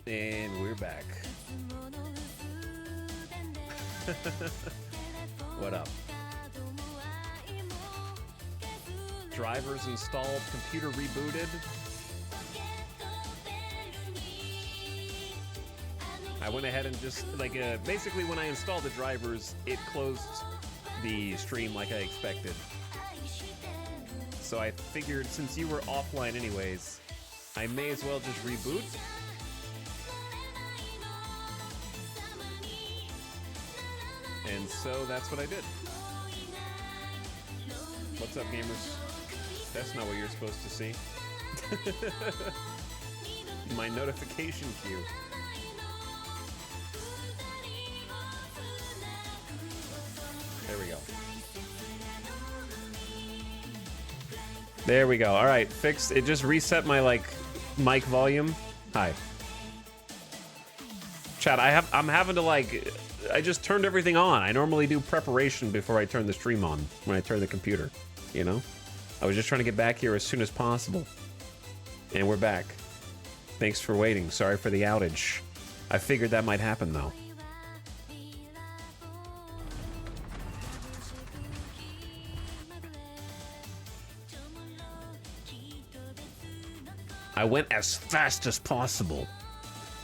And we're back. What up? Drivers installed, computer rebooted. I went ahead and just, like, basically when I installed the drivers, it closed the stream like I expected. So I figured since you were offline anyways, I may as well just reboot. And so that's what I did. What's up, gamers? That's not what you're supposed to see. My notification queue. There we go. There we go. All right, fixed. It just reset my, like, mic volume. Hi. Chat, I'm having to, like, I just turned everything on. I normally do preparation before I turn the stream on, when I turn the computer, you know? I was just trying to get back here as soon as possible. And we're back. Thanks for waiting. Sorry for the outage. I figured that might happen, though. I went as fast as possible.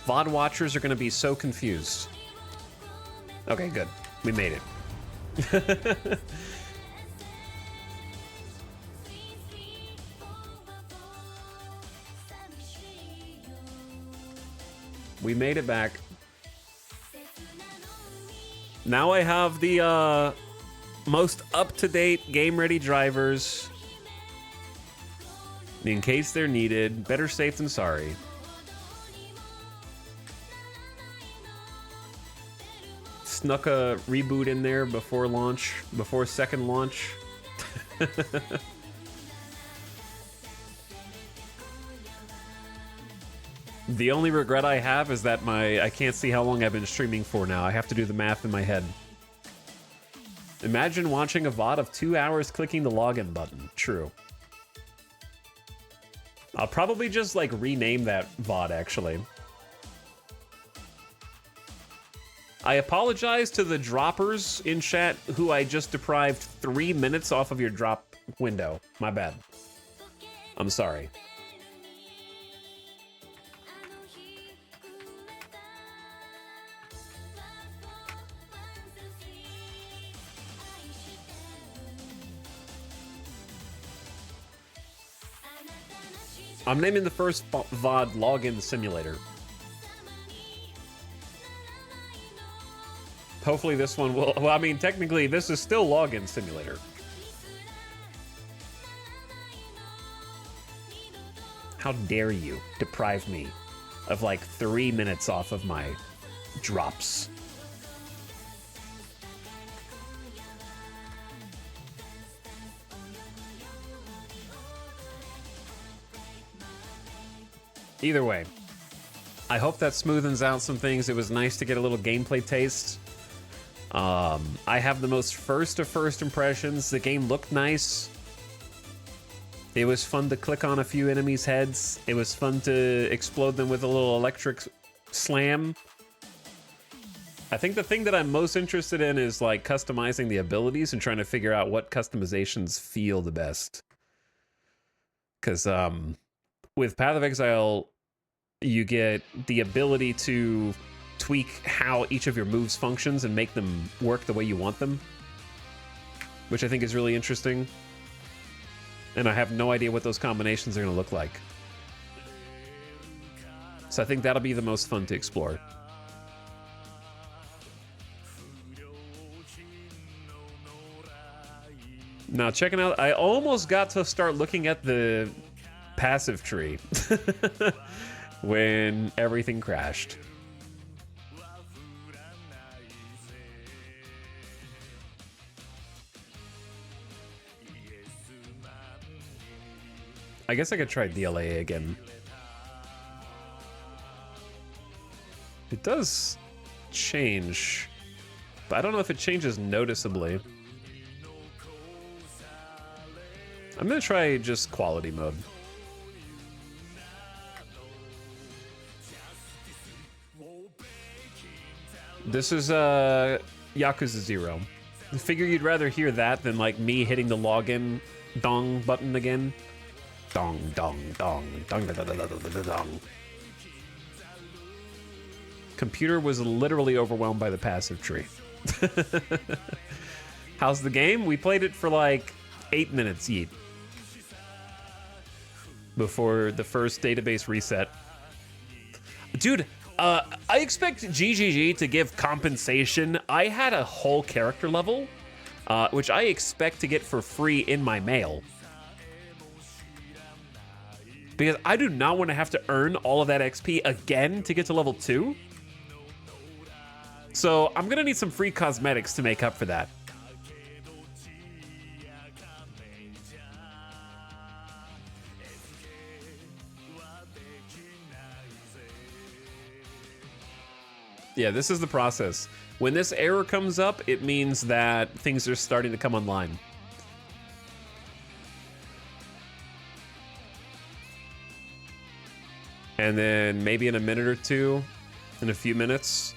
VOD watchers are going to be so confused. Okay, good. We made it. We made it back. Now I have the most up-to-date game-ready drivers. In case they're needed. Better safe than sorry. Snuck a reboot in there before launch, before second launch. The only regret I have is that I can't see how long I've been streaming for now. I have to do the math in my head. Imagine watching a VOD of 2 hours clicking the login button. True. I'll probably just, like, rename that VOD, actually. I apologize to the droppers in chat who I just deprived 3 minutes off of your drop window. My bad. I'm sorry. I'm naming the first VOD Login Simulator. Hopefully this one will... Well, I mean, technically, this is still Login Simulator. How dare you deprive me of, like, 3 minutes off of my drops. Either way, I hope that smoothens out some things. It was nice to get a little gameplay taste. I have the most first impressions. The game looked nice. It was fun to click on a few enemies' heads. It was fun to explode them with a little electric slam. I think the thing that I'm most interested in is, like, customizing the abilities and trying to figure out what customizations feel the best. Because with Path of Exile, you get the ability to tweak how each of your moves functions and make them work the way you want them, which I think is really interesting. And I have no idea what those combinations are going to look like. So I think that'll be the most fun to explore. Now, checking out, I almost got to start looking at the passive tree when everything crashed. I guess I could try DLA again. It does change, but I don't know if it changes noticeably. I'm gonna try just quality mode. This is Yakuza 0. I figure you'd rather hear that than like me hitting the login dong button again. Dong, dong, dong, dong, dong, dong, dong, dong, dong. Computer was literally overwhelmed by the passive tree. How's the game? We played it for like 8 minutes yeet. Before the first database reset. Dude, I expect GGG to give compensation. I had a whole character level, which I expect to get for free in my mail. Because I do not want to have to earn all of that XP again to get to level 2. So I'm gonna need some free cosmetics to make up for that. Yeah, this is the process. When this error comes up, it means that things are starting to come online. And then maybe in a minute or two, in a few minutes,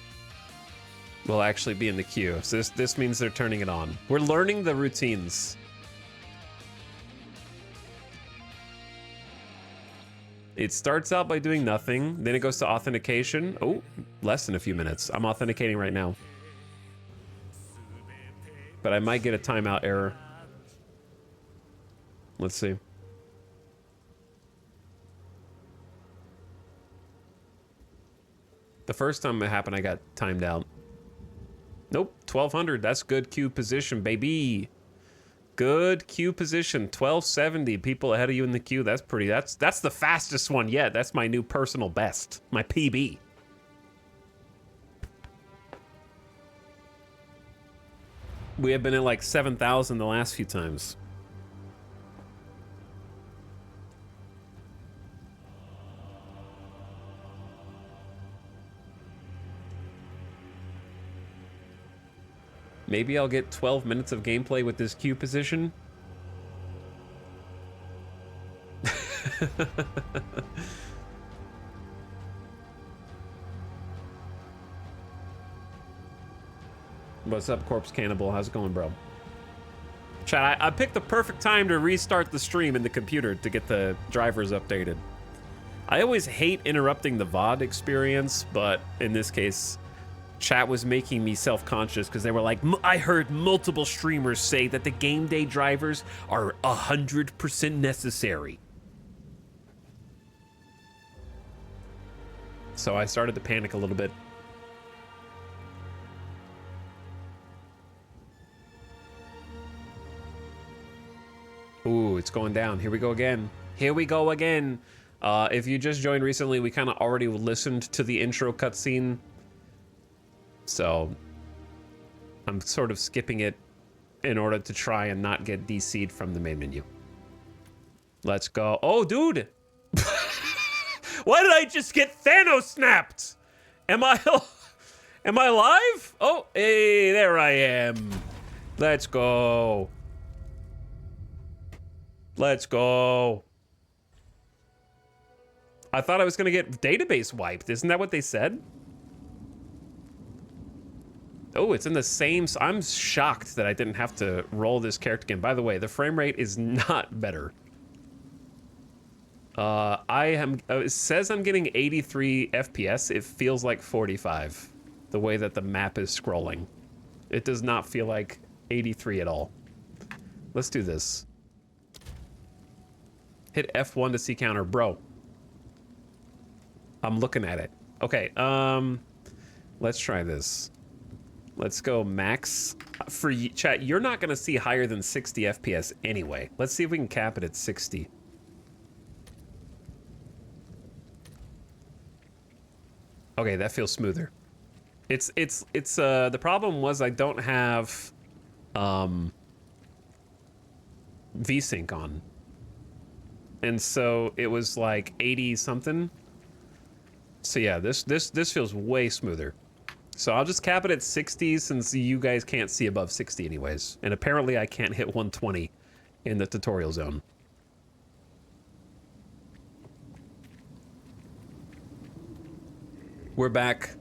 we'll actually be in the queue. So this means they're turning it on. We're learning the routines. It starts out by doing nothing, then it goes to authentication. Oh, less than a few minutes. I'm authenticating right now. But I might get a timeout error. Let's see. The first time it happened, I got timed out. Nope, 1200. That's good queue position, baby. Good queue position, 1270. People ahead of you in the queue. That's pretty. That's the fastest one yet. That's my new personal best, my PB. We have been at like 7,000 the last few times. Maybe I'll get 12 minutes of gameplay with this queue position. What's up, Corpse Cannibal? How's it going, bro? Chat, I picked the perfect time to restart the stream in the computer to get the drivers updated. I always hate interrupting the VOD experience, but in this case, chat was making me self-conscious because they were like, I heard multiple streamers say that the game day drivers are 100% necessary. So I started to panic a little bit. Ooh, it's going down. Here we go again. Here we go again. If you just joined recently, we kind of already listened to the intro cutscene. So I'm sort of skipping it in order to try and not get DC'd from the main menu. Let's go. Oh, dude. Why did I just get Thanos snapped? Am I live? Oh, hey, there I am. Let's go. Let's go. I thought I was gonna get database wiped. Isn't that what they said? Oh, it's in the same... I'm shocked that I didn't have to roll this character again. By the way, the frame rate is not better. It says I'm getting 83 FPS. It feels like 45. The way that the map is scrolling. It does not feel like 83 at all. Let's do this. Hit F1 to see counter. Bro. I'm looking at it. Okay, let's try this. Let's go max. For chat, you're not gonna see higher than 60 FPS anyway. Let's see if we can cap it at 60. Okay, that feels smoother. It's the problem was I don't have VSync on. And so it was like 80 something. So yeah, this feels way smoother. So I'll just cap it at 60 since you guys can't see above 60 anyways. And apparently I can't hit 120 in the tutorial zone. We're back.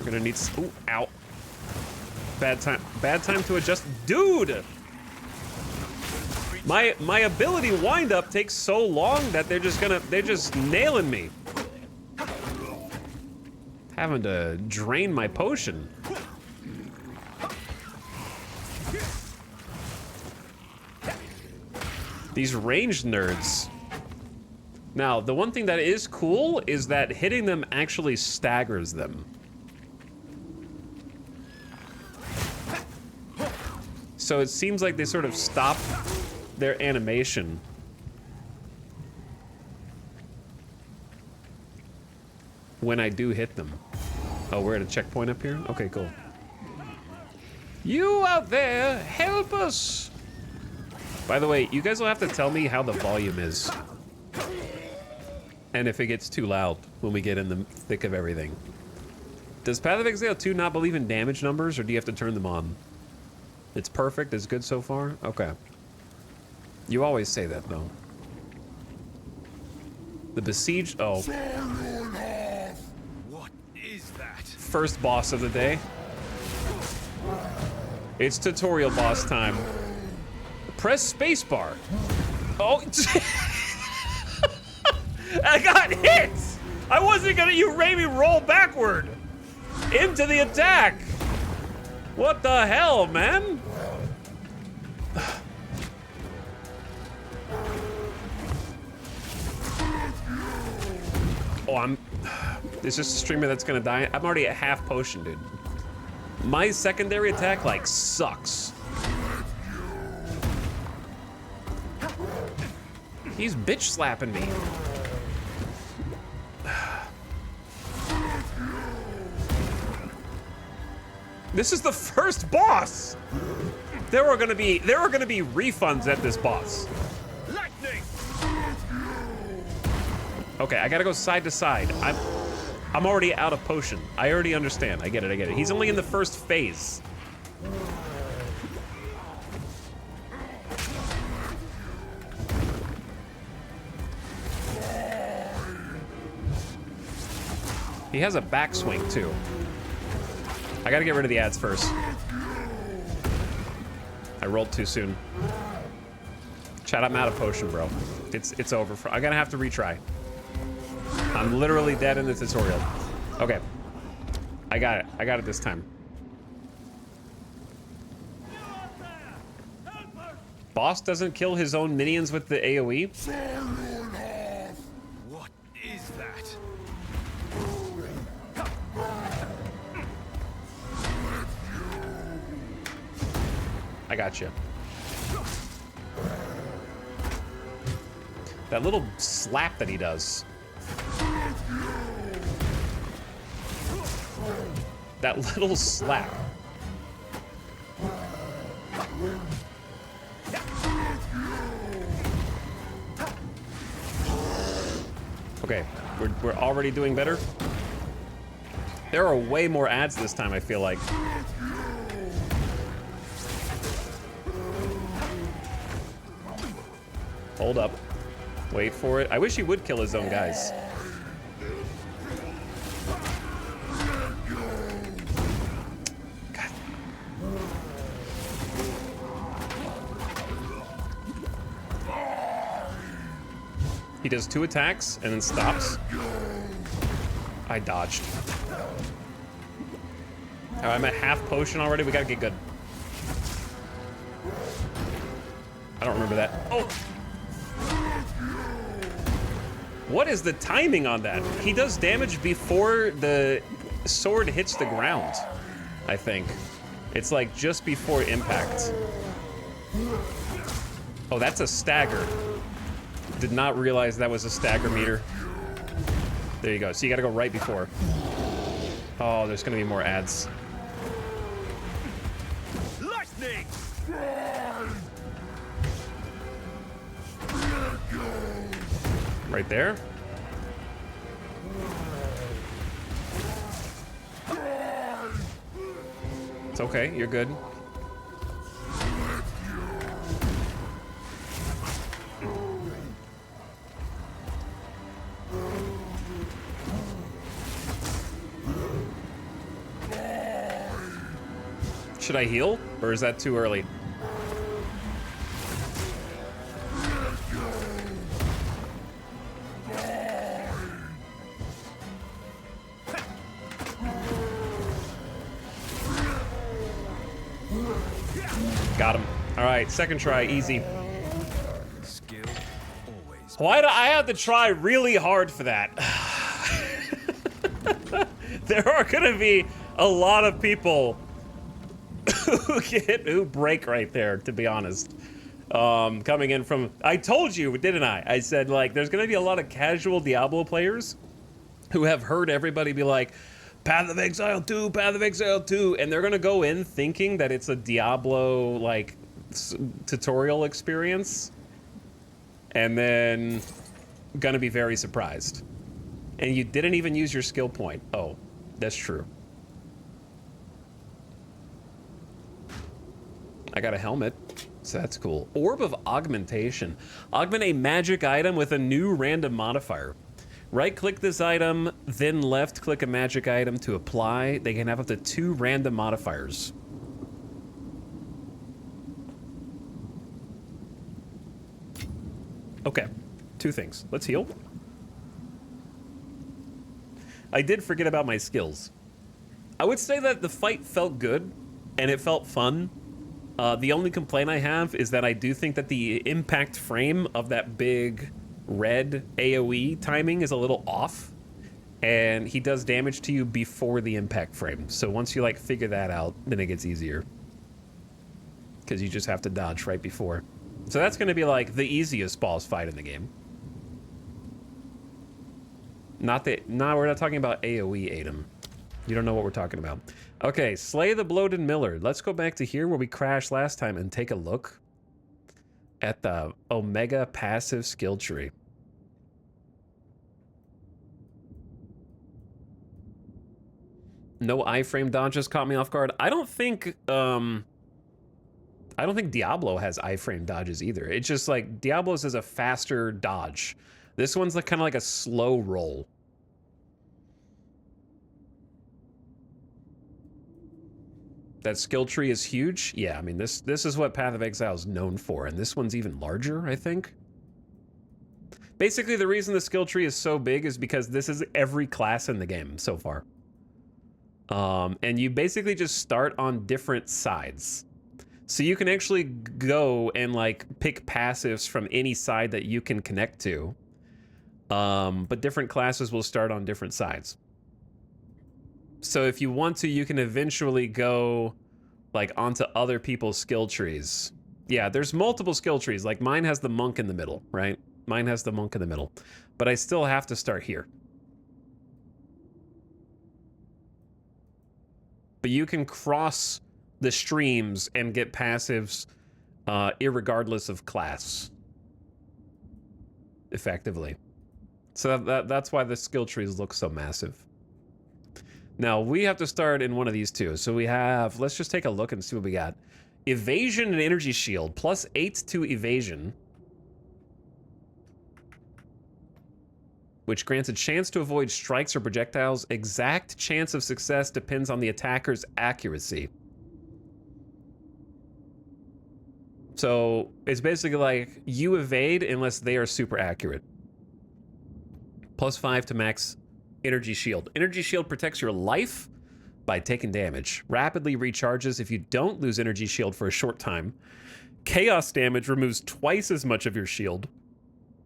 We're gonna need. Ooh, ow. Bad time. Bad time to adjust, dude. My ability wind up takes so long that they're just nailing me. Having to drain my potion. These ranged nerds. Now, the one thing that is cool is that hitting them actually staggers them. So it seems like they sort of stop their animation. When I do hit them. Oh, we're at a checkpoint up here? Okay, cool. You out there, help us! By the way, you guys will have to tell me how the volume is. And if it gets too loud when we get in the thick of everything. Does Path of Exile 2 not believe in damage numbers, or do you have to turn them on? It's perfect, it's good so far? Okay. You always say that, though. The Besieged, oh. What is that? First boss of the day. It's tutorial boss time. Press spacebar. Oh, I got hit! I wasn't gonna, you made me roll backward into the attack. What the hell, man? Oh, it's just a streamer that's gonna die. I'm already at half potion, dude. My secondary attack, like, sucks. He's bitch slapping me. This is the first boss. There are gonna be refunds at this boss. Lightning! Okay, I gotta go side to side. I'm already out of potion. I already understand. I get it. He's only in the first phase. He has a backswing too. I gotta get rid of the ads first. I rolled too soon. Chat, I'm out of potion, bro. It's over. I'm gonna have to retry. I'm literally dead in the tutorial. Okay. I got it. I got it this time. Boss doesn't kill his own minions with the AoE? What is that? I got you. That little slap that he does. That little slap. Okay, we're already doing better. There are way more ads this time, I feel like. Hold up. Wait for it. I wish he would kill his own guys. God. He does 2 attacks and then stops. I dodged. All right, I'm at half potion already. We gotta get good. I don't remember that. Oh! What is the timing on that? He does damage before the sword hits the ground, I think. It's like just before impact. Oh, that's a stagger. Did not realize that was a stagger meter. There you go. So you gotta go right before. Oh, there's gonna be more ads. Lightning! Right there. It's okay, you're good. Should I heal, or is that too early? Got him. All right, second try, easy. Skill always. Why do I have to try really hard for that? There are gonna be a lot of people who break right there, to be honest. Coming in from, I told you, didn't I? I said, like, there's gonna be a lot of casual Diablo players who have heard everybody be like, Path of Exile 2, Path of Exile 2, and they're gonna go in thinking that it's a Diablo, like, tutorial experience, and then gonna be very surprised. And you didn't even use your skill point. Oh, that's true. I got a helmet, so that's cool. Orb of Augmentation. Augment a magic item with a new random modifier. Right-click this item, then left-click a magic item to apply. They can have up to 2 random modifiers. Okay, 2 things. Let's heal. I did forget about my skills. I would say that the fight felt good, and it felt fun. The only complaint I have is that I do think that the impact frame of that big red AoE timing is a little off, and he does damage to you before the impact frame. So once you like figure that out, then it gets easier, because you just have to dodge right before. So that's going to be like the easiest boss fight in the game. Not that, no, we're not talking about AoE, Adam. You don't know what we're talking about. Okay, slay the bloated miller. Let's go back to here where we crashed last time and take a look at the Omega passive skill tree. No iframe dodges caught me off guard. I don't think Diablo has iframe dodges either. It's just like Diablo's is a faster dodge. This one's like kind of like a slow roll. That skill tree is huge. Yeah, I mean this is what Path of Exile is known for, and this one's even larger, I think. Basically, the reason the skill tree is so big is because this is every class in the game so far. And you basically just start on different sides. So you can actually go and like pick passives from any side that you can connect to. But different classes will start on different sides. So if you want to, you can eventually go like onto other people's skill trees. Yeah, there's multiple skill trees. Like mine has the monk in the middle, right? Mine has the monk in the middle, but I still have to start here. But you can cross the streams and get passives irregardless of class, effectively. So that's why the skill trees look so massive. Now, we have to start in one of these two. So we have, let's just take a look and see what we got. Evasion and Energy Shield, plus 8 to evasion, which grants a chance to avoid strikes or projectiles. Exact chance of success depends on the attacker's accuracy. So it's basically like you evade unless they are super accurate. Plus 5 to max Energy Shield. Energy Shield protects your life by taking damage. Rapidly recharges if you don't lose Energy Shield for a short time. Chaos damage removes twice as much of your shield.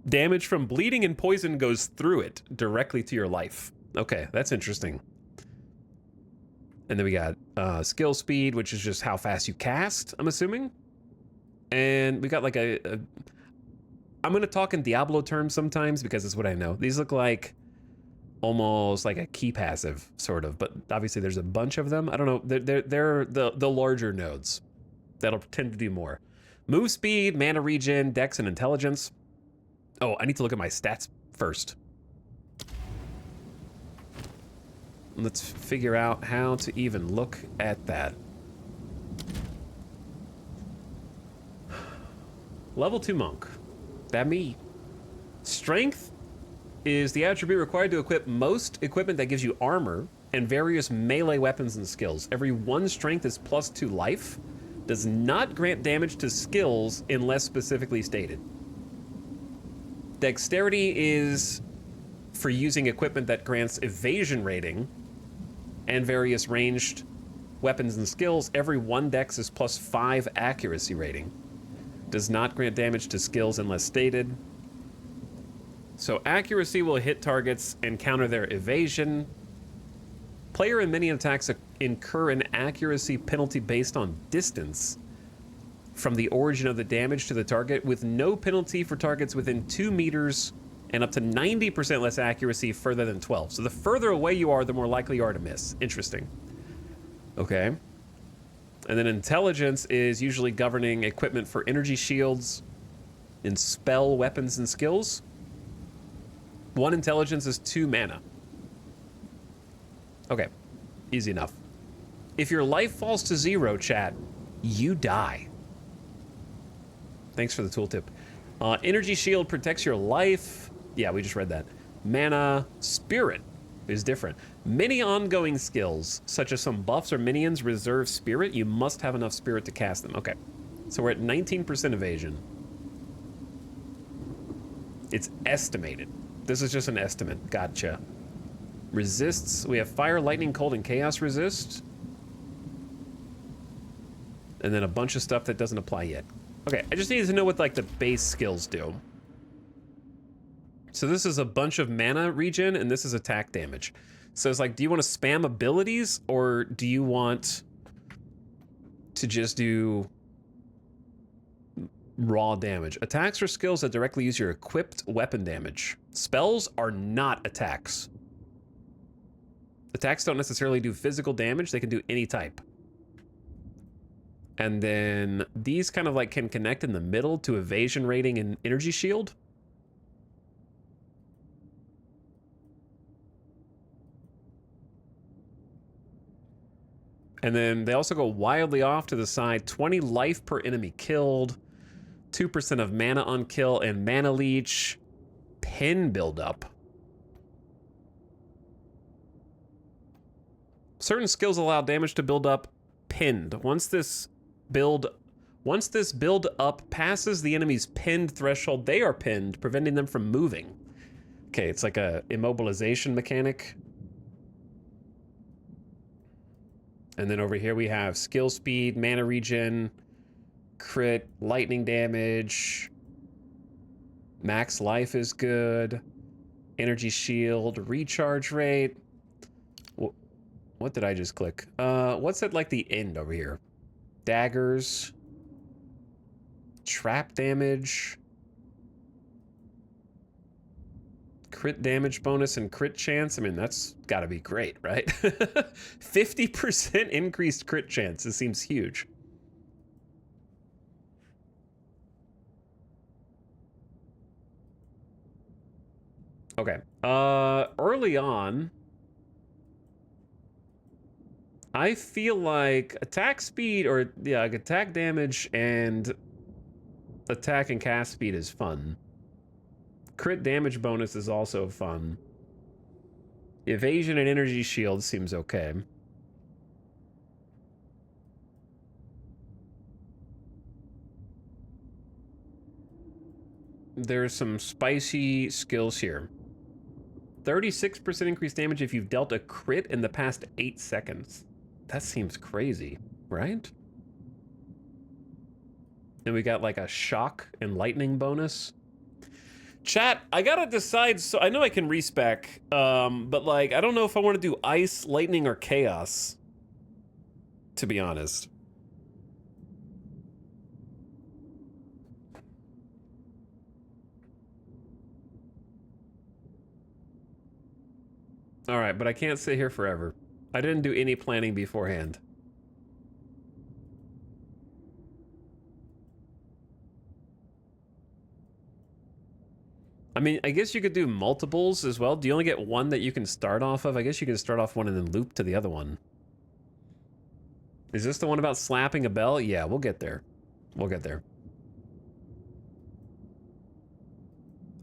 Damage from bleeding and poison goes through it directly to your life. Okay, that's interesting. And then we got skill speed, which is just how fast you cast, I'm assuming. And we got like I'm gonna talk in Diablo terms sometimes because it's what I know. These look like almost like a key passive, sort of, but obviously there's a bunch of them. I don't know, they're the larger nodes that'll tend to do more. Move speed, mana regen, dex, and intelligence. Oh, I need to look at my stats first. Let's figure out how to even look at that. Level 2 monk. That me. Strength is the attribute required to equip most equipment that gives you armor and various melee weapons and skills. Every 1 strength is +2 life. Does not grant damage to skills unless specifically stated. Dexterity is for using equipment that grants evasion rating and various ranged weapons and skills. Every 1 dex is +5 accuracy rating. Does not grant damage to skills unless stated. So accuracy will hit targets and counter their evasion. Player and minion attacks incur an accuracy penalty based on distance from the origin of the damage to the target, with no penalty for targets within 2 meters and up to 90% less accuracy further than 12. So the further away you are, the more likely you are to miss. Interesting. Okay. And then intelligence is usually governing equipment for energy shields and spell weapons and skills. 1 intelligence is 2 mana. Okay, easy enough. If your life falls to 0, chat, you die. Thanks for the tooltip. Energy shield protects your life. Yeah, we just read that. Mana, spirit is different. Many ongoing skills, such as some buffs or minions, reserve spirit. You must have enough spirit to cast them. Okay, so we're at 19% evasion. It's estimated. This is just an estimate. Gotcha. Resists. We have fire, lightning, cold, and chaos resist. And then a bunch of stuff that doesn't apply yet. Okay, I just needed to know what like the base skills do. So this is a bunch of mana regen, and this is attack damage. So it's like, do you want to spam abilities, or do you want to just do raw damage? Attacks are skills that directly use your equipped weapon damage. Spells are not attacks. Attacks don't necessarily do physical damage, they can do any type. And then these kind of like can connect in the middle to evasion rating and energy shield. And then they also go wildly off to the side. 20 life per enemy killed, 2% of mana on kill, and mana leech, pin buildup. Certain skills allow damage to build up pinned. Once this build up passes the enemy's pinned threshold, they are pinned, preventing them from moving. Okay, it's like a immobilization mechanic. And then over here we have skill speed, mana regen, crit, lightning damage, max life is good, energy shield, recharge rate. What did I just click? What's at like the end over here? Daggers, trap damage, crit damage bonus and crit chance. I mean, that's gotta be great, right? 50% increased crit chance. This seems huge. Okay. Early on, I feel like attack speed, or yeah, like attack damage and attack and cast speed is fun. Crit damage bonus is also fun. Evasion and energy shield seems okay. There's some spicy skills here. 36% increased damage if you've dealt a crit in the past 8 seconds. That seems crazy, right? And we got like a shock and lightning bonus. Chat, I gotta decide. So I know I can respec, but like I don't know if I want to do ice, lightning, or chaos, to be honest. All right, but I can't sit here forever. I didn't do any planning beforehand. I mean, I guess you could do multiples as well. Do you only get one that you can start off of? I guess you can start off one and then loop to the other one. Is this the one about slapping a bell? Yeah, we'll get there. We'll get there.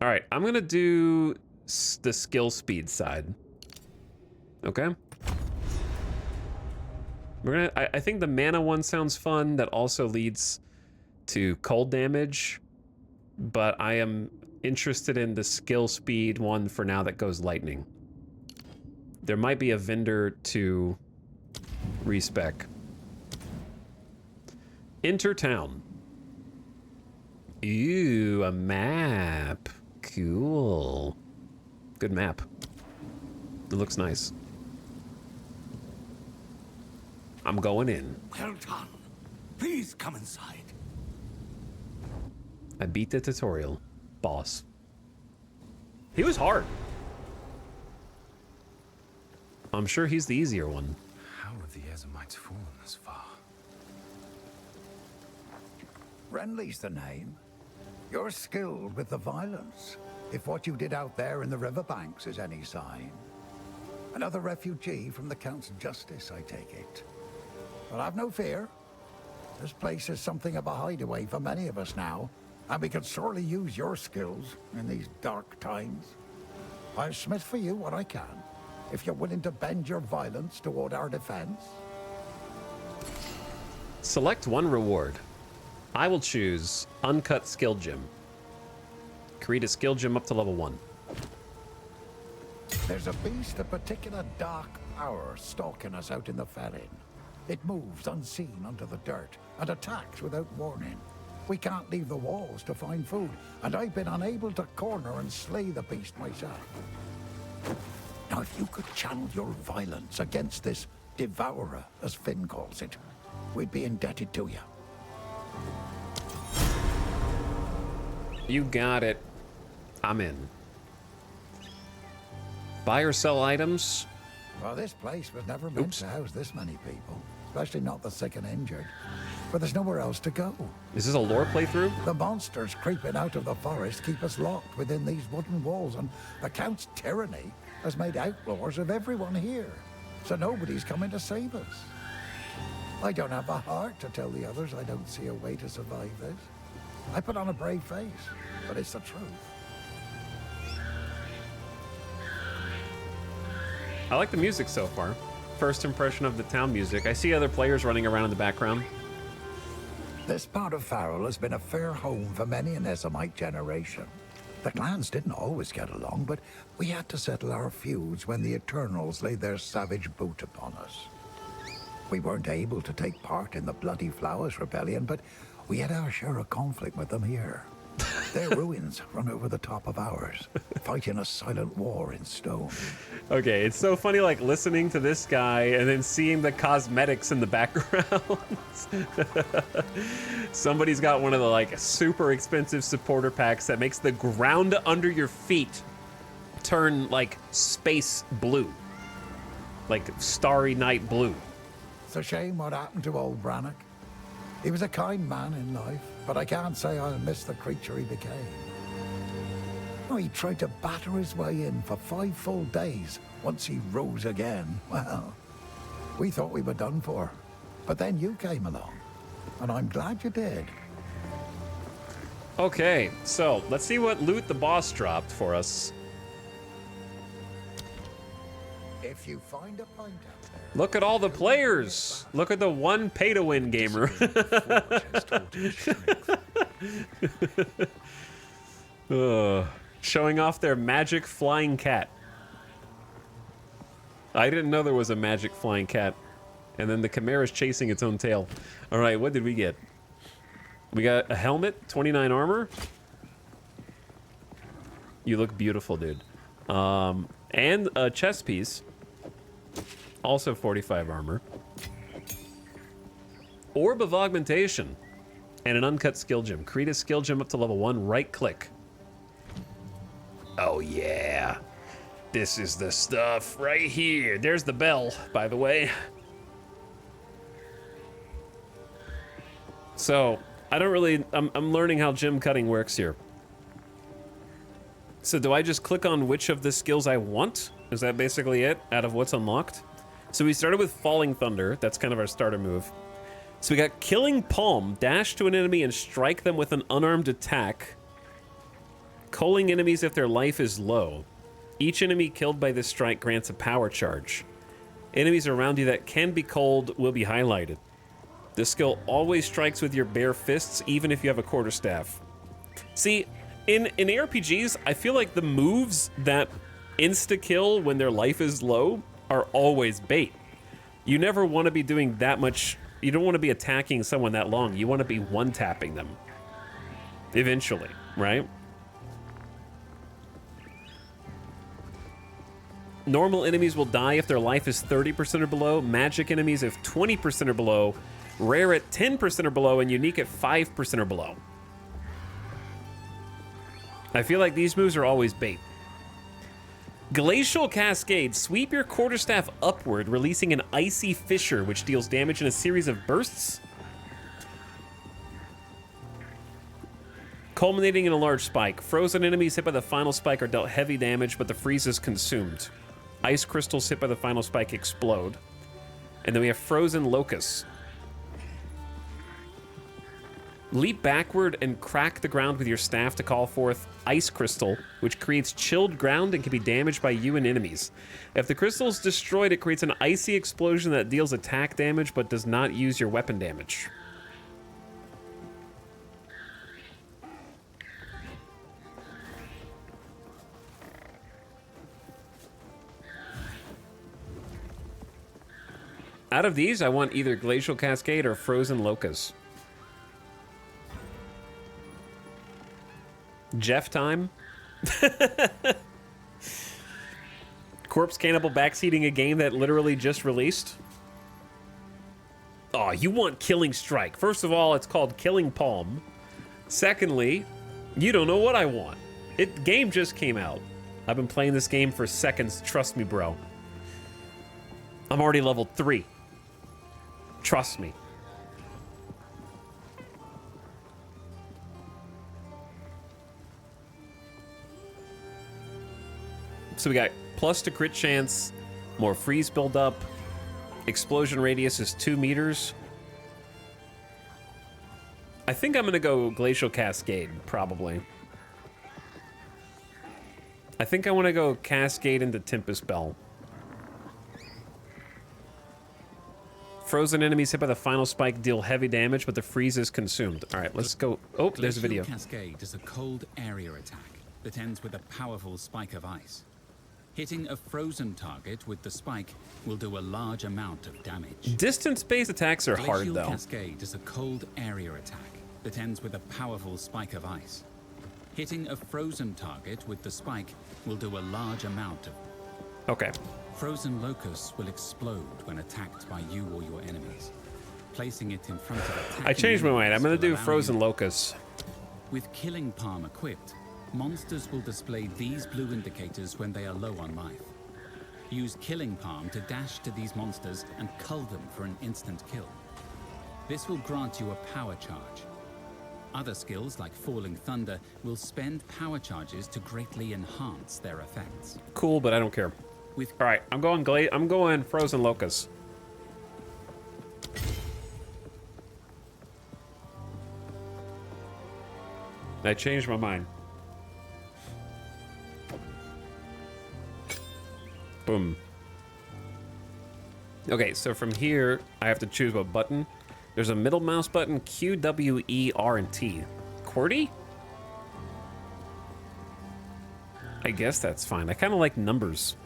All right, I'm gonna do the skill speed side. Okay. I think the mana one sounds fun. That also leads to cold damage, but I am interested in the skill speed one for now that goes lightning. There might be a vendor to respec. Enter town. Ooh, a map. Cool. Good map. It looks nice. I'm going in. Well done. Please come inside. I beat the tutorial. Boss. He was hard. I'm sure he's the easier one. How have the Ezamites fallen this far? Renly's the name. You're skilled with the violence, if what you did out there in the riverbanks is any sign. Another refugee from the Count's justice, I take it. But have no fear. This place is something of a hideaway for many of us now, and we could sorely use your skills in these dark times. I'll smith for you what I can, if you're willing to bend your violence toward our defense. Select one reward. I will choose Uncut Skill Gem. Create a skill gem up to level 1. There's a beast of particular dark power stalking us out in the Ferrin. It moves unseen under the dirt and attacks without warning. We can't leave the walls to find food, and I've been unable to corner and slay the beast myself. Now, if you could channel your violence against this devourer, as Finn calls it, we'd be indebted to you. You got it. I'm in. Buy or sell items. Well, this place was never meant to house this many people, especially not the sick and injured. But there's nowhere else to go. Is this a lore playthrough? The monsters creeping out of the forest keep us locked within these wooden walls, and the Count's tyranny has made outlaws of everyone here. So nobody's coming to save us. I don't have the heart to tell the others I don't see a way to survive this. I put on a brave face, but it's the truth. I like the music so far. First impression of the town music. I see other players running around in the background. This part of Farrell has been a fair home for many an Ezamite generation. The clans didn't always get along, but we had to settle our feuds when the Eternals laid their savage boot upon us. We weren't able to take part in the Bloody Flowers Rebellion, but we had our share of conflict with them here. Their ruins run over the top of ours, fighting a silent war in stone. Okay, it's so funny, like, listening to this guy and then seeing the cosmetics in the background. Somebody's got one of the, like, super expensive supporter packs that makes the ground under your feet turn, like, space blue. Like, starry night blue. It's a shame what happened to old Brannock. He was a kind man in life, but I can't say I'll miss the creature he became. Oh, he tried to batter his way in for 5 full days once he rose again. Well, we thought we were done for. But then you came along, and I'm glad you did. Okay, so let's see what loot the boss dropped for us. If you find a pint out there... Look at all the players. Look at the one pay-to-win gamer. Showing off their magic flying cat. I didn't know there was a magic flying cat. And then the Chimera's chasing its own tail. All right, what did we get? We got a helmet, 29 armor. You look beautiful, dude. And a chest piece. Also 45 armor. Orb of Augmentation. And an uncut skill gem. Create a skill gem up to level 1. Right click. Oh yeah. This is the stuff right here. There's the bell, by the way. So, I don't really... I'm learning how gem cutting works here. So do I just click on which of the skills I want? Is that basically it, out of what's unlocked? So we started with Falling Thunder. That's kind of our starter move. So we got Killing Palm. Dash to an enemy and strike them with an unarmed attack. Culling enemies if their life is low. Each enemy killed by this strike grants a power charge. Enemies around you that can be cold will be highlighted. This skill always strikes with your bare fists, even if you have a quarterstaff. See, in ARPGs, I feel like the moves that insta-kill when their life is low are always bait. You never want to be doing that much. You don't want to be attacking someone that long. You want to be one-tapping them. Eventually, right? Normal enemies will die if their life is 30% or below. Magic enemies if 20% or below. Rare at 10% or below, and unique at 5% or below. I feel like these moves are always bait. Glacial Cascade. Sweep your quarterstaff upward, releasing an icy fissure, which deals damage in a series of bursts, culminating in a large spike. Frozen enemies hit by the final spike are dealt heavy damage, but the freeze is consumed. Ice crystals hit by the final spike explode. And then we have Frozen Locusts. Leap backward and crack the ground with your staff to call forth Ice Crystal, which creates chilled ground and can be damaged by you and enemies. If the crystal is destroyed, it creates an icy explosion that deals attack damage but does not use your weapon damage. Out of these, I want either Glacial Cascade or Frozen Locust. Jeff time. Corpse Cannibal backseating a game that literally just released. Oh, you want Killing Strike. First of all, it's called Killing Palm. Secondly, you don't know what I want. Game just came out. I've been playing this game for seconds. Trust me, bro. I'm already level 3. Trust me. So we got plus to crit chance, more freeze buildup, explosion radius is 2 meters. I think I'm gonna go Glacial Cascade, probably. I think I want to go Cascade into Tempest Bell. Frozen enemies hit by the final spike deal heavy damage, but the freeze is consumed. All right, let's go. Oh, there's a video. Cascade is a cold area attack that ends with a powerful spike of ice. Hitting a frozen target with the spike will do a large amount of damage. Distance-based attacks are hard, though. Cascade is a cold area attack that ends with a powerful spike of ice. Hitting a frozen target with the spike will do a large amount of... Okay. Frozen locusts will explode when attacked by you or your enemies. Placing it in front of attacking I changed my mind. I'm going to do enemies will Frozen allow you- Locusts. With Killing Palm equipped, monsters will display these blue indicators when they are low on life. Use Killing Palm to dash to these monsters and cull them for an instant kill. This will grant you a power charge. Other skills like Falling Thunder will spend power charges to greatly enhance their effects. Cool, but I don't care. With All right, I'm going Frozen Locusts. I changed my mind. Boom. Okay, so from here, I have to choose what button. There's a middle mouse button, Q, W, E, R, and T. QWERTY? I guess that's fine. I kind of like numbers.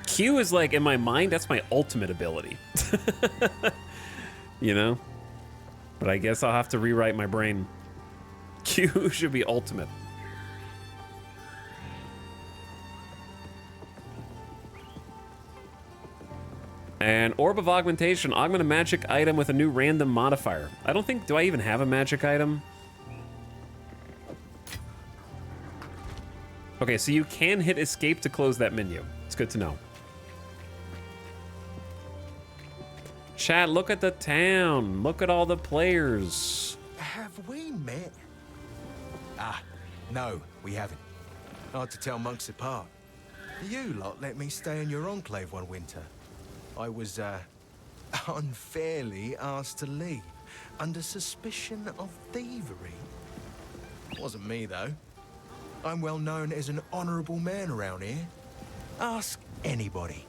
Q is like, in my mind, that's my ultimate ability. You know? But I guess I'll have to rewrite my brain. Q should be ultimate. And Orb of Augmentation. Augment a magic item with a new random modifier. I don't think... Do I even have a magic item? Okay, so you can hit escape to close that menu. It's good to know. Chat, look at the town. Look at all the players. Have we met? Ah, no, we haven't. Hard to tell monks apart. You lot let me stay in your enclave one winter. I was, unfairly asked to leave, under suspicion of thievery. Wasn't me, though. I'm well known as an honourable man around here. Ask anybody.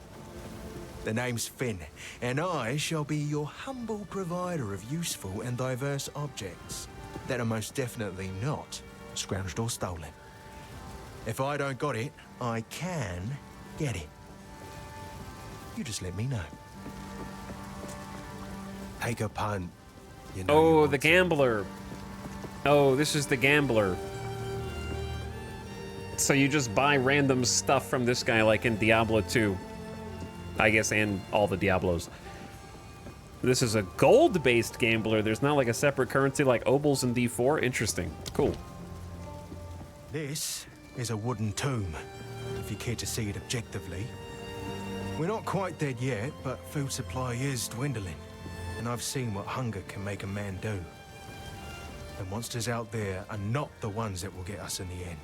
The name's Finn, and I shall be your humble provider of useful and diverse objects that are most definitely not scrounged or stolen. If I don't got it, I can get it. You just let me know. Take a punt. You know you Oh, want the to. gambler. Oh, this is the gambler. So you just buy random stuff from this guy like in Diablo 2. I guess, and all the Diablos. This is a gold-based gambler. There's not like a separate currency like Obols in D4. Interesting. Cool. This is a wooden tomb, if you care to see it objectively. We're not quite dead yet, but food supply is dwindling. And I've seen what hunger can make a man do. The monsters out there are not the ones that will get us in the end.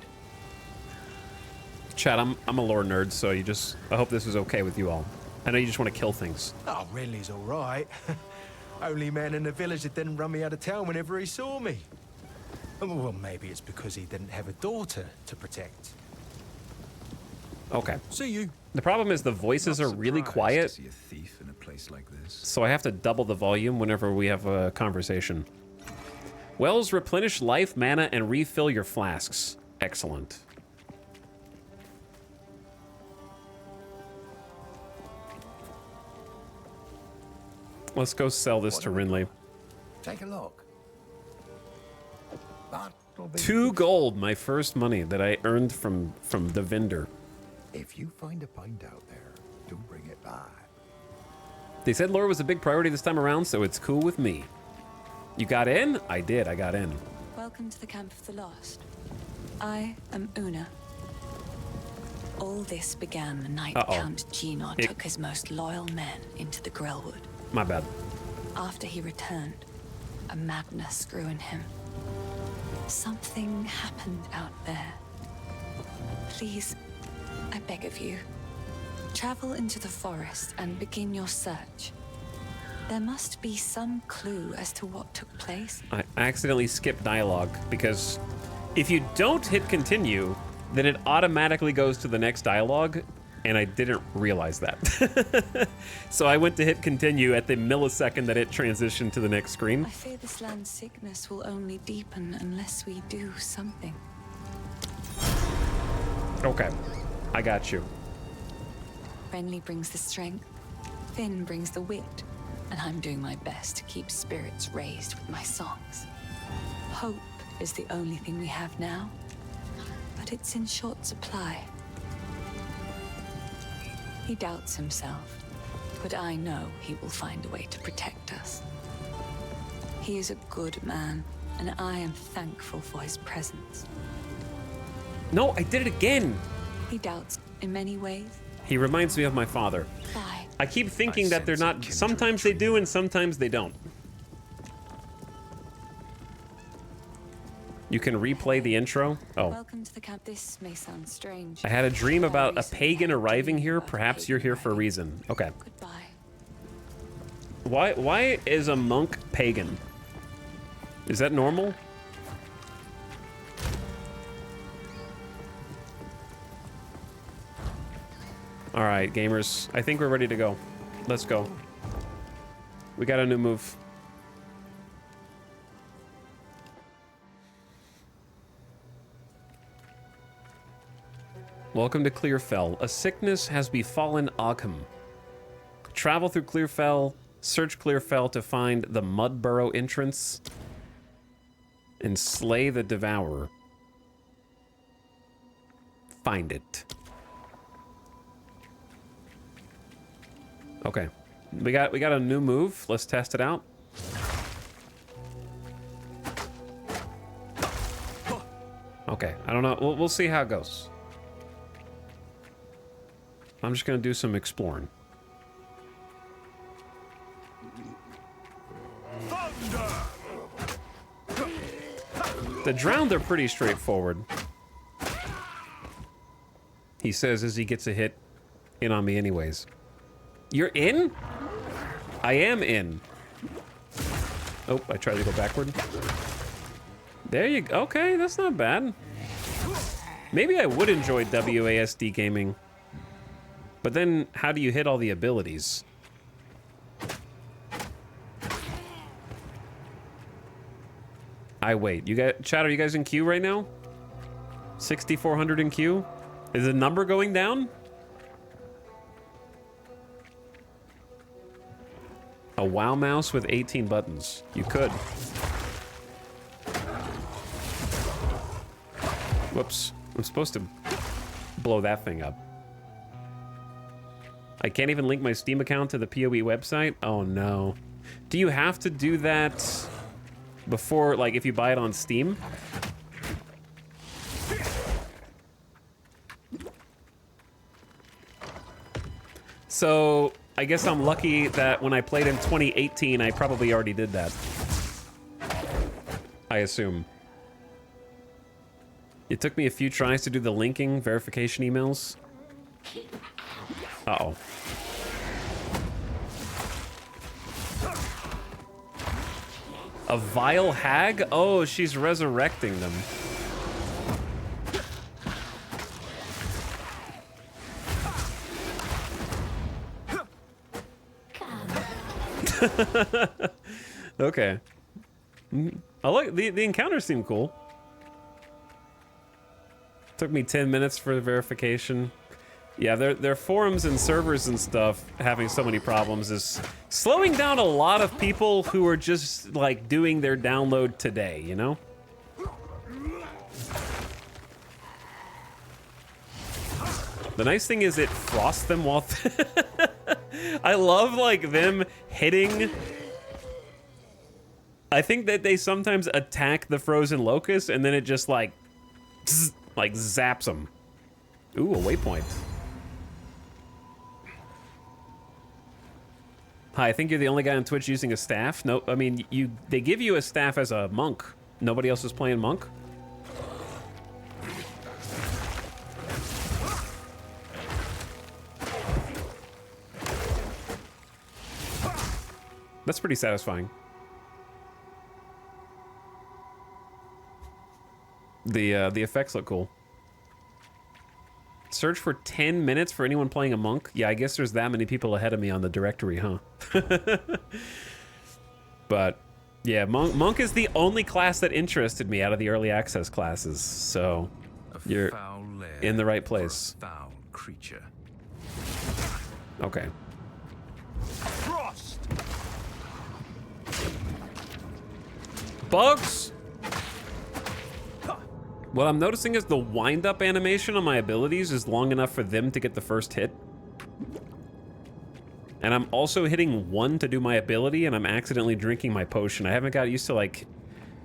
Chad, I'm a lore nerd, so I hope this is okay with you all. I know you just want to kill things. Oh, Renly's all right. Only man in the village that didn't run me out of town whenever he saw me. Well, maybe it's because he didn't have a daughter to protect. Okay. See you. The problem is the voices are really Surprised quiet, to see a thief in a place like this. so I have to double the volume whenever we have a conversation. Wells replenish life, mana, and refill your flasks. Excellent. Let's go sell this to Renly. Take a look. That'll be 2 gold, my first money that I earned from the vendor. If you find a pint out there, do bring it back. They said lore was a big priority this time around, so it's cool with me. You got in? I did, I got in. Welcome to the Camp of the Lost. I am Una. All this began the night Count Gino took his most loyal men into the Grellwood. My bad. After he returned, a madness grew in him. Something happened out there. Please, I beg of you, travel into the forest and begin your search. There must be some clue as to what took place. I accidentally skipped dialogue because if you don't hit continue, then it automatically goes to the next dialogue, and I didn't realize that. So I went to hit continue at the millisecond that it transitioned to the next screen. I fear this land's sickness will only deepen unless we do something. Okay, I got you. Renly brings the strength, Finn brings the wit, and I'm doing my best to keep spirits raised with my songs. Hope is the only thing we have now, but it's in short supply. He doubts himself, but I know he will find a way to protect us. He is a good man, and I am thankful for his presence. No, I did it again. He doubts in many ways. He reminds me of my father. Why? I keep thinking that they're not. Sometimes they do and sometimes they don't. You can replay the intro. Oh. Welcome to the camp. This may sound strange. I had a dream about a pagan arriving here. Perhaps you're here for a reason. Okay. Goodbye. Why is a monk pagan? Is that normal? All right, gamers. I think we're ready to go. Let's go. We got a new move. Welcome to Clearfell. A sickness has befallen Ogham. Travel through Clearfell, search Clearfell to find the Mud Burrow entrance, and slay the Devourer. Find it. Okay. We got a new move. Let's test it out. Okay, I don't know. We'll see how it goes. I'm just gonna do some exploring. The drowned are pretty straightforward. He says as he gets a hit in on me anyways. You're in? I am in. Oh, I tried to go backward. There you go. Okay, that's not bad. Maybe I would enjoy WASD gaming. But then, how do you hit all the abilities? Wait. You guys, chat, are you guys in queue right now? 6,400 in queue? Is the number going down? A WoW mouse with 18 buttons. You could. Whoops. I'm supposed to blow that thing up. I can't even link my Steam account to the PoE website? Oh no. Do you have to do that before, like, if you buy it on Steam? So, I guess I'm lucky that when I played in 2018, I probably already did that. I assume. It took me a few tries to do the linking verification emails. Uh-oh. A vile hag? Oh, she's resurrecting them. Okay. I like the encounters seem cool. Took me 10 minutes for the verification. Yeah, their forums and servers and stuff having so many problems is slowing down a lot of people who are just like doing their download today, you know? The nice thing is it frosts them while I love like them hitting. I think that they sometimes attack the frozen locust and then it just like zaps them. Ooh, a waypoint. Hi, I think you're the only guy on Twitch using a staff. No, I mean, they give you a staff as a monk. Nobody else is playing monk? That's pretty satisfying. The effects look cool. Search for 10 minutes for anyone playing a monk? Yeah, I guess there's that many people ahead of me on the directory, huh? But, yeah, monk is the only class that interested me out of the early access classes, so you're in the right place. Foul creature. Okay. Frost! Bugs! What I'm noticing is the wind-up animation on my abilities is long enough for them to get the first hit. And I'm also hitting 1 to do my ability, and I'm accidentally drinking my potion. I haven't got used to, like,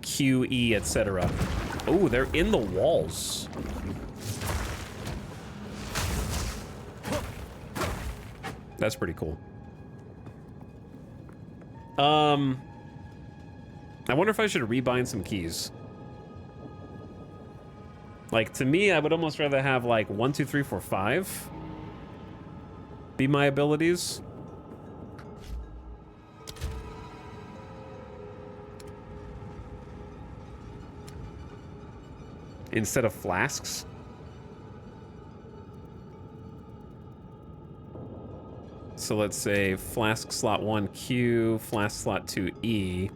QE, etc. Oh, they're in the walls. That's pretty cool. I wonder if I should rebind some keys. Like, to me, I would almost rather have, like, 1, 2, 3, 4, 5 be my abilities. Instead of flasks. So let's say flask slot 1 Q, flask slot 2 E.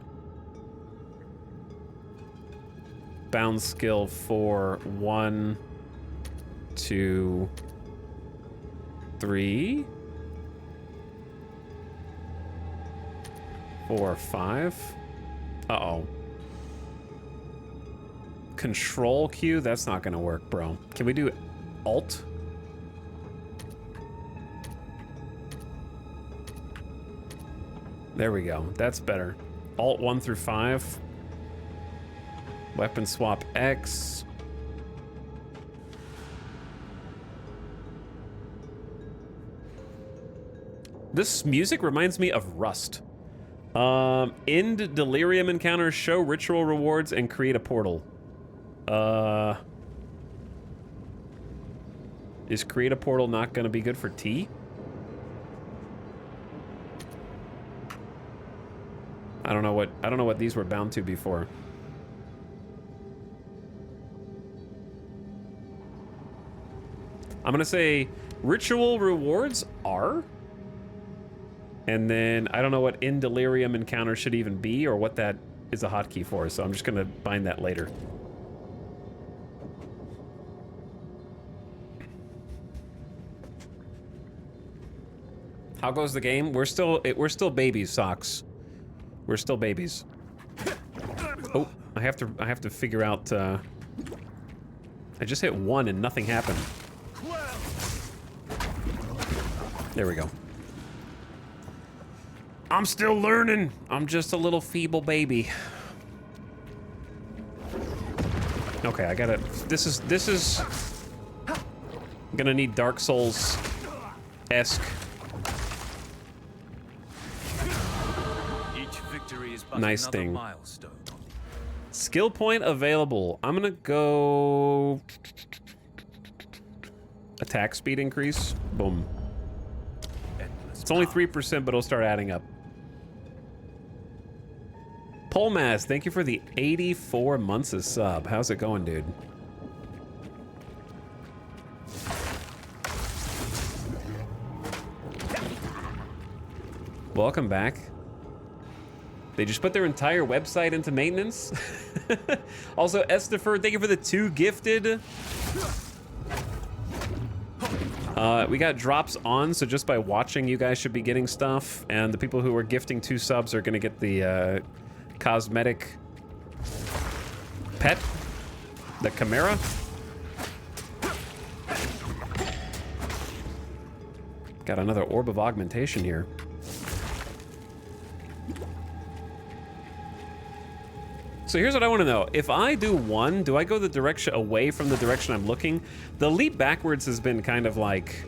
Bound skill for 1, 2, 3, 4, 5. Uh-oh. Control Q? That's not gonna work, bro. Can we do Alt? There we go. That's better. Alt 1 through 5. Weapon swap X. This music reminds me of Rust. End delirium encounters, show ritual rewards, and create a portal. Is create a portal not gonna be good for T? I don't know what these were bound to before. I'm gonna say Ritual rewards are? And then I don't know what In Delirium encounter should even be or what that is a hotkey for, so I'm just gonna find that later. How goes the game? We're still babies, Socks. We're still babies. Oh, I have to figure out. I just hit 1 and nothing happened. There we go. I'm still learning. I'm just a little feeble baby. Okay, I gotta. This is. I'm gonna need Dark Souls-esque. Nice thing. Milestone. Skill point available. I'm gonna go attack speed increase. Boom. It's only 3%, but it'll start adding up. Polmas, thank you for the 84 months of sub. How's it going, dude? Welcome back. They just put their entire website into maintenance. Also, Estifer, thank you for the 2 gifted. We got drops on, so just by watching, you guys should be getting stuff. And the people who are gifting 2 subs are gonna get the cosmetic pet, the Chimera. Got another Orb of Augmentation here. So here's what I want to know. If I do 1, do I go the direction away from the direction I'm looking? The leap backwards has been kind of like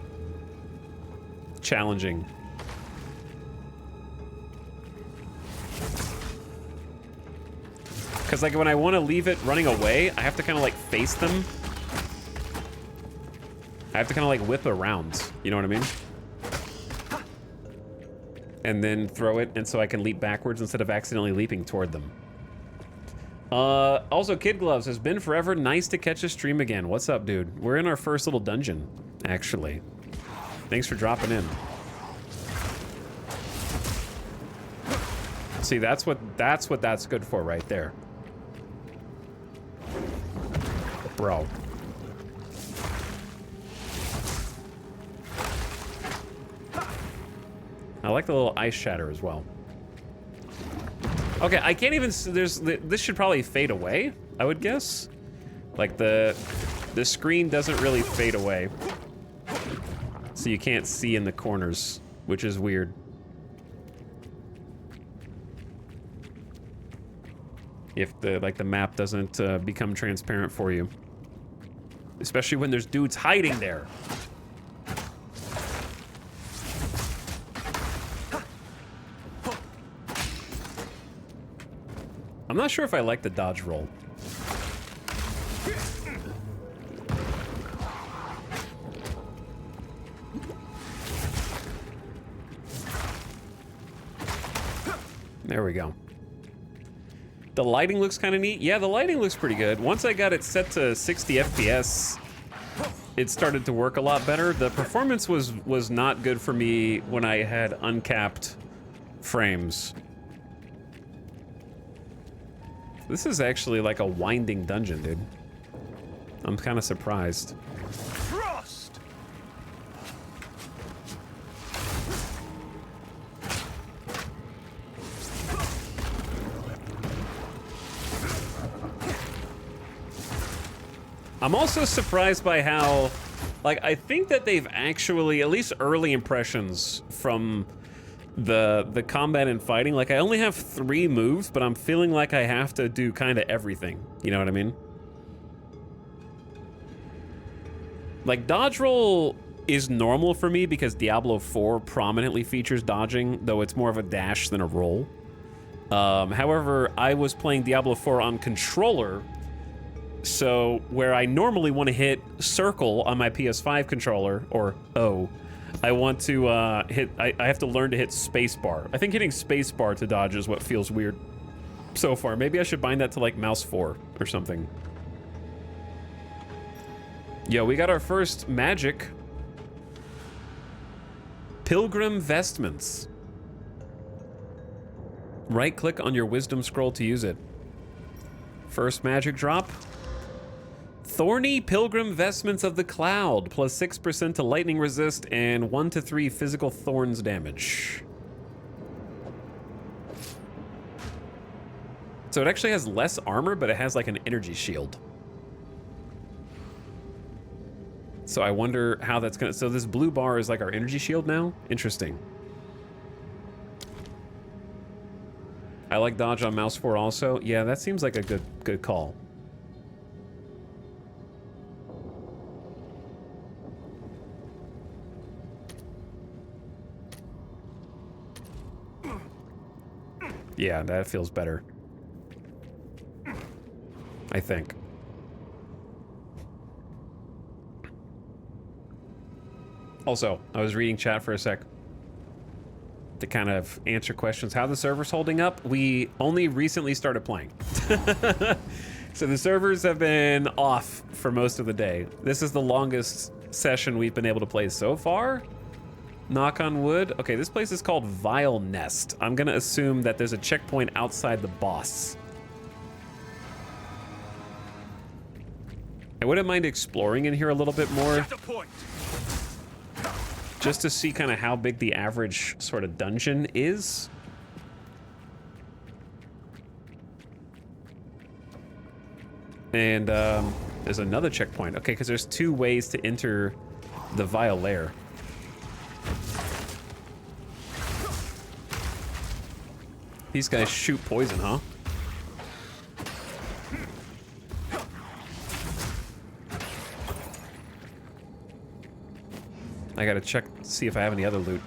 challenging. Because like when I want to leave it running away, I have to kind of like face them. I have to kind of like whip around. You know what I mean? And then throw it, and so I can leap backwards instead of accidentally leaping toward them. Also, Kid Gloves has been forever. Nice to catch a stream again. What's up, dude? We're in our first little dungeon, actually. Thanks for dropping in. See, that's what that's good for right there. Bro. I like the little ice shatter as well. Okay, I can't even, this should probably fade away, I would guess. Like the screen doesn't really fade away. So you can't see in the corners, which is weird. If the map doesn't become transparent for you. Especially when there's dudes hiding there. I'm not sure if I like the dodge roll. There we go. The lighting looks kind of neat. Yeah, the lighting looks pretty good. Once I got it set to 60 FPS, it started to work a lot better. The performance was not good for me when I had uncapped frames. This is actually like a winding dungeon, dude. I'm kind of surprised. Frost! I'm also surprised by how, like, I think that they've actually, at least early impressions from the combat and fighting, like I only have 3 moves, but I'm feeling like I have to do kind of everything. You know what I mean? Like dodge roll is normal for me because Diablo 4 prominently features dodging, though it's more of a dash than a roll. However, I was playing Diablo 4 on controller, so where I normally want to hit circle on my PS5 controller, or O, I want to I have to learn to hit spacebar. I think hitting spacebar to dodge is what feels weird so far. Maybe I should bind that to like mouse 4 or something. Yo, we got our first magic. Pilgrim Vestments. Right-click on your wisdom scroll to use it. First magic drop. Thorny Pilgrim Vestments of the Cloud, plus 6% to lightning resist and 1 to 3 physical thorns damage. So it actually has less armor, but it has like an energy shield. So I wonder how that's gonna... So this blue bar is like our energy shield now? Interesting. I like dodge on mouse 4 also. Yeah, that seems like a good call. Yeah, that feels better. I think. Also, I was reading chat for a sec to kind of answer questions. How the server's holding up? We only recently started playing. So the servers have been off for most of the day. This is the longest session we've been able to play so far. Knock on wood. Okay, this place is called Vile Nest. I'm gonna assume that there's a checkpoint outside the boss. I wouldn't mind exploring in here a little bit more. Just to see kind of how big the average sort of dungeon is. And there's another checkpoint. Okay, because there's 2 ways to enter the Vile Lair. These guys shoot poison, huh? I gotta check, see if I have any other loot.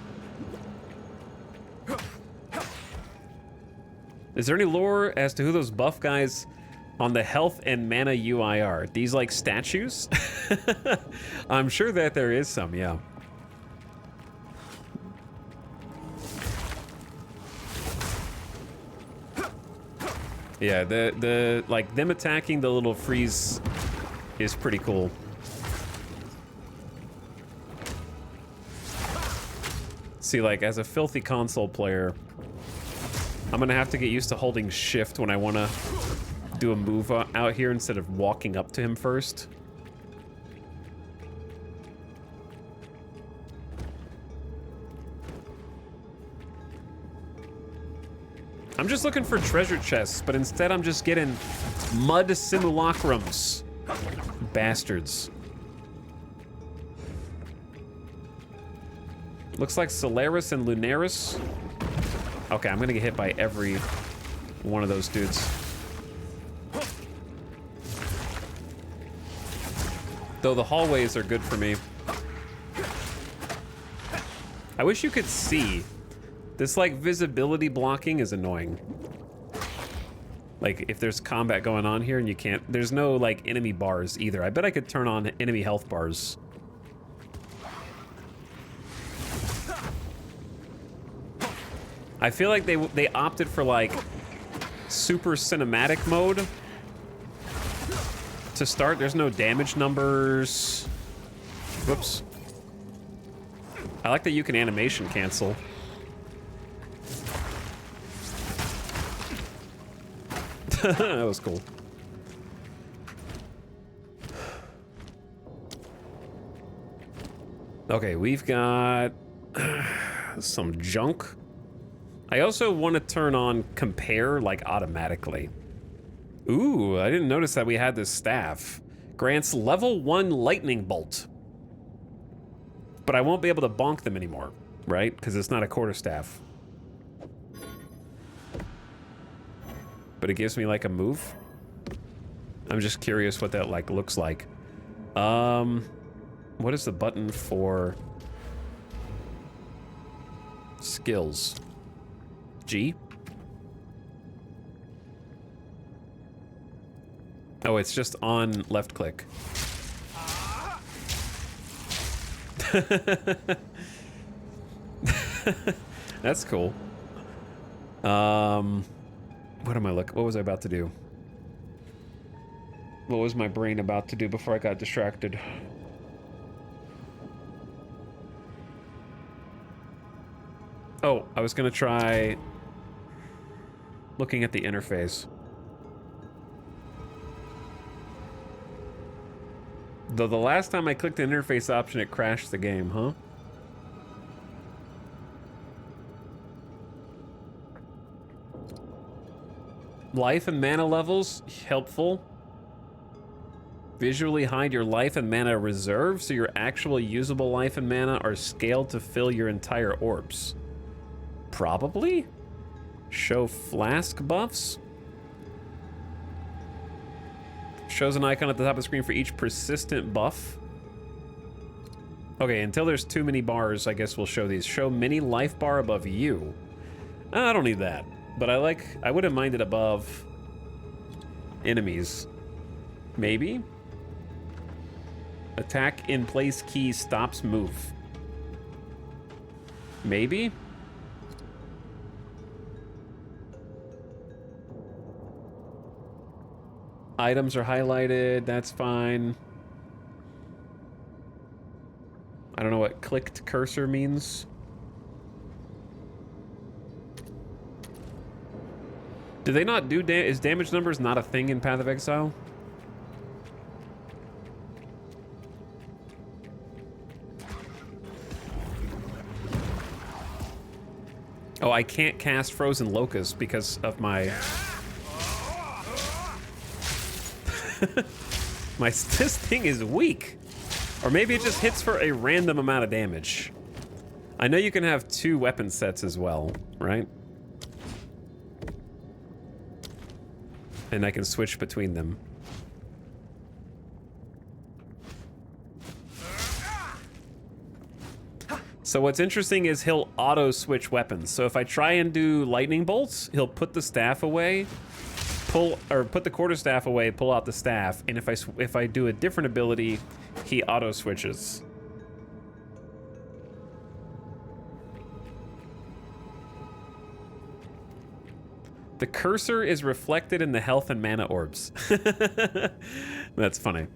Is there any lore as to who those buff guys on the health and mana UI are? These like statues? I'm sure that there is some, yeah. Yeah, the like them attacking the little freeze is pretty cool. See, like, as a filthy console player, I'm gonna have to get used to holding shift when I wanna do a move out here instead of walking up to him first. I'm just looking for treasure chests, but instead I'm just getting mud simulacrums. Bastards. Looks like Solaris and Lunaris. Okay, I'm gonna get hit by every one of those dudes. Though the hallways are good for me. I wish you could see. This, like, visibility blocking is annoying. Like, if there's combat going on here and you can't... There's no, like, enemy bars either. I bet I could turn on enemy health bars. I feel like they opted for, like, super cinematic mode to start. There's no damage numbers. Whoops. I like that you can animation cancel. That was cool. Okay, we've got some junk. I also want to turn on compare, like, automatically. Ooh, I didn't notice that we had this staff. Grants level 1 lightning bolt. But I won't be able to bonk them anymore, right? Because it's not a quarterstaff. But it gives me, like, a move. I'm just curious what that, like, looks like. What is the button for skills? G? Oh, it's just on left click. That's cool. What am I looking? What was I about to do? What was my brain about to do before I got distracted? Oh, I was gonna try looking at the interface. Though the last time I clicked the interface option, it crashed the game, huh? Life and mana levels, helpful. Visually hide your life and mana reserve, so your actual usable life and mana are scaled to fill your entire orbs. Probably? Show flask buffs? Shows an icon at the top of the screen for each persistent buff. Okay, until there's too many bars, I guess we'll show these. Show mini life bar above you. I don't need that, but I wouldn't mind it above enemies. Maybe? Attack in place key stops move. Maybe? Items are highlighted, that's fine. I don't know what clicked cursor means. Do they not do is damage numbers not a thing in Path of Exile? Oh, I can't cast Frozen Locust because of my... this thing is weak. Or maybe it just hits for a random amount of damage. I know you can have 2 weapon sets as well, right? And I can switch between them. So what's interesting is he'll auto switch weapons. So if I try and do lightning bolts, he'll put the staff away, put the quarterstaff away, pull out the staff, and if I do a different ability, he auto switches. The cursor is reflected in the health and mana orbs. That's funny.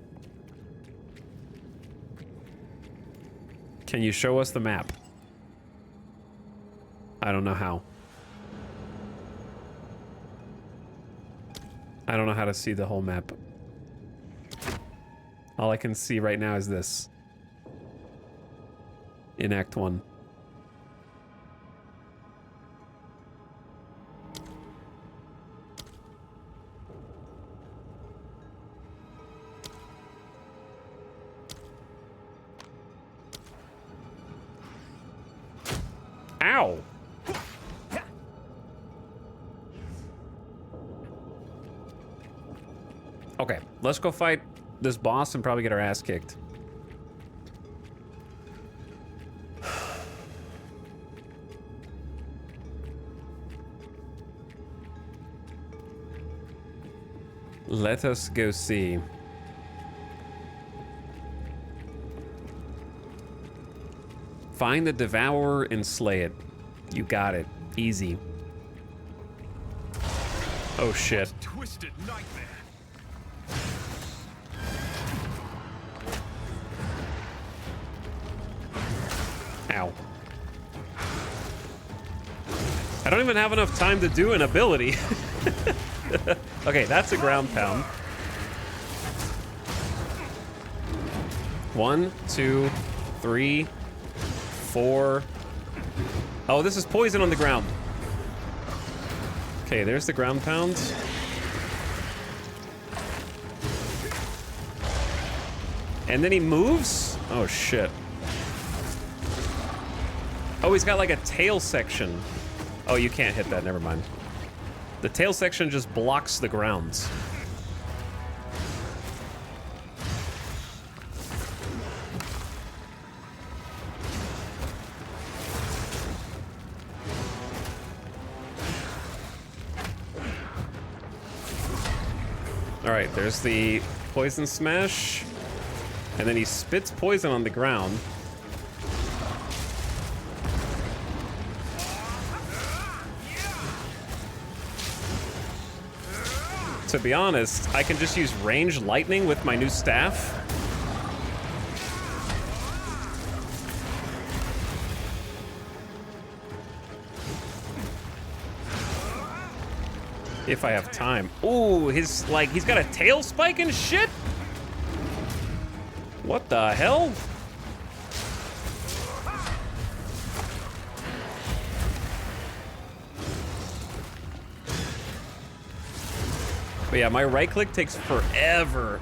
Can you show us the map? I don't know how. I don't know how to see the whole map. All I can see right now is this. In Act 1. Ow! Okay, let's go fight this boss and probably get our ass kicked. Let us go see. Find the Devourer and slay it. You got it. Easy. Oh shit. Twisted nightmare. Ow. I don't even have enough time to do an ability. Okay, that's a ground pound. 1, 2, 3, 4. Oh, this is poison on the ground. Okay, there's the ground pound. And then he moves? Oh, shit. Oh, he's got like a tail section. Oh, you can't hit that, never mind. The tail section just blocks the ground. All right, there's the poison smash. And then he spits poison on the ground. To be honest, I can just use ranged lightning with my new staff. If I have time. Ooh, his, like, he's got a tail spike and shit? What the hell? But yeah, my right click takes forever.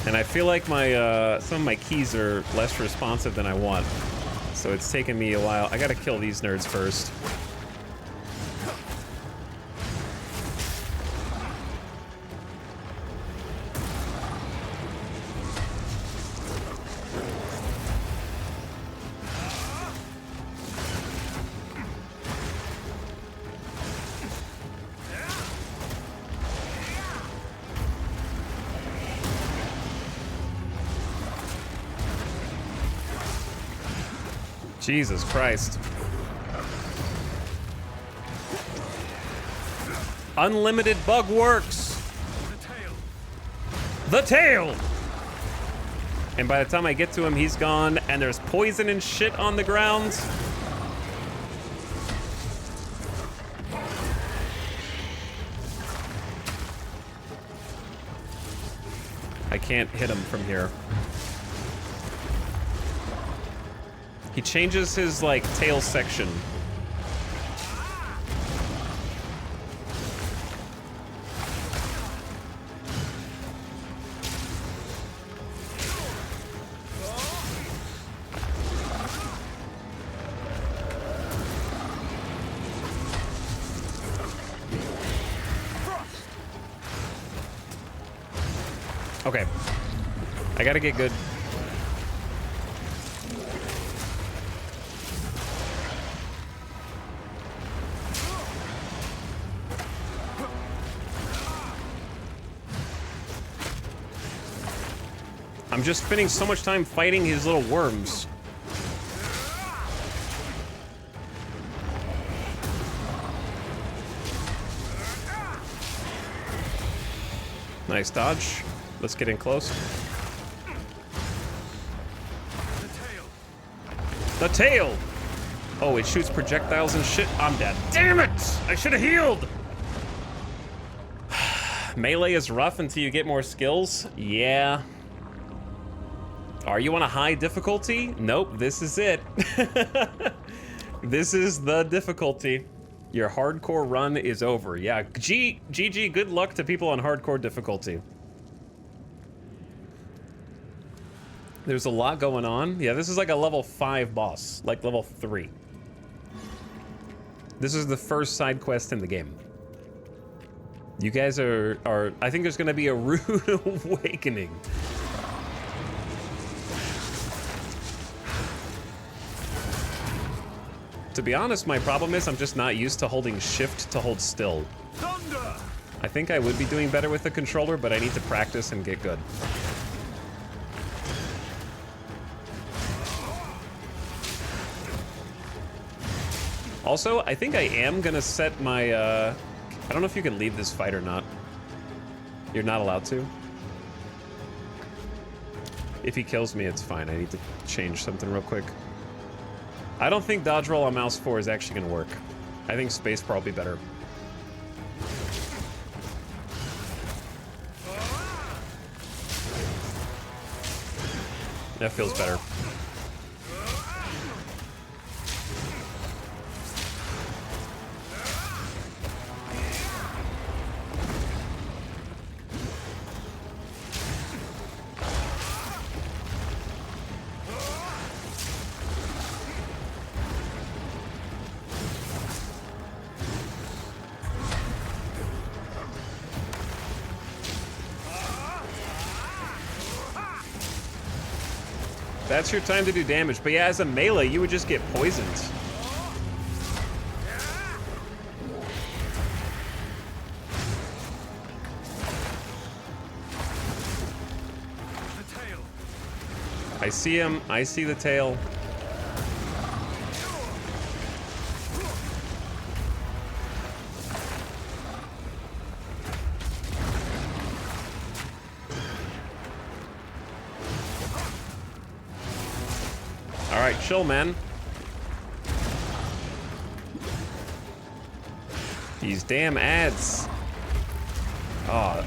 And I feel like my some of my keys are less responsive than I want. So it's taken me a while. I gotta kill these nerds first. Jesus Christ. Unlimited bug works. The tail! And by the time I get to him, he's gone, and there's poison and shit on the ground. I can't hit him from here. He changes his, like, tail section. Okay. I gotta get good. I'm just spending so much time fighting his little worms. Nice dodge. Let's get in close. The tail! Oh, it shoots projectiles and shit. I'm dead. Damn it! I should have healed! Melee is rough until you get more skills. Yeah. Are you on a high difficulty? Nope, this is it. This is the difficulty. Your hardcore run is over. Yeah, GG, good luck to people on hardcore difficulty. There's a lot going on. Yeah, this is like a level 5 boss, like level 3. This is the first side quest in the game. You guys are I think there's gonna be a rude awakening. To be honest, my problem is I'm just not used to holding shift to hold still. Thunder! I think I would be doing better with the controller, but I need to practice and get good. Also, I think I am gonna set my, I don't know if you can leave this fight or not. You're not allowed to. If he kills me, it's fine. I need to change something real quick. I don't think dodge roll on mouse 4 is actually gonna work. I think spacebar will be better. That feels better. That's your time to do damage. But yeah, as a melee, you would just get poisoned. The tail. I see him. I see the tail. right, chill, man. These damn ads. Oh.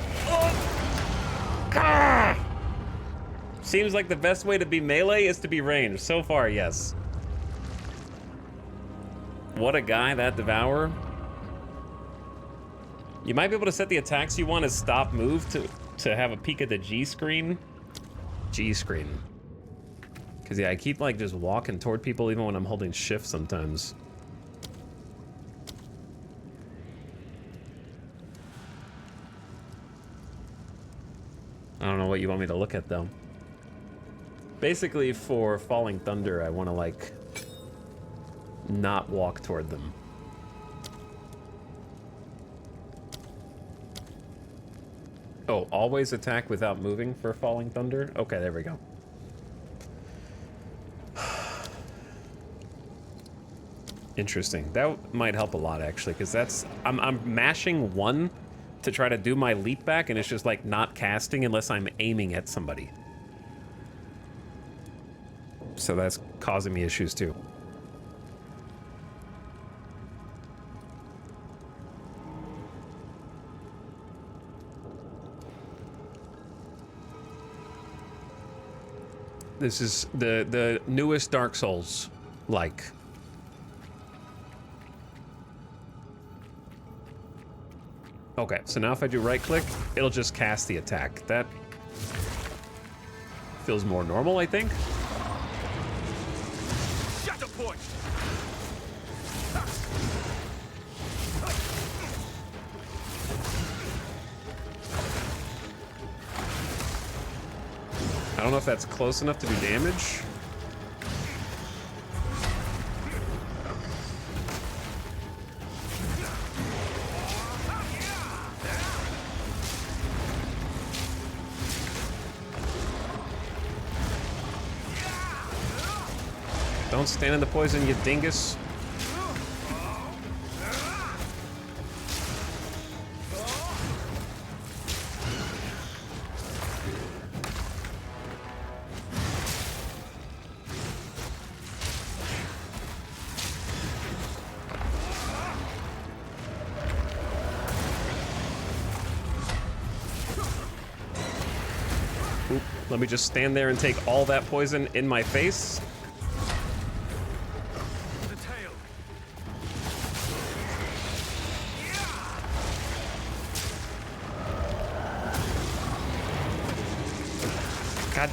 Ah! Seems like the best way to be melee is to be ranged. So far, yes. What a guy, that Devourer. You might be able to set the attacks you want as stop move to have a peek at the G screen. G screen. Because, yeah, I keep, like, just walking toward people even when I'm holding shift sometimes. I don't know what you want me to look at, though. Basically, for Falling Thunder, I want to, like, not walk toward them. Oh, always attack without moving for Falling Thunder? Okay, there we go. Interesting. That might help a lot, actually, because that's... I'm mashing 1 to try to do my leap back, and it's just, like, not casting unless I'm aiming at somebody. So that's causing me issues, too. This is the newest Dark Souls, like. Okay, so now if I do right click, it'll just cast the attack. That feels more normal, I think. Shadow point. I don't know if that's close enough to do damage. Don't stand in the poison, you dingus. Oop, let me just stand there and take all that poison in my face. God,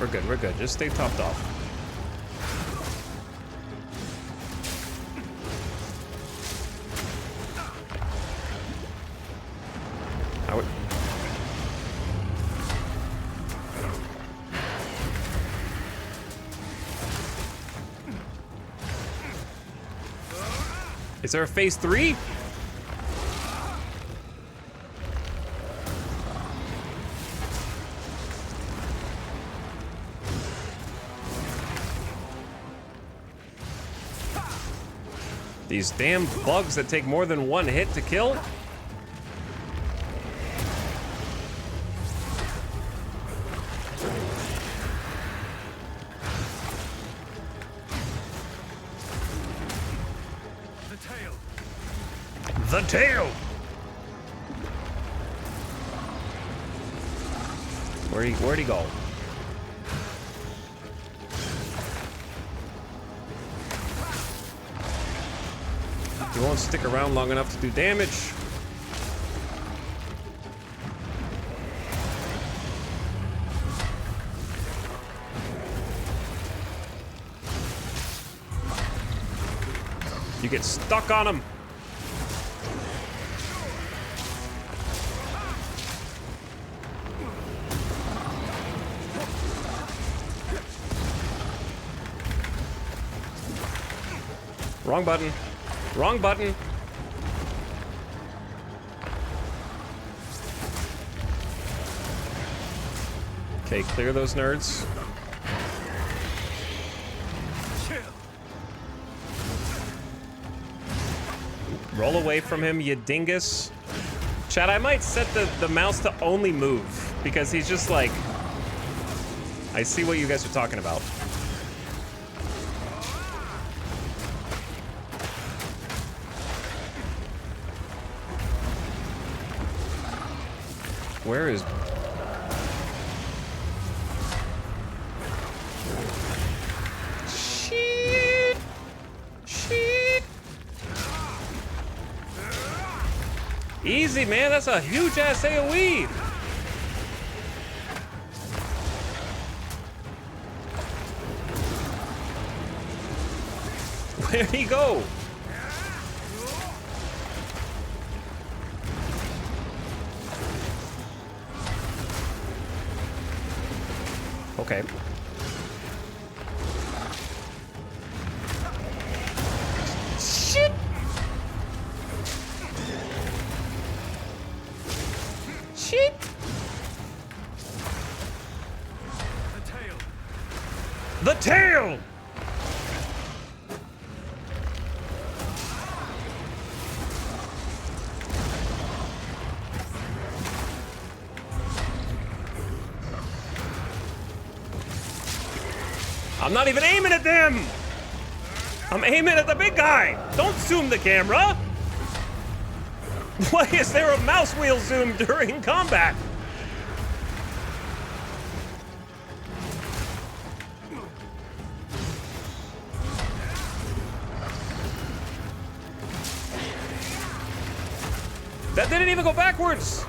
we're good, we're good. Just stay topped off. Is there a phase 3? These damn bugs that take more than 1 hit to kill? The tail! Where'd he go? He won't stick around long enough to do damage. You get stuck on him. Wrong button. Wrong button. Okay, clear those nerds. Roll away from him, you dingus. Chad, I might set the mouse to only move because he's just like... I see what you guys are talking about. Where is... Shit! Shit! Easy, man. That's a huge-ass AoE. Where'd he go? Okay. Shit! Shit! The tail! I'm not even aiming at them! I'm aiming at the big guy! Don't zoom the camera! Why is there a mouse wheel zoom during combat? That didn't even go backwards!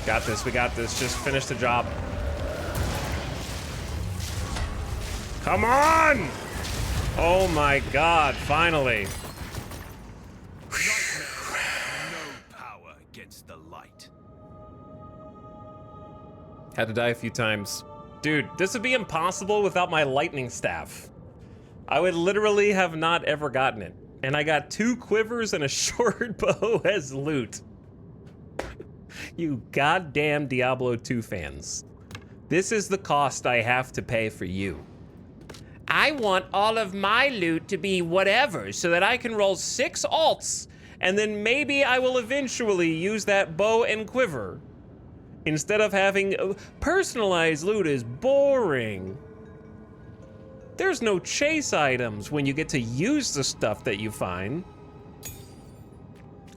Got this, we got this. Just finish the job. Come on! Oh my god, finally. No power against the light. Had to die a few times. Dude, this would be impossible without my lightning staff. I would literally have not ever gotten it. And I got 2 quivers and a short bow as loot. You goddamn Diablo 2 fans. This is the cost I have to pay for you. I want all of my loot to be whatever so that I can roll 6 alts and then maybe I will eventually use that bow and quiver. Instead of having personalized loot is boring. There's no chase items when you get to use the stuff that you find.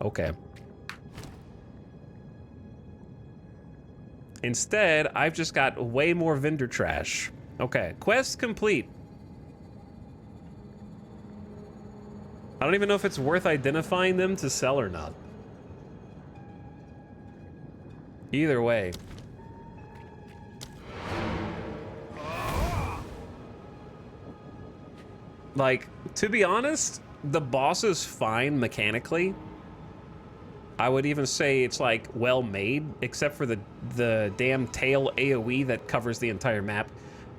Okay. Instead, I've just got way more vendor trash. Okay, quest complete. I don't even know if it's worth identifying them to sell or not. Either way. Like, to be honest, the boss is fine mechanically. I would even say it's like well made, except for the damn tail AoE that covers the entire map.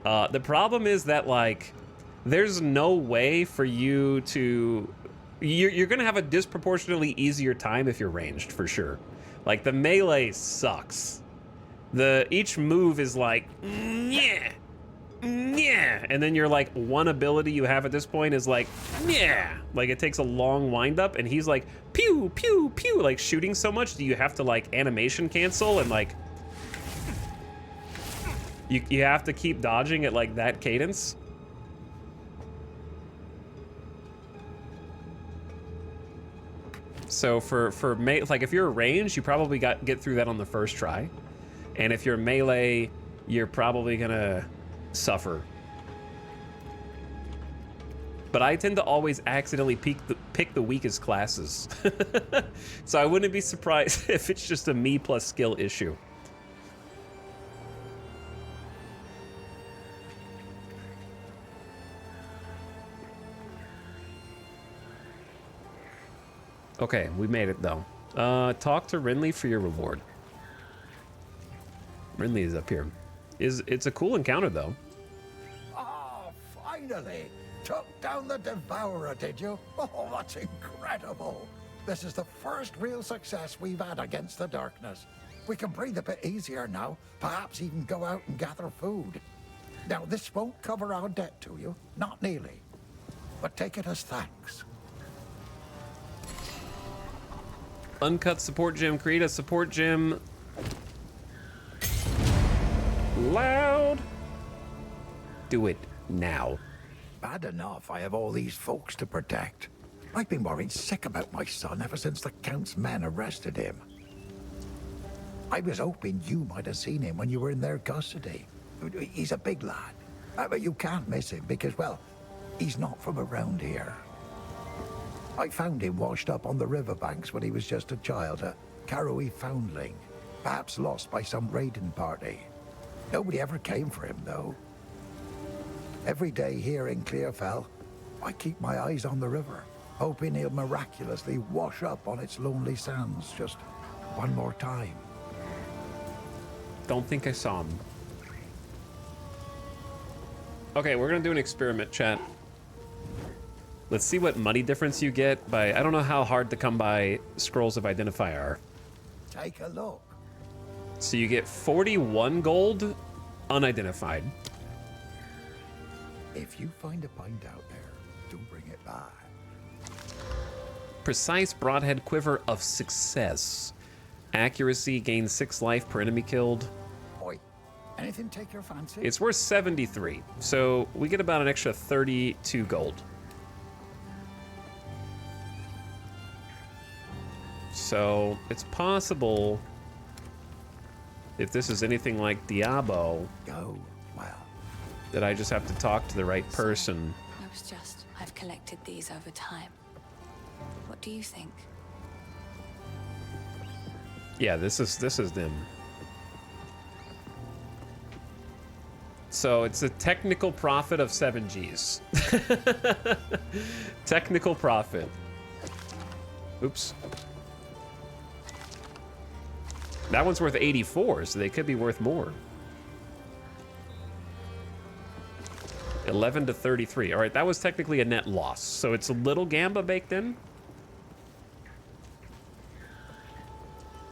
The problem is that like, there's no way for you to, you're gonna have a disproportionately easier time if you're ranged for sure. Like the melee sucks. Each move is like, yeah, yeah, and then your like one ability you have at this point is like, yeah, like it takes a long wind up, and he's like pew pew pew, like shooting so much that you have to like animation cancel and like you have to keep dodging at like that cadence. So for like if you're a range, you probably get through that on the first try, and if you're melee, you're probably gonna suffer. But I tend to always accidentally pick the weakest classes. So I wouldn't be surprised if it's just a me plus skill issue. Okay, we made it though. Talk to Renly for your reward. Renly is up here. It's a cool encounter though. Ah, finally! Took down the Devourer, did you? Oh, that's incredible! This is the first real success we've had against the darkness. We can breathe a bit easier now, perhaps even go out and gather food. Now, this won't cover our debt to you, not nearly. but take it as thanks. Uncut support gem. Create a support gem. Loud. Do it now. Bad enough I have all these folks to protect. I've been worried sick about my son ever since the Count's men arrested him. I was hoping you might have seen him when you were in their custody. He's a big lad, but you can't miss him because, well, he's not from around here. I found him washed up on the riverbanks when he was just a child, a Carrowy foundling, perhaps lost by some raiding party. Nobody ever came for him, though. Every day here in Clearfell, I keep my eyes on the river, hoping he'll miraculously wash up on its lonely sands just one more time. Don't think I saw him. Okay, we're gonna do an experiment, chat. Let's see what money difference you get by... I don't know how hard to come by scrolls of identify are. Take a look. So you get 41 gold unidentified. If you find a pint out there, do bring it back. Precise broadhead quiver of success. Accuracy gains 6 life per enemy killed. Oi, anything take your fancy? It's worth 73, so we get about an extra 32 gold. So it's possible, if this is anything like Diabo, Go, well. that I just have to talk to the right person. I've collected these over time. What do you think? Yeah, this is them. So it's a technical profit of 7 Gs. Technical profit. Oops. That one's worth 84, so they could be worth more. 11 to 33. All right, that was technically a net loss. So it's a little gamba baked in.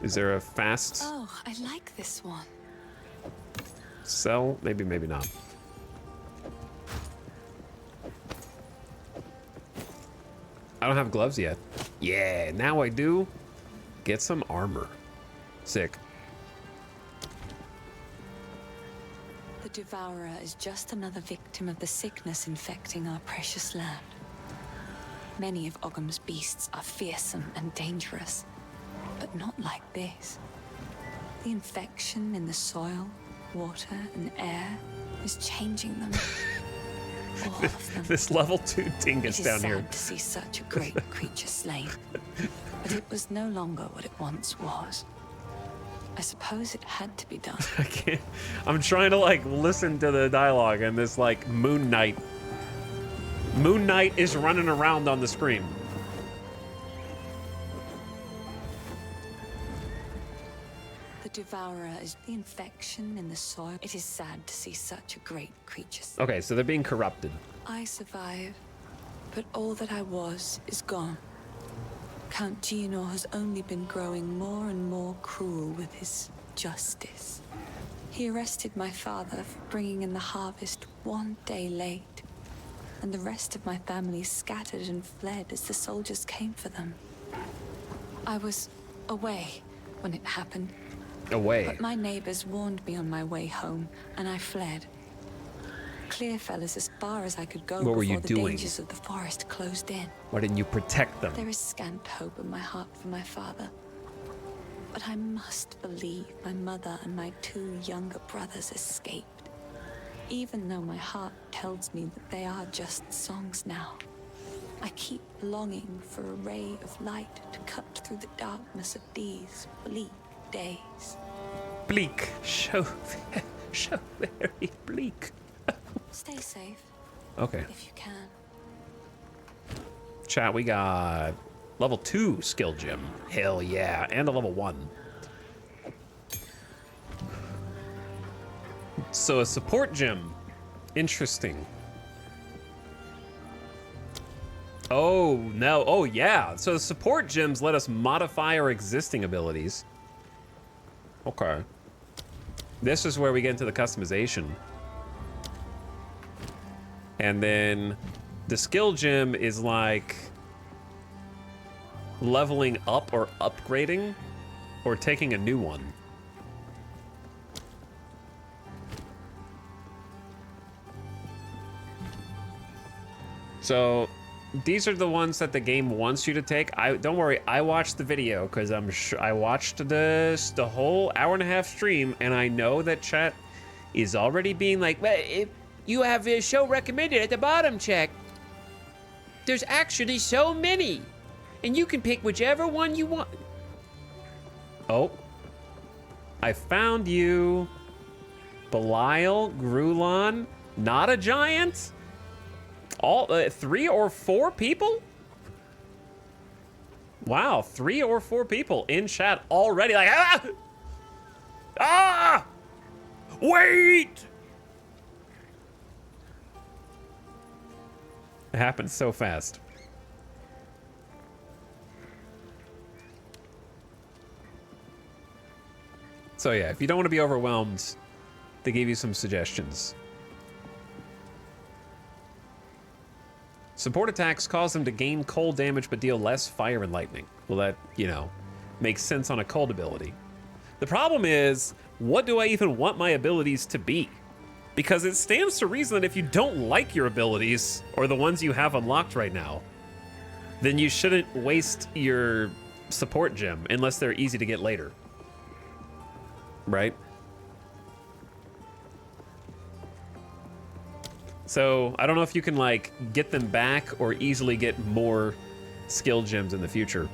Is there a fast Oh, I like this one. sell? Maybe, maybe not. I don't have gloves yet. Yeah, now I do. Get some armor. Sick. The Devourer is just another victim of the sickness infecting our precious land. Many of Ogham's beasts are fearsome and dangerous, but not like this. The infection in the soil, water, and air is changing them. All of them. This level 2 dingus It is down sad here. to see such a great creature slain, but it was no longer what it once was. I suppose it had to be done. I can't. I'm trying to like listen to the dialogue, and this like Moon Knight. Moon Knight is running around on the screen. The Devourer is the infection in the soil. It is sad to see such a great creature. Okay, so they're being corrupted. I survive, but all that I was is gone. Count Gianor has only been growing more and more cruel with his justice. He arrested my father for bringing in the harvest one day late, and the rest of my family scattered and fled as the soldiers came for them. I was away when it happened, Away. but my neighbors warned me on my way home, and I fled. Clearfell is as far as I could go What were before you the doing? dangers of the forest closed in. Why didn't you protect them? There is scant hope in my heart for my father. But I must believe my mother and my 2 younger brothers escaped. Even though my heart tells me that they are just songs now. I keep longing for a ray of light to cut through the darkness of these bleak days. Bleak. So very bleak. Stay safe, Okay. if you can. Chat, we got level 2 skill gem. Hell yeah. And a level 1. So a support gem. Interesting. Oh, no. Oh, yeah. So the support gems let us modify our existing abilities. Okay. This is where we get into the customization. And then The skill gem is like leveling up or upgrading or taking a new one. So these are the ones that the game wants you to take. Don't worry, I watched the video because I'm sure I watched the whole hour-and-a-half stream, and I know that chat is already being like, well, if you have a show recommended at the bottom, check. There's actually so many, and you can pick whichever one you want. Oh, I found you, Belial, Grulon, not a giant. All 3 or 4 people? Wow, 3 or 4 people in chat already. Like, wait! It happens so fast. So yeah, if you don't want to be overwhelmed, they gave you some suggestions. Support attacks cause them to gain cold damage but deal less fire and lightning. Well, that, you know, makes sense on a cold ability. The problem is, what do I even want my abilities to be? Because it stands to reason that if you don't like your abilities, or the ones you have unlocked right now, then you shouldn't waste your support gem unless they're easy to get later. Right? So I don't know if you can like get them back or easily get more skill gems in the future.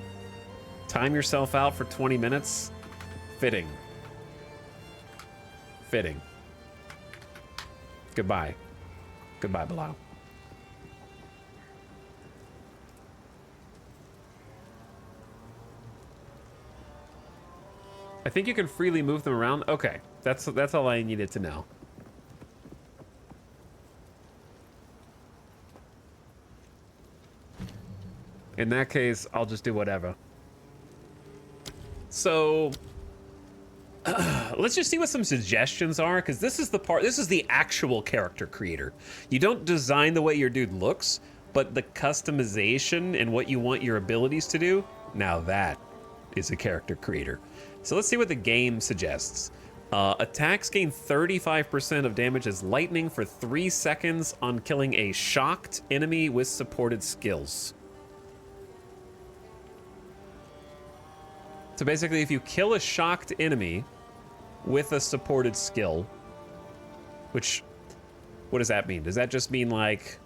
Time yourself out for 20 minutes. Fitting. Fitting. Goodbye. Goodbye, Bilal. I think you can freely move them around. Okay, that's all I needed to know. In that case, I'll just do whatever. So, let's just see what some suggestions are, because this is the actual character creator. You don't design the way your dude looks, but the customization and what you want your abilities to do, now that is a character creator. So let's see what the game suggests. Attacks gain 35% of damage as lightning for 3 seconds on killing a shocked enemy with supported skills. So basically, if you kill a shocked enemy with a supported skill, which, what does that mean? Does that just mean like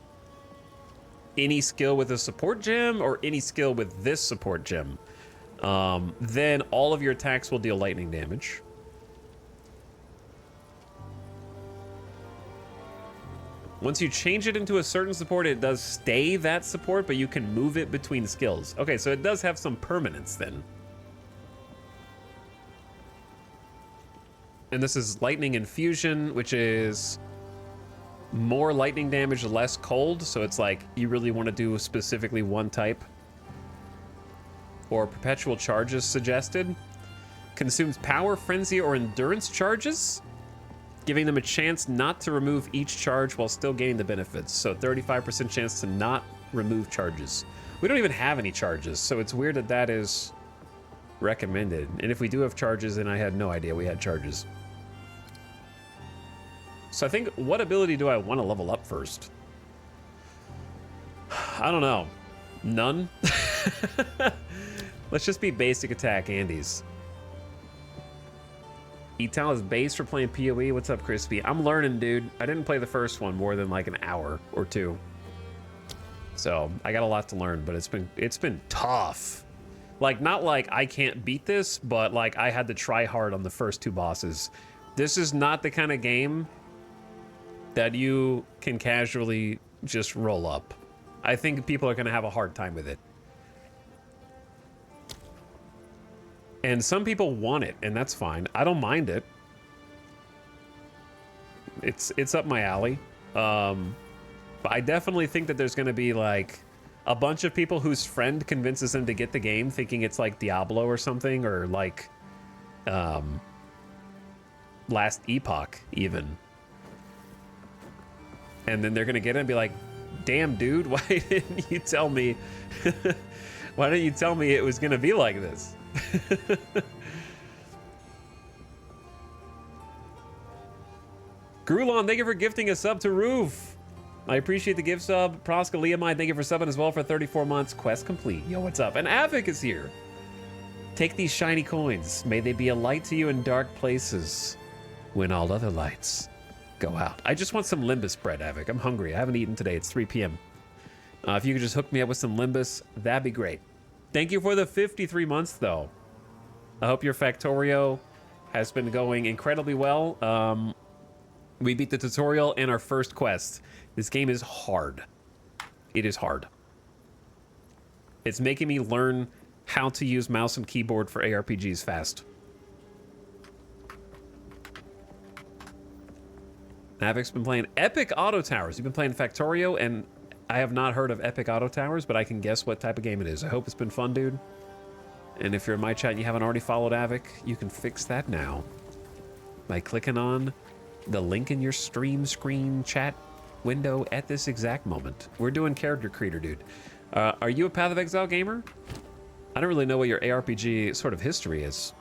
any skill with a support gem or any skill with this support gem? Then all of your attacks will deal lightning damage. Once you change it into a certain support, it does stay that support, but you can move it between skills. Okay, so it does have some permanence then. And this is Lightning Infusion, which is more lightning damage, less cold. So it's like you really want to do specifically one type. Or Perpetual Charges suggested. Consumes Power, Frenzy, or Endurance charges, giving them a chance not to remove each charge while still gaining the benefits. So 35% chance to not remove charges. We don't even have any charges, so it's weird that that is recommended. And if we do have charges, then I had no idea we had charges. So I think, what ability do I want to level up first? I don't know. None? Let's just be basic attack Andes. Etal is base for playing PoE. What's up, Crispy? I'm learning, dude. I didn't play the first one more than like an hour or two. So I got a lot to learn, but it's been tough. Like, not like I can't beat this, but like I had to try hard on the first 2 bosses. This is not the kind of game that you can casually just roll up. I think people are gonna have a hard time with it. And some people want it, and that's fine. I don't mind it. It's up my alley. But I definitely think that there's gonna be like a bunch of people whose friend convinces them to get the game thinking it's like Diablo or something, or like Last Epoch even. And then they're gonna get it and be like, damn, dude, why didn't you tell me? Why didn't you tell me it was gonna be like this? Grulon, thank you for gifting a sub to Roof. I appreciate the gift sub. Proska Leomide, thank you for subbing as well for 34 months. Quest complete. Yo, what's up? And Avik is here. Take these shiny coins. May they be a light to you in dark places when all other lights go out. I just want some Limbus bread, Avik. I'm hungry. I haven't eaten today. It's 3 p.m. If you could just hook me up with some Limbus, that'd be great. Thank you for the 53 months, though. I hope your Factorio has been going incredibly well. We beat the tutorial and our first quest. This game is hard. It is hard. It's making me learn how to use mouse and keyboard for ARPGs fast. Avik's been playing Epic Auto Towers. You've been playing Factorio, and I have not heard of Epic Auto Towers, but I can guess what type of game it is. I hope it's been fun, dude. And if you're in my chat and you haven't already followed Avik, you can fix that now by clicking on the link in your stream screen chat window at this exact moment. We're doing character creator, dude. Are you a Path of Exile gamer? I don't really know what your ARPG sort of history is.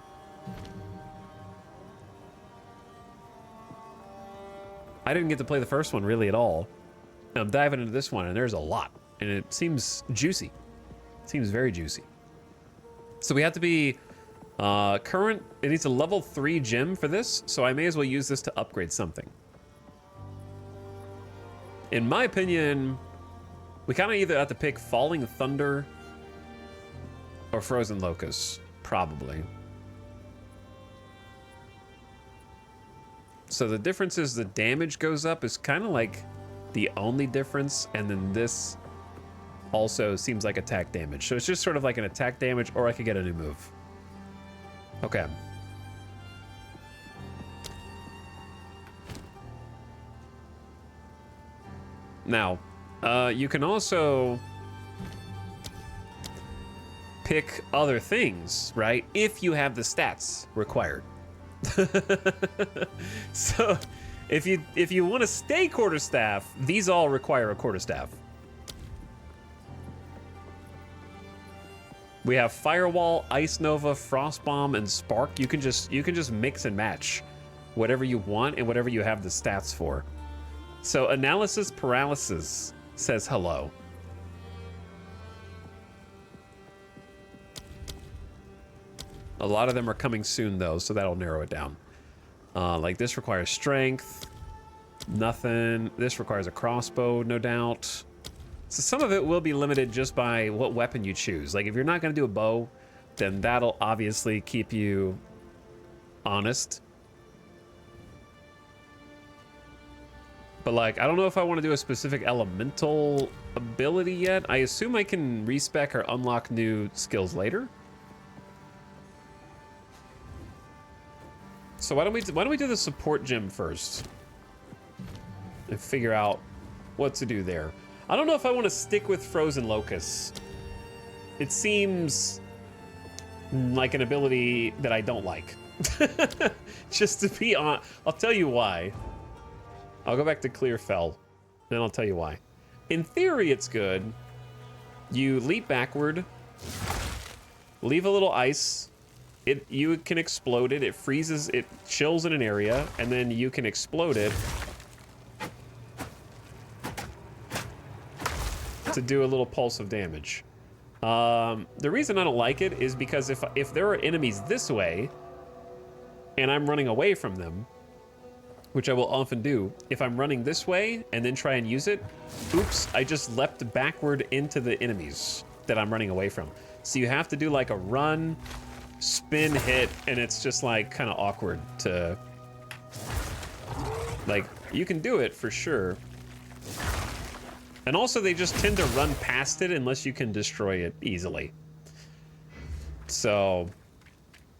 I didn't get to play the first one really at all. I'm diving into this one, and there's a lot, and it seems juicy. It seems very juicy. So we have to be current. It needs a level 3 gem for this, so I may as well use this to upgrade something. In my opinion, we kind of either have to pick Falling Thunder or Frozen Locust, probably. So the difference is the damage goes up is kind of like the only difference, and then this also seems like attack damage. So it's just sort of like an attack damage, or I could get a new move. Okay. Now, you can also pick other things, right? If you have the stats required. So, if you want to stay quarterstaff, these all require a quarterstaff. We have Firewall, Ice Nova, Frost Bomb, and Spark. You can just mix and match whatever you want and whatever you have the stats for. So Analysis Paralysis says hello. A lot of them are coming soon though, so that'll narrow it down. Like this requires strength, nothing. This requires a crossbow, no doubt. So some of it will be limited just by what weapon you choose. Like if you're not gonna do a bow, then that'll obviously keep you honest. But like, I don't know if I want to do a specific elemental ability yet. I assume I can respec or unlock new skills later. So why don't we do the support gym first and figure out what to do there. I don't know if I want to stick with Frozen Locust. It seems like an ability that I don't like. Just to be honest, I'll tell you why. I'll go back to Clearfell, then I'll tell you why. In theory, it's good. You leap backward, leave a little ice. You can explode it. It freezes. It chills in an area, and then you can explode it to do a little pulse of damage. The reason I don't like it is because if there are enemies this way, and I'm running away from them, which I will often do, if I'm running this way and then try and use it, oops, I just leapt backward into the enemies that I'm running away from. So you have to do like a run, spin, hit, and it's just like kind of awkward to, like, you can do it for sure. And also they just tend to run past it unless you can destroy it easily. So,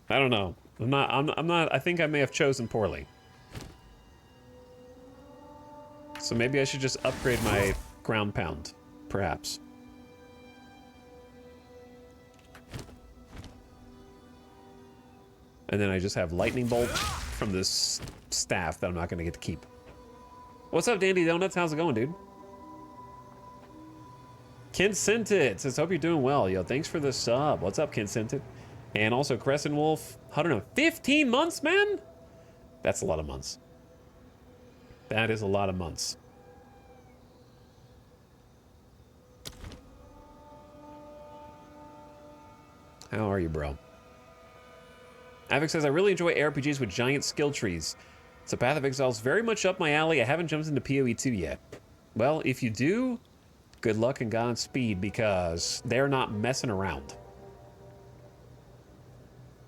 I don't know. I'm not, I think I may have chosen poorly. So maybe I should just upgrade my ground pound, perhaps. And then I just have lightning bolt from this staff that I'm not gonna get to keep. What's up, Dandy Donuts? How's it going, dude? Kent Sintit says, hope you're doing well. Yo, thanks for the sub. What's up, Kent Sintit? And also Crescent Wolf, 115 months, man? That's a lot of months. That is a lot of months. How are you, bro? Avic says, I really enjoy ARPGs with giant skill trees. So Path of Exile is very much up my alley. I haven't jumped into PoE 2 yet. Well, if you do, good luck and Godspeed, because they're not messing around.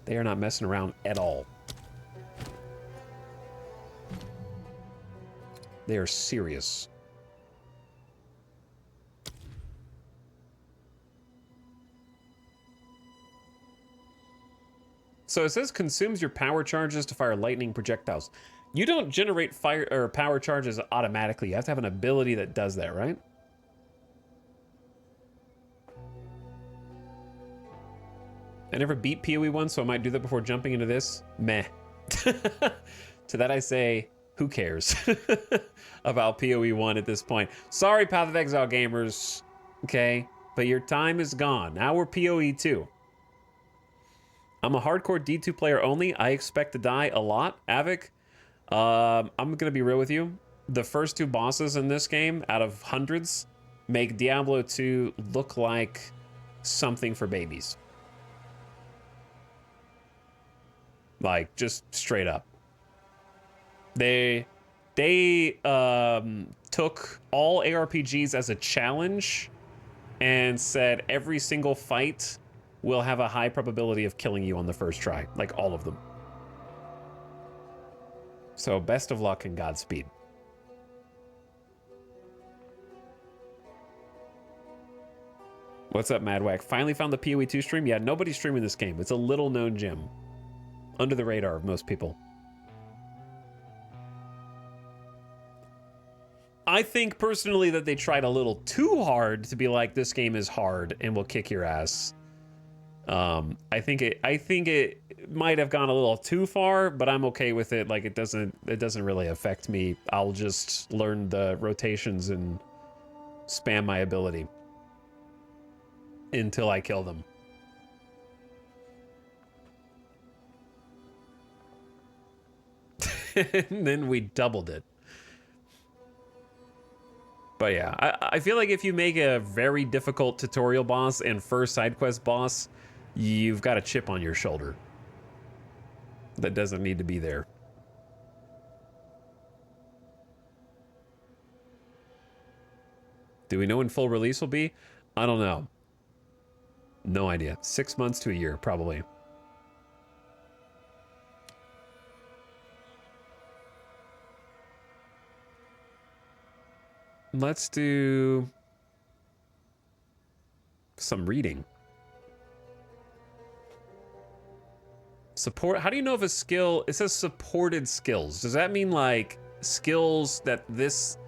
They are not messing around at all. They are serious. So it says consumes your power charges to fire lightning projectiles. You don't generate fire or power charges automatically. You have to have an ability that does that, right? I never beat PoE 1, so I might do that before jumping into this. Meh. To that I say, who cares about PoE 1 at this point? Sorry, Path of Exile gamers, okay? But your time is gone. Now we're PoE 2. I'm a hardcore D2 player only. I expect to die a lot. Avic, I'm going to be real with you. The first two bosses in this game, out of hundreds, make Diablo 2 look like something for babies. Like, just straight up. They took all ARPGs as a challenge and said every single fight will have a high probability of killing you on the first try. Like, all of them. So, best of luck and Godspeed. What's up, Madwack? Finally found the PoE 2 stream? Yeah, nobody's streaming this game. It's a little-known gem. Under the radar of most people. I think, personally, that they tried a little too hard to be like, this game is hard and will kick your ass. I think it might have gone a little too far, but I'm okay with it. Like, it doesn't really affect me. I'll just learn the rotations and spam my ability until I kill them. And then we doubled it. But yeah, I feel like if you make a very difficult tutorial boss and first side quest boss, you've got a chip on your shoulder that doesn't need to be there. Do we know when full release will be? I don't know. No idea. 6 months to a year, probably. Let's do some reading. Support. How do you know if a skill, it says supported skills. Does that mean like skills that this,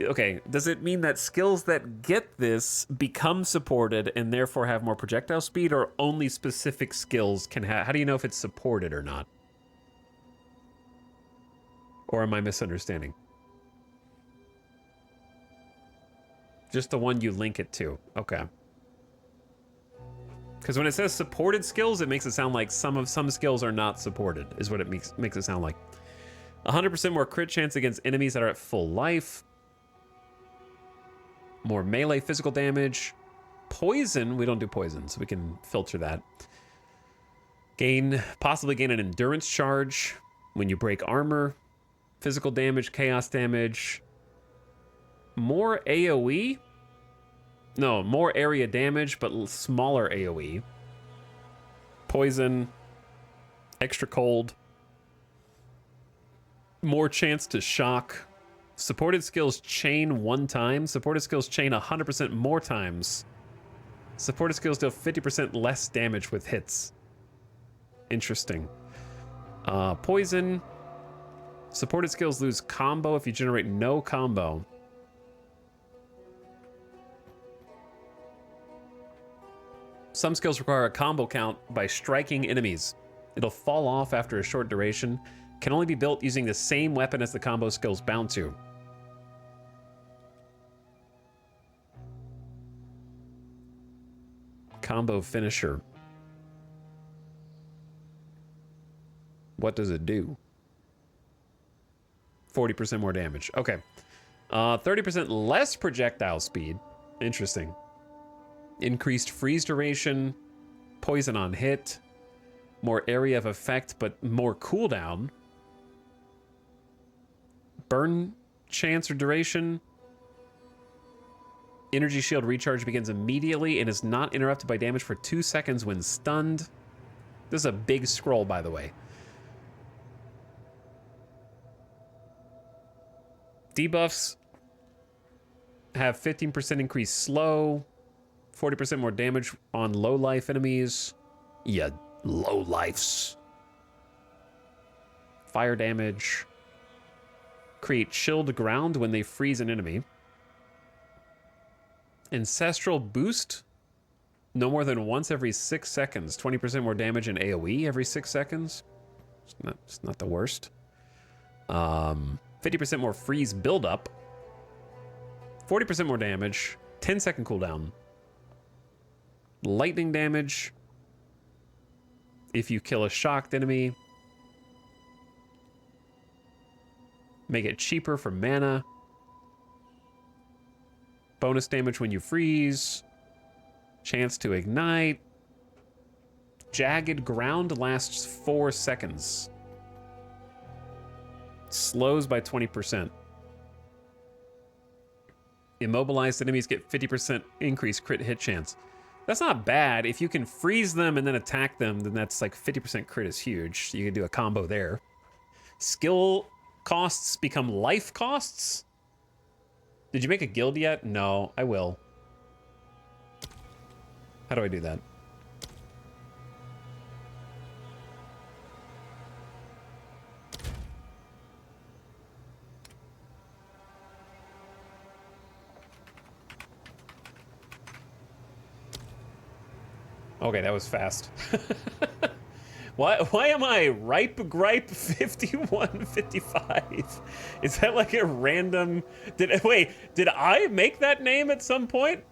okay, does it mean that skills that get this become supported and therefore have more projectile speed, or only specific skills can have, how do you know if it's supported or not? Or am I misunderstanding? Just the one you link it to. Okay. Because when it says supported skills, it makes it sound like some skills are not supported, is what it makes it sound like. 100% more crit chance against enemies that are at full life. More melee physical damage. Poison, we don't do poison, so we can filter that. Possibly gain an endurance charge when you break armor. Physical damage, chaos damage. More AoE? No, more area damage, but smaller AoE. Poison. Extra cold. More chance to shock. Supported skills chain 1 time. Supported skills chain 100% more times. Supported skills deal 50% less damage with hits. Interesting. Poison. Supported skills lose combo if you generate no combo. Some skills require a combo count by striking enemies. It'll fall off after a short duration. Can only be built using the same weapon as the combo skill's bound to. Combo finisher. What does it do? 40% more damage. Okay. 30% less projectile speed. Interesting. Increased freeze duration. Poison on hit. More area of effect, but more cooldown. Burn chance or duration. Energy shield recharge begins immediately and is not interrupted by damage for 2 seconds when stunned. This is a big scroll, by the way. Debuffs have 15% increased slow, 40% more damage on low life enemies. Yeah, low lifes. Fire damage. Create chilled ground when they freeze an enemy. Ancestral boost. No more than once every 6 seconds. 20% more damage in AoE every 6 seconds. It's not the worst. 50% more freeze buildup. 40% more damage. 10-second cooldown. Lightning damage. If you kill a shocked enemy. Make it cheaper for mana. Bonus damage when you freeze. Chance to ignite. Jagged ground lasts 4 seconds. Slows by 20%. Immobilized enemies get 50% increased crit hit chance. That's not bad. If you can freeze them and then attack them, then that's like 50% crit is huge. You can do a combo there. Skill costs become life costs? Did you make a guild yet? No, I will. How do I do that? Okay, that was fast. Why am I ripe gripe 5155? Is that like a random... Wait, did I make that name at some point?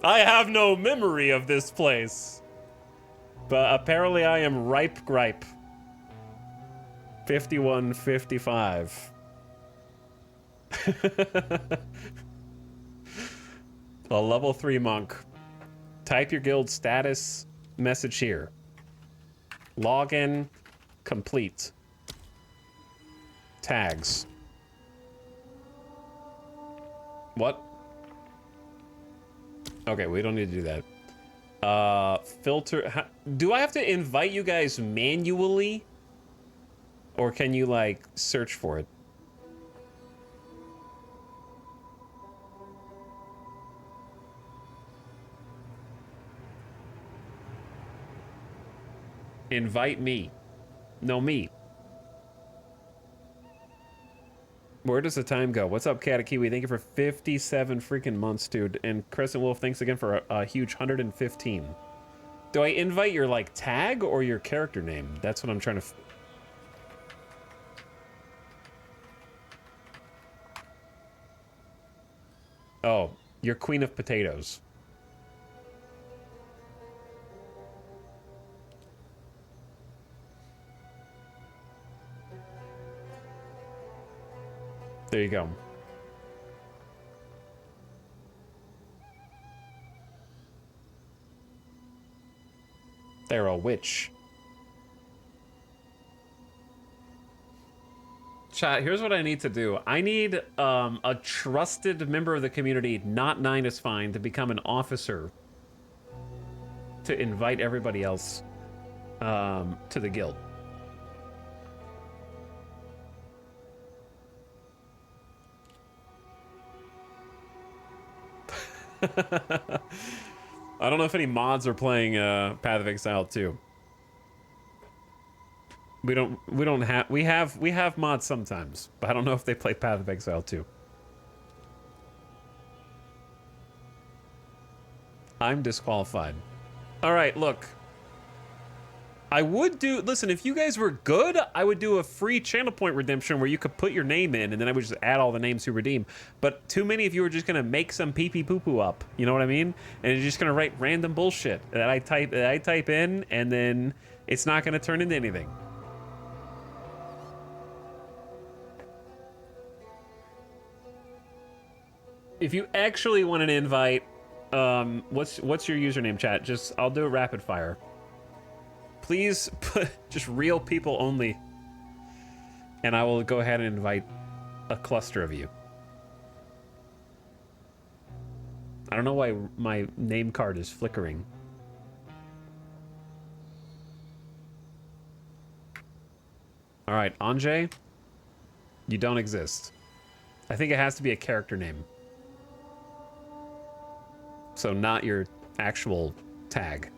I have no memory of this place. But apparently I am ripe gripe 5155. A level 3 monk. Type your guild status message here. Login complete. Tags. What? Okay, we don't need to do that. Filter. Do I have to invite you guys manually? Or can you, like, search for it? Invite me. No, me. Where does the time go? What's up, Katakiwi? Thank you for 57 freaking months, dude. And Crescent Wolf, thanks again for a huge 115. Do I invite your, like, tag or your character name? That's what I'm trying to... Oh, you're Queen of Potatoes. There you go. They're a witch. Chat, here's what I need to do. I need a trusted member of the community, not 9 is fine, to become an officer to invite everybody else to the guild. I don't know if any mods are playing Path of Exile 2. We have mods sometimes, but I don't know if they play Path of Exile 2. I'm disqualified. All right, look. I would do, listen, if you guys were good, I would do a free channel point redemption where you could put your name in and then I would just add all the names to redeem. But too many of you are just gonna make some pee pee poo poo up, you know what I mean? And you're just gonna write random bullshit that I type in, and then it's not gonna turn into anything. If you actually want an invite, what's your username, chat? Just, I'll do it rapid fire. Please put just real people only, and I will go ahead and invite a cluster of you. I don't know why my name card is flickering. All right, Anjay, you don't exist. I think it has to be a character name. So not your actual tag.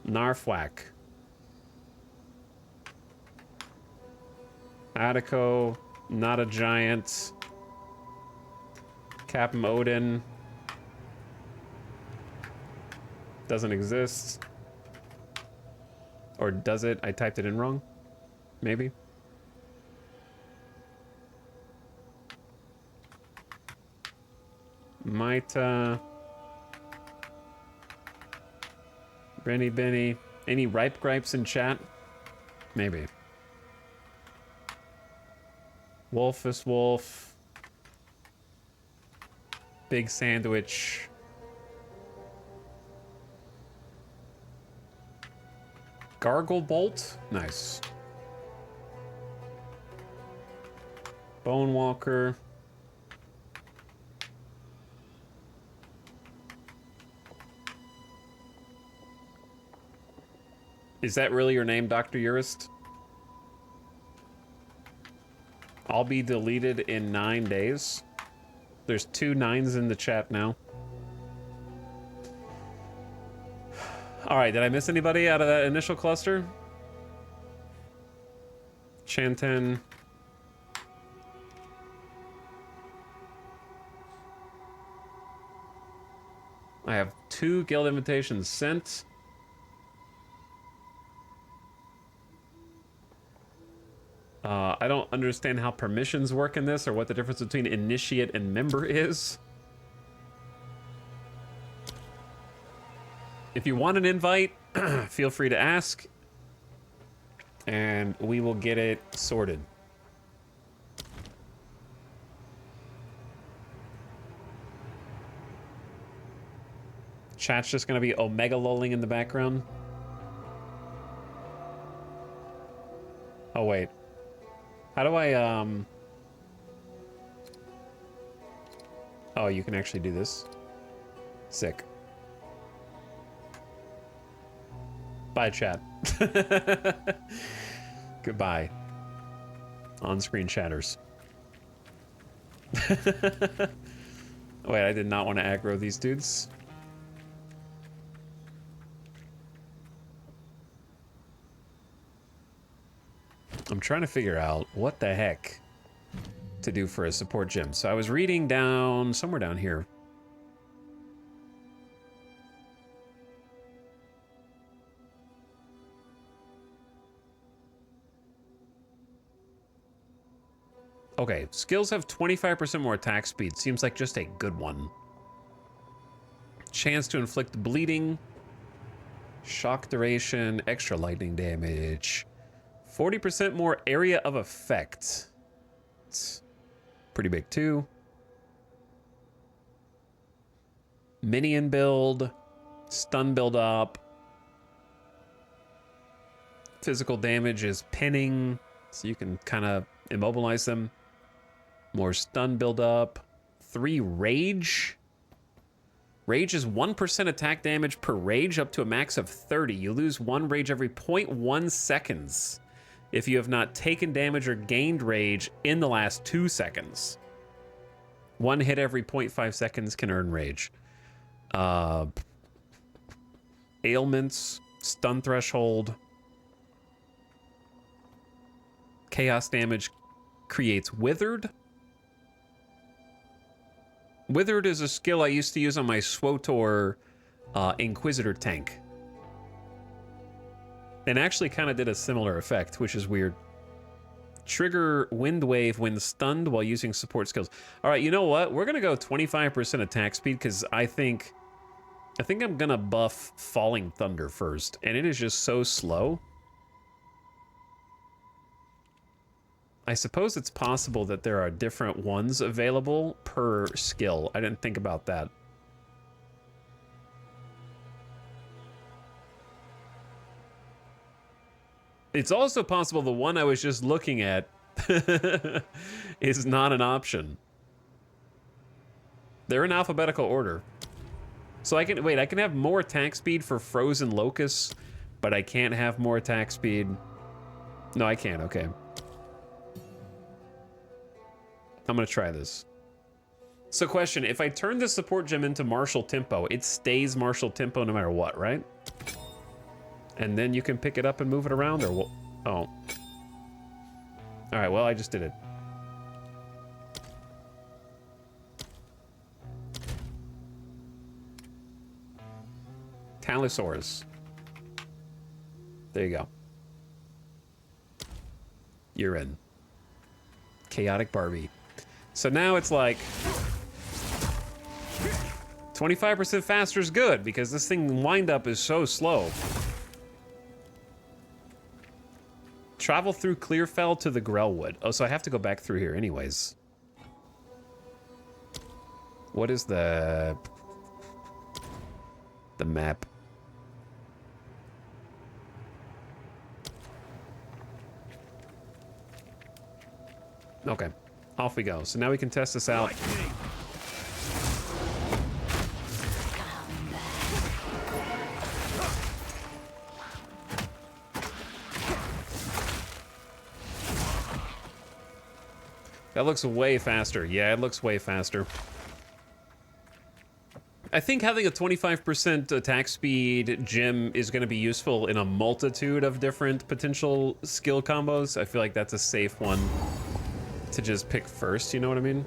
Narfwak. Attico, not a giant. Captain Odin. Doesn't exist. Or does it? I typed it in wrong. Maybe. Might, Benny. Any ripe gripes in chat? Maybe. Wolfus Wolf. Big Sandwich. Gargle Bolt? Nice. Bone Walker. Is that really your name, Dr. Urist? I'll be deleted in 9 days. There's 2 9s in the chat now. All right, did I miss anybody out of that initial cluster? Chanten. I have 2 guild invitations sent. I don't understand how permissions work in this or what the difference between initiate and member is. If you want an invite, feel free to ask, and we will get it sorted. Chat's just gonna be omega lolling in the background. Oh, wait. How do I, Oh, you can actually do this. Sick. Bye, chat. Goodbye. On-screen chatters. Wait, I did not want to aggro these dudes. I'm trying to figure out what the heck to do for a support gym. So I was reading down, somewhere down here. Okay, skills have 25% more attack speed. Seems like just a good one. Chance to inflict bleeding. Shock duration, extra lightning damage. 40% more area of effect. It's pretty big too. Minion build. Stun build up. Physical damage is pinning, so you can kind of immobilize them. More stun build up. 3 rage. Rage is 1% attack damage per rage up to a max of 30. You lose 1 rage every 0.1 seconds if you have not taken damage or gained rage in the last 2 seconds. 1 hit every 0.5 seconds can earn rage. Ailments, stun threshold. Chaos damage creates withered. Withered is a skill I used to use on my SWOTOR Inquisitor tank. And actually kind of did a similar effect, which is weird. Trigger wind wave when stunned while using support skills. All right, you know what? We're gonna go 25% attack speed because I think I'm gonna buff Falling Thunder first, and it is just so slow. I suppose it's possible that there are different ones available per skill. I didn't think about that. It's also possible the one I was just looking at is not an option. They're in alphabetical order. So I can, wait, I can have more attack speed for Frozen Locusts, but I can't have more attack speed. No, I can't, okay. I'm gonna try this. So question, if I turn the support gem into martial tempo, it stays martial tempo no matter what, right? And then you can pick it up and move it around, or what? Oh. All right, well, I just did it. Talosaurus. There you go. You're in. Chaotic Barbie. So now it's like 25% faster is good because this thing wind up is so slow. Travel through Clearfell to the Grellwood. Oh, so I have to go back through here anyways. What is the map? Okay, off we go. So now we can test this out. That looks way faster. Yeah, it looks way faster. I think having a 25% attack speed gem is going to be useful in a multitude of different potential skill combos. I feel like that's a safe one to just pick first, you know what I mean?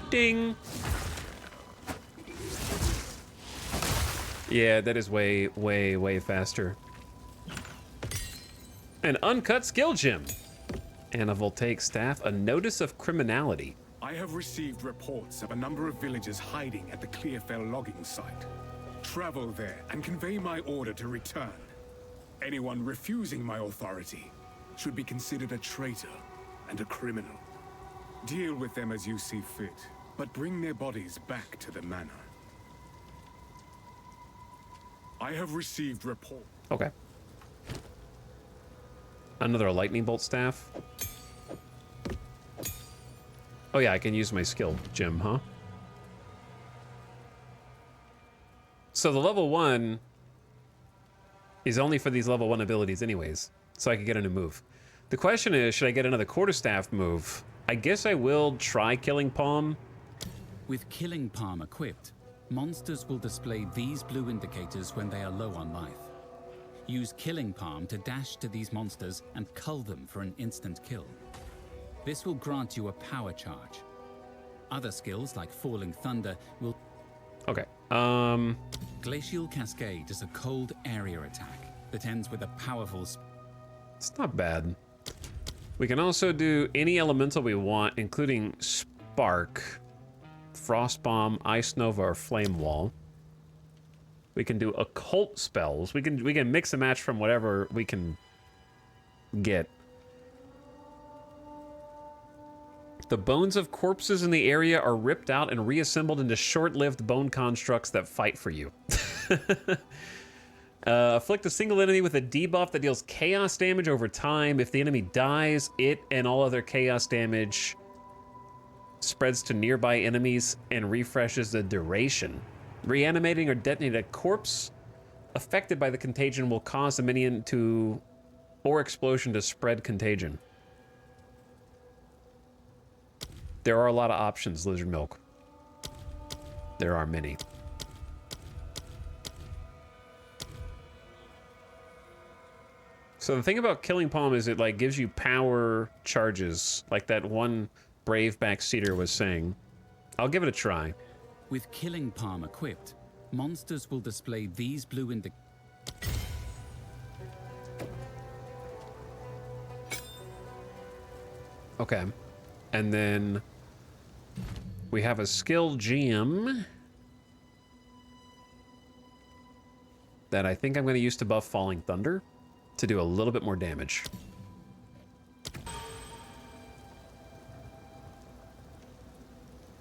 Ding! Yeah, that is way, way, way faster. An uncut skill gem. And a voltaic staff, a notice of criminality. I have received reports of a number of villagers hiding at the Clearfell logging site. Travel there and convey my order to return. Anyone refusing my authority should be considered a traitor and a criminal. Deal with them as you see fit, but bring their bodies back to the manor. I have received report. Okay. Another lightning bolt staff. Oh yeah, I can use my skill gem, huh? So the level 1 is only for these level 1 abilities anyways, so I can get a new move. The question is, should I get another quarterstaff move? I guess I will try Killing Palm. With Killing Palm equipped, monsters will display these blue indicators when they are low on life. Use Killing Palm to dash to these monsters and cull them for an instant kill. This will grant you a power charge. Other skills like Falling Thunder will... Okay, Glacial Cascade is a cold area attack that ends with a powerful... It's not bad. We can also do any elemental we want, including Spark, Frost Bomb, Ice Nova, or Flame Wall. We can do occult spells. We can mix and match from whatever we can get. The bones of corpses in the area are ripped out and reassembled into short-lived bone constructs that fight for you. Afflict a single enemy with a debuff that deals chaos damage over time. If the enemy dies, it and all other chaos damage spreads to nearby enemies and refreshes the duration. Reanimating or detonating a corpse affected by the contagion will cause the minion to or explosion to spread contagion. There are a lot of options, Lizard Milk. There are many. So the thing about Killing Palm is it like gives you power charges, like that one brave backseater was saying. I'll give it a try. With Killing Palm equipped, monsters will display these blue indicators. Okay. And then we have a skill gem that I think I'm going to use to buff Falling Thunder to do a little bit more damage.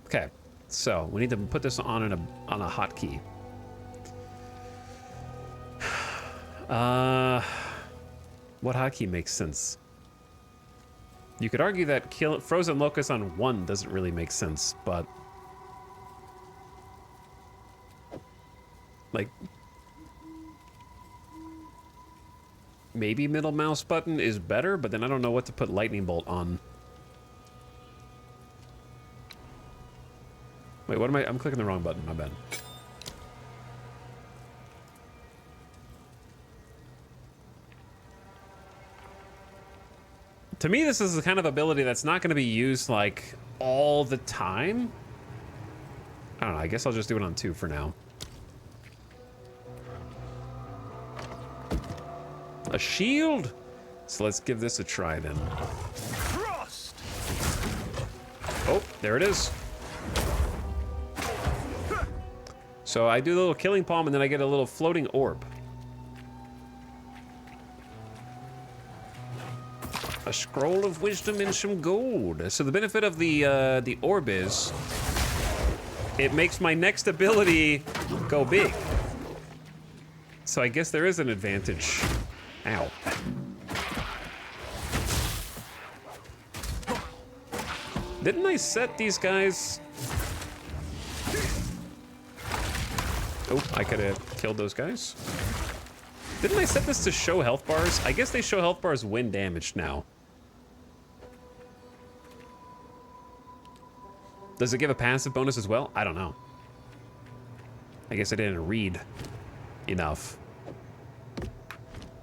Okay, so we need to put this on a hotkey. What hotkey makes sense? You could argue that Frozen Locust on 1 doesn't really make sense, but like maybe middle mouse button is better, but then I don't know what to put Lightning Bolt on. Wait, what am I? I'm clicking the wrong button, my bad. To me, this is the kind of ability that's not going to be used, like, all the time. I don't know, I guess I'll just do it on 2 for now. A shield? So let's give this a try, then. Frost! Oh, there it is. So I do the little Killing Palm, and then I get a little floating orb. A scroll of wisdom and some gold. So the benefit of the orb is it makes my next ability go big. So I guess there is an advantage. Ow. Didn't I set these guys? Oh, I could have killed those guys. Didn't I set this to show health bars? I guess they show health bars when damaged now. Does it give a passive bonus as well? I don't know. I guess I didn't read enough.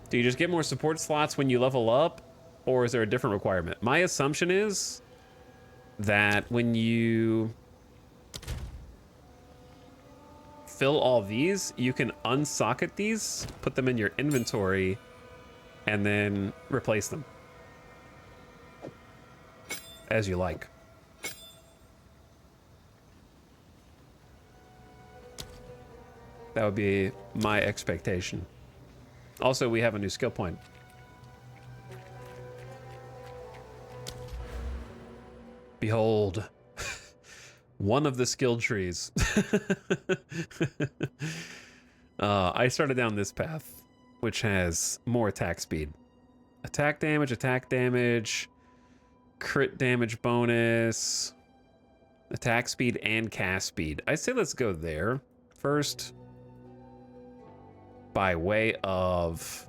Do you just get more support slots when you level up? Or is there a different requirement? My assumption is that when you fill all these, you can unsocket these, put them in your inventory, and then replace them as you like. That would be my expectation. Also, we have a new skill point. Behold, one of the skill trees. I started down this path, which has more attack speed. Attack damage, crit damage bonus, attack speed, and cast speed. I say let's go there first. By way of,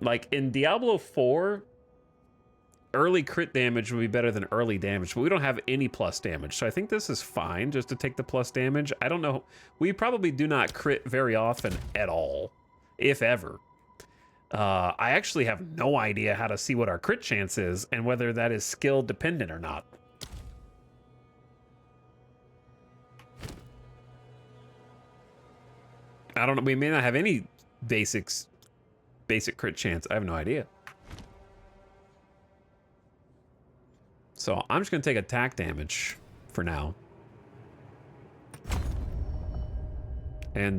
like in Diablo 4, early crit damage would be better than early damage, but we don't have any plus damage. So I think this is fine just to take the plus damage. I don't know. We probably do not crit very often at all, if ever. I actually have no idea how to see what our crit chance is and whether that is skill dependent or not. I don't know. We may not have any basic crit chance. I have no idea. So I'm just going to take attack damage for now. And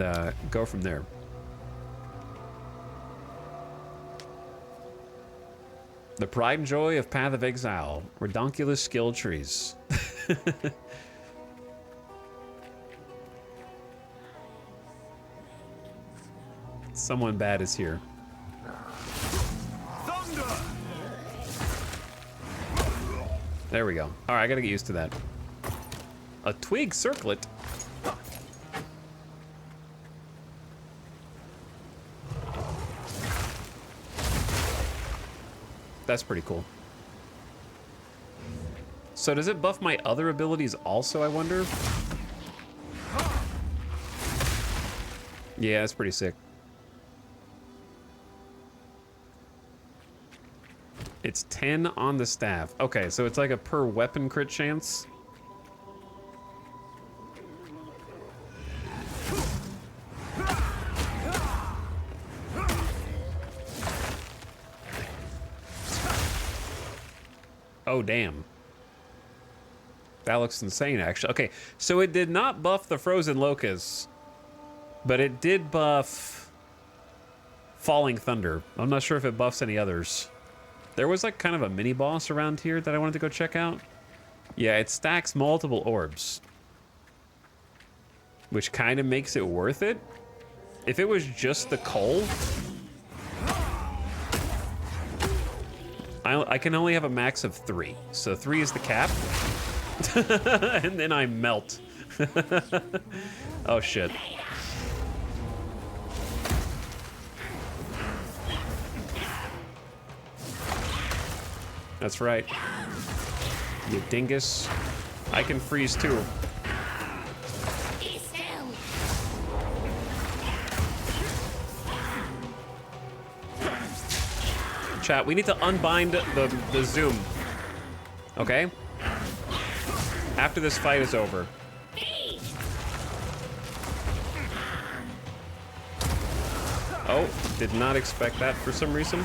go from there. The pride and joy of Path of Exile. Redonkulous skill trees. Someone bad is here. Thunder! There we go. All right, I gotta get used to that. A twig circlet. That's pretty cool. So does it buff my other abilities also, I wonder? Yeah, that's pretty sick. It's 10 on the staff. Okay, so it's like a per weapon crit chance. Oh, damn. That looks insane, actually. Okay, so it did not buff the frozen locusts, but it did buff Falling Thunder. I'm not sure if it buffs any others. There was like kind of a mini boss around here that I wanted to go check out. Yeah, it stacks multiple orbs, which kind of makes it worth it. If it was just the coal, I can only have a max of 3. So 3 is the cap. And then I melt. Oh, shit. That's right. You dingus. I can freeze too. Chat, we need to unbind the zoom. Okay? After this fight is over. Oh, did not expect that for some reason.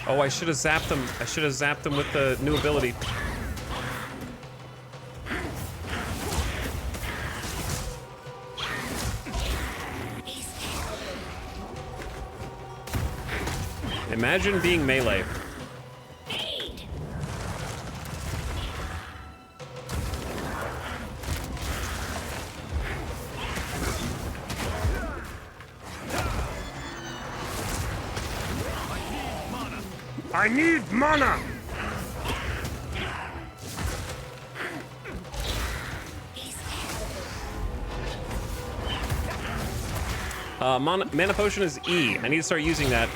Oh, I should have zapped him. I should have zapped him with the new ability. Imagine being melee. I need mana! Mana potion is E. I need to start using that.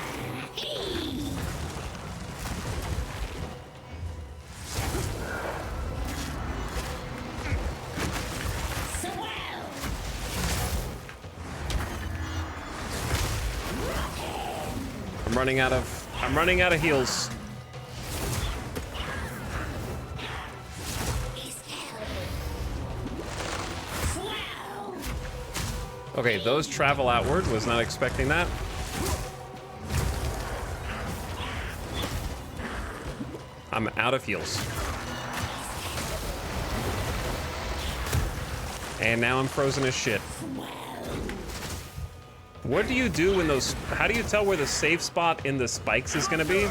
I'm running out of heals. Okay, those travel outward. Was not expecting that. I'm out of heals. And now I'm frozen as shit. What do you do when those... How do you tell where the safe spot in the spikes is gonna be?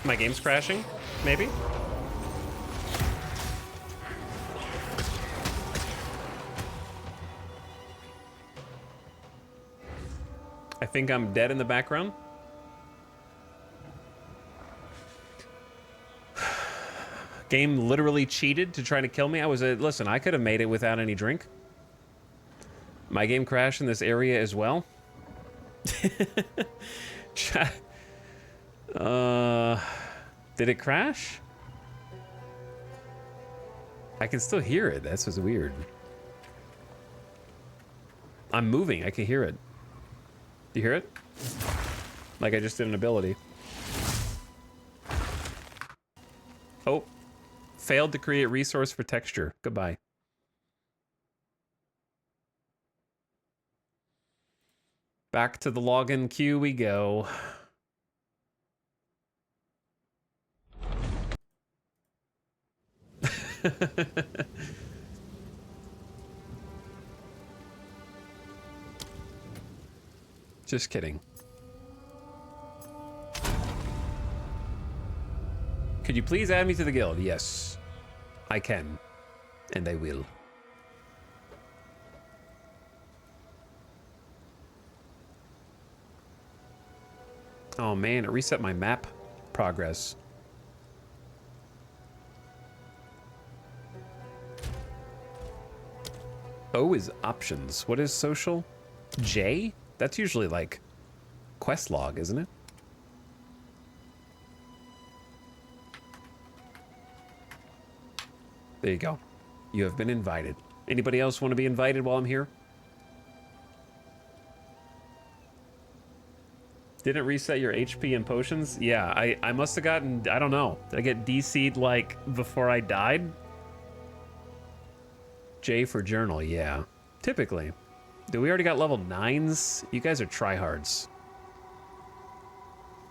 My game's crashing, maybe? I think I'm dead in the background. Game literally cheated to try to kill me. Listen, I could have made it without any drink. My game crashed in this area as well. Did it crash? I can still hear it. That's what's weird. I'm moving. I can hear it. Do you hear it? Like I just did an ability. Oh. Failed to create resource for texture. Goodbye. Back to the login queue we go. Just kidding. Could you please add me to the guild? Yes, I can, and I will. Oh man, it reset my map progress. O is options. What is social? J? That's usually like quest log, isn't it? There you go. You have been invited. Anybody else want to be invited while I'm here? Didn't reset your HP and potions? Yeah, I must have gotten, I don't know. Did I get DC'd like before I died? J for journal, yeah. Typically. Do we already got level 9s? You guys are tryhards.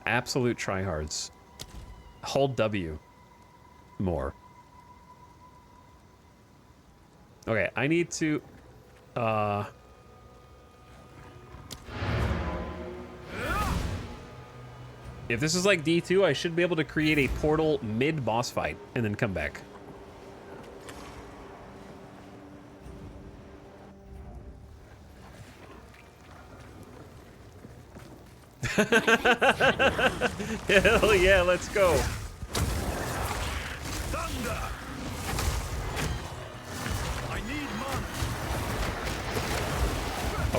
Absolute tryhards. Hold W. More. Okay, I need to... If this is like D2, I should be able to create a portal mid-boss fight and then come back. Hell yeah, let's go. Thunder! I need mana.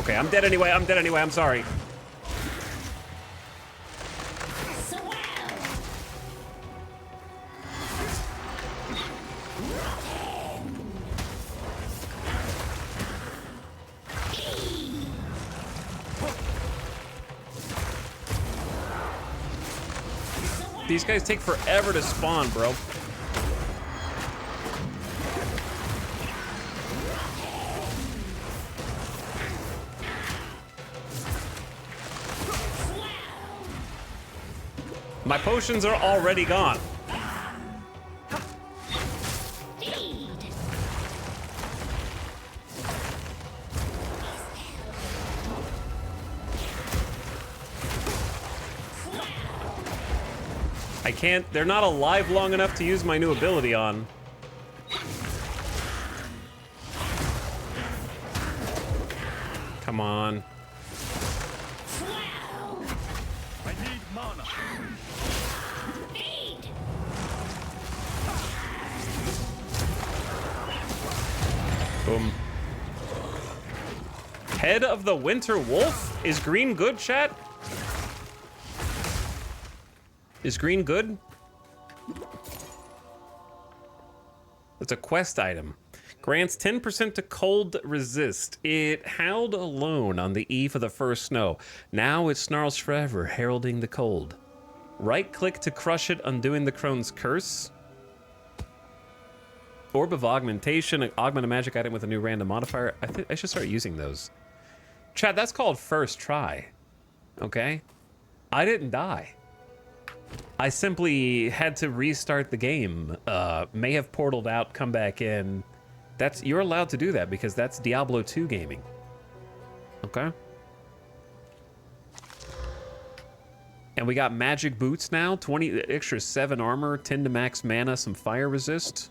Okay, I'm dead anyway. I'm sorry. These guys take forever to spawn, bro. My potions are already gone. I can't, they're not alive long enough to use my new ability on. Come on. I need mana. Boom. Head of the Winter Wolf? Is green good, chat? Is green good? It's a quest item. Grants 10% to cold resist. It howled alone on the eve of the first snow. Now it snarls forever, heralding the cold. Right-click to crush it, undoing the crone's curse. Orb of Augmentation, augment a magic item with a new random modifier. I think I should start using those. Chat, that's called first try. Okay? I didn't die. I simply had to restart the game. May have portaled out, come back in. You're allowed to do that because that's Diablo 2 gaming. Okay? And we got magic boots now, 20 extra 7 armor, 10 to max mana, some fire resist.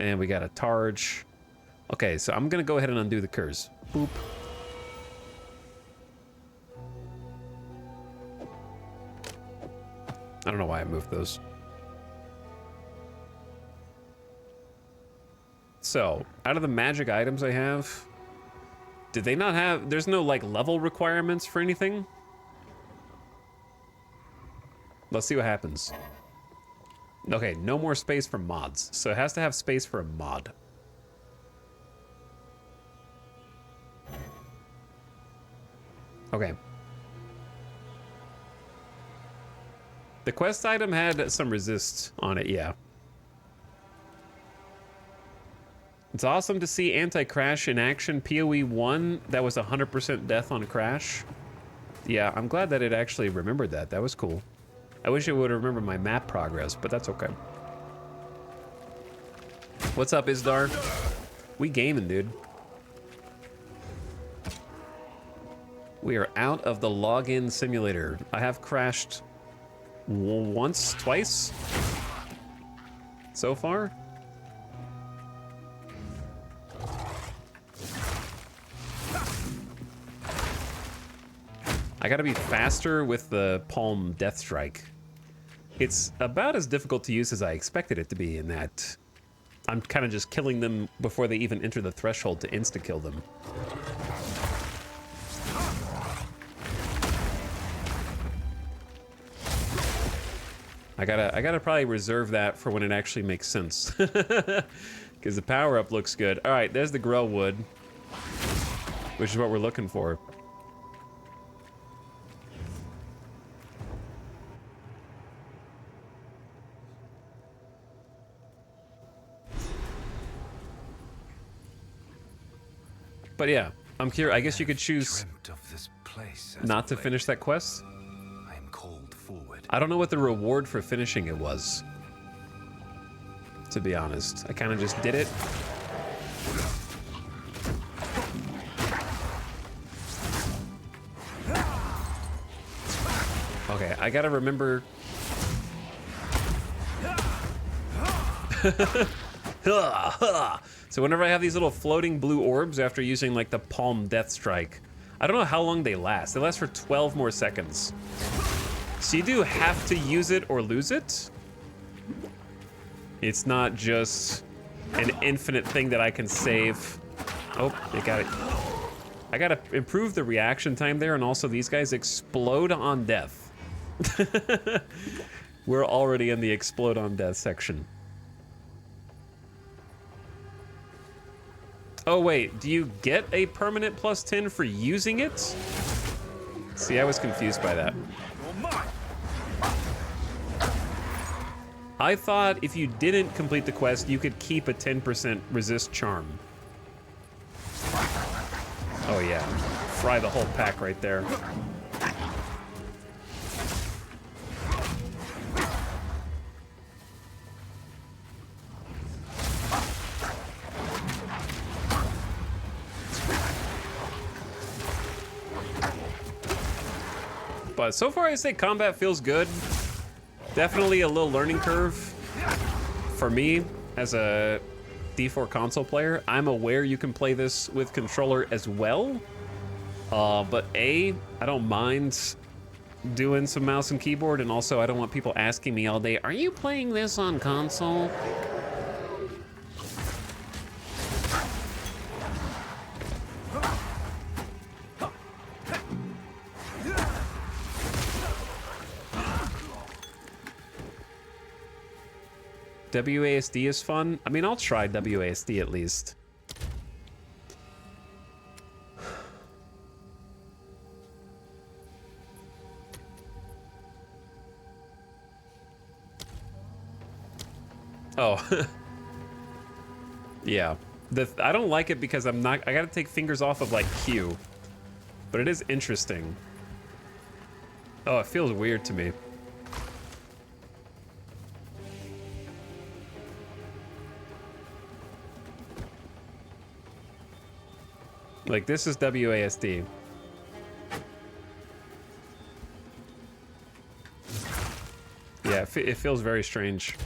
And we got a Targe. Okay, so I'm gonna go ahead and undo the curse. Boop. I don't know why I moved those. So, out of the magic items I have, did they not have... There's no, like, level requirements for anything? Let's see what happens. Okay, no more space for mods. So it has to have space for a mod. Okay. The quest item had some resist on it, yeah. It's awesome to see anti-crash in action. PoE 1, that was 100% death on crash. Yeah, I'm glad that it actually remembered that. That was cool. I wish it would have remembered my map progress, but that's okay. What's up, Isdar? We gaming, dude. We are out of the login simulator. I have crashed once, twice so far. I gotta be faster with the Palm Death Strike. It's about as difficult to use as I expected it to be in that I'm kind of just killing them before they even enter the threshold to insta-kill them. I gotta probably reserve that for when it actually makes sense. Because the power up looks good. All right, there's the grow wood, which is what we're looking for. But yeah, I'm curious. I guess you could choose Dreamt of this place not to finish that quest. I am called forward. I don't know what the reward for finishing it was, to be honest. I kind of just did it. Okay, I gotta remember. So whenever I have these little floating blue orbs after using like the Palm Death Strike, I don't know how long they last. They last for 12 more seconds. So you do have to use it or lose it. It's not just an infinite thing that I can save. Oh, they got it. I gotta improve the reaction time there, and also these guys explode on death. We're already in the explode on death section. Oh wait, do you get a permanent plus 10 for using it? See, I was confused by that. I thought if you didn't complete the quest, you could keep a 10% resist charm. Oh yeah, fry the whole pack right there. But so far, I say combat feels good. Definitely a little learning curve for me as a D4 console player. I'm aware you can play this with controller as well. But I don't mind doing some mouse and keyboard, and also I don't want people asking me all day, are you playing this on console? WASD is fun. I mean, I'll try WASD at least. Oh. Yeah. I don't like it because I gotta take fingers off of like Q. But it is interesting. Oh, it feels weird to me. Like, this is WASD. Yeah, it feels very strange.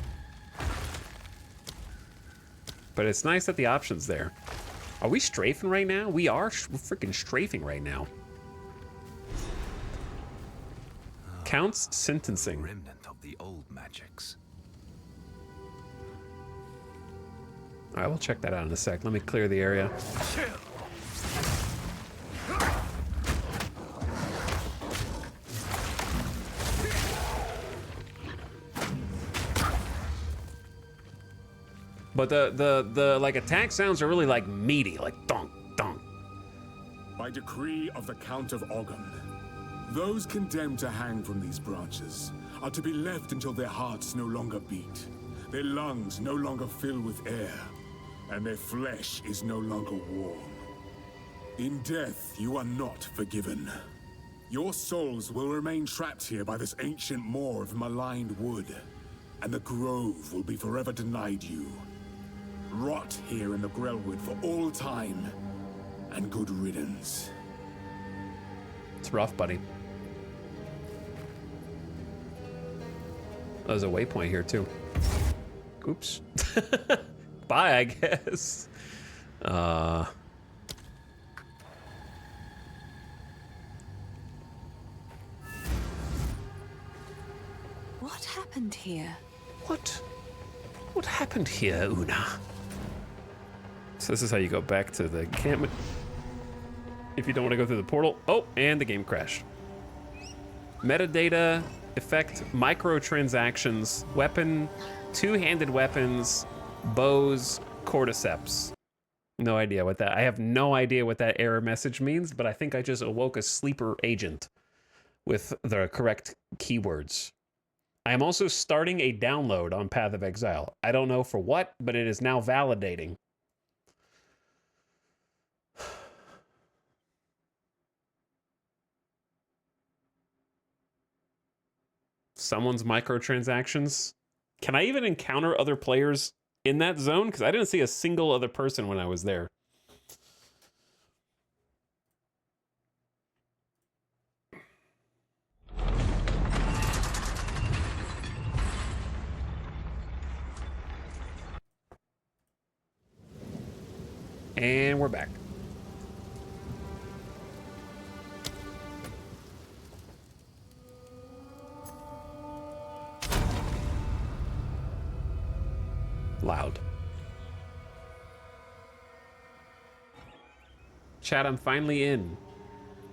But it's nice that the option's there. Are we strafing right now? We are. We're freaking strafing right now. Counts sentencing. Remnant of the old magics. All right, we'll check that out in a sec. Let me clear the area. But the like attack sounds are really like meaty, like donk, donk. By decree of the Count of Ogham, those condemned to hang from these branches are to be left until their hearts no longer beat, their lungs no longer fill with air, and their flesh is no longer warm. In death, you are not forgiven. Your souls will remain trapped here by this ancient moor of maligned wood, and the grove will be forever denied you. Rot here in the Grellwood for all time, and good riddance. It's rough, buddy. There's a waypoint here too. Oops. Bye, I guess. What happened here? What happened here, Una? So this is how you go back to the encampment. If you don't want to go through the portal. Oh, and the game crashed. Metadata. effect microtransactions, weapon, two-handed weapons, bows, cordyceps. No idea what that. I have no idea what that error message means, but I think I just awoke a sleeper agent with the correct keywords. I am also starting a download on Path of Exile. I don't know for what, but it is now validating. Someone's microtransactions. Can I even encounter other players in that zone? Because I didn't see a single other person when I was there. And we're back. Loud. Chat, I'm finally in.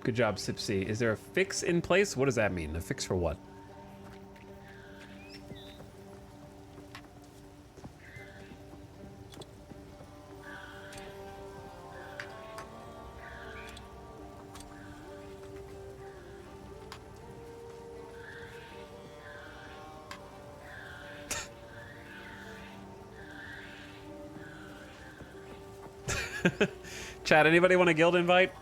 Good job, Sipsy. Is there a fix in place? What does that mean? A fix for what? Chat, anybody want a guild invite?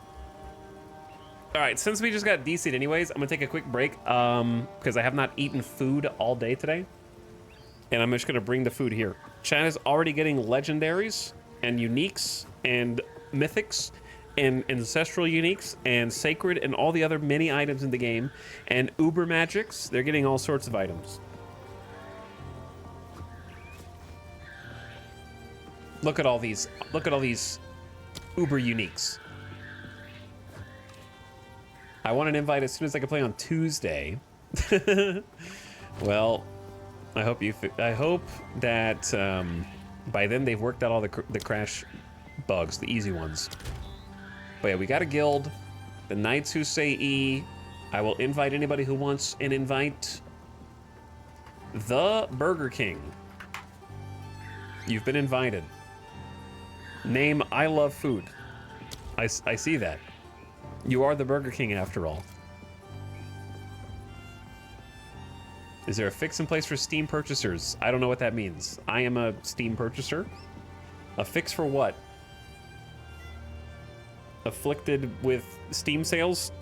All right, since we just got DC'd anyways, I'm gonna take a quick break because I have not eaten food all day today. And I'm just gonna bring the food here. Chat is already getting legendaries and uniques and mythics and ancestral uniques and sacred and all the other many items in the game. And uber magics, they're getting all sorts of items. Look at all these uber uniques. I want an invite as soon as I can play on Tuesday. Well, I hope that by then they've worked out all the crash bugs, the easy ones. But yeah, we got a guild, the Knights Who Say E. I will invite anybody who wants an invite. The Burger King. You've been invited. Name I love food. I see that. You are the Burger King after all. Is there a fix in place for Steam purchasers? I don't know what that means. I am a Steam purchaser. A fix for what? Afflicted with Steam sales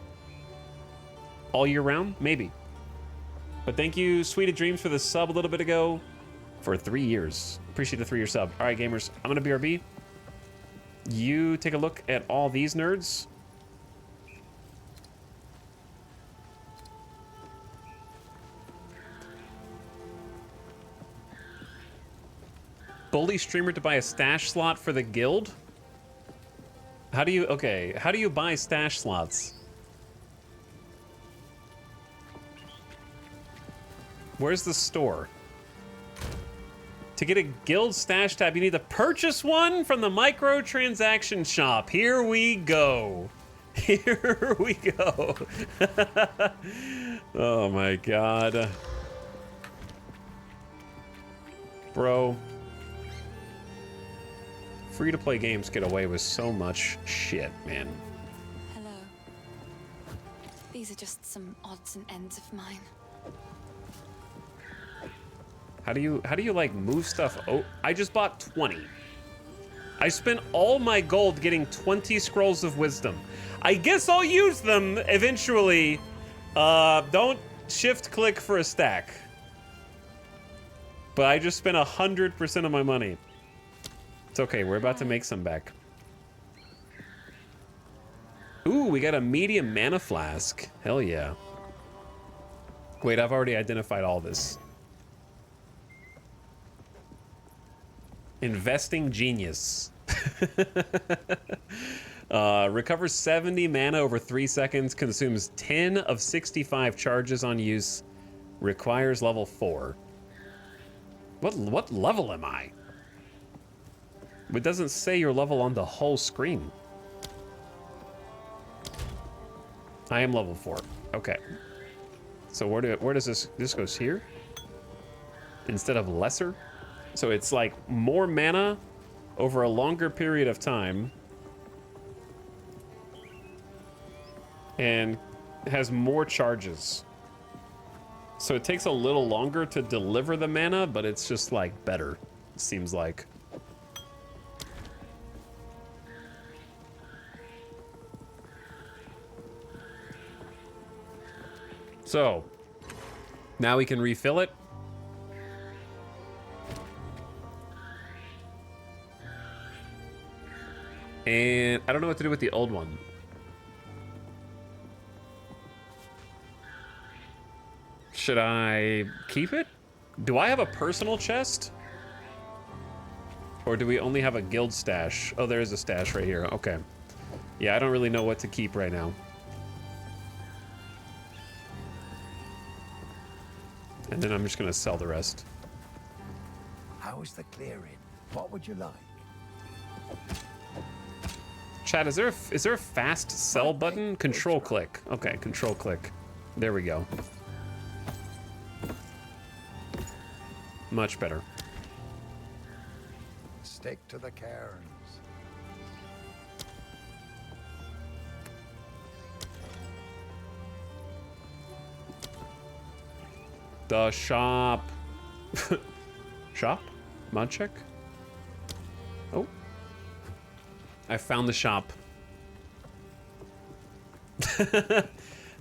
all year round? Maybe. But thank you, Sweeted Dreams, for the sub a little bit ago for 3 years. Appreciate the 3-year sub. All right, gamers, I'm gonna BRB. You take a look at all these nerds. Bully streamer to buy a stash slot for the guild? How do you buy stash slots? Where's the store? To get a guild stash tab, you need to purchase one from the microtransaction shop. Here we go. Here we go. Oh my god. Bro. Free-to-play games get away with so much shit, man. Hello. These are just some odds and ends of mine. How do you like move stuff? Oh, I just bought 20. I spent all my gold getting 20 scrolls of wisdom. I guess I'll use them eventually. Don't shift click for a stack. But I just spent 100% of my money. It's okay, we're about to make some back. Ooh, we got a medium mana flask. Hell yeah. Wait, I've already identified all this. Investing genius. Recovers 70 mana over 3 seconds. Consumes 10 of 65 charges on use. Requires level 4. What level am I? It doesn't say your level on the whole screen. I am level 4. Okay. So where does this goes here? Instead of lesser? So it's like more mana over a longer period of time. And has more charges. So it takes a little longer to deliver the mana, but it's just like better, it seems like. So, now we can refill it. And I don't know what to do with the old one. Should I keep it? Do I have a personal chest? Or do we only have a guild stash? Oh, there is a stash right here. Okay. Yeah, I don't really know what to keep right now. And then I'm just gonna sell the rest. How is the clearing? What would you like? Chat, is there a fast sell button? Control click. Okay, control click. There we go. Much better. Stick to the cairns. The shop. Shop? Mod check? Oh. I found the shop. The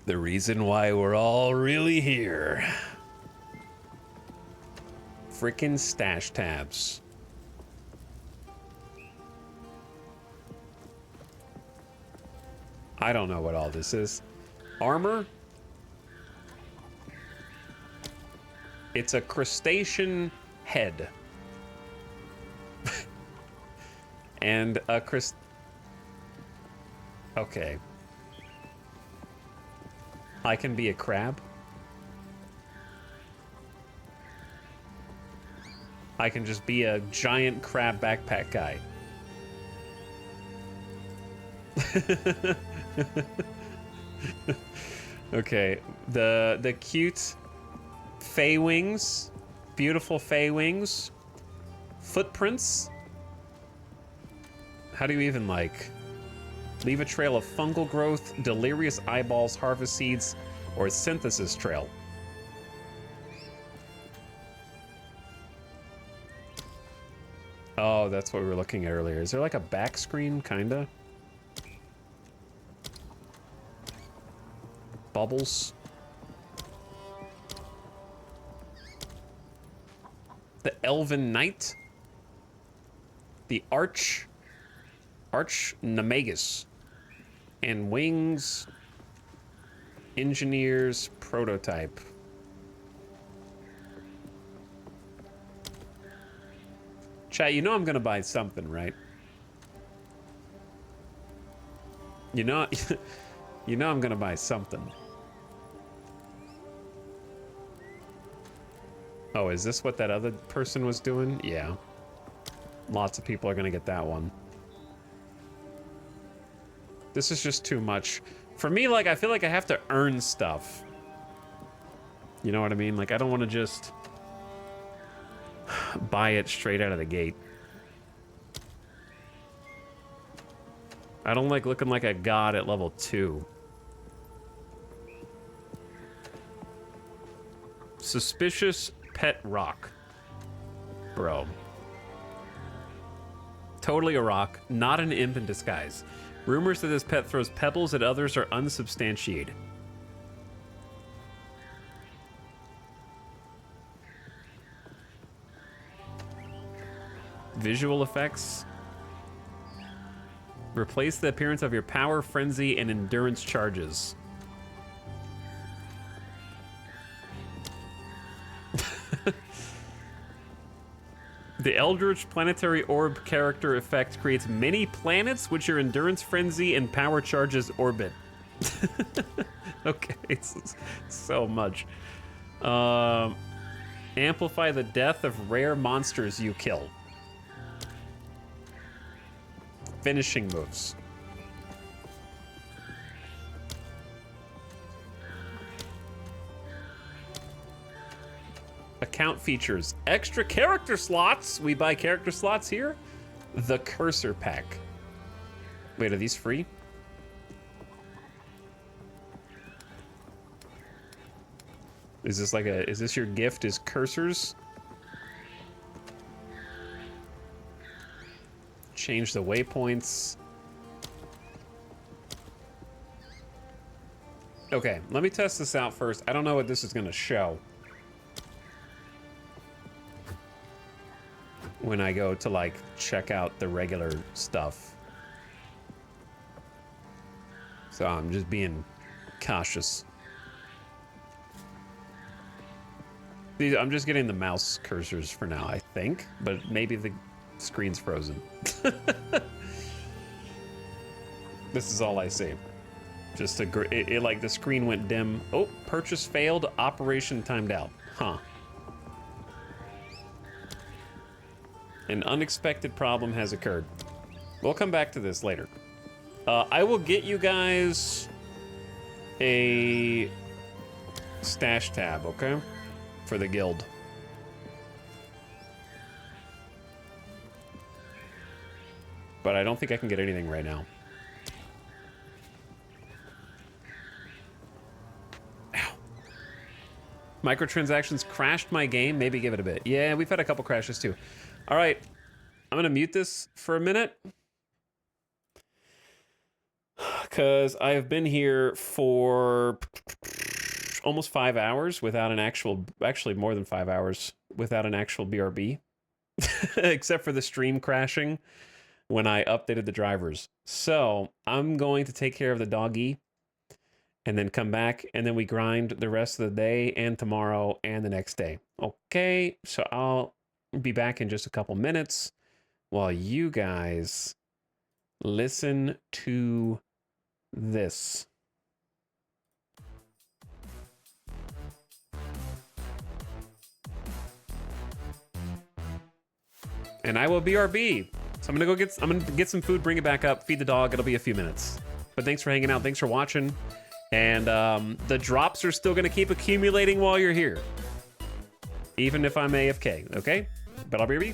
reason why we're all really here. Frickin' stash tabs. I don't know what all this is. Armor? It's a crustacean head. And a Okay. I can be a crab. I can just be a giant crab backpack guy. Okay, the cute fey wings, beautiful fey wings, footprints. How do you even like leave a trail of fungal growth, delirious eyeballs, harvest seeds, or synthesis trail? Oh, that's what we were looking at earlier. Is there like a back screen, kinda? Bubbles. The Elven Knight. The Arch Nemagus. And Wings. Engineer's Prototype. Chat, you know I'm gonna buy something, right? You know, you know I'm gonna buy something. Oh, is this what that other person was doing? Yeah. Lots of people are gonna get that one. This is just too much. For me, like, I feel like I have to earn stuff. You know what I mean? Like, I don't want to just buy it straight out of the gate. I don't like looking like a god at level 2. Suspicious pet rock. Bro. Totally a rock, not an imp in disguise. Rumors that this pet throws pebbles at others are unsubstantiated. Visual effects. Replace the appearance of your power, frenzy, and endurance charges. The Eldritch Planetary Orb character effect creates many planets which your endurance, frenzy, and power charges orbit. Okay, it's so much. Amplify the death of rare monsters you kill. Finishing moves. Account features. Extra character slots. We buy character slots here. The cursor pack. Wait, are these free? Is this like a, is this your gift, is cursors? Change the waypoints. Okay, let me test this out first. I don't know what this is gonna show when I go to like check out the regular stuff. So I'm just being cautious. I'm just getting the mouse cursors for now, I think, but maybe the screen's frozen. This is all I see. Just it like the screen went dim. Oh, purchase failed, operation timed out. Huh. An unexpected problem has occurred. We'll come back to this later. I will get you guys a stash tab, okay? For the guild. But I don't think I can get anything right now. Ow. Microtransactions crashed my game. Maybe give it a bit. Yeah, we've had a couple crashes too. All right. I'm going to mute this for a minute. Because I've been here for almost 5 hours without an actual, actually more than 5 hours without an actual BRB. Except for the stream crashing when I updated the drivers. So I'm going to take care of the doggy and then come back, and then we grind the rest of the day and tomorrow and the next day. Okay, so I'll be back in just a couple minutes while you guys listen to this. And I will BRB. So I'm gonna get some food, bring it back up, feed the dog. It'll be a few minutes. But thanks for hanging out. Thanks for watching. And the drops are still gonna keep accumulating while you're here, even if I'm AFK. Okay? But I'll BRB.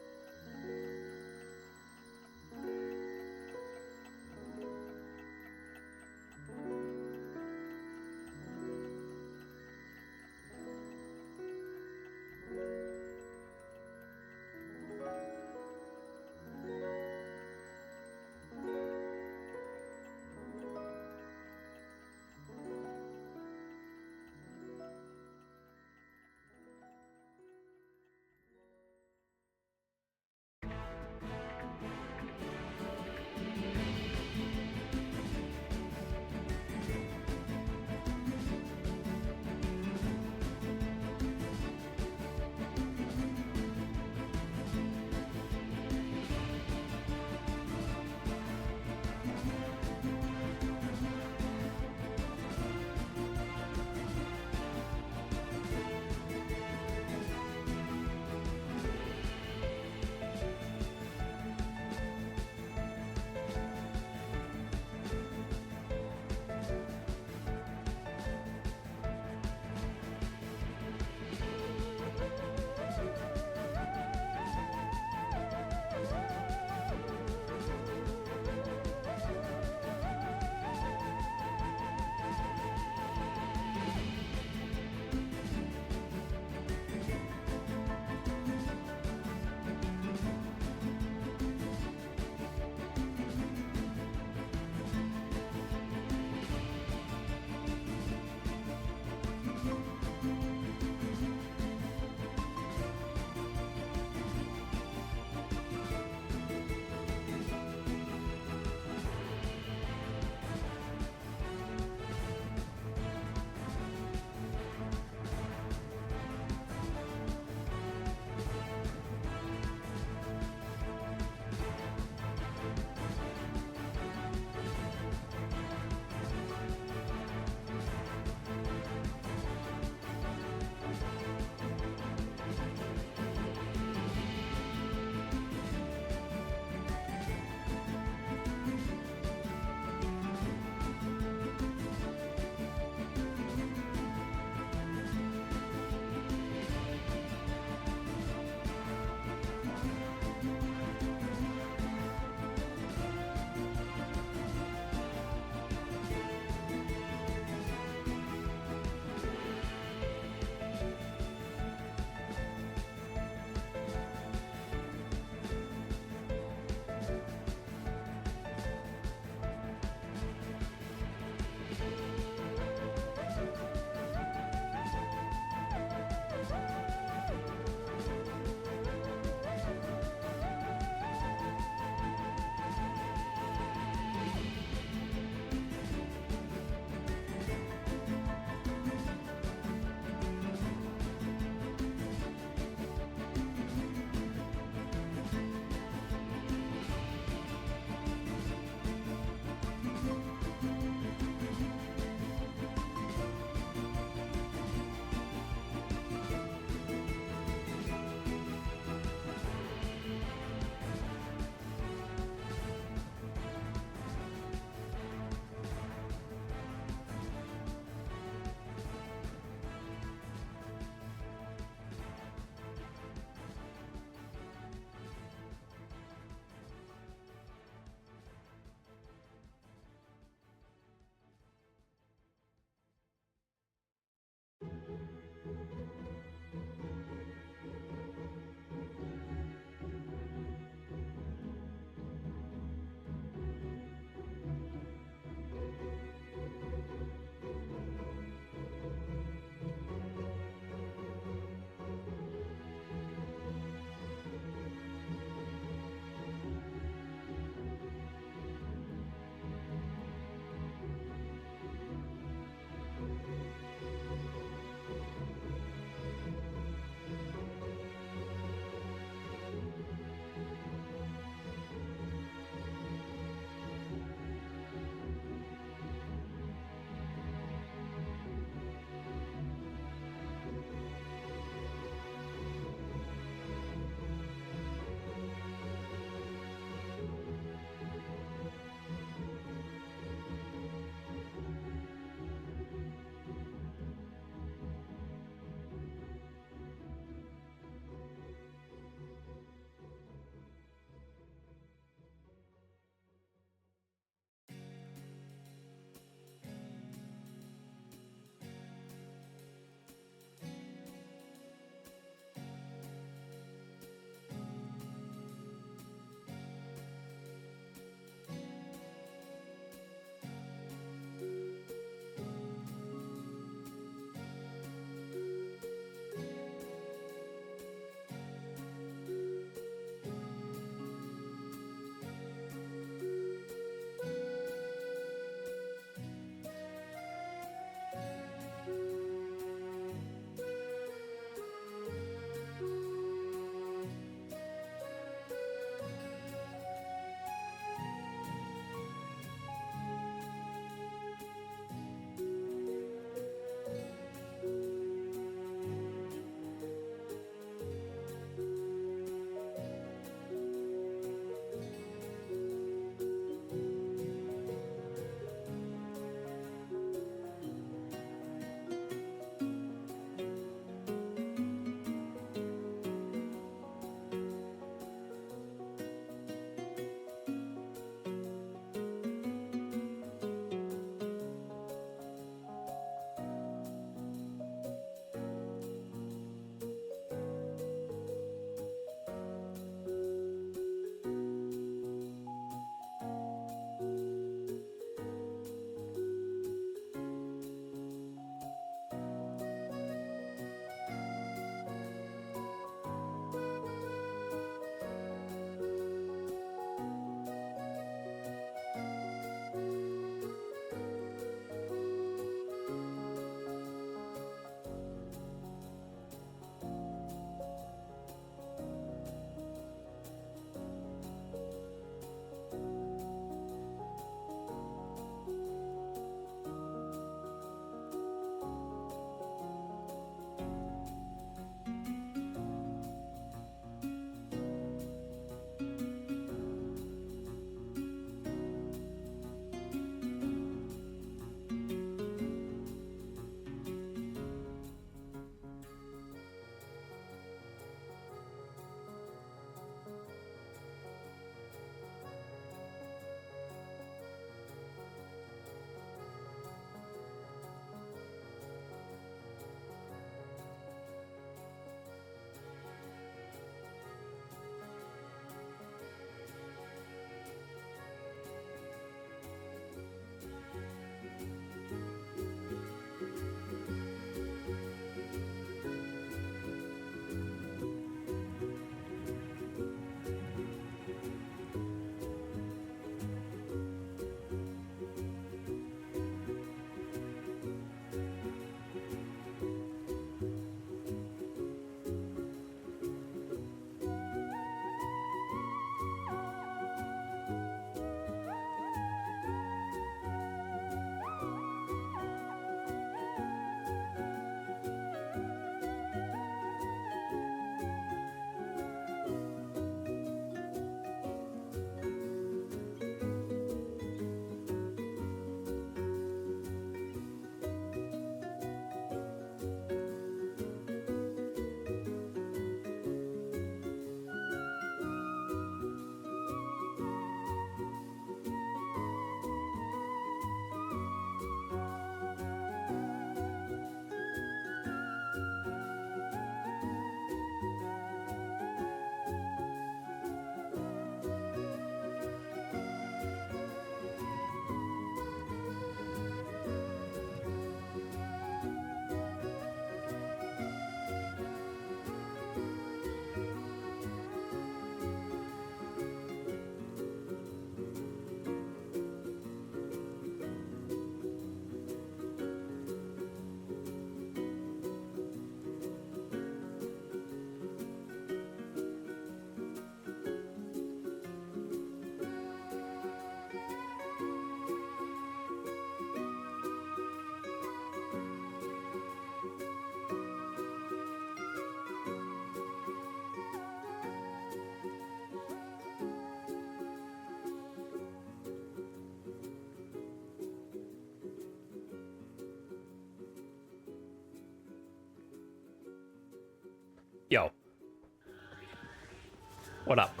What up?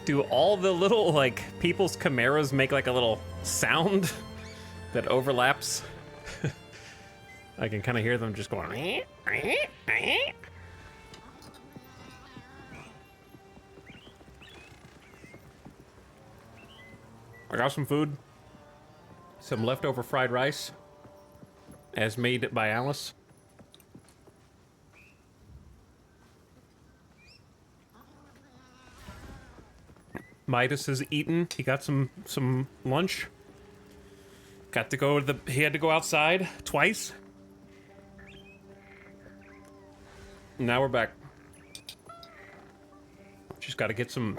Do all the little, like, people's chimeras make, like, a little sound that overlaps? I can kind of hear them just going... I got some food. Some leftover fried rice. As made by Alice. Midas has eaten. He got some lunch. Got to go to the... He had to go outside twice. Now we're back. Just gotta get some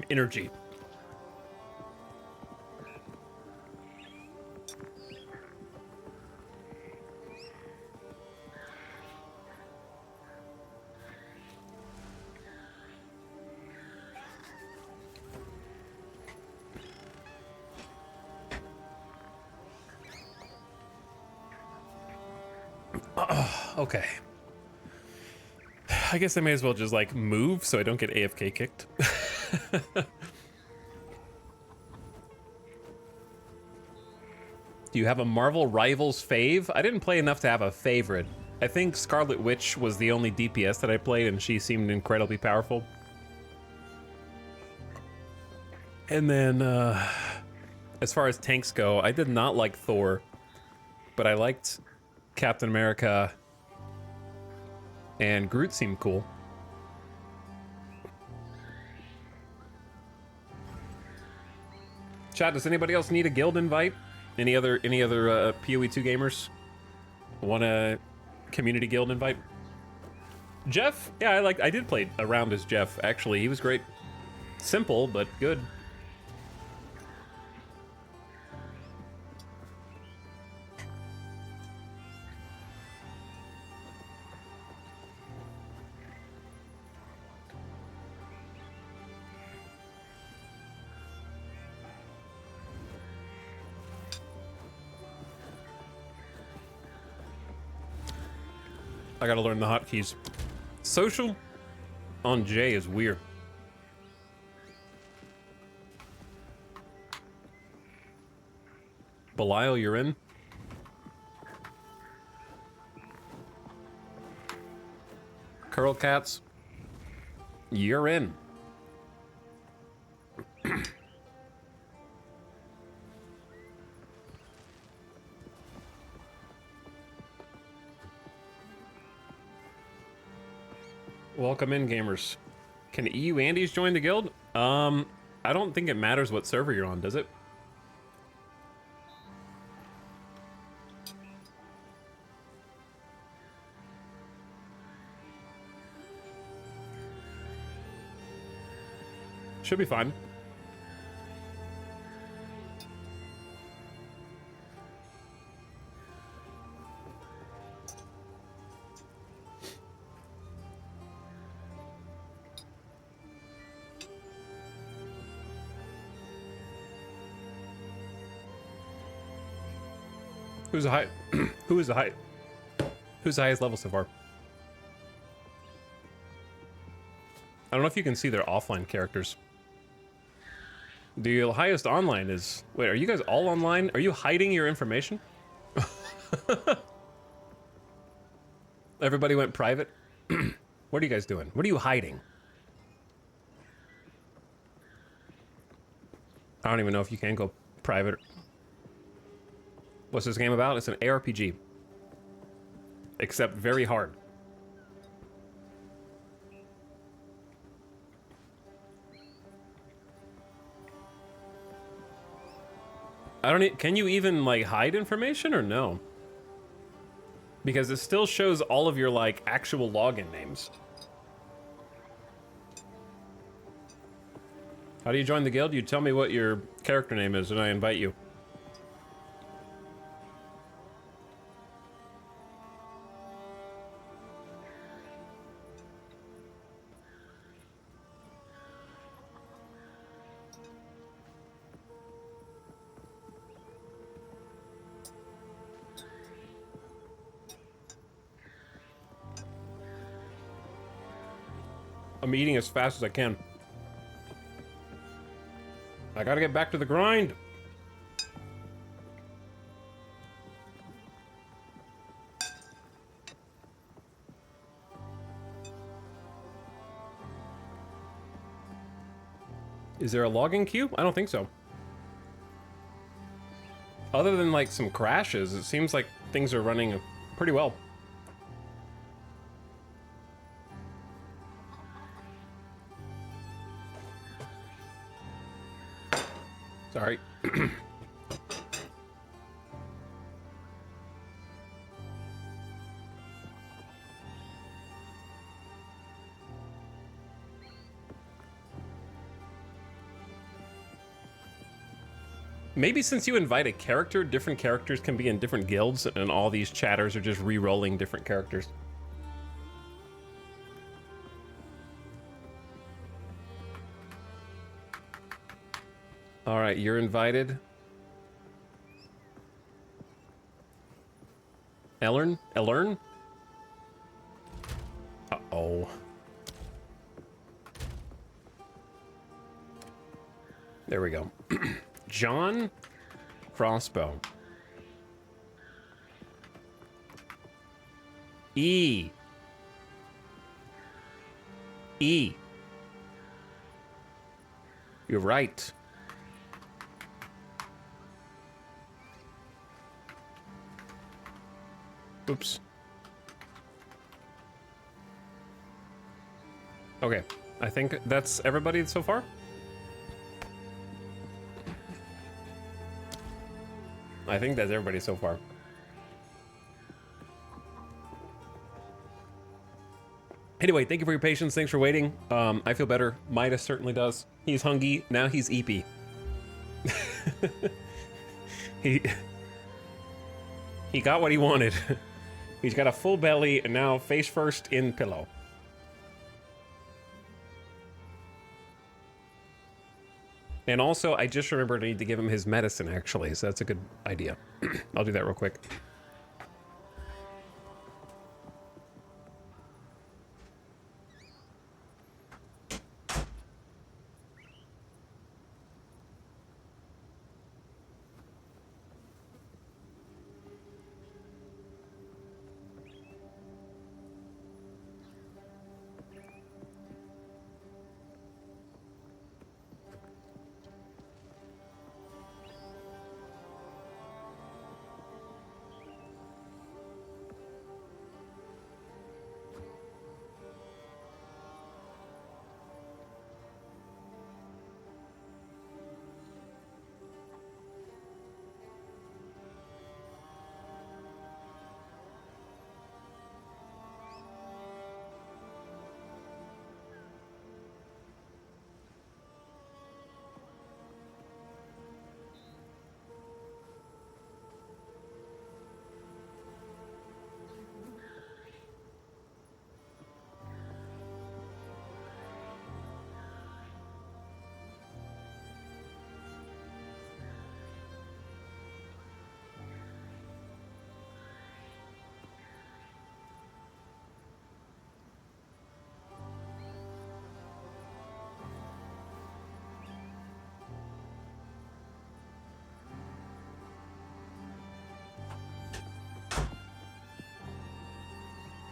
energy. Okay. I guess I may as well just, like, move so I don't get AFK kicked. Do you have a Marvel Rivals fave? I didn't play enough to have a favorite. I think Scarlet Witch was the only DPS that I played, and she seemed incredibly powerful. And then, as far as tanks go, I did not like Thor, but I liked Captain America, and Groot seemed cool. Chat, does anybody else need a guild invite? Any other PoE2 gamers want a community guild invite? Jeff? Yeah, I did play around as Jeff, actually. He was great. Simple, but good. I gotta learn the hotkeys. Social on J is weird. Belial, you're in. Curl Cats, you're in. Welcome in, gamers. Can EU Andes join the guild? I don't think it matters what server you're on, does it? Should be fine. Who's the high? Who's the highest level so far? I don't know if you can see their offline characters. The highest online is... Wait, are you guys all online? Are you hiding your information? Everybody went private? What are you guys doing? What are you hiding? I don't even know if you can go private. What's this game about? It's an ARPG. Except very hard. I don't... Can you even, like, hide information or no? Because it still shows all of your, like, actual login names. How do you join the guild? You tell me what your character name is and I invite you. I'm eating as fast as I can. I gotta get back to the grind. Is there a logging queue? I don't think so. Other than like some crashes, it seems like things are running pretty well. Sorry. Maybe since you invite a character, different characters can be in different guilds, and all these chatters are just re-rolling different characters. All right, you're invited. Ellern? Ellern? Uh-oh. There we go. John Crossbow. E. E. You're right. Oops. Okay, I think that's everybody so far. I think that's everybody so far. Anyway, thank you for your patience. Thanks for waiting. I feel better. Midas certainly does. He's hungry. Now he's eepy. He got what he wanted. He's got a full belly and now face first in pillow. And also, I just remembered I need to give him his medicine, actually, so that's a good idea. I'll do that real quick.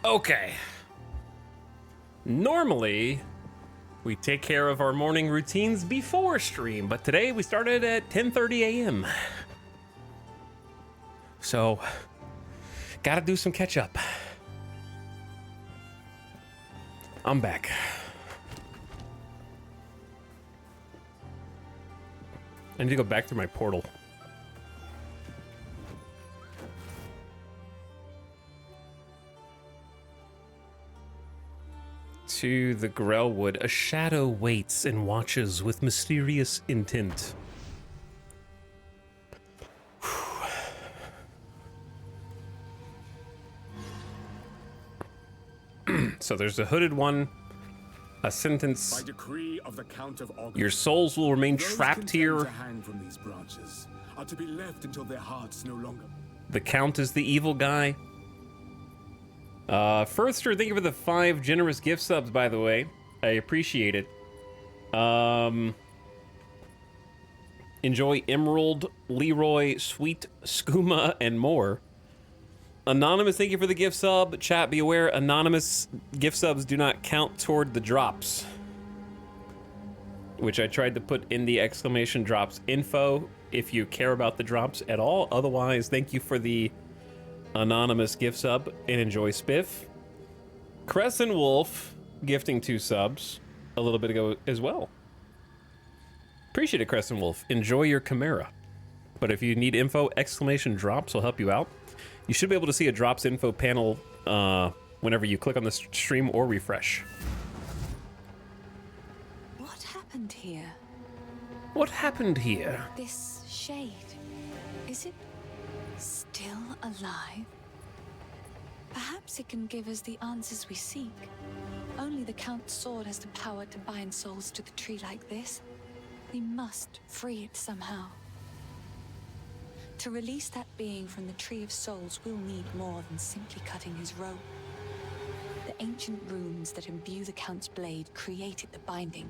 Okay. Normally, we take care of our morning routines before stream, but today we started at 10:30 a.m. So, gotta do some catch up. I'm back. I need to go back to my portal. To the Grellwood, a shadow waits and watches with mysterious intent. So there's a hooded one, a sentence. By decree of the Count of August, Your souls will remain those trapped here. condemned to hang from these branches are to be left until their hearts no longer. The Count is the evil guy. Firster, thank you for the 5 generous gift subs, by the way. I appreciate it. Enjoy Emerald, Leroy, Sweet, Skooma, and more. Anonymous, thank you for the gift sub. Chat, be aware, anonymous gift subs do not count toward the drops. Which I tried to put in the exclamation drops info if you care about the drops at all. Otherwise, thank you for the anonymous gift sub and enjoy Spiff. Crescent Wolf gifting 2 subs a little bit ago as well. Appreciate it, Crescent Wolf. Enjoy your Chimera. But if you need info, exclamation drops will help you out. You should be able to see a drops info panel whenever you click on the stream or refresh. What happened here? What happened here? This shade, is it still alive? Perhaps it can give us the answers we seek. Only the Count's sword has the power to bind souls to the tree like this. We must free it somehow. To release that being from the Tree of Souls, we'll need more than simply cutting his robe. The ancient runes that imbue the Count's blade created the binding,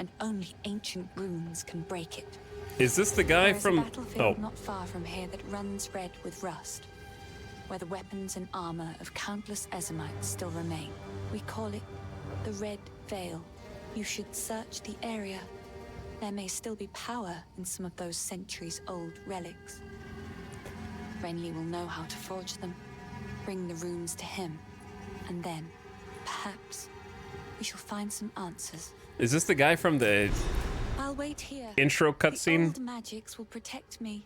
and only ancient runes can break it. Is this the guy There is from... a battlefield not far from here that runs red with rust, where the weapons and armor of countless Ezamites still remain. We call it the Red Veil. You should search the area. There may still be power in some of those centuries-old relics. Renly will know how to forge them, bring the runes to him, and then, perhaps, we shall find some answers. Is this the guy from the I'll wait here. intro The cutscene? old magics will protect me.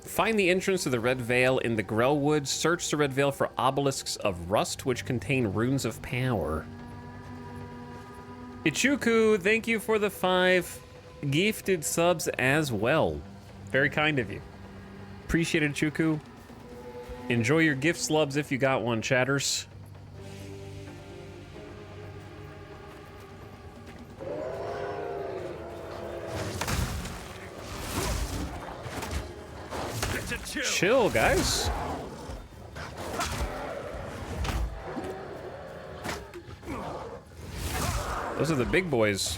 Find the entrance to the Red Veil in the Grellwood. Search the Red Veil for obelisks of rust, which contain runes of power. Ichuku, thank you for the 5 gifted subs as well. Very kind of you. Appreciate it, Ichuku. Enjoy your gift slubs if you got one, chatters. Chill, guys. Those are the big boys.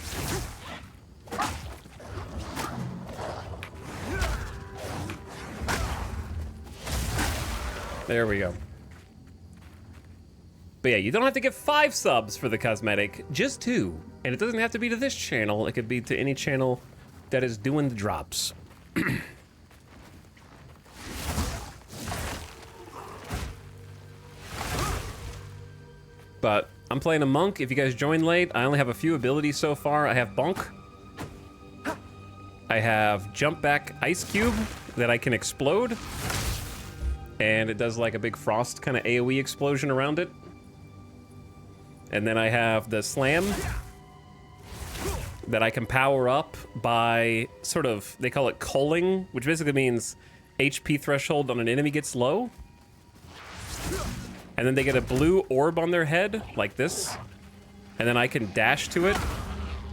There we go. But yeah, you don't have to get 5 subs for the cosmetic, just 2. And it doesn't have to be to this channel. It could be to any channel that is doing the drops. But I'm playing a monk. If you guys joined late, I only have a few abilities so far. I have bonk. I have jump back ice cube that I can explode. And it does like a big frost kind of AoE explosion around it. And then I have the slam that I can power up by sort of, they call it culling, which basically means HP threshold on an enemy gets low. And then they get a blue orb on their head, like this. And then I can dash to it,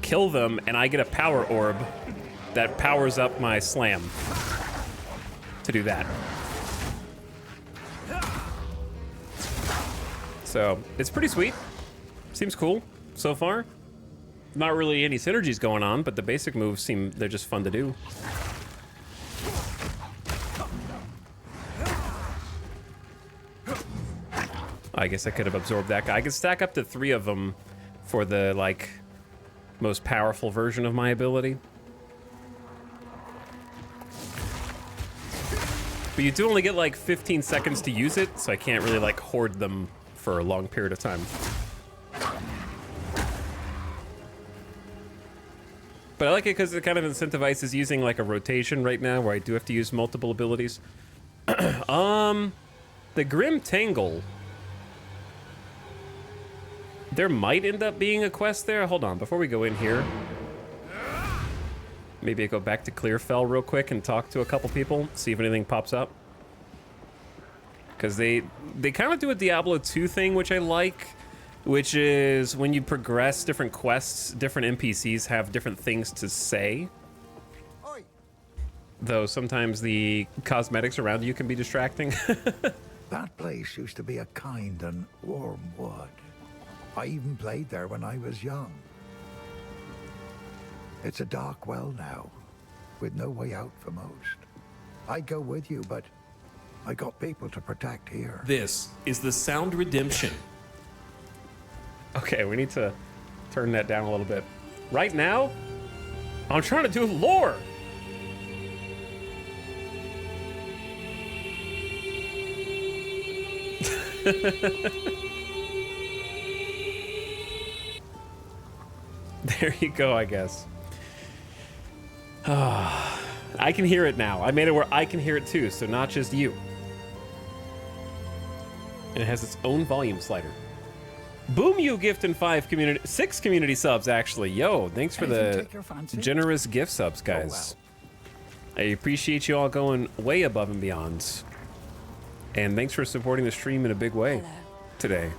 kill them, and I get a power orb that powers up my slam to do that. So, it's pretty sweet. Seems cool so far. Not really any synergies going on, but the basic moves seem, they're just fun to do. I guess I could have absorbed that guy. I could stack up to 3 of them for the, like, most powerful version of my ability. But you do only get, like, 15 seconds to use it, so I can't really, like, hoard them for a long period of time. But I like it because it kind of incentivizes using, like, a rotation right now, where I do have to use multiple abilities. The Grim Tangle. There might end up being a quest there. Hold on, before we go in here. Maybe I go back to Clearfell real quick and talk to a couple people, see if anything pops up. Because they kind of do a Diablo 2 thing, which I like, which is when you progress different quests, different NPCs have different things to say. though sometimes the cosmetics around you can be distracting. That place used to be a kind and warm wood. I even played there when I was young. It's a dark well now, with no way out for most. I'd go with you, but I got people to protect here. This is the sound redemption. Okay, we need to turn that down a little bit. Right now, I'm trying to do lore. There you go, I guess. I can hear it now. I made it where I can hear it too, so not just you. And it has its own volume slider. Boom, you gift in 6 community subs, actually. Yo, thanks for the generous gift subs, guys. I appreciate you all going way above and beyond. And thanks for supporting the stream in a big way today.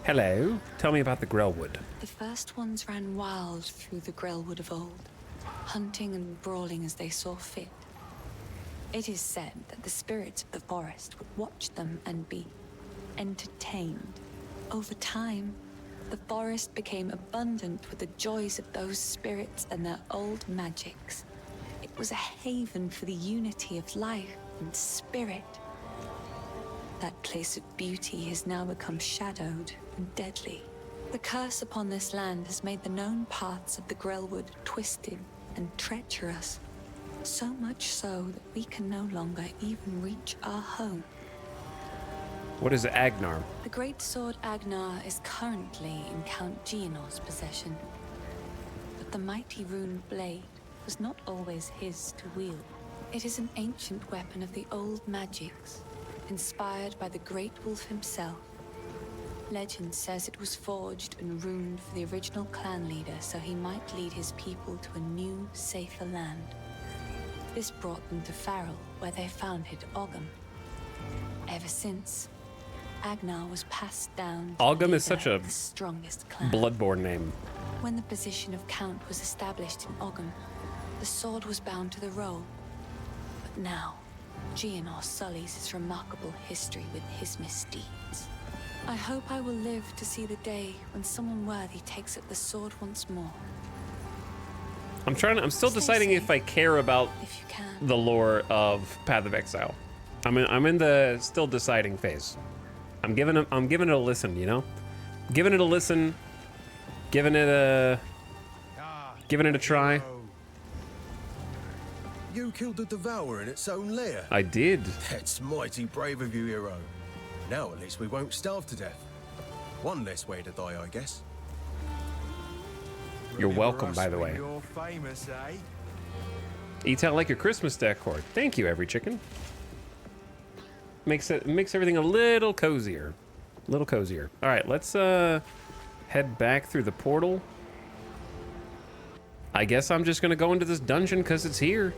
Hello. Tell me about the Grellwood. The first ones ran wild through the Grellwood of old, hunting and brawling as they saw fit. It is said that the spirits of the forest would watch them and be entertained. Over time, the forest became abundant with the joys of those spirits and their old magics. It was a haven for the unity of life and spirit. That place of beauty has now become shadowed and deadly. The curse upon this land has made the known paths of the Grellwood twisted and treacherous, so much so that we can no longer even reach our home. What is Agnar? The great sword Agnar is currently in Count Geonor's possession, but the mighty rune blade was not always his to wield. It is an ancient weapon of the old magics, inspired by the Great Wolf himself. Legend says it was forged and runed for the original clan leader so he might lead his people to a new, safer land. This brought them to Farrell, where they founded Ogham. Ever since, Agnar was passed down to Ogham leader is such a of the strongest clan. Bloodborne name. When the position of Count was established in Ogham, the sword was bound to the role. But now, Geonor sullies his remarkable history with his misdeeds. I hope I will live to see the day when someone worthy takes up the sword once more. I'm still deciding if I care about If you can. the lore of Path of Exile. I'm in the still deciding phase. I'm giving it a listen, you know? Giving it a listen, giving it a try. You killed the Devourer in its own lair. I did. That's mighty brave of you, hero. Now at least we won't starve to death. One less way to die, I guess. You're welcome, by the way. You're famous, eh? Eats out like your Christmas decor. Thank you, every chicken. Makes everything a little cozier. A little cozier. All right, let's head back through the portal. I guess I'm just gonna go into this dungeon because it's here.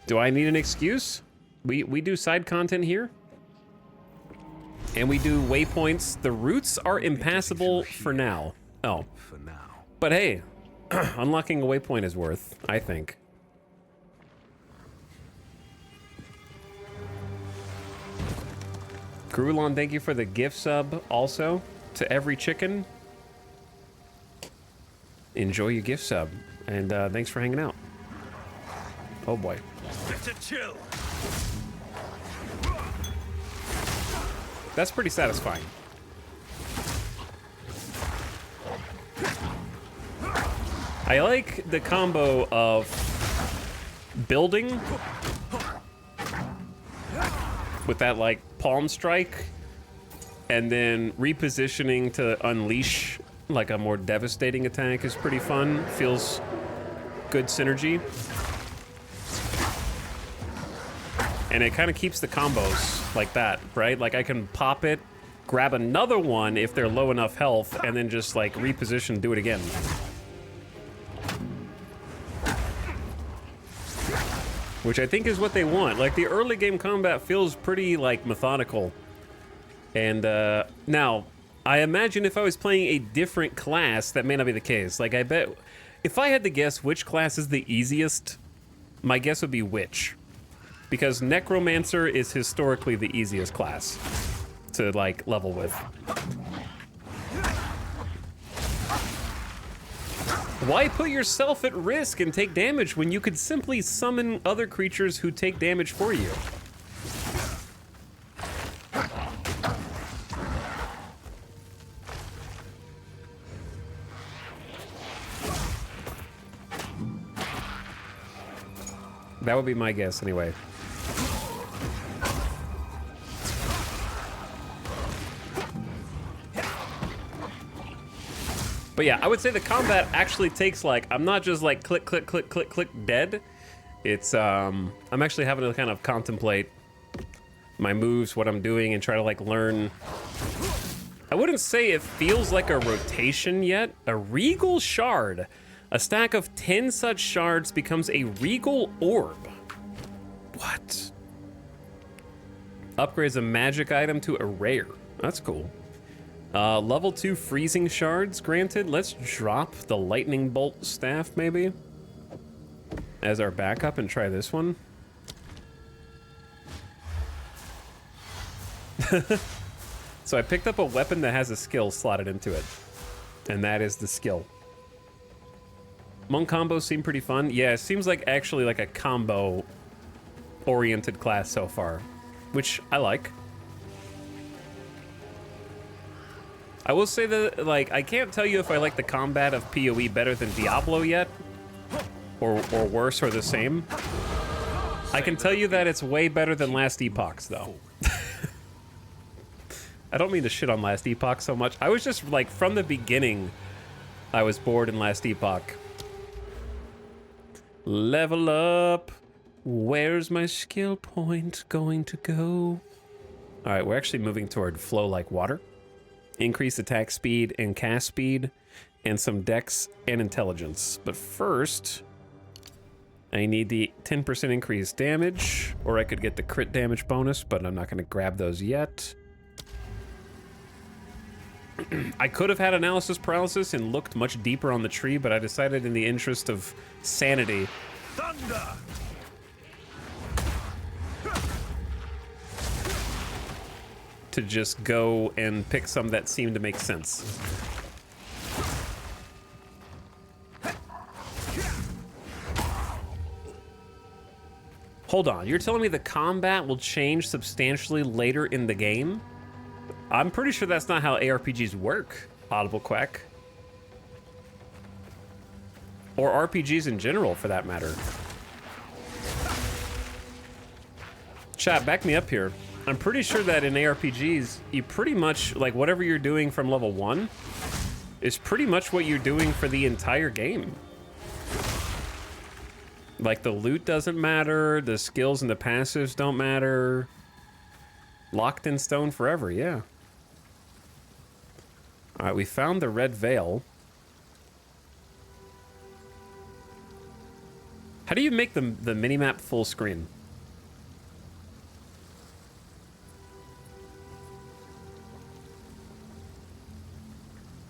Do I need an excuse? We do side content here. And we do waypoints. The routes are impassable for now. Oh. For now. But hey, unlocking a waypoint is worth, I think. Grulon, thank you for the gift sub also to every chicken. Enjoy your gift sub. And thanks for hanging out. Oh boy. Better chill. That's pretty satisfying. I like the combo of building with that like palm strike and then repositioning to unleash like a more devastating attack is pretty fun. Feels good synergy. And it kind of keeps the combos like that, right? Like I can pop it, grab another one if they're low enough health, and then just like reposition, do it again. Which I think is what they want. Like the early game combat feels pretty like methodical. And now, I imagine if I was playing a different class, that may not be the case. Like I bet, if I had to guess which class is the easiest, My guess would be Witch. Because Necromancer is historically the easiest class to, like, level with. Why put yourself at risk and take damage when you could simply summon other creatures who take damage for you? That would be my guess anyway. But yeah, I would say the combat actually takes, like, I'm not just like click, click, click, click, click, dead. It's, I'm actually having to kind of contemplate my moves, what I'm doing, and try to, like, learn. I wouldn't say it feels like a rotation yet. A Regal Shard. A stack of 10 such shards becomes a Regal Orb. What? Upgrades a magic item to a rare. That's cool. Level 2 freezing shards granted. Let's drop the lightning bolt staff maybe as our backup and try this one. So I picked up a weapon that has a skill slotted into it, and that is the skill. Monk combos seem pretty fun. Yeah, it seems like actually like a combo oriented class so far, which I like. I will say that, like, I can't tell you if I like the combat of PoE better than Diablo yet, or worse, or the same. I can tell you that it's way better than Last Epoch's, though. I don't mean to shit on Last Epoch so much. I was just, like, from the beginning, I was bored in Last Epoch. Level up. Where's my skill point going to go? All right, we're actually moving toward flow like water. Increase attack speed and cast speed, and some dex and intelligence. But first, I need the 10% increased damage, or I could get the crit damage bonus, but I'm not going to grab those yet. I could have had analysis paralysis and looked much deeper on the tree, but I decided in the interest of sanity. Thunder! To just go and pick some that seem to make sense. Hold on, you're telling me the combat will change substantially later in the game? I'm pretty sure that's not how ARPGs work, Audible Quack. Or RPGs in general, for that matter. Chat, back me up here. I'm pretty sure that in ARPGs, you pretty much, like, whatever you're doing from level 1 is pretty much what you're doing for the entire game. Like, the loot doesn't matter, the skills and the passives don't matter. Locked in stone forever, yeah. All right, we found the red veil. How do you make the minimap full screen?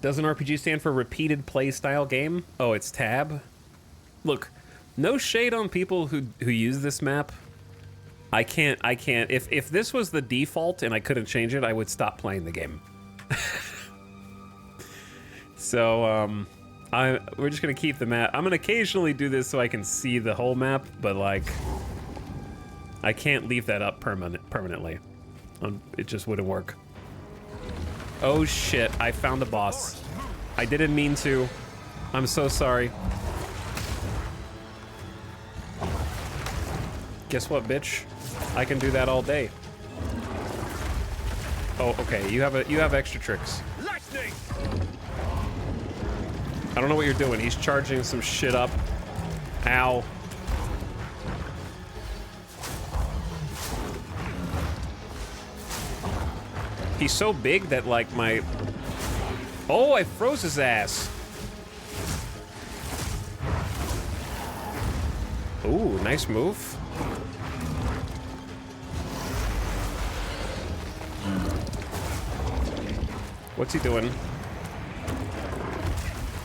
Doesn't RPG stand for repeated play style game? Oh, it's tab? Look, no shade on people who use this map. I can't. If this was the default and I couldn't change it, I would stop playing the game. So, we're just gonna keep the map. I'm gonna occasionally do this so I can see the whole map, but, like, I can't leave that up permanently. It just wouldn't work. Oh shit, I found the boss. I didn't mean to. I'm so sorry. Guess what, bitch? I can do that all day. Oh, okay, you have extra tricks. Lightning! I don't know what you're doing. He's charging some shit up. Ow. He's so big that, like, my... Oh, I froze his ass. Ooh, nice move. What's he doing?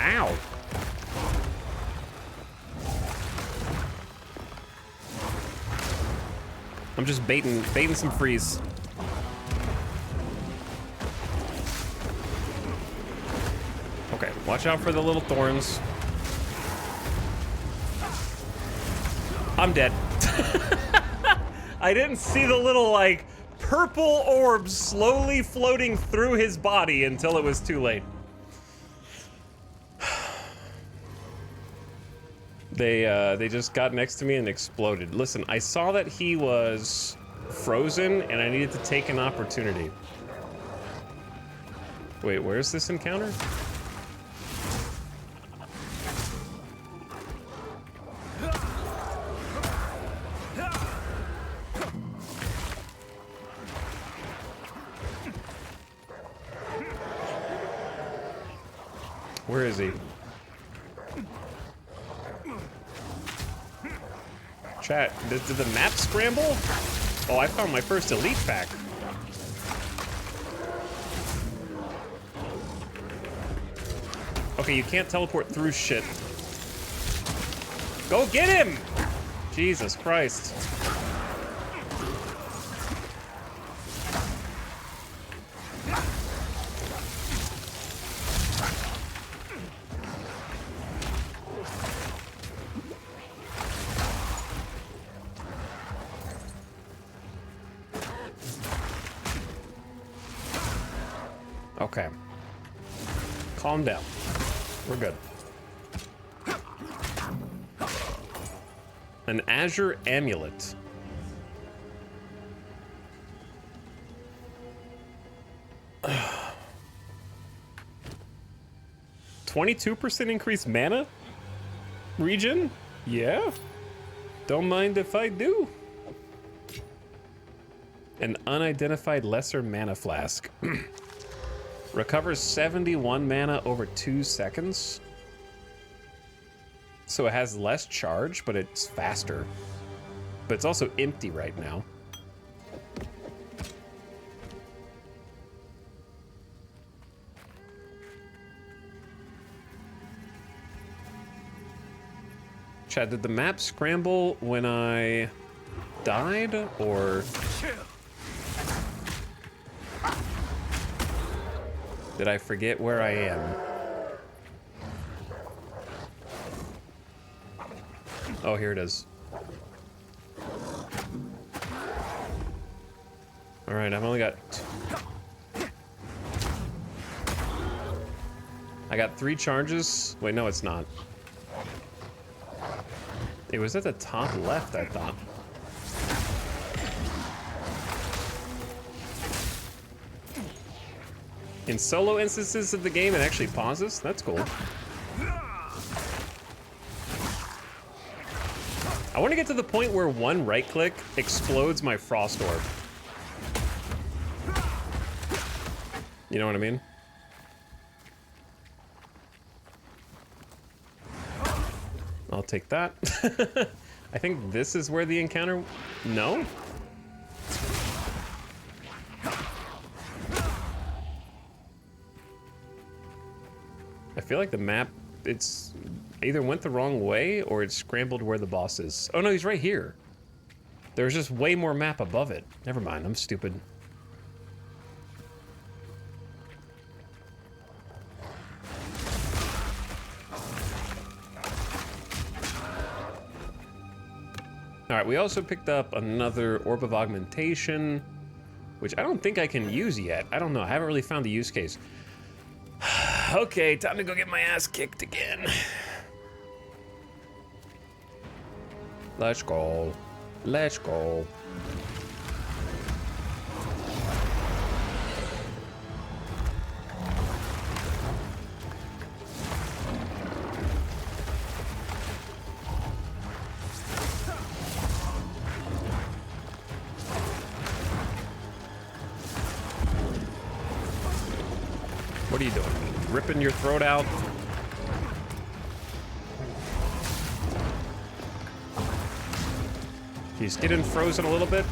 Ow. I'm just baiting some freeze. Okay, watch out for the little thorns. I'm dead. I didn't see the little, like, purple orbs slowly floating through his body until it was too late. They just got next to me and exploded. Listen, I saw that he was frozen and I needed to take an opportunity. Wait, where's this encounter? Where is he? Chat, did the map scramble? Oh, I found my first elite pack. Okay, you can't teleport through shit. Go get him! Jesus Christ. Okay. Calm down. We're good. An Azure Amulet. Uh, 22% increased mana? Regen? Yeah. Don't mind if I do. An unidentified lesser mana flask. Recovers 71 mana over 2 seconds. So it has less charge, but it's faster. But it's also empty right now. Chad, did the map scramble when I died, or... did I forget where I am? Oh, here it is. All right, I've only got... I got 3 charges. Wait, no, it's not. It was at the top left, I thought. In solo instances of the game, it actually pauses. That's cool. I want to get to the point where one right click explodes my frost orb. You know what I mean? I'll take that. I think this is where the encounter... No? I feel like the map, it's either went the wrong way or it scrambled where the boss is. Oh no, he's right here. There's just way more map above it. Never mind, I'm stupid. All right, we also picked up another Orb of Augmentation, which I don't think I can use yet. I don't know, I haven't really found the use case. Okay, time to go get my ass kicked again. Let's go. Let's go. What are you doing? Ripping your throat out? He's getting frozen a little bit.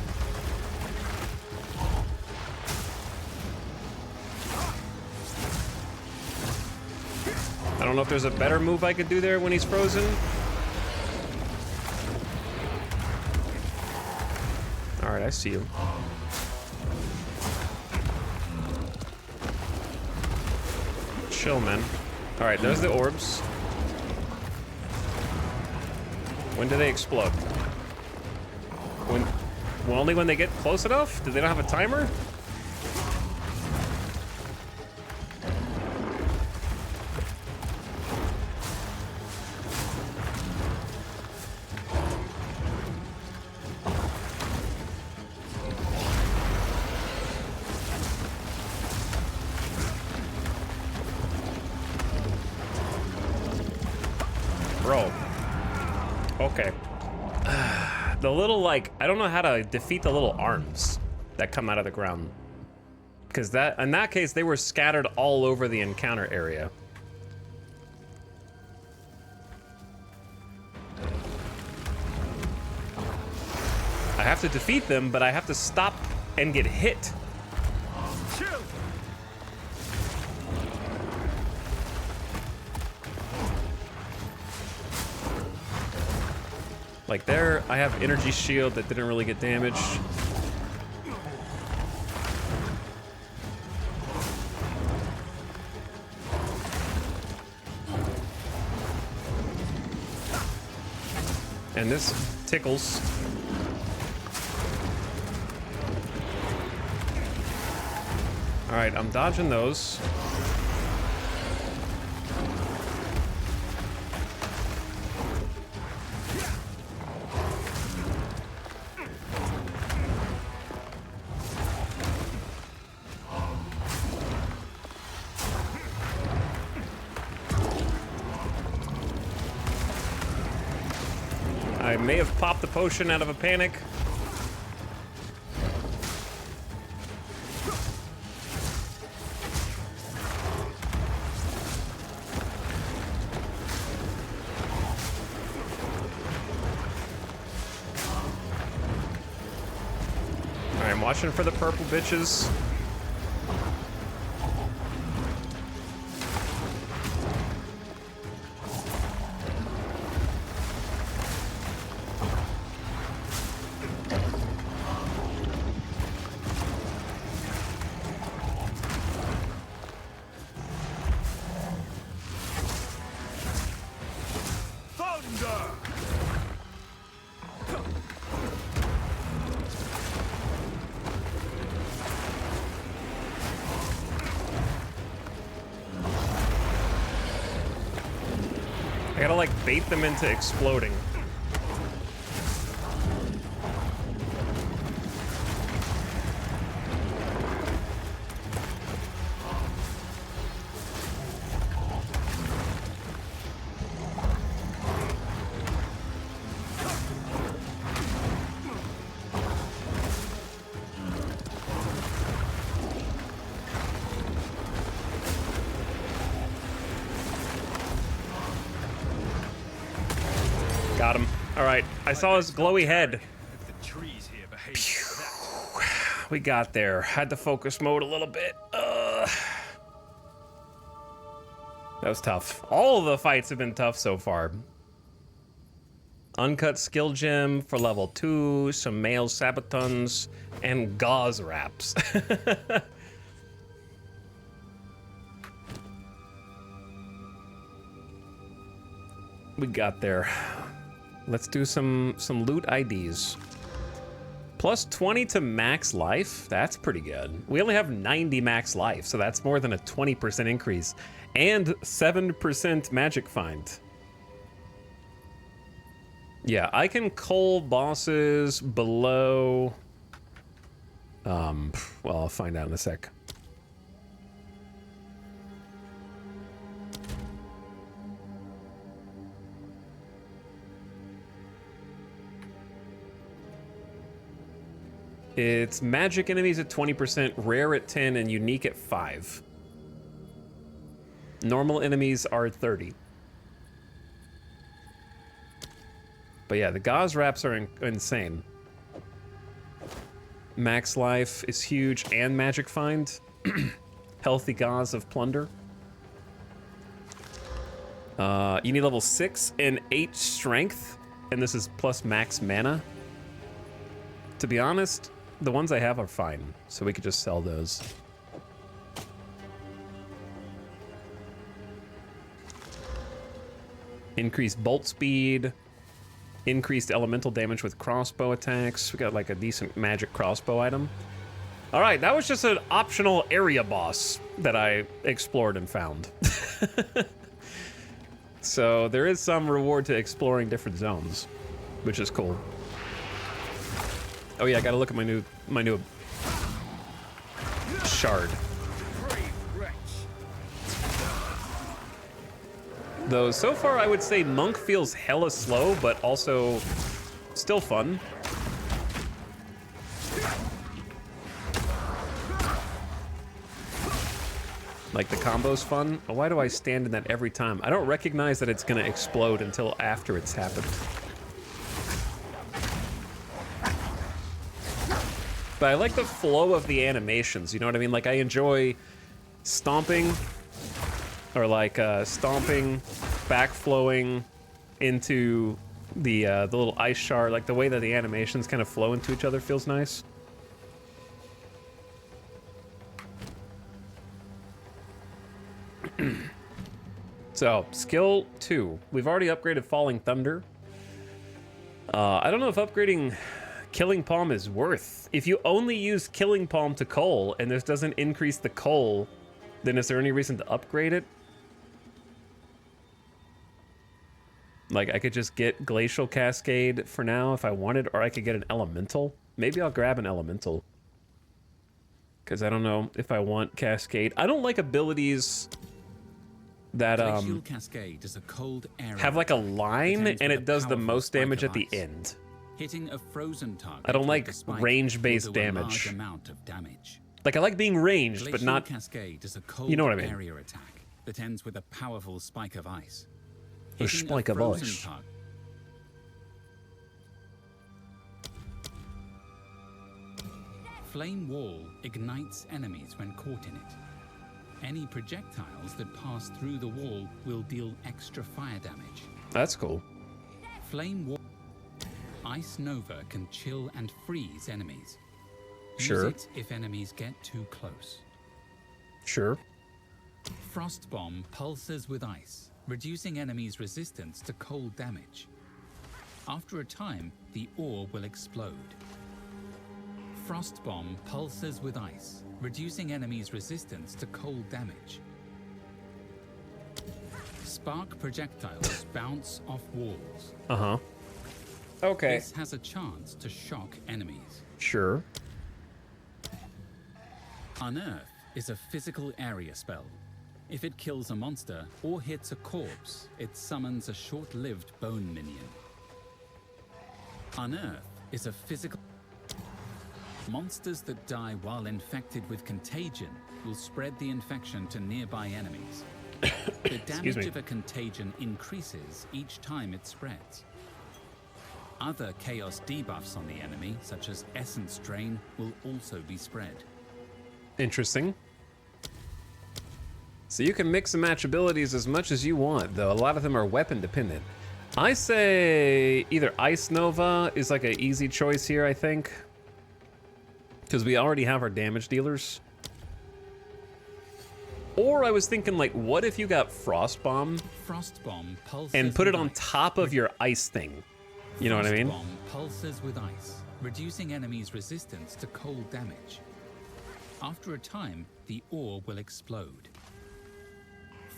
I don't know if there's a better move I could do there when he's frozen. All right, I see you. Chill, man. All right, there's the orbs. When do they explode? Well, only when they get close enough? Do they not have a timer? Bro. Okay. The little, like, I don't know how to defeat the little arms that come out of the ground. Because that, in that case, they were scattered all over the encounter area. I have to defeat them, but I have to stop and get hit. Like there, I have energy shield that didn't really get damaged. And this tickles. All right, I'm dodging those. I may have popped the potion out of a panic. All right, I'm watching for the purple bitches. I gotta like bait them into exploding. Got him. All right, I saw his glowy head. The trees here behave like that. We got there. Had to focus mode a little bit. That was tough. All of the fights have been tough so far. Uncut skill gem for level 2, some male sabatons, and gauze wraps. We got there. Let's do some loot IDs. Plus 20 to max life, that's pretty good. We only have 90 max life, so that's more than a 20% increase. And 7% magic find. Yeah, I can cull bosses below... well, I'll find out in a sec. It's magic enemies at 20%, rare at 10, and unique at 5. Normal enemies are 30. But yeah, the gauze wraps are insane. Max life is huge, and magic find. Healthy gauze of plunder. You need level 6 and 8 strength, and this is plus max mana. To be honest, the ones I have are fine, so we could just sell those. Increased bolt speed, increased elemental damage with crossbow attacks. We got like a decent magic crossbow item. All right, that was just an optional area boss that I explored and found. So there is some reward to exploring different zones, which is cool. Oh yeah, I gotta look at my new shard. Though so far I would say Monk feels hella slow, but also still fun. Like the combo's fun. Why do I stand in that every time? I don't recognize that it's gonna explode until after it's happened. But I like the flow of the animations, you know what I mean? Like I enjoy stomping, or like stomping, backflowing into the little ice shard. Like the way that the animations kind of flow into each other feels nice. So, skill 2. We've already upgraded Falling Thunder. I don't know if upgrading Killing Palm is worth. If you only use Killing Palm to coal, and this doesn't increase the coal, then is there any reason to upgrade it? Like, I could just get Glacial Cascade for now if I wanted, or I could get an Elemental. Maybe I'll grab an Elemental. Because I don't know if I want Cascade. I don't like abilities that Cascade is a cold area have like a line and it does the most damage at the end. Hitting a frozen target. I don't like range-based damage. Like I like being ranged, but not. Cascade is a cold you know what I mean? Area attack that ends with a powerful spike of ice. A spike of ice. Flame Wall ignites enemies when caught in it. Any projectiles that pass through the wall will deal extra fire damage. That's cool. Flame Wall. Ice Nova can chill and freeze enemies. Sure. Use it if enemies get too close. Sure. Frost Bomb pulses with ice, reducing enemies' resistance to cold damage. After a time, the ore will explode. Frost Bomb pulses with ice, reducing enemies' resistance to cold damage. Spark projectiles bounce off walls. Uh-huh. Okay. This has a chance to shock enemies. Sure. Unearth is a physical area spell. If it kills a monster or hits a corpse, it summons a short-lived bone minion. Unearth is a physical... Monsters that die while infected with contagion will spread the infection to nearby enemies. The damage of a contagion increases each time it spreads. Other chaos debuffs on the enemy, such as Essence Drain, will also be spread. Interesting. So you can mix and match abilities as much as you want, though a lot of them are weapon dependent. I say either Ice Nova is like an easy choice here, I think. Because we already have our damage dealers. Or I was thinking, like, what if you got Frost Bomb and put it on top of your ice thing? You know what I mean? Frost Bomb pulses with ice, reducing enemies' resistance to cold damage. After a time, the ore will explode.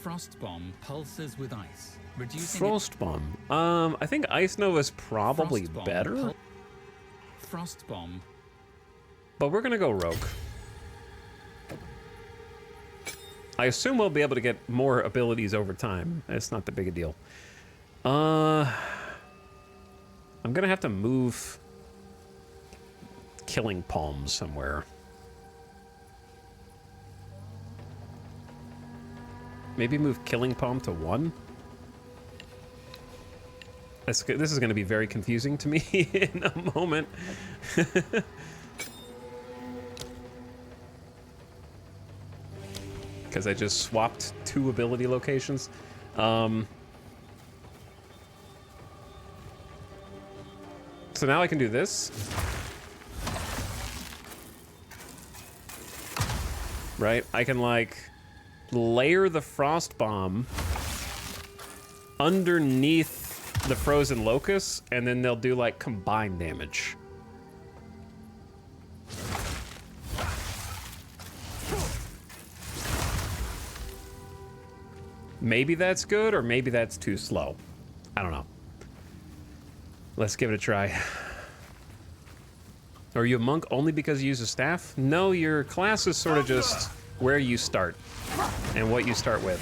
Frost Bomb pulses with ice, reducing... Frost Bomb. I think Ice Nova is probably better. Frost Bomb. But we're gonna go Rogue. I assume we'll be able to get more abilities over time. It's not that big a deal. I'm gonna have to move Killing Palm somewhere. Maybe move Killing Palm to 1? This is gonna be very confusing to me in a moment. Because I just swapped 2 ability locations. So now I can do this. right? I can like layer the frost bomb underneath the frozen locusts, and then they'll do like combined damage. Maybe that's good, or maybe that's too slow. I don't know. Let's give it a try. Are you a monk only because you use a staff? No, your class is sort of just where you start and what you start with.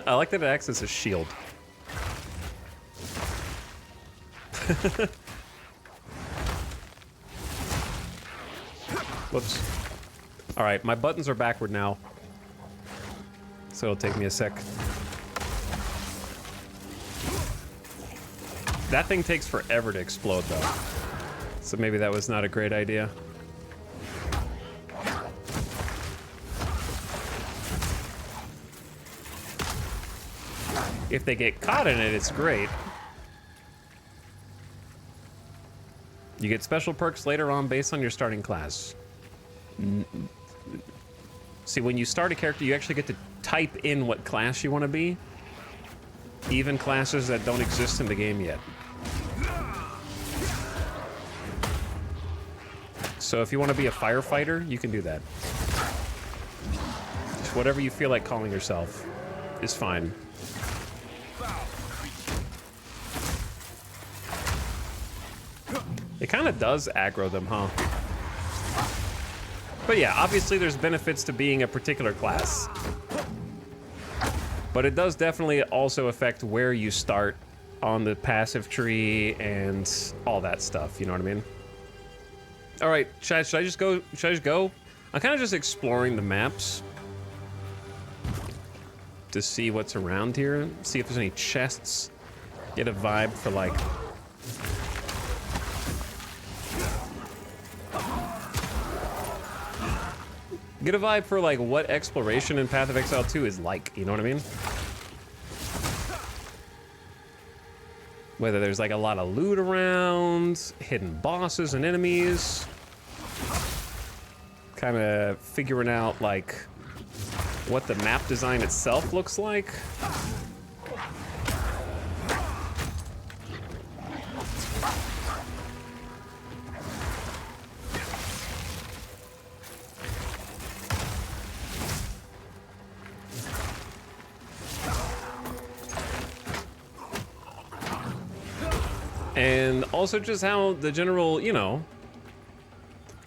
I like that it acts as a shield. Whoops. All right, my buttons are backward now, so it'll take me a sec. That thing takes forever to explode, though, so maybe that was not a great idea. If they get caught in it, it's great. You get special perks later on based on your starting class. See, when you start a character, you actually get to type in what class you want to be. Even classes that don't exist in the game yet. So if you want to be a firefighter, you can do that. Just whatever you feel like calling yourself is fine. It kind of does aggro them, huh? But yeah, obviously there's benefits to being a particular class. But it does definitely also affect where you start on the passive tree and all that stuff, you know what I mean? All right, should I just go? Should I just go? I'm kind of just exploring the maps to see what's around here, see if there's any chests, get a vibe for like... Get a vibe for like what exploration in Path of Exile 2 is like, you know what I mean? Whether there's like a lot of loot around, hidden bosses and enemies. Kind of figuring out like what the map design itself looks like. And also just how the general, you know,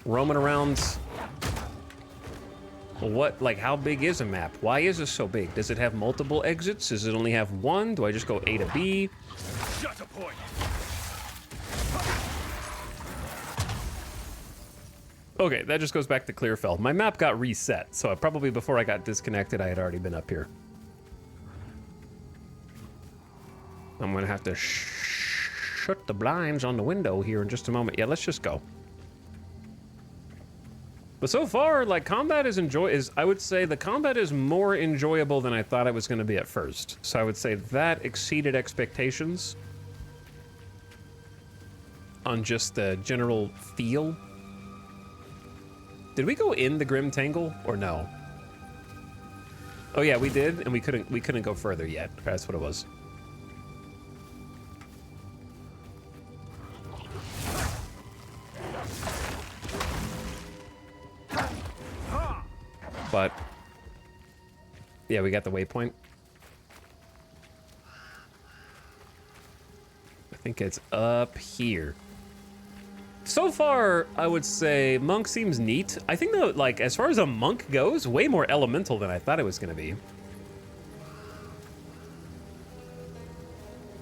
roaming around, what, like, how big is a map? Why is it so big? Does it have multiple exits? Does it only have one? Do I just go A to B? Shut a point. Okay, that just goes back to Clearfell. My map got reset, so probably before I got disconnected, I had already been up here. I'm gonna have to shut the blinds on the window here in just a moment. Yeah, let's just go. But so far, like, combat is I would say the combat is more enjoyable than I thought it was going to be at first. So I would say that exceeded expectations on just the general feel. Did we go in the Grim Tangle or no? Oh yeah, we did, and we couldn't go further yet. That's what it was. But yeah, we got the waypoint. I think it's up here. So far, I would say Monk seems neat. I think though, like, as far as a monk goes, way more elemental than I thought it was gonna be.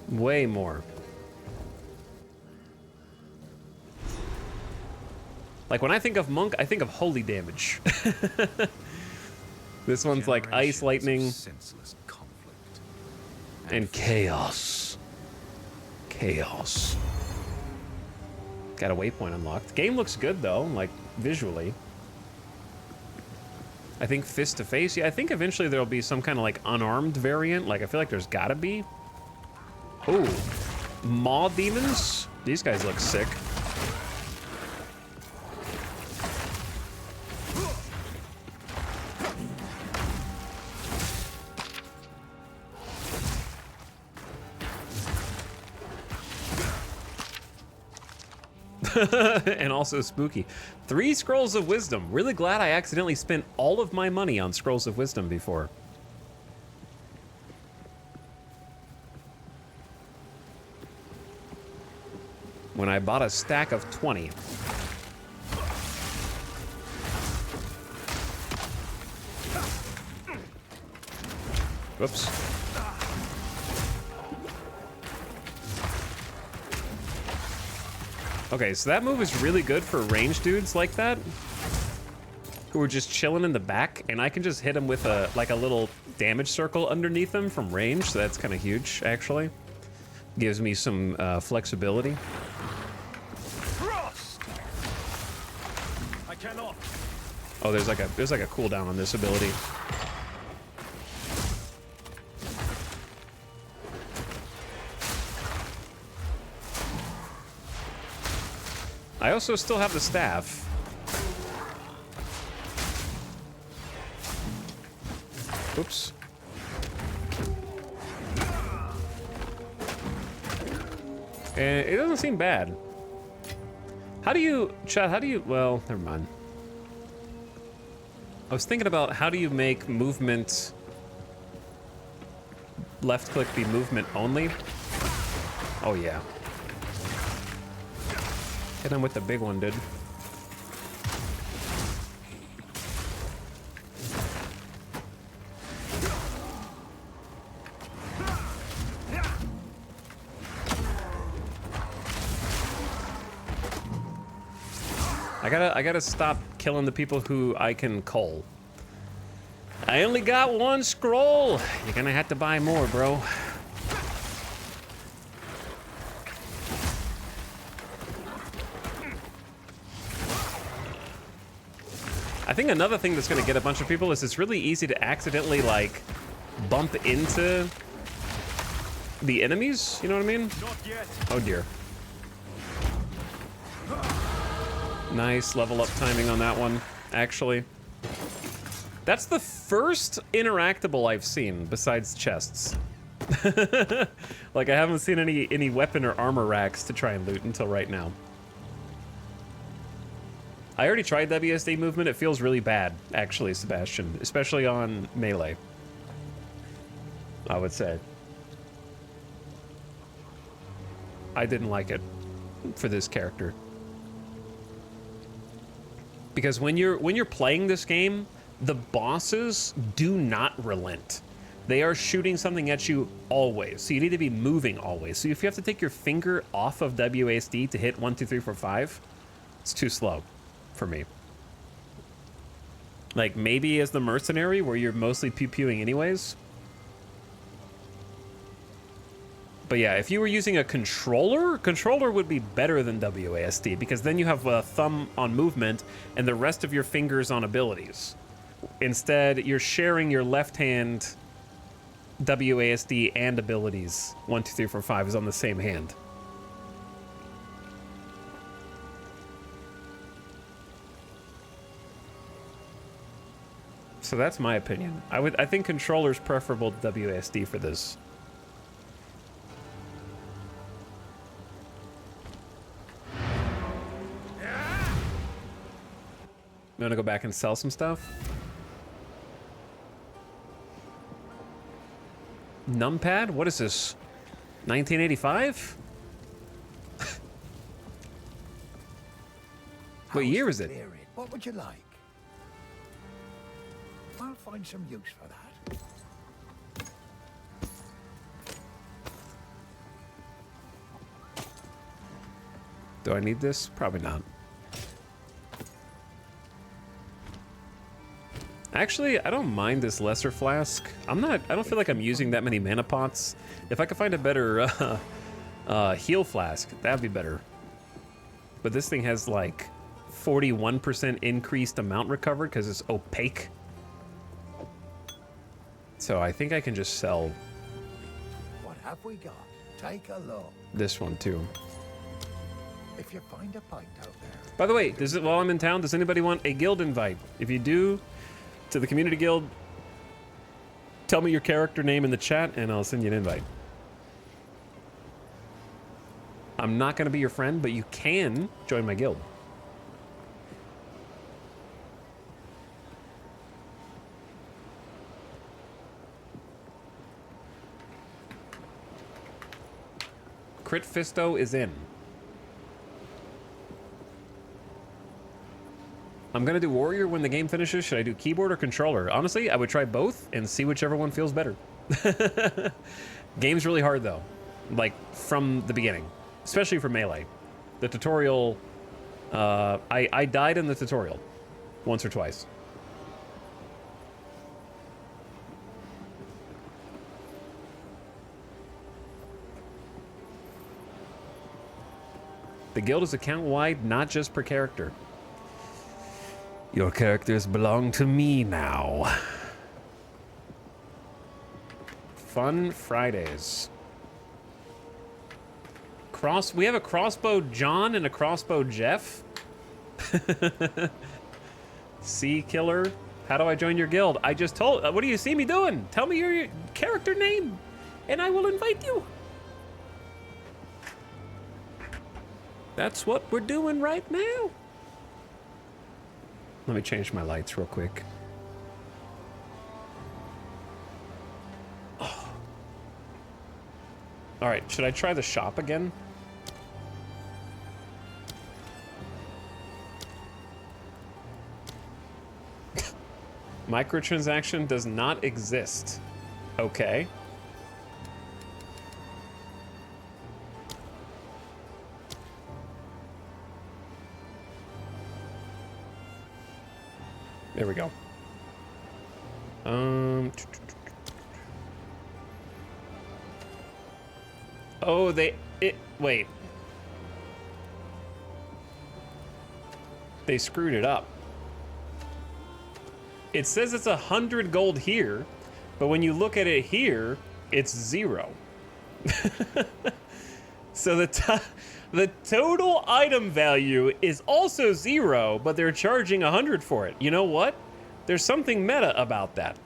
Way more. Like, when I think of monk, I think of holy damage. This one's like ice, lightning, Senseless conflict. and chaos. Chaos. Got a waypoint unlocked. Game looks good though, like visually. I think fist to face. Yeah, I think eventually there'll be some kind of like unarmed variant. Like I feel like there's gotta be. Ooh, maw demons. These guys look sick. And also spooky. 3 scrolls of wisdom. Really glad I accidentally spent all of my money on scrolls of wisdom before. When I bought a stack of 20. Whoops. Okay, so that move is really good for ranged dudes like that, who are just chilling in the back, and I can just hit them with a little damage circle underneath them from range. So that's kind of huge, actually. Gives me some flexibility. I cannot. Oh, there's like a cooldown on this ability. I also still have the staff. Oops. And it doesn't seem bad. How do you, Chad, well, never mind. I was thinking about how do you make movement, left click be movement only? Oh yeah. Hit him with the big one, dude. I gotta stop killing the people who I can cull. I only got 1 scroll. You're gonna have to buy more, bro. I think another thing that's gonna get a bunch of people is it's really easy to accidentally like bump into the enemies, you know what I mean? Not yet. Oh dear. Nice level up timing on that one, actually. That's the first interactable I've seen besides chests. Like I haven't seen any weapon or armor racks to try and loot until right now. I already tried WSD movement. It feels really bad, actually, Sebastian, especially on melee, I would say. I didn't like it for this character. Because when you're playing this game, the bosses do not relent. They are shooting something at you always. So you need to be moving always. So if you have to take your finger off of WASD to hit 1, 2, 3, 4, 5, it's too slow for me. Like maybe as the mercenary where you're mostly pew-pewing anyways. But yeah, if you were using a controller would be better than WASD because then you have a thumb on movement and the rest of your fingers on abilities. Instead, you're sharing your left hand WASD and abilities. 1, 2, 3, 4, 5 is on the same hand. So that's my opinion. I think controller's preferable to WASD for this. You wanna go back and sell some stuff? Numpad? What is this? 1985? What year is it? What would you like? I'll find some use for that. Do I need this? Probably not. Actually, I don't mind this lesser flask. I don't feel like I'm using that many mana pots. If I could find a better heal flask, that'd be better. But this thing has like 41% increased amount recovered because it's opaque. So I think I can just sell What have we got? Take a look. this one too. If you find a pint out there, By the way, while I'm in town, does anybody want a guild invite? If you do, to the community guild, tell me your character name in the chat and I'll send you an invite. I'm not going to be your friend, but you can join my guild. Crit Fisto is in. I'm gonna do Warrior when the game finishes. Should I do keyboard or controller? Honestly, I would try both and see whichever one feels better. Game's really hard though, like from the beginning, especially for Melee. The tutorial, I died in the tutorial once or twice. The guild is account-wide, not just per character. Your characters belong to me now. Fun Fridays. We have a crossbow John and a crossbow Jeff. Sea Killer. How do I join your guild? I just told. What do you see me doing? Tell me your character name, and I will invite you. That's what we're doing right now. Let me change my lights real quick. Oh. All right, should I try the shop again? Microtransaction does not exist. Okay. There we go. Oh, wait. They screwed it up. It says it's 100 gold here, but when you look at it here, it's 0. So the total item value is also 0, but they're charging 100 for it. You know what? There's something meta about that.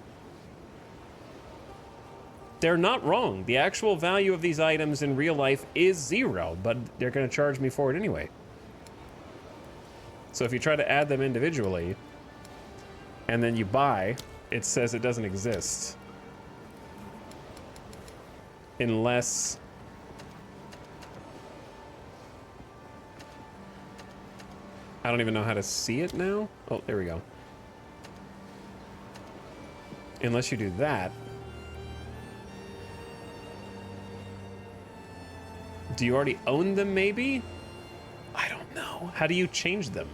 They're not wrong. The actual value of these items in real life is 0, but they're going to charge me for it anyway. So if you try to add them individually, and then you buy, it says it doesn't exist. Unless... I don't even know how to see it now. Oh, there we go. Unless you do that. Do you already own them, maybe? I don't know. How do you change them?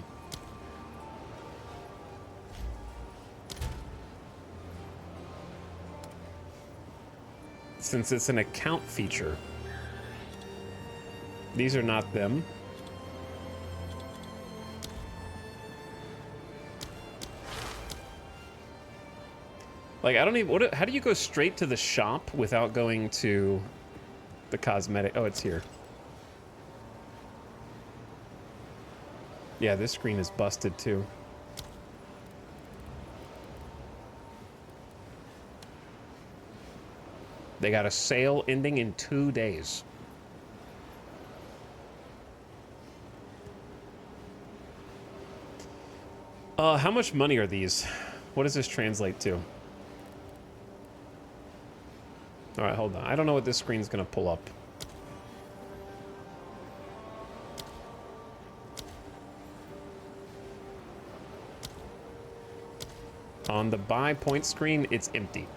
Since it's an account feature. These are not them. Like, I don't even... how do you go straight to the shop without going to the cosmetic... Oh, it's here. Yeah, this screen is busted, too. They got a sale ending in 2 days. How much money are these? What does this translate to? All right, hold on. I don't know what this screen's gonna pull up. On the buy point screen, it's empty.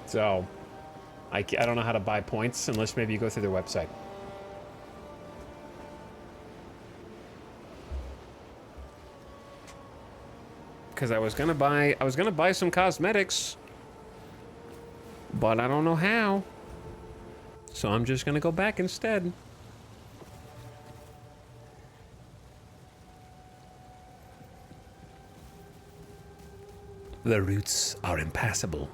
So, I don't know how to buy points unless maybe you go through their website. Because I was gonna buy some cosmetics, but I don't know how. So I'm just gonna go back instead. The roots are impassable.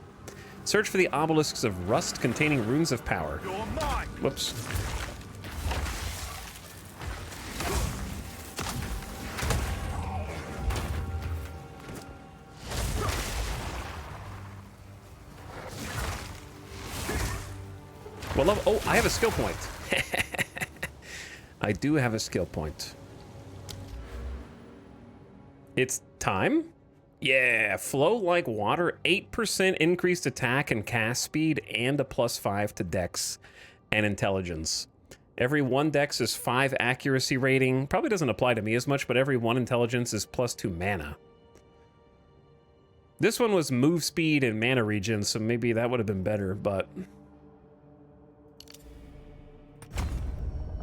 Search for the obelisks of rust containing runes of power. You're mine. Whoops. Well, oh, I have a skill point. I do have a skill point. It's time? Yeah, flow like water, 8% increased attack and cast speed, and a +5 to dex and intelligence. Every 1 dex is 5 accuracy rating. Probably doesn't apply to me as much, but every 1 intelligence is +2 mana. This one was move speed and mana regen, so maybe that would have been better, but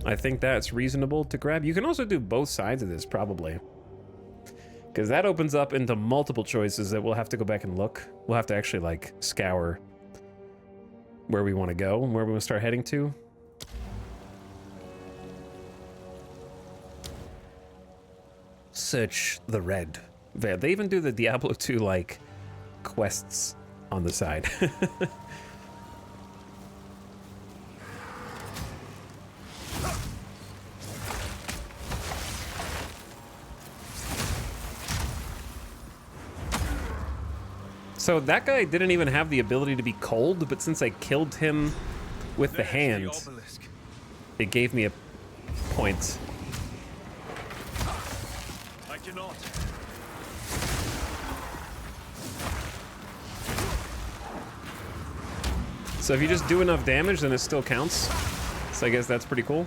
I think that's reasonable to grab. You can also do both sides of this, probably. Because that opens up into multiple choices that we'll have to go back and look. We'll have to actually, like, scour where we want to go and where we want to start heading to. Search the red. They even do the Diablo 2, like, quests on the side. So that guy didn't even have the ability to be cold, but since I killed him with the hand, it gave me a point. I cannot. So if you just do enough damage, then it still counts. So I guess that's pretty cool.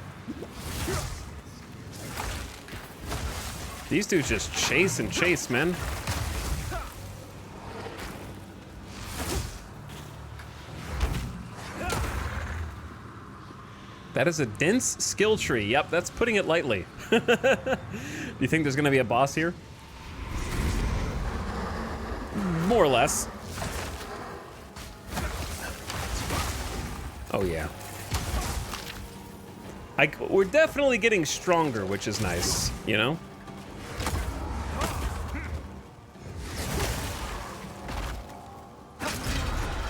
These dudes just chase and chase, man. That is a dense skill tree. Yep, that's putting it lightly. Do you think there's gonna be a boss here? More or less. Oh yeah. We're definitely getting stronger, which is nice, you know?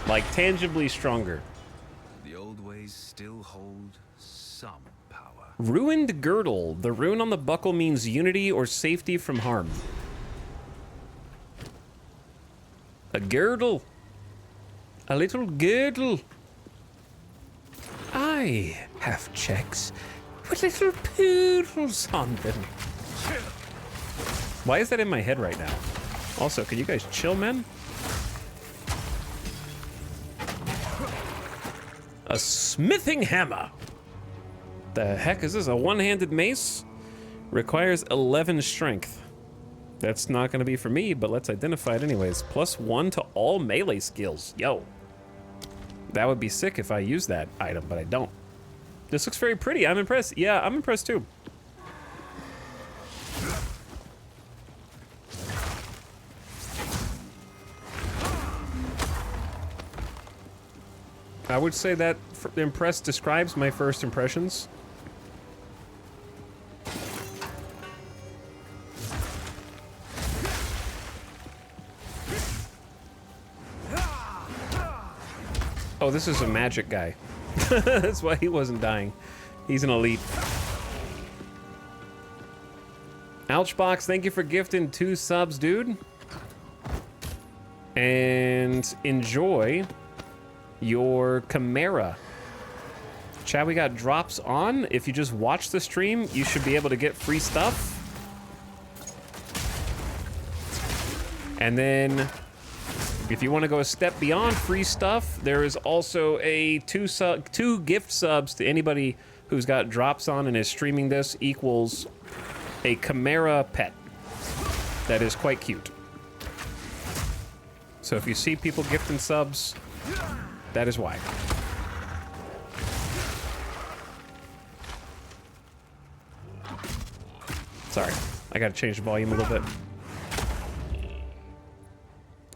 Like, tangibly stronger. The old ways still hold some power. Ruined Girdle. The rune on the buckle means unity or safety from harm. A girdle. A little girdle. I have checks with little poodles on them. Why is that in my head right now? Also, can you guys chill, man? A smithing hammer. The heck is this? A one-handed mace? Requires 11 strength. That's not going to be for me, but let's identify it anyways. +1 to all melee skills. Yo. That would be sick if I used that item, but I don't. This looks very pretty. I'm impressed. Yeah, I'm impressed too. I would say that impressed describes my first impressions. Oh, this is a magic guy. That's why he wasn't dying. He's an elite. Ouchbox, thank you for gifting 2 subs, dude. And enjoy your Chimera. Chat, we got drops on. If you just watch the stream, you should be able to get free stuff. And then if you want to go a step beyond free stuff, there is also a 2 gift subs to anybody who's got drops on and is streaming this equals a Chimera pet. That is quite cute. So if you see people gifting subs, that is why. Sorry, I gotta change the volume a little bit.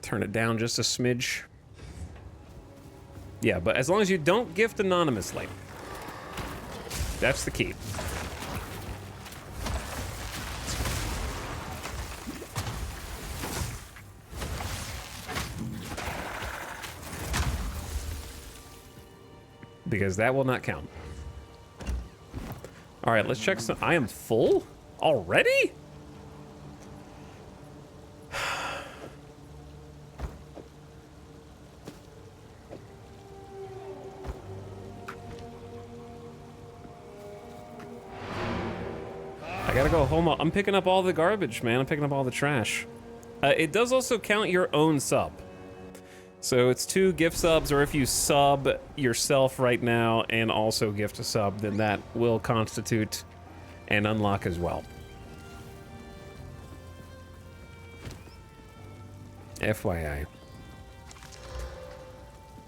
Turn it down just a smidge. Yeah, but as long as you don't gift anonymously. That's the key. because that will not count. All right, let's check some. I am full already? I gotta go home. I'm picking up all the garbage, man. I'm picking up all the trash. It does also count your own sub. So it's 2 gift subs, or if you sub yourself right now and also gift a sub, then that will constitute an unlock as well. FYI.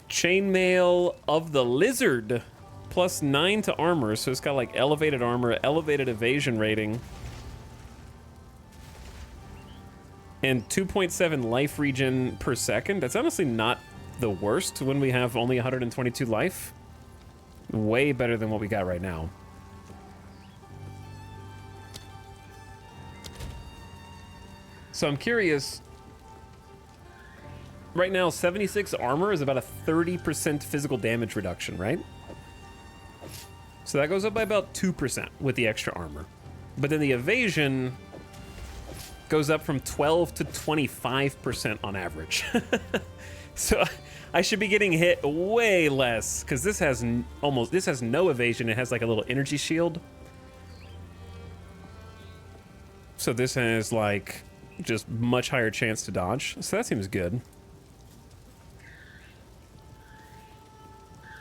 Chainmail of the Lizard. +9 to armor, so it's got like elevated armor, elevated evasion rating, and 2.7 life regen per second. That's honestly not the worst when we have only 122 life. Way better than what we got right now. So I'm curious. Right now, 76 armor is about a 30% physical damage reduction, right? So that goes up by about 2% with the extra armor. But then the evasion goes up from 12 to 25% on average. So I should be getting hit way less, because this has no evasion. It has like a little energy shield. So this has like just much higher chance to dodge. So that seems good.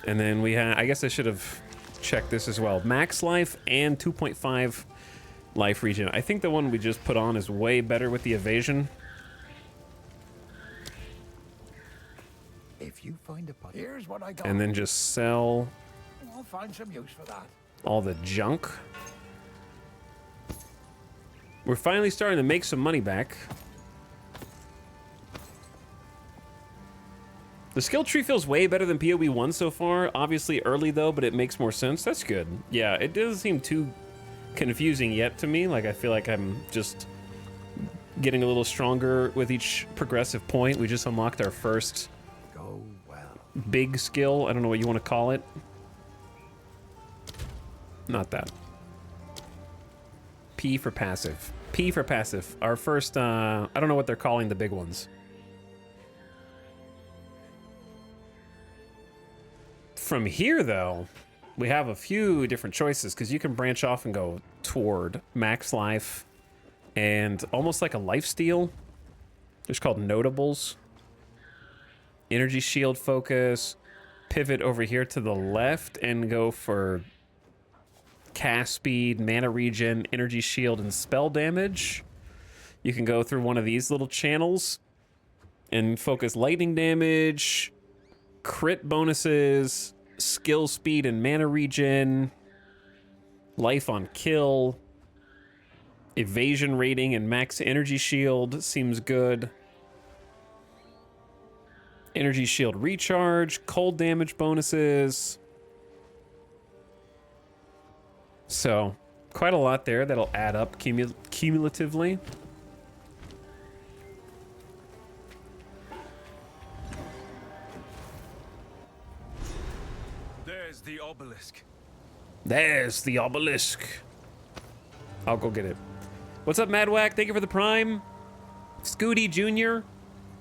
And then we have, I guess I should have checked this as well. Max life and 2.5 life regen. I think the one we just put on is way better with the evasion. If you find a here's what I got. And then just sell I'll find some use for that. all the junk. We're finally starting to make some money back. The skill tree feels way better than PoE 1 so far. Obviously early though, but it makes more sense. That's good. Yeah, it doesn't seem too confusing yet to me. Like I feel like I'm just getting a little stronger with each progressive point. We just unlocked our first big skill. I don't know what you want to call it. Not that. P for passive. P for passive. Our first, I don't know what they're calling the big ones. From here, though, we have a few different choices, because you can branch off and go toward max life and almost like a lifesteal. It's called notables. Energy shield focus. Pivot over here to the left and go for cast speed, mana regen, energy shield, and spell damage. You can go through one of these little channels and focus lightning damage, crit bonuses, skill speed and mana regen, life on kill, evasion rating and max energy shield seems good. Energy shield recharge, cold damage bonuses. So quite a lot there that'll add up cumulatively. There's the obelisk. There's the obelisk. I'll go get it. What's up, Madwack? Thank you for the prime. Scooty Jr.,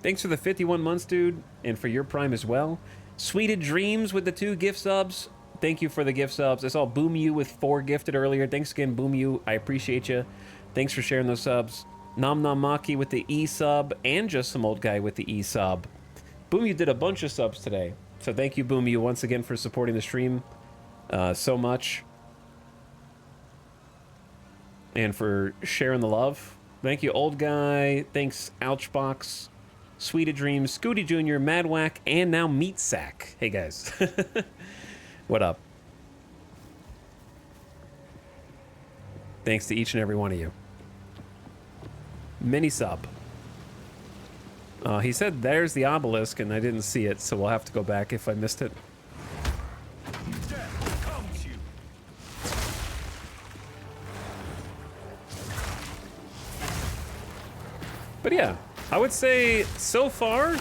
thanks for the 51 months, dude, and for your prime as well. Sweeted Dreams with the 2 gift subs. Thank you for the gift subs. I saw Boom You with 4 gifted earlier. Thanks again, Boom You. I appreciate you. Thanks for sharing those subs. Nom Nom Maki with the E sub, and just some old guy with the E sub. Boom You did a bunch of subs today. So thank you, Boom You, once again for supporting the stream so much. And for sharing the love. Thank you, old guy. Thanks, Ouchbox, Sweeted Dreams, Scooty Jr., Madwack, and now Meat Sack. Hey, guys. What up? Thanks to each and every one of you. Mini sub. He said there's the obelisk, and I didn't see it, so we'll have to go back if I missed it. Death comes you. But yeah, I would say so far,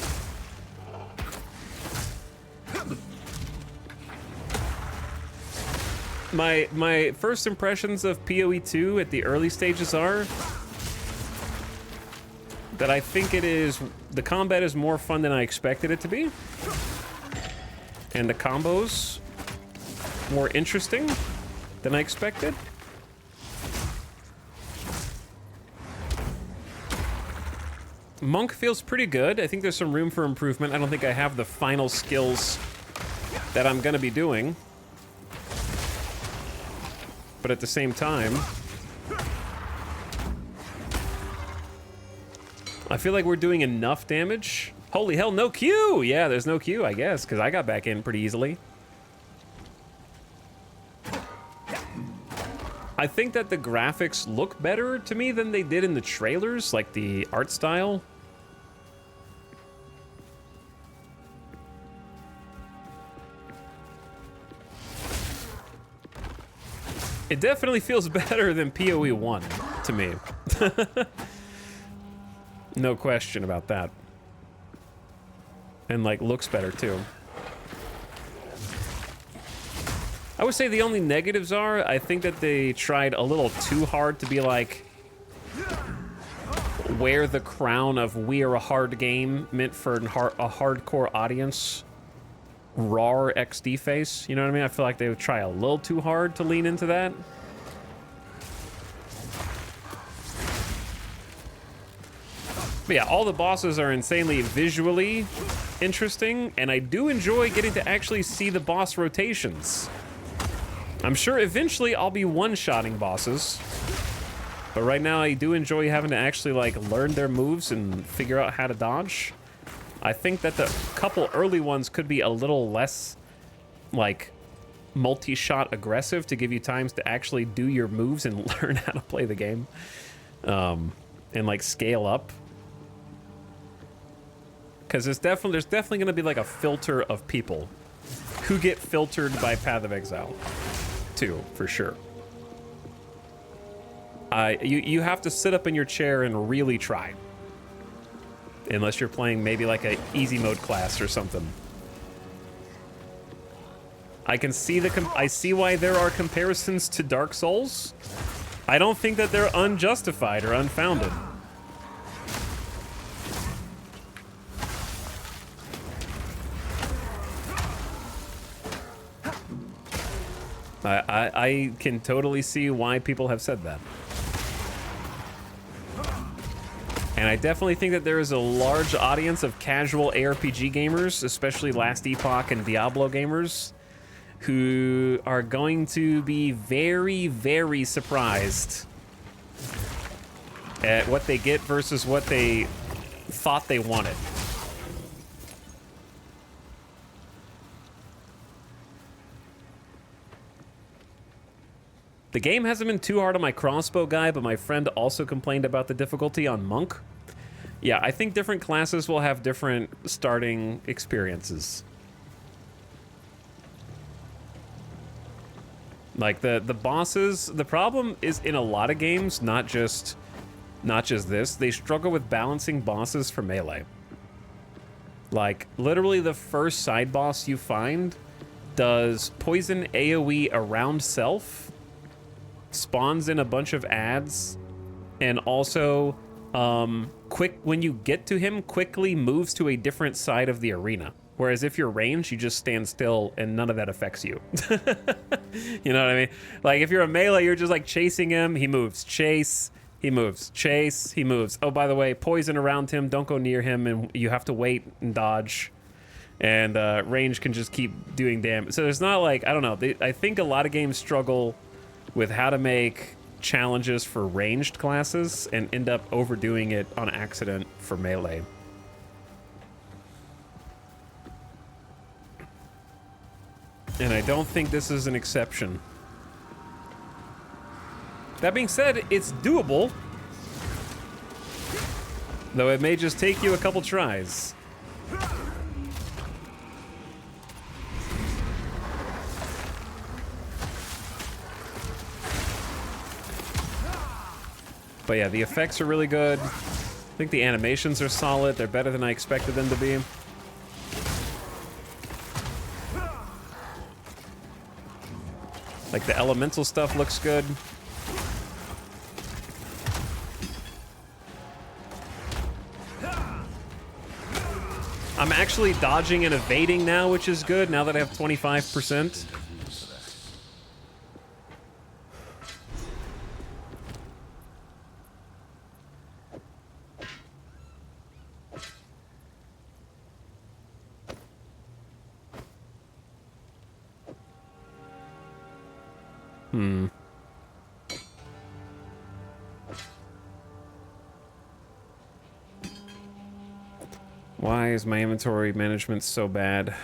My first impressions of PoE 2 at the early stages are that I think the combat is more fun than I expected it to be. And the combos more interesting than I expected. Monk feels pretty good. I think there's some room for improvement. I don't think I have the final skills that I'm gonna be doing. But at the same time, I feel like we're doing enough damage. Holy hell, no Q! Yeah, there's no Q, I guess, because I got back in pretty easily. I think that the graphics look better to me than they did in the trailers, like the art style. It definitely feels better than PoE 1 to me. No question about that. And like looks better too. I would say the only negatives are, I think that they tried a little too hard to be like, wear the crown of we are a hard game meant for a hardcore audience. Raw XD face, you know what I mean? I feel like they would try a little too hard to lean into that. But yeah, all the bosses are insanely visually interesting, and I do enjoy getting to actually see the boss rotations. I'm sure eventually I'll be one-shotting bosses, but right now I do enjoy having to actually like learn their moves and figure out how to dodge. I think that the couple early ones could be a little less like multi-shot aggressive to give you times to actually do your moves and learn how to play the game, and like scale up. Because there's definitely going to be like a filter of people who get filtered by Path of Exile 2, for sure. You have to sit up in your chair and really try. Unless you're playing maybe like a easy mode class or something. I can see I see why there are comparisons to Dark Souls. I don't think that they're unjustified or unfounded. I can totally see why people have said that. And I definitely think that there is a large audience of casual ARPG gamers, especially Last Epoch and Diablo gamers, who are going to be very, very surprised at what they get versus what they thought they wanted. The game hasn't been too hard on my crossbow guy, but my friend also complained about the difficulty on Monk. Yeah, I think different classes will have different starting experiences. Like the bosses, the problem is in a lot of games, not just this, they struggle with balancing bosses for melee. Like literally the first side boss you find does poison AoE around self, spawns in a bunch of ads, and also when you get to him, quickly moves to a different side of the arena. Whereas if you're ranged, you just stand still and none of that affects you. You know what I mean? Like if you're a melee, you're just like chasing him, he moves, chase, he moves, chase, he moves. Oh, by the way, poison around him, don't go near him, and you have to wait and dodge. And range can just keep doing damage. So there's not like, I don't know, I think a lot of games struggle with how to make challenges for ranged classes and end up overdoing it on accident for melee. And I don't think this is an exception. That being said, it's doable, though it may just take you a couple tries. But yeah, the effects are really good. I think the animations are solid. They're better than I expected them to be. Like the elemental stuff looks good. I'm actually dodging and evading now, which is good, now that I have 25%. Why is my inventory management so bad?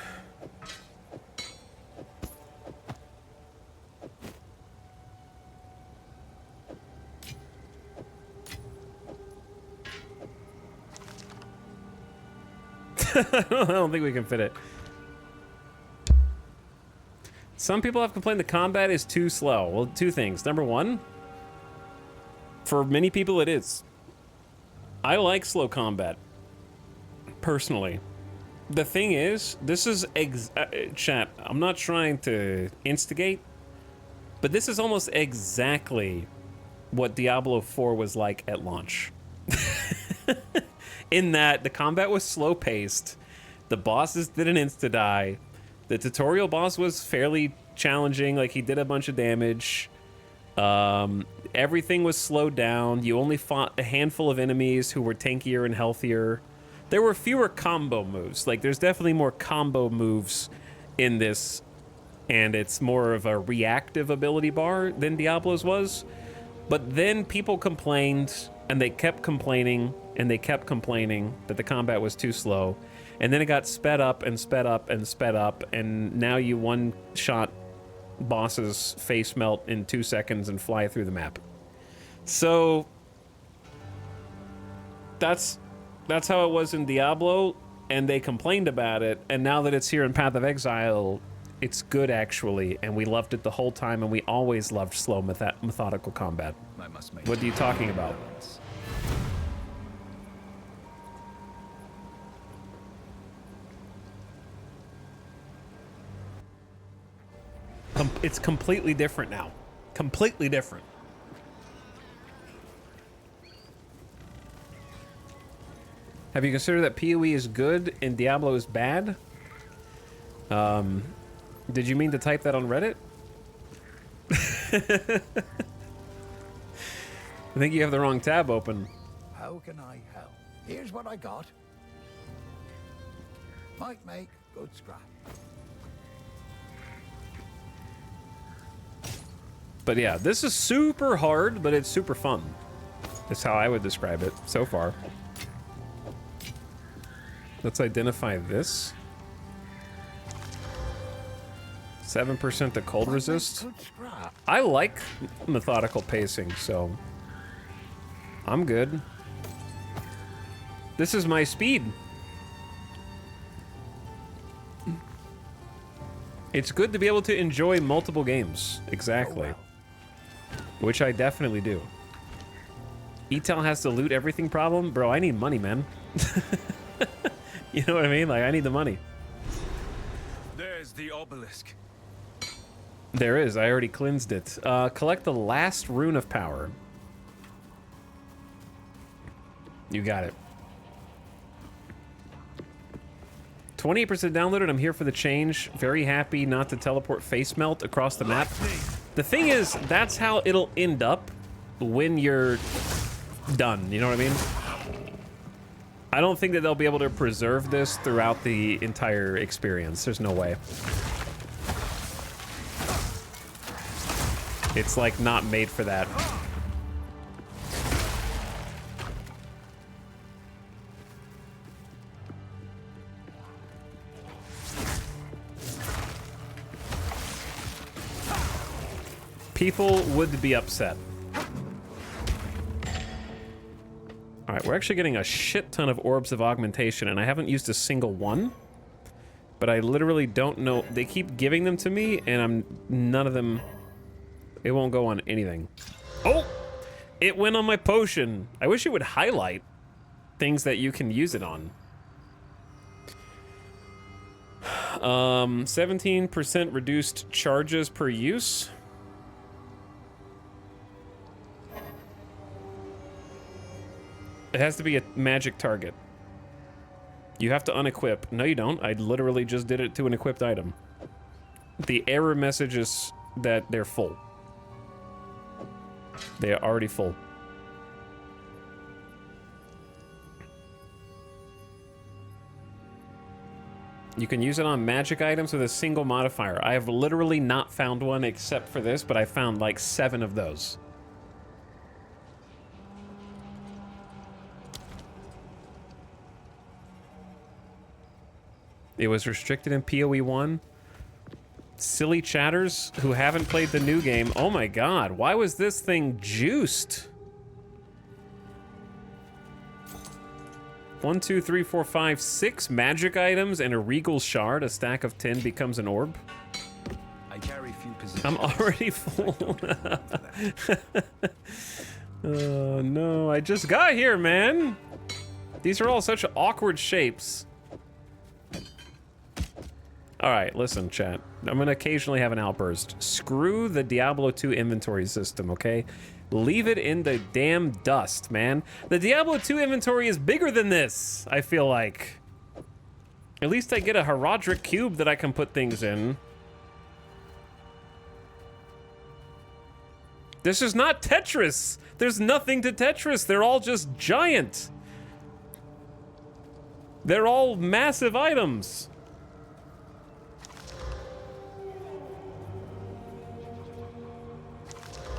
I don't think we can fit it. Some people have complained the combat is too slow. Well, two things. Number one, for many people it is. I like slow combat, personally. The thing is, this is chat, I'm not trying to instigate, but this is almost exactly what Diablo 4 was like at launch. In that the combat was slow paced, the bosses didn't insta-die, the tutorial boss was fairly challenging, like he did a bunch of damage. Everything was slowed down. You only fought a handful of enemies who were tankier and healthier. There were fewer combo moves. Like, there's definitely more combo moves in this, and it's more of a reactive ability bar than Diablo's was. But then people complained, and they kept complaining, and they kept complaining that the combat was too slow. And then it got sped up and sped up and sped up, and now you one-shot bosses face melt in 2 seconds and fly through the map. So that's how it was in Diablo, and they complained about it, and now that it's here in Path of Exile, it's good actually, and we loved it the whole time, and we always loved slow methodical combat. What are you talking about? It's completely different now. Completely different. Have you considered that PoE is good and Diablo is bad? Did you mean to type that on Reddit? I think you have the wrong tab open. How can I help? Here's what I got. Might make good scrap. But yeah, this is super hard, but it's super fun. That's how I would describe it so far. Let's identify this. 7% to cold resist. I like methodical pacing, so I'm good. This is my speed. It's good to be able to enjoy multiple games. Exactly. Which I definitely do. Etel has to loot everything problem? Bro, I need money, man. You know what I mean? Like, I need the money. There's the obelisk. There is. I already cleansed it. Collect the last rune of power. You got it. 28% downloaded. I'm here for the change. Very happy not to teleport face melt across the map. The thing is, that's how it'll end up when you're done. You know what I mean? I don't think that they'll be able to preserve this throughout the entire experience. There's no way. It's like not made for that. People would be upset. All right, we're actually getting a shit ton of orbs of augmentation, and I haven't used a single one. But I literally don't know. They keep giving them to me, and none of them. It won't go on anything. Oh, it went on my potion. I wish it would highlight things that you can use it on. 17% reduced charges per use. It has to be a magic target. You have to unequip. No, you don't. I literally just did it to an equipped item. The error message is that they're full. They are already full. You can use it on magic items with a single modifier. I have literally not found one except for this, but I found like 7 of those. It was restricted in PoE 1. Silly chatters who haven't played the new game. Oh my god, why was this thing juiced? 1, 2, 3, 4, 5, 6 magic items and a regal shard. A stack of 10 becomes an orb. I carry few possessions. I'm already full. Oh no, I just got here, man. These are all such awkward shapes. All right, listen, chat. I'm gonna occasionally have an outburst. Screw the Diablo 2 inventory system, okay? Leave it in the damn dust, man. The Diablo 2 inventory is bigger than this, I feel like. At least I get a Herodric cube that I can put things in. This is not Tetris. There's nothing to Tetris. They're all just giant. They're all massive items.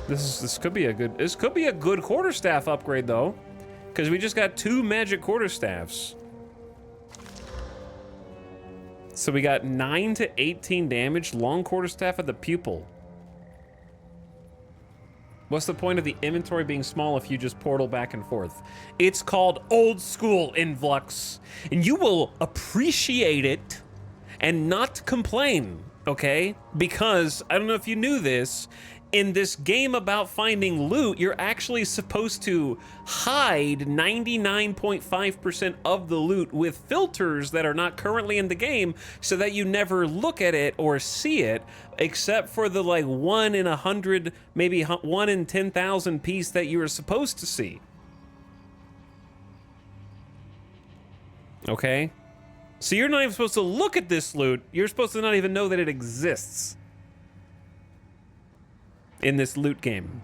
This could be a good quarterstaff upgrade though, because we just got 2 magic quarterstaffs. So we got 9 to 18 damage, long quarterstaff of the pupil. What's the point of the inventory being small if you just portal back and forth? It's called old school influx, and you will appreciate it and not complain, okay? Because I don't know if you knew this. In this game about finding loot, you're actually supposed to hide 99.5% of the loot with filters that are not currently in the game so that you never look at it or see it, except for the like 1 in 100, maybe 1 in 10,000 piece that you were supposed to see. Okay? So you're not even supposed to look at this loot. You're supposed to not even know that it exists in this loot game.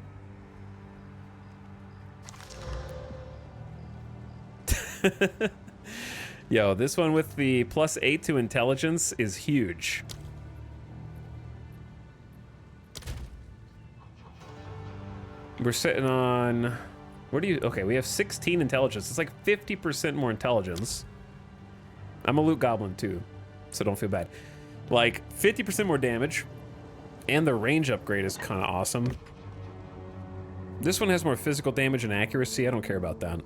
Yo, this one with the +8 to intelligence is huge. We're sitting on... Where do you... Okay, we have 16 intelligence. It's like 50% more intelligence. I'm a loot goblin too, so don't feel bad. Like, 50% more damage. And the range upgrade is kind of awesome. This one has more physical damage and accuracy. I don't care about that.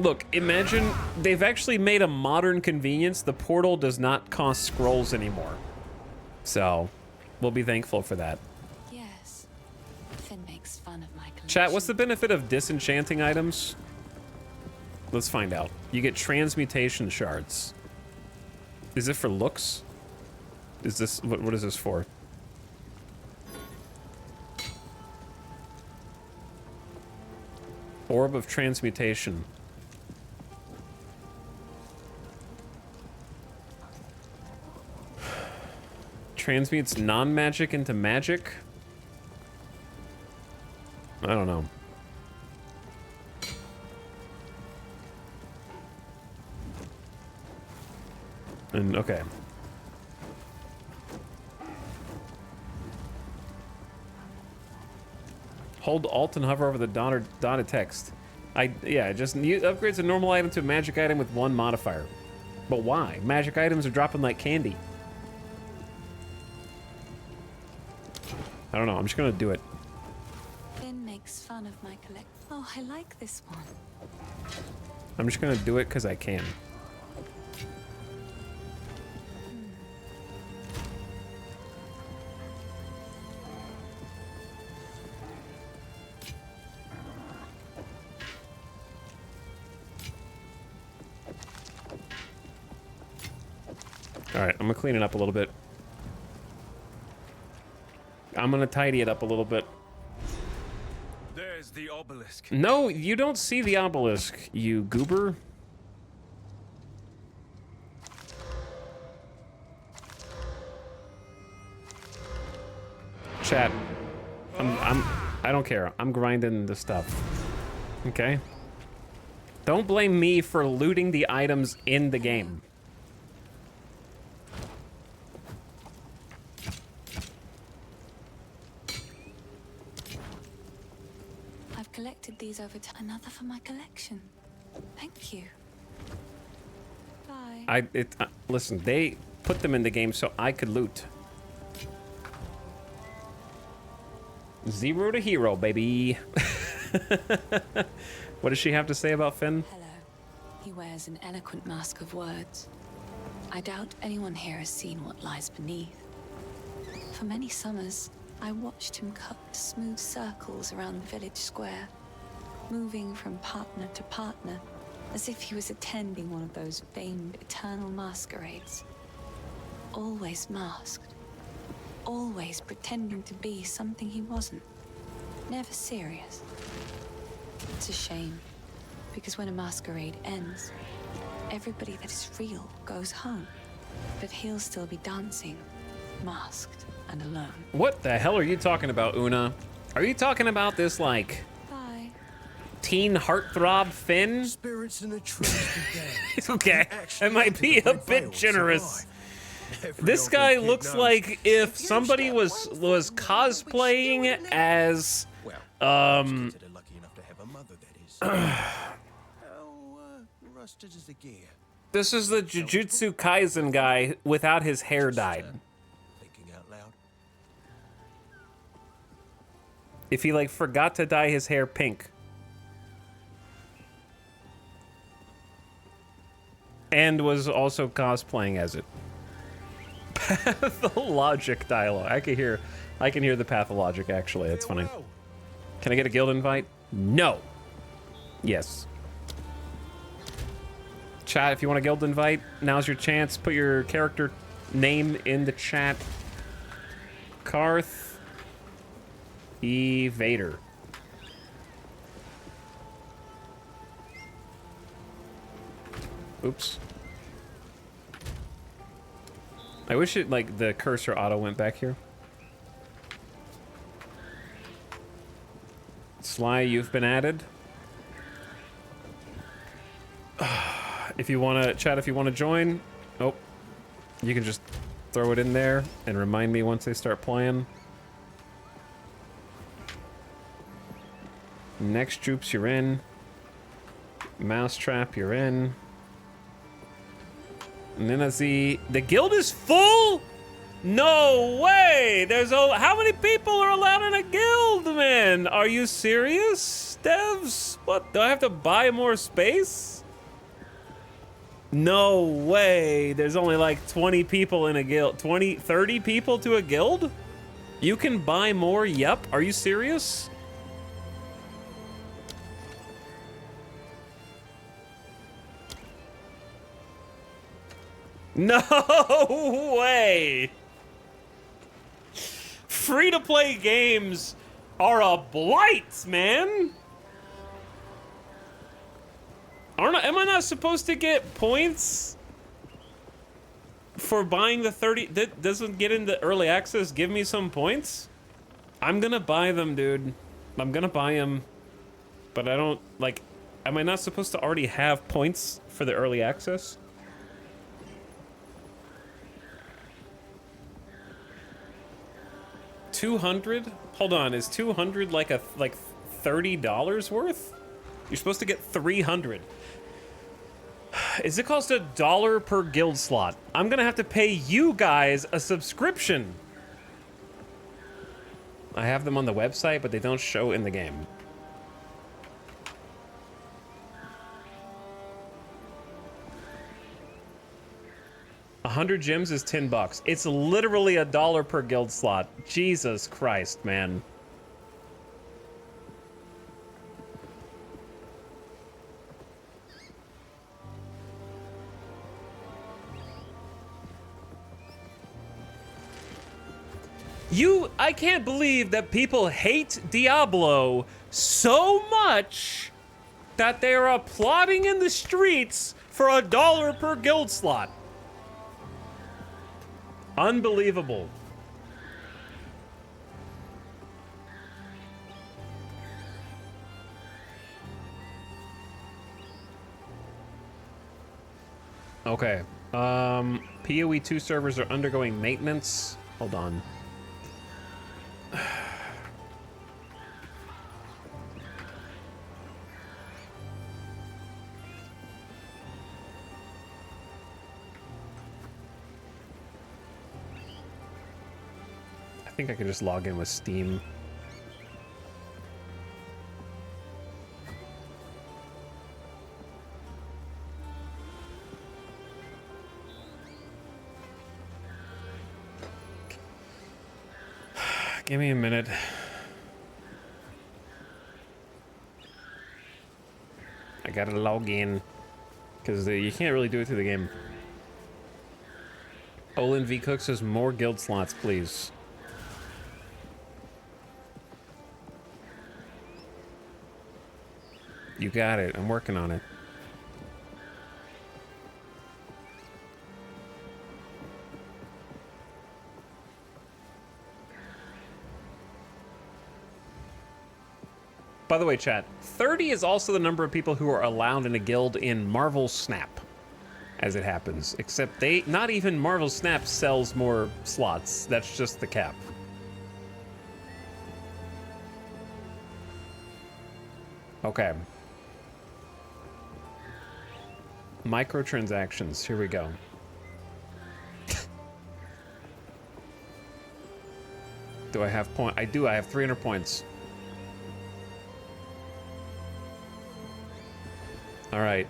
Look, imagine they've actually made a modern convenience. The portal does not cost scrolls anymore. So, we'll be thankful for that. Yes. Finn makes fun of my collection. Chat, what's the benefit of disenchanting items? Let's find out. You get transmutation shards. Is it for looks? Is this, what is this for? Orb of transmutation. Transmutes non-magic into magic? I don't know. And okay. Hold Alt and hover over the dotted text. Yeah, just upgrades a normal item to a magic item with 1 modifier. But why? Magic items are dropping like candy. I don't know, I'm just gonna do it. Finn makes fun of my collection. Oh, I like this one. I'm just gonna do it because I can. Alright, I'm gonna clean it up a little bit. I'm gonna tidy it up a little bit. There's There's the obelisk. No, you don't see the obelisk, you goober. Chat. I don't care. I'm grinding the stuff. Okay? Don't blame me for looting the items in the game. I've collected these over time. Another for my collection. Thank you. Bye. Listen, they put them in the game so I could loot. 0 to hero, baby. What does she have to say about Finn? Hello. He wears an eloquent mask of words. I doubt anyone here has seen what lies beneath. For many summers, I watched him cut smooth circles around the village square, moving from partner to partner, as if he was attending one of those famed eternal masquerades. Always masked. Always pretending to be something he wasn't. Never serious. It's a shame, because when a masquerade ends, everybody that is real goes home. But he'll still be dancing, masked and alone. What the hell are you talking about, Una? Are you talking about this, like, Bye. teen heartthrob Finn? Spirits in a trance began. Okay, that might be a bit generous. This guy looks like if somebody was cosplaying as this is the Jujutsu Kaisen guy without his hair dyed. Thinking out loud. If he like forgot to dye his hair pink. And was also cosplaying as it. Pathologic dialogue. I can hear the pathologic actually. That's funny. Can I get a guild invite? No. Yes. Chat, if you want a guild invite, now's your chance. Put your character name in the chat. Karth E. Vader. Oops. I wish it, like, the cursor auto went back here. Sly, you've been added. If you want to, chat, if you want to join, oh, you can just throw it in there and remind me once they start playing. Next troops, you're in. Mousetrap, you're in. And then I see the guild is full. No way! How many people are allowed in a guild, man? Are you serious, devs? What? Do I have to buy more space? No way! There's only like 20 people in a guild. 20, 30 people to a guild? You can buy more? Yep. Are you serious? No way! Free-to-play games are a blight, man! Am I not supposed to get points for buying the 30? That doesn't get into early access. Give me some points? I'm gonna buy them, dude. I'm gonna buy them. But I don't, like, am I not supposed to already have points for the early access? $200? Hold on, is 200 like $30 worth? You're supposed to get 300. Is it cost $1 per guild slot? I'm gonna have to pay you guys a subscription. I have them on the website, but they don't show in the game. $100 gems is $10. It's literally $1 per guild slot. Jesus Christ, man. I can't believe that people hate Diablo so much that they are applauding in the streets for $1 per guild slot. Unbelievable. Okay. PoE 2 servers are undergoing maintenance. Hold on. I think I can just log in with Steam. Give me a minute. I gotta log in. Because you can't really do it through the game. Olin V. Cook says more guild slots, please. You got it. I'm working on it. By the way, chat, 30 is also the number of people who are allowed in a guild in Marvel Snap, as it happens. Except not even Marvel Snap sells more slots. That's just the cap. Okay. Microtransactions, here we go. Do I have point? I do, I have 300 points. All right,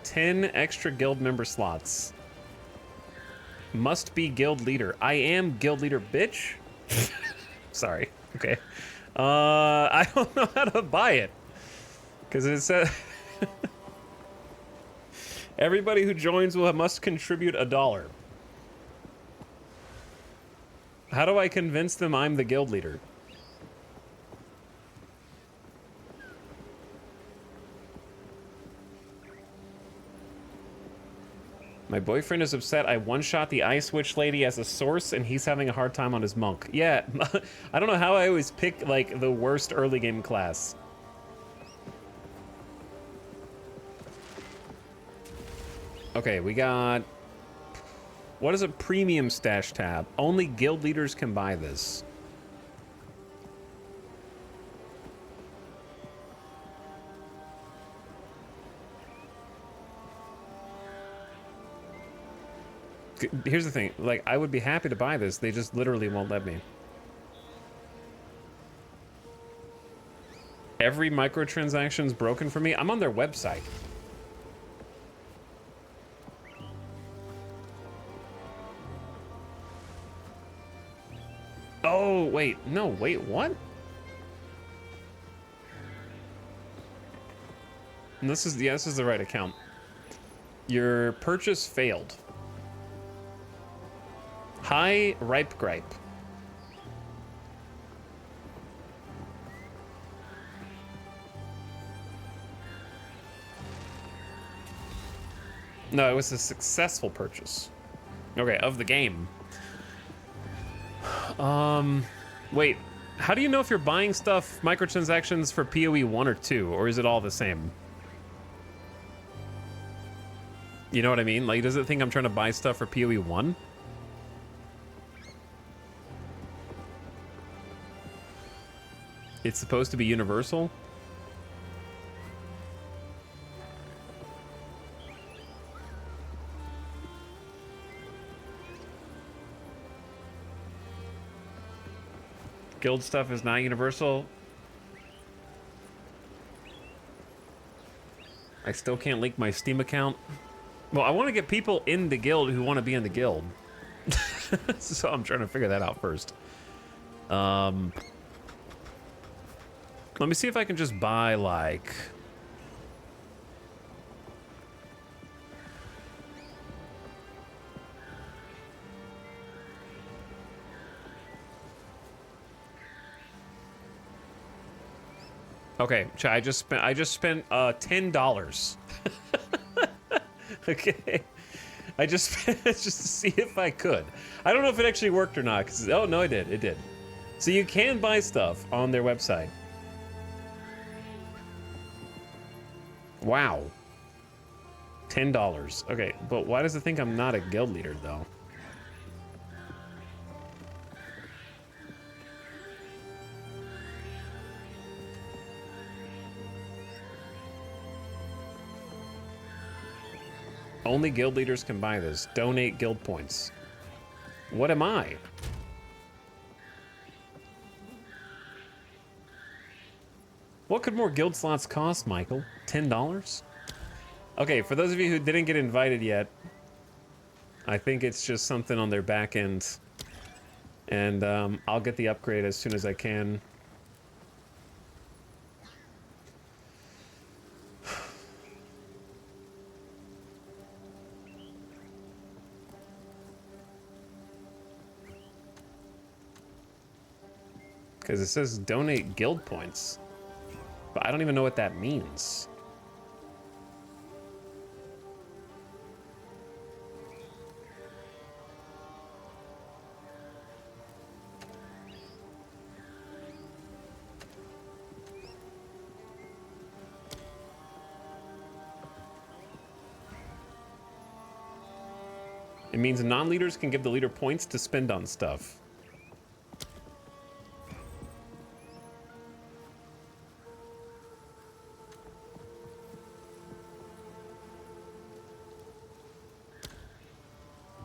10 extra guild member slots. Must be guild leader. I am guild leader, bitch. Sorry, okay. I don't know how to buy it. Because it says... Everybody who joins must contribute $1. How do I convince them I'm the guild leader? My boyfriend is upset I one-shot the Ice Witch lady as a source, and he's having a hard time on his monk. Yeah, I don't know how I always pick, like, the worst early game class. Okay, we got... What is a premium stash tab? Only guild leaders can buy this. Here's the thing, like, I would be happy to buy this, they just literally won't let me. Every microtransaction's broken for me. I'm on their website. Oh, wait, no, wait, what? And this is, yeah, this is the right account. Your purchase failed. Hi, Ripe Gripe. No, it was a successful purchase. Okay, of the game. Wait, how do you know if you're buying stuff, microtransactions for PoE 1 or 2, or is it all the same? You know what I mean? Like, does it think I'm trying to buy stuff for PoE 1? It's supposed to be universal? Guild stuff is not universal. I still can't link my Steam account. Well, I want to get people in the guild who want to be in the guild. So I'm trying to figure that out first. Let me see if I can just buy, like... Okay, I just spent $10. Okay. I just spent just to see if I could. I don't know if it actually worked or not. Oh no, it did. It did. So you can buy stuff on their website. Wow. $10. Okay, but why does it think I'm not a guild leader though? Only guild leaders can buy this. Donate guild points. What am I? What could more guild slots cost, Michael? $10? Okay, for those of you who didn't get invited yet, I think it's just something on their back end. And I'll get the upgrade as soon as I can. Because it says donate guild points. But I don't even know what that means. It means non-leaders can give the leader points to spend on stuff.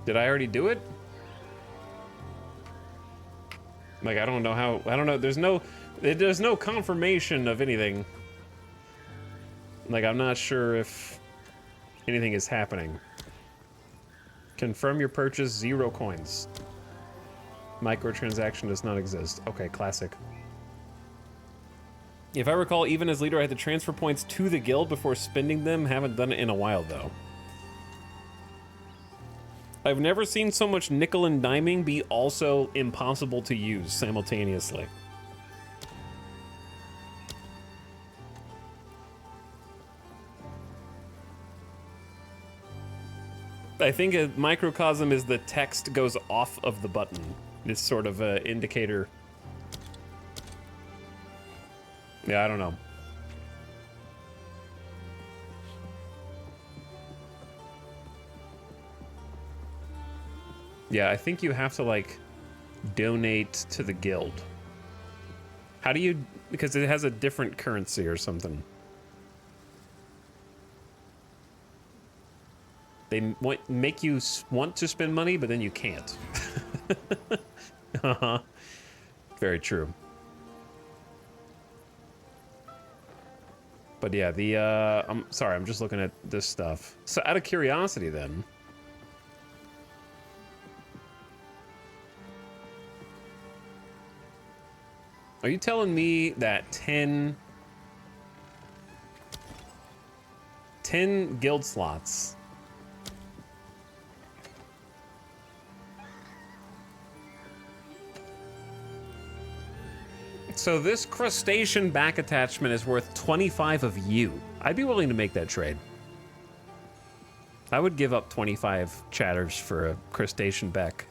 Did I already do it? Like, I don't know how, I don't know, there's no confirmation of anything. Like, I'm not sure if anything is happening. Confirm your purchase, 0 coins. Microtransaction does not exist. Okay, classic. If I recall, even as leader, I had to transfer points to the guild before spending them. Haven't done it in a while, though. I've never seen so much nickel and diming be also impossible to use simultaneously. I think a microcosm is the text goes off of the button. This sort of indicator. Yeah, I don't know. Yeah, I think you have to, like, donate to the guild. How do you... Because it has a different currency or something. They make you want to spend money, but then you can't. Uh-huh. Very true. But yeah, the... I'm sorry, I'm just looking at this stuff. So out of curiosity, then... Are you telling me that 10 guild slots so this crustacean back attachment is worth 25 of you? I'd be willing to make that trade. I would give up 25 chatters for a crustacean back.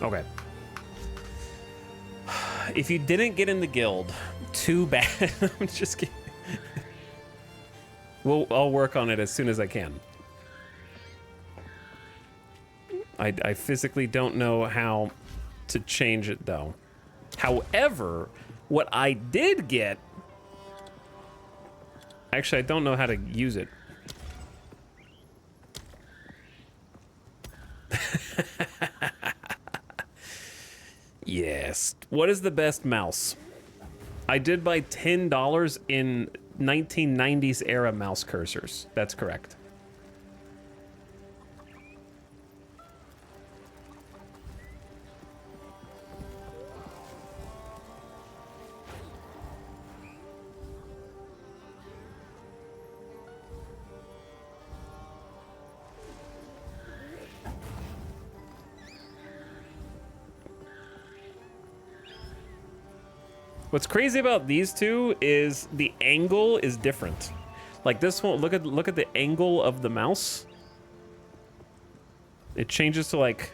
Okay. If you didn't get in the guild, too bad. I'm just kidding. I'll work on it as soon as I can. I physically don't know how to change it, though. However, what I did get... Actually, I don't know how to use it. Yes. What is the best mouse? I did buy $10 in 1990s era mouse cursors. That's correct. What's crazy about these two is the angle is different. Like this one, look at the angle of the mouse. It changes to like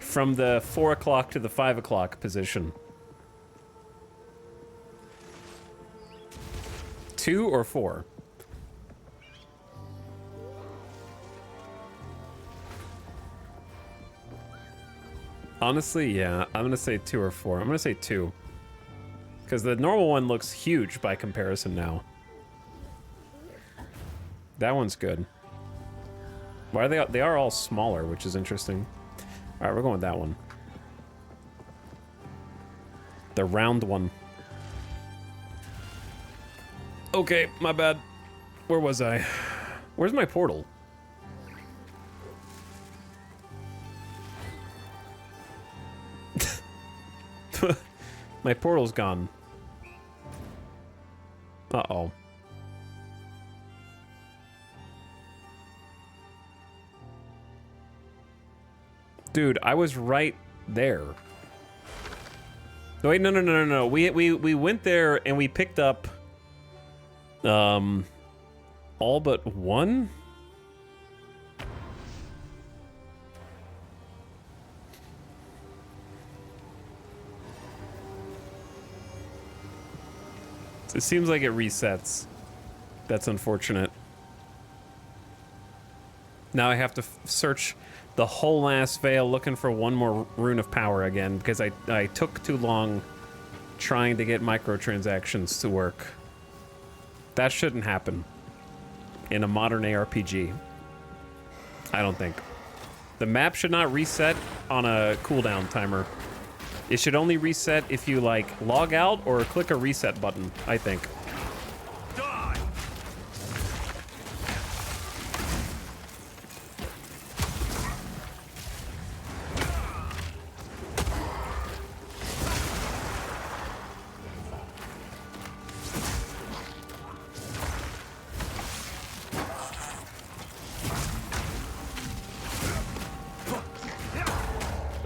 from the 4 o'clock to the 5 o'clock position. 2 or 4? Honestly, yeah, I'm gonna say 2 or 4. I'm gonna say 2. Because the normal one looks huge by comparison now. That one's good. Why are they are all smaller, which is interesting. All right, we're going with that one. The round one. Okay, my bad. Where was I? Where's my portal? My portal's gone. Uh-oh. Dude, I was right there. No, wait, no. We went there and we picked up all but one? It seems like it resets. That's unfortunate. Now I have to search the whole last veil looking for one more rune of power again because I took too long trying to get microtransactions to work. That shouldn't happen in a modern ARPG. I don't think. The map should not reset on a cooldown timer. It should only reset if you, like, log out or click a reset button, I think. Die!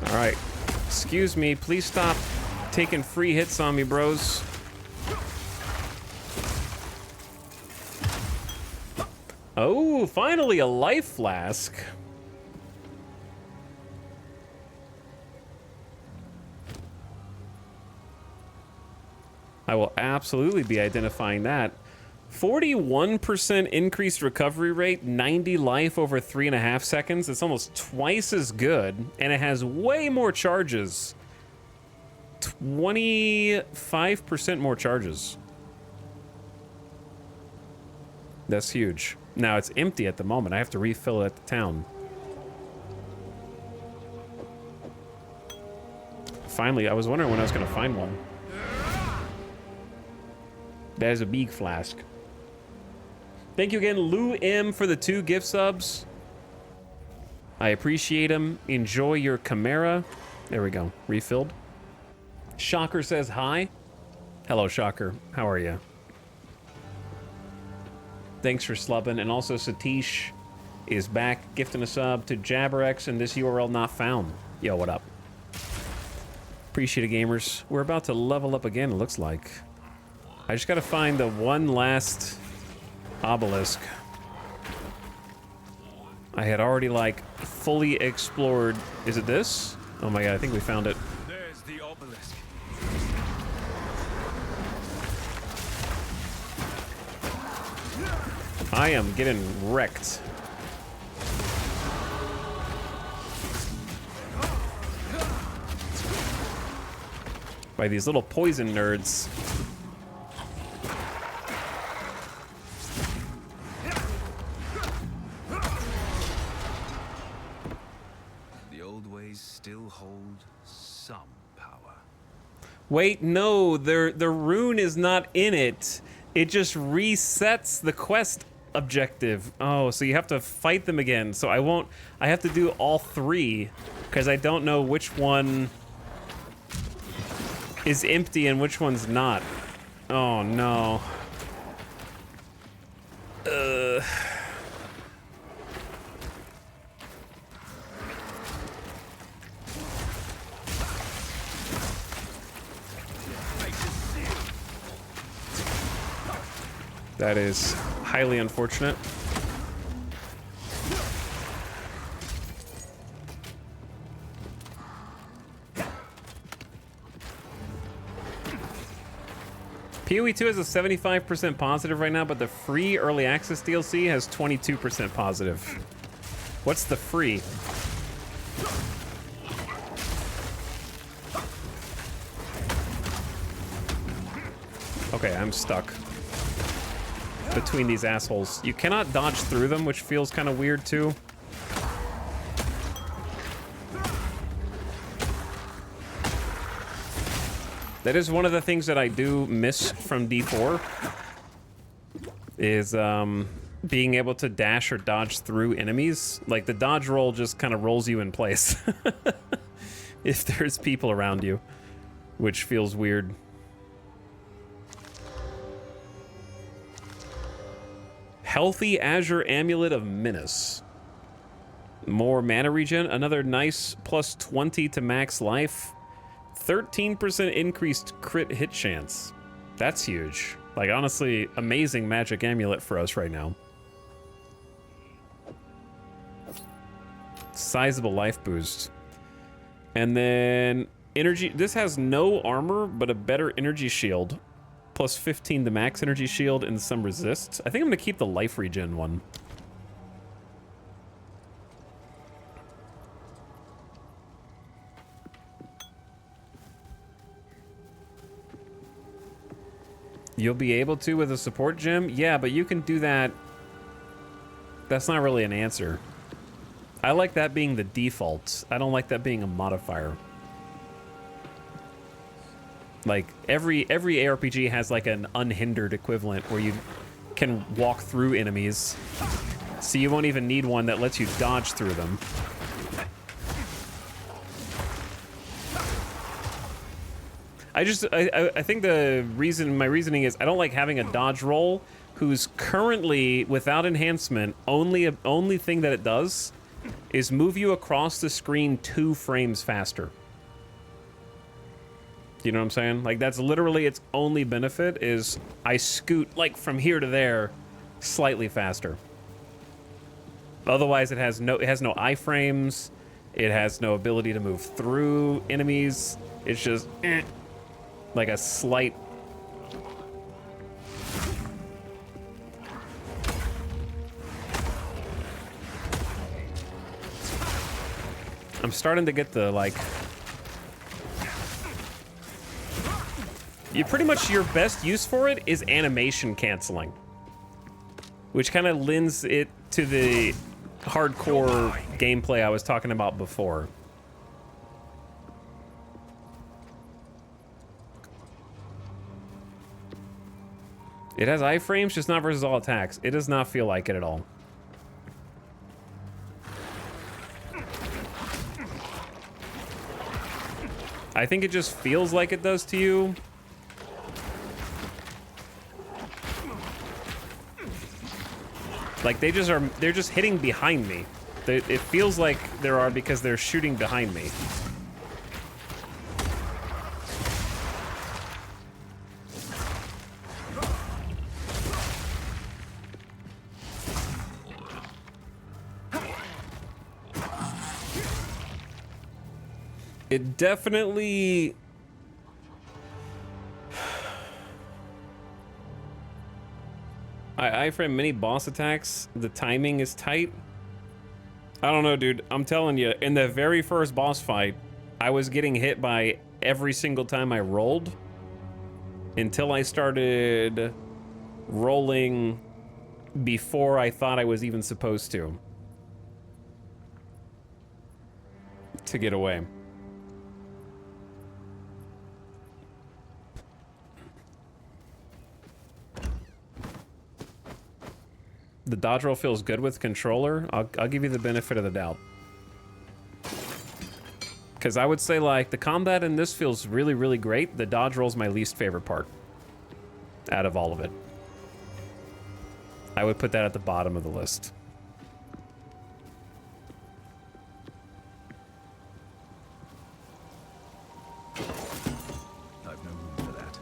All right. Excuse me, please stop taking free hits on me, bros. Oh, finally a life flask. I will absolutely be identifying that. 41% increased recovery rate, 90 life over 3.5 seconds. It's almost twice as good, and it has way more charges. 25% more charges. That's huge. Now it's empty at the moment. I have to refill it at the town. Finally, I was wondering when I was going to find one. That is a big flask. Thank you again, Lou M, for the 2 gift subs. I appreciate them. Enjoy your Chimera. There we go. Refilled. Shocker says hi. Hello, Shocker. How are you? Thanks for slubbing. And also, Satish is back gifting a sub to Jabberx and this URL not found. Yo, what up? Appreciate it, gamers. We're about to level up again, it looks like. I just gotta find the one last obelisk. I had already, like, fully explored. Is it this? Oh my god, I think we found it. There's the obelisk. I am getting wrecked. By these little poison nerds. Still hold some power. Wait, no, the rune is not in it. It just resets the quest objective. Oh, so you have to fight them again. So I have to do all 3 because I don't know which one is empty and which one's not. Oh no. That is highly unfortunate. PoE 2 is a 75% positive right now, but the free early access DLC has 22% positive. What's the free? Okay, I'm stuck between these assholes. You cannot dodge through them, which feels kind of weird too. That is one of the things that I do miss from D4 is being able to dash or dodge through enemies. Like the dodge roll just kind of rolls you in place if there's people around you, which feels weird. Healthy Azure Amulet of Minas. More mana regen, another nice plus 20 to max life. 13% increased crit hit chance. That's huge. Like, honestly, amazing magic amulet for us right now. Sizable life boost. And then energy. This has no armor, but a better energy shield. Plus 15 to max energy shield and some resist. I think I'm going to keep the life regen one. You'll be able to with a support gem? Yeah, but you can do that. That's not really an answer. I like that being the default. I don't like that being a modifier. Like, every ARPG has like an unhindered equivalent where you can walk through enemies. So you won't even need one that lets you dodge through them. I think my reasoning is I don't like having a dodge roll who's currently without enhancement. Only thing that it does is move you across the screen 2 frames faster. You know what I'm saying? Like that's literally its only benefit is I scoot like from here to there slightly faster. Otherwise it has no iframes. It has no ability to move through enemies. It's just like a slight. I'm starting to get the like. You pretty much your best use for it is animation canceling, which kind of lends it to the hardcore gameplay I was talking about before. It has iframes, just not versus all attacks. It does not feel like it at all. I think it just feels like it does to you. Like they're just hitting behind me. It feels like there are because they're shooting behind me. It definitely... iframe many boss attacks, the timing is tight. I don't know, dude. I'm telling you, in the very first boss fight, I was getting hit by every single time I rolled until I started rolling before I thought I was even supposed to get away. The dodge roll feels good with controller. I'll give you the benefit of the doubt. Because I would say, like, the combat in this feels really, really great. The dodge roll's my least favorite part out of all of it. I would put that at the bottom of the list. I've no room for that.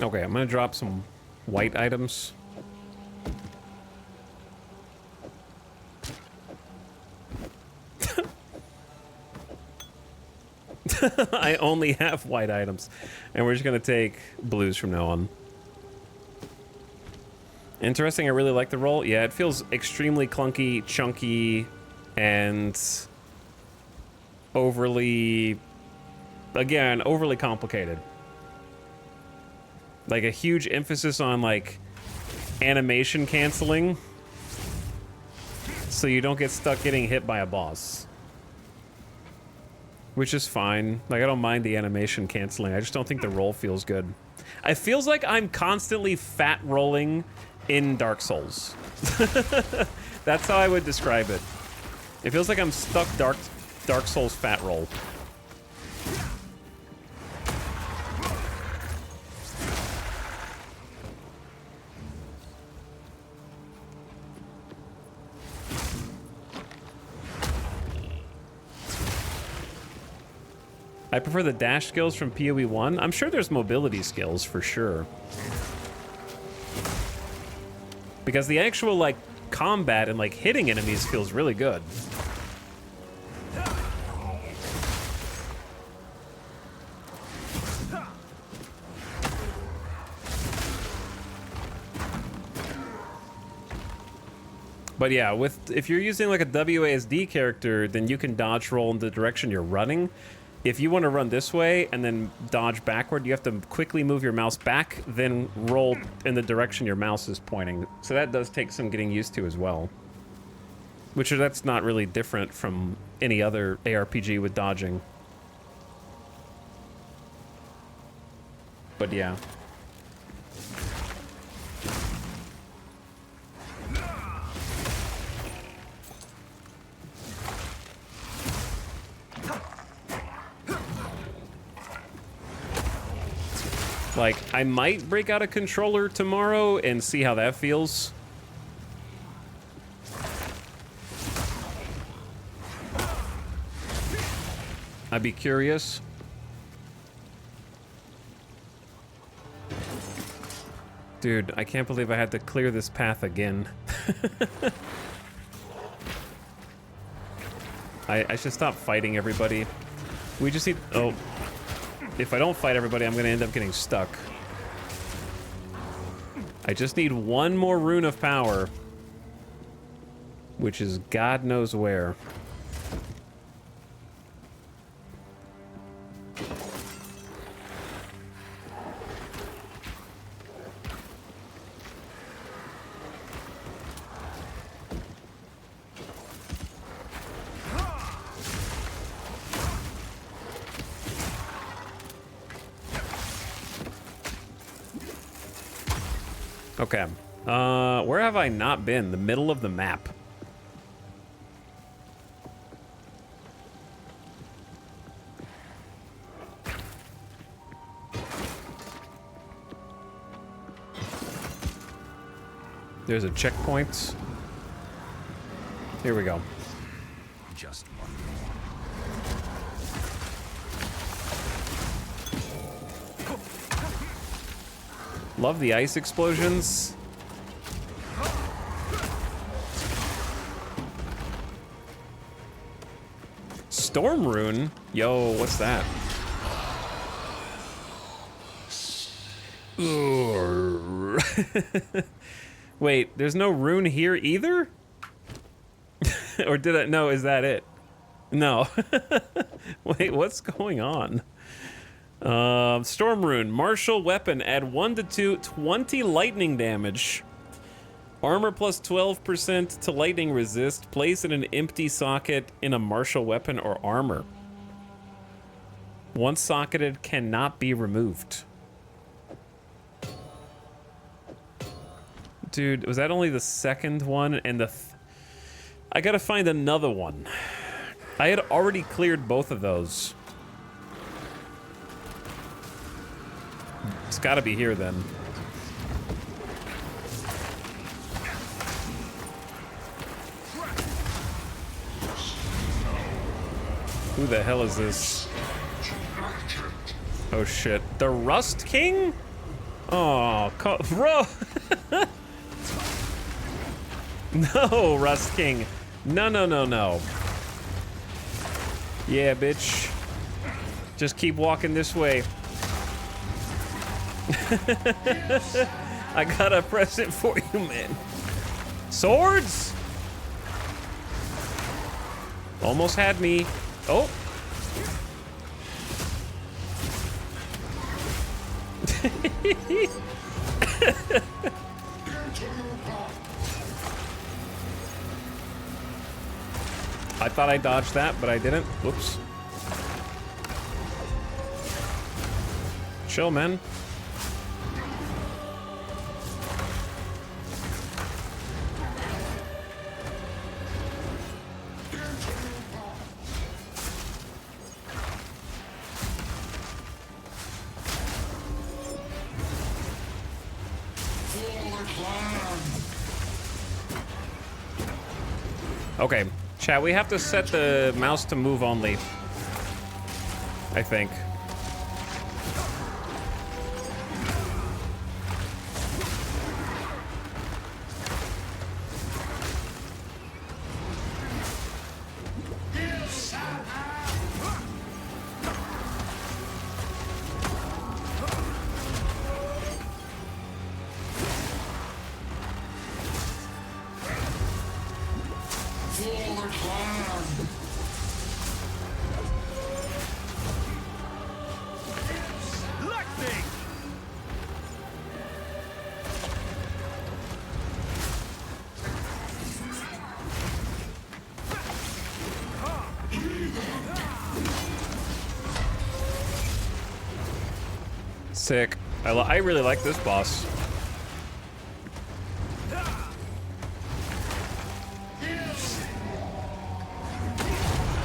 Okay, I'm gonna drop some white items. I only have white items, and we're just gonna take blues from now on. Interesting, I really like the roll. Yeah, it feels extremely clunky, chunky, and overly, again, overly complicated. Like a huge emphasis on like animation canceling, so you don't get stuck getting hit by a boss. Which is fine. Like, I don't mind the animation canceling. I just don't think the roll feels good. It feels like I'm constantly fat rolling in Dark Souls. That's how I would describe it. It feels like I'm stuck Dark Souls fat roll. I prefer the dash skills from PoE 1. I'm sure there's mobility skills for sure. Because the actual, like, combat and, like, hitting enemies feels really good. But yeah, if you're using, like, a WASD character, then you can dodge roll in the direction you're running. If you want to run this way and then dodge backward, you have to quickly move your mouse back, then roll in the direction your mouse is pointing. So that does take some getting used to as well. Which that's not really different from any other ARPG with dodging. But yeah. Like, I might break out a controller tomorrow and see how that feels. I'd be curious. Dude, I can't believe I had to clear this path again. I should stop fighting everybody. We just need... Oh. If I don't fight everybody, I'm going to end up getting stuck. I just need one more rune of power. Which is God knows where. Okay. Where have I not been? The middle of the map. There's a checkpoint. Here we go. Just one Love the ice explosions. Storm rune? Yo, what's that? Wait, there's no rune here either? Or did I? No, is that it? No. Wait, what's going on? Storm rune, martial weapon, add 1 to 2, 20 lightning damage. Armor plus 12% to lightning resist. Place in an empty socket in a martial weapon or armor. Once socketed, cannot be removed. Dude, was that only the second one? And I gotta find another one. I had already cleared both of those. It's gotta be here then. Who the hell is this? Oh shit. The Rust King? Oh, bro. No, Rust King. No, no, no, no. Yeah, bitch. Just keep walking this way. I got a present for you, man. Swords? Almost had me. Oh. I thought I dodged that, but I didn't. Whoops. Chill, man. Okay, chat, we have to set the mouse to move only, I think. Sick. I really like this boss.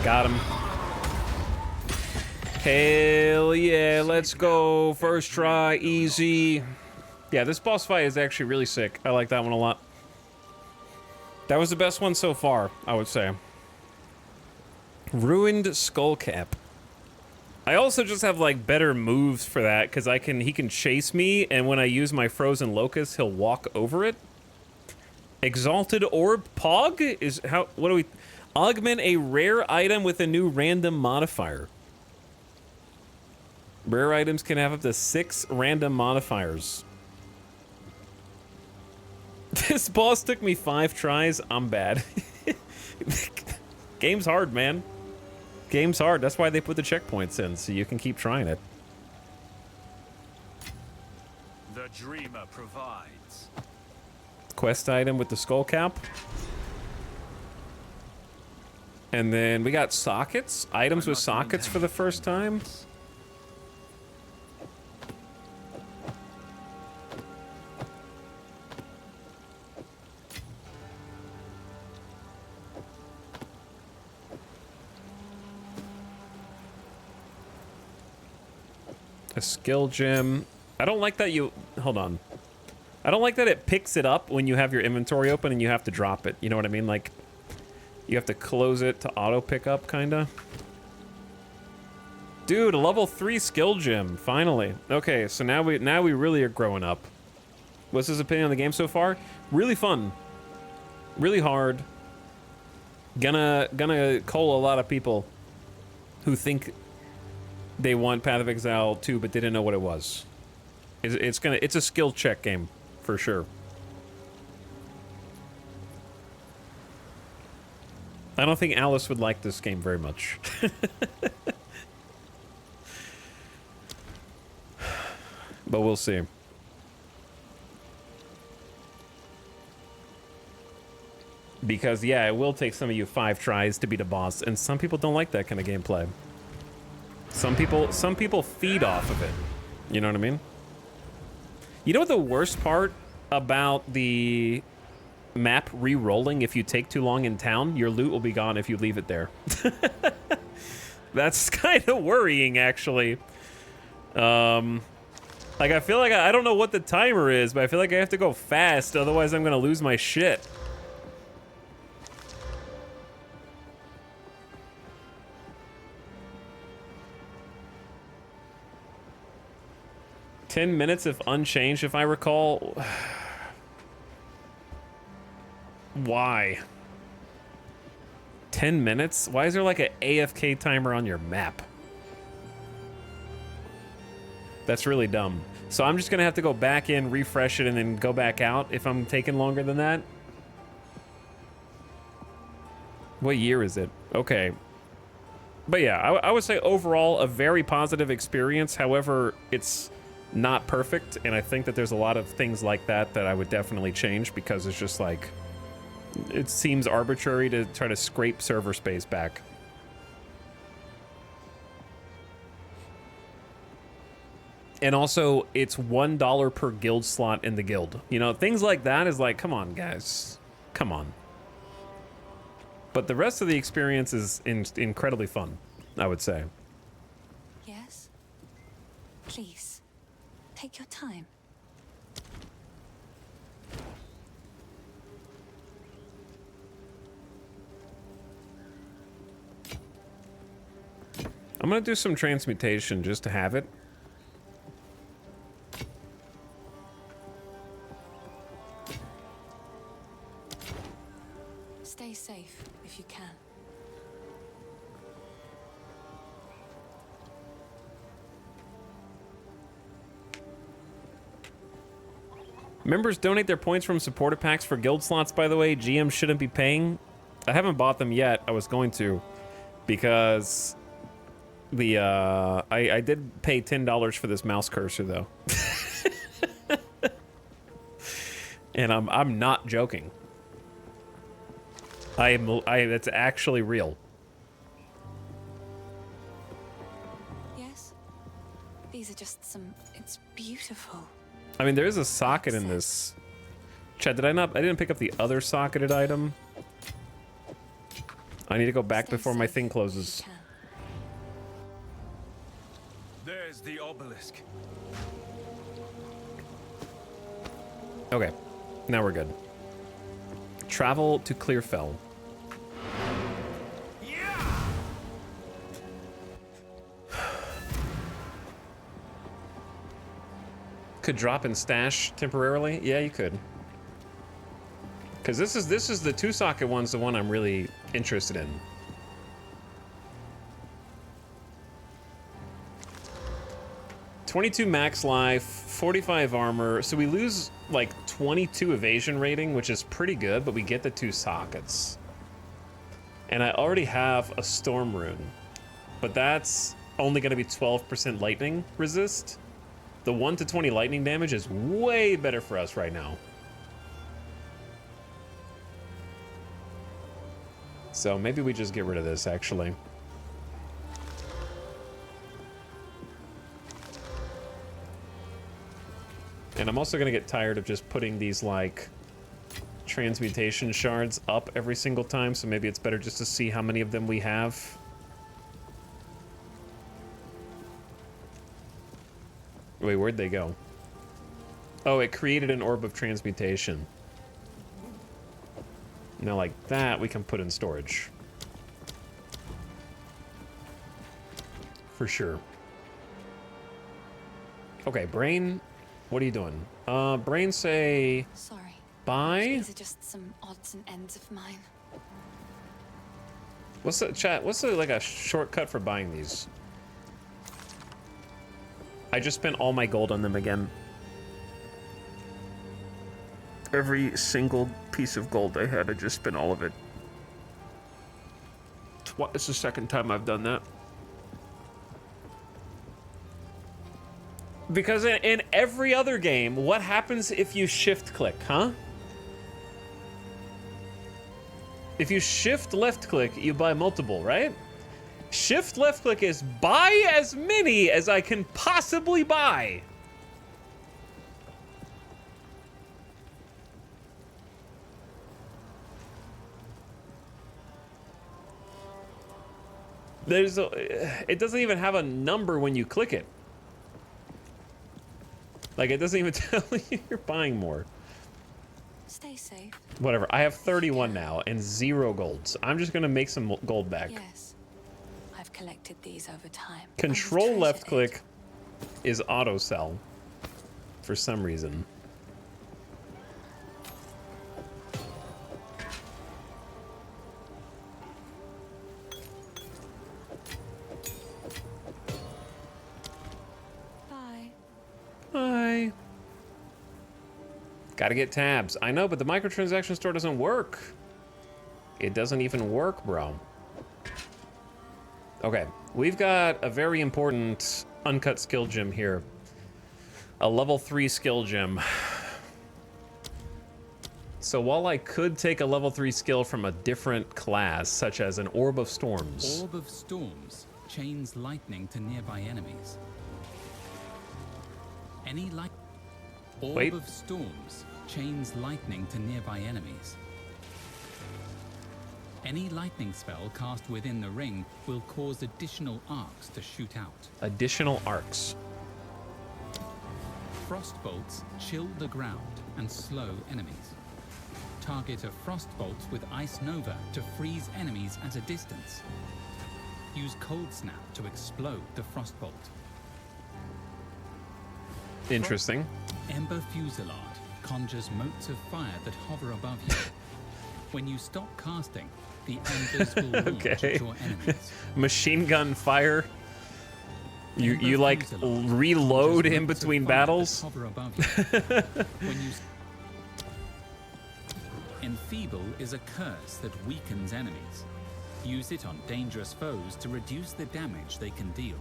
Got him. Hell yeah, let's go. First try, easy. Yeah, this boss fight is actually really sick. I like that one a lot. That was the best one so far, I would say. Ruined Skullcap. I also just have like better moves for that because he can chase me, and when I use my frozen locust, he'll walk over it. Exalted Orb Pog is how? What do we? Augment a rare item with a new random modifier. Rare items can have up to 6 random modifiers. This boss took me 5 tries. I'm bad. Game's hard, man. Game's hard. That's why they put the checkpoints in, so you can keep trying it. The dreamer provides. Quest item with the skull cap. And then we got sockets. Items with sockets for the first time. A skill gem. I don't like that you... Hold on. I don't like that it picks it up when you have your inventory open and you have to drop it. You know what I mean? Like, you have to close it to auto pick up, kinda. Dude, a level 3 skill gem, finally. Okay, so now we really are growing up. What's his opinion on the game so far? Really fun. Really hard. Gonna cull a lot of people who think they want Path of Exile 2 but didn't know what it was. It's a skill check game for sure. I don't think Alice would like this game very much. But we'll see. Because yeah, it will take some of you 5 tries to beat a boss, and some people don't like that kind of gameplay. Some people feed off of it. You know what I mean? You know what the worst part about the map re-rolling? If you take too long in town, your loot will be gone if you leave it there. That's kind of worrying, actually. Like, I feel like I don't know what the timer is, but I feel like I have to go fast, otherwise I'm gonna lose my shit. 10 minutes if unchanged, if I recall. Why? 10 minutes? Why is there like an AFK timer on your map? That's really dumb. So I'm just gonna have to go back in, refresh it, and then go back out if I'm taking longer than that. What year is it? Okay. But yeah, I would say overall a very positive experience. However, it's not perfect, and I think that there's a lot of things like that that I would definitely change, because it's just like, it seems arbitrary to try to scrape server space back. And also, it's $1 per guild slot in the guild. You know, things like that is like, come on, guys. Come on. But the rest of the experience is incredibly fun, I would say. Yes? Please, take your time. I'm gonna do some transmutation just to have it. Stay safe if you can. Members donate their points from supporter packs for guild slots, by the way. GM shouldn't be paying. I haven't bought them yet. I was going to, because the I did pay $10 for this mouse cursor though. And I'm not joking. That's actually real. Yes? These are just some... It's beautiful. I mean, there is a socket in this. Chad, did I not? I didn't pick up the other socketed item. I need to go back before my thing closes. There's the obelisk. Okay, now we're good. Travel to Clearfell. Could drop and stash temporarily? Yeah, you could. Because this is the 2-socket one's the one I'm really interested in. $22 max life, 45 armor, so we lose like 22 evasion rating, which is pretty good, but we get the 2 sockets. And I already have a storm rune, but that's only going to be 12% lightning resist. The 1 to 20 lightning damage is way better for us right now. So maybe we just get rid of this, actually. And I'm also gonna get tired of just putting these, like, transmutation shards up every single time, so maybe it's better just to see how many of them we have. Wait, where'd they go? Oh, it created an orb of transmutation. Now, like that, we can put in storage. For sure. Okay, Brain, what are you doing? Brain say... Sorry. Buy? These are just some odds and ends of mine. What's the, chat, what's the, like, a shortcut for buying these? I just spent all my gold on them again. Every single piece of gold I had, I just spent all of it. It's the second time I've done that. Because in every other game, what happens if you shift click, huh? If you shift left click, you buy multiple, right? Shift left click is buy as many as I can possibly buy. It doesn't even have a number when you click it. Like, it doesn't even tell you you're buying more. Stay safe. Whatever. I have 31 now and 0 golds. I'm just gonna make some gold back. Yes. I've collected these over time. Control left click is auto sell. for some reason. Bye. Bye. Gotta get tabs. I know, but the microtransaction store doesn't work. It doesn't even work, bro. Okay, we've got a very important uncut skill gem here. A level 3 skill gem. So while I could take a level 3 skill from a different class, such as an Orb of Storms. Orb of Storms chains lightning to nearby enemies. Orb of Storms chains lightning to nearby enemies. Any lightning spell cast within the ring will cause additional arcs to shoot out. Additional arcs. Frost bolts chill the ground and slow enemies. Target a frost bolt with Ice Nova to freeze enemies at a distance. Use Cold Snap to explode the frost bolt. Interesting. Ember Fusillade conjures motes of fire that hover above you. When you stop casting, the embers will launch at your enemies. Machine gun fire. You like reload in between battles. Hover above you. When you Enfeeble is a curse that weakens enemies. Use it on dangerous foes to reduce the damage they can deal.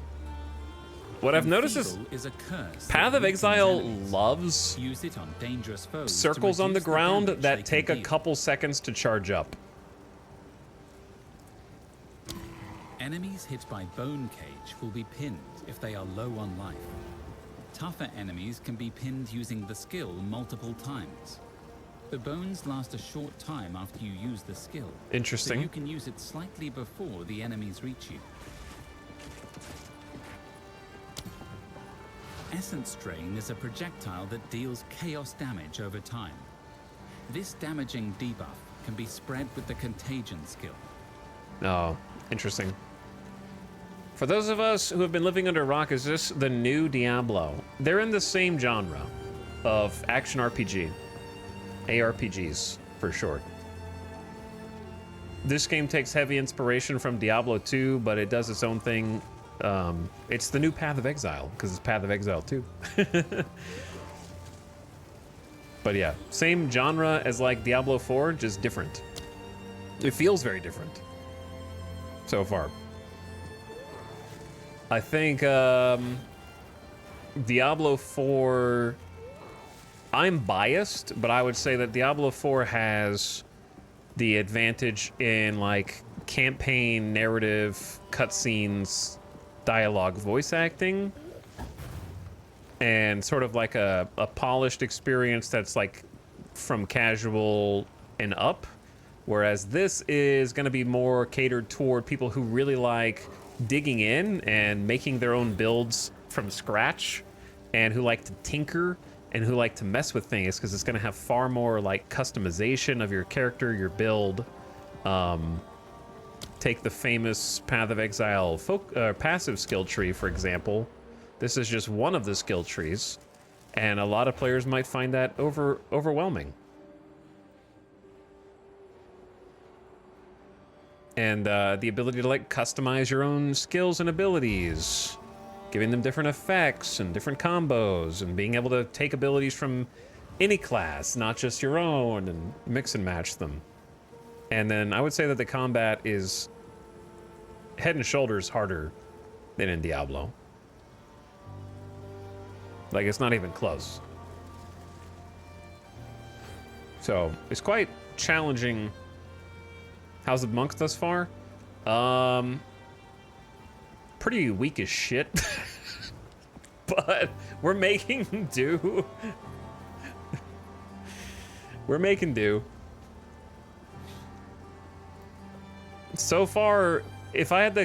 What I've noticed is a curse Path of Exile loves use it on dangerous foes circles on the ground damage that they take can a deal. couple seconds to charge up. Enemies hit by Bone Cage will be pinned if they are low on life. Tougher enemies can be pinned using the skill multiple times. The bones last a short time after you use the skill. Interesting. So you can use it slightly before the enemies reach you. Essence Drain is a projectile that deals chaos damage over time. This damaging debuff can be spread with the Contagion skill. Oh, interesting. For those of us who have been living under a rock, is this the new Diablo? They're in the same genre of action RPG. ARPGs, for short. This game takes heavy inspiration from Diablo 2, but it does its own thing. It's the new Path of Exile, because it's Path of Exile 2. But yeah, same genre as like Diablo 4, just different. It feels very different so far. I think Diablo 4... I'm biased, but I would say that Diablo 4 has the advantage in like campaign, narrative, cutscenes, dialogue, voice acting, and sort of like a polished experience that's like from casual and up, whereas this is going to be more catered toward people who really like digging in and making their own builds from scratch, and who like to tinker and who like to mess with things, because it's going to have far more like customization of your character, your build. Take the famous Path of Exile passive skill tree, for example. This is just one of the skill trees, and a lot of players might find that overwhelming. And the ability to like customize your own skills and abilities, giving them different effects and different combos, and being able to take abilities from any class, not just your own, and mix and match them. And then I would say that the combat is head and shoulders harder than in Diablo. Like, it's not even close. So, it's quite challenging. How's the monks thus far? Pretty weak as shit. But we're making do. We're making do. So far, if I had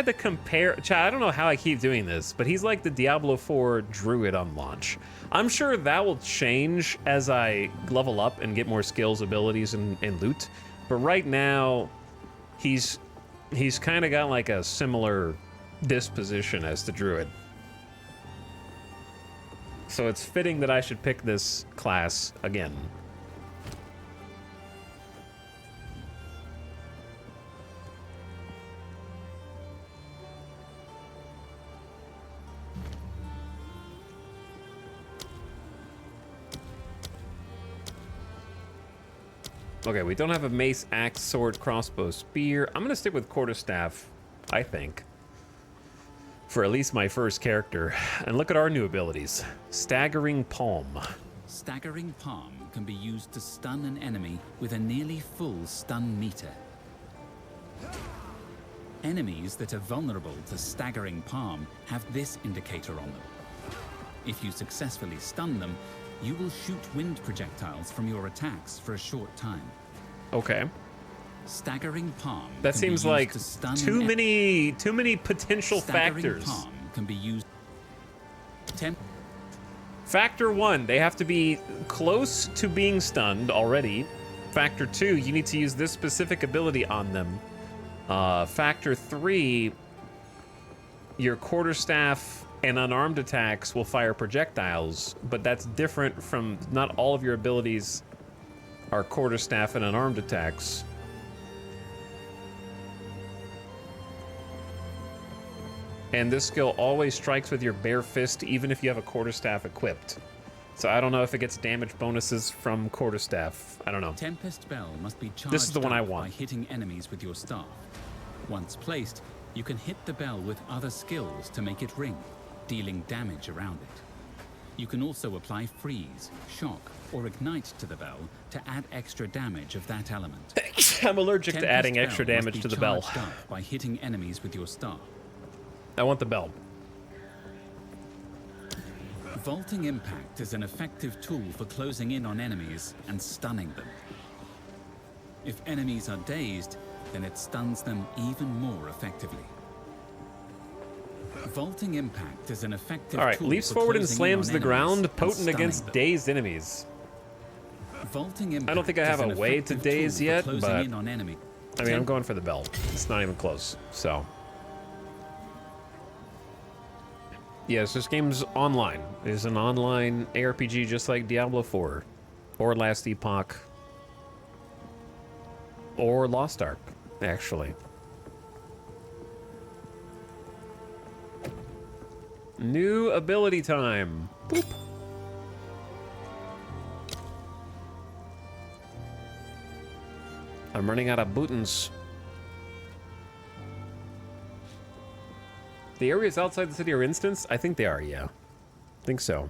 to compare, Chad, I don't know how I keep doing this, but he's like the Diablo 4 druid on launch. I'm sure that will change as I level up and get more skills, abilities, and loot. But right now, he's kind of got like a similar disposition as the druid. So it's fitting that I should pick this class again. Okay, we don't have a mace, axe, sword, crossbow, spear. I'm gonna stick with quarterstaff, I think, for at least my first character. And look at our new abilities. Staggering Palm. Staggering Palm can be used to stun an enemy with a nearly full stun meter. Enemies that are vulnerable to Staggering Palm have this indicator on them. If you successfully stun them, you will shoot wind projectiles from your attacks for a short time. Okay. Staggering Palm. That seems like too many potential Staggering factors. Palm can be used. Factor 1, they have to be close to being stunned already. Factor 2, you need to use this specific ability on them. Factor 3, your quarterstaff and unarmed attacks will fire projectiles, but that's different from not all of your abilities are quarterstaff and unarmed attacks. And this skill always strikes with your bare fist, even if you have a quarterstaff equipped. So I don't know if it gets damage bonuses from quarterstaff. I don't know. Tempest Bell must be charged This is the one I up want. by hitting enemies with your staff. Once placed, you can hit the bell with other skills to make it ring, dealing damage around it. You can also apply freeze, shock, or ignite to the bell to add extra damage of that element. I'm allergic to adding Tempest extra Bell must damage be to the bell. charged up by hitting enemies with your staff. I want the bell. Vaulting Impact is an effective tool for closing in on enemies and stunning them. If enemies are dazed, then it stuns them even more effectively. Vaulting Impact is an effective All right, tool leaps for forward and closing in slams on the enemies ground, and potent stunning against them. dazed enemies. Vaulting Impact I don't think I have is an a way to effective daze tool for yet, closing but in on enemy. I mean, I'm going for the bell. It's not even close, so. Yes, this game's online. It's an online ARPG just like Diablo 4, or Last Epoch, or Lost Ark, actually. New ability time. Boop. I'm running out of buttons. The areas outside the city are instanced? I think they are, yeah. I think so.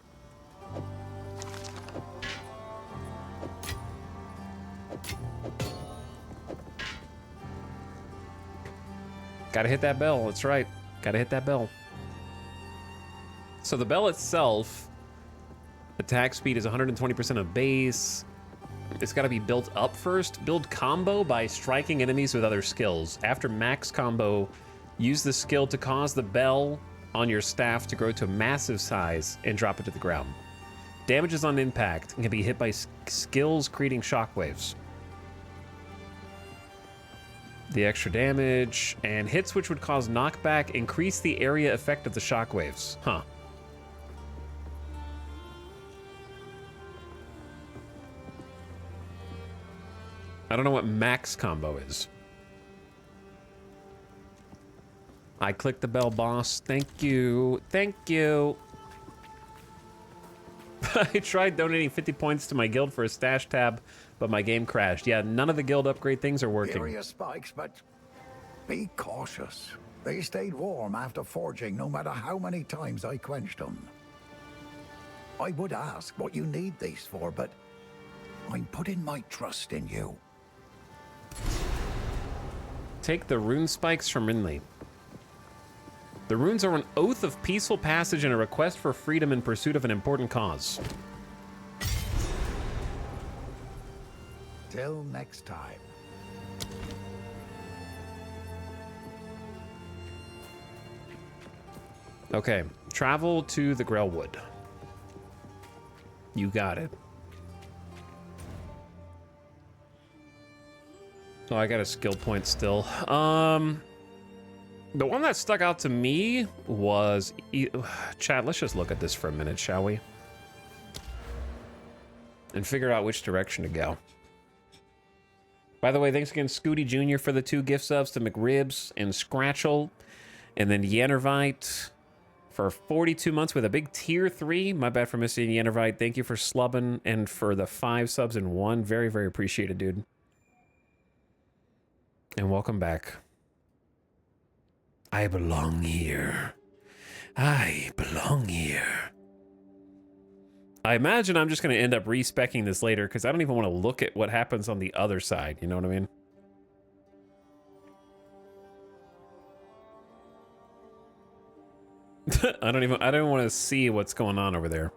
Gotta hit that bell, that's right. Gotta hit that bell. So the bell itself, attack speed is 120% of base. It's gotta be built up first. Build combo by striking enemies with other skills. After max combo, use the skill to cause the bell on your staff to grow to a massive size and drop it to the ground. Damages on impact and can be hit by skills creating shockwaves. The extra damage and hits which would cause knockback increase the area effect of the shockwaves. Huh. I don't know what max combo is. I clicked the bell, boss. Thank you. Thank you. I tried donating 50 points to my guild for a stash tab, but my game crashed. Yeah, none of the guild upgrade things are working. Area spikes, but be cautious. They stayed warm after forging, no matter how many times I quenched them. I would ask what you need these for, but I'm putting my trust in you. Take the rune spikes from Rinley. The runes are an oath of peaceful passage and a request for freedom in pursuit of an important cause. Till next time. Okay, travel to the Grellwood. You got it. Oh, I got a skill point still. The one that stuck out to me was... Chad, let's just look at this for a minute, shall we? and figure out which direction to go. By the way, thanks again, Scooty Jr. for the 2 gift subs to McRibs and Scratchel. And then Yenervite for 42 months with a big tier 3. My bad for missing Yenervite. Thank you for slubbing and for the 5 subs in 1. Very, very appreciated, dude. And welcome back. I belong here. I belong here. I imagine I'm just going to end up respecking this later because I don't even want to look at what happens on the other side. You know what I mean? I don't want to see what's going on over there.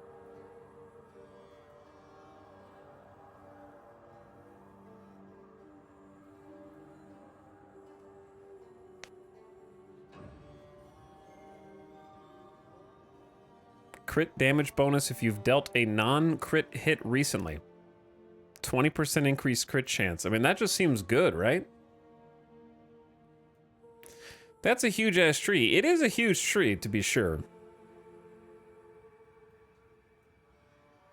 Crit damage bonus if you've dealt a non-crit hit recently. 20% increased crit chance. I mean, that just seems good, right? That's a huge-ass tree. It is a huge tree, to be sure.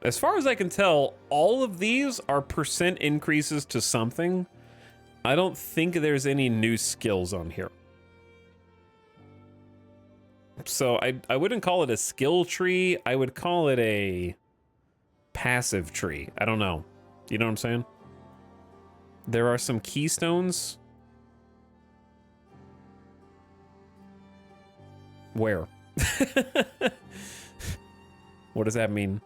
As far as I can tell, all of these are percent increases to something. I don't think there's any new skills on here. So I wouldn't call it a skill tree. I would call it a passive tree. I don't know. You know what I'm saying? There are some keystones. Where? What does that mean?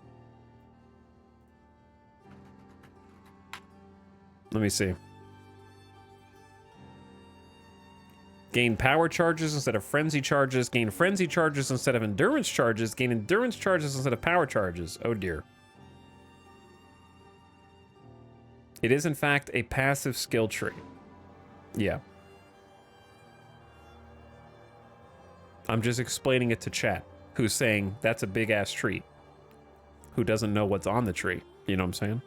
Let me see. Gain power charges instead of frenzy charges. Gain frenzy charges instead of endurance charges. Gain endurance charges instead of power charges. Oh dear. It is in fact a passive skill tree. Yeah. I'm just explaining it to chat, who's saying that's a big ass tree. Who doesn't know what's on the tree. You know what I'm saying?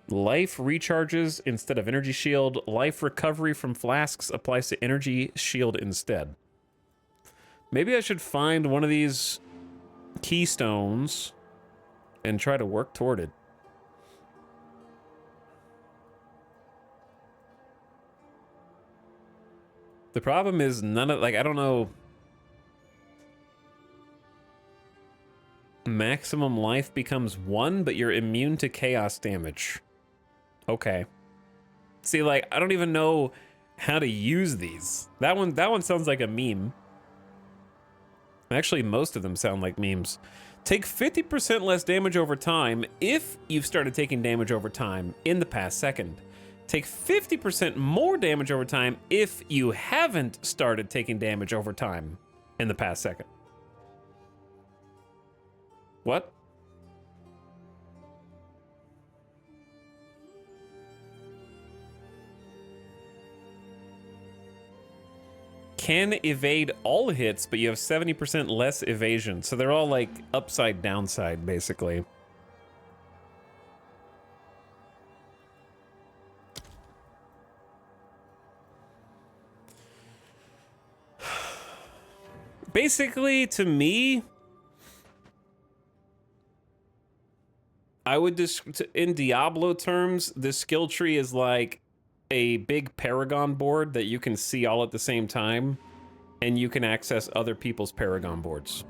Life recharges instead of energy shield. Life recovery from flasks applies to energy shield instead. Maybe I should find one of these keystones and try to work toward it. The problem is none of, like, I don't know. Maximum life becomes 1, but you're immune to chaos damage. Okay. See, like, I don't even know how to use these. That one sounds like a meme. Actually, most of them sound like memes. Take 50% less damage over time if you've started taking damage over time in the past second. Take 50% more damage over time if you haven't started taking damage over time in the past second. What? Can evade all hits, but you have 70% less evasion. So they're all like upside downside, basically. Basically, to me, I would in Diablo terms, the skill tree is like a big Paragon board that you can see all at the same time, and you can access other people's Paragon boards.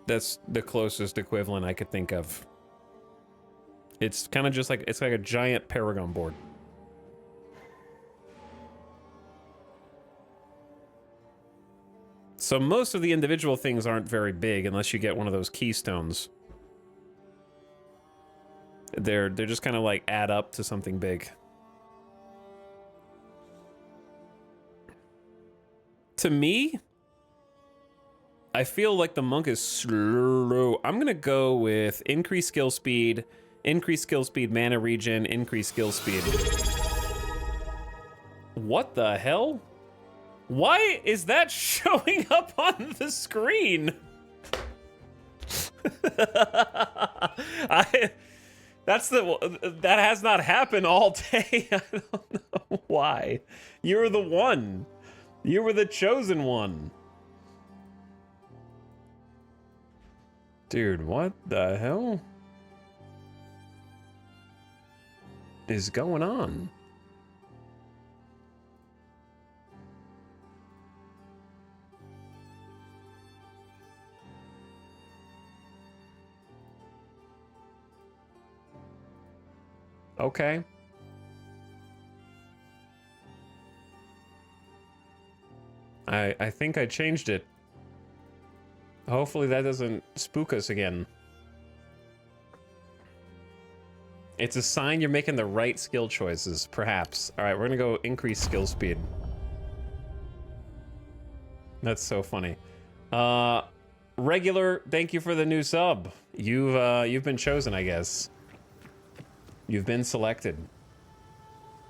That's the closest equivalent I could think of. It's kind of just like, it's like a giant Paragon board. So most of the individual things aren't very big unless you get one of those keystones. They're just kind of like add up to something big. To me, I feel like the monk is slow. I'm gonna go with increased skill speed, mana regen, increased skill speed. What the hell? Why is that showing up on the screen? that has not happened all day. I don't know Why? You're the one. You were the chosen one. Dude, what the hell is going on? Okay. I think I changed it. Hopefully that doesn't spook us again. It's a sign you're making the right skill choices, perhaps. All right, we're gonna go increase skill speed. That's so funny. Regular, thank you for the new sub. You've been chosen, I guess. You've been selected.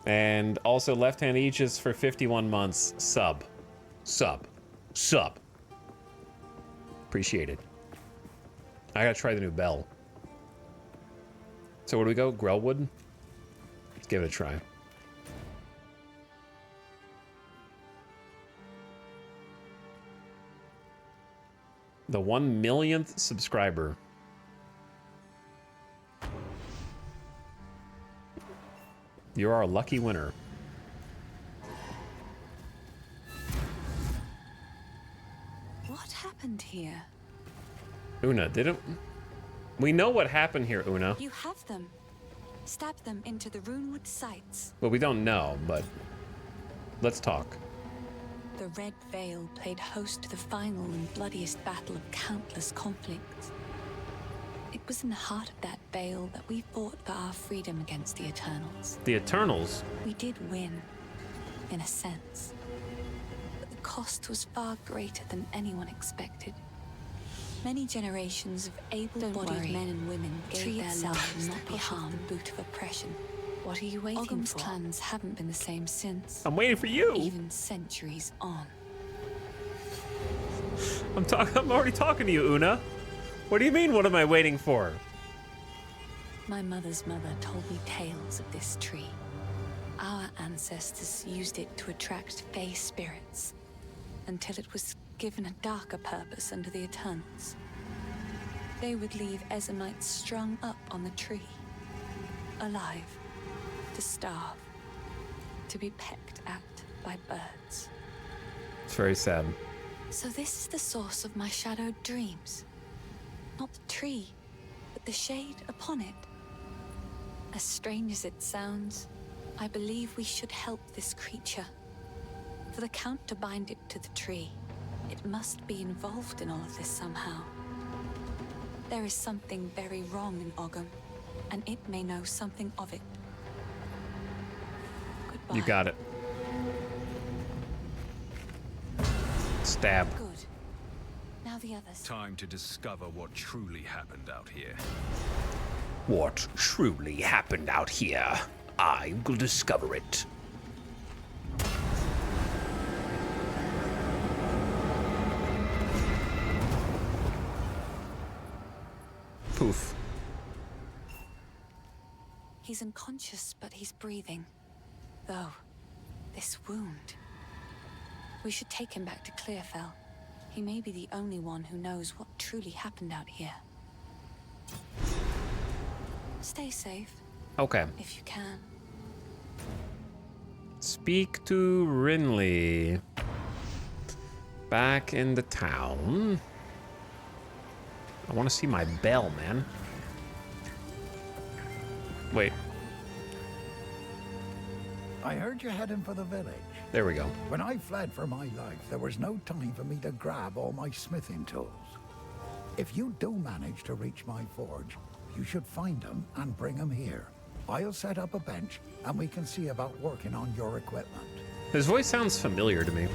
And also left-hand Aegis for 51 months. Sub. Appreciate it. I gotta try the new bell. So where do we go? Grellwood? Let's give it a try. The 1 millionth subscriber. You're our lucky winner. What happened here? Una, didn't... We know what happened here, Una. You have them. Stab them into the Runewood sites. Well, we don't know, but... Let's talk. The Red Veil played host to the final and bloodiest battle of countless conflicts. It was in the heart of that veil that we fought for our freedom against the Eternals. The Eternals? We did win, in a sense. But the cost was far greater than anyone expected. Many generations of able-bodied men and women gave their lives to not be harmed the boot of oppression. What are you waiting for? Ogham's clans haven't been the same since. I'm waiting for you. Even centuries on. I'm already talking to you, Una. What do you mean, what am I waiting for? My mother's mother told me tales of this tree. Our ancestors used it to attract fey spirits, until it was given a darker purpose under the Eternals. They would leave Ezamites strung up on the tree, alive, to starve, to be pecked at by birds. It's very sad. So this is the source of my shadowed dreams. Not the tree, but the shade upon it. As strange as it sounds, I believe we should help this creature. For the Count to bind it to the tree, it must be involved in all of this somehow. There is something very wrong in Ogham, and it may know something of it. Goodbye. You got it. Stab. Good. Now the others. Time to discover what truly happened out here. What truly happened out here? I will discover it. Poof. He's unconscious, but he's breathing. Though, this wound. We should take him back to Clearfell. He may be the only one who knows what truly happened out here. Stay safe. Okay. If you can. Speak to Rinley. Back in the town. I want to see my bell, man. Wait. I heard you're heading for the village. There we go. When I fled for my life, there was no time for me to grab all my smithing tools. If you do manage to reach my forge, you should find them and bring them here. I'll set up a bench, and we can see about working on your equipment. His voice sounds familiar to me.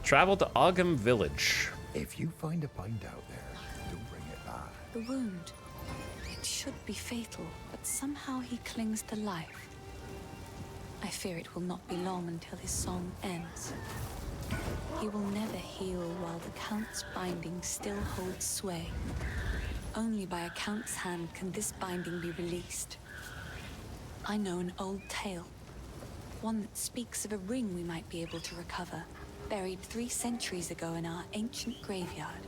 Travel to Ogham Village. If you find a pint out there, do bring it back. The wound. It should be fatal, but somehow he clings to life. I fear it will not be long until his song ends. He will never heal while the Count's binding still holds sway. Only by a Count's hand can this binding be released. I know an old tale. One that speaks of a ring we might be able to recover, buried 3 centuries ago in our ancient graveyard.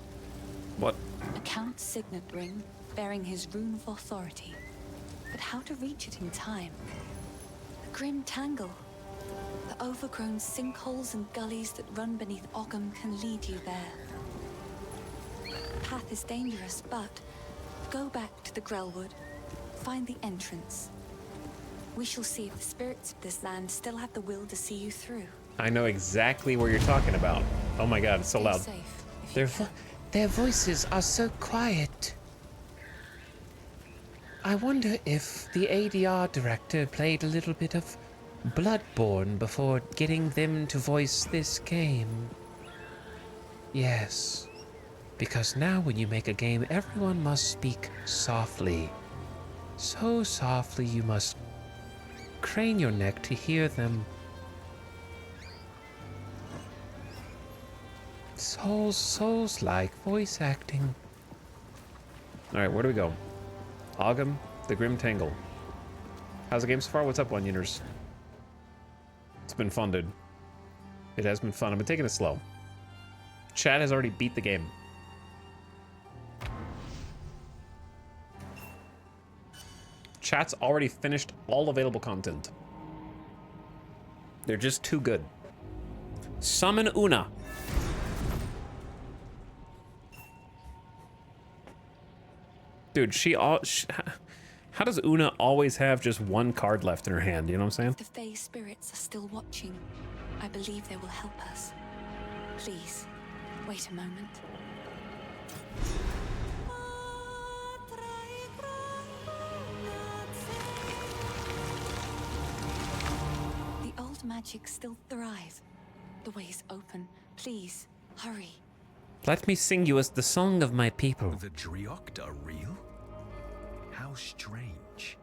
What? A Count's signet ring, bearing his rune of authority. But how to reach it in time? A grim tangle. The overgrown sinkholes and gullies that run beneath Ogham can lead you there. The path is dangerous, but go back to the Grelwood. Find the entrance. We shall see if the spirits of this land still have the will to see you through. I know exactly where you're talking about. Oh my god, it's so Stay loud. safe, if you can. Their voices are so quiet. I wonder if the ADR director played a little bit of Bloodborne before getting them to voice this game. Yes, because now when you make a game, everyone must speak softly. So softly you must crane your neck to hear them. Souls-like voice acting. Alright, where do we go? Ogham, the Grim Tangle. How's the game so far? What's up, Onioners? It's been fun, dude. It has been fun. I've been taking it slow. Chad has already beat the game. Chat's already finished all available content. They're just too good. Summon Una. Dude, how does Una always have just one card left in her hand? You know what I'm saying? If the Fae spirits are still watching, I believe they will help us. Please, wait a moment. The old magic still thrive. The way is open. Please, hurry. Let me sing you as the song of my people. The Driocht are real? How strange.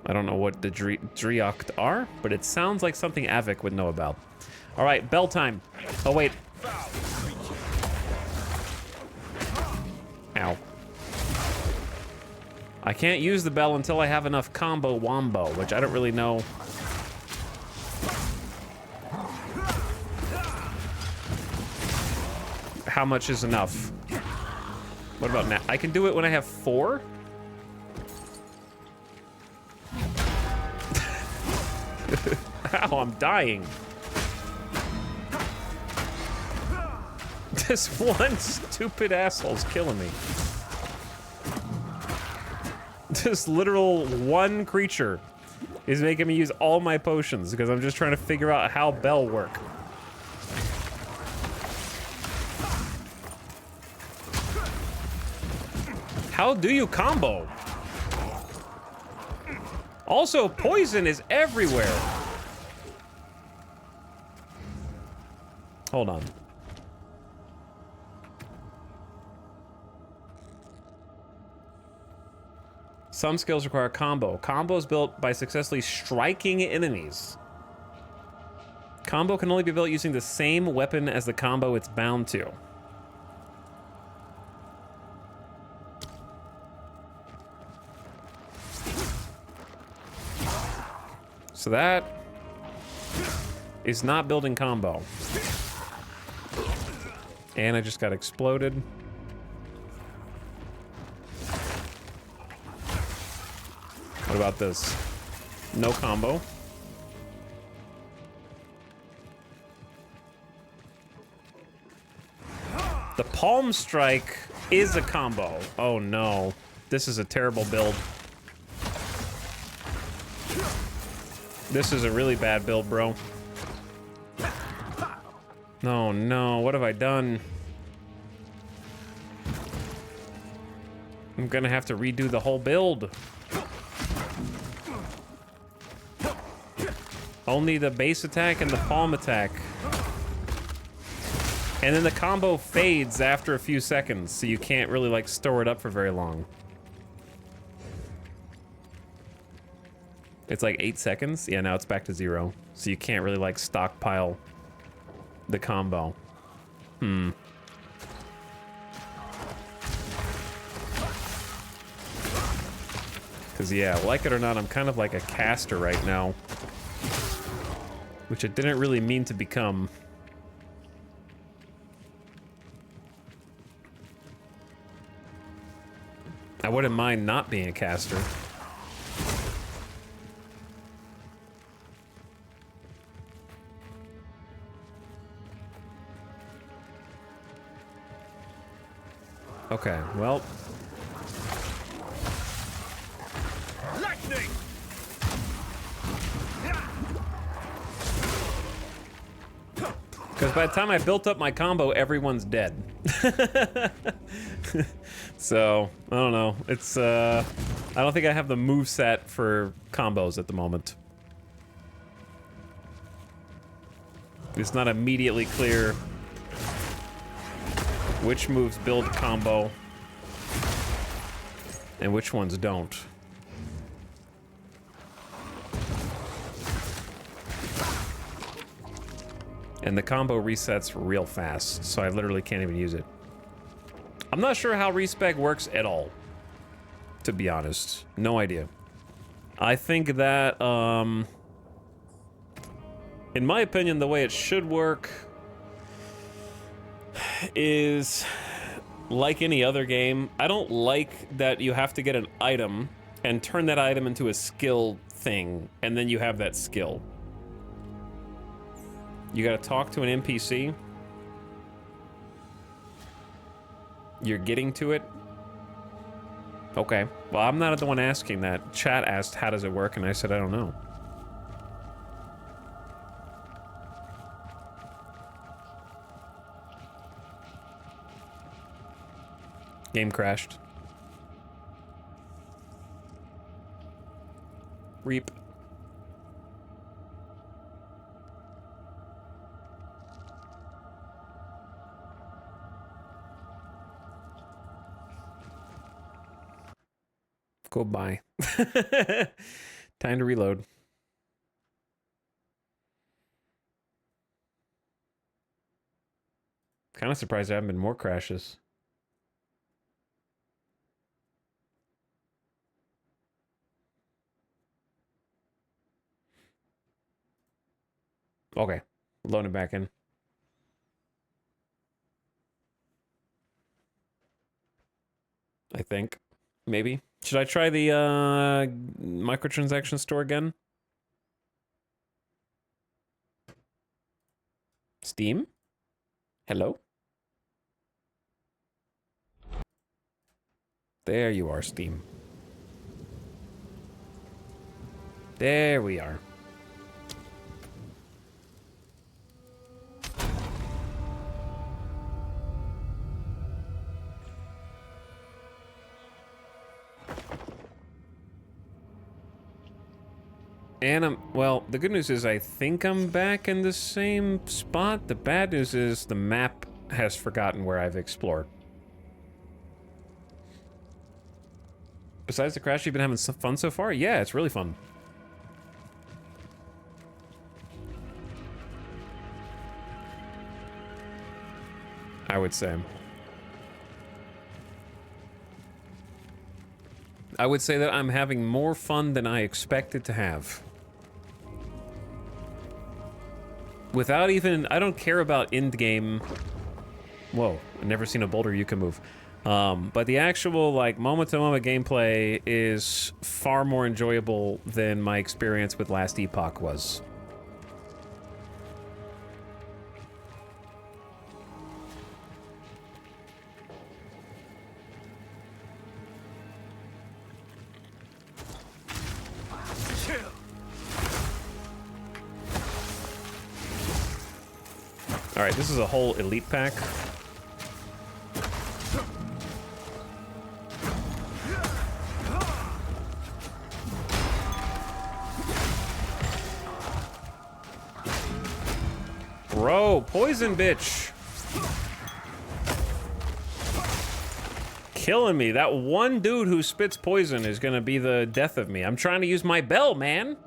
I don't know what the Driocht are, but it sounds like something Avik would know about. All right, bell time. Oh, wait. Ow. I can't use the bell until I have enough combo wombo, which I don't really know. How much is enough? What about now? I can do it when I have 4? Ow, I'm dying. This one stupid asshole's killing me. This literal one creature is making me use all my potions because I'm just trying to figure out how bell work. How do you combo? Also, poison is everywhere. Hold on. Some skills require combo. Combo is built by successfully striking enemies. Combo can only be built using the same weapon as the combo it's bound to. So that is not building combo. And I just got exploded. What about this? No combo. The palm strike is a combo. Oh no. This is a terrible build. This is a really bad build, bro. No, no, what have I done? I'm gonna have to redo the whole build. Only the base attack and the palm attack. And then the combo fades after a few seconds, so you can't really like store it up for very long. It's like 8 seconds. Yeah, now it's back to 0. So you can't really like stockpile the combo. Cause yeah, like it or not, I'm kind of like a caster right now. which it didn't really mean to become. I wouldn't mind not being a caster. Okay, well. Lightning! Because by the time I built up my combo, everyone's dead. So, I don't know. It's, I don't think I have the move set for combos at the moment. It's not immediately clear which moves build combo and which ones don't. And the combo resets real fast, so I literally can't even use it. I'm not sure how respec works at all, to be honest. No idea. I think that, in my opinion, the way it should work is like any other game. I don't like that you have to get an item and turn that item into a skill thing, and then you have that skill. You gotta talk to an NPC. You're getting to it. Okay. Well, I'm not the one asking that. Chat asked, how does it work? And I said, I don't know. Game crashed. Reap. Goodbye. Time to reload. Kind of surprised there haven't been more crashes. Okay, loading back in. I think. Maybe. Should I try the microtransaction store again? Steam? Hello? There you are, Steam. There we are. And well, the good news is I think I'm back in the same spot. The bad news is the map has forgotten where I've explored. Besides the crash, you've been having some fun so far? Yeah, it's really fun. I would say. I would say that I'm having more fun than I expected to have. Without even, I don't care about end game. Whoa, I've never seen a boulder you can move. But the actual like moment-to-moment gameplay is far more enjoyable than my experience with Last Epoch was. All right, this is a whole elite pack. Bro, poison bitch. Killing me. That one dude who spits poison is gonna be the death of me. I'm trying to use my bell, man.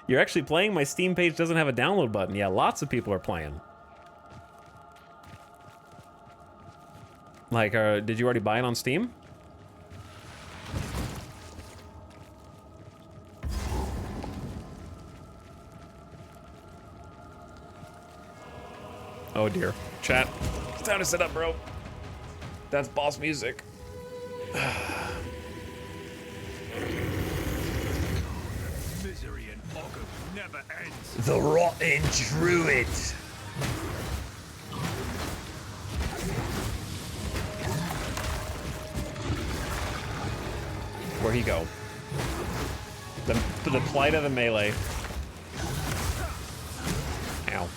You're actually playing? My Steam page doesn't have a download button. Yeah, lots of people are playing. Like, did you already buy it on Steam? Oh dear. Chat, it's time to sit up, bro. That's boss music. Misery and Ogham never ends. The Rotten Druid. Where'd he go? The plight of the melee. Ow.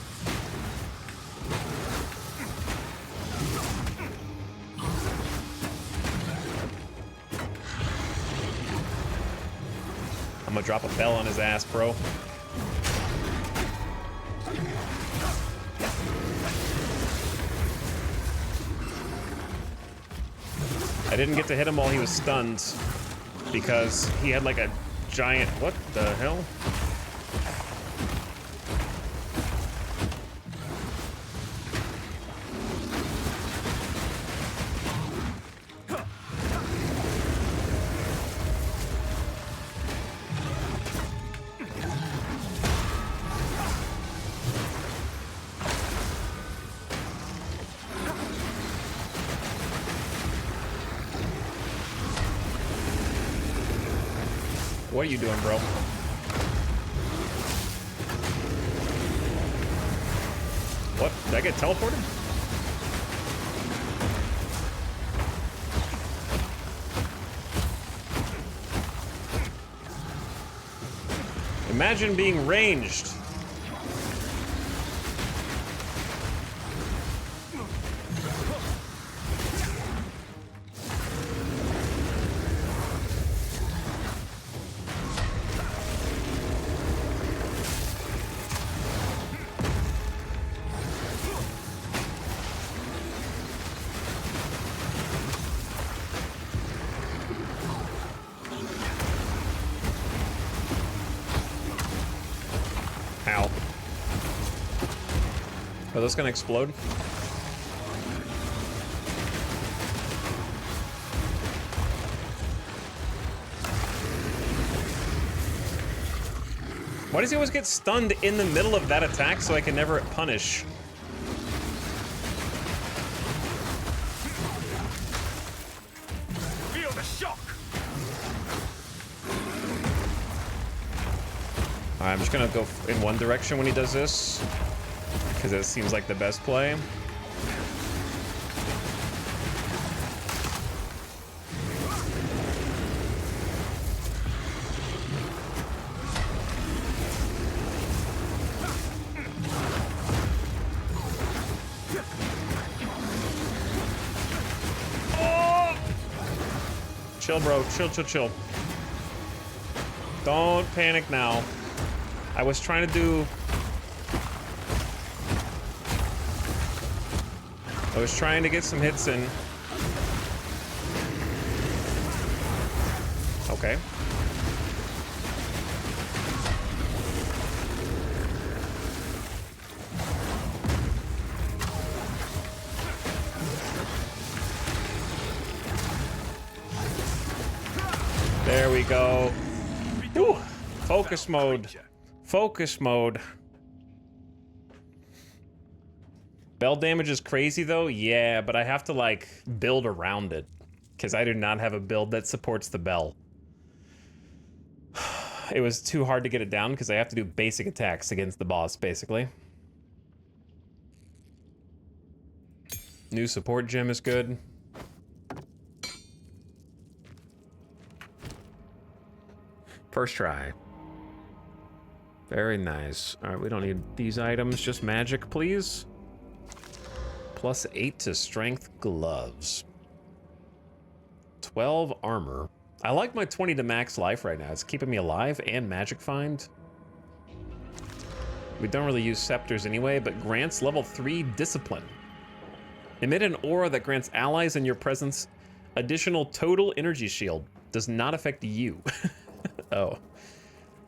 I'm gonna drop a bell on his ass, bro. I didn't get to hit him while he was stunned because he had like a giant... What the hell? What are you doing, bro? What? Did I get teleported? Imagine being ranged. Ow. Are those gonna explode? Why does he always get stunned in the middle of that attack so I can never punish? Feel the shock. I'm just gonna go in one direction when he does this, because it seems like the best play. Oh! Chill, bro. Chill, chill, chill. Don't panic now. I was trying to do... I was trying to get some hits in. Okay. There we go. Woo! Focus mode. Focus mode. Bell damage is crazy though, yeah, but I have to like build around it because I do not have a build that supports the bell. It was too hard to get it down because I have to do basic attacks against the boss basically. New support gem is good. First try. Very nice. All right, we don't need these items, just magic, please. +8 to strength gloves. 12 armor. I like my 20 to max life right now. It's keeping me alive and magic find. We don't really use scepters anyway, but grants level 3 discipline. Emit an aura that grants allies in your presence additional total energy shield. Does not affect you. Oh,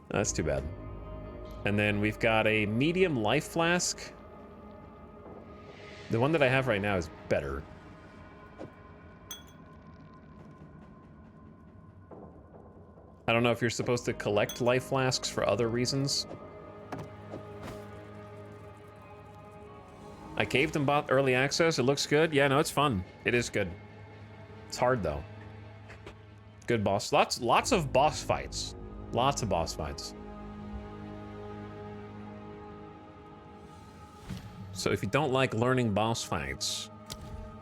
that's too bad. And then we've got a medium life flask. The one that I have right now is better. I don't know if you're supposed to collect life flasks for other reasons. I caved and bought early access. It looks good. Yeah, no, it's fun. It is good. It's hard though. Good boss. Lots of boss fights. Lots of boss fights. So if you don't like learning boss fights,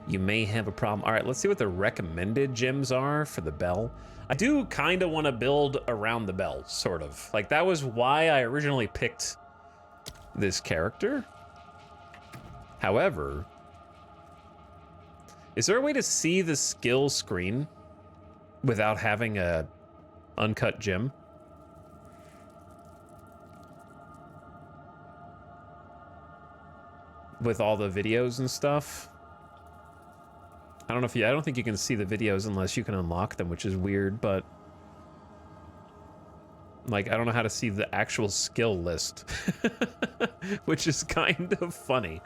you may have a problem. All right, let's see what the recommended gems are for the bell. I do kind of want to build around the bell, sort of. Like, that was why I originally picked this character. However, is there a way to see the skill screen without having a uncut gem? With all the videos and stuff? I don't know if I don't think you can see the videos unless you can unlock them, which is weird, but like, I don't know how to see the actual skill list, which is kind of funny.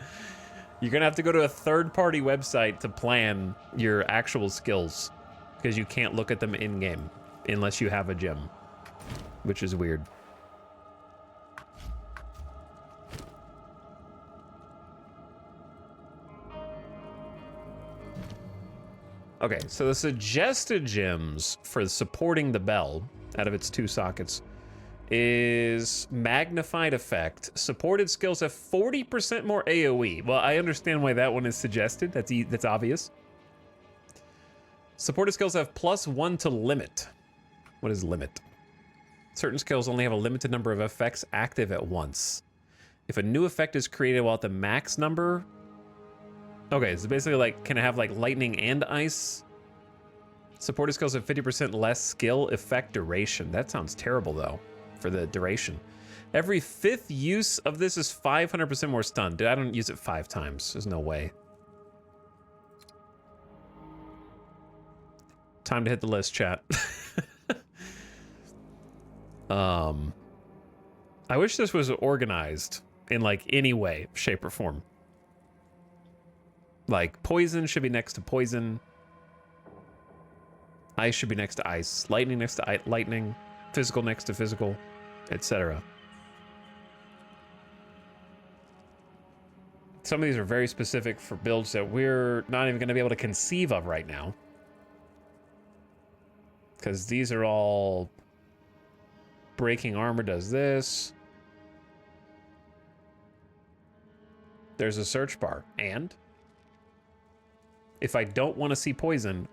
You're gonna have to go to a third-party website to plan your actual skills, because you can't look at them in-game unless you have a gem, which is weird. Okay, so the suggested gems for supporting the bell out of its 2 sockets is magnified effect. Supported skills have 40% more AoE. Well, I understand why that one is suggested. That's obvious. Supported skills have +1 to limit. What is limit? Certain skills only have a limited number of effects active at once. If a new effect is created while at the max number... Okay, so basically, like, can I have, like, lightning and ice? Supported skills have 50% less skill effect duration. That sounds terrible, though, for the duration. Every 5th use of this is 500% more stun. Dude, I don't use it 5 times. There's no way. Time to hit the list, chat. I wish this was organized in, like, any way, shape, or form. Like, poison should be next to poison. Ice should be next to ice. Lightning next to lightning. Physical next to physical, etc. Some of these are very specific for builds that we're not even going to be able to conceive of right now. Because these are all... Breaking armor does this. There's a search bar. And... if I don't want to see poison,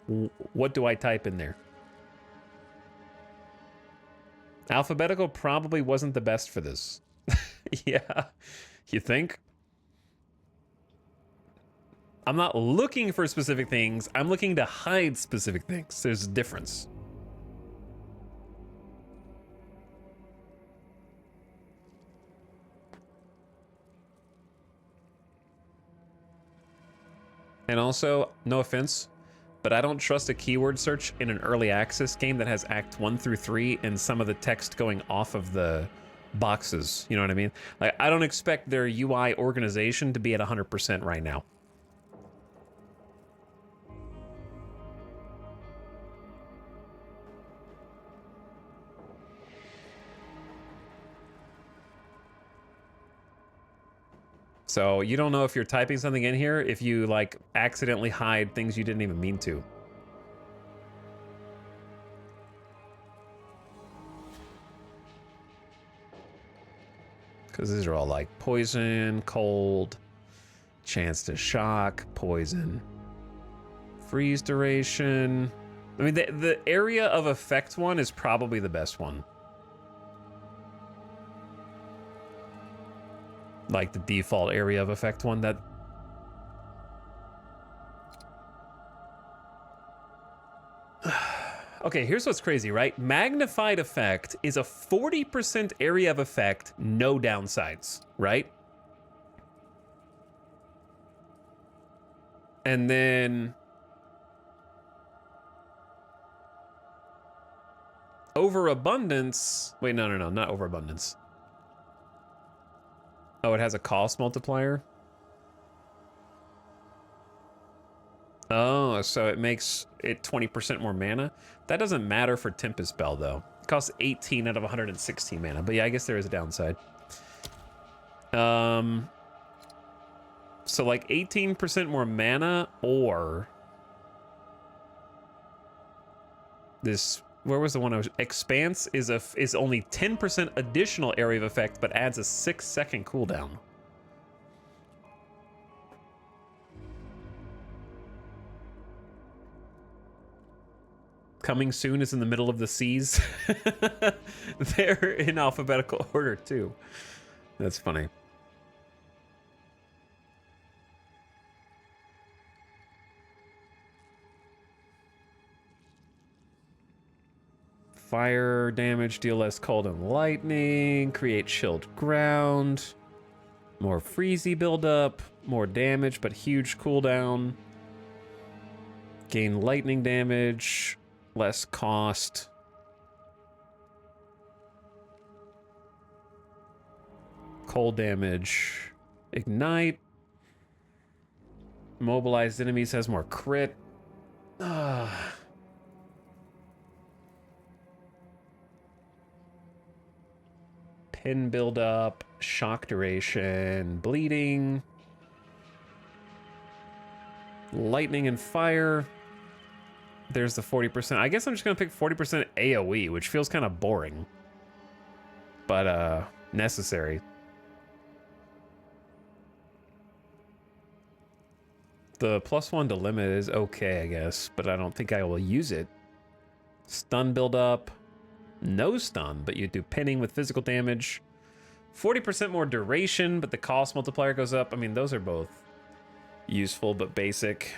what do I type in there? Alphabetical probably wasn't the best for this. Yeah, you think? I'm not looking for specific things. I'm looking to hide specific things. There's a difference. And also, no offense, but I don't trust a keyword search in an early access game that has Act 1 through 3 and some of the text going off of the boxes. You know what I mean? Like, I don't expect their UI organization to be at 100% right now. So you don't know if you're typing something in here if you, like, accidentally hide things you didn't even mean to. Because these are all like poison, cold, chance to shock, poison, freeze duration. I mean, the area of effect one is probably the best one. Like the default area of effect one that... Okay, here's what's crazy, right? Magnified effect is a 40% area of effect, no downsides, right? And then... overabundance... Wait, no, not overabundance. Oh, it has a cost multiplier? Oh, so it makes it 20% more mana? That doesn't matter for Tempest Bell, though. It costs 18 out of 116 mana. But yeah, I guess there is a downside. So So like 18% more mana, or this, where was the one I was, Expanse is only 10% additional area of effect, but adds a 6-second cooldown. Coming soon is in the middle of the seas. They're in alphabetical order too. That's funny. Fire damage, deal less cold and lightning, create chilled ground, more freezy buildup, more damage but huge cooldown, gain lightning damage, less cost. Cold damage, ignite, mobilized enemies has more crit. Pin buildup, shock duration, bleeding, lightning and fire. There's the 40%. I guess I'm just gonna pick 40% AoE, which feels kind of boring, but necessary. The +1 to limit is okay, I guess, but I don't think I will use it. Stun buildup. No stun, but you do pinning with physical damage. 40% more duration, but the cost multiplier goes up. I mean, those are both useful, but basic.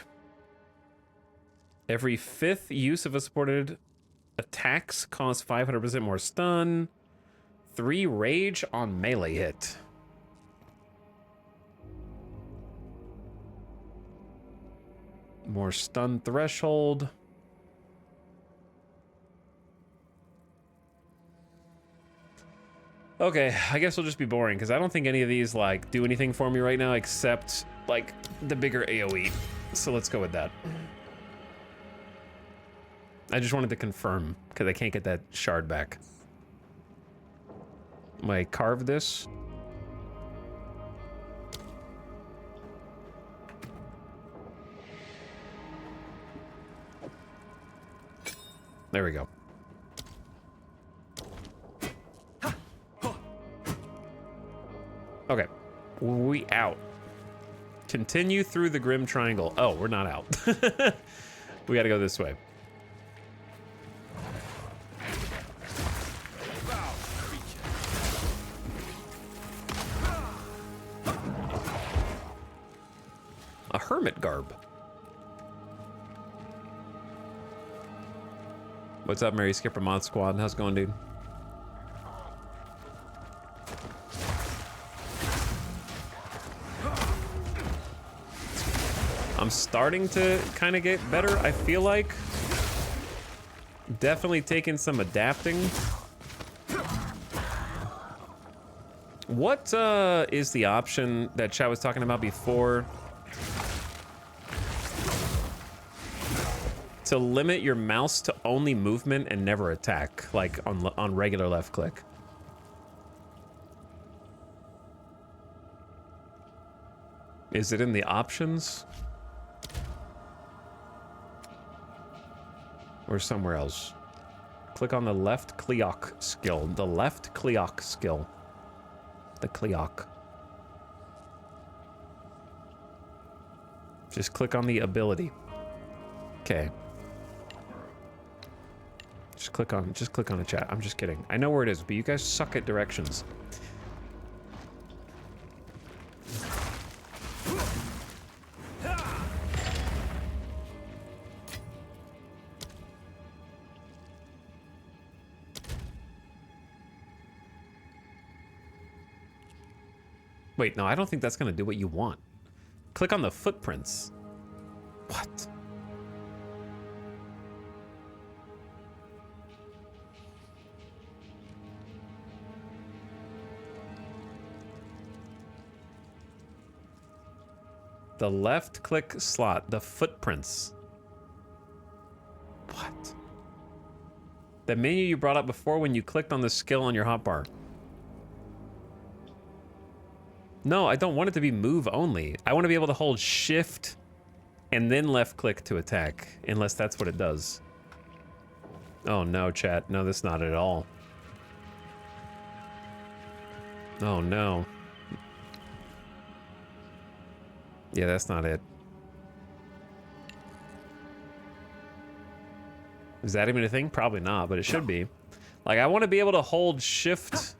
Every 5th use of a supported attacks costs 500% more stun. 3 rage on melee hit. More stun threshold. Okay, I guess we'll just be boring, because I don't think any of these, like, do anything for me right now, except, like, the bigger AoE. So let's go with that. I just wanted to confirm, because I can't get that shard back. Am I carve this? There we go. Okay, we out. Continue through the Grim Triangle. Oh, we're not out. We gotta go this way. A hermit garb. What's up, Mary Skipper Mod Squad? How's it going, dude? I'm starting to kind of get better, I feel like. Definitely taking some adapting. What is the option that chat was talking about before? To limit your mouse to only movement and never attack, like on regular left click. Is it in the options? Or somewhere else? Click on the left Cleoc skill. The left Cleoc skill. The Cleoc. Just click on the ability. Okay. Just click on the chat. I'm just kidding. I know where it is, but you guys suck at directions. Wait, no, I don't think that's gonna do what you want. Click on the footprints. What? The left click slot, the footprints. What? The menu you brought up before when you clicked on the skill on your hotbar. No, I don't want it to be move only. I want to be able to hold shift and then left click to attack, unless that's what it does. Oh no, chat. No, that's not at all. Oh no. Yeah, that's not it. Is that even a thing? Probably not, but it should be. Like, I want to be able to hold shift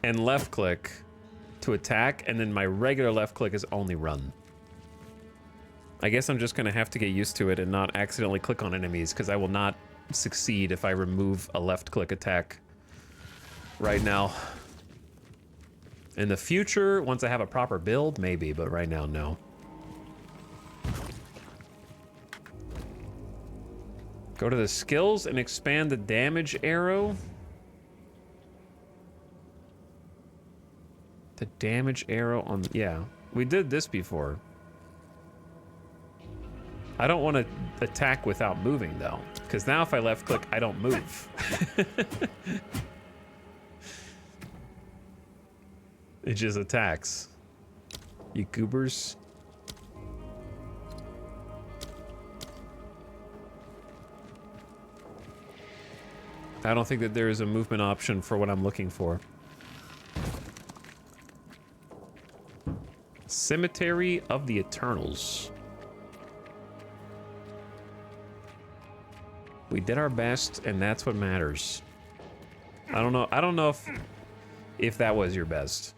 and left click to attack, and then my regular left click is only run. I guess I'm just gonna have to get used to it and not accidentally click on enemies, because I will not succeed if I remove a left click attack right now. In the future, once I have a proper build, maybe, but right now, no. Go to the skills and expand the damage arrow. The damage arrow on... Yeah, we did this before. I don't want to attack without moving, though. Because now if I left click, I don't move. It just attacks. You goobers. I don't think that there is a movement option for what I'm looking for. Cemetery of the Eternals. We did our best, and that's what matters. I don't know if that was your best.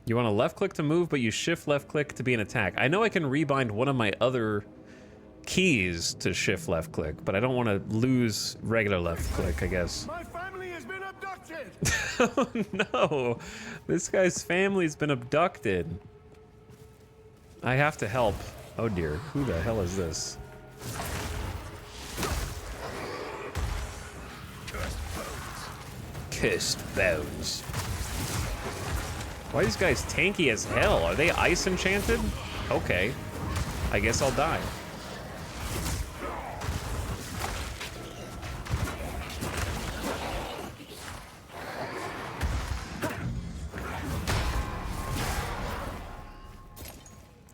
You want to left click to move, but you shift left click to be an attack. I know I can rebind one of my other keys to shift left click, but I don't want to lose regular left click, I guess. My family has been abducted! Oh no! This guy's family's been abducted. I have to help. Oh dear, who the hell is this? Cursed bones. Why are these guys tanky as hell? Are they ice enchanted? Okay. I guess I'll die.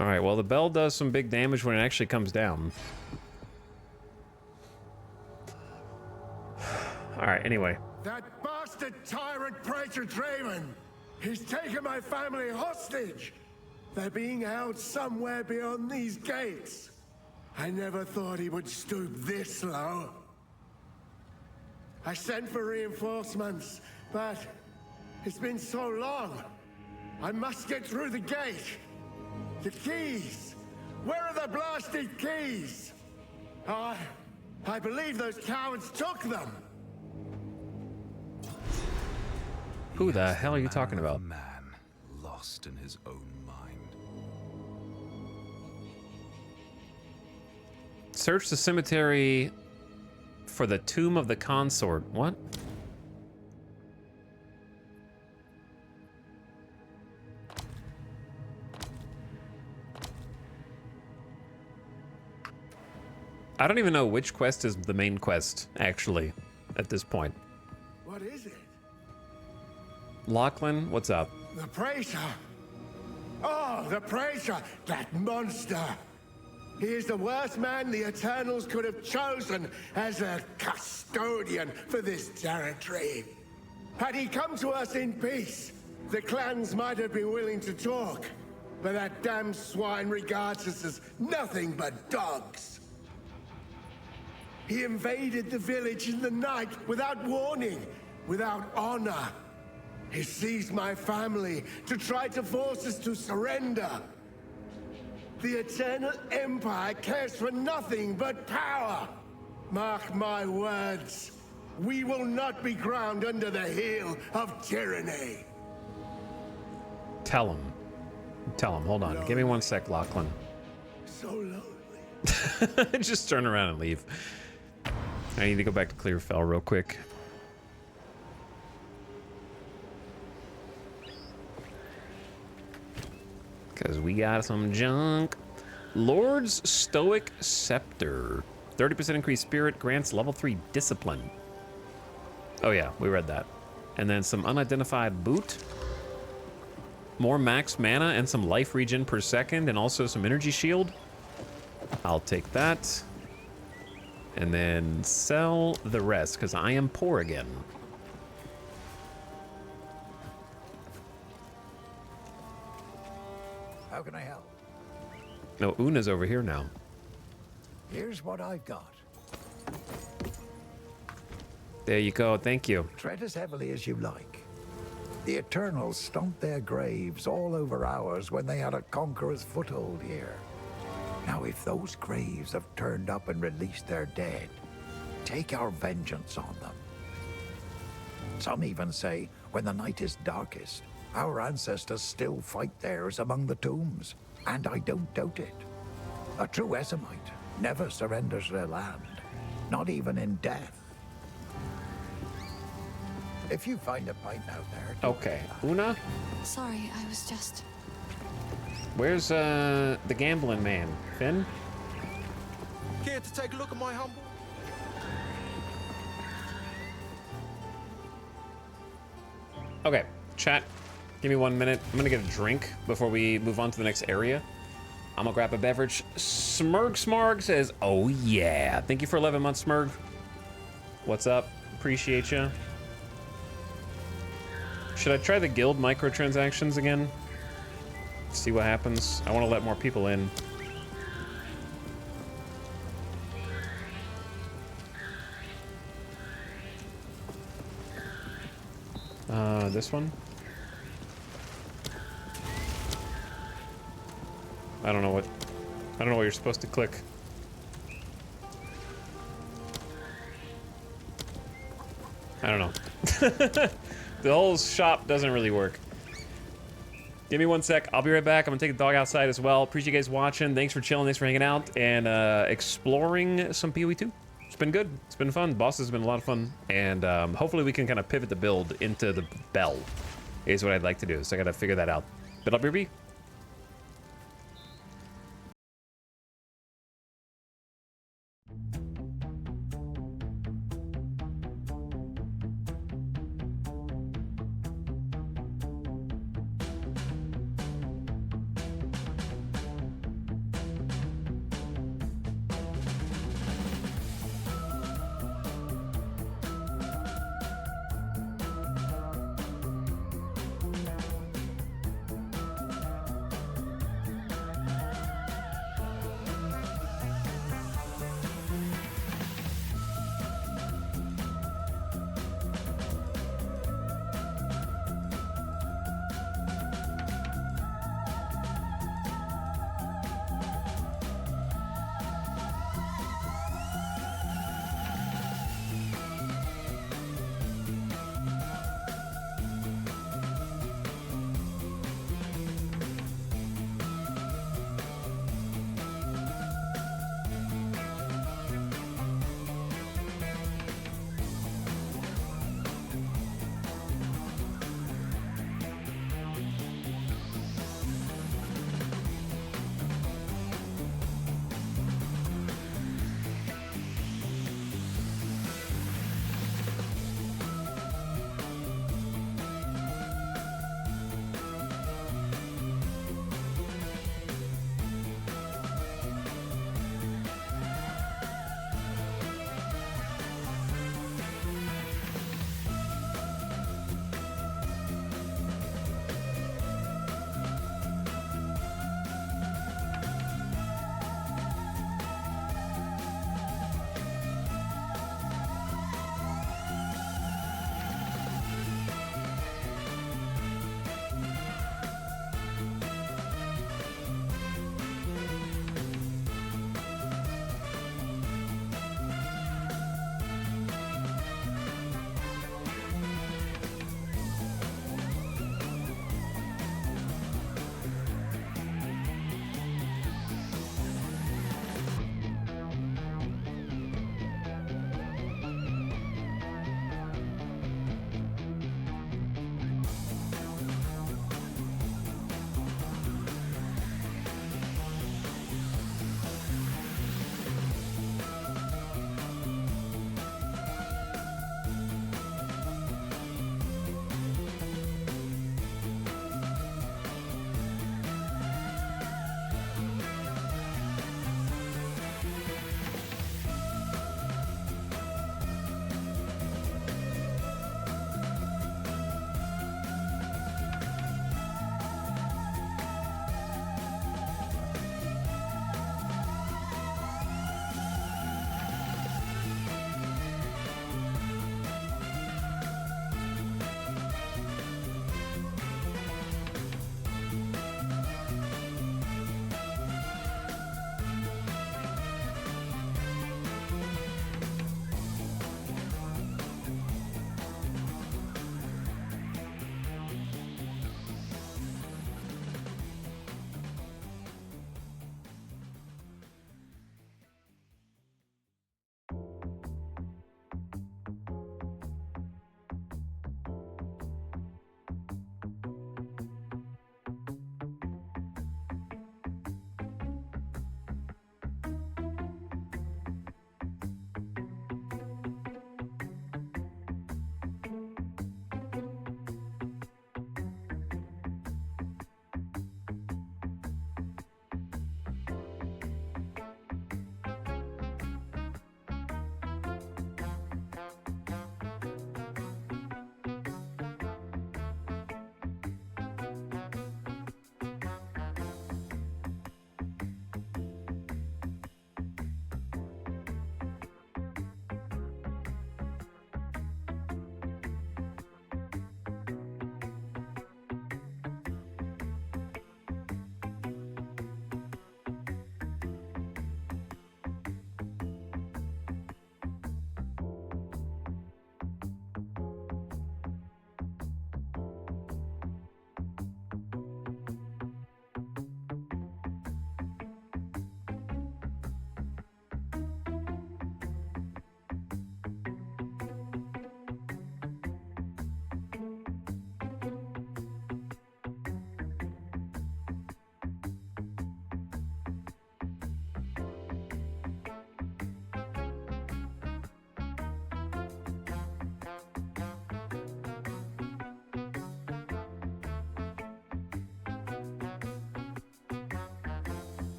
Alright, well the bell does some big damage when it actually comes down. Alright, anyway. That bastard tyrant Praetor Draven! He's taken my family hostage! They're being held somewhere beyond these gates. I never thought he would stoop this low. I sent for reinforcements, but it's been so long. I must get through the gate. The keys! Where are the blasted keys? I believe those cowards took them. Who the hell are you talking about? A man lost in his own mind. Search the cemetery for the tomb of the consort. What? I don't even know which quest is the main quest, actually, at this point. What is it? Lachlan, what's up? The Praetor! Oh, the Praetor! That monster! He is the worst man the Eternals could have chosen as a custodian for this territory. Had he come to us in peace, the clans might have been willing to talk, but that damn swine regards us as nothing but dogs. He invaded the village in the night without warning, without honor. He seized my family to try to force us to surrender. The Eternal Empire cares for nothing but power. Mark my words, we will not be ground under the heel of tyranny. Tell him. Tell him. Hold on. Lonely. Give me 1 sec, Lachlan. So lonely. Just turn around and leave. I need to go back to Clearfell real quick. Because we got some junk. Lord's Stoic Scepter. 30% increased spirit, grants level 3 discipline. Oh yeah, we read that. And then some unidentified boot. More max mana and some life regen per second, and also some energy shield. I'll take that. And then sell the rest, because I am poor again. How can I help? No, Una's over here now. Here's what I've got. There you go, thank you. Tread as heavily as you like. The Eternals stomped their graves all over ours when they had a conqueror's foothold here. Now, if those graves have turned up and released their dead, take our vengeance on them. Some even say, when the night is darkest, our ancestors still fight theirs among the tombs, and I don't doubt it. A true Essamite never surrenders their land, not even in death. If you find a pint out there... Okay, Una, Sorry, I was just... where's the gambling man? Finn? Care to take a look at my humble? Okay, chat, give me 1 minute. I'm gonna get a drink before we move on to the next area. I'm gonna grab a beverage. Smarg says, oh yeah. Thank you for 11 months, Smurg. What's up? Appreciate you. Should I try the guild microtransactions again? See what happens. I want to let more people in. This one? I don't know what you're supposed to click. I don't know. The whole shop doesn't really work. Give me 1 sec. I'll be right back. I'm gonna take the dog outside as well. Appreciate you guys watching. Thanks for chilling. Thanks for hanging out and exploring some PoE 2. It's been good. It's been fun. Boss has been a lot of fun, and hopefully we can kind of pivot the build into the bell. Is what I'd like to do. So I gotta figure that out. But I'll be right back.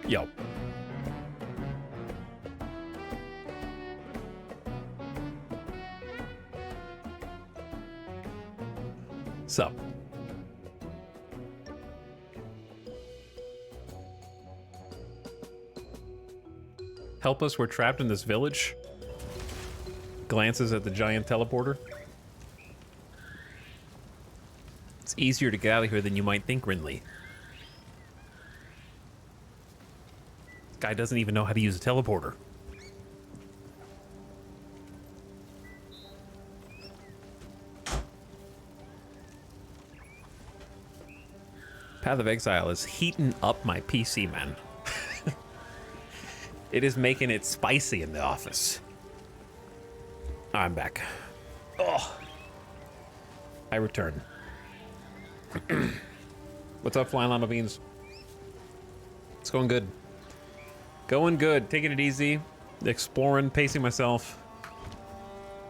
Yo. Sup? Help us, we're trapped in this village. Glances at the giant teleporter. It's easier to get out of here than you might think, Rinley. This guy doesn't even know how to use a teleporter. Path of Exile is heating up my PC, man. It is making it spicy in the office. I'm back. Oh, I return. What's up, Flying Llama Beans? It's going good. Going good. Taking it easy. Exploring, pacing myself.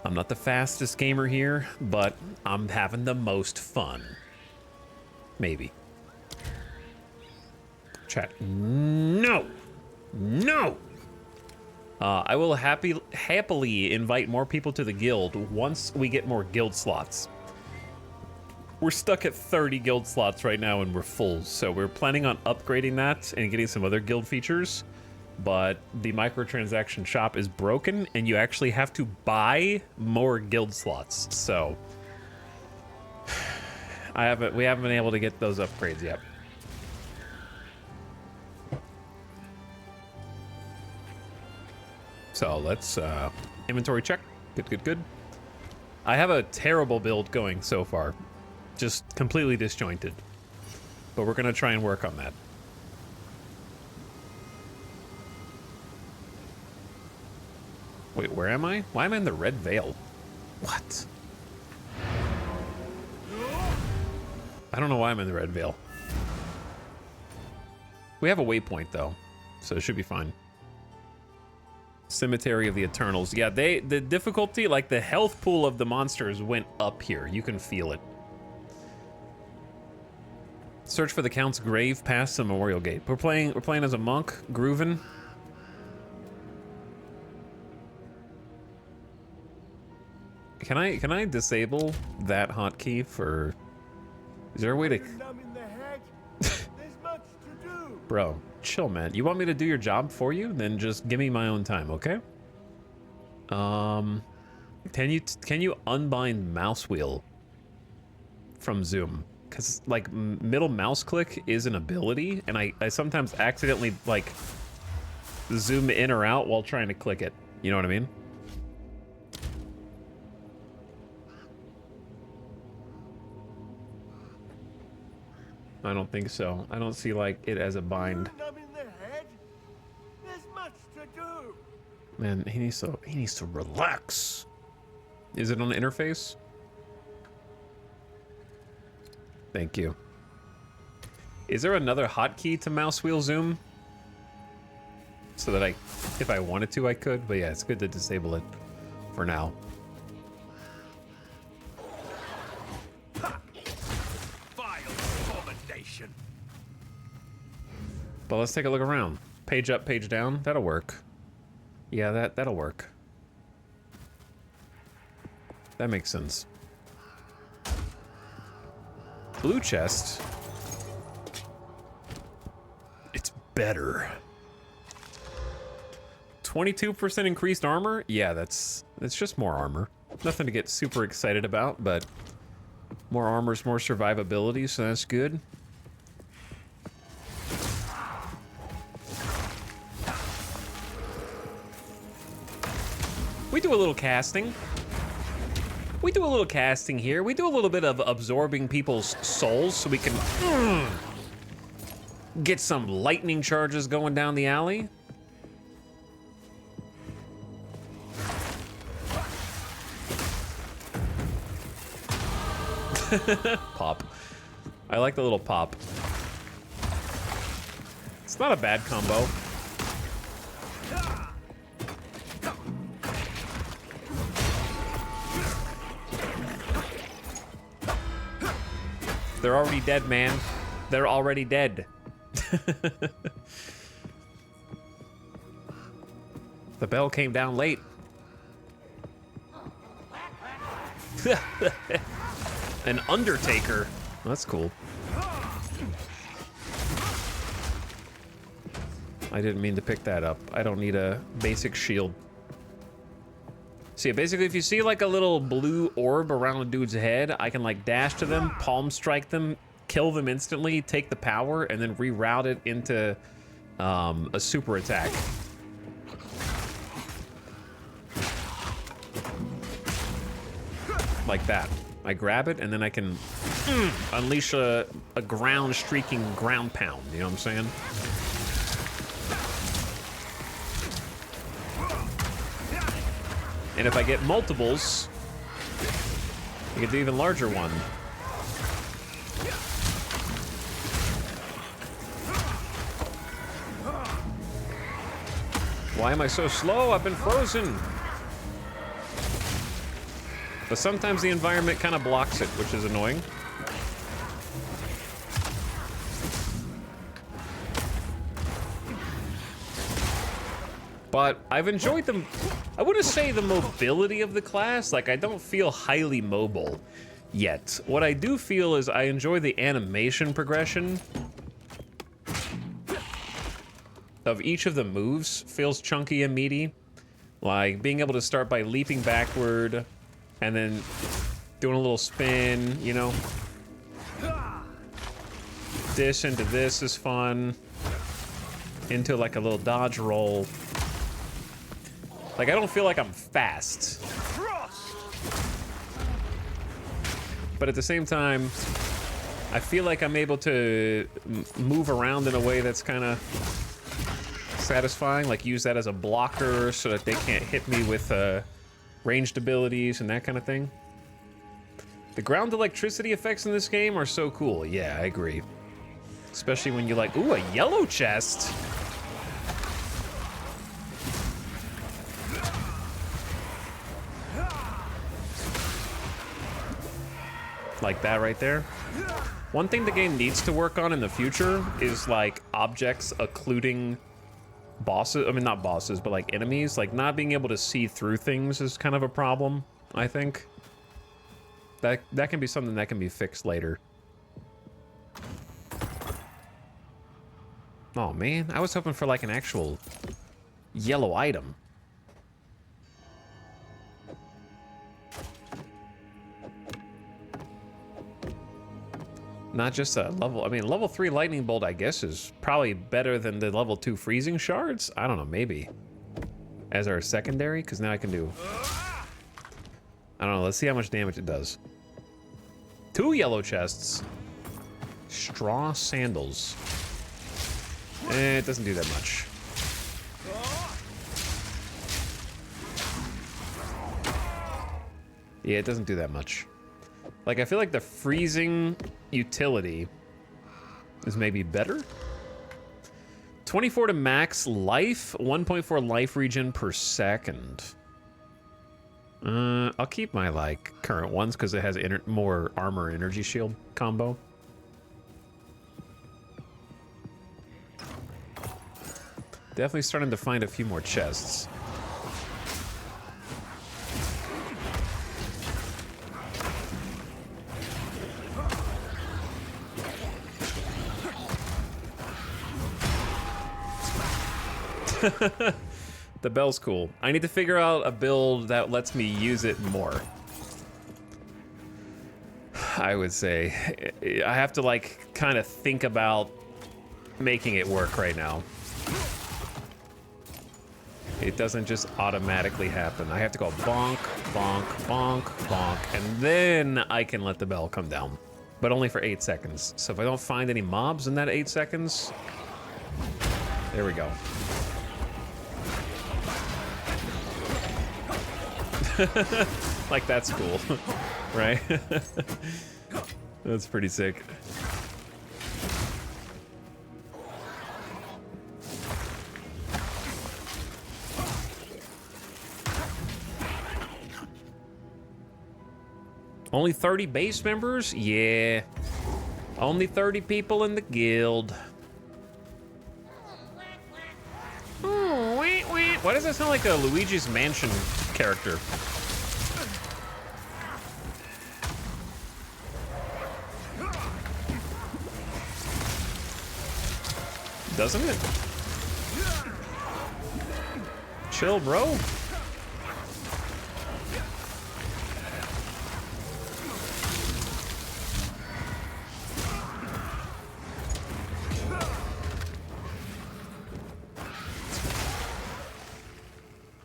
I'm not the fastest gamer here, but I'm having the most fun. Maybe. Chat. No! No! I will happily invite more people to the guild once we get more guild slots. We're stuck at 30 guild slots right now and we're full, so we're planning on upgrading that and getting some other guild features. But the microtransaction shop is broken and you actually have to buy more guild slots. So we haven't been able to get those upgrades yet. So let's inventory check. Good. I have a terrible build going so far. Just completely disjointed. But we're gonna try and work on that. Wait, where am I? Why am I in the Red Veil? What? I don't know why I'm in the Red Veil. We have a waypoint though, so it should be fine. Cemetery of the Eternals. Yeah, the difficulty, like the health pool of the monsters went up here. You can feel it. Search for the Count's grave past the Memorial Gate. We're playing as a monk, groovin'. Can I disable that hotkey for? Is there a way to? Bro, chill, man. You want me to do your job for you? Then just give me my own time, okay? Can you unbind mouse wheel from Zoom? Because like middle mouse click is an ability, and I sometimes accidentally like zoom in or out while trying to click it. You know what I mean? I don't think so. I don't see like it as a bind. Man, he needs to relax. Is it on the interface? Thank you. Is there another hotkey to mouse wheel zoom? So that if I wanted to, I could. But yeah, it's good to disable it for now. But let's take a look around. Page up, page down. That'll work. Yeah, that'll work. That makes sense. Blue chest. It's better. 22% increased armor? Yeah, that's just more armor. Nothing to get super excited about, but more armor's more survivability, so that's good. We do a little casting. We do a little casting here. We do a little bit of absorbing people's souls so we can get some lightning charges going down the alley. Pop. I like the little pop. It's not a bad combo. They're already dead, man. They're already dead. The bell came down late. An Undertaker. That's cool. I didn't mean to pick that up. I don't need a basic shield. See, basically, if you see like a little blue orb around a dude's head, I can like dash to them, palm strike them, kill them instantly, take the power, and then reroute it into a super attack. Like that. I grab it, and then I can unleash a ground streaking ground pound. You know what I'm saying? And if I get multiples, I get the even larger one. Why am I so slow? I've been frozen. But sometimes the environment kind of blocks it, which is annoying. But I've enjoyed them. I wouldn't say the mobility of the class. Like, I don't feel highly mobile yet. What I do feel is I enjoy the animation progression of each of the moves. Feels chunky and meaty. Like, being able to start by leaping backward and then doing a little spin, you know? This into this is fun. Into like a little dodge roll. Like, I don't feel like I'm fast. But at the same time, I feel like I'm able to move around in a way that's kind of satisfying. Like, use that as a blocker so that they can't hit me with ranged abilities and that kind of thing. The ground electricity effects in this game are so cool. Yeah, I agree. Especially when you're like, ooh, a yellow chest. Like that right there. One thing the game needs to work on in the future is like objects occluding bosses. I mean, not bosses, but like enemies. Like not being able to see through things is kind of a problem, I think. That can be something that can be fixed later. Oh man, I was hoping for like an actual yellow item. Not just a level, I mean, level 3 lightning bolt, I guess, is probably better than the level 2 freezing shards. I don't know, maybe. As our secondary, because now I can do... I don't know, let's see how much damage it does. 2 yellow chests. Straw sandals. It doesn't do that much. Yeah, it doesn't do that much. Like, I feel like the freezing utility is maybe better. 24 to max life, 1.4 life regen per second. I'll keep my, like, current ones because it has more armor energy shield combo. Definitely starting to find a few more chests. The bell's cool. I need to figure out a build that lets me use it more. I would say. I have to, like, kind of think about making it work right now. It doesn't just automatically happen. I have to go bonk, bonk, bonk, bonk, and then I can let the bell come down. But only for 8 seconds. So if I don't find any mobs in that 8 seconds, there we go. Like, that's cool, right? That's pretty sick. Only 30 base members? Yeah. Only 30 people in the guild. Oh, wait. Why does that sound like a Luigi's Mansion character? Doesn't it? Chill, bro.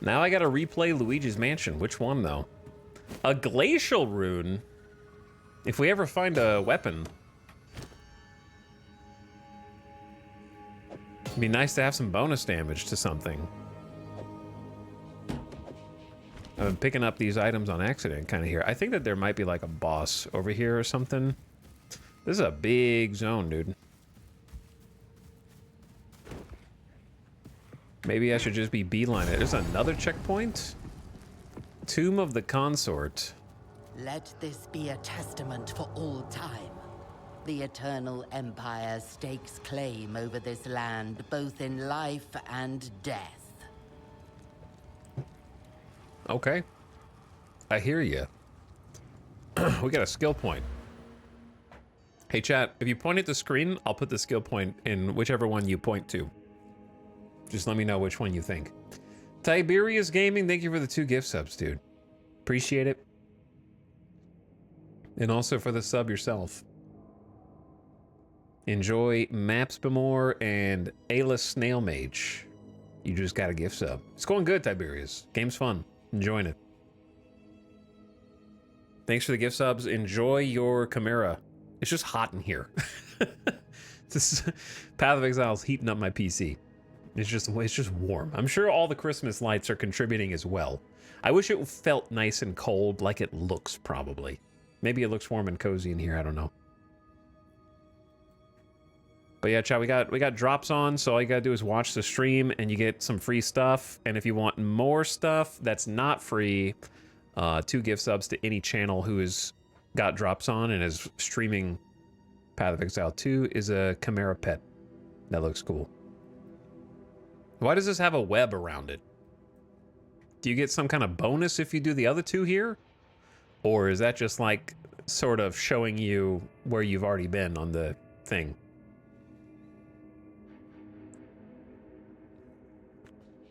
Now I gotta replay Luigi's Mansion. Which one, though? A glacial rune? If we ever find a weapon. It'd be nice to have some bonus damage to something. I've been picking up these items on accident kind of here. I think that there might be like a boss over here or something. This is a big zone, dude. Maybe I should just be beeline it. There's another checkpoint. Tomb of the Consort. Let this be a testament for all time. The Eternal Empire stakes claim over this land, both in life and death. Okay. I hear you. We got a skill point. Hey, chat, if you point at the screen, I'll put the skill point in whichever one you point to. Just let me know which one you think. Tiberius Gaming, thank you for the 2 gift subs, dude. Appreciate it. And also for the sub yourself. Enjoy Maps Bemore and Ayla Snail Mage. You just got a gift sub. It's going good, Tiberius. Game's fun. Enjoying it. Thanks for the gift subs. Enjoy your Chimera. It's just hot in here. This Path of Exile's heating up my PC. It's just warm. I'm sure all the Christmas lights are contributing as well. I wish it felt nice and cold like it looks, probably. Maybe it looks warm and cozy in here, I don't know. But yeah, chat, we got drops on, so all you gotta do is watch the stream and you get some free stuff. And if you want more stuff that's not free, 2 gift subs to any channel who has got drops on and is streaming Path of Exile 2 is a Chimera pet. That looks cool. Why does this have a web around it? Do you get some kind of bonus if you do the other 2 here? Or is that just like sort of showing you where you've already been on the thing?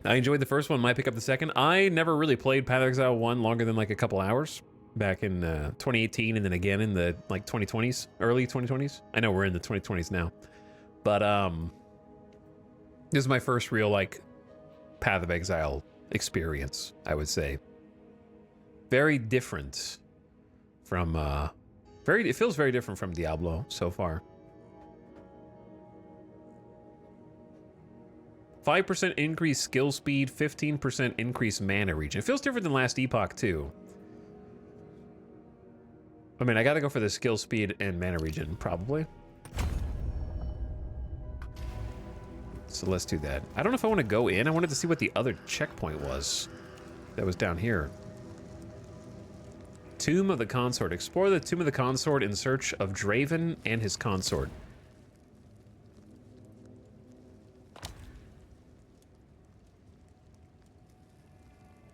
I enjoyed the first one, might pick up the second. I never really played Path of Exile 1 longer than like a couple hours. Back in 2018 and then again in the like 2020s, early 2020s. I know we're in the 2020s now. But this is my first real like Path of Exile experience, I would say. Very different from it feels very different from Diablo so far. 5% increase skill speed, 15% increase mana regen. It feels different than last Epoch too. I mean, I gotta go for the skill speed and mana regen, probably. So let's do that. I don't know if I want to go in. I wanted to see what the other checkpoint was that was down here. Tomb of the Consort. Explore the Tomb of the Consort in search of Draven and his consort.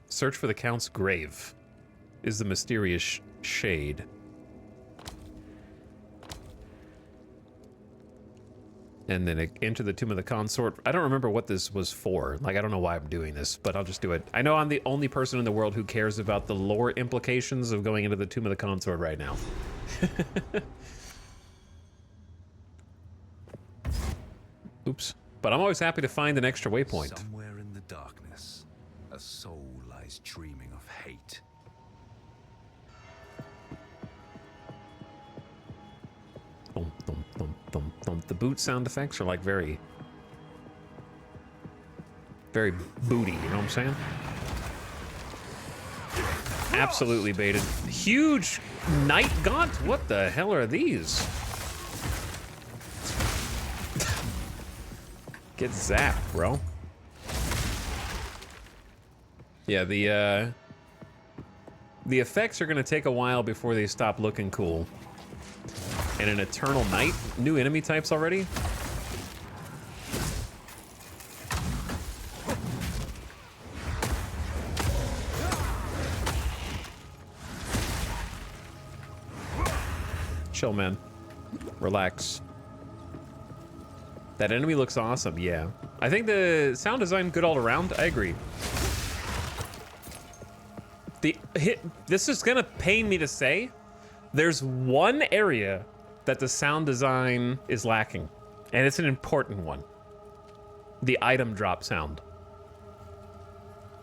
Search for the Count's grave is the mysterious shade. And then enter the Tomb of the Consort. I don't remember what this was for. Like, I don't know why I'm doing this, but I'll just do it. I know I'm the only person in the world who cares about the lore implications of going into the Tomb of the Consort right now. Oops. But I'm always happy to find an extra waypoint. Somewhere in the darkness, a soul lies dreaming of hate. Thump, thump, thump, thump, thump. The boot sound effects are like very booty, you know what I'm saying? Absolutely baited. Huge Night Gaunt? What the hell are these? Get zapped, bro. Yeah, the effects are gonna take a while before they stop looking cool. And an Eternal Night? New enemy types already? chill, man. Relax. That enemy looks awesome, yeah. I think the sound design good all around. I agree. This is gonna pain me to say. There's one area that the sound design is lacking, and it's an important one. The item drop sound.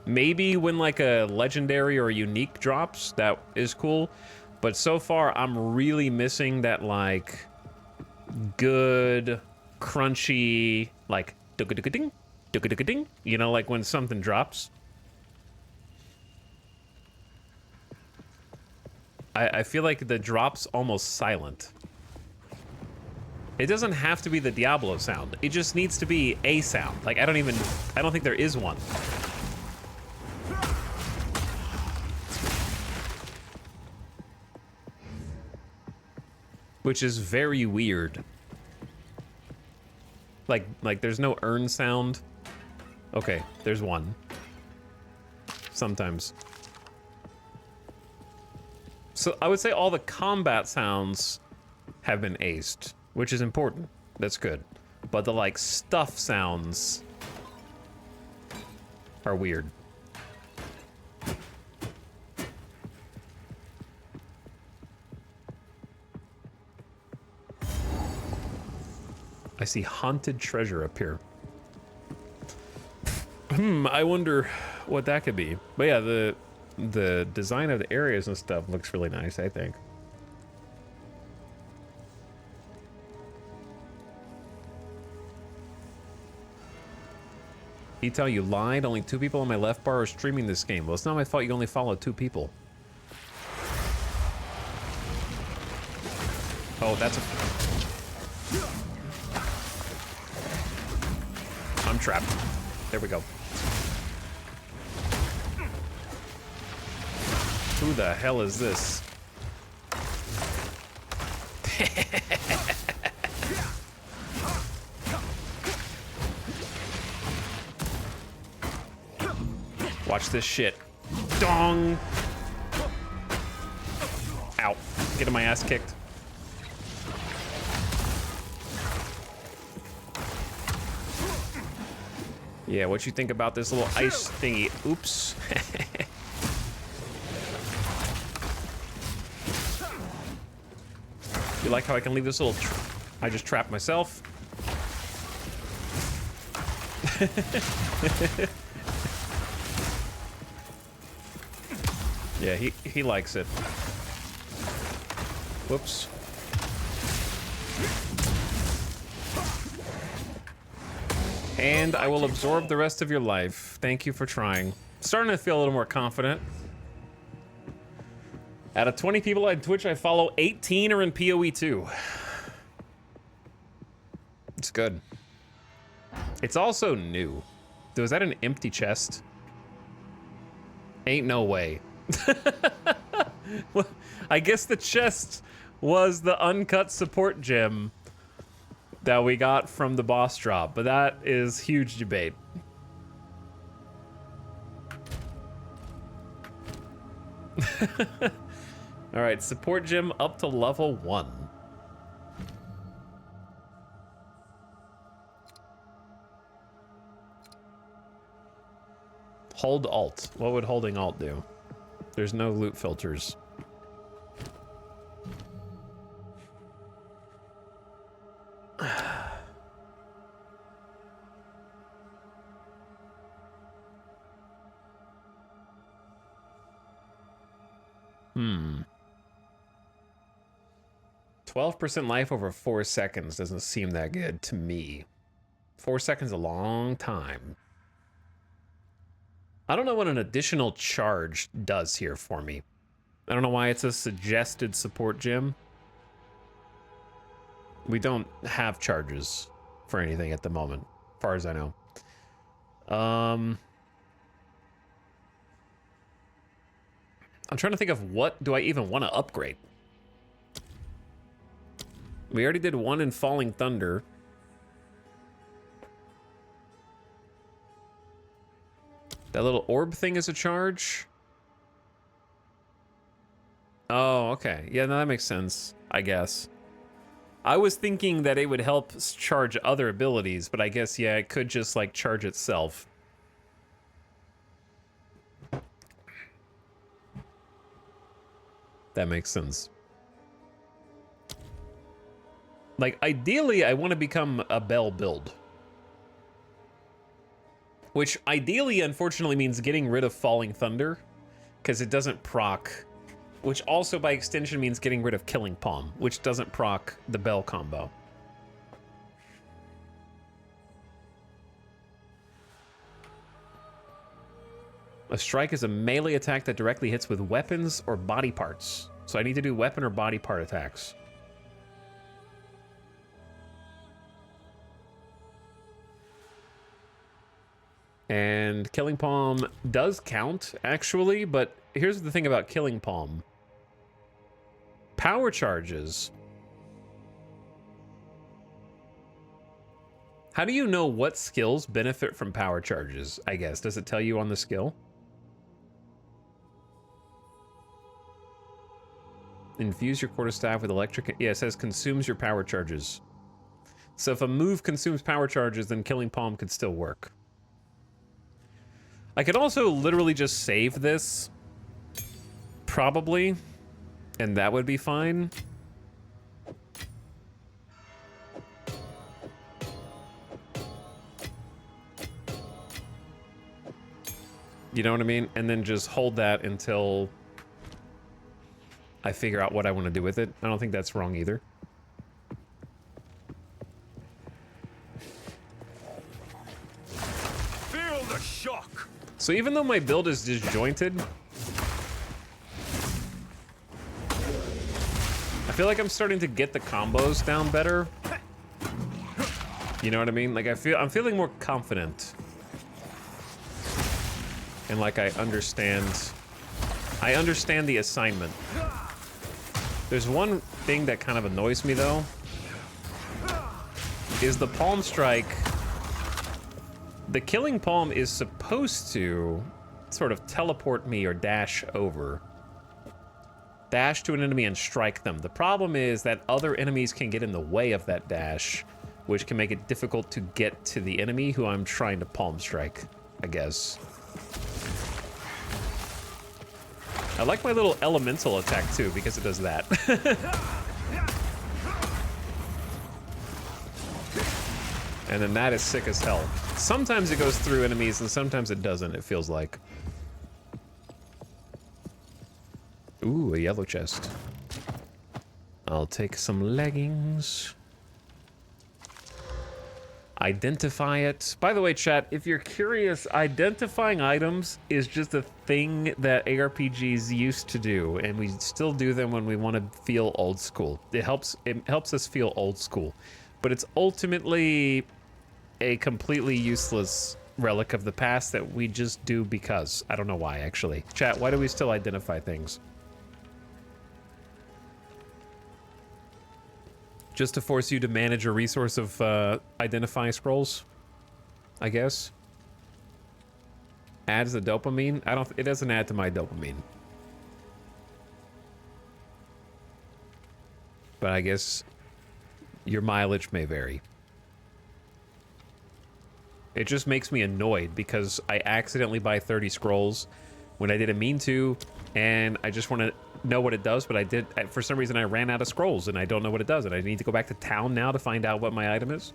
Maybe when like a legendary or a unique drops, that is cool. But so far, I'm really missing that like good, crunchy, like ding, ding, you know, like when something drops. I feel like the drop's almost silent. It doesn't have to be the Diablo sound. It just needs to be a sound. Like I don't think there is one. Which is very weird. Like there's no urn sound. Okay, there's one. Sometimes. So I would say all the combat sounds have been aced, which is important. That's good. But the like stuff sounds are weird. I see haunted treasure up here. I wonder what that could be. But yeah, the design of the areas and stuff looks really nice, I think. Etel, you lied. Only 2 people on my left bar are streaming this game. Well, it's not my fault you only follow 2 people. Oh, that's a... I'm trapped. There we go. Who the hell is this? Watch this shit. Dong! Ow. Getting my ass kicked. Yeah, what you think about this little ice thingy? Oops. You like how I can leave this little... I just trapped myself. Yeah, he likes it. Whoops. And I will absorb the rest of your life. Thank you for trying. Starting to feel a little more confident. Out of 20 people on Twitch I follow, 18 are in PoE 2. It's good. It's also new. Was that an empty chest? Ain't no way. Well, I guess the chest was the uncut support gem that we got from the boss drop, but that is huge debate. All right, support gem up to level 1. Hold Alt. What would holding Alt do? There's no loot filters. Hmm. 12% life over 4 seconds doesn't seem that good to me. 4 seconds is a long time. I don't know what an additional charge does here for me. I don't know why it's a suggested support gym. We don't have charges for anything at the moment, as far as I know. I'm trying to think of what do I even want to upgrade. We already did one in Falling Thunder. That little orb thing is a charge. Oh, okay. Yeah, no, that makes sense, I guess. I was thinking that it would help charge other abilities, but I guess, yeah, it could just, like, charge itself. That makes sense. Like, ideally, I want to become a Bell build. Which, ideally, unfortunately, means getting rid of Falling Thunder, because it doesn't proc. Which also, by extension, means getting rid of Killing Palm, which doesn't proc the Bell combo. A strike is a melee attack that directly hits with weapons or body parts. So I need to do weapon or body part attacks. And Killing Palm does count, actually, but here's the thing about Killing Palm. Power charges. How do you know what skills benefit from power charges, I guess? Does it tell you on the skill? Infuse your quarterstaff with electric... Yeah, it says consumes your power charges. So if a move consumes power charges, then Killing Palm could still work. I could also literally just save this. Probably. And that would be fine. You know what I mean? And then just hold that until I figure out what I want to do with it. I don't think that's wrong either. Feel the shock. So even though my build is disjointed, I feel like I'm starting to get the combos down better. You know what I mean? Like I'm feeling more confident. And like I understand the assignment. There's one thing that kind of annoys me though, is the palm strike. The Killing Palm is supposed to sort of teleport me or dash over. Dash to an enemy and strike them. The problem is that other enemies can get in the way of that dash, which can make it difficult to get to the enemy who I'm trying to palm strike, I guess. I like my little elemental attack too, because it does that. And then that is sick as hell. Sometimes it goes through enemies and sometimes it doesn't, it feels like. Ooh, a yellow chest. I'll take some leggings. Identify it. By the way, chat, if you're curious, identifying items is just a thing that ARPGs used to do, and we still do them when we want to feel old school. It helps us feel old school. But it's ultimately a completely useless relic of the past that we just do because. I don't know why, actually. Chat, why do we still identify things? Just to force you to manage a resource of identifying scrolls, I guess. Adds the dopamine. It doesn't add to my dopamine. But I guess your mileage may vary. It just makes me annoyed because I accidentally buy 30 scrolls when I didn't mean to, and I just want to know what it does, but I did, for some reason I ran out of scrolls and I don't know what it does, and I need to go back to town now to find out what my item is.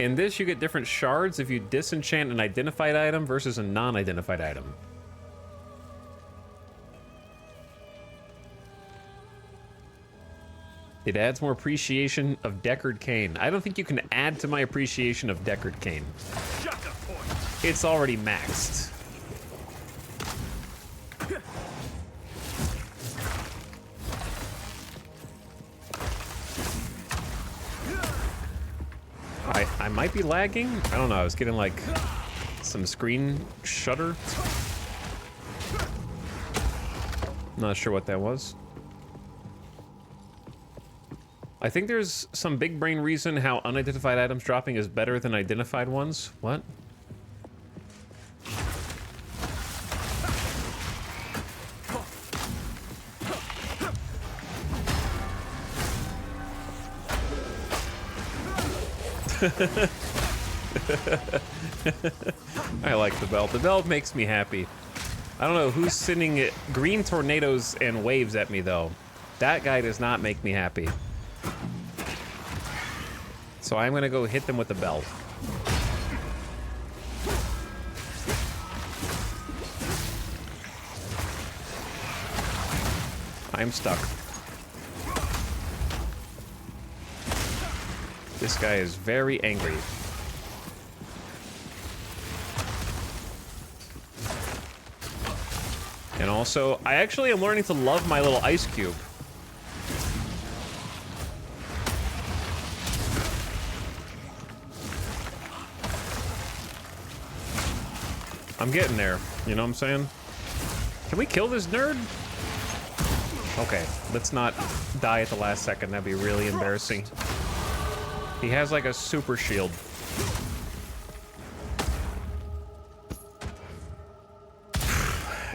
In this, you get different shards if you disenchant an identified item versus a non-identified item. It adds more appreciation of Deckard Cain. I don't think you can add to my appreciation of Deckard Cain. It's already maxed. I might be lagging. I don't know. I was getting like some screen shutter. Not sure what that was. I think there's some big brain reason how unidentified items dropping is better than identified ones. What? I like the belt. The belt makes me happy. I don't know who's sending green tornadoes and waves at me, though. That guy does not make me happy. So I'm gonna go hit them with the belt. I'm stuck. This guy is very angry. And also, I actually am learning to love my little ice cube. I'm getting there, you know what I'm saying? Can we kill this nerd? Okay, let's not die at the last second. That'd be really embarrassing. He has like a super shield.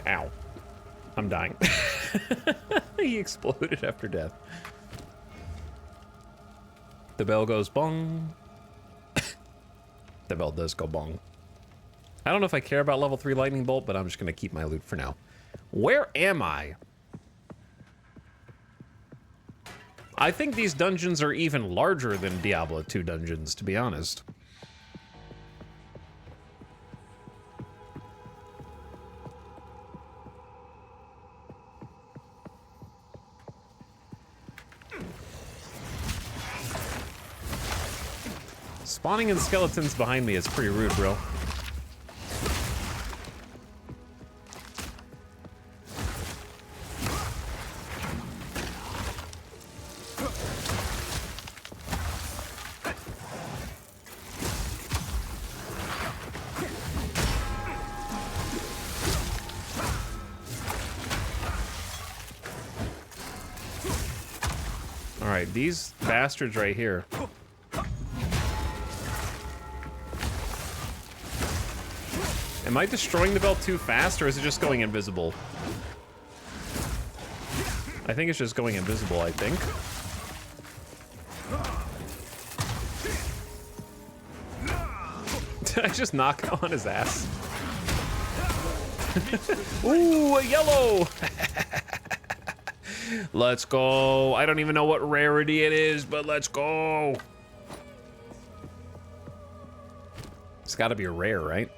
Ow. I'm dying. He exploded after death. The bell goes bong. The bell does go bong. I don't know if I care about level 3 lightning bolt, but I'm just gonna keep my loot for now. Where am I? I think these dungeons are even larger than Diablo 2 dungeons, to be honest. Spawning in skeletons behind me is pretty rude, bro. All right, these bastards right here. Am I destroying the belt too fast, or is it just going invisible? I think it's just going invisible, I think. Did I just knock on his ass? Ooh, a yellow! Let's go. I don't even know what rarity it is, but let's go. It's gotta be a rare, right?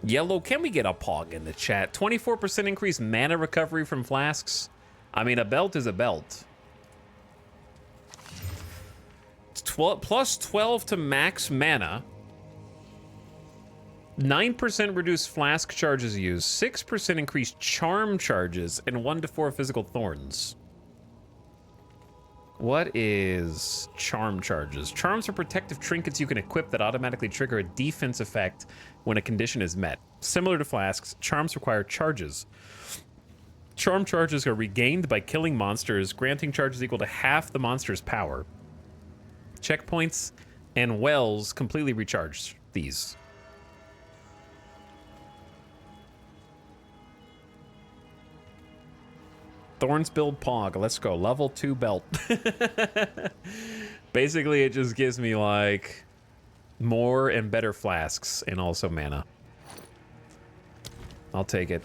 Yellow, can we get a pog in the chat? 24% increased mana recovery from flasks. I mean, a belt is a belt. It's plus 12 to max mana. 9% reduced flask charges used. 6% increased charm charges. And 1 to 4 physical thorns. What is charm charges? Charms are protective trinkets you can equip that automatically trigger a defense effect when a condition is met. Similar to flasks, charms require charges. Charm charges are regained by killing monsters, granting charges equal to half the monster's power. Checkpoints and wells completely recharge these. Thorns build Pog. Let's go. Level 2 belt. Basically, it just gives me, like, more and better flasks and also mana. I'll take it.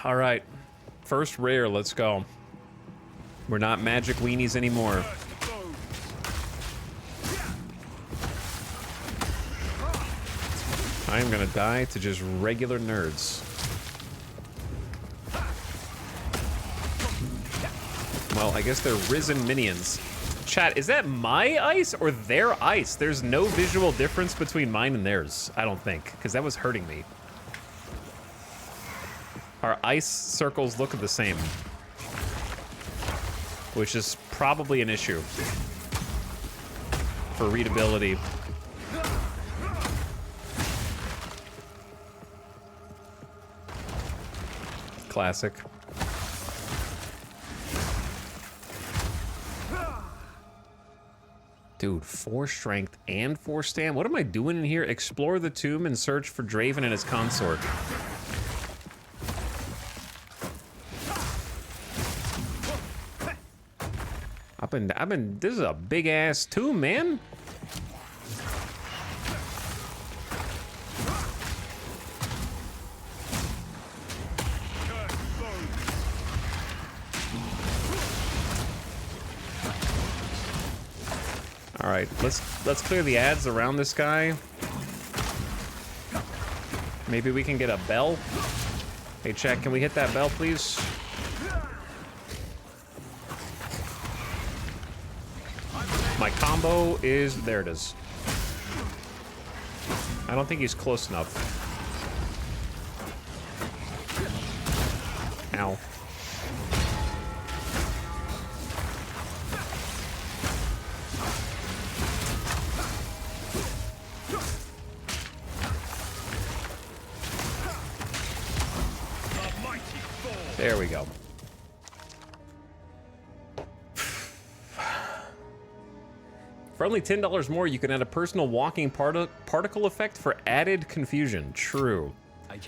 All right. First rare. Let's go. We're not magic weenies anymore. I am gonna die to just regular nerds. Well, I guess they're risen minions. Chat, is that my ice or their ice? There's no visual difference between mine and theirs, I don't think, because that was hurting me. Our ice circles look the same, which is probably an issue for readability. Classic. Dude, 4 strength and 4 stam. What am I doing in here? Explore the tomb and search for Draven and his consort. This is a big ass tomb, man. All right, let's clear the ads around this guy. Maybe we can get a bell. Hey, chat, can we hit that bell, please? My combo is... There it is. I don't think he's close enough. Ow. There we go. For only $10 more, you can add a personal walking particle effect for added confusion. True.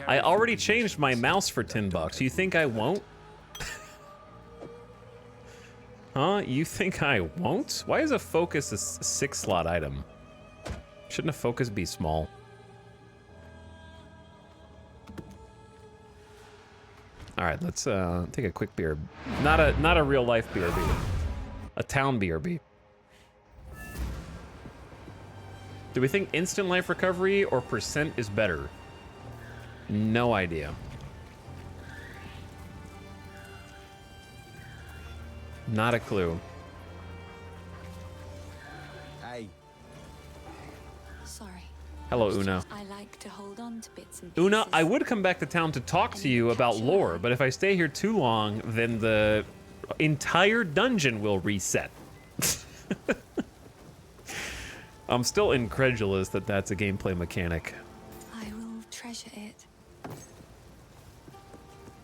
I already changed my mouse for $10. You think I won't? Huh? You think I won't? Why is a focus a 6-slot item? Shouldn't a focus be small? All right, let's take a quick beer. Not a real life BRB. A town BRB. Do we think instant life recovery or percent is better? No idea. Not a clue. Hey. Sorry. Hello, Una. I like to hold on to bits and Una, pieces. I would come back to town to talk to you about lore, but if I stay here too long, then the entire dungeon will reset. I'm still incredulous that that's a gameplay mechanic. I will treasure it.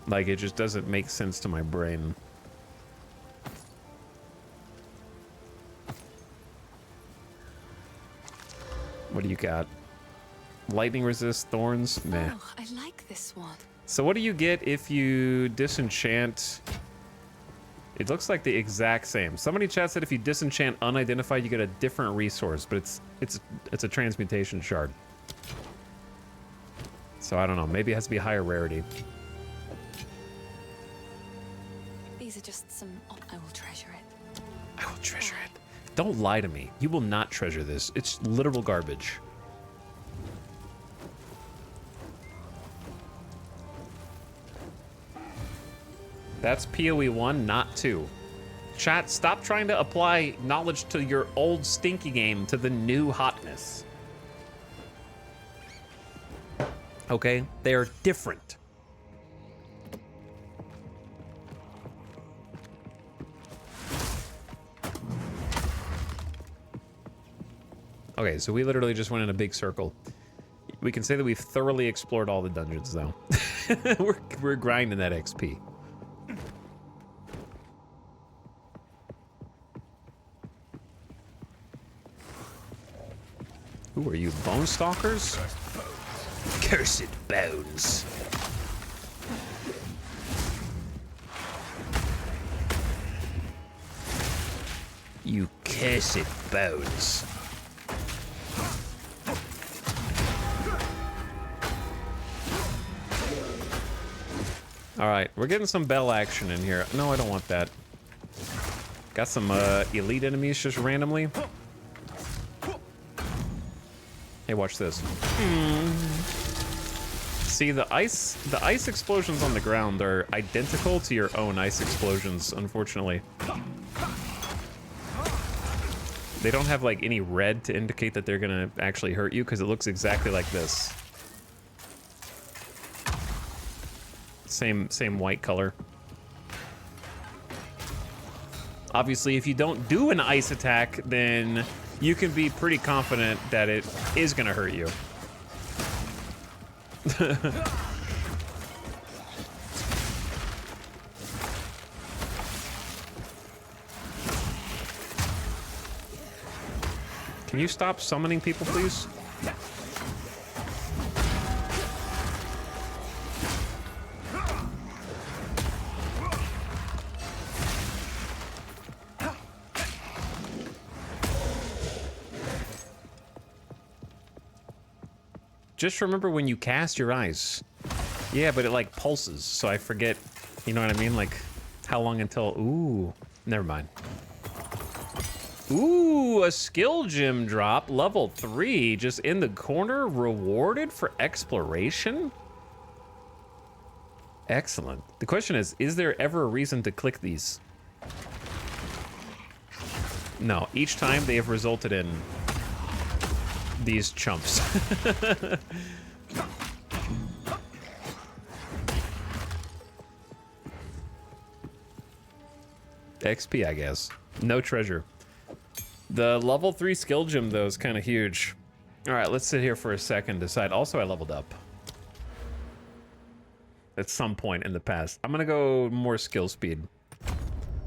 Like, it just doesn't make sense to my brain. What do you got? Lightning resist, thorns? Meh. Oh, I like this one. So what do you get if you disenchant? It looks like the exact same. Somebody chat said if you disenchant unidentified, you get a different resource, but it's a transmutation shard. So I don't know. Maybe it has to be higher rarity. These are just some... I will treasure it. I will treasure it. Don't lie to me. You will not treasure this. It's literal garbage. That's PoE 1, not 2. Chat, stop trying to apply knowledge to your old stinky game to the new hotness. Okay? They are different. Okay, so we literally just went in a big circle. We can say that we've thoroughly explored all the dungeons, though. we're grinding that XP. Who are you, bone stalkers? Cursed bones. You cursed bones. All right, we're getting some bell action in here. No, I don't want that. Got some elite enemies just randomly. Hey, watch this. See, the ice explosions on the ground are identical to your own ice explosions, unfortunately. They don't have like any red to indicate that they're gonna actually hurt you because it looks exactly like this. Same white color. Obviously, if you don't do an ice attack, then you can be pretty confident that it is gonna hurt you. Can you stop summoning people, please? Just remember when you cast your eyes. Yeah, but it like pulses, so I forget, you know what I mean? Like, how long until, ooh, never mind. Ooh, a skill gem drop, level 3, just in the corner, rewarded for exploration? Excellent. The question is there ever a reason to click these? No, each time they have resulted in these chumps. XP, I guess. No treasure. The level 3 skill gem, though, is kind of huge. All right, let's sit here for a second, decide. Also, I leveled up at some point in the past. I'm going to go more skill speed.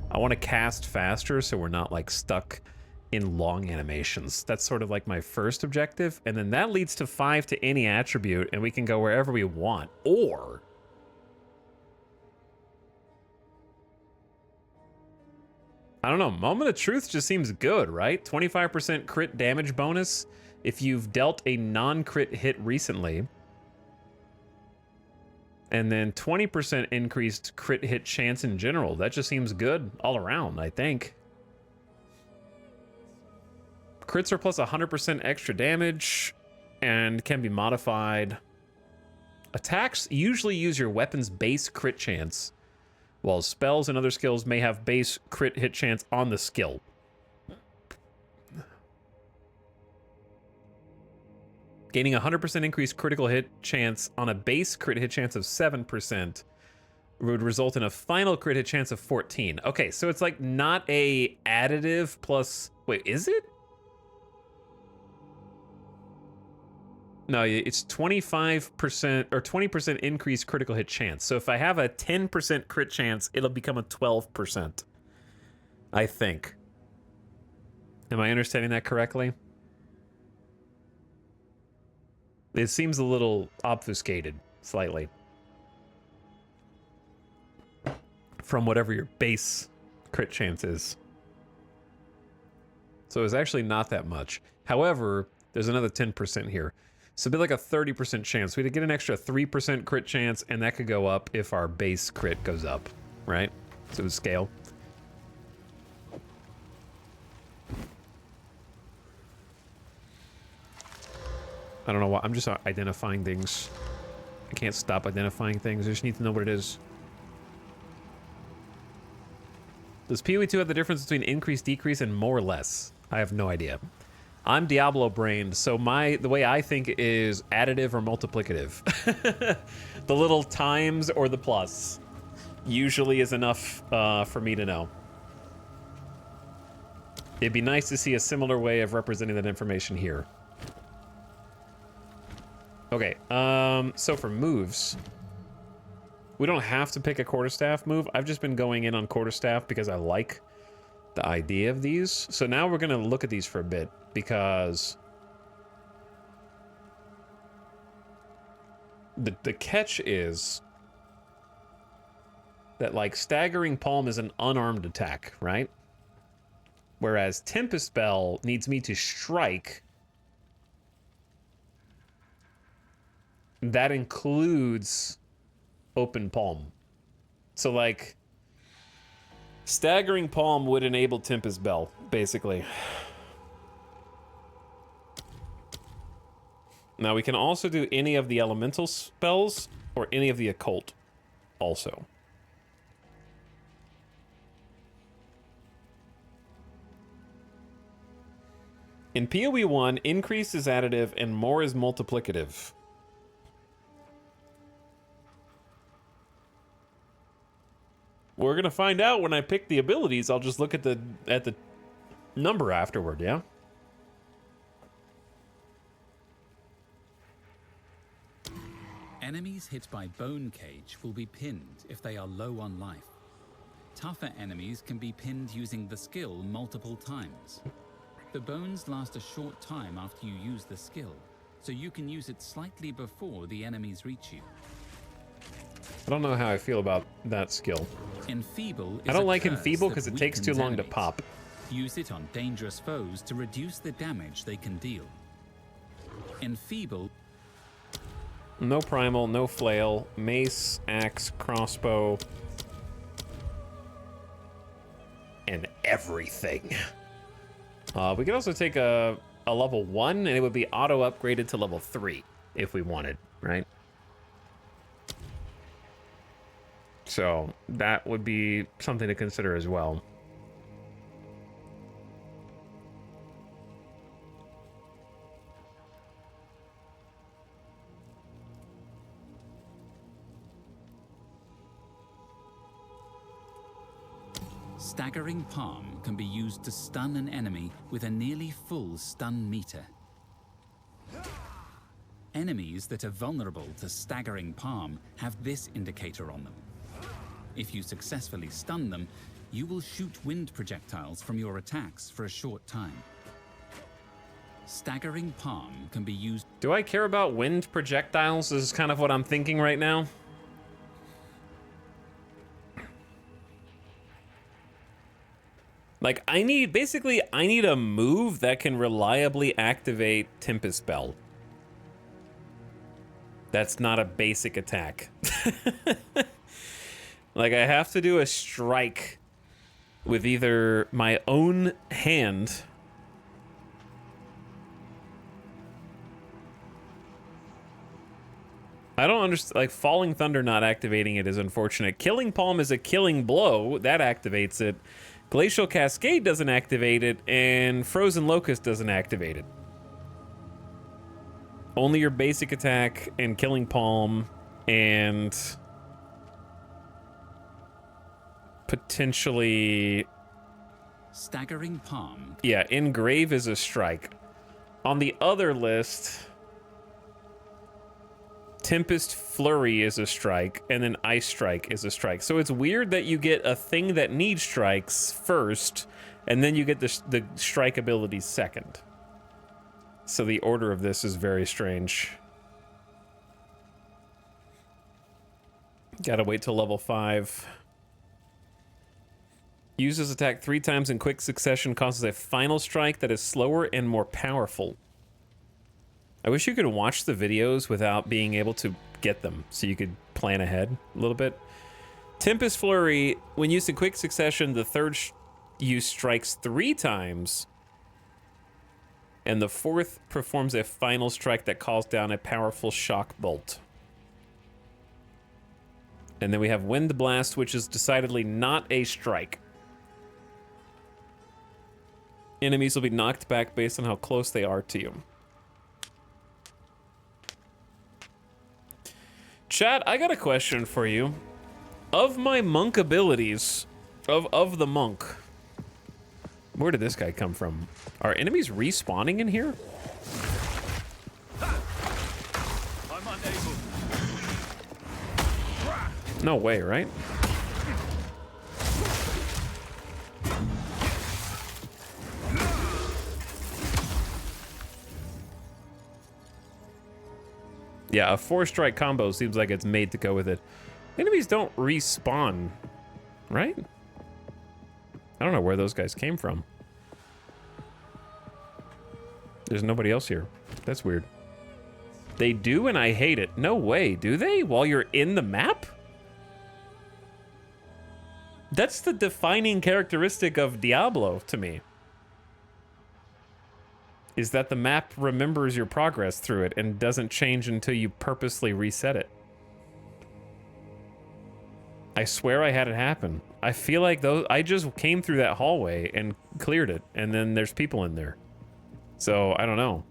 I want to cast faster so we're not, like, stuck in long animations. That's sort of like my first objective, and then that leads to 5 to any attribute, and we can go wherever we want. Or I don't know, Moment of Truth just seems good, right? 25% crit damage bonus if you've dealt a non-crit hit recently. And then 20% increased crit hit chance in general. That just seems good all around, I think. Crits are plus 100% extra damage and can be modified. Attacks usually use your weapon's base crit chance, while spells and other skills may have base crit hit chance on the skill. Gaining 100% increased critical hit chance on a base crit hit chance of 7% would result in a final crit hit chance of 14. Okay, so it's like not a additive plus... Wait, is it? No, it's 25% or 20% increased critical hit chance. So if I have a 10% crit chance, it'll become a 12%. I think. Am I understanding that correctly? It seems a little obfuscated, slightly. From whatever your base crit chance is. So it's actually not that much. However, there's another 10% here. So it'd be like a 30% chance. We'd get an extra 3% crit chance, and that could go up if our base crit goes up, right? So it would scale. I don't know why. I'm just identifying things. I can't stop identifying things. I just need to know what it is. Does PoE 2 have the difference between increase, decrease, and more or less? I have no idea. I'm Diablo brained, so the way I think is additive or multiplicative. The little times or the plus usually is enough for me to know. It'd be nice to see a similar way of representing that information here. Okay, so for moves, we don't have to pick a quarterstaff move. I've just been going in on quarterstaff because I like the idea of these. So now we're gonna look at these for a bit because the catch is that, like, Staggering Palm is an unarmed attack, right? Whereas Tempest Spell needs me to strike. That includes Open Palm. So, like, Staggering Palm would enable Tempest Bell, basically. Now, we can also do any of the elemental spells or any of the occult also. In PoE 1, increase is additive and more is multiplicative. We're gonna find out when I pick the abilities. I'll just look at the number afterward, yeah? Enemies hit by Bone Cage will be pinned if they are low on life. Tougher enemies can be pinned using the skill multiple times. The bones last a short time after you use the skill, so you can use it slightly before the enemies reach you. I don't know how I feel about that skill. Enfeeble is I don't a like curse Enfeeble that because it takes too weakens long to enemies. pop. Use it on dangerous foes to reduce the damage they can deal. Enfeeble. No primal, no flail, mace, axe, crossbow, and everything. We could also take a level 1, and it would be auto upgraded to level 3 if we wanted, right? So that would be something to consider as well. Staggering Palm can be used to stun an enemy with a nearly full stun meter. Enemies that are vulnerable to Staggering Palm have this indicator on them. If you successfully stun them, you will shoot wind projectiles from your attacks for a short time. Staggering Palm can be used... Do I care about wind projectiles is kind of what I'm thinking right now. Like, I need a move that can reliably activate Tempest Spell. That's not a basic attack. Like, I have to do a strike with either my own hand I don't understand, like, Falling Thunder not activating it is unfortunate. Killing Palm is a killing blow, that activates it. Glacial Cascade doesn't activate it, and Frozen Locust doesn't activate it. Only your basic attack and Killing Palm and potentially... Staggering Palm. Yeah, Engrave is a strike. On the other list, Tempest Flurry is a strike, and then Ice Strike is a strike. So it's weird that you get a thing that needs strikes first, and then you get the strike abilities second. So the order of this is very strange. Gotta wait till level 5. Uses attack 3 times in quick succession, causes a final strike that is slower and more powerful. I wish you could watch the videos without being able to get them, so you could plan ahead a little bit. Tempest Flurry, when used in quick succession, the third use strikes 3 times, and the fourth performs a final strike that calls down a powerful shock bolt. And then we have Wind Blast, which is decidedly not a strike. Enemies will be knocked back based on how close they are to you. Chat, I got a question for you. Of my monk abilities, of the monk, where did this guy come from? Are enemies respawning in here? I'm unable. No way, right? Yeah, a 4-strike combo seems like it's made to go with it. Enemies don't respawn, right? I don't know where those guys came from. There's nobody else here. That's weird. They do, and I hate it. No way, do they? While you're in the map? That's the defining characteristic of Diablo to me. Is that the map remembers your progress through it and doesn't change until you purposely reset it. I swear I had it happen. I feel like I just came through that hallway and cleared it, and then there's people in there. So, I don't know.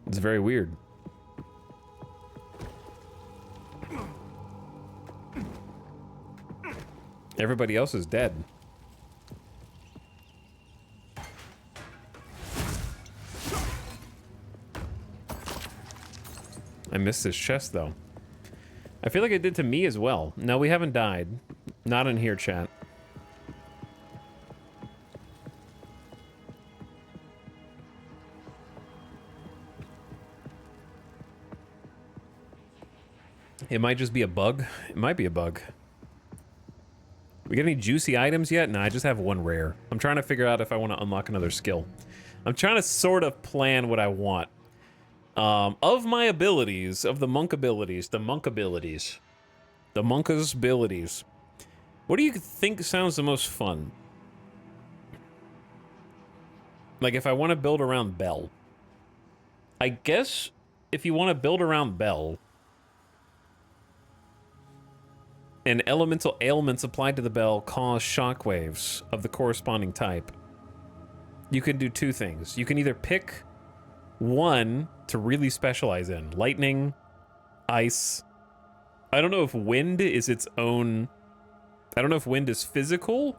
It's very weird. Everybody else is dead. I missed this chest, though. I feel like it did to me as well. No, we haven't died. Not in here, chat. It might just be a bug. It might be a bug. We get any juicy items yet? No, I just have one rare. I'm trying to figure out if I want to unlock another skill. I'm trying to sort of plan what I want. Of my abilities, of the monk abilities, the monka's abilities, what do you think sounds the most fun? Like, if I want to build around Bell. I guess if you want to build around Bell, and elemental ailments applied to the bell cause shockwaves of the corresponding type, you can do two things. You can either pick one to really specialize in. Lightning, ice. I don't know if wind is its own... I don't know if wind is physical.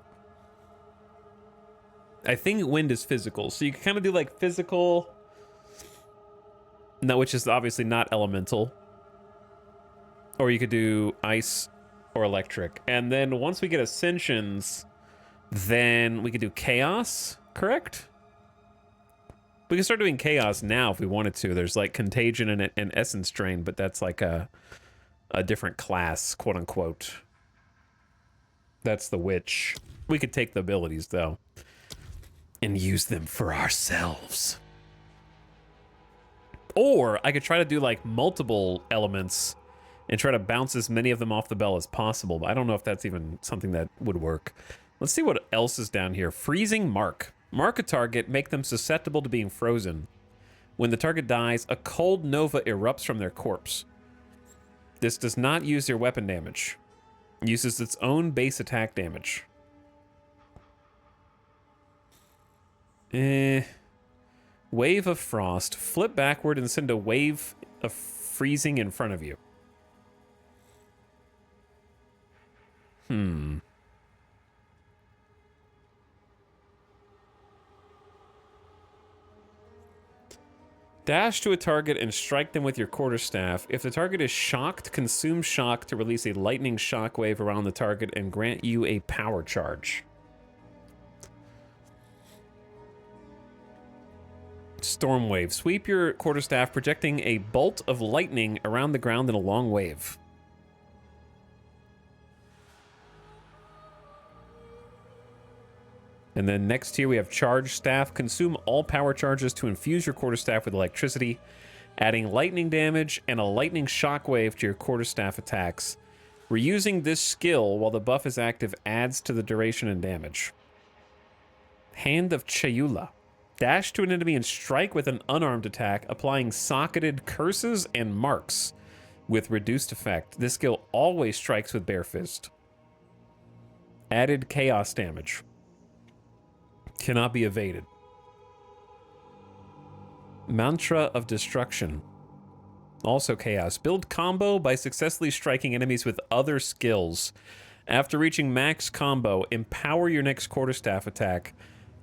I think wind is physical. So you can kind of do like physical... No, which is obviously not elemental. Or you could do ice or electric. And then once we get ascensions, then we could do chaos, correct? We can start doing chaos now if we wanted to. There's like contagion and essence drain, but that's like a different class, quote unquote. That's the witch. We could take the abilities though and use them for ourselves. Or I could try to do like multiple elements and try to bounce as many of them off the bell as possible, but I don't know if that's even something that would work. Let's see what else is down here. Freezing Mark. Mark a target, make them susceptible to being frozen. When the target dies, a cold nova erupts from their corpse. This does not use their weapon damage. It uses its own base attack damage. Wave of Frost. Flip backward and send a wave of freezing in front of you. Dash to a target and strike them with your quarterstaff. If the target is shocked, consume shock to release a lightning shockwave around the target and grant you a power charge. Storm wave. Sweep your quarterstaff, projecting a bolt of lightning around the ground in a long wave. And then next here we have Charge Staff. Consume all power charges to infuse your quarterstaff with electricity, adding lightning damage and a lightning shockwave to your quarterstaff attacks. Reusing this skill while the buff is active adds to the duration and damage. Hand of Chayula. Dash to an enemy and strike with an unarmed attack, applying socketed curses and marks with reduced effect. This skill always strikes with bare fist. Added chaos damage. Cannot be evaded. Mantra of Destruction. Also chaos. Build combo by successfully striking enemies with other skills. After reaching max combo, empower your next quarterstaff attack,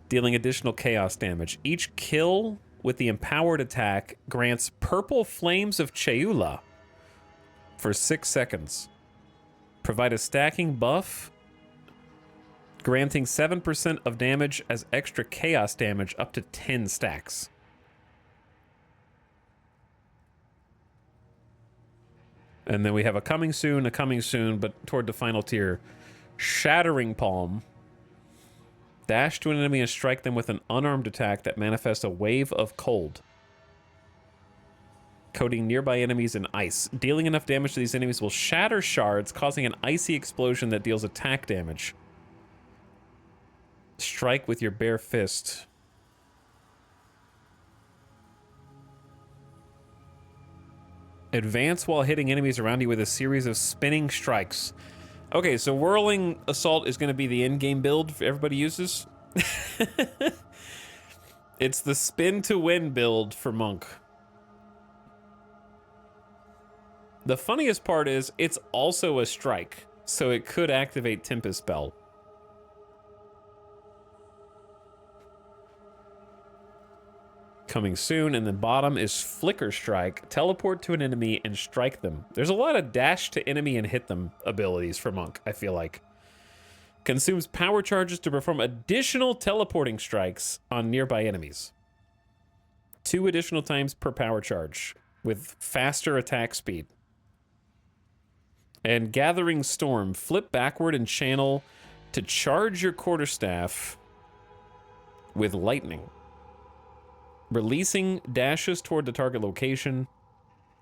dealing additional chaos damage. Each kill with the empowered attack grants purple flames of Chayula for 6 seconds. Provide a stacking buff, granting 7% of damage as extra chaos damage up to 10 stacks. And then we have a coming soon, but toward the final tier. Shattering Palm. Dash to an enemy and strike them with an unarmed attack that manifests a wave of cold, coating nearby enemies in ice. Dealing enough damage to these enemies will shatter shards, causing an icy explosion that deals attack damage. Strike with your bare fist. Advance while hitting enemies around you with a series of spinning strikes. Okay, so Whirling Assault is going to be the in-game build everybody uses. It's the spin to win build for Monk. The funniest part is it's also a strike, so it could activate Tempest Spell. Coming soon, and the bottom is Flicker Strike. Teleport to an enemy and strike them. There's a lot of dash to enemy and hit them abilities for Monk, I feel like. Consumes power charges to perform additional teleporting strikes on nearby enemies. 2 additional times per power charge with faster attack speed. And Gathering Storm. Flip backward and channel to charge your quarterstaff with lightning. Releasing dashes toward the target location,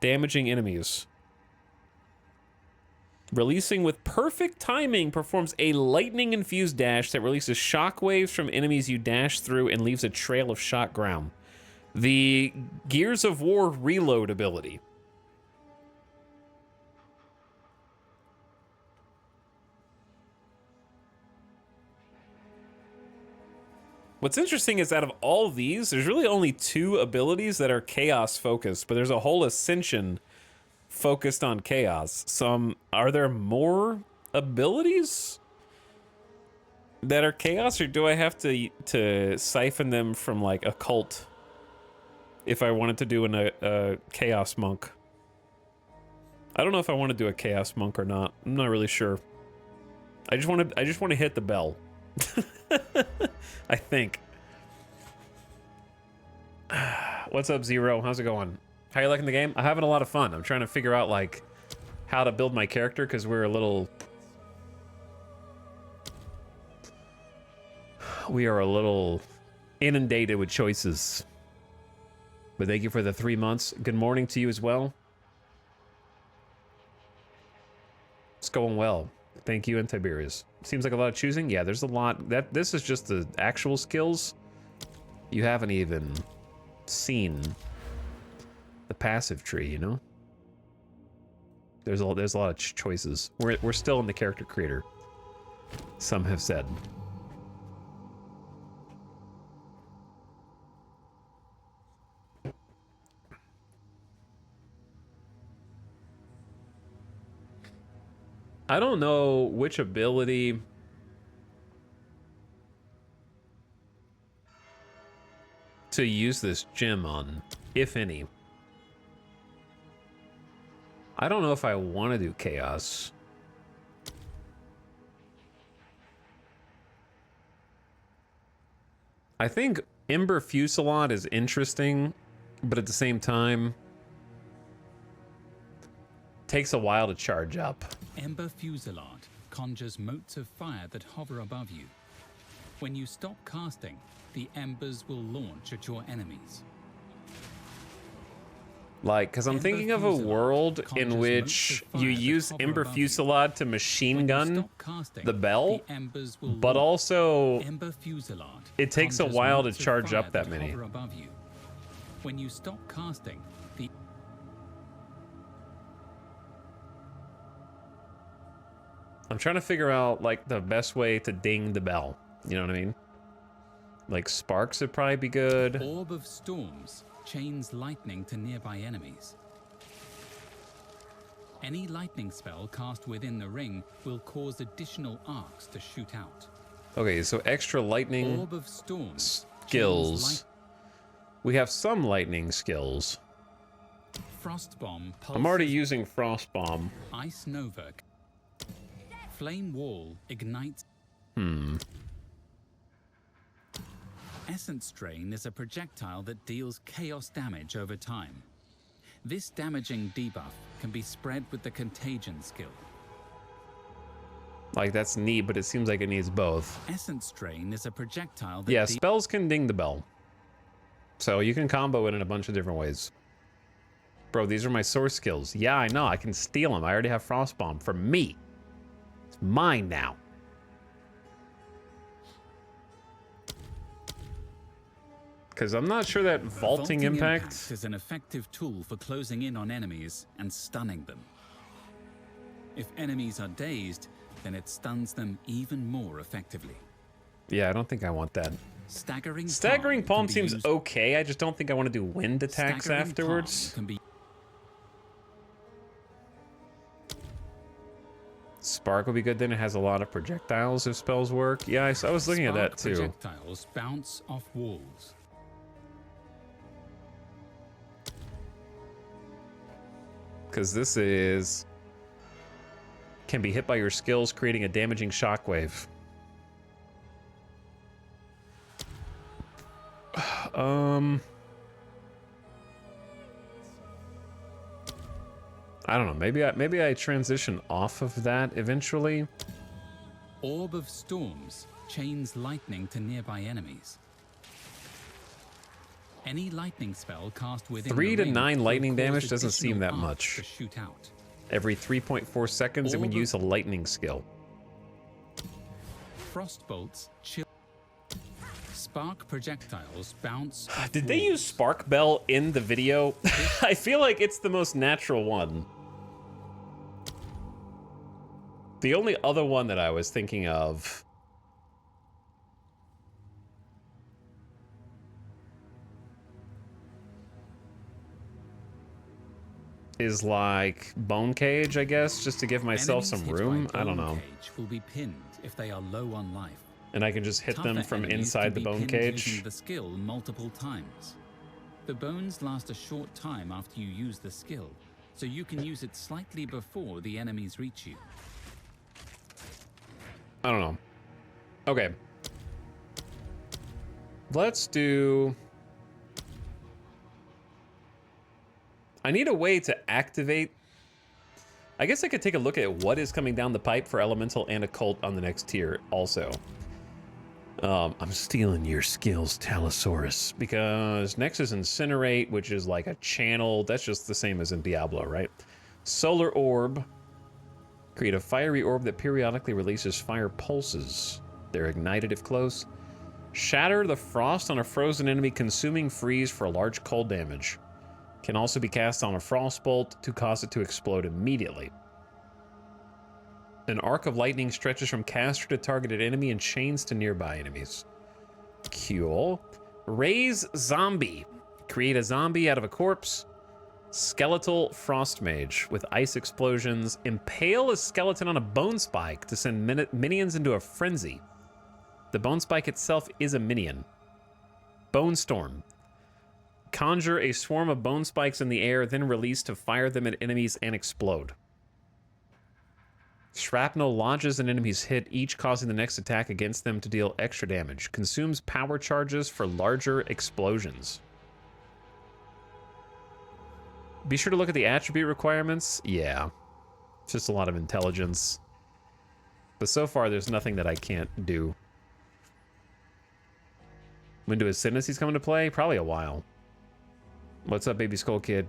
damaging enemies. Releasing with perfect timing performs a lightning-infused dash that releases shockwaves from enemies you dash through and leaves a trail of shot ground. The Gears of War reload ability. What's interesting is out of all of these, there's really only 2 abilities that are chaos focused, but there's a whole ascension focused on chaos. Are there more abilities that are chaos, or do I have to siphon them from like occult if I wanted to do a chaos monk? I don't know if I want to do a chaos monk or not. I'm not really sure. I just want to hit the bell. I think. What's up, Zero? How's it going? How you liking the game? I'm having a lot of fun. I'm trying to figure out like how to build my character because we are a little inundated with choices. But thank you for the 3 months. Good morning to you as well. It's going well. Thank you, and Tiberius. Seems like a lot of choosing. Yeah, there's a lot. This is just the actual skills. You haven't even seen the passive tree, you know? There's a lot of choices. We're still in the character creator. Some have said. I don't know which ability to use this gem on, if any. I don't know if I want to do chaos. I think Ember Fusillade is interesting, but at the same time, takes a while to charge up. Ember Fusillade conjures motes of fire that hover above you. When you stop casting, the embers will launch at your enemies. Like, because I'm thinking of a world in which you use Ember Fusillade to machine gun the bell, but also it takes a while to charge up that many. When you stop casting, the I'm trying to figure out like the best way to ding the bell. You know what I mean? Like sparks would probably be good. Orb of Storms chains lightning to nearby enemies. Any lightning spell cast within the ring will cause additional arcs to shoot out. Okay, so extra lightning Orb of Storms skills. We have some lightning skills. Frost Bomb. I'm already using Frost Bomb. Ice Nova. Flame Wall ignites. Essence Drain is a projectile that deals chaos damage over time. This damaging debuff can be spread with the Contagion skill. Like, that's neat, but it seems like it needs both. Essence Drain is a projectile that... Yeah, spells can ding the bell. So you can combo it in a bunch of different ways. Bro, these are my source skills. Yeah, I know. I can steal them. I already have Frost Bomb for me. It's mine now. Because I'm not sure that vaulting impact is an effective tool for closing in on enemies and stunning them. If enemies are dazed, then it stuns them even more effectively. Yeah, I don't think I want that. Staggering Palm seems okay. I just don't think I want to do wind attacks Staggering afterwards. Palm can be Spark will be good then. It has a lot of projectiles if spells work. Yeah, I was looking at that too. Projectiles bounce off walls. Because this is... can be hit by your skills, creating a damaging shockwave. I don't know. Maybe I transition off of that eventually. Orb of Storms chains lightning to nearby enemies. Any lightning spell cast within 3 to the ring 9 will lightning cause damage doesn't seem that additional arc much. to shoot out. Every 3.4 seconds, and when you use a lightning skill. Frost bolts chill. Spark projectiles bounce. Did they use Spark Bell in the video? I feel like it's the most natural one. The only other one that I was thinking of is like Bone Cage, I guess, just to give myself some room. I don't know. Cage will be pinned if they are low on life. And I can just hit them Tougher from enemies inside can the be bone pinned cage. using the skill multiple times. The bones last a short time after you use the skill, so you can use it slightly before the enemies reach you. I don't know. Okay. Let's do... I need a way to activate... I guess I could take a look at what is coming down the pipe for Elemental and Occult on the next tier also. I'm stealing your skills, Talosaurus, because next is Incinerate, which is like a channel. That's just the same as in Diablo, right? Solar Orb. Create a fiery orb that periodically releases fire pulses. They're ignited if close. Shatter the frost on a frozen enemy, consuming freeze for a large cold damage. Can also be cast on a frostbolt to cause it to explode immediately. An arc of lightning stretches from caster to targeted enemy and chains to nearby enemies. Cool. Raise Zombie. Create a zombie out of a corpse. Skeletal Frost Mage with ice explosions. Impale a skeleton on a bone spike to send minions into a frenzy. The bone spike itself is a minion. Bone Storm. Conjure a swarm of bone spikes in the air, then release to fire them at enemies and explode. Shrapnel lodges an enemy's hit, each causing the next attack against them to deal extra damage. Consumes power charges for larger explosions. Be sure to look at the attribute requirements. Yeah, it's just a lot of intelligence. But so far, there's nothing that I can't do. When do Ascendancy's coming to play? Probably a while. What's up, Baby Skull Kid?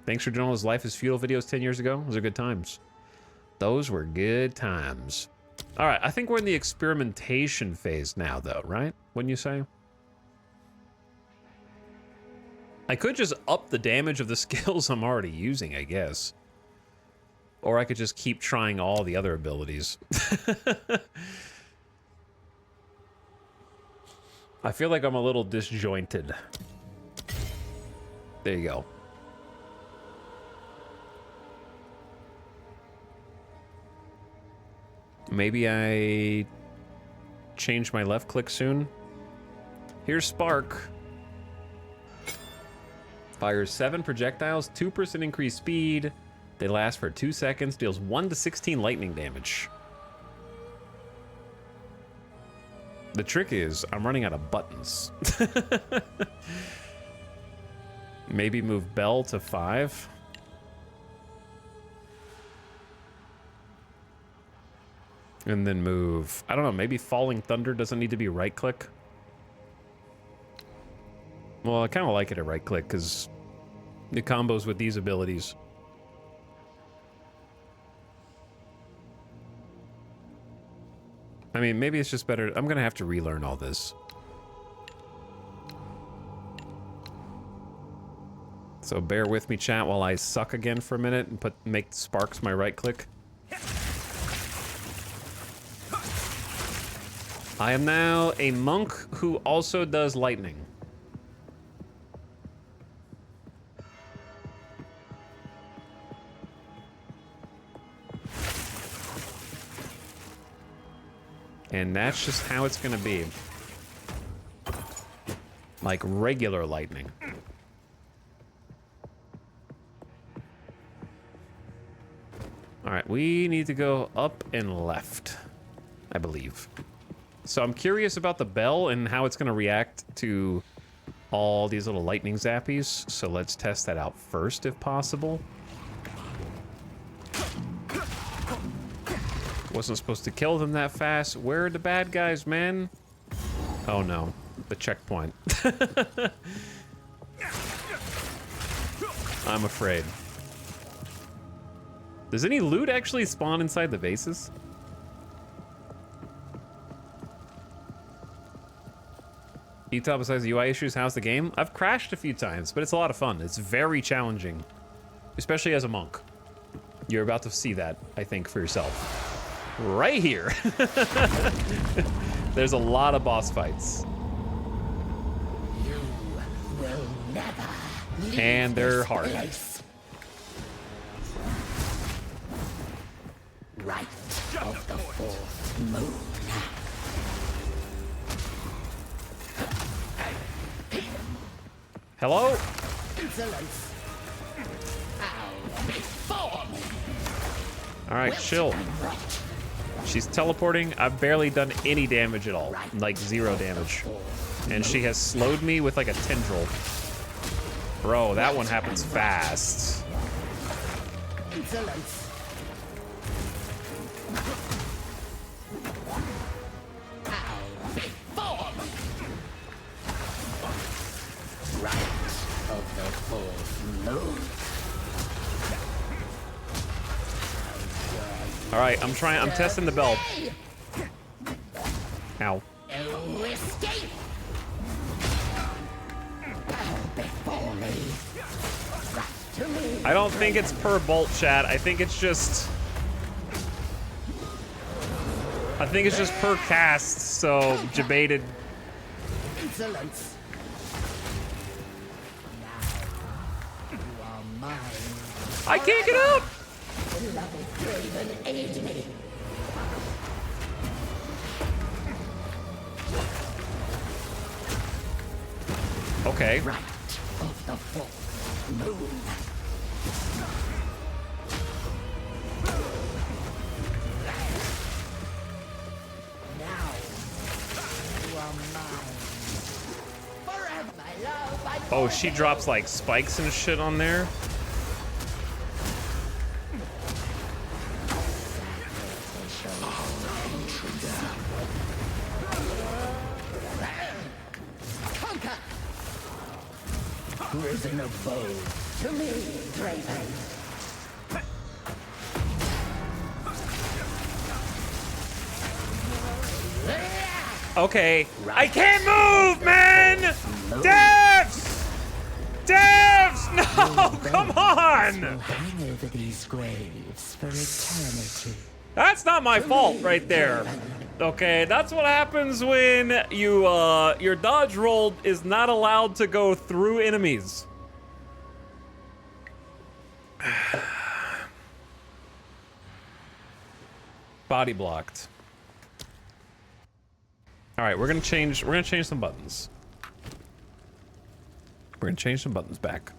Thanks for doing all those Life is Futile videos 10 years ago. Those are good times. Those were good times. All right, I think we're in the experimentation phase now, though, right? Wouldn't you say? I could just up the damage of the skills I'm already using, I guess. Or I could just keep trying all the other abilities. I feel like I'm a little disjointed. There you go. Maybe I change my left click soon. Here's Spark. Fires 7 projectiles, 2% increased speed. They last for 2 seconds, deals 1 to 16 lightning damage. The trick is, I'm running out of buttons. Maybe move Bell to 5. And then move, I don't know, maybe Falling Thunder doesn't need to be right click. Well, I kind of like it at right click because it combos with these abilities. I mean, maybe it's just better. I'm going to have to relearn all this. So bear with me, chat, while I suck again for a minute and make Sparks my right click. I am now a monk who also does lightning. And that's just how it's gonna be. Like regular lightning. All right, we need to go up and left, I believe. So I'm curious about the bell and how it's gonna react to all these little lightning zappies. So let's test that out first if possible. Wasn't supposed to kill them that fast. Where are the bad guys, man? Oh no, the checkpoint. I'm afraid. Does any loot actually spawn inside the bases? Utah, besides the UI issues, how's the game? I've crashed a few times, but it's a lot of fun. It's very challenging, especially as a monk. You're about to see that, I think, for yourself. Right here. There's a lot of boss fights. You will never leave And they're this hard. place. Right of the fourth moon. Hello? Insolence. Bow before me. All right, chill. She's teleporting. I've barely done any damage at all. Like 0 damage. And she has slowed me with like a tendril. Bro, that one happens fast. Insolence. Bow before me. Right of the fourth moon. All right, I'm testing the bell. Ow. No escape. Bow before me. Right to me. I don't think it's per bolt, chat. I think it's just per cast, so debated. Insolence. Now you are mine. I can't get up! Beloved Draven, aid me. Okay. Right of the fourth moon. Now you are mine. Forever, my love. Oh, she drops like spikes and shit on there. Conquer. Risen abode to me, Draven. Okay. I can't move, man! Devs! Devs! No, come on! Will hang over these graves for eternity. That's not my fault right there. Okay, that's what happens when you, your dodge roll is not allowed to go through enemies. Body blocked. All right, we're gonna change some buttons. We're gonna change some buttons back.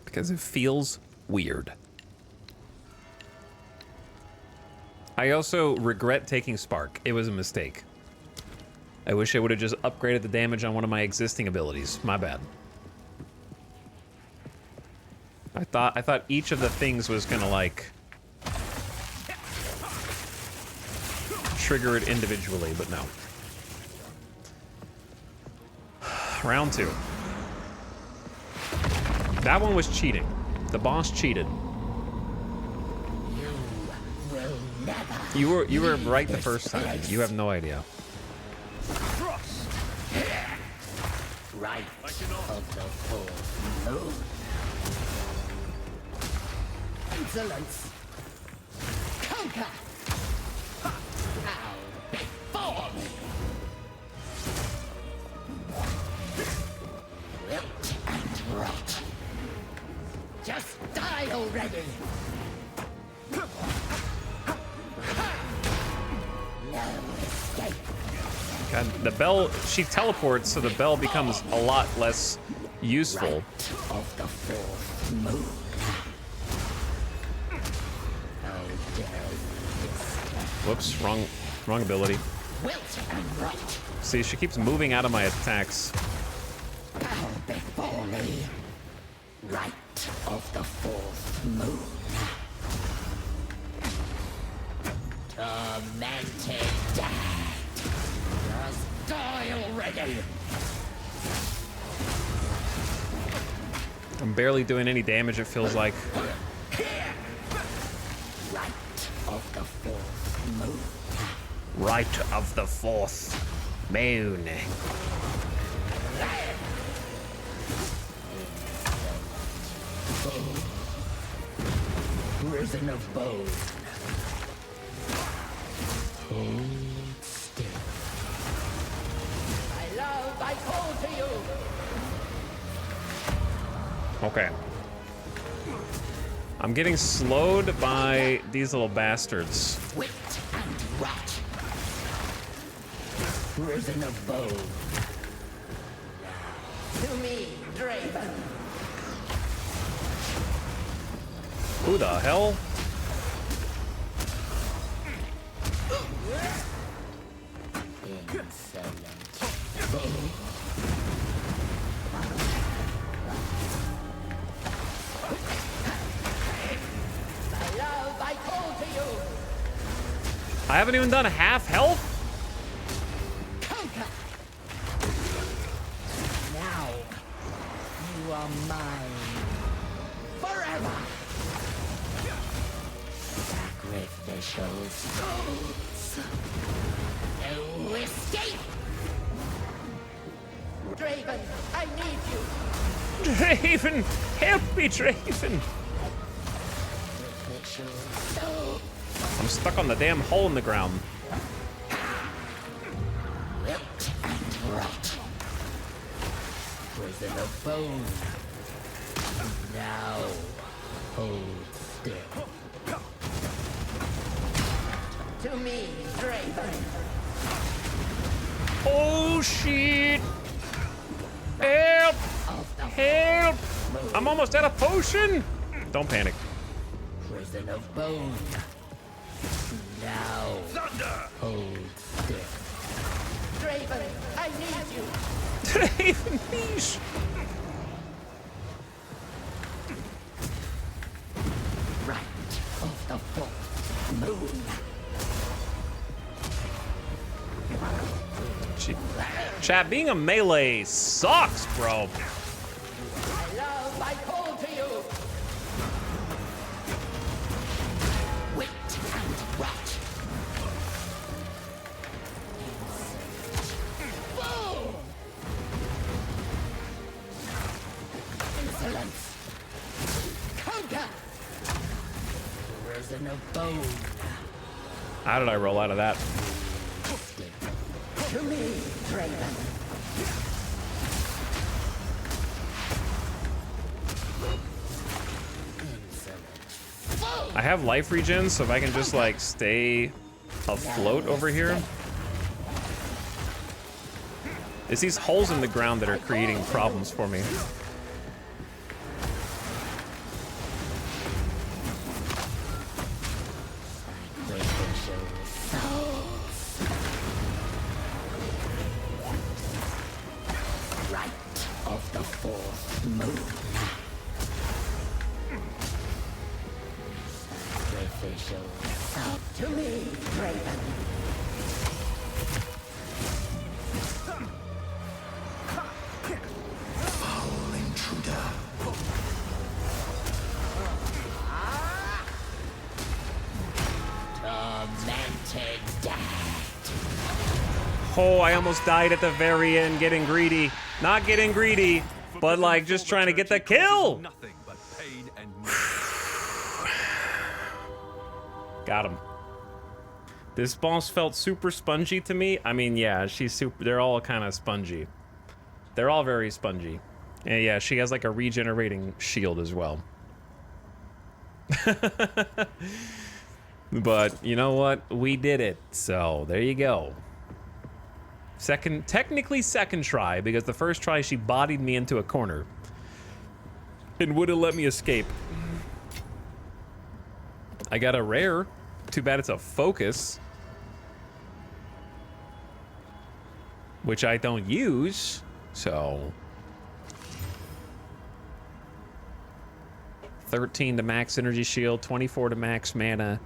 Because it feels weird. I also regret taking Spark. It was a mistake. I wish I would have just upgraded the damage on one of my existing abilities. My bad. I thought each of the things was gonna like trigger it individually, but no. Round 2. That one was cheating. The boss cheated. You were right the first time. You have no idea. Right of the fourth moon. Insolence. Conquer. Bow before me. Wilt and rot. Just die already. No escape. God, the bell, she teleports, so the bell becomes a lot less useful. Right of the fourth moon. How dare you? Whoops, wrong ability. Wilt and rot. See, she keeps moving out of my attacks. Bow before me. Right of the fourth moon. Tormented dead. Just die already. I'm barely doing any damage, it feels like. Right of the fourth moon. Right of the fourth moon. Prison of bone. Hold still. My love, I call to you. Okay. I'm getting slowed by these little bastards. Wit and rat. Prison of bone. To me, Draven. Who the hell? I haven't even done half health? Conquer. Now, you are mine. Forever. Sacrificial souls. No escape. Draven, I need you. Draven! Help me, Draven! Sacrificial souls. I'm stuck on the damn hole in the ground. Ripped and rot. Prison of bone. Now, hold still. To me, Draven. Oh shit! Help! Help! I'm almost out of potion! Don't panic. Prison of bone. Now, thunder. Hold still. Draven, I need you. Draven, please! Right of the fourth moon. Chat, being a melee sucks, bro. My love, I call to you. Wit and rat. Boom! Insolence. Conquer. Prison of bone. How did I roll out of that? To me, Draven. I have life regen, so if I can just like stay afloat over here. It's these holes in the ground that are creating problems for me. Of the fourth moon. Sacrificial self to me, Draven. Foul intruder. Tormented dead. Oh, I almost died at the very end getting greedy. Not getting greedy, but like just trying to get the kill. Nothing but pain and Got him. This boss felt super spongy to me. I mean, yeah, she's super. They're all kind of spongy. They're all very spongy. And yeah, she has like a regenerating shield as well. But you know what? We did it. So there you go. Technically second try, because the first try she bodied me into a corner and wouldn't let me escape. I got a rare. Too bad it's a focus, which I don't use, so. 13 to max energy shield, 24 to max mana,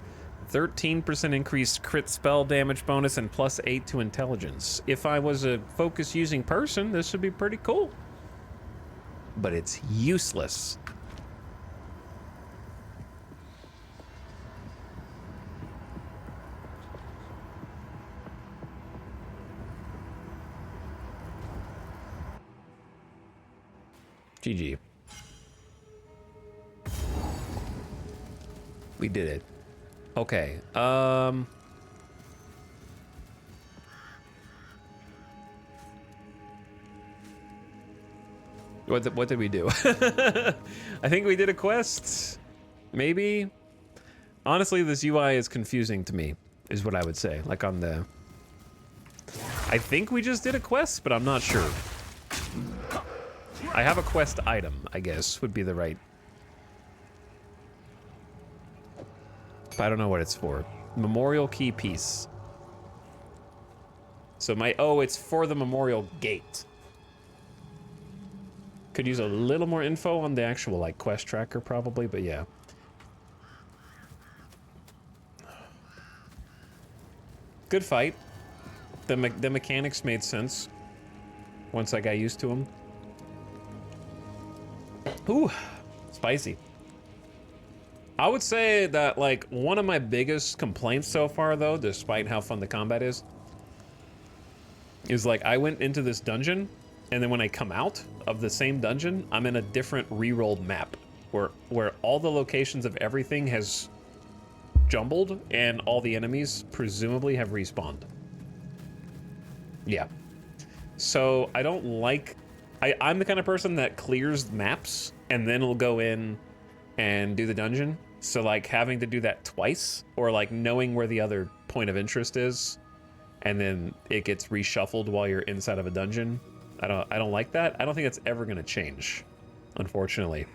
13% increased crit spell damage bonus, and +8 to intelligence. If I was a focus using person, this would be pretty cool. But it's useless. GG. We did it. Okay. What did we do? I think we did a quest. Maybe. Honestly, this UI is confusing to me, is what I would say. Like on the... I think we just did a quest, but I'm not sure. I have a quest item, I guess, would be the right... But I don't know what it's for. Memorial key piece. So my... Oh, it's for the memorial gate. Could use a little more info on the actual, like, quest tracker, probably, but yeah. Good fight. The mechanics made sense once I got used to them. Ooh, spicy. I would say that, like, one of my biggest complaints so far, though, despite how fun the combat is, like, I went into this dungeon, and then when I come out of the same dungeon, I'm in a different re-rolled map, where all the locations of everything has jumbled, and all the enemies presumably have respawned. Yeah. So, I don't like... I'm the kind of person that clears maps, and then will go in and do the dungeon. So, like, having to do that twice, or, like, knowing where the other point of interest is, and then it gets reshuffled while you're inside of a dungeon. I don't like that. I don't think that's ever going to change, unfortunately.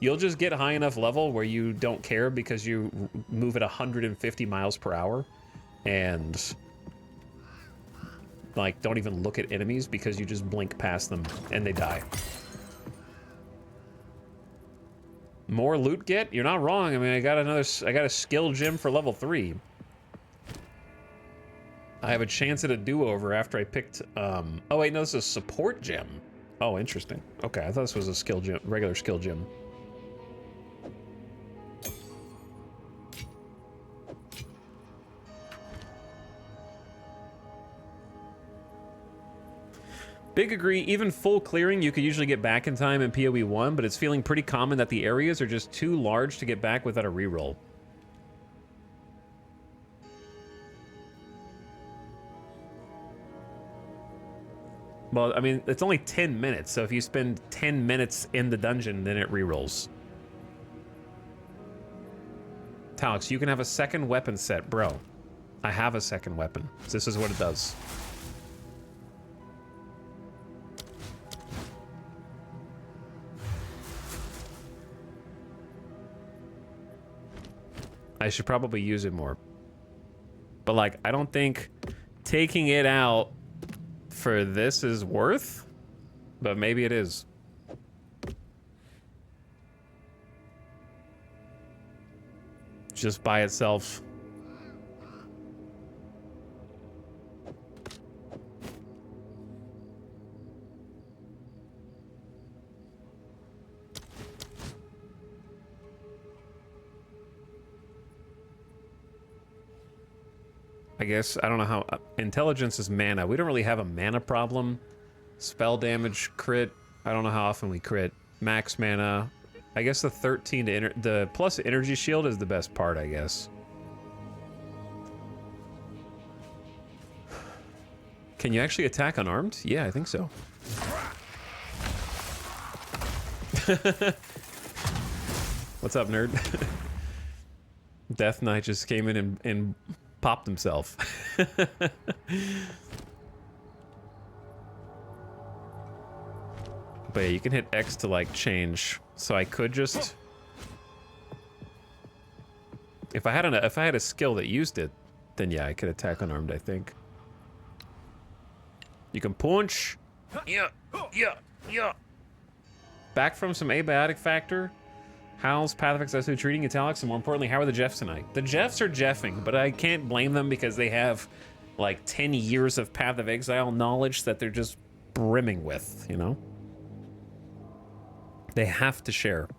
You'll just get high enough level where you don't care because you move at 150 miles per hour, and... like, don't even look at enemies because you just blink past them and they die. More loot get? You're not wrong. I mean, I got a skill gem for level 3. I have a chance at a do-over after I picked, oh wait, no, this is a support gem. Oh, interesting. Okay, I thought this was a skill gem, regular skill gem. Big agree, even full clearing you could usually get back in time in PoE 1, but it's feeling pretty common that the areas are just too large to get back without a reroll. Well, I mean, it's only 10 minutes, so if you spend 10 minutes in the dungeon, then it rerolls. Talix, you can have a second weapon set, bro. I have a second weapon. This is what it does. I should probably use it more. But, like, I don't think taking it out for this is worth, but maybe it is. Just by itself. I guess, I don't know how... intelligence is mana. We don't really have a mana problem. Spell damage, crit. I don't know how often we crit. Max mana. I guess the 13 to... the plus energy shield is the best part, I guess. Can you actually attack unarmed? Yeah, I think so. What's up, nerd? Death Knight just came in and popped himself. But yeah, you can hit X to like change. So I could just, if I had a skill that used it, then yeah, I could attack unarmed, I think. You can punch. Yeah. Back from some abiotic factor. How's Path of Exile 2 treating Italics? And more importantly, how are the Jeffs tonight? The Jeffs are Jeffing, but I can't blame them because they have like 10 years of Path of Exile knowledge that they're just brimming with, you know? They have to share.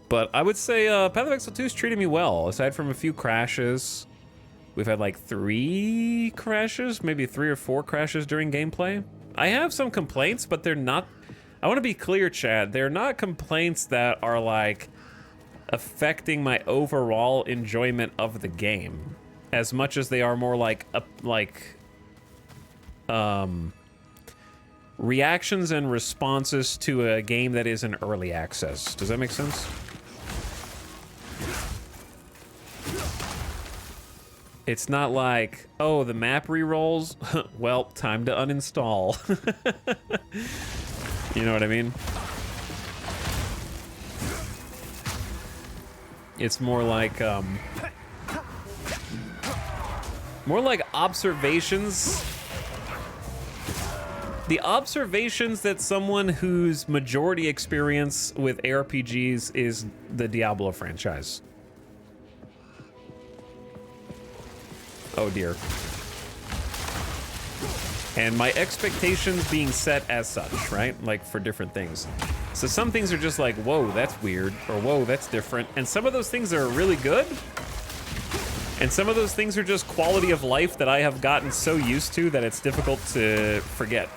But I would say Path of Exile 2 is treating me well, aside from a few crashes. We've had like 3 crashes, maybe 3 or 4 crashes during gameplay. I have some complaints, but they're not... I want to be clear, Chad. They're not complaints that are like affecting my overall enjoyment of the game, as much as they are more like reactions and responses to a game that is in early access. Does that make sense? It's not like, oh, the map rerolls. Well, time to uninstall. You know what I mean? It's more like observations. The observations that someone whose majority experience with ARPGs is the Diablo franchise. Oh dear. And my expectations being set as such, right? Like for different things. So some things are just like, whoa, that's weird, or whoa, that's different. And some of those things are really good. And some of those things are just quality of life that I have gotten so used to that it's difficult to forget.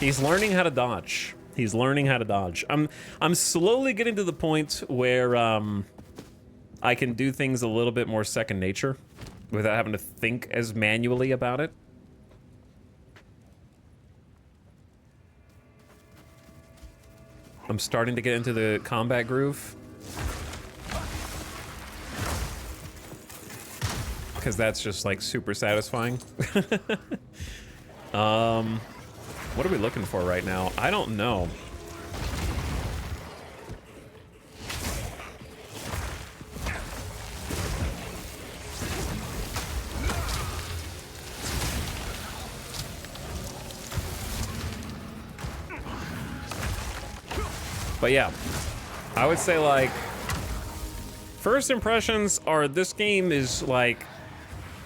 He's learning how to dodge. He's learning how to dodge. I'm slowly getting to the point where I can do things a little bit more second nature without having to think as manually about it. I'm starting to get into the combat groove. Because that's just like super satisfying. What are we looking for right now? I don't know. But yeah, I would say like first impressions are this game is like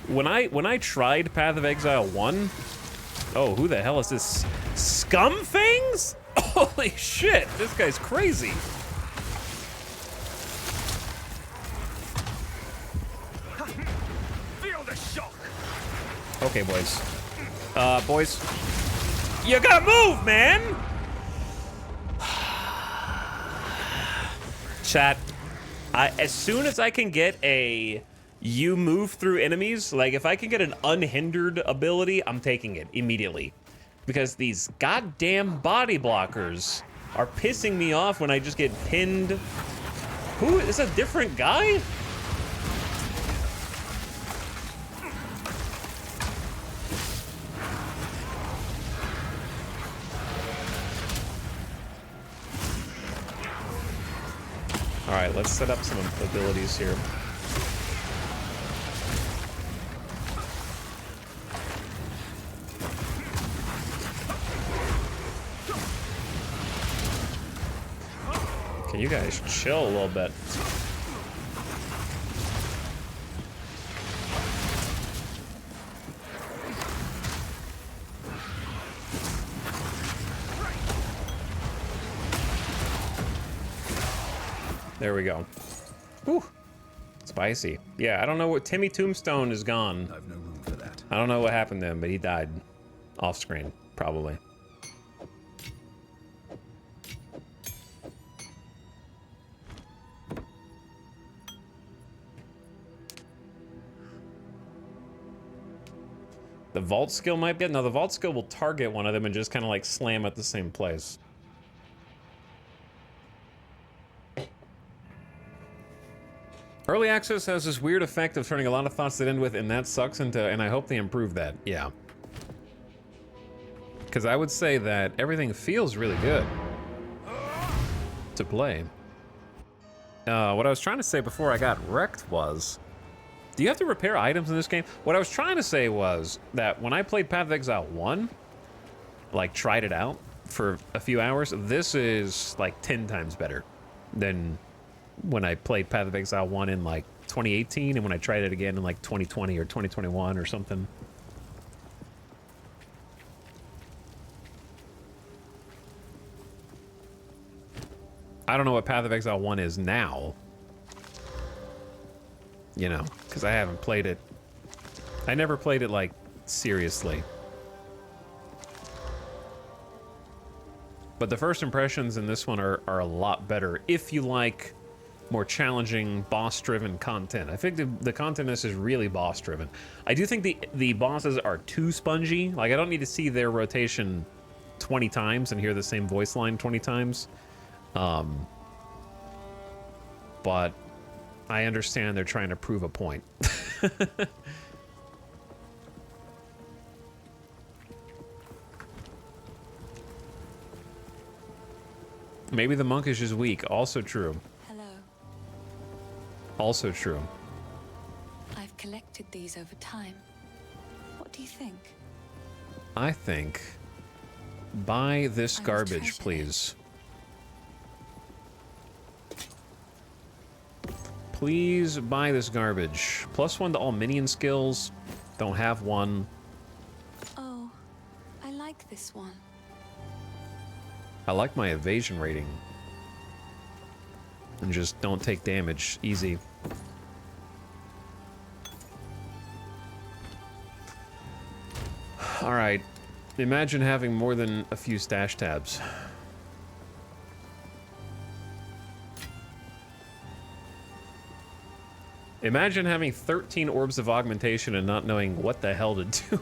when I tried Path of Exile 1. Oh, who the hell is this? Scum Fangs? Holy shit, this guy's crazy. Feel the shock. Okay, boys. Boys. You gotta move, man! Chat, as soon as I can get a you move through enemies, like if I can get an unhindered ability, I'm taking it immediately. Because these goddamn body blockers are pissing me off when I just get pinned. Who is a different guy? All right, let's set up some abilities here. Can you guys chill a little bit? There we go. Whew. Spicy. Yeah, I don't know what... Timmy Tombstone is gone. I've no room for that. I don't know what happened to him, but he died. Off screen, probably. The vault skill might be... No, the vault skill will target one of them and just kind of like slam at the same place. Early access has this weird effect of turning a lot of thoughts that end with "and that sucks" into "and I hope they improve that." Yeah. Because I would say that everything feels really good to play. What I was trying to say before I got wrecked was, do you have to repair items in this game? What I was trying to say was that when I played Path of Exile 1, like tried it out for a few hours, this is like 10 times better than when I played Path of Exile 1 in like 2018 and when I tried it again in like 2020 or 2021 or something. I don't know what Path of Exile 1 is now. You know, because I haven't played it. I never played it, like, seriously. But the first impressions in this one are a lot better if you like more challenging, boss-driven content. I think the content in this is really boss-driven. I do think the bosses are too spongy. Like, I don't need to see their rotation 20 times and hear the same voice line 20 times. But I understand they're trying to prove a point. Maybe the monk is just weak. Also true. Hello. Also true. I've collected these over time. What do you think? I think buy this I will garbage, treasure it. please. Please buy this garbage. +1 to all minion skills. Don't have one. Oh, I like this one. I like my evasion rating. And just don't take damage. Easy. Alright. Imagine having more than a few stash tabs. Imagine having 13 orbs of augmentation and not knowing what the hell to do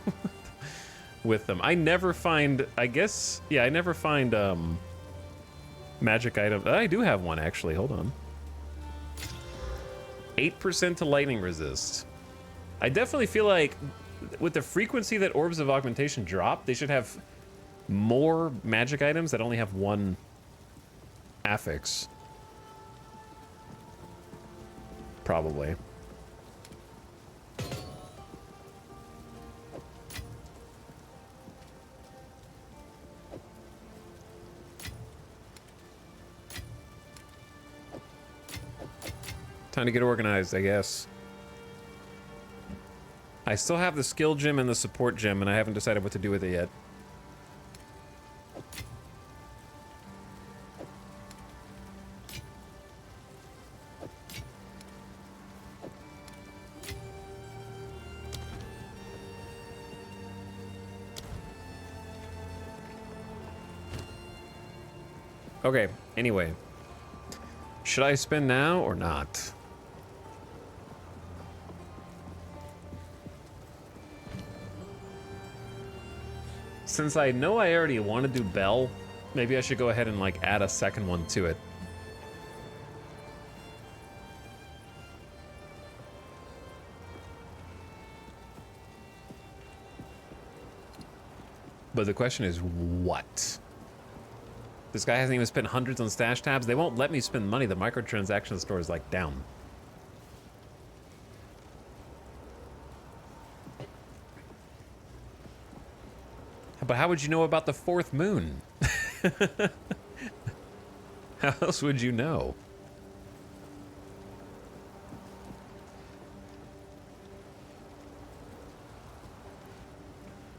with them. I never find, I guess, yeah, I never find magic item. I do have one actually, hold on. 8% to lightning resist. I definitely feel like with the frequency that orbs of augmentation drop, they should have more magic items that only have one affix. Probably. Time to get organized, I guess. I still have the skill gem and the support gem, and I haven't decided what to do with it yet. Okay, anyway. Should I spend now or not? Since I know I already want to do Bell, maybe I should go ahead and like add a second one to it. But the question is, what? This guy hasn't even spent hundreds on stash tabs. They won't let me spend money. The microtransaction store is like down. But how would you know about the fourth moon? How else would you know?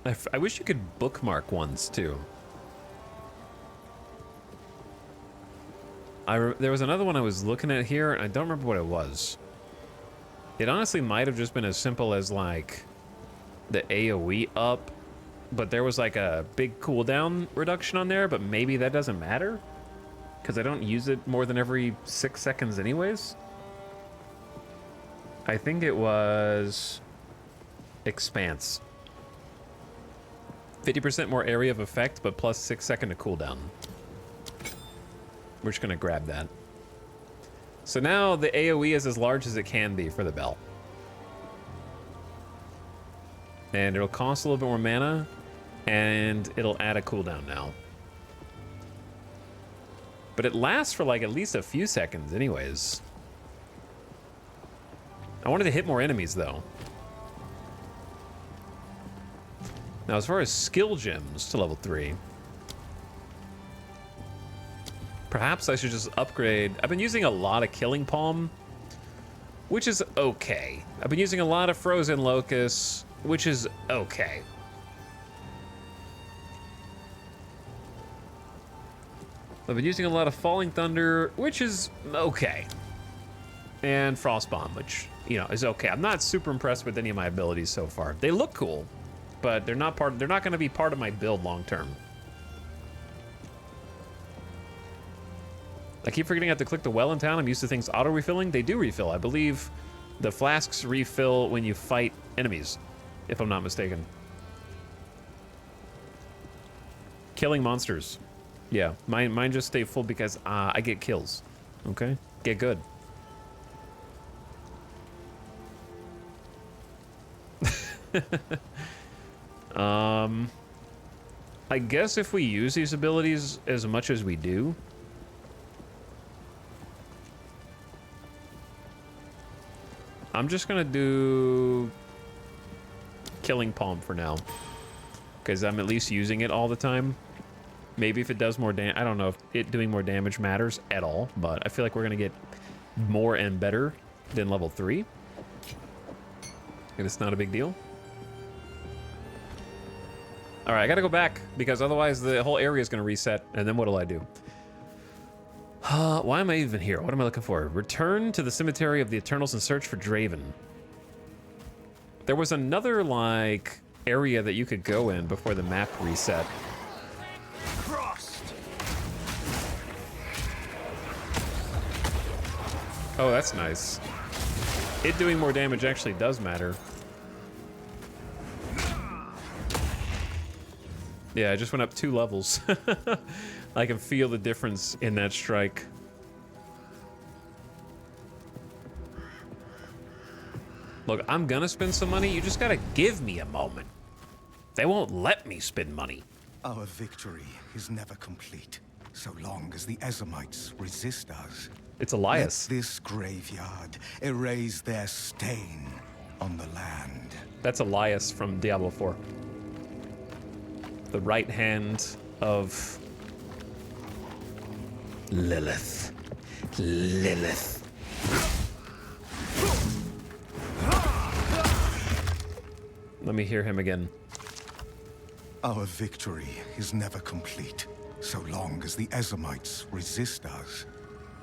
I wish you could bookmark ones too. There was another one I was looking at here, and I don't remember what it was. It honestly might have just been as simple as like the AoE up, but there was like a big cooldown reduction on there, but maybe that doesn't matter because I don't use it more than every 6 seconds anyways. I think it was Expanse. 50% more area of effect, but plus 6 second to cooldown. We're just gonna grab that. So now the AoE is as large as it can be for the bell. And it'll cost a little bit more mana, and it'll add a cooldown now. But it lasts for like at least a few seconds anyways. I wanted to hit more enemies though. Now as far as skill gems to level 3, perhaps I should just upgrade. I've been using a lot of Killing Palm, which is okay. I've been using a lot of Frozen Locusts, which is okay. I've been using a lot of Falling Thunder, which is okay. And Frost Bomb, which, you know, is okay. I'm not super impressed with any of my abilities so far. They look cool, but they're not going to be part of my build long term. I keep forgetting I have to click the well in town. I'm used to things auto-refilling. They do refill. I believe the flasks refill when you fight enemies, if I'm not mistaken. Killing monsters. Yeah, mine just stay full because I get kills. Okay? Get good. I guess if we use these abilities as much as we do, I'm just gonna do Killing Palm for now, because I'm at least using it all the time. Maybe if it does more damage, I don't know if it doing more damage matters at all, but I feel like we're gonna get more and better than level 3. And it's not a big deal. All right, I gotta go back because otherwise the whole area is gonna reset, and then what'll I do? Why am I even here? What am I looking for? Return to the Cemetery of the Eternals and search for Draven. There was another, like, area that you could go in before the map reset. Oh, that's nice. It doing more damage actually does matter. Yeah, I just went up 2 levels. I can feel the difference in that strike. Look, I'm gonna spend some money. You just gotta give me a moment. They won't let me spend money. Our victory is never complete, so long as the Ezamites resist us. It's Elias. Let this graveyard erase their stain on the land. That's Elias from Diablo 4. The right hand of Lilith. Lilith. Let me hear him again. Our victory is never complete, so long as the Ezamites resist us.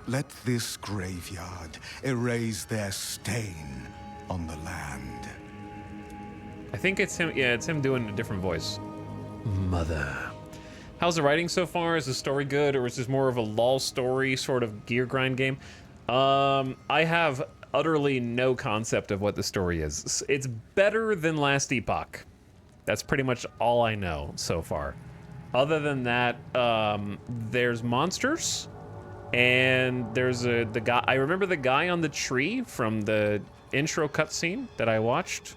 Let this graveyard erase their stain on the land. I think it's him. Yeah, it's him doing a different voice. Mother. How's the writing so far? Is the story good, or is this more of a lull story sort of gear grind game? I have utterly no concept of what the story is. It's better than Last Epoch. That's pretty much all I know so far. Other than that, there's monsters, and there's the guy. I remember the guy on the tree from the intro cutscene that I watched.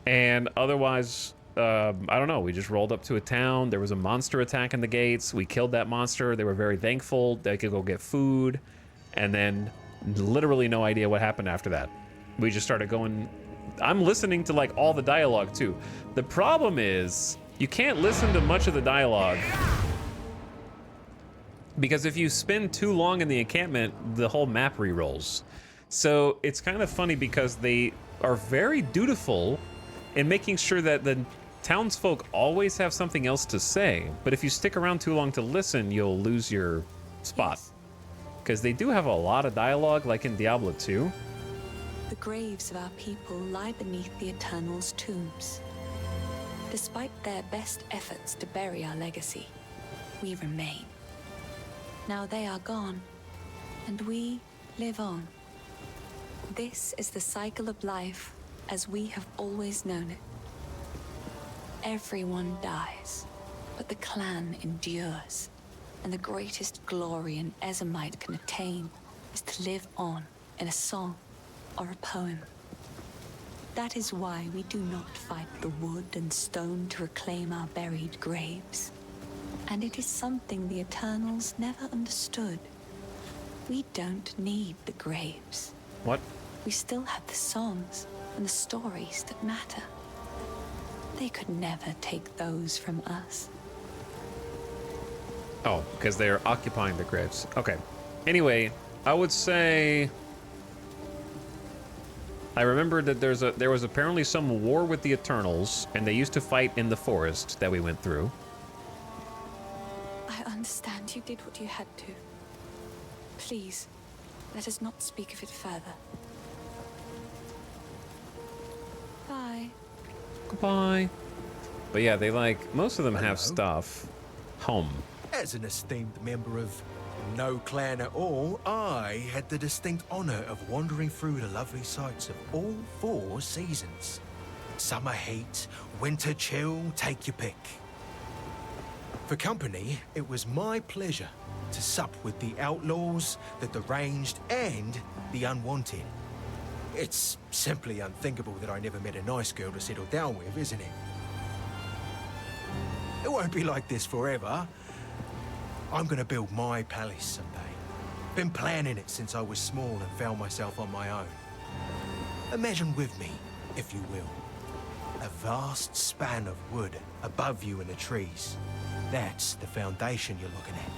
And otherwise, I don't know. We just rolled up to a town. There was a monster attacking the gates. We killed that monster. They were very thankful. They could go get food. And then literally no idea what happened after that. We just started going. I'm listening to like all the dialogue too. The problem is you can't listen to much of the dialogue because if you spend too long in the encampment, the whole map re-rolls. So it's kind of funny because they are very dutiful in making sure that the townsfolk always have something else to say. But if you stick around too long to listen, you'll lose your spot. Because they do have a lot of dialogue, like in Diablo 2. The graves of our people lie beneath the Eternals' tombs. Despite their best efforts to bury our legacy, we remain. Now they are gone, and we live on. This is the cycle of life as we have always known it. Everyone dies, but the clan endures. And the greatest glory an Ezomite can attain is to live on in a song or a poem. That is why we do not fight the wood and stone to reclaim our buried graves. And it is something the Eternals never understood. We don't need the graves. What? We still have the songs and the stories that matter. They could never take those from us. Oh, because they're occupying the graves. Okay. Anyway, I would say I remember that there was apparently some war with the Eternals, and they used to fight in the forest that we went through. I understand you did what you had to. Please, let us not speak of it further. Bye. Goodbye. But yeah, they most of them have stuff. Home. As an esteemed member of no clan at all, I had the distinct honor of wandering through the lovely sights of all 4 seasons. Summer heat, winter chill, take your pick. For company, it was my pleasure to sup with the outlaws, the deranged, and the unwanted. It's simply unthinkable that I never met a nice girl to settle down with, isn't it? It won't be like this forever. I'm gonna build my palace someday. Been planning it since I was small and found myself on my own. Imagine with me, if you will, a vast span of wood above you in the trees. That's the foundation you're looking at.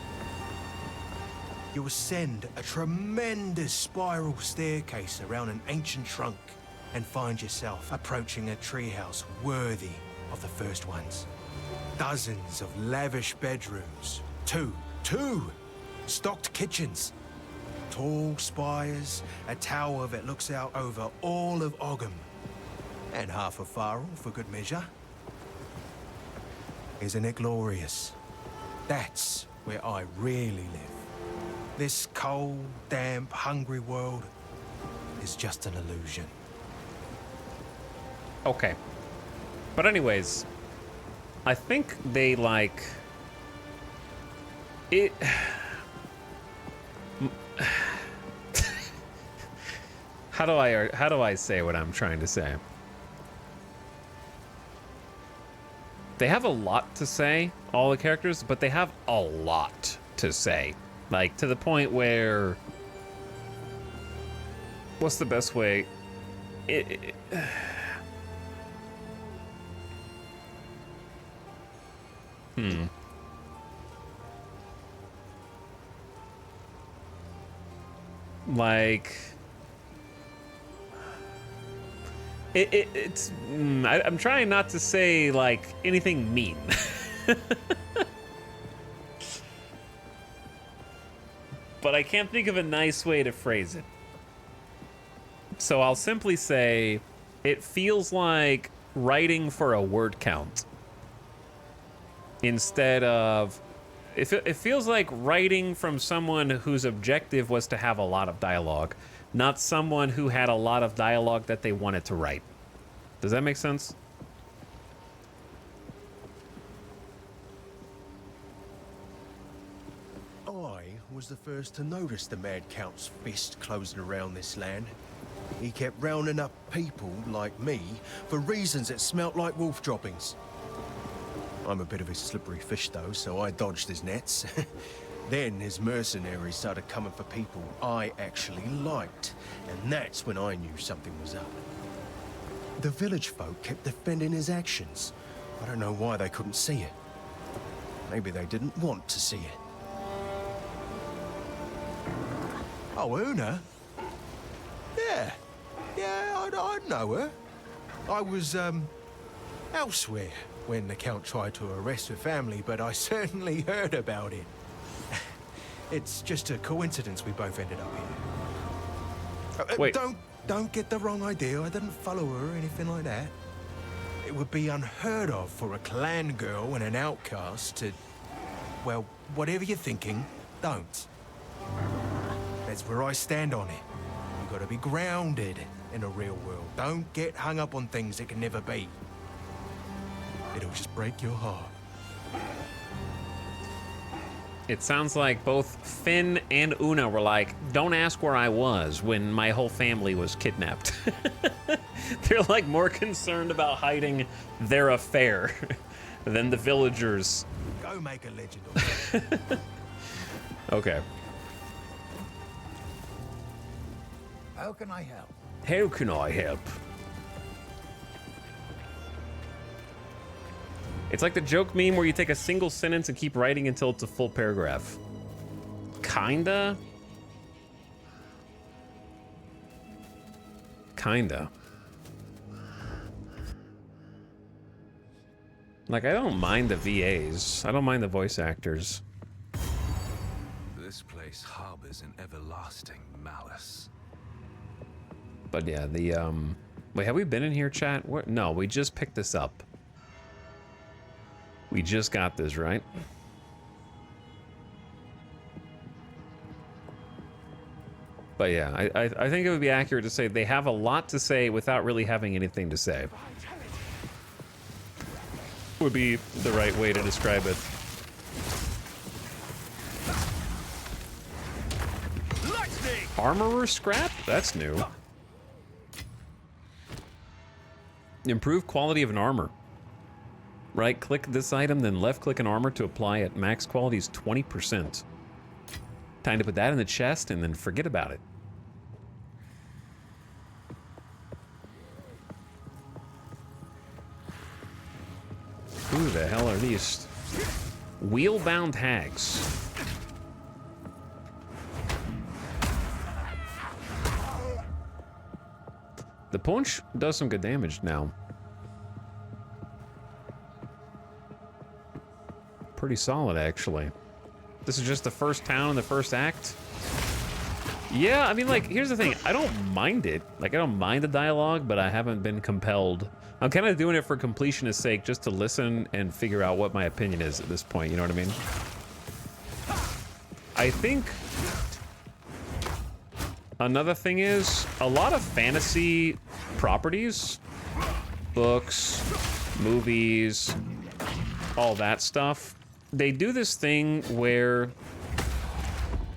You'll ascend a tremendous spiral staircase around an ancient trunk and find yourself approaching a treehouse worthy of the first ones. Dozens of lavish bedrooms, two stocked kitchens, tall spires, a tower that looks out over all of Ogham, and half of Farrell for good measure. Isn't it glorious? That's where I really live. This cold, damp, hungry world is just an illusion. Okay. But anyways, I think they it. How do I say what I'm trying to say? They have a lot to say, all the characters, but they have a lot to say. To the point where, what's the best way? I'm trying not to say anything mean. But I can't think of a nice way to phrase it. So I'll simply say it feels like writing for a word count instead of it feels like writing from someone whose objective was to have a lot of dialogue, not someone who had a lot of dialogue that they wanted to write. Does that make sense? I was the first to notice the Mad Count's fist closing around this land. He kept rounding up people like me for reasons that smelt like wolf droppings. I'm a bit of a slippery fish though, so I dodged his nets. Then his mercenaries started coming for people I actually liked, and that's when I knew something was up. The village folk kept defending his actions. I don't know why they couldn't see it. Maybe they didn't want to see it. Oh, Una? Yeah, I know her. I was, elsewhere when the Count tried to arrest her family, but I certainly heard about it. It's just a coincidence we both ended up here. Wait. Don't get the wrong idea. I didn't follow her or anything like that. It would be unheard of for a clan girl and an outcast to... Well, whatever you're thinking, don't. That's where I stand on it. You gotta be grounded in the real world. Don't get hung up on things that can never be. It'll just break your heart. It sounds like both Finn and Una were like, don't ask where I was when my whole family was kidnapped. They're like more concerned about hiding their affair than the villagers. Go make a legend of it. Okay. How can I help? How can I help? It's like the joke meme where you take a single sentence and keep writing until it's a full paragraph. Kinda? Kinda. Like, I don't mind the VAs. I don't mind the voice actors. This place harbors an everlasting malice. But yeah, the, Wait, have we been in here, chat? No, we just picked this up. We just got this, right? But yeah, I think it would be accurate to say they have a lot to say without really having anything to say. Would be the right way to describe it. Armorer scrap? That's new. Improve quality of an armor. Right click this item, then left click an armor to apply at max quality is 20%. Time to put that in the chest and then forget about it. Who the hell are these? Wheel-bound hags. The punch does some good damage now. Pretty solid, actually. This is just the first town in the first act. Yeah, I mean, like, here's the thing. I don't mind it. Like, I don't mind the dialogue, but I haven't been compelled. I'm kind of doing it for completionist's sake, just to listen and figure out what my opinion is at this point, you know what I mean? I think another thing is, a lot of fantasy properties, books, movies, all that stuff, they do this thing where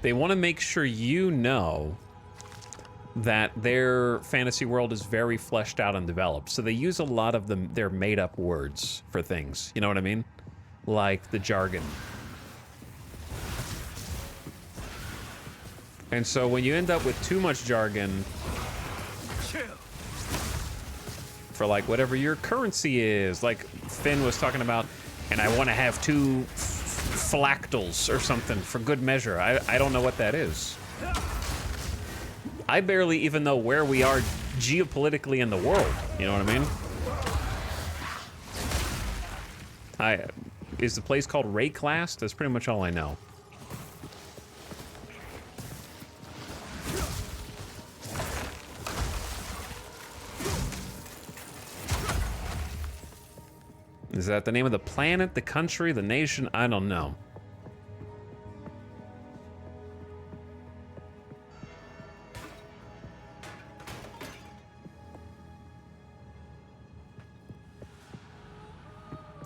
they want to make sure you know that their fantasy world is very fleshed out and developed. So they use a lot of their made-up words for things. You know what I mean? Like the jargon. And so when you end up with too much jargon for like whatever your currency is, like Finn was talking about, and I want to have 2 flactals or something for good measure. I don't know what that is. I barely even know where we are geopolitically in the world. You know what I mean? Is the place called Rayclast? That's pretty much all I know. Is that the name of the planet, the country, the nation? I don't know.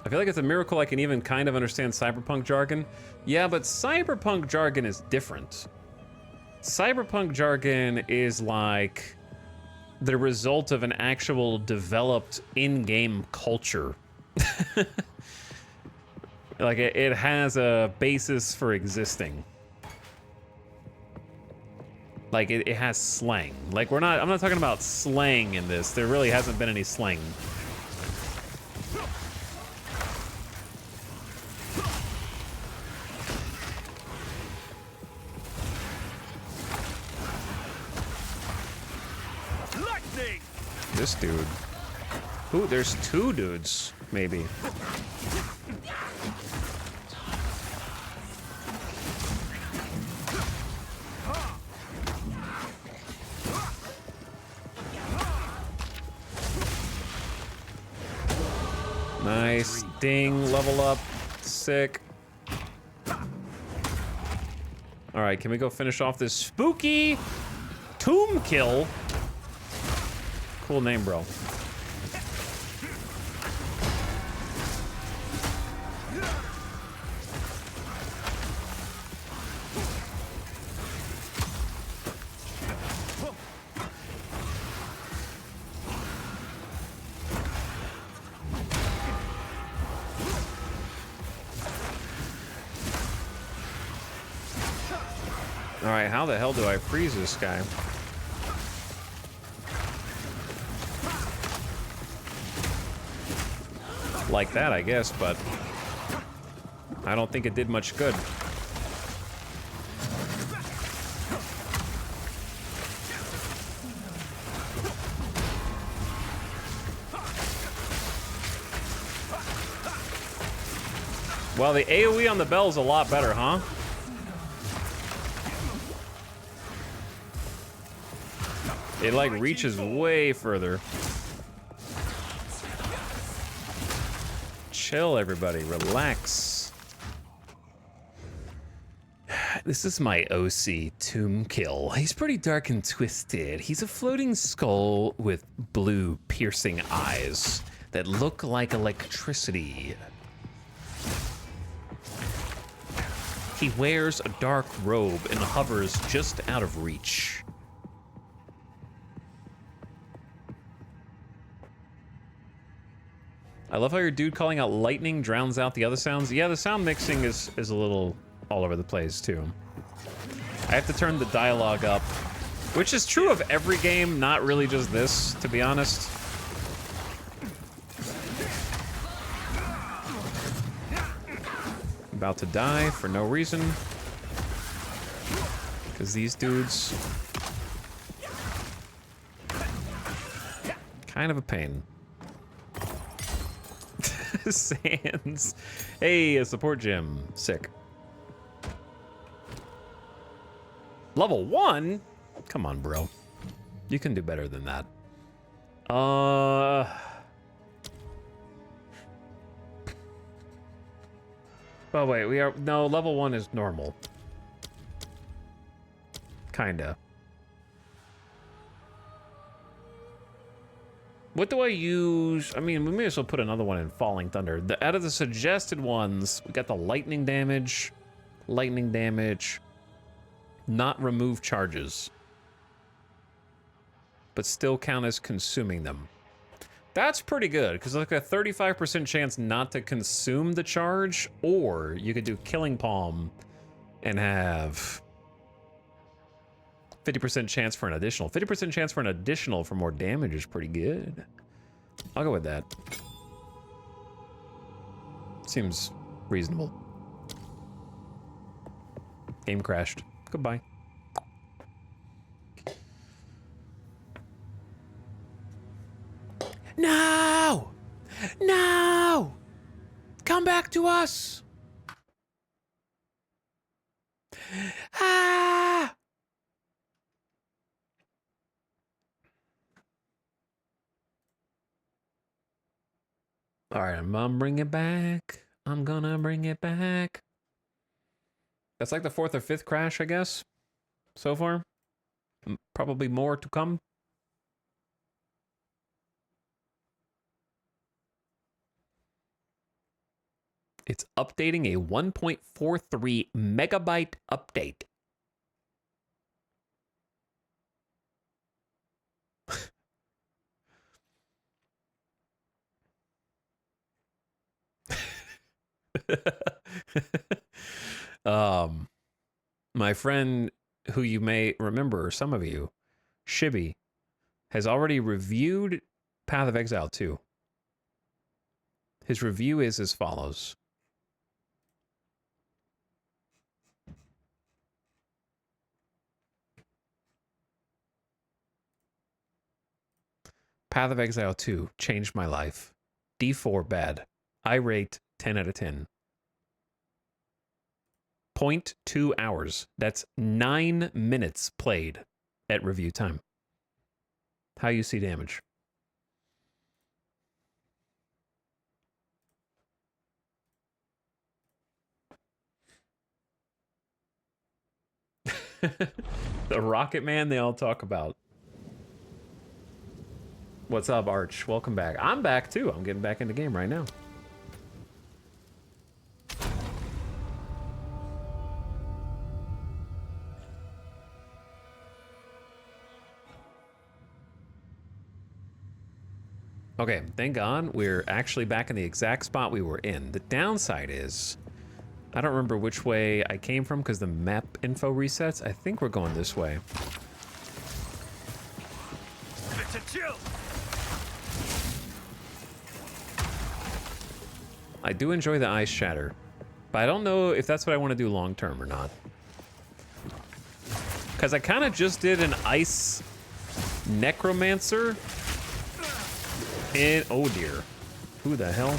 I feel like it's a miracle I can even kind of understand cyberpunk jargon. Yeah, but cyberpunk jargon is different. Cyberpunk jargon is like the result of an actual developed in-game culture. Like it has a basis for existing. Like it has slang. Like I'm not talking about slang in this. There really hasn't been any slang. This dude. Ooh, there's 2 dudes, maybe. Nice. Ding. Level up. Sick. Alright, can we go finish off this spooky tomb kill? Cool name, bro. All right, how the hell do I freeze this guy? Like that, I guess, but I don't think it did much good. Well, the AoE on the bell is a lot better, huh? It like reaches way further. Chill, everybody. Relax. This is my OC Tomb Kill. He's pretty dark and twisted. He's a floating skull with blue piercing eyes that look like electricity. He wears a dark robe and hovers just out of reach. I love how your dude calling out lightning drowns out the other sounds. Yeah, the sound mixing is a little all over the place too. I have to turn the dialogue up, which is true of every game, not really just this, to be honest. About to die for no reason. Because these dudes... kind of a pain. Sans. Hey, a support gym. Sick. Level 1? Come on, bro. You can do better than that. Oh, wait, we are... No, level 1 is normal. Kinda. What do I use? I mean, we may as well put another one in Falling Thunder. Out of the suggested ones, we got the lightning damage, not remove charges, but still count as consuming them. That's pretty good, because like a 35% chance not to consume the charge, or you could do Killing Palm and have 50% chance for an additional. 50% chance for an additional for more damage is pretty good. I'll go with that. Seems reasonable. Game crashed. Goodbye. No! No! Come back to us! Ah! All right, I'm gonna bring it back. I'm gonna bring it back. That's like the 4th or 5th crash, I guess, so far. Probably more to come. It's updating a 1.43 megabyte update. My friend, who you may remember, some of you, Shibby, has already reviewed Path of Exile 2. His review is as follows. Path of Exile 2 changed my life. D4 bad. I rate 10 out of 10. 0.2 hours. That's 9 minutes played at review time. How you see damage? The Rocket Man they all talk about. What's up, Arch? Welcome back. I'm back too. I'm getting back in the game right now. Okay, thank God we're actually back in the exact spot we were in. The downside is I don't remember which way I came from because the map info resets. I think we're going this way. I do enjoy the ice shatter, but I don't know if that's what I want to do long term or not. Because I kind of just did an ice necromancer. And oh dear, who the hell?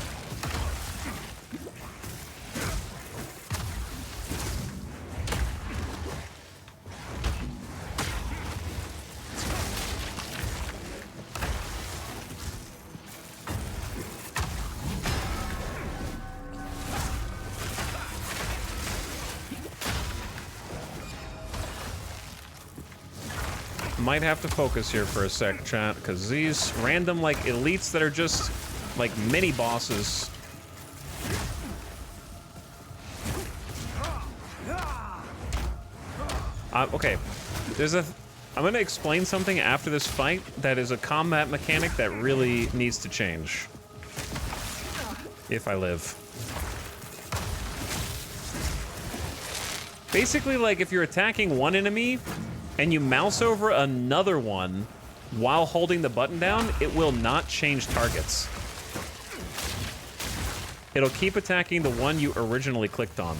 Might have to focus here for a sec, chat, because these random, like, elites that are just, like, mini bosses. Okay, I'm gonna explain something after this fight that is a combat mechanic that really needs to change. If I live. Basically, like, if you're attacking one enemy, and you mouse over another one while holding the button down, it will not change targets. It'll keep attacking the one you originally clicked on.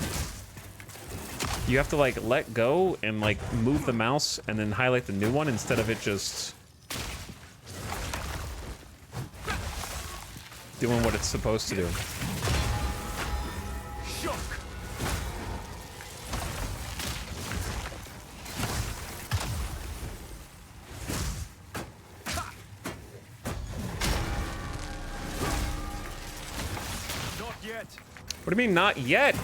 You have to, like, let go and, like, move the mouse and then highlight the new one instead of it just doing what it's supposed to do. What do you mean, not yet?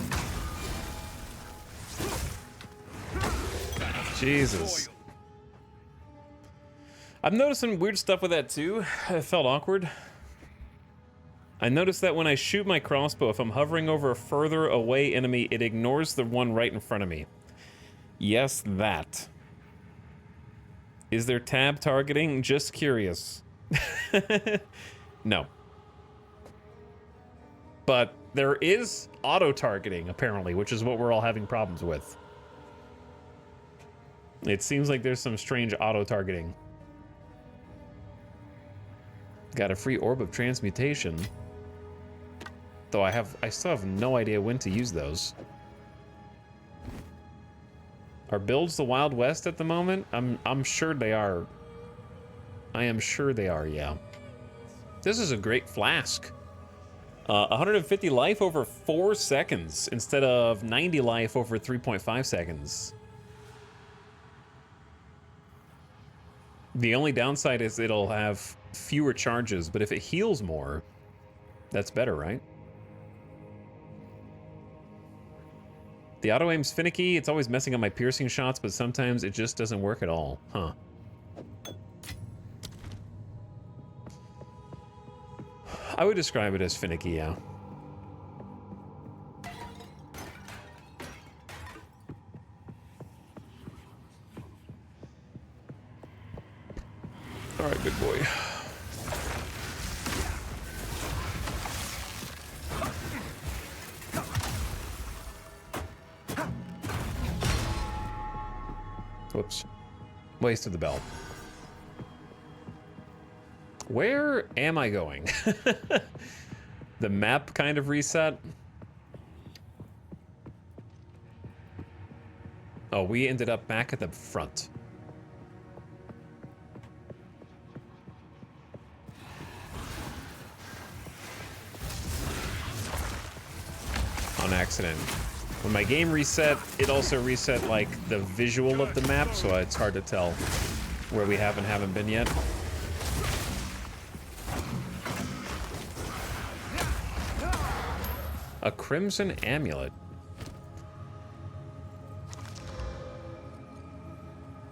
Jesus. I've noticed some weird stuff with that too. It felt awkward. I noticed that when I shoot my crossbow, if I'm hovering over a further away enemy, it ignores the one right in front of me. Yes, that. Is there tab targeting? Just curious. No. But there is auto-targeting, apparently, which is what we're all having problems with. It seems like there's some strange auto-targeting. Got a free orb of transmutation. Though I still have no idea when to use those. Are builds the Wild West at the moment? I'm sure they are. I am sure they are, yeah. This is a great flask. 150 life over 4 seconds instead of 90 life over 3.5 seconds. The only downside is it'll have fewer charges, but if it heals more, that's better, right? The auto aim's finicky. It's always messing up my piercing shots, but sometimes it just doesn't work at all. Huh. I would describe it as finicky, yeah. All right, big boy. Whoops. Wasted the bell. Where am I going? The map kind of reset. Oh, we ended up back at the front. On accident. When my game reset, it also reset like the visual of the map, so it's hard to tell where we have and haven't been yet. A crimson amulet.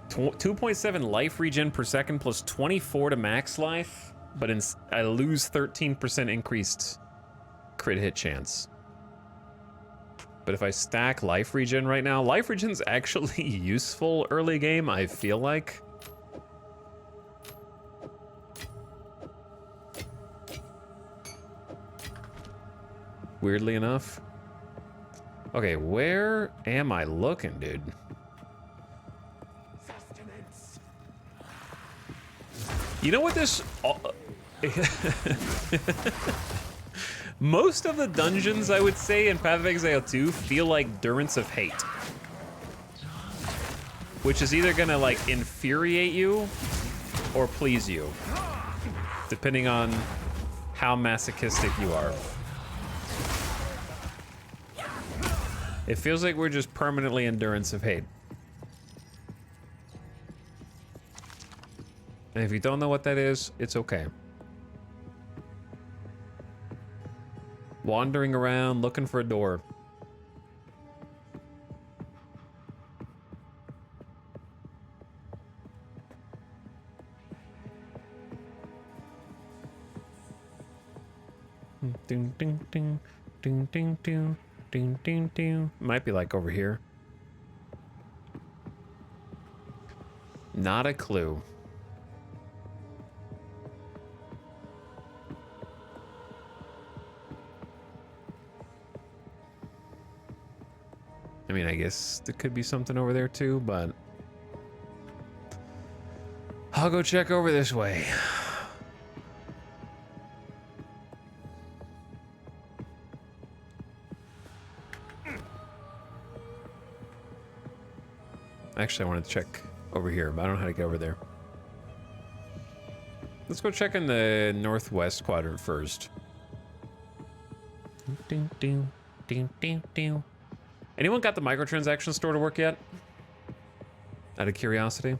2.7 life regen per second plus 24 to max life, but I lose 13% increased crit hit chance. But if I stack life regen right now, life regen's actually useful early game, I feel like. Weirdly enough. Okay, where am I looking, dude? You know what this... Most of the dungeons, I would say, in Path of Exile 2 feel like Durance of Hate. Which is either gonna, like, infuriate you or please you. Depending on how masochistic you are. It feels like we're just permanently in Durance of Hate. And if you don't know what that is, it's okay. Wandering around, looking for a door. Ding ding ding ding ding ding ding ding ding. Might be like over here. Not a clue. I mean, I guess there could be something over there too, but I'll go check over this way. Actually, I wanted to check over here, but I don't know how to get over there. Let's go check in the northwest quadrant first. Ding, ding, ding, ding, ding. Anyone got the microtransaction store to work yet? Out of curiosity?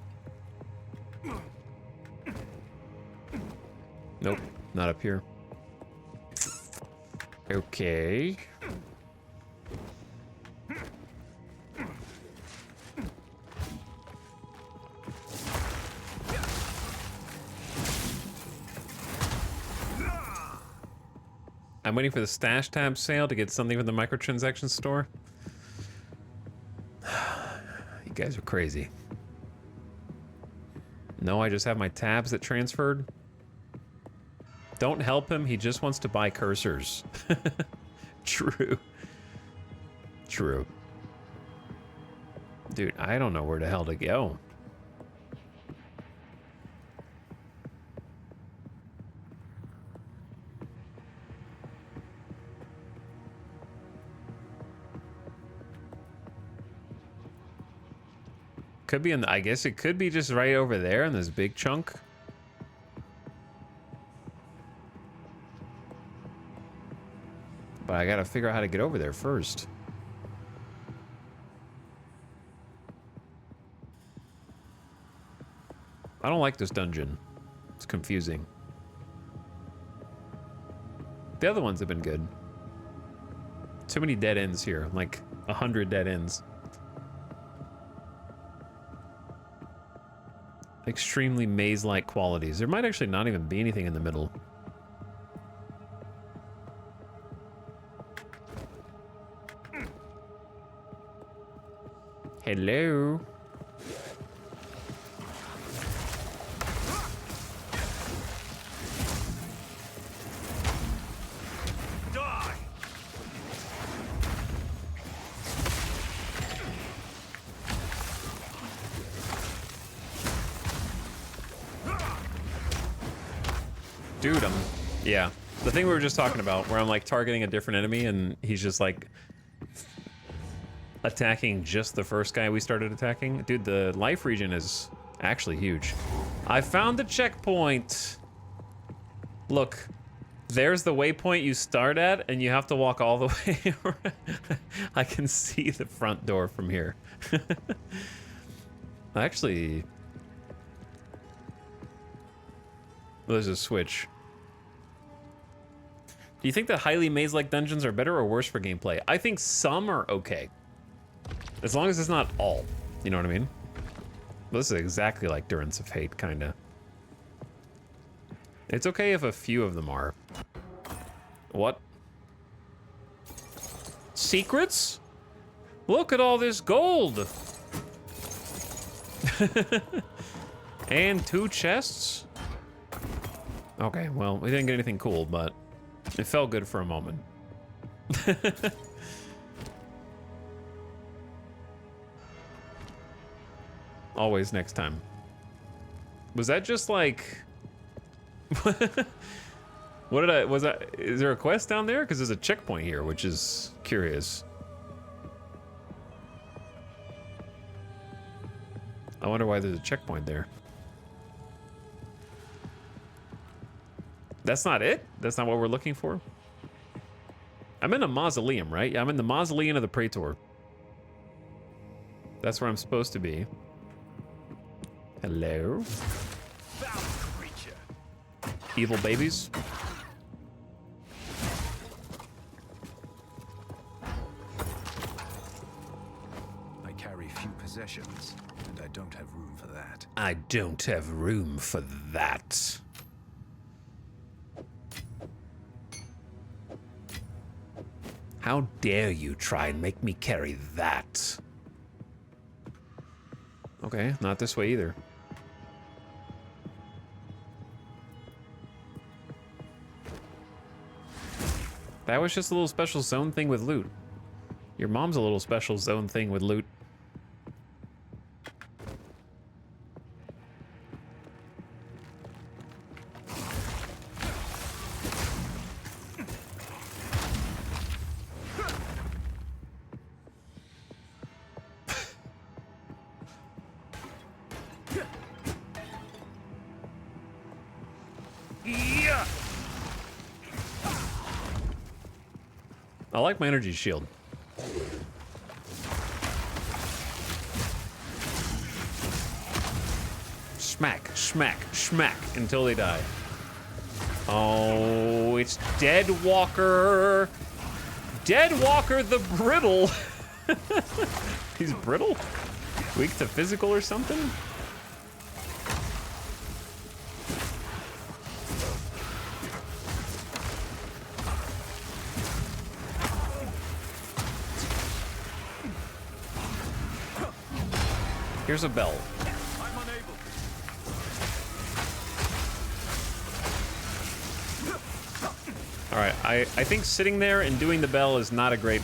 Nope, not up here. Okay. I'm waiting for the stash tab sale to get something from the microtransaction store. You guys are crazy. No, I just have my tabs that transferred. Don't help him, he just wants to buy cursors. True. True. Dude, I don't know where the hell to go. Could be in the, I guess it could be just right over there in this big chunk. But I gotta figure out how to get over there first. I don't like this dungeon. It's confusing. The other ones have been good. Too many dead ends here, like 100 dead ends. Extremely maze-like qualities. There might actually not even be anything in the middle. Hello? Die! Dude, yeah. The thing we were just talking about, where I'm like targeting a different enemy and he's just like attacking just the first guy we started attacking. Dude, the life regen is actually huge. I found the checkpoint. Look, there's the waypoint you start at and you have to walk all the way around. I can see the front door from here. Actually, there's a switch. Do you think that highly maze-like dungeons are better or worse for gameplay? I think some are okay. As long as it's not all. You know what I mean? Well, this is exactly like Durance of Hate, kinda. It's okay if a few of them are. What? Secrets? Look at all this gold! And 2 chests? Okay, well, we didn't get anything cool, but it felt good for a moment. Always next time. Was that just like... What did I... Was that... Is there a quest down there? Because there's a checkpoint here, which is curious. I wonder why there's a checkpoint there. That's not it? That's not what we're looking for? I'm in a mausoleum, right? Yeah, I'm in the mausoleum of the Praetor. That's where I'm supposed to be. Hello? Evil babies? I carry few possessions, and I don't have room for that. I don't have room for that. How dare you try and make me carry that? Okay, not this way either. That was just a little special zone thing with loot. Your mom's a little special zone thing with loot. I like my energy shield. Smack, smack, smack until they die. Oh, it's Dead Walker. Dead Walker the brittle. He's brittle? Weak to physical or something? Here's a bell. All right, I think sitting there and doing the bell is not a great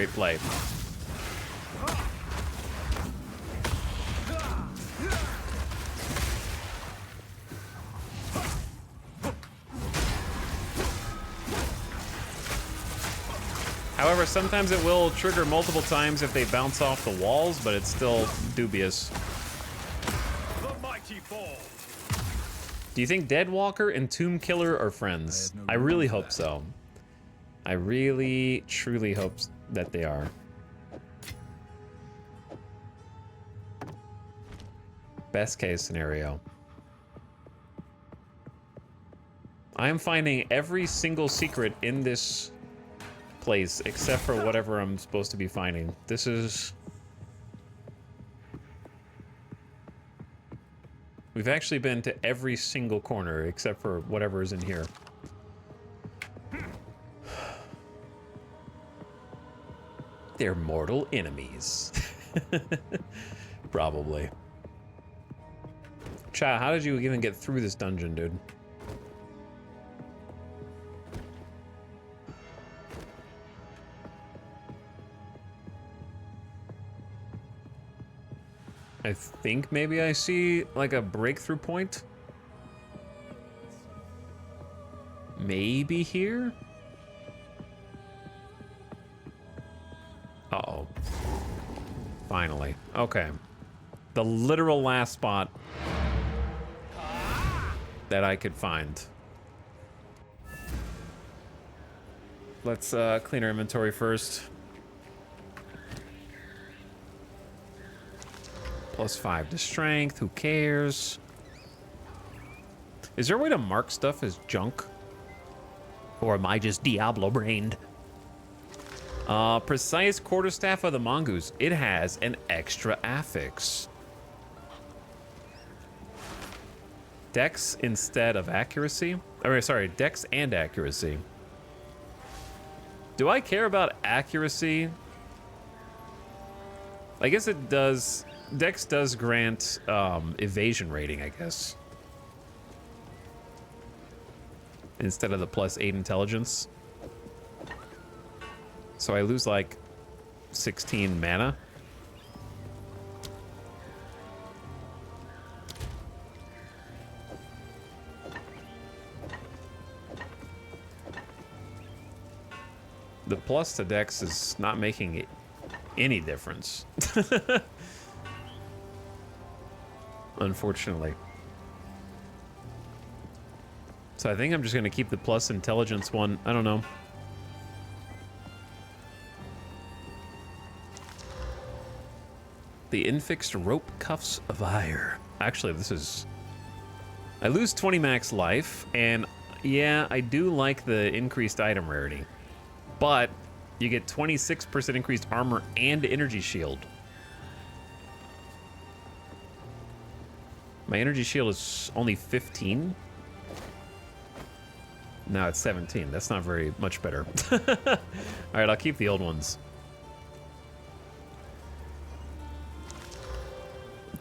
play. However, sometimes it will trigger multiple times if they bounce off the walls, but it's still dubious. The mighty fall. Do you think Deadwalker and Tomb Killer are friends? I really hope so. I really, truly hope that they are. Best case scenario. I am finding every single secret in this place except for whatever I'm supposed to be finding. This is... We've actually been to every single corner except for whatever is in here. They're mortal enemies. Probably. Chat, how did you even get through this dungeon, dude? I think maybe I see like a breakthrough point. Maybe here? Uh-oh. Finally. Okay. The literal last spot that I could find. Let's clean our inventory first. +5 to strength, who cares? Is there a way to mark stuff as junk? Or am I just Diablo-brained? Precise quarterstaff of the mongoose. It has an extra affix. Dex instead of accuracy? Or sorry, dex and accuracy. Do I care about accuracy? I guess it does. Dex does grant evasion rating, I guess. Instead of the +8 intelligence. So I lose like 16 mana. The plus to Dex is not making any difference. Unfortunately. So I think I'm just going to keep the plus intelligence one. I don't know. The infixed rope cuffs of ire. Actually, this is... I lose 20 max life, and yeah, I do like the increased item rarity. But you get 26% increased armor and energy shield. My energy shield is only 15. Now it's 17. That's not very much better. All right, I'll keep the old ones.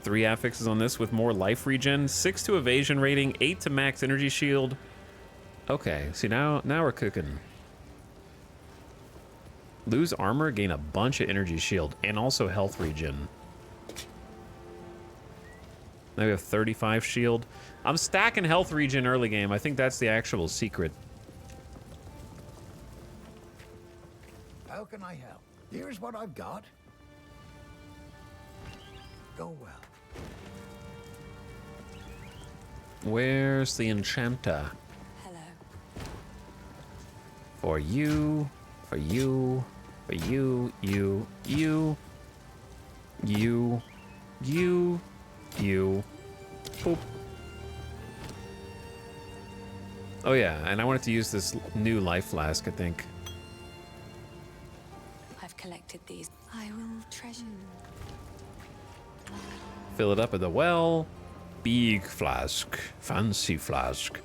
3 affixes on this with more life regen, 6 to evasion rating, 8 to max energy shield. Okay, see now we're cooking. Lose armor, gain a bunch of energy shield, and also health regen. Now we have 35 shield. I'm stacking health regen early game. I think that's the actual secret. How can I help? Here's what I've got. Go well. Where's the enchanter? Hello. For you, for you, for you, you, boop. Oh yeah, and I wanted to use this new life flask, I think. I've collected these. I will treasure. Fill it up at the well. Big flask, fancy flask.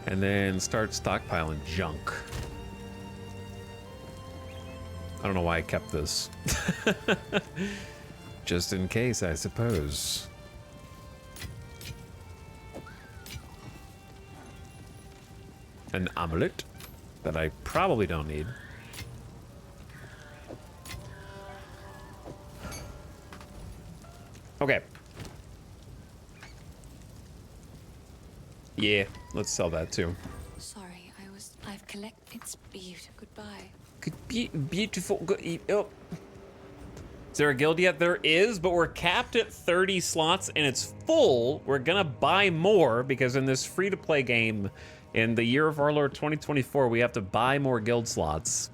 And then start stockpiling junk. I don't know why I kept this. Just in case, I suppose. An amulet that I probably don't need. Okay. Yeah, let's sell that too. Sorry, I've collected. It's beautiful. Goodbye. Beautiful. Oh. Is there a guild yet? There is, but we're capped at 30 slots and it's full. We're gonna buy more because in this free-to-play game, in the year of our Lord 2024, we have to buy more guild slots.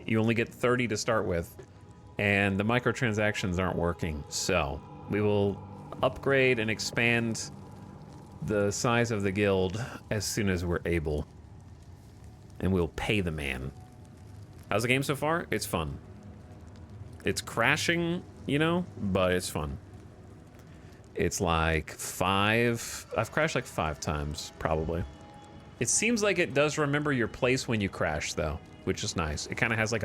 You only get 30 to start with, and the microtransactions aren't working. So we will upgrade and expand the size of the guild as soon as we're able. And we'll pay the man. How's the game so far? It's fun. It's crashing, you know, but it's fun. It's like 5... I've crashed like 5 times, probably. It seems like it does remember your place when you crash, though, which is nice. It kind of has like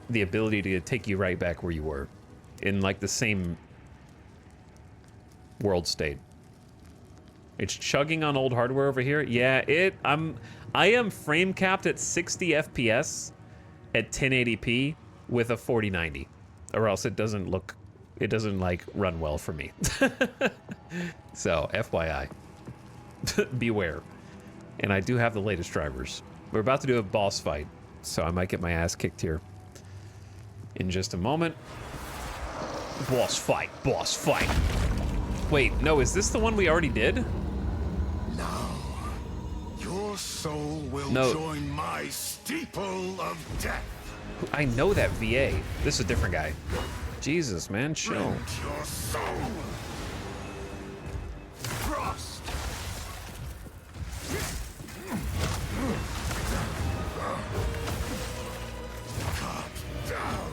the ability to take you right back where you were in like the same world state. It's chugging on old hardware over here. Yeah, I am frame capped at 60 FPS at 1080p with a 4090, or else it doesn't like run well for me. So FYI, beware. And I do have the latest drivers. We're about to do a boss fight, so I might get my ass kicked here in just a moment. Boss fight, boss fight. Wait, no, is this the one we already did? Now, your soul will join my steeple of death. I know that VA. This is a different guy. Jesus, man, chill. Rend your soul. Frost. Cut down.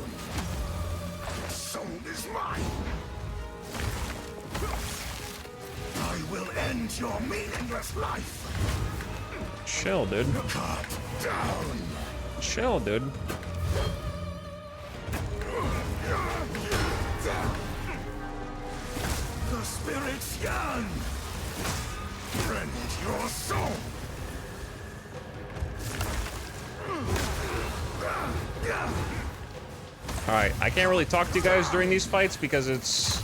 Your soul is mine. I will end your meaningless life. Chill, dude. Cut down. Chill, dude. The spirits yearn. Rend your soul. All right, I can't really talk to you guys during these fights because it's,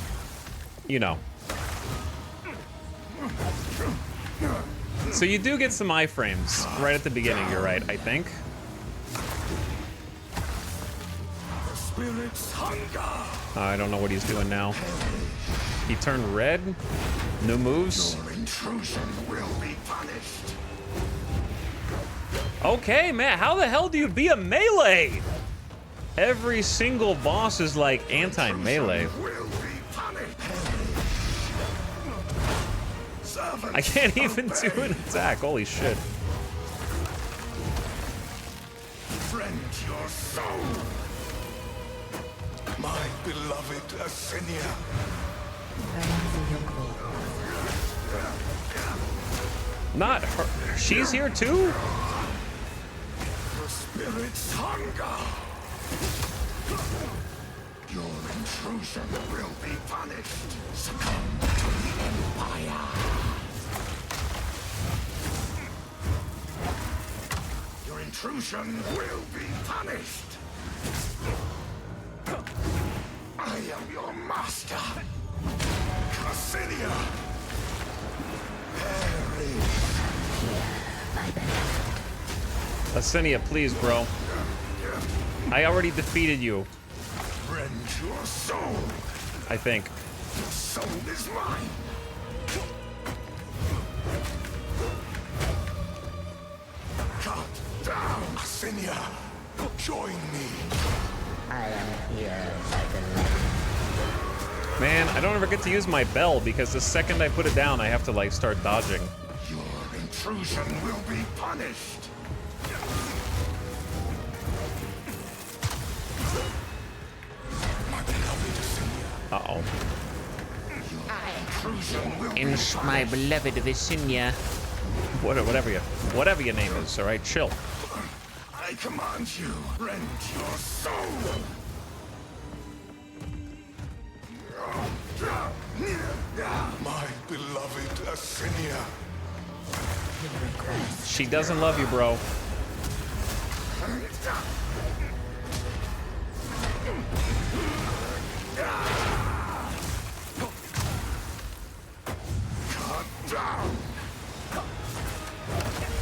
you know. So you do get some iframes right at the beginning, you're right, I think. spirit's hunger. I don't know what he's doing now. He turned red. No moves. Your intrusion will be punished. Okay, Matt, how the hell do you be a melee? Every single boss is like anti-melee. Will be punished. I can't even do an attack. Holy shit. Friend your soul. My beloved Asinia. Not her. She's here too? The spirit's hunger. Your intrusion will be punished. Succumb to the Empire. Your intrusion will be punished. I am your master. Cassinia. Asinia, please, bro. I already defeated you, Rend your soul. I think. Your soul is mine. Cut down. Asinia, join me. I am here, my beloved. Man, I don't ever get to use my bell because the second I put it down, I have to like start dodging. Your intrusion will be punished. My beloved Asinia. Uh-oh. Intrusion will Inch, my beloved Visinia. Whatever your name is, all right? Chill. I command you, rend your soul. My beloved Asinia. She doesn't love you, bro.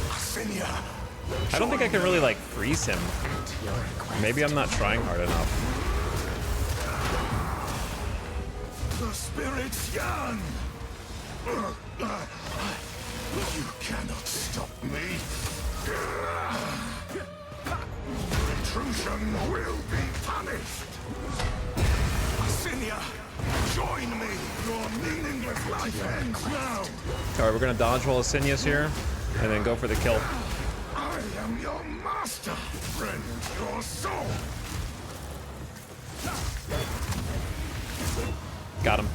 Asinia. I don't think I can really like freeze him. Maybe I'm not trying hard enough. The spirits yearn. You cannot stop me. Intrusion will be punished. Asinia, join me. Your meaningless life ends now. All right, we're gonna dodge while Asinia's here, and then go for the kill. I am your master. Rend your soul. Got him.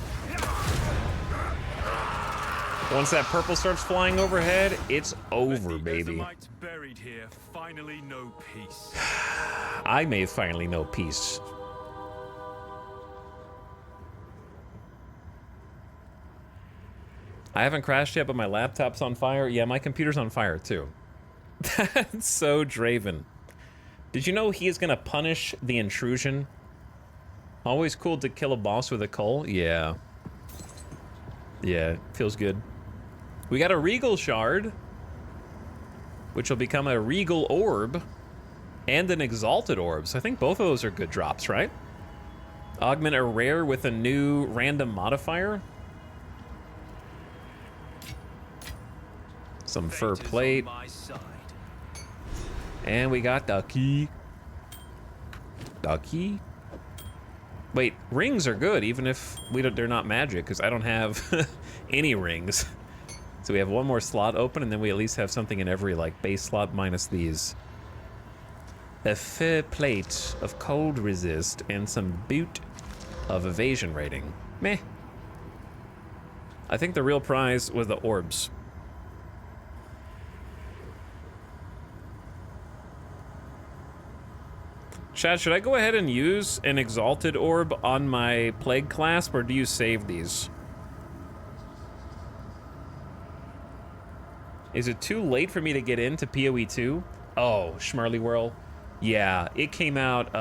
Once that purple starts flying overhead, it's over, baby. Edomites buried here finally know peace. I may finally know peace. I haven't crashed yet, but my laptop's on fire. Yeah, my computer's on fire too. That's so Draven. Did you know he is gonna punish the intrusion? Always cool to kill a boss with a coal? Yeah. Yeah, feels good. We got a Regal Shard, which will become a Regal Orb, and an Exalted Orb. So I think both of those are good drops, right? Augment a rare with a new random modifier. Some fur plate. And we got Ducky. Ducky? Wait, rings are good, even if they're not magic, because I don't have any rings. So we have one more slot open, and then we at least have something in every, like, base slot minus these. A fur plate of cold resist, and some boot of evasion rating. Meh. I think the real prize was the orbs. Chad, should I go ahead and use an Exalted Orb on my Plague Clasp, or do you save these? Is it too late for me to get into PoE 2? Oh, Schmerly Whirl. Yeah, it came out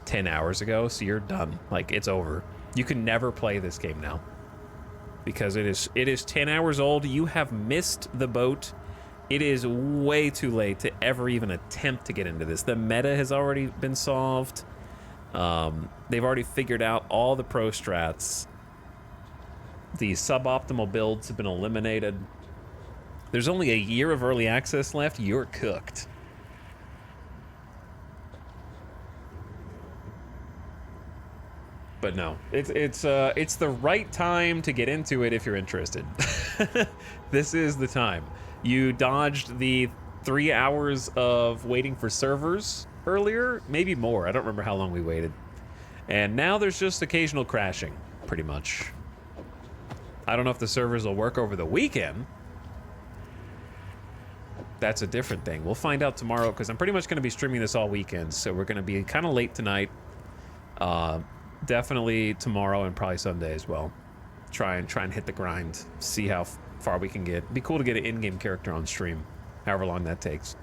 10 hours ago, so you're done. Like, it's over. You can never play this game now. Because it is 10 hours old. You have missed the boat It is way too late to ever even attempt to get into this. The meta has already been solved. They've already figured out all the pro strats. The suboptimal builds have been eliminated. There's only a year of early access left. You're cooked. But no, it's the right time to get into it if you're interested. This is the time. You dodged the 3 hours of waiting for servers earlier, maybe more. I don't remember how long we waited. And now there's just occasional crashing, pretty much. I don't know if the servers will work over the weekend. That's a different thing. We'll find out tomorrow, because I'm pretty much going to be streaming this all weekend, so we're going to be kind of late tonight. Definitely tomorrow and probably Sunday as well. Try and hit the grind. See how far we can get. It'd be cool to get an in-game character on stream, however long that takes.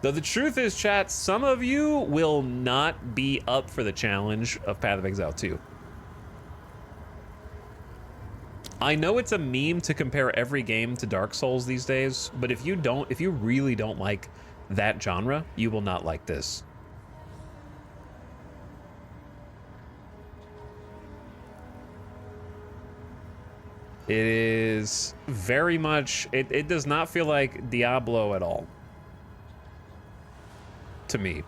Though the truth is, chat, some of you will not be up for the challenge of Path of Exile 2. I know it's a meme to compare every game to Dark Souls these days, but if you really don't like that genre, you will not like this. It is very much, it does not feel like Diablo at all. To me.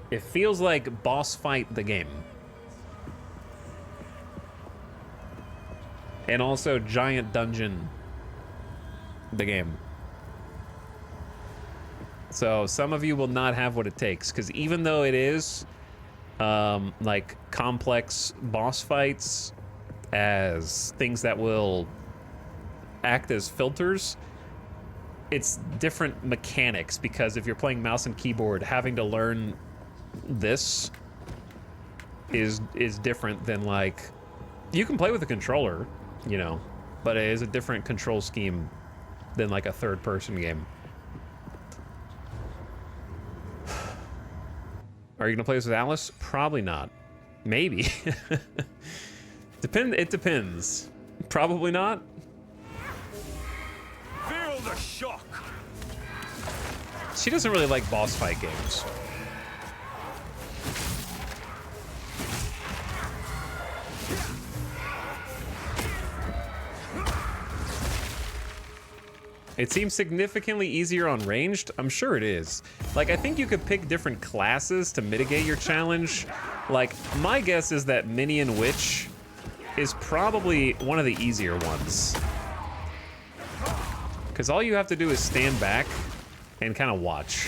It feels like boss fight the game. And also giant dungeon the game. So some of you will not have what it takes, because even though it is like complex boss fights as things that will act as filters, it's different mechanics, because if you're playing mouse and keyboard, having to learn this is different than, like, you can play with a controller, you know, but it is a different control scheme than like a third-person game. Are you gonna play this with Alice? Probably not. Maybe. It depends. Probably not. Feel the shock. She doesn't really like boss fight games. It seems significantly easier on ranged. I'm sure it is. Like, I think you could pick different classes to mitigate your challenge. Like, my guess is that Minion Witch is probably one of the easier ones. Because all you have to do is stand back and kind of watch.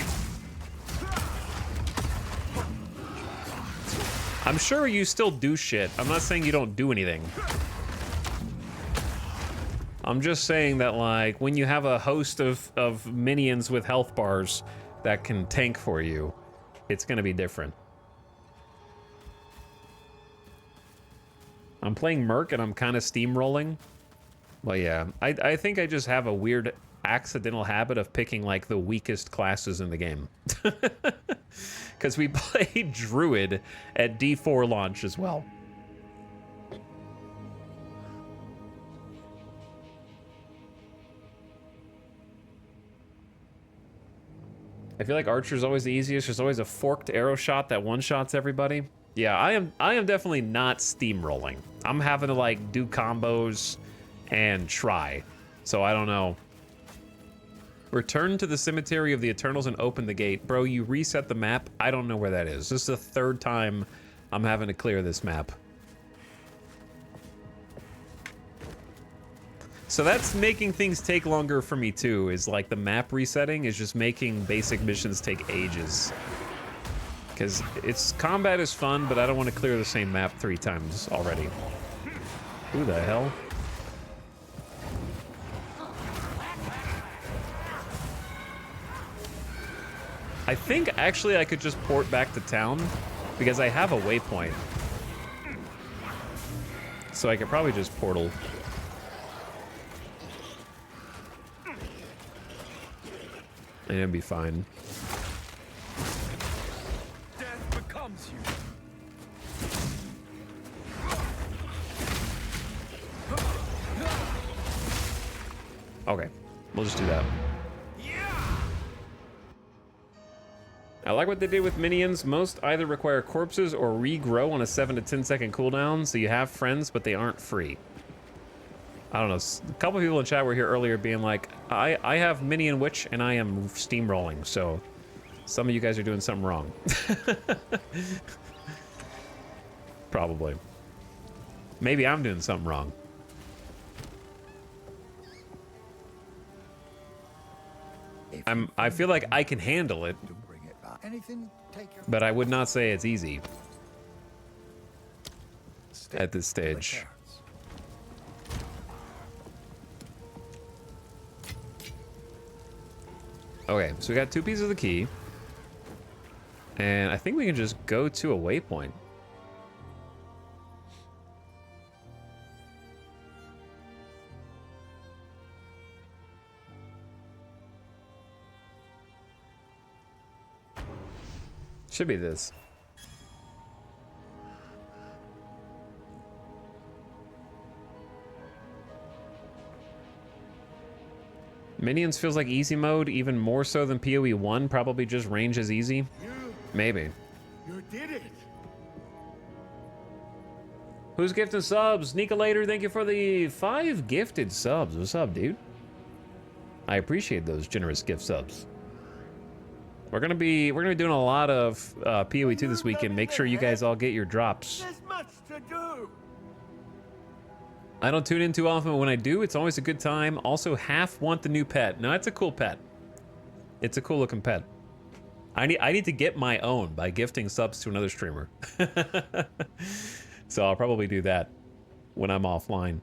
I'm sure you still do shit. I'm not saying you don't do anything. I'm just saying that, like, when you have a host of minions with health bars that can tank for you, it's gonna be different. I'm playing Merc and I'm kind of steamrolling. Well, yeah, I think I just have a weird accidental habit of picking, like, the weakest classes in the game. Because we played Druid at D4 launch as well. I feel like Archer's always the easiest. There's always a forked arrow shot that one-shots everybody. Yeah, I am definitely not steamrolling. I'm having to, like, do combos and try. So I don't know. Return to the Cemetery of the Eternals and open the gate. Bro, you reset the map. I don't know where that is. This is the third time I'm having to clear this map. So that's making things take longer for me too, is like the map resetting is just making basic missions take ages. Because combat is fun, but I don't want to clear the same map 3 times already. Who the hell? I think actually I could just port back to town because I have a waypoint. So I could probably just portal. And it'd be fine. Death becomes you. Okay, we'll just do that. I like what they did with minions. Most either require corpses or regrow on a 7 to 10 second cooldown, so you have friends, but they aren't free. I don't know. A couple of people in chat were here earlier being like, I have minion witch and I am steamrolling, so some of you guys are doing something wrong. Probably. Maybe I'm doing something wrong. I feel like I can handle it, but I would not say it's easy at this stage. Okay, so we got 2 pieces of the key, and I think we can just go to a waypoint. Should be this. Minions feels like easy mode, even more so than PoE 1, probably just range is easy. Maybe. You did it. Who's gifting subs? Nicolator, thank you for the 5 gifted subs. What's up, dude? I appreciate those generous gift subs. We're gonna be doing a lot of PoE 2 this weekend. Make sure you guys all get your drops. There's much to do. I don't tune in too often, but when I do, it's always a good time. Also, half want the new pet. No, it's a cool pet. It's a cool looking pet. I need to get my own by gifting subs to another streamer. So I'll probably do that when I'm offline.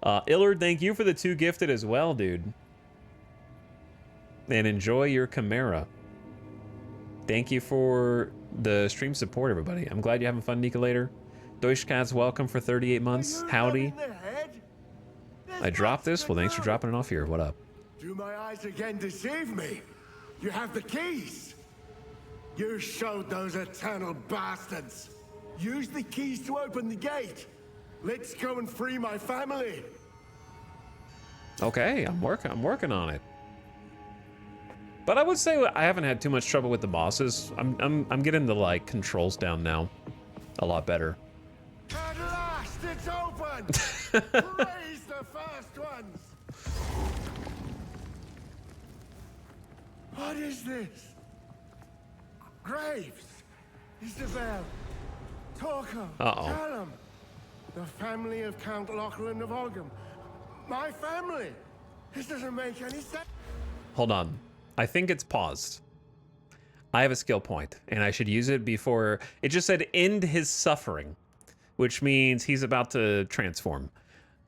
Illard, thank you for the 2 gifted as well, dude. And enjoy your Chimera. Thank you for the stream support, everybody. I'm glad you're having fun, Nicolator. Deutschkat's welcome for 38 months. Howdy. I dropped this? Well, thanks for dropping it off here. What up? Do my eyes again deceive me? You have the keys. You showed those eternal bastards. Use the keys to open the gate. Let's go and free my family. Okay, I'm working on it. But I would say I haven't had too much trouble with the bosses. I'm getting the like controls down now, a lot better. At last, it's open. Praise the first ones. What is this? Graves, Isabel, Torco, Callum, the family of Count Lachlan of Ogham. My family. This doesn't make any sense. Hold on. I think it's paused. I have a skill point, and I should use it before... It just said end his suffering, which means he's about to transform.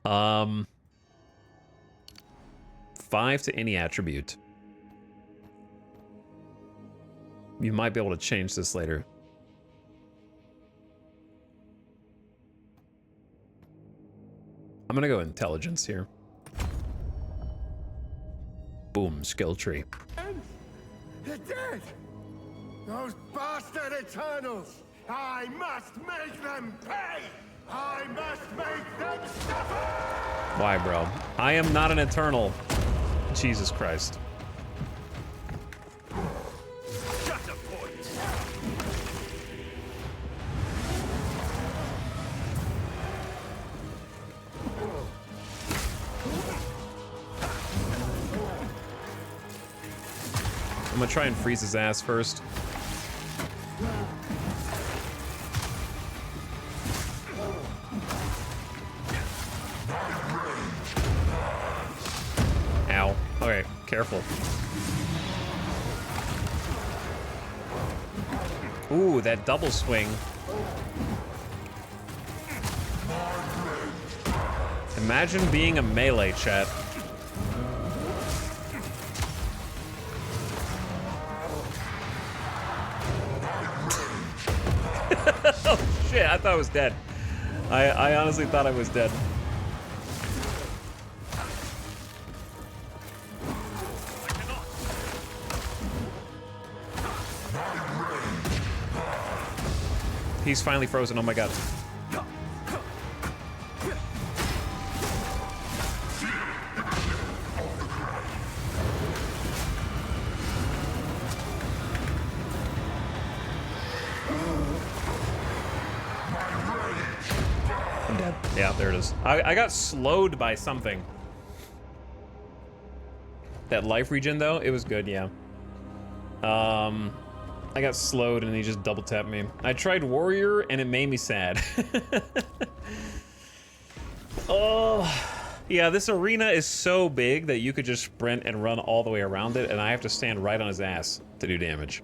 5 to any attribute. You might be able to change this later. I'm gonna go intelligence here. Boom, skill tree. They're dead! Those bastard Eternals! I must make them pay! I must make them suffer! Why, bro? I am not an Eternal. Jesus Christ. Shut up, boys! I'm gonna try and freeze his ass first. Ow. Okay, careful. Ooh, that double swing. Imagine being a melee, chat. Oh shit, I thought I was dead. I honestly thought I was dead. He's finally frozen, oh my god. I'm dead. Yeah, there it is. I got slowed by something. That life regen, though, it was good, yeah. I got slowed and he just double tapped me. I tried warrior and it made me sad. Oh, yeah, this arena is so big that you could just sprint and run all the way around it, and I have to stand right on his ass to do damage.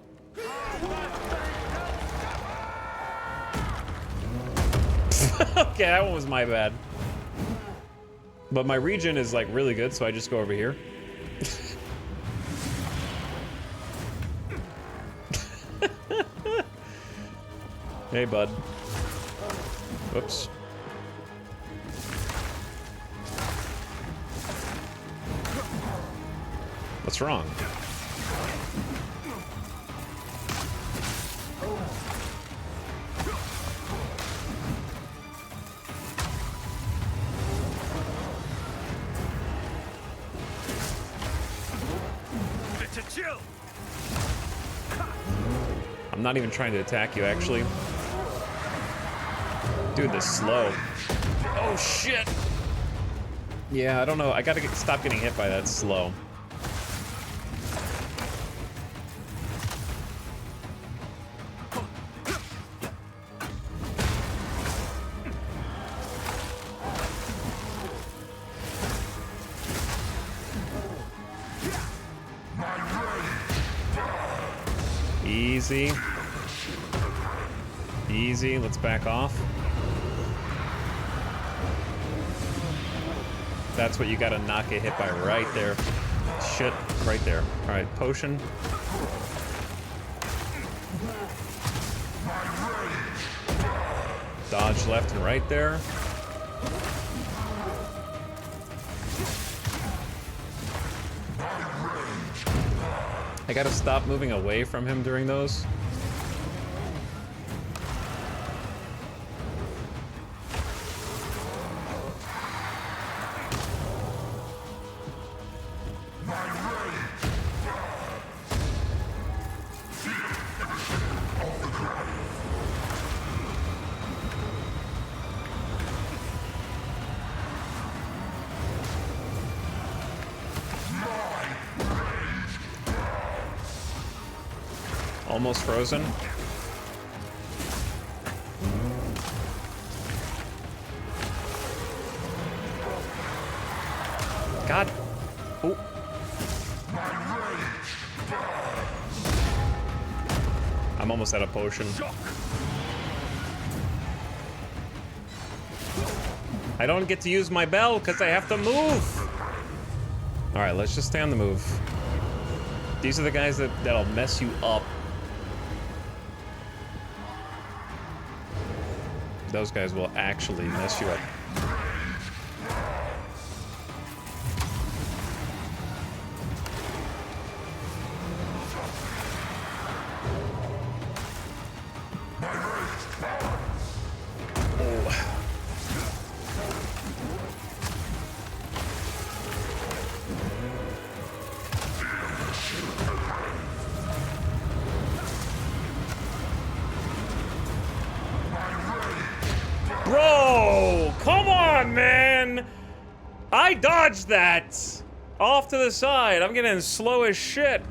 Okay, that one was my bad. But my regen is like really good, so I just go over here. Hey, bud. Whoops. What's wrong? I'm not even trying to attack you, actually. Dude, this slow. Oh, shit! Yeah, I don't know. I gotta stop getting hit by that slow. Easy. Easy, let's back off. That's what you gotta not get hit by right there. Shit, right there. Alright, potion. Dodge left and right there. I gotta stop moving away from him during those. Almost frozen. God. Oh. I'm almost out of potion. I don't get to use my bell because I have to move. All right, let's just stay on the move. These are the guys that'll mess you up. Those guys will actually mess you up. Bro, come on, man. I dodged that. Off to the side. I'm getting slow as shit.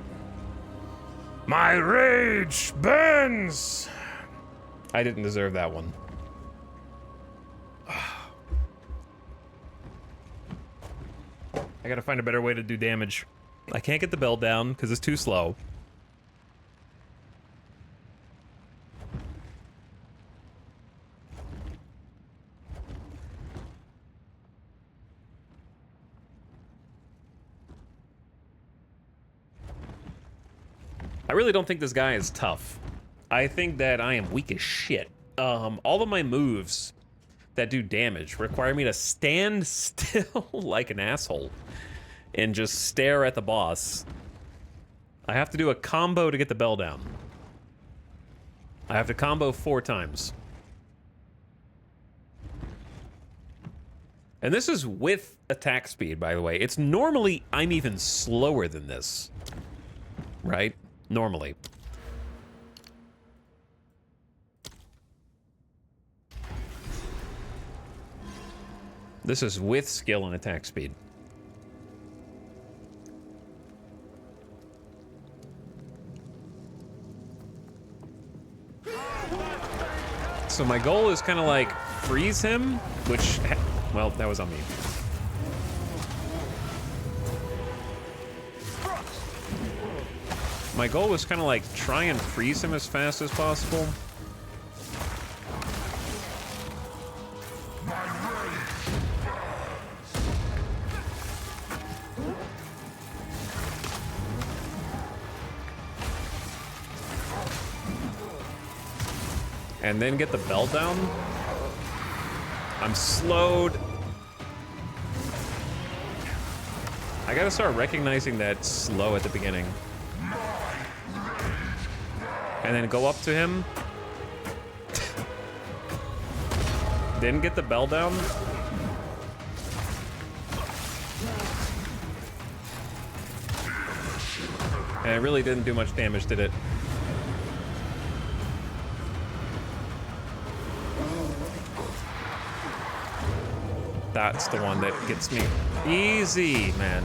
My rage burns. I didn't deserve that one. I gotta find a better way to do damage. I can't get the bell down because it's too slow. I really don't think this guy is tough. I think that I am weak as shit. All of my moves that do damage require me to stand still like an asshole and just stare at the boss. I have to do a combo to get the bell down. I have to combo 4 times. And this is with attack speed, by the way. It's normally, I'm even slower than this. Right? Normally. This is with skill and attack speed. So my goal is kind of like freeze him, which, well, that was on me. My goal was kind of like try and freeze him as fast as possible. And then get the bell down. I'm slowed. I gotta start recognizing that slow at the beginning. And then go up to him. Then get the bell down. And it really didn't do much damage, did it? That's the one that gets me. Easy, man.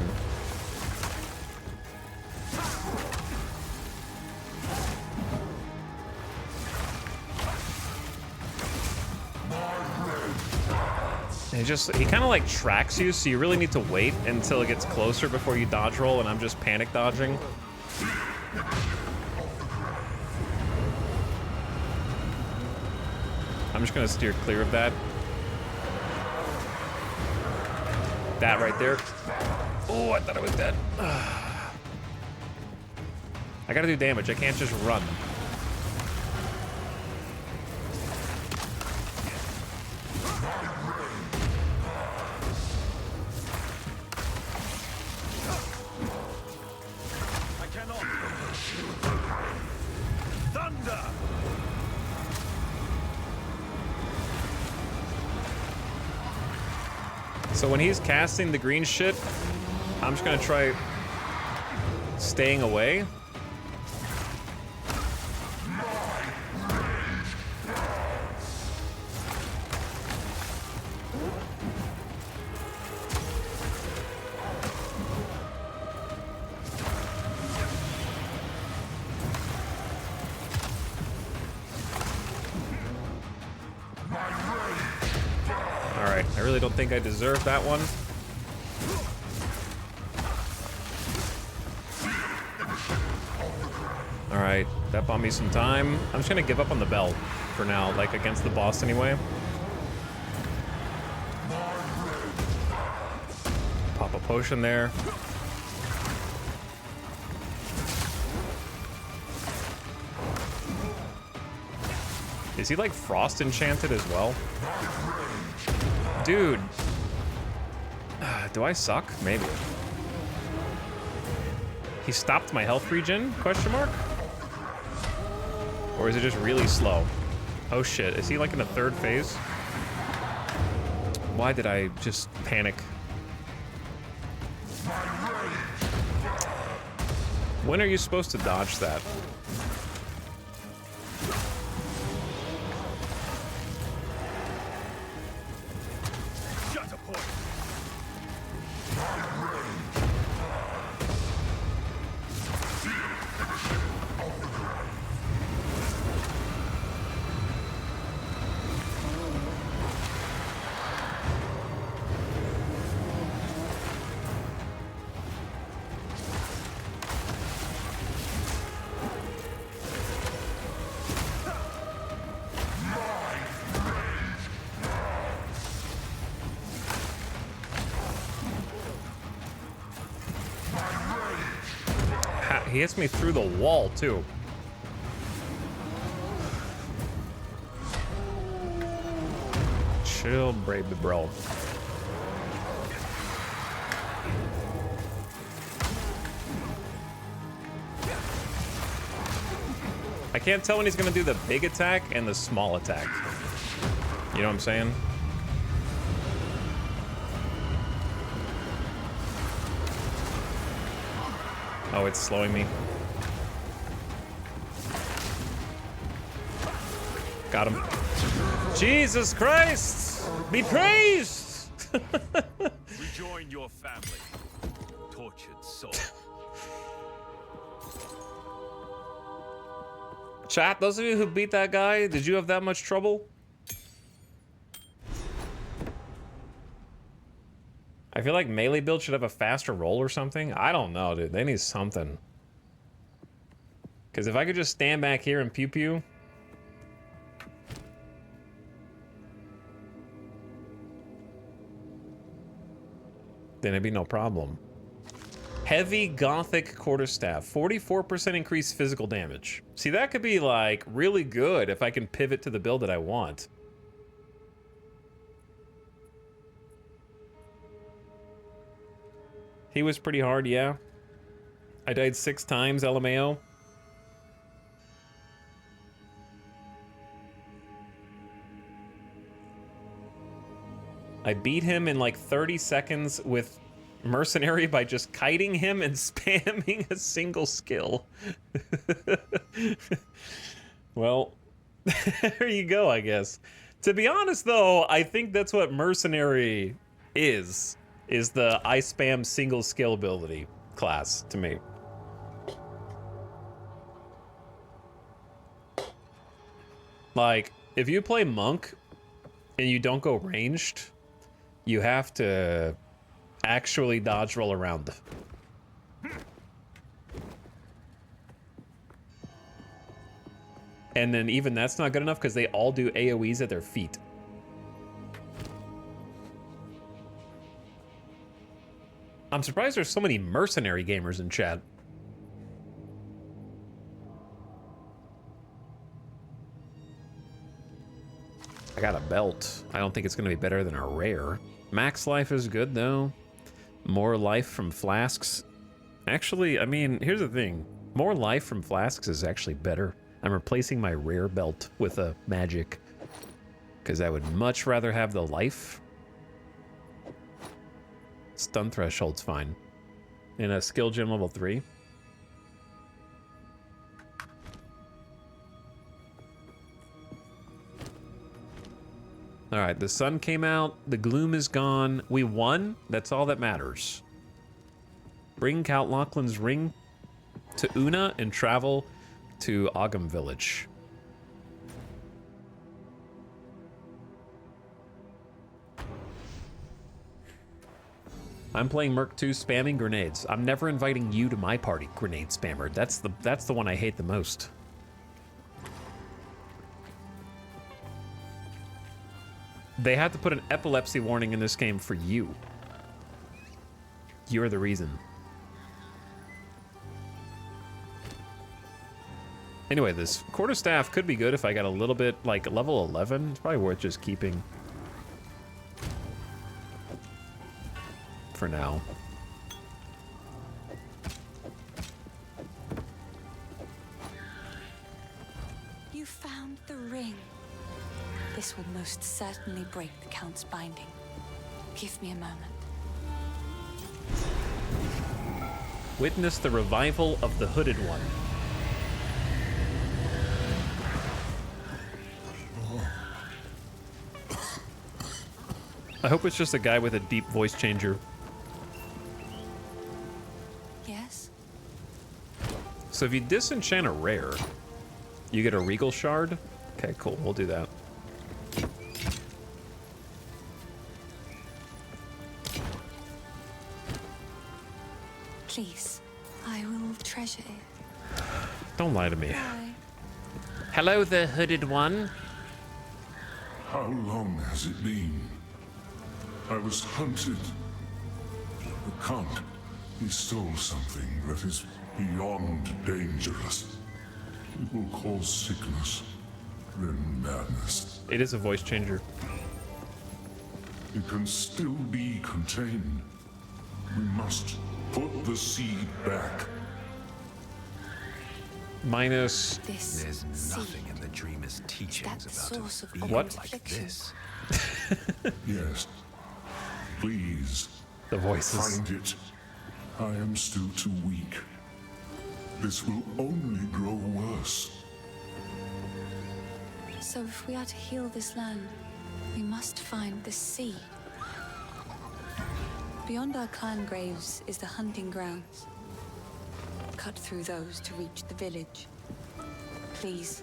He kind of like tracks you, so you really need to wait until it gets closer before you dodge roll, and I'm just panic dodging. I'm just gonna steer clear of that. That right there. Oh, I thought I was dead. I gotta do damage. I can't just run. I cannot. Thunder! So when he's casting the green shit, I'm just gonna try staying away. Alright, I really don't think I deserve that one. Alright, that bought me some time. I'm just gonna give up on the bell for now, like against the boss anyway. Pop a potion there. Is he like frost enchanted as well? Dude. Do I suck? Maybe. He stopped my health regen? Question mark? Or is it just really slow? Oh shit, is he like in the third phase? Why did I just panic? When are you supposed to dodge that? He hits me through the wall, too. Chill, baby bro. I can't tell when he's gonna do the big attack and the small attack. You know what I'm saying? Oh, it's slowing me. Got him. Jesus Christ! Be praised! Rejoin your family, tortured soul. Chat, those of you who beat that guy, did you have that much trouble? I feel like melee build should have a faster roll or something. I don't know, dude. They need something. Because if I could just stand back here and pew pew. Then it'd be no problem. Heavy Gothic Quarterstaff. 44% increased physical damage. See, that could be, like, really good if I can pivot to the build that I want. He was pretty hard, yeah. I died 6 times, LMAO. I beat him in like 30 seconds with Mercenary by just kiting him and spamming a single skill. Well, there you go, I guess. To be honest, though, I think that's what Mercenary is the I spam single skill ability class to me. Like, if you play Monk and you don't go ranged, you have to actually dodge roll around. And then even that's not good enough because they all do AoEs at their feet. I'm surprised there's so many Mercenary gamers in chat. I got a belt. I don't think it's going to be better than a rare. Max life is good, though. More life from flasks. Actually, I mean, here's the thing. More life from flasks is actually better. I'm replacing my rare belt with a magic. Because I would much rather have the life. Stun threshold's fine. In a skill gem level 3. All right, the sun came out, the gloom is gone. We won. That's all that matters. Bring Count Lachlan's ring to Una and travel to Ogham Village. I'm playing Merc 2 spamming grenades. I'm never inviting you to my party, grenade spammer. That's the one I hate the most. They had to put an epilepsy warning in this game for you. You're the reason. Anyway, this quarterstaff could be good if I got a little bit, like, level 11. It's probably worth just keeping. For now. You found the ring. This will most certainly break the Count's binding. Give me a moment. Witness the revival of the Hooded One. I hope it's just a guy with a deep voice changer. Yes? So if you disenchant a rare, you get a Regal Shard? Okay, cool. We'll do that. Please, I will treasure it. Don't lie to me. Bye. Hello there, Hooded One. How long has it been? I was hunted. The Count, he stole something that is beyond dangerous. It will cause sickness, then madness. It is a voice changer. It can still be contained. We must put the seed back. Minus... There's nothing in the dreamer's teachings about source of a being what? like this. Yes. Please. The voices. Find it. I am still too weak. This will only grow worse. So if we are to heal this land, we must find the seed. Beyond our clan graves is the hunting grounds. Cut through those to reach the village. Please,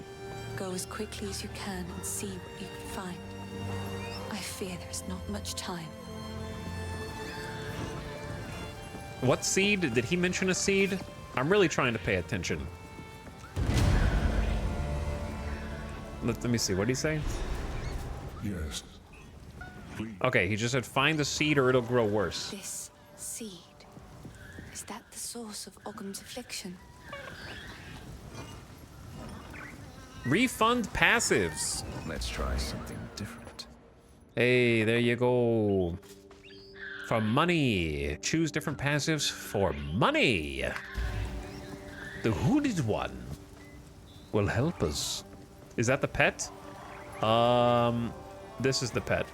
go as quickly as you can and see what you can find. I fear there's not much time. What seed? Did he mention a seed? I'm really trying to pay attention. Let me see. What did he say? Yes. Please. Okay, he just said find the seed or it'll grow worse. This seed, is that the source of Ogham's affliction? Refund passives. Let's try something different. Hey, there you go. For money. Choose different passives for money. The hooded one will help us. Is that the pet? This is the pet.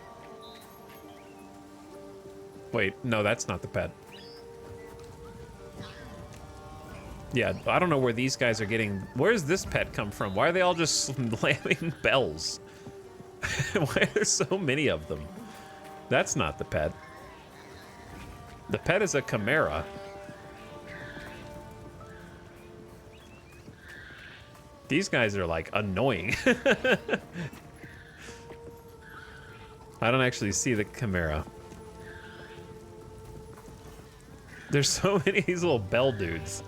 Wait, no, that's not the pet. Yeah, I don't know where these guys are getting... Where's this pet come from? Why are they all just slamming bells? Why are there so many of them? That's not the pet. The pet is a chimera. These guys are, like, annoying. I don't actually see the chimera. There's so many of these little bell dudes.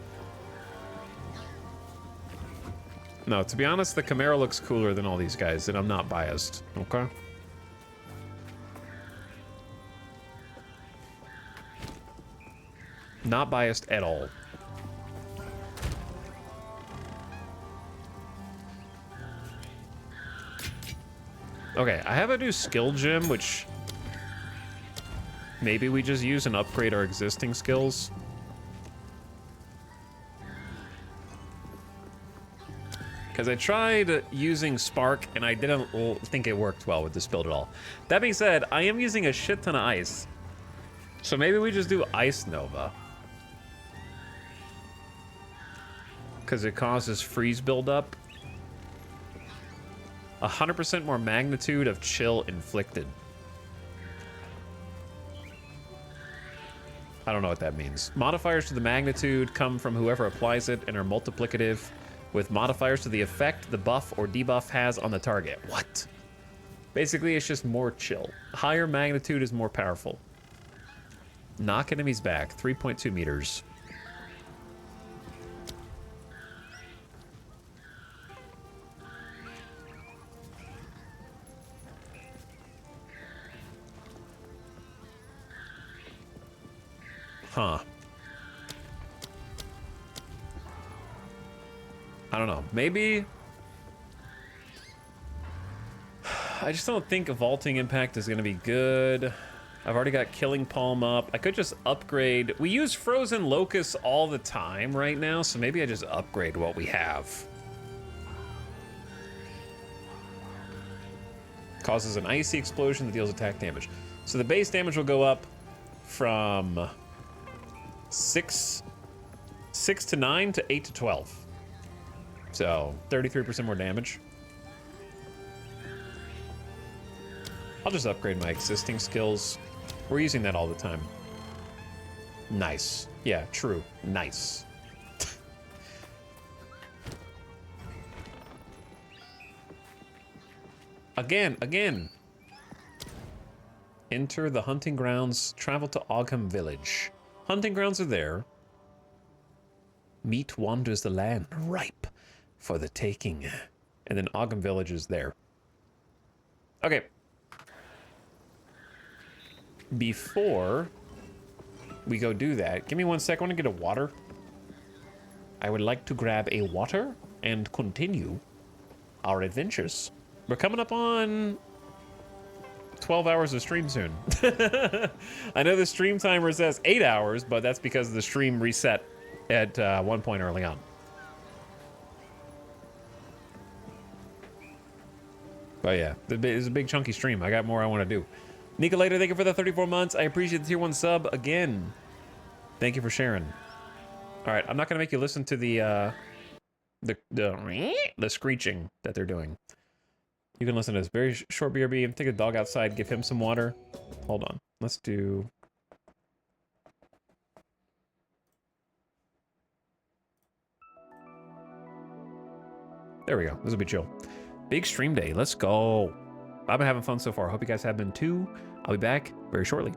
No, to be honest, the chimera looks cooler than all these guys, and I'm not biased, okay? Not biased at all. Okay, I have a new skill gem, which maybe we just use and upgrade our existing skills. Because I tried using Spark, and I didn't think it worked well with this build at all. That being said, I am using a shit ton of ice. So maybe we just do Ice Nova. Because it causes freeze buildup. 100% more magnitude of chill inflicted. I don't know what that means. Modifiers to the magnitude come from whoever applies it and are multiplicative with modifiers to the effect the buff or debuff has on the target. What? Basically, it's just more chill. Higher magnitude is more powerful. Knock enemies back, 3.2 meters. Huh. I don't know. Maybe... I just don't think a vaulting impact is going to be good. I've already got Killing Palm up. I could just upgrade. We use Frozen Locust all the time right now, so maybe I just upgrade what we have. Causes an icy explosion that deals attack damage. So the base damage will go up from 6 to 9 to 8 to 12. So 33% more damage. I'll just upgrade my existing skills. We're using that all the time. Nice. Yeah, true. Nice. Again. Enter the hunting grounds. Travel to Ogham Village. Hunting grounds are there. Meat wanders the land, ripe for the taking. And then Ogham Village is there. Okay. Before we go do that, give me 1 sec. I want to get a water. I would like to grab a water and continue our adventures. We're coming up on 12 hours of stream soon. I know the stream timer says 8 hours, but that's because the stream reset at one point early on. But yeah, it's a big chunky stream. I got more I want to do. Nicolator, thank you for the 34 months. I appreciate the tier 1 sub again. Thank you for sharing. All right, I'm not gonna make you listen to the screeching that they're doing. You can listen to this very short BRB and take a dog outside, give him some water. Hold on, let's do There we go. This will be chill. Big stream day. Let's go. I've been having fun so far. Hope you guys have been too. I'll be back very shortly.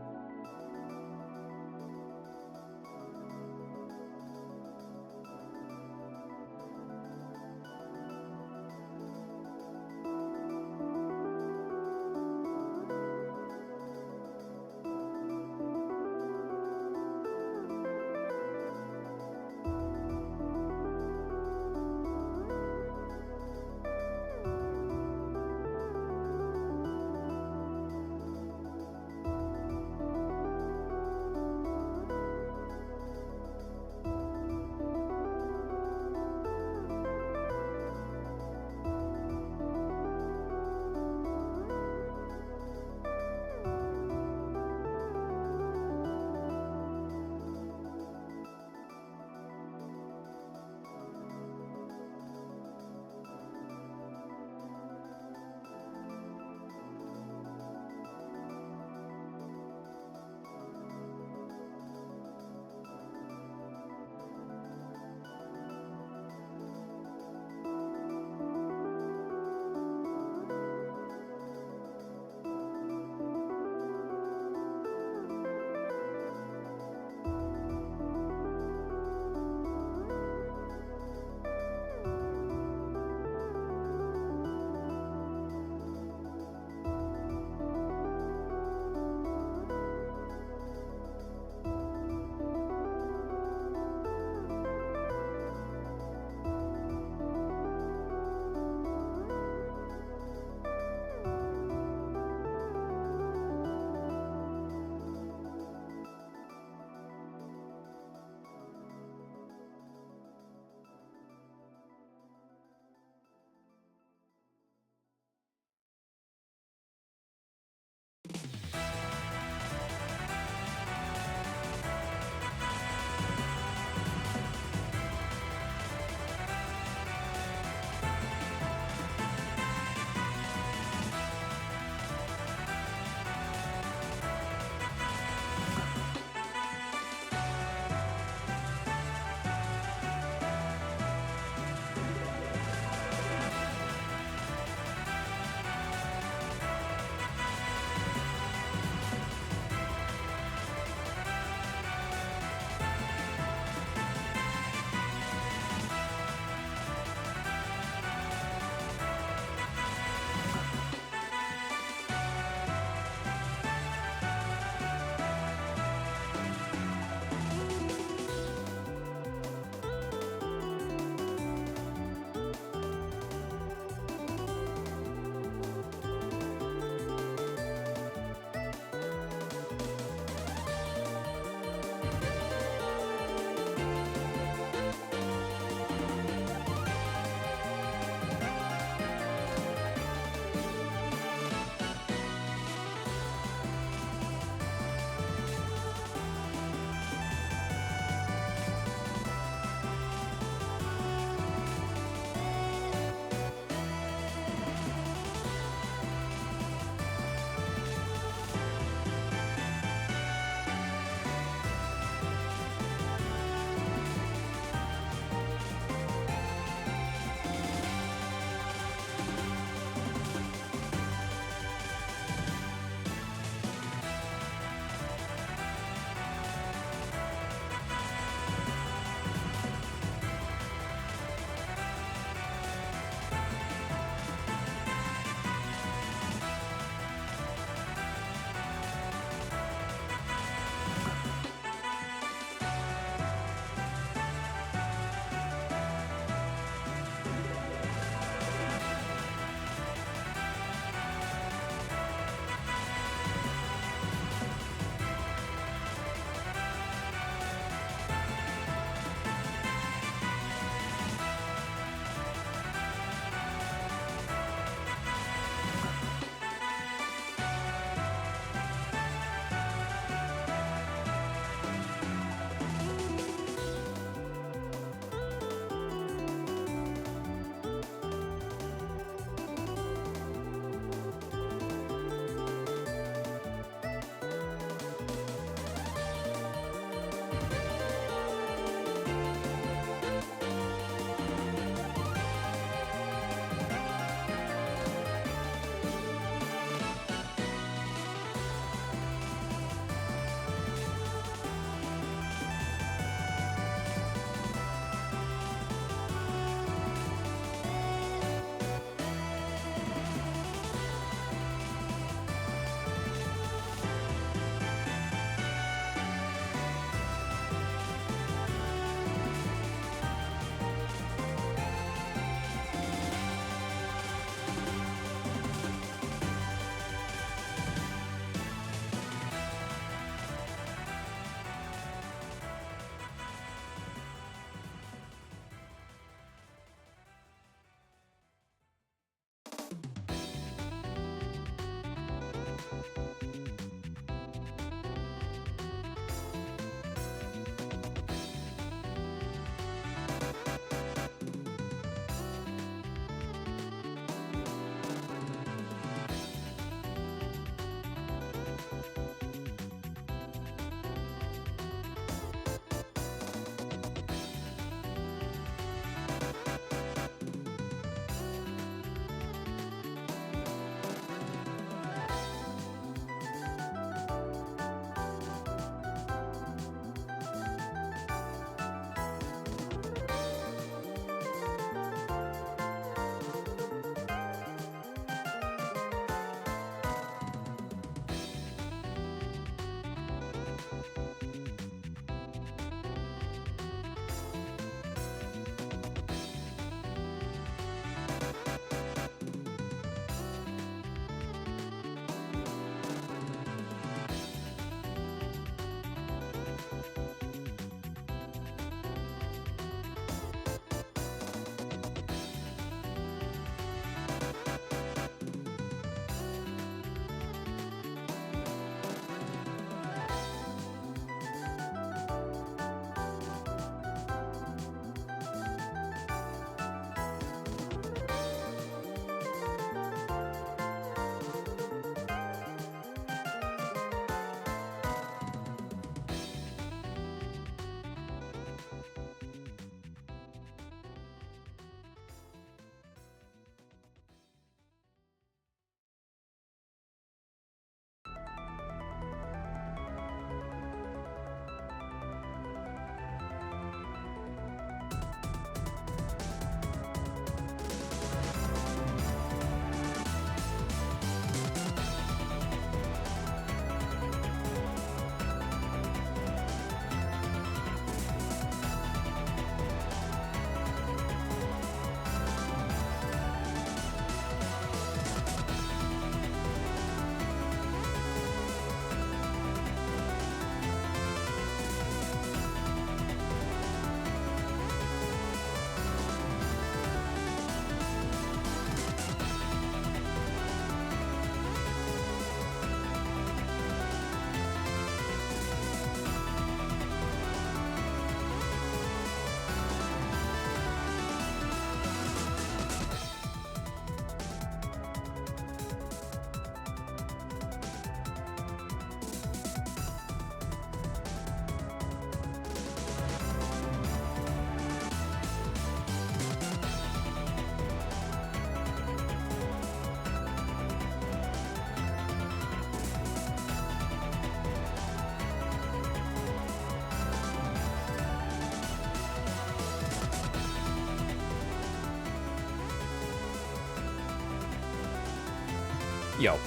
Yo.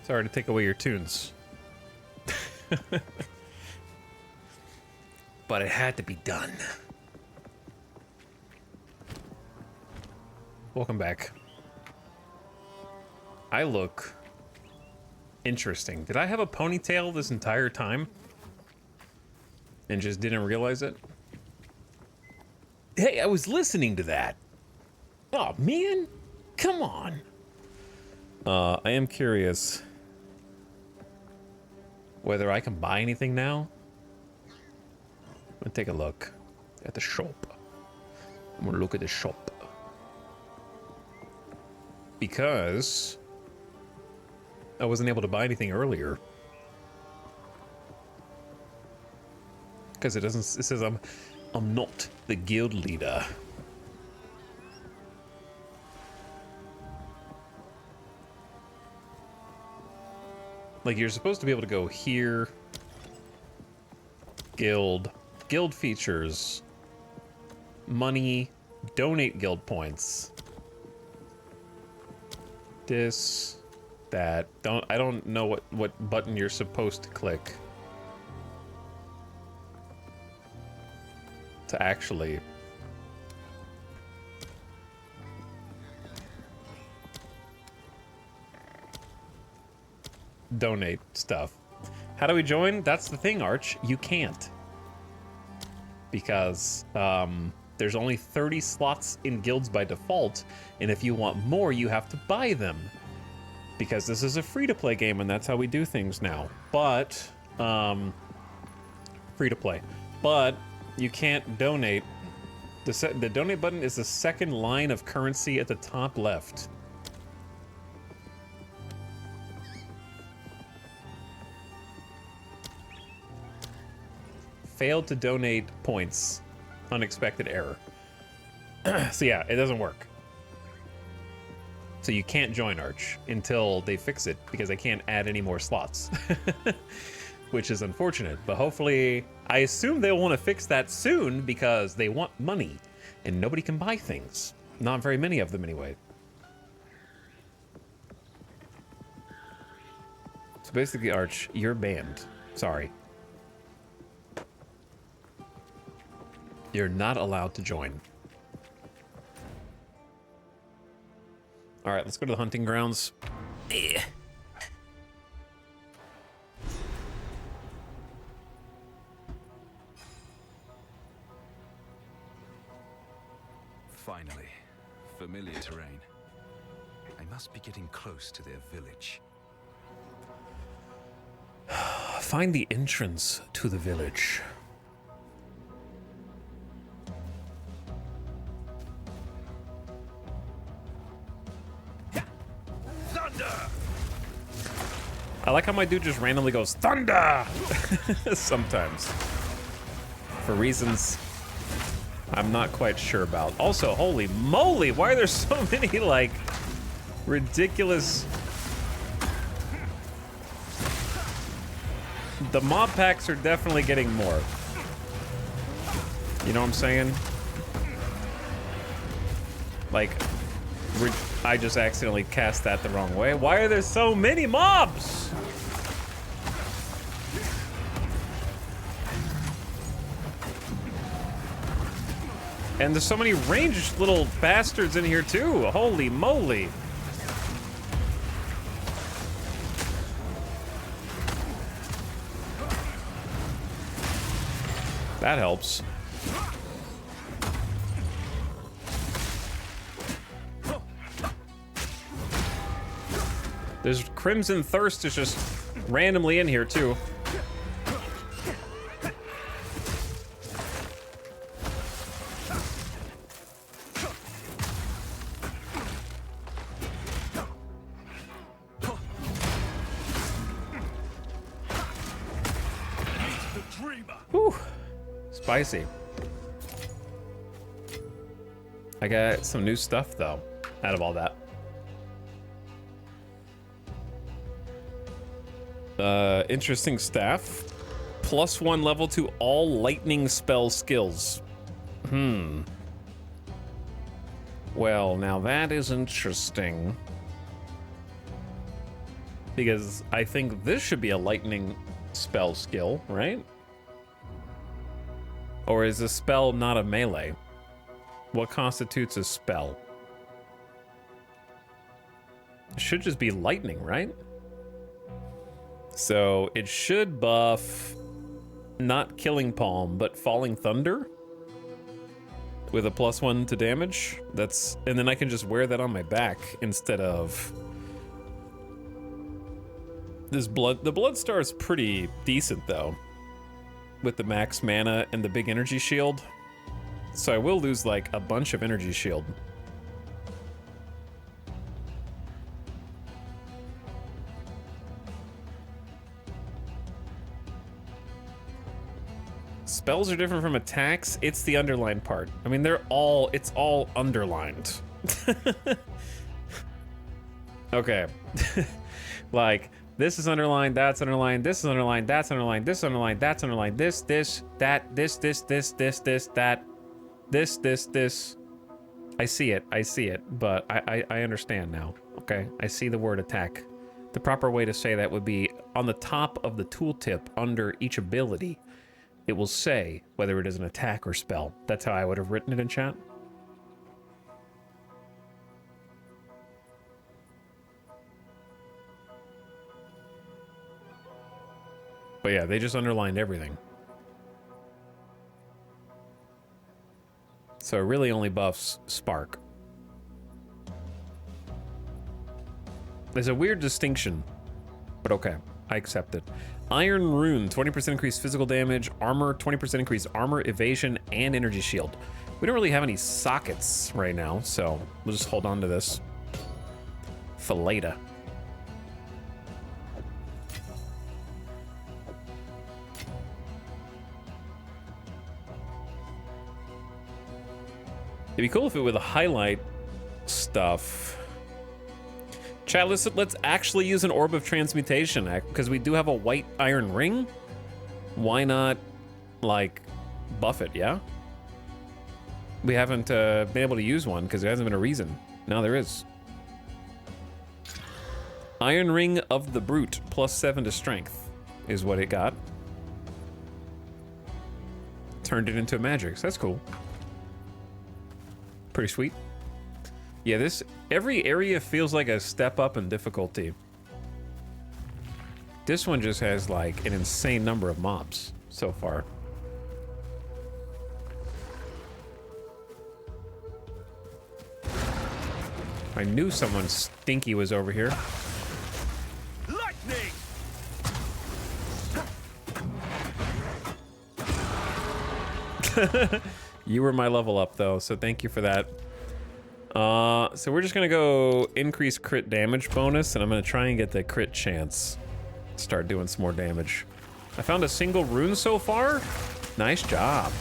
Sorry to take away your tunes. But it had to be done. Welcome back. I look interesting. Did I have a ponytail this entire time? And just didn't realize it? Hey, I was listening to that. Oh, man. Come on. I am curious whether I can buy anything now. I'm gonna take a look at the shop. I'm gonna look at the shop. Because I wasn't able to buy anything earlier. Because it doesn't, it says I'm not the guild leader. Like, you're supposed to be able to go here, guild features, money, donate guild points, this, that. I don't know what button you're supposed to click to actually donate stuff. How do we join? That's the thing, Arch. You can't. Because there's only 30 slots in guilds by default, and if you want more, you have to buy them. Because this is a free-to-play game, and that's how we do things now. But, free-to-play. But, you can't donate. The donate button is the second line of currency at the top left. Failed to donate points. Unexpected error. So yeah, it doesn't work. So you can't join Arch until they fix it, because they can't add any more slots. Which is unfortunate, but hopefully, I assume they'll want to fix that soon, because they want money, and nobody can buy things. Not very many of them anyway. So basically, Arch, you're banned. Sorry. You're not allowed to join. All right, let's go to the hunting grounds. Finally, familiar terrain. I must be getting close to their village. Find the entrance to the village. I like how my dude just randomly goes, thunder! Sometimes. For reasons I'm not quite sure about. Also, holy moly, why are there so many, like, ridiculous... The mob packs are definitely getting more. You know what I'm saying? Like, I just accidentally cast that the wrong way. Why are there so many mobs? And there's so many ranged little bastards in here too. Holy moly. That helps. There's Crimson Thirst is just randomly in here too. Whew. Spicy. I got some new stuff though out of all that. Interesting staff. +1 level to all lightning spell skills. Well, now that is interesting. Because I think this should be a lightning spell skill, right? Or is a spell not a melee? What constitutes a spell? It should just be lightning, right? So it should buff not Killing Palm, but Falling Thunder with a +1 to damage. And then I can just wear that on my back instead of this blood. The Blood Star is pretty decent though, with the max mana and the big energy shield. So I will lose like a bunch of energy shield. Spells are different from attacks. It's the underlined part. I mean, it's all underlined. Okay. Like, this is underlined, that's underlined, this is underlined, that's underlined, this is underlined, that's underlined, this, that, this, that, this. I see it, but I understand now, okay? I see the word attack. The proper way to say that would be on the top of the tooltip under each ability. It will say whether it is an attack or spell. That's how I would have written it in chat. But yeah, they just underlined everything. So it really only buffs Spark. There's a weird distinction, but okay, I accept it. Iron Rune, 20% increased physical damage, armor, 20% increased armor, evasion, and energy shield. We don't really have any sockets right now, so we'll just hold on to this for later. It'd be cool if it would highlight stuff. Chat, let's actually use an Orb of Transmutation, because we do have a white iron ring. Why not, like, buff it, yeah? We haven't been able to use one, because there hasn't been a reason. Now there is. Iron Ring of the Brute, +7 to Strength, is what it got. Turned it into a magic, so that's cool. Pretty sweet. Yeah, every area feels like a step up in difficulty. This one just has like an insane number of mobs so far. I knew someone stinky was over here. Lightning! You were my level up though, so thank you for that. So we're just gonna go increase crit damage bonus, and I'm gonna try and get the crit chance. Start doing some more damage. I found a single rune so far. Nice job.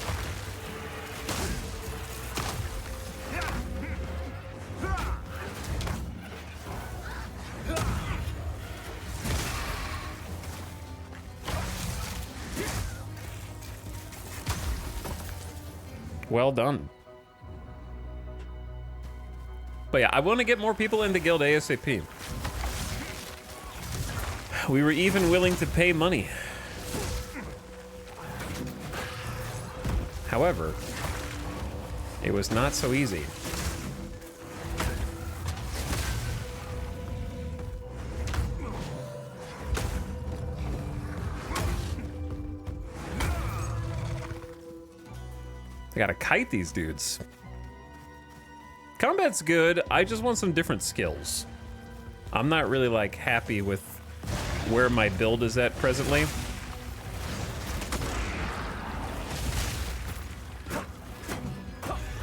Well done. But yeah, I want to get more people into Guild ASAP. We were even willing to pay money. However, it was not so easy. I gotta kite these dudes. Combat's good, I just want some different skills. I'm not really like happy with where my build is at presently.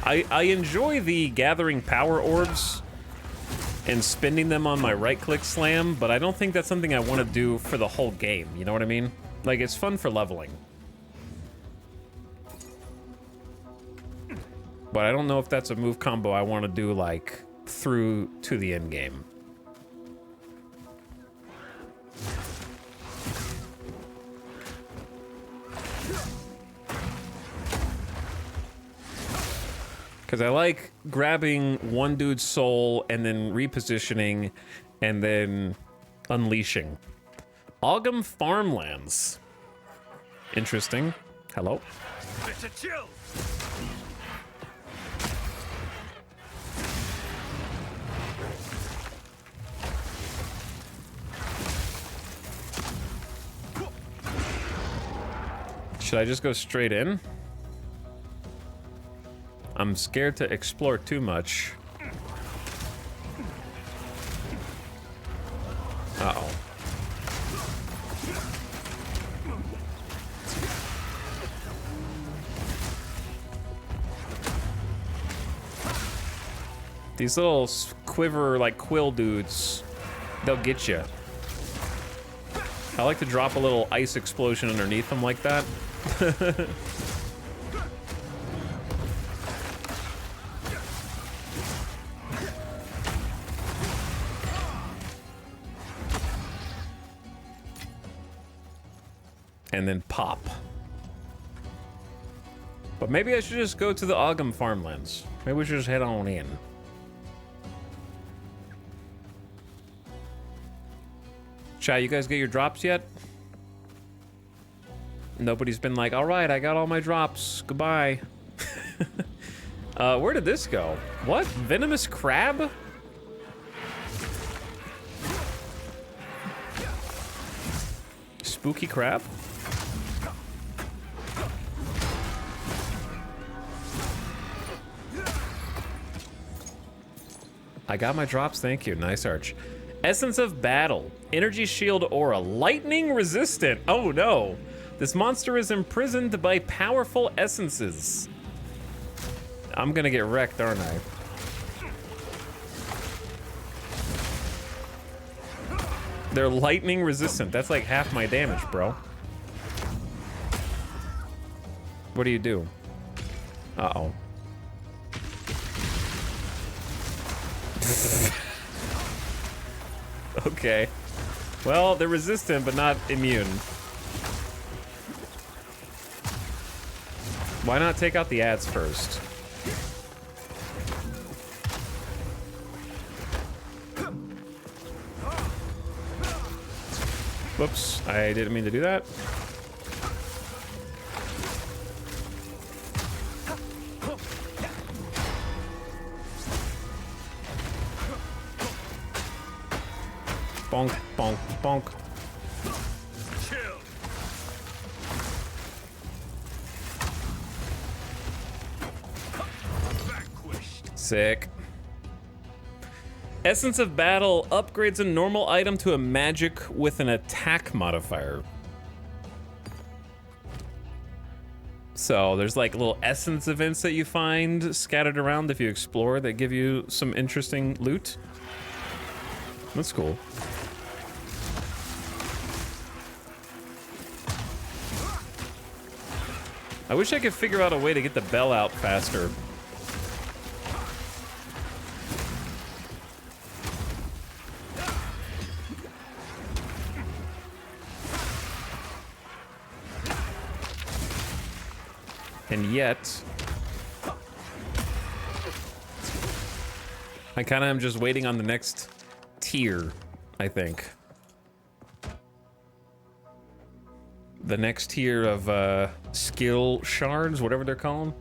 I enjoy the gathering power orbs and spending them on my right-click slam, but I don't think that's something I want to do for the whole game, you know what I mean? Like, it's fun for leveling. But I don't know if that's a move combo I want to do, like, through to the end game. Because I like grabbing one dude's soul and then repositioning and then unleashing. Ogum Farmlands. Interesting. Hello? Better chill! Should I just go straight in? I'm scared to explore too much. Uh-oh. These little quiver, like, quill dudes, they'll get you. I like to drop a little ice explosion underneath them like that. And then pop. But maybe I should just go to the Ogum Farmlands. Maybe we should just head on in. Chat, you guys get your drops yet? Nobody's been like, all right, I got all my drops. Goodbye. Where did this go? What? Venomous crab? Spooky crab? I got my drops, thank you. Nice arch. Essence of Battle. Energy Shield Aura. Lightning resistant. Oh no. This monster is imprisoned by powerful essences. I'm gonna get wrecked, aren't I? They're lightning resistant. That's like half my damage, bro. What do you do? Uh-oh. Okay. Well, they're resistant, but not immune. Why not take out the ads first? Whoops, I didn't mean to do that. Bonk, bonk, bonk. Chill. Vanquished. Sick. Essence of Battle upgrades a normal item to a magic with an attack modifier. So there's like little essence events that you find scattered around if you explore that give you some interesting loot. That's cool. I wish I could figure out a way to get the bell out faster. And yet, I kind of am just waiting on the next tier, I think. The next tier of skill shards, whatever they're called.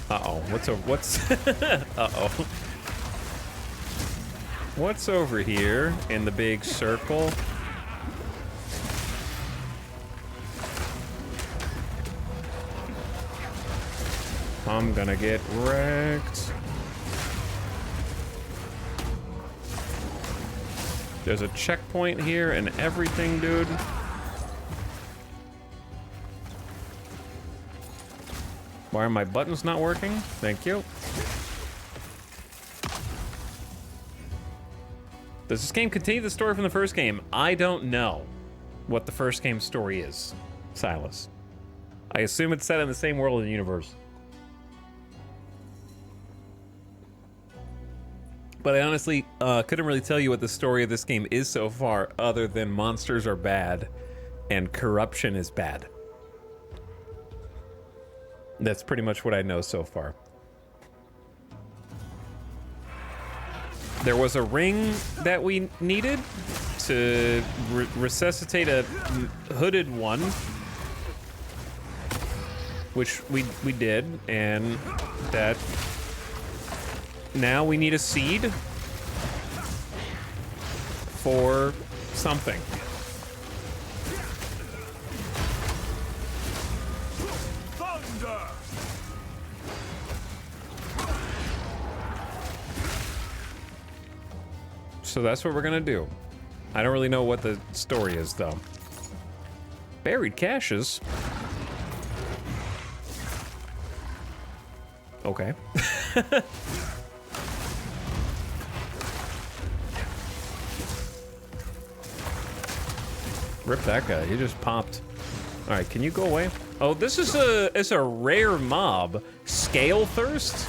Uh-oh, what's uh-oh. What's over here in the big circle? I'm gonna get wrecked. There's a checkpoint here and everything, dude. Why are my buttons not working? Thank you. Does this game continue the story from the first game? I don't know what the first game's story is, Silas. I assume it's set in the same world and universe. But I honestly couldn't really tell you what the story of this game is so far, other than monsters are bad and corruption is bad. That's pretty much what I know so far. There was a ring that we needed to resuscitate a hooded one, which we did, and that now we need a seed for something. So that's what we're gonna do. I don't really know what the story is, though. Buried caches. Okay. Rip that guy. He just popped. All right, can you go away? Oh, this is it's a rare mob. Scale Thirst.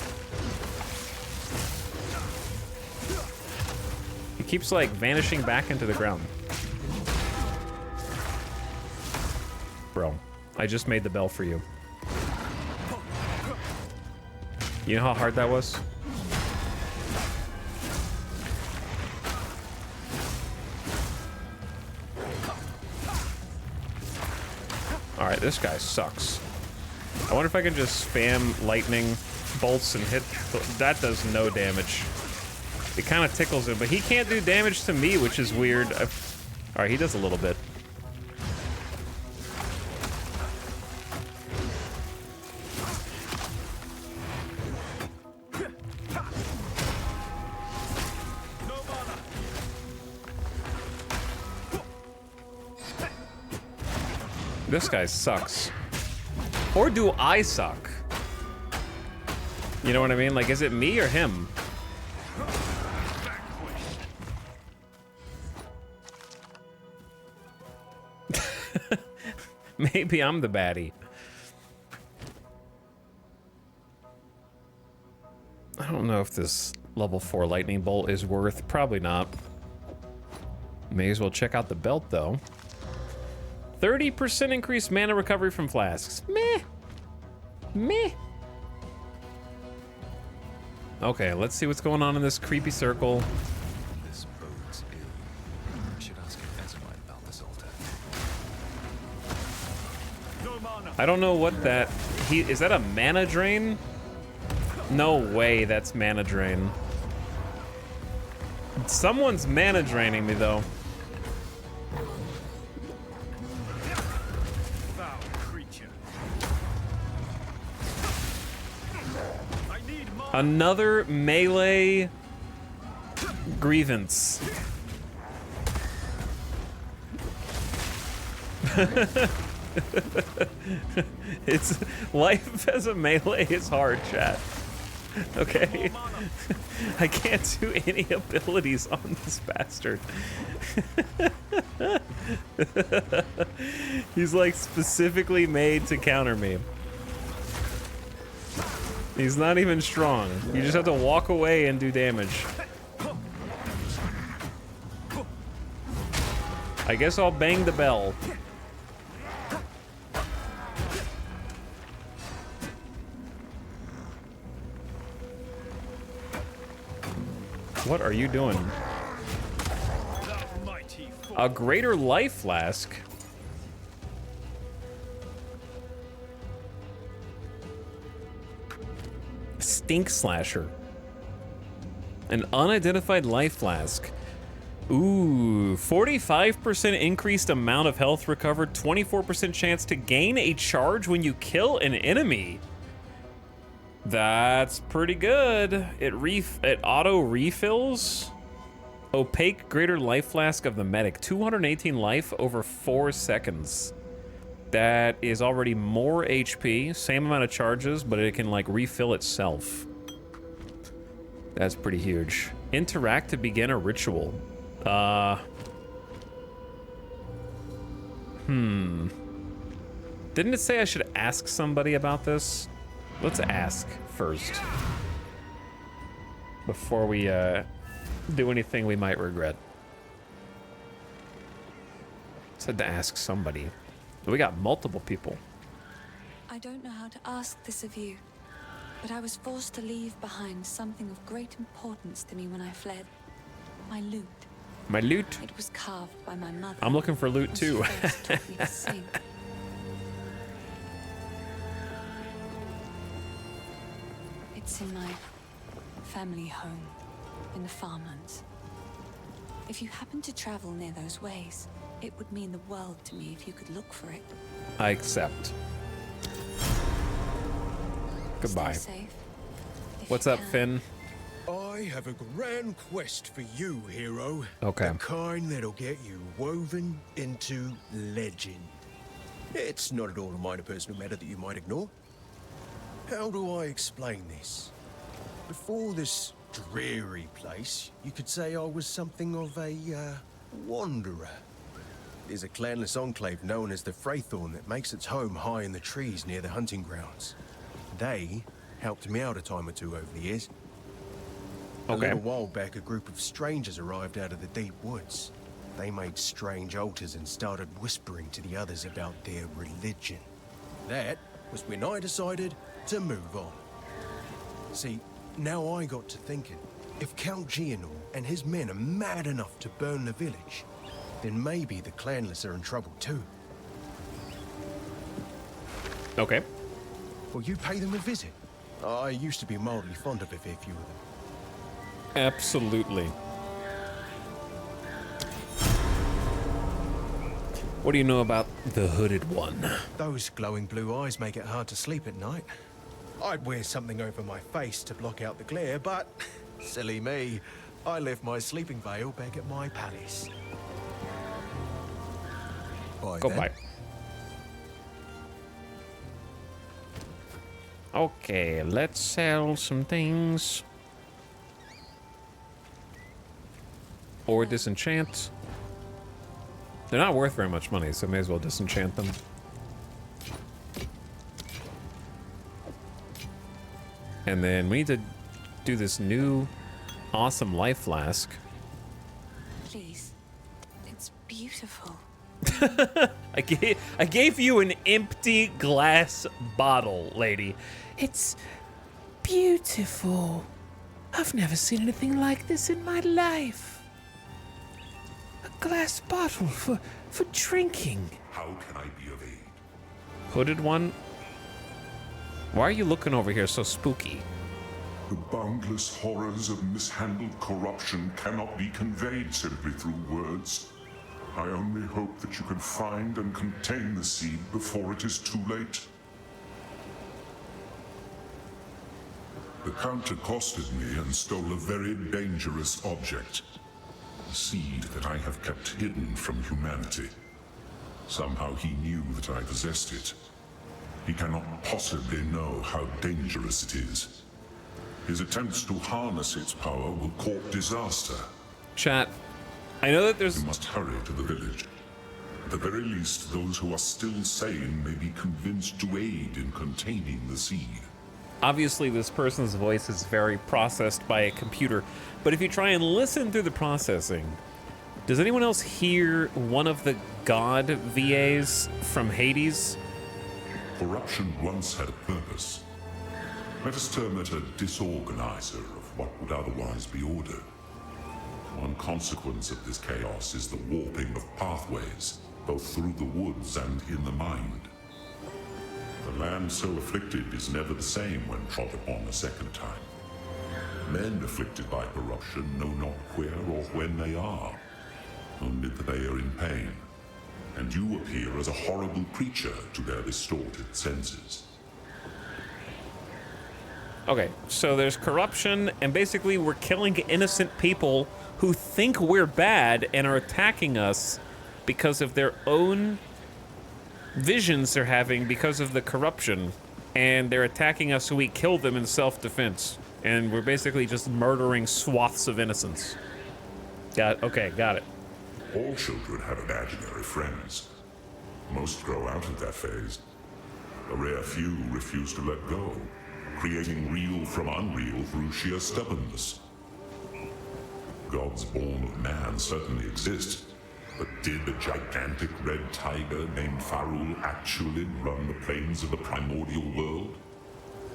He keeps like vanishing back into the ground. Bro, I just made the bell for you. You know how hard that was? All right, this guy sucks. I wonder if I can just spam lightning bolts and hit. That does no damage. It kind of tickles him, but he can't do damage to me, which is weird. All right, he does a little bit. This guy sucks. Or do I suck? You know what I mean? Like, is it me or him? Maybe I'm the baddie. I don't know if this level 4 lightning bolt is worth. Probably not. May as well check out the belt, though. 30% increased mana recovery from flasks. Meh. Meh. Okay, let's see what's going on in this creepy circle. This bodes ill. I should ask Exile about this altar. I don't know what that... Is that a mana drain? No way that's mana drain. Someone's mana draining me, though. Another melee grievance. It's life as a melee is hard, chat. Okay? I can't do any abilities on this bastard. He's like specifically made to counter me. He's not even strong. You just have to walk away and do damage. I guess I'll bang the bell. What are you doing? A greater life flask? Stink Slasher. An unidentified life flask. Ooh, 45% increased amount of health recovered, 24% chance to gain a charge when you kill an enemy. That's pretty good. It auto refills. Opaque greater life flask of the medic. 218 life over 4 seconds. That is already more HP, same amount of charges, but it can like refill itself. That's pretty huge. Interact to begin a ritual. Didn't it say I should ask somebody about this? Let's ask first. Before we do anything we might regret. Said to ask somebody. We got multiple people. I don't know how to ask this of you, but I was forced to leave behind something of great importance to me when I fled. My lute. My lute? It was carved by my mother. I'm looking for loot when too. she first taught me to sing. It's in my family home, in the farmlands. If you happen to travel near those ways, it would mean the world to me if you could look for it. I accept. Goodbye. Stay safe. What's up, Finn? I have a grand quest for you, hero. Okay. The kind that'll get you woven into legend. It's not at all a minor personal matter that you might ignore. How do I explain this? Before this dreary place, you could say I was something of a, wanderer. There's a clanless enclave known as the Freythorn that makes its home high in the trees near the hunting grounds. They helped me out a time or two over the years. A little while back, a group of strangers arrived out of the deep woods. They made strange altars and started whispering to the others about their religion. That was when I decided to move on. See, now I got to thinking, if Count Gianor and his men are mad enough to burn the village, then maybe the clanless are in trouble too. Okay. Will you pay them a visit? I used to be mildly fond of a fair few of them. Absolutely. What do you know about the Hooded One? Those glowing blue eyes make it hard to sleep at night. I'd wear something over my face to block out the glare, but silly me, I left my sleeping veil back at my palace. Goodbye. Okay, let's sell some things. Or disenchant. They're not worth very much money, so may as well disenchant them. And then we need to do this new awesome life flask. Please. It's beautiful. I gave you an empty glass bottle, lady. It's beautiful. I've never seen anything like this in my life. A glass bottle for drinking. How can I be of aid? Hooded One? Why are you looking over here so spooky? The boundless horrors of mishandled corruption cannot be conveyed simply through words. I only hope that you can find and contain the seed before it is too late. The Count accosted me and stole a very dangerous object. A seed that I have kept hidden from humanity. Somehow he knew that I possessed it. He cannot possibly know how dangerous it is. His attempts to harness its power will court disaster. Chat, I know that there's... We must hurry to the village. At the very least, those who are still sane may be convinced to aid in containing the seed. Obviously, this person's voice is very processed by a computer, but if you try and listen through the processing, does anyone else hear one of the god VAs from Hades? Corruption once had a purpose. Let us term it a disorganizer of what would otherwise be order. One consequence of this chaos is the warping of pathways, both through the woods and in the mind. The land so afflicted is never the same when trod upon a second time. Men afflicted by corruption know not where or when they are, only that they are in pain, and you appear as a horrible creature to their distorted senses. Okay, so there's corruption, and basically we're killing innocent people who think we're bad and are attacking us because of their own visions they're having because of the corruption, and they're attacking us so we kill them in self-defense, and we're basically just murdering swaths of innocence. Got it. All children have imaginary friends. Most grow out of that phase. A rare few refuse to let go, creating real from unreal through sheer stubbornness. gods born of man certainly exist. But did the gigantic red tiger named Farul actually run the plains of the primordial world?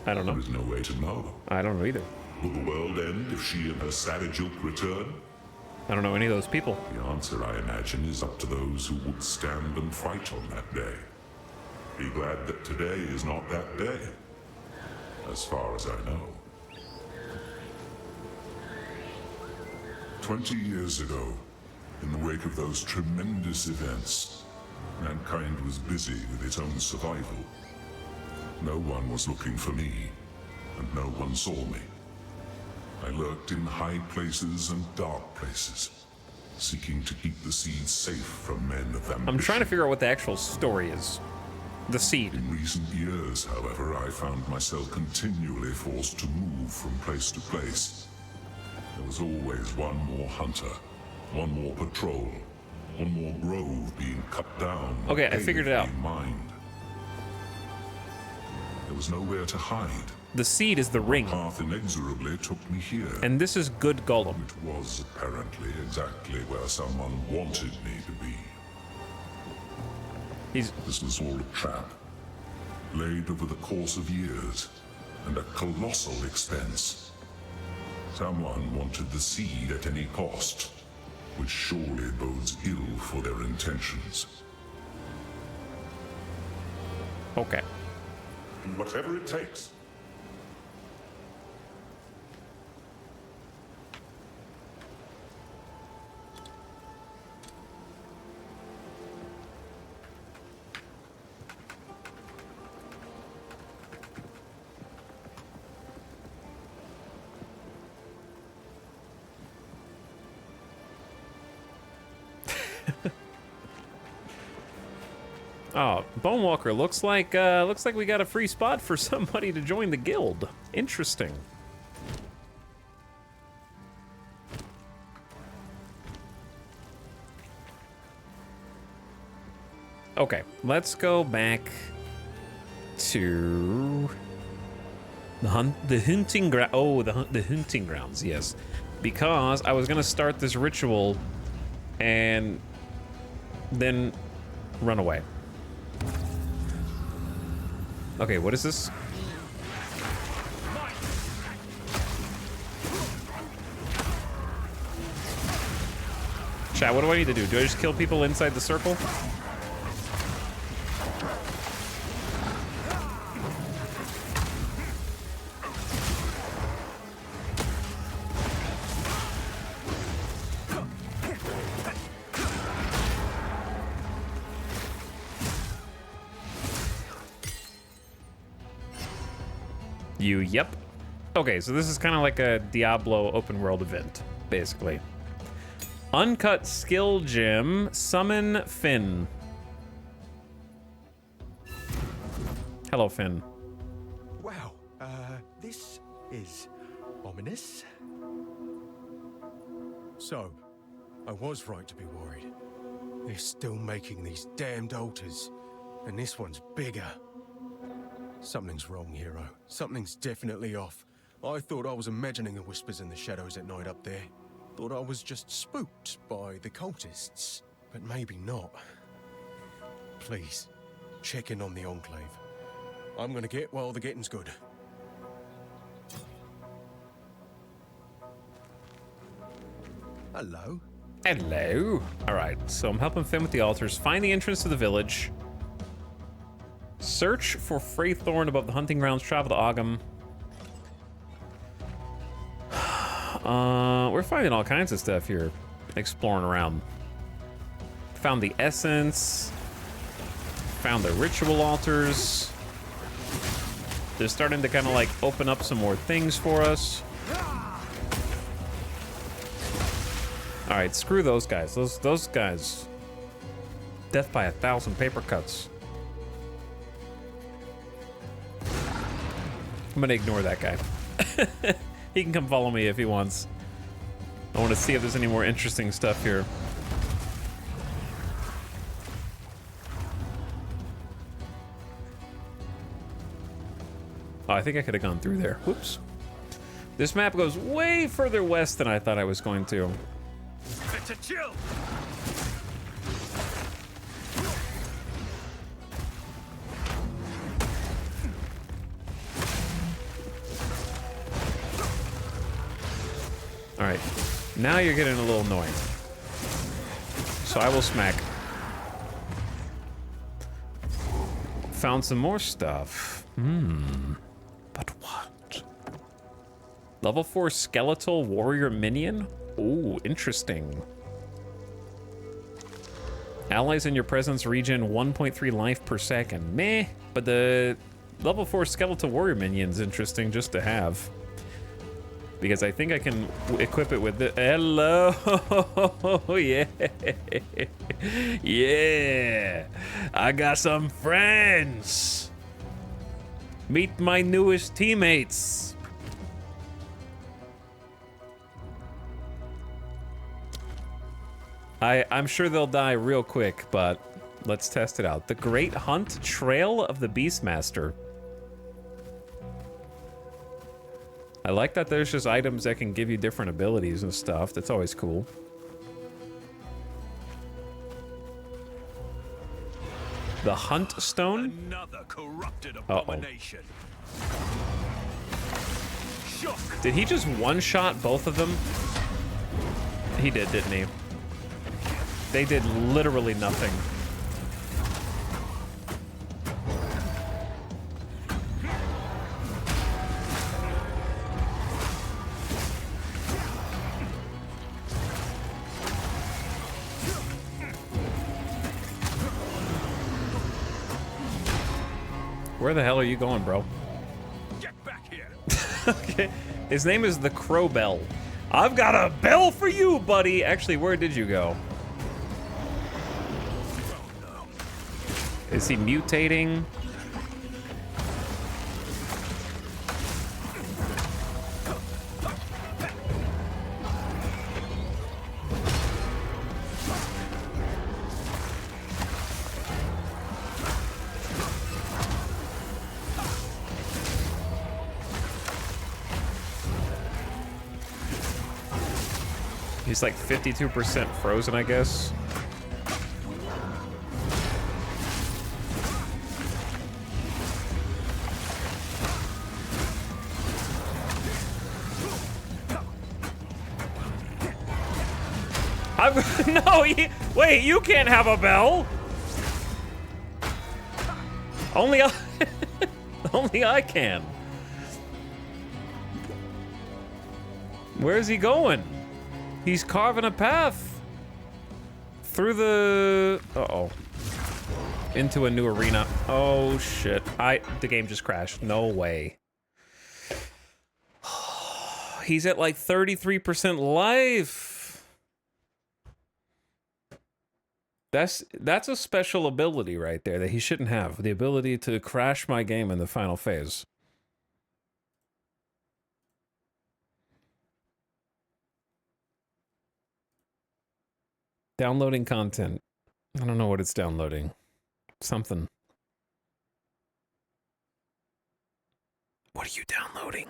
I don't know. There is no way to know. I don't know either. Will the world end if she and her savage ilk return? I don't know any of those people. The answer, I imagine, is up to those who would stand and fight on that day. Be glad that today is not that day, as far as I know. 20 years ago, in the wake of those tremendous events, mankind was busy with its own survival. No one was looking for me, and no one saw me. I lurked in high places and dark places, seeking to keep the seed safe from men of ambition. I'm trying to figure out what the actual story is. The seed. In recent years, however, I found myself continually forced to move from place to place. There was always one more hunter, one more patrol, one more grove being cut down. Okay, I figured it out. Mined. There was nowhere to hide. The seed is the ring. The path inexorably took me here. And this is good Gollum. It was apparently exactly where someone wanted me to be. This was all a trap, laid over the course of years, and at colossal expense. Someone wanted the seed at any cost, which surely bodes ill for their intentions. Okay. Whatever it takes. Oh, Bonewalker, looks like we got a free spot for somebody to join the guild. Interesting. Okay, let's go back to the hunting ground. Oh, the hunting grounds, yes. Because I was gonna start this ritual and then run away. Okay, what is this? Chat, what do I need to do? Do I just kill people inside the circle? Yep. Okay, so this is kind of like a Diablo open world event, basically. Uncut skill gem, summon Finn. Hello, Finn. Wow, this is ominous. So, I was right to be worried. They're still making these damned altars, and this one's bigger. Something's wrong, hero. Something's definitely off. I thought I was imagining the whispers in the shadows at night up there. Thought I was just spooked by the cultists. But maybe not. Please, check in on the Enclave. I'm gonna get while the getting's good. Hello. Hello. All right, so I'm helping Finn with the altars. Find the entrance to the village. Search for Freythorn above the hunting grounds. Travel to Ogham. We're finding all kinds of stuff here. Exploring around. Found the essence. Found the ritual altars. They're starting to kind of like open up some more things for us. All right, screw those guys. Those guys. Death by 1,000 paper cuts. I'm gonna ignore that guy. He can come follow me if he wants. I want to see if there's any more interesting stuff here. Oh, I think I could have gone through there. Whoops. This map goes way further west than I thought I was going to. Better chill. All right, now you're getting a little annoying. So I will smack. Found some more stuff. But what? Level 4 skeletal warrior minion? Ooh, interesting. Allies in your presence regen 1.3 life per second. Meh, but the level 4 skeletal warrior minion's interesting just to have. Because I think I can equip it with the... Hello! Yeah! Yeah! I got some friends! Meet my newest teammates! I'm sure they'll die real quick, but let's test it out. The Great Hunt Trail of the Beastmaster. I like that there's just items that can give you different abilities and stuff. That's always cool. The Hunt Stone? Another corrupted abomination. Did he just one-shot both of them? He did, didn't he? They did literally nothing. Where the hell are you going, bro? Get back here. Okay. His name is the Crow Bell. I've got a bell for you, buddy. Actually, where did you go? Is he mutating? He's like 52% frozen, I guess. No, wait, you can't have a bell. Only I, only I can. Where's he going? He's carving a path through the... Uh-oh. Into a new arena. Oh, shit. The game just crashed. No way. He's at like 33% life. That's a special ability right there that he shouldn't have. The ability to crash my game in the final phase. Downloading content. I don't know what it's downloading. Something. What are you downloading?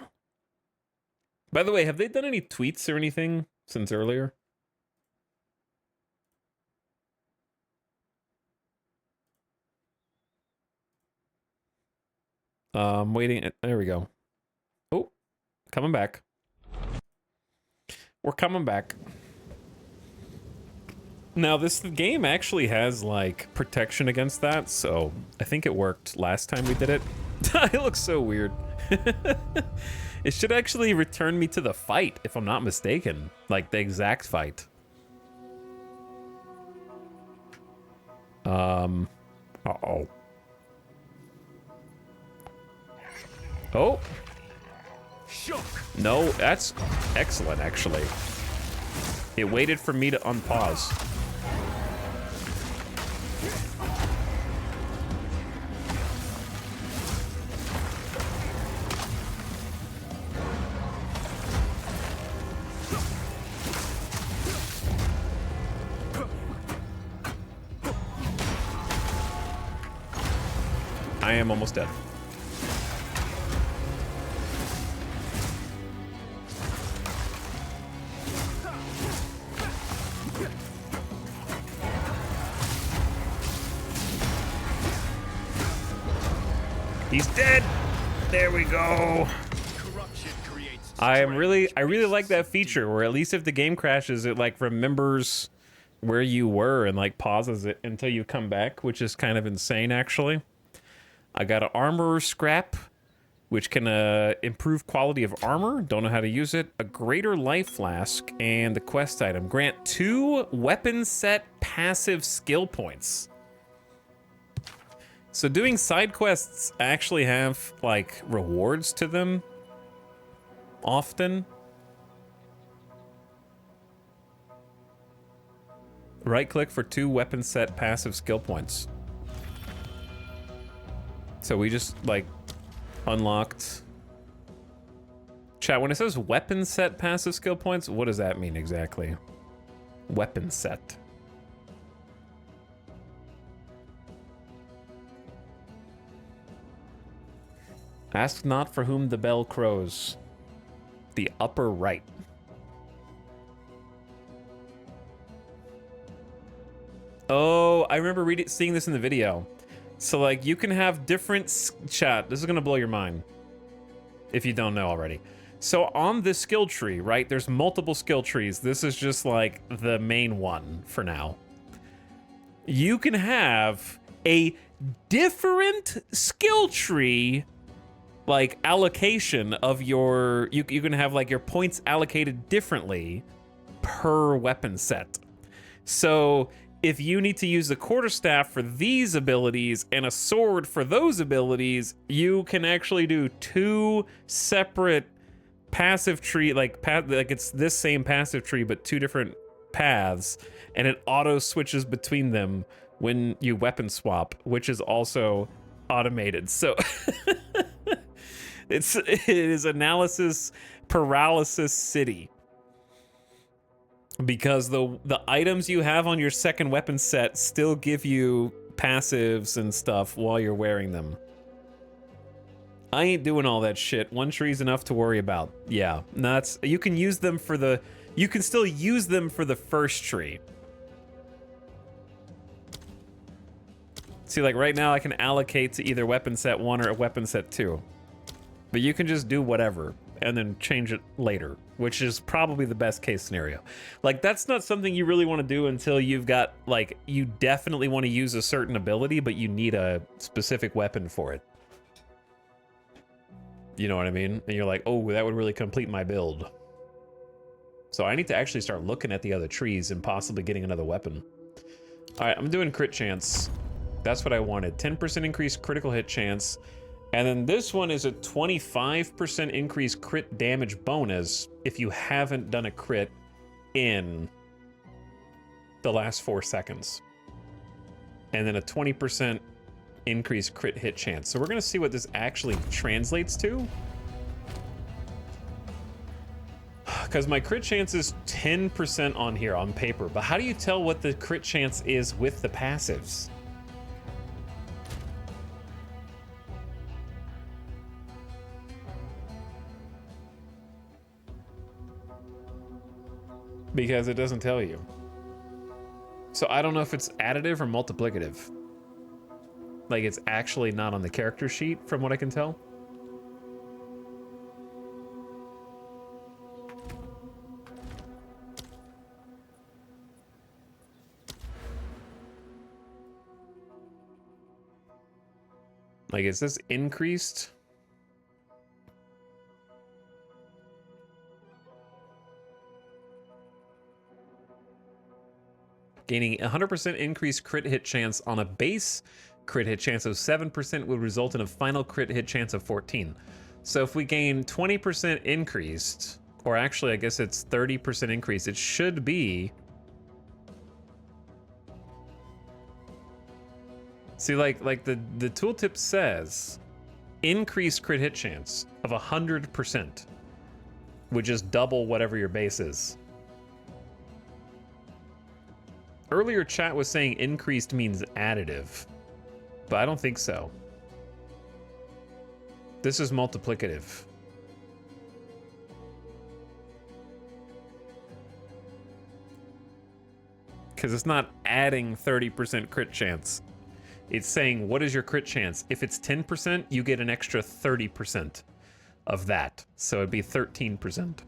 By the way, have they done any tweets or anything since earlier? Waiting. There we go. Oh, coming back. We're coming back. Now, this game actually has, like, protection against that, so I think it worked last time we did it. It looks so weird. It should actually return me to the fight, if I'm not mistaken. Like, the exact fight. Uh-oh. Oh. No, that's excellent, actually. It waited for me to unpause. I am almost dead. He's dead. There we go. I really like that feature where at least if the game crashes, it like remembers where you were and like pauses it until you come back, which is kind of insane actually. I got an armor scrap, which can improve quality of armor. Don't know how to use it. A greater life flask and the quest item. Grant 2 weapon set passive skill points. So doing side quests actually have like rewards to them often. Right click for 2 weapon set passive skill points. So we just like unlocked. Chat, when it says weapon set passive skill points, what does that mean exactly? Weapon set. Ask not for whom the bell crows. The upper right. Oh, I remember seeing this in the video. So like you can have different chat. This is gonna blow your mind if you don't know already. So on this skill tree, right? There's multiple skill trees. This is just like the main one for now. You can have a different skill tree like allocation of your you can have like your points allocated differently per weapon set. So if you need to use the quarterstaff for these abilities and a sword for those abilities, you can actually do 2 separate passive tree, like it's this same passive tree, but 2 different paths, and it auto switches between them when you weapon swap, which is also automated. So it is analysis paralysis city. Because the items you have on your second weapon set still give you passives and stuff while you're wearing them. I ain't doing all that shit. 1 tree's enough to worry about. Yeah, that's you can use them for the you can still use them for the first tree. See, like right now I can allocate to either weapon set 1 or weapon set 2. But you can just do whatever and then change it later, which is probably the best case scenario. Like, that's not something you really want to do until you've got, like, you definitely want to use a certain ability, but you need a specific weapon for it. You know what I mean? And you're like, oh, that would really complete my build. So I need to actually start looking at the other trees and possibly getting another weapon. All right, I'm doing crit chance. That's what I wanted. 10% increased critical hit chance. And then this one is a 25% increased crit damage bonus if you haven't done a crit in the last 4 seconds. And then a 20% increased crit hit chance. So we're gonna see what this actually translates to. Because my crit chance is 10% on here on paper, but how do you tell what the crit chance is with the passives? Because it doesn't tell you. So I don't know if it's additive or multiplicative. Like, it's actually not on the character sheet from what I can tell. Like, is this increased? Gaining 100% increased crit hit chance on a base crit hit chance of 7% would result in a final crit hit chance of 14. So if we gain 20% increased, or actually I guess it's 30% increase, it should be... See, like the tooltip says, increased crit hit chance of 100%, which is double whatever your base is. Earlier chat was saying increased means additive, but I don't think so. This is multiplicative. Because it's not adding 30% crit chance. It's saying, what is your crit chance? If it's 10%, you get an extra 30% of that. So it'd be 13%.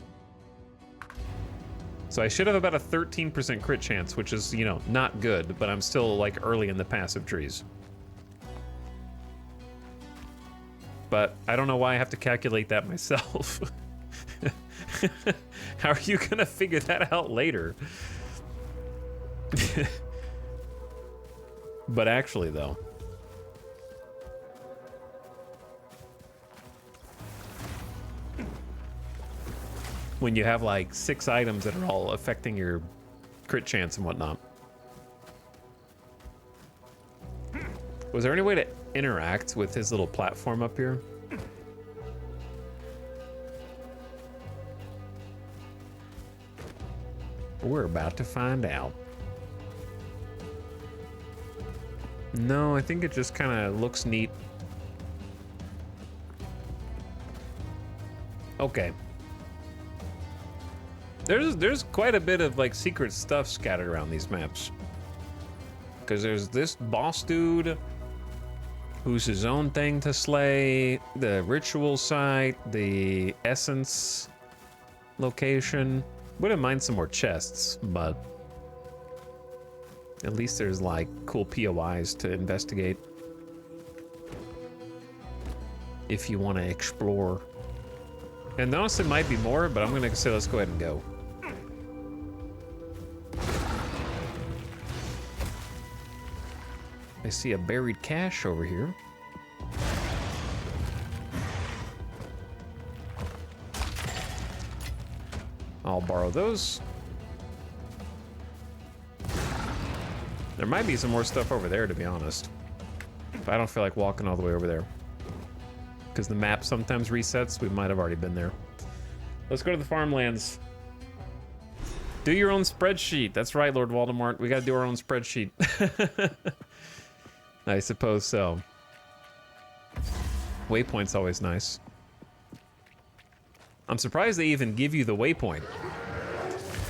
So I should have about a 13% crit chance, which is, you know, not good, but I'm still like early in the passive trees. But I don't know why I have to calculate that myself. How are you gonna figure that out later? But actually, though, when you have like 6 items that are all affecting your crit chance and whatnot. Was there any way to interact with his little platform up here? We're about to find out. No, I think it just kind of looks neat. Okay. There's quite a bit of like secret stuff scattered around these maps. Because there's this boss dude who's his own thing to slay, the ritual site, the essence location. Wouldn't mind some more chests, but at least there's like cool POIs to investigate if you want to explore. And honestly might be more, but I'm gonna say let's go ahead and go. I see a buried cache over here. I'll borrow those. There might be some more stuff over there, to be honest. But I don't feel like walking all the way over there. Because the map sometimes resets. We might have already been there. Let's go to the farmlands. Do your own spreadsheet. That's right, Lord Voldemort. We got to do our own spreadsheet. I suppose so. Waypoint's always nice. I'm surprised they even give you the waypoint.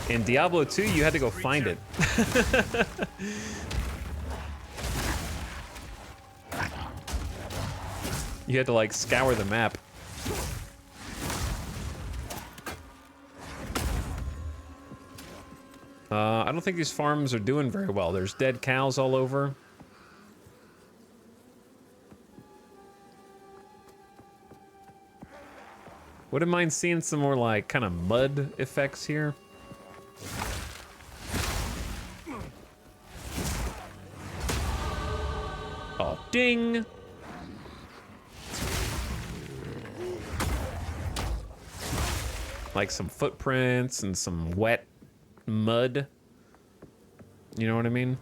In Diablo 2, you had to go find it. You had to like scour the map. I don't think these farms are doing very well. There's dead cows all over. Wouldn't mind seeing some more like kind of mud effects here. Oh, ding! Like some footprints and some wet mud. You know what I mean?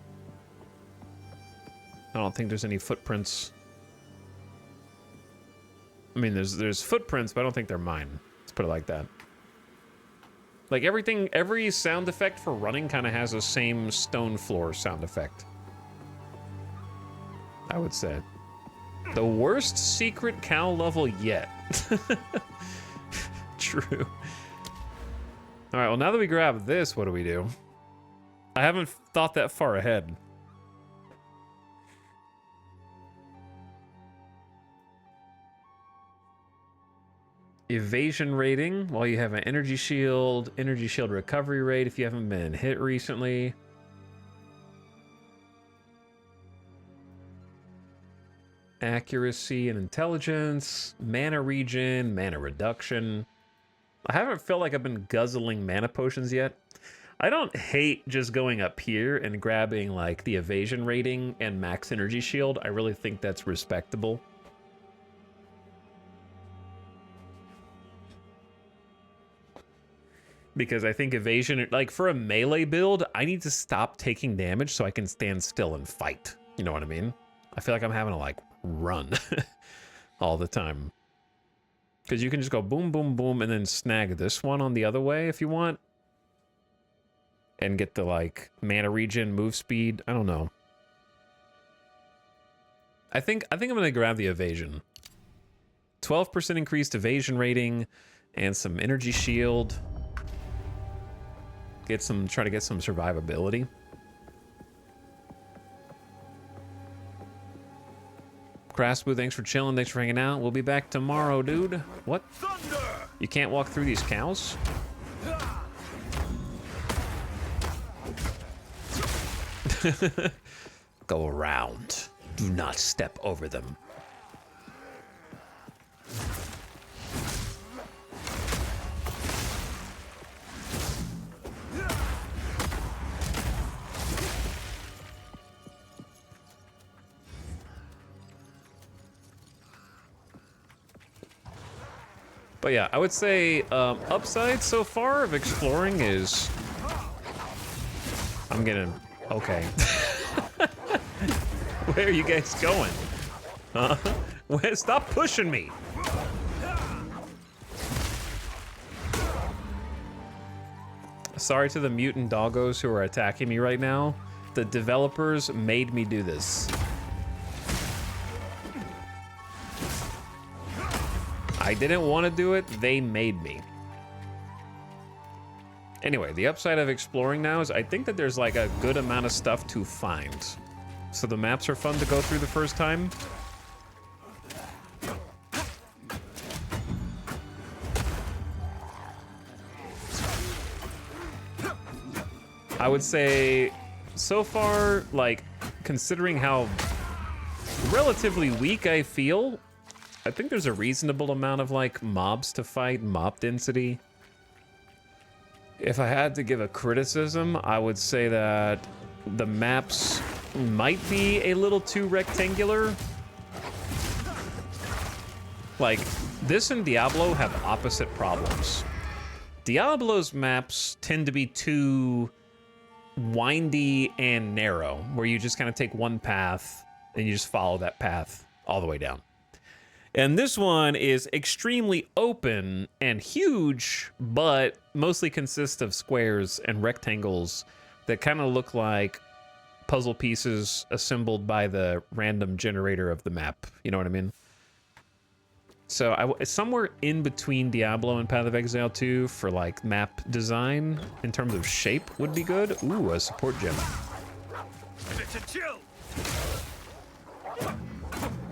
I don't think there's any footprints. I mean, there's footprints, but I don't think they're mine. Let's put it like that. Like everything, every sound effect for running kind of has the same stone floor sound effect. I would say. The worst secret cow level yet. True. All right, well, now that we grab this, what do we do? I haven't thought that far ahead. Evasion rating, while you have an energy shield recovery rate if you haven't been hit recently. Accuracy and intelligence, mana regen, mana reduction. I haven't felt like I've been guzzling mana potions yet. I don't hate just going up here and grabbing like the evasion rating and max energy shield. I really think that's respectable. Because I think evasion, like for a melee build, I need to stop taking damage so I can stand still and fight. You know what I mean? I feel like I'm having to like run all the time. Because you can just go boom, boom, boom, and then snag this one on the other way if you want. And get the like mana regen, move speed. I don't know. I think I'm gonna grab the evasion. 12% increased evasion rating and some energy shield. Try to get some survivability. Crasboo, thanks for chilling. Thanks for hanging out. We'll be back tomorrow, dude. What? You can't walk through these cows? Go around. Do not step over them. But yeah, I would say upside so far of exploring is... I'm gonna... Okay. Where are you guys going? Huh? Stop pushing me! Sorry to the mutant doggos who are attacking me right now. The developers made me do this. I didn't want to do it, they made me. Anyway, the upside of exploring now is I think that there's like a good amount of stuff to find. So the maps are fun to go through the first time. I would say, so far, like, considering how relatively weak I feel, I think there's a reasonable amount of, like, mobs to fight, mob density. If I had to give a criticism, I would say that the maps might be a little too rectangular. Like, this and Diablo have opposite problems. Diablo's maps tend to be too windy and narrow, where you just kind of take one path and you just follow that path all the way down. And this one is extremely open and huge, but mostly consists of squares and rectangles that kind of look like puzzle pieces assembled by the random generator of the map. You know what I mean? So somewhere in between Diablo and Path of Exile 2 for like map design in terms of shape would be good. Ooh, a support gem.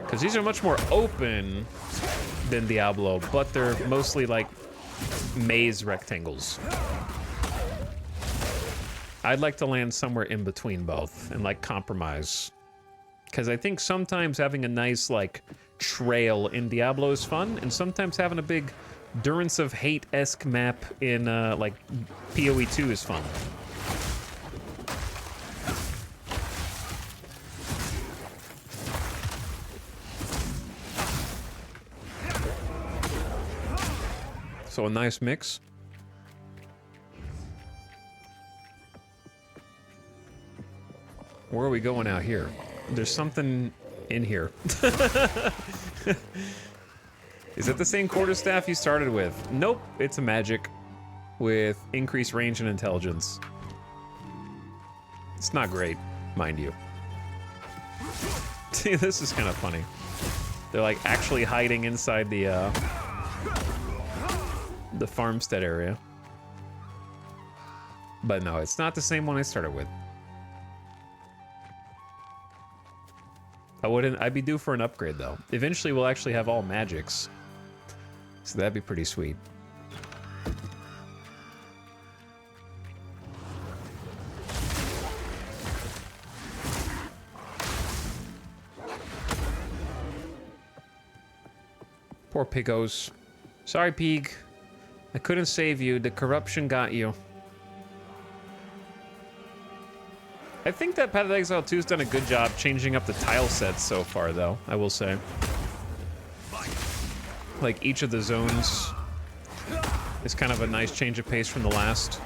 Because these are much more open than Diablo, but they're mostly like maze rectangles. I'd like to land somewhere in between both and like compromise. Because I think sometimes having a nice like trail in Diablo is fun, and sometimes having a big Durance of Hate-esque map in like PoE 2 is fun. So a nice mix. Where are we going out here? There's something in here. Is it the same quarterstaff you started with? Nope, it's a magic with increased range and intelligence. It's not great, mind you. See, this is kind of funny. They're like actually hiding inside the farmstead area. But no, it's not the same one I started with. I'd be due for an upgrade though. Eventually we'll actually have all magics. So that'd be pretty sweet. Poor Pigos. Sorry, Pig. I couldn't save you. The corruption got you. I think that Path of Exile 2's done a good job changing up the tile sets so far, though, I will say. Like, each of the zones is kind of a nice change of pace from the last.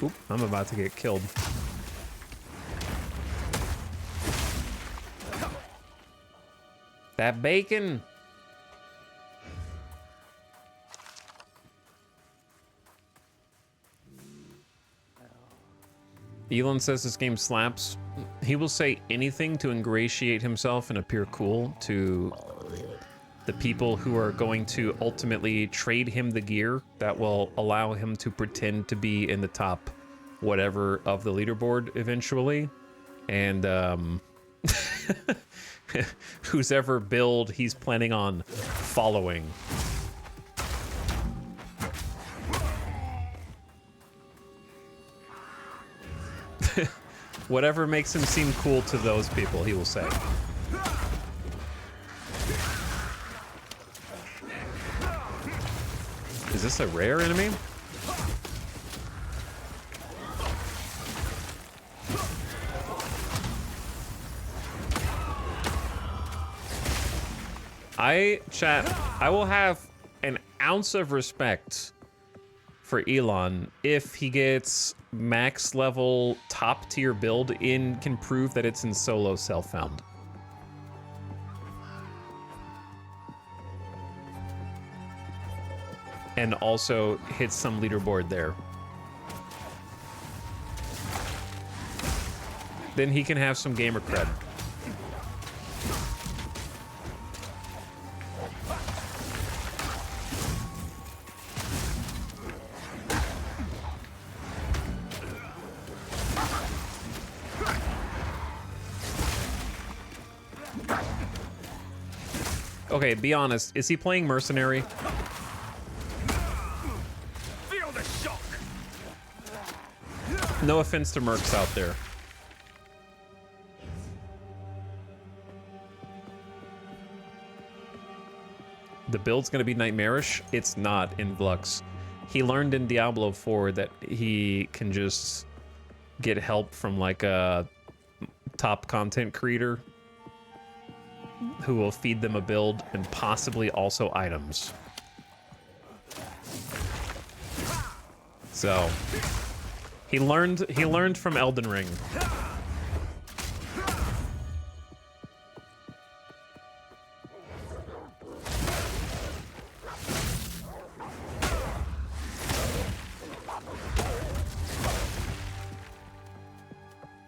Oop, I'm about to get killed. That bacon! Elon says this game slaps. He will say anything to ingratiate himself and appear cool to the people who are going to ultimately trade him the gear that will allow him to pretend to be in the top whatever of the leaderboard eventually. And whose ever build he's planning on following. Whatever makes him seem cool to those people, he will say. Is this a rare enemy? I will have an ounce of respect for Elon if he gets max level top tier build in, can prove that it's in solo self-found. And also hits some leaderboard there. Then he can have some gamer cred. Okay, be honest. Is he playing mercenary? Feel the shock. No offense to mercs out there. The build's gonna be nightmarish. It's not in Vlux. He learned in Diablo 4 that he can just get help from like a top content creator who will feed them a build and possibly also items. So he learned from Elden Ring.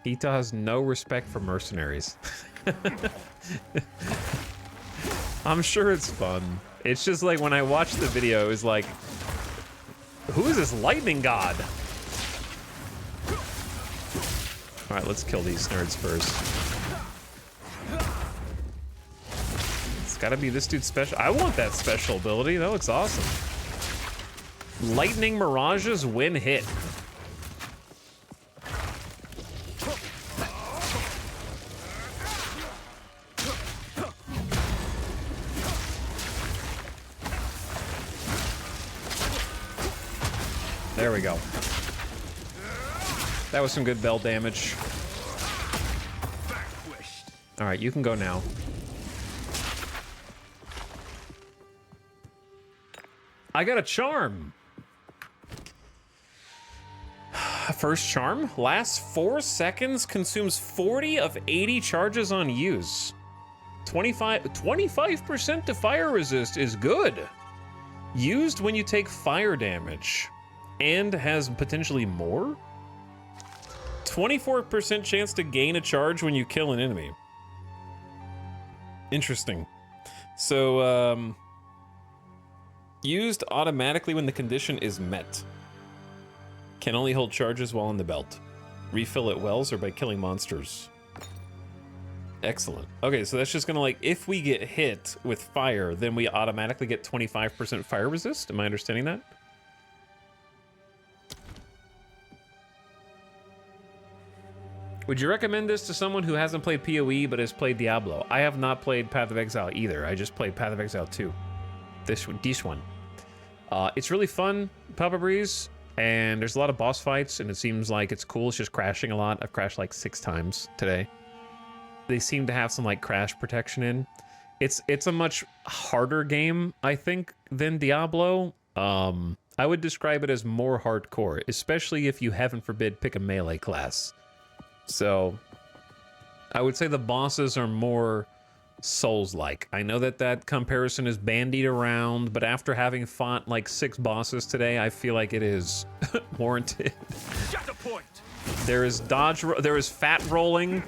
Ito has no respect for mercenaries. I'm sure it's fun. It's just like when I watched the video, it was like, who is this lightning god? All right, let's kill these nerds first. It's gotta be this dude's special. I want that special ability. That looks awesome. Lightning mirages when hit. There we go. That was some good bell damage. All right, you can go now. I got a charm. First charm, lasts 4 seconds, consumes 40 of 80 charges on use. 25% to fire resist is good. Used when you take fire damage. And has potentially more? 24% chance to gain a charge when you kill an enemy. Interesting. So, used automatically when the condition is met. Can only hold charges while in the belt. Refill at wells or by killing monsters. Excellent. Okay, so that's just gonna like, if we get hit with fire, then we automatically get 25% fire resist? Am I understanding that? Would you recommend this to someone who hasn't played PoE but has played Diablo? I have not played Path of Exile either. I just played Path of Exile 2. This one. It's really fun, Papa Breeze, and there's a lot of boss fights, and it seems like it's cool. It's just crashing a lot. I've crashed like 6 times today. They seem to have some like crash protection in. It's a much harder game, I think, than Diablo. I would describe it as more hardcore, especially if you, heaven forbid, pick a melee class. So, I would say the bosses are more Souls-like. I know that that comparison is bandied around, but after having fought like 6 bosses today, I feel like it is warranted. There is there is fat rolling,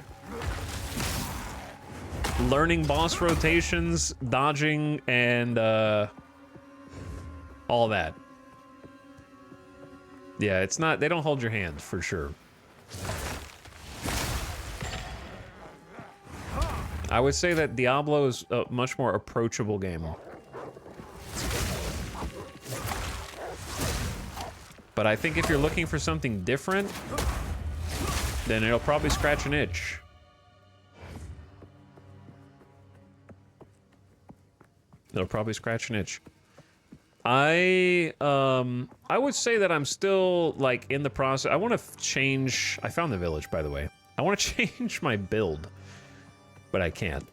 learning boss rotations, dodging, and all that. Yeah, it's not, they don't hold your hand for sure. I would say that Diablo is a much more approachable game. But I think if you're looking for something different, then it'll probably scratch an itch. It'll probably scratch an itch. I would say that I'm still like in the process. I want to change. I found the village, by the way. I want to change my build, but I can't.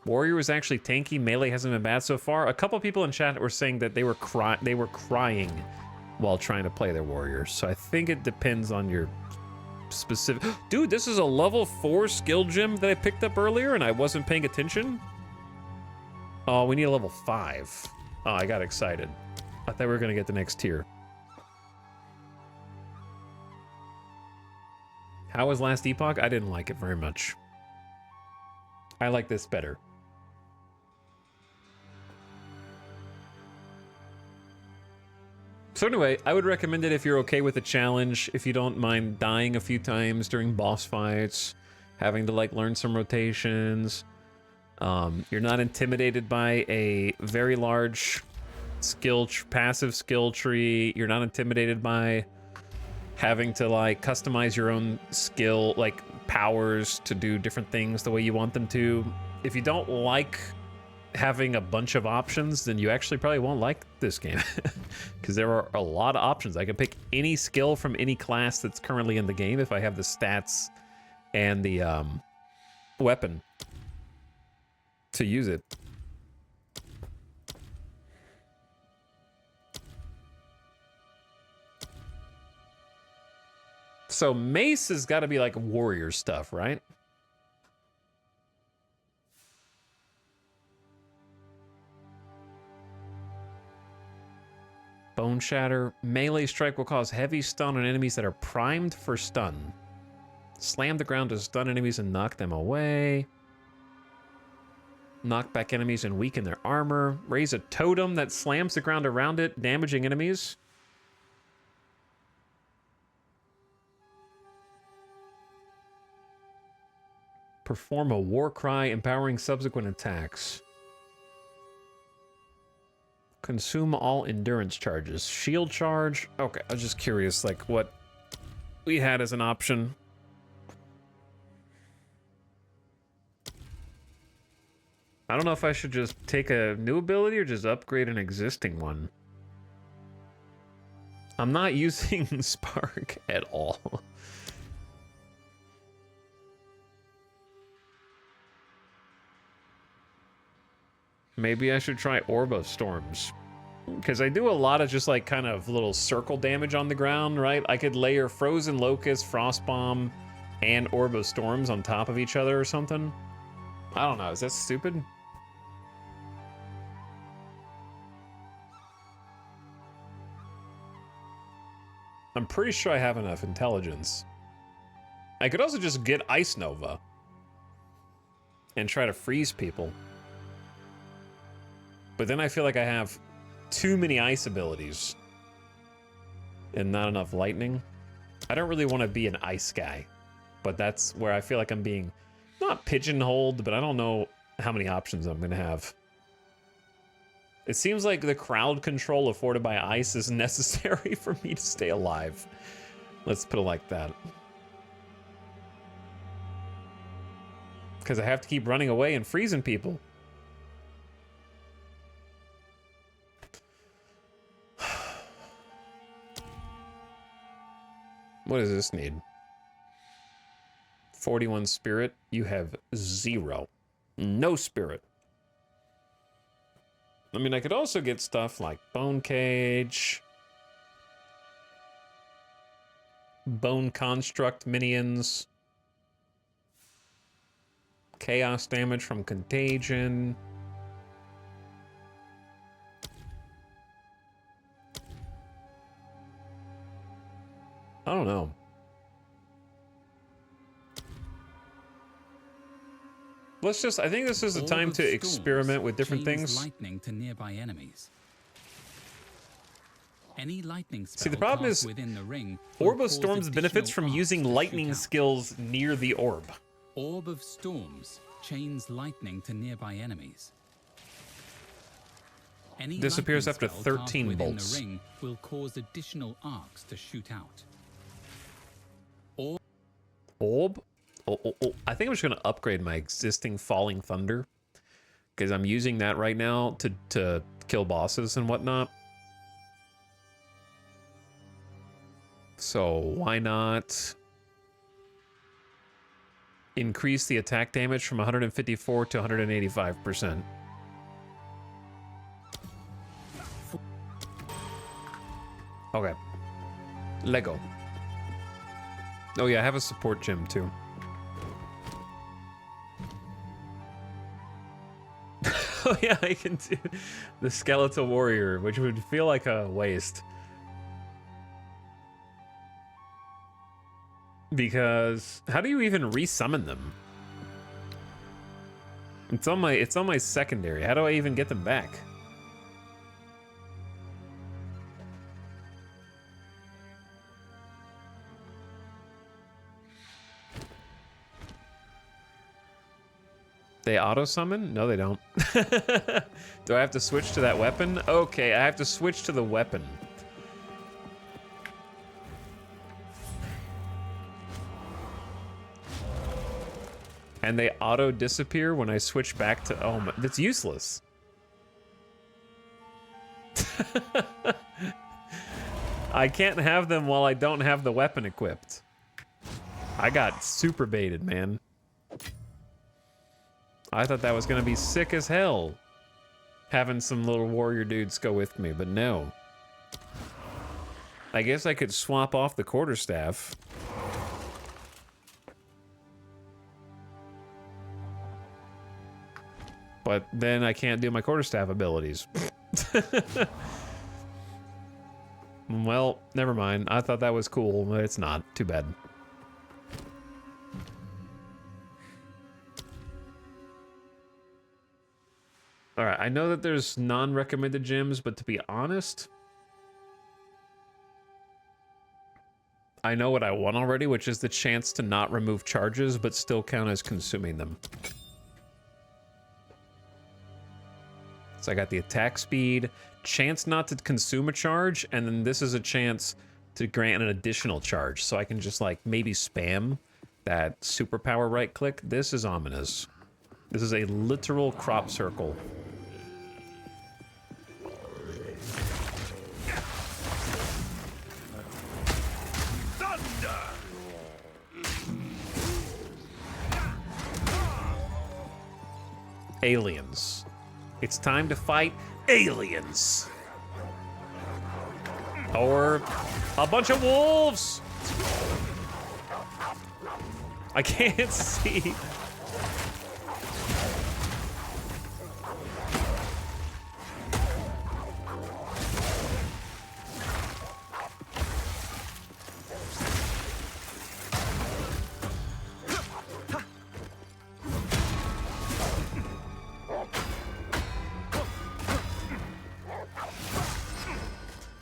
Warrior was actually tanky. Melee hasn't been bad so far. A couple people in chat were saying that they were crying while trying to play their warriors. So I think it depends on your specific. Dude, this is a level 4 skill gem that I picked up earlier, and I wasn't paying attention. Oh, we need a level 5. Oh, I got excited. I thought we were gonna get the next tier. How was Last Epoch? I didn't like it very much. I like this better. So anyway, I would recommend it if you're okay with the challenge, if you don't mind dying a few times during boss fights, having to like learn some rotations. You're not intimidated by a very large passive skill tree. You're not intimidated by having to like customize your own skill, like powers to do different things the way you want them to. If you don't like having a bunch of options, then you actually probably won't like this game because there are a lot of options. I can pick any skill from any class that's currently in the game if I have the stats and the weapon to use it. So mace has got to be like warrior stuff, right? Bone Shatter. Melee strike will cause heavy stun on enemies that are primed for stun. Slam the ground to stun enemies and knock them away. Knock back enemies and weaken their armor. Raise a totem that slams the ground around it, damaging enemies. Perform a war cry, empowering subsequent attacks. Consume all endurance charges. Shield charge. Okay, I was just curious, like, what we had as an option. I don't know if I should just take a new ability or just upgrade an existing one. I'm not using Spark at all. Maybe I should try Orb of Storms. Because I do a lot of just like kind of little circle damage on the ground, right? I could layer Frozen Locust, Frost Bomb, and Orb of Storms on top of each other or something. I don't know, is that stupid? I'm pretty sure I have enough intelligence. I could also just get Ice Nova and try to freeze people. But then I feel like I have too many ice abilities and not enough lightning. I don't really want to be an ice guy, but that's where I feel like I'm being not pigeonholed, but I don't know how many options I'm going to have. It seems like the crowd control afforded by ice is necessary for me to stay alive. Let's put it like that. Because I have to keep running away and freezing people. What does this need? 41 spirit. You have 0. No spirit. I mean, I could also get stuff like Bone Cage, Bone Construct minions, Chaos damage from Contagion. I don't know. Let's just, I think this is the time to experiment with different things. Lightning to nearby enemies. Any lightning spell See, the problem cast is within the ring will Orb of cause Storms benefits from additional using arcs to lightning shoot out. skills near the orb. Orb of Storms chains lightning to nearby enemies. Any Disappears lightning after spell cast 13 within bolts. the ring will cause additional arcs to shoot out. Orb? Oh. I think I'm just going to upgrade my existing Falling Thunder, because I'm using that right now to kill bosses and whatnot. So why not increase the attack damage from 154 to 185%? Okay. Lego. Oh yeah, I have a support gym too. Oh yeah, I can do the Skeletal Warrior, which would feel like a waste. Because how do you even resummon them? It's on my secondary. How do I even get them back? They auto-summon? No, they don't. Do I have to switch to that weapon? Okay, I have to switch to the weapon. And they auto-disappear when I switch back to... Oh, my, that's useless. I can't have them while I don't have the weapon equipped. I got super baited, man. I thought that was gonna be sick as hell, having some little warrior dudes go with me, but no. I guess I could swap off the quarterstaff. But then I can't do my quarterstaff abilities. Well, never mind. I thought that was cool, but it's not. Too bad. All right, I know that there's non-recommended gyms, but to be honest, I know what I want already, which is the chance to not remove charges, but still count as consuming them. So I got the attack speed, chance not to consume a charge, and then this is a chance to grant an additional charge. So I can just like maybe spam that superpower right click. This is ominous. This is a literal crop circle. Aliens. It's time to fight aliens. Or a bunch of wolves. I can't see.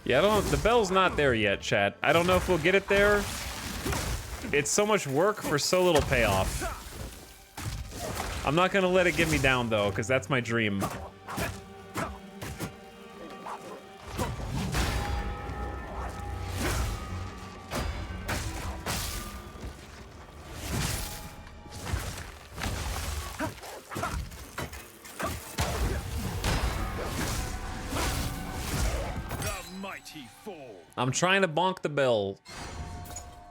Yeah, the bell's not there yet, chat. I don't know if we'll get it there. It's so much work for so little payoff. I'm not gonna let it get me down though, because that's my dream. I'm trying to bonk the bell.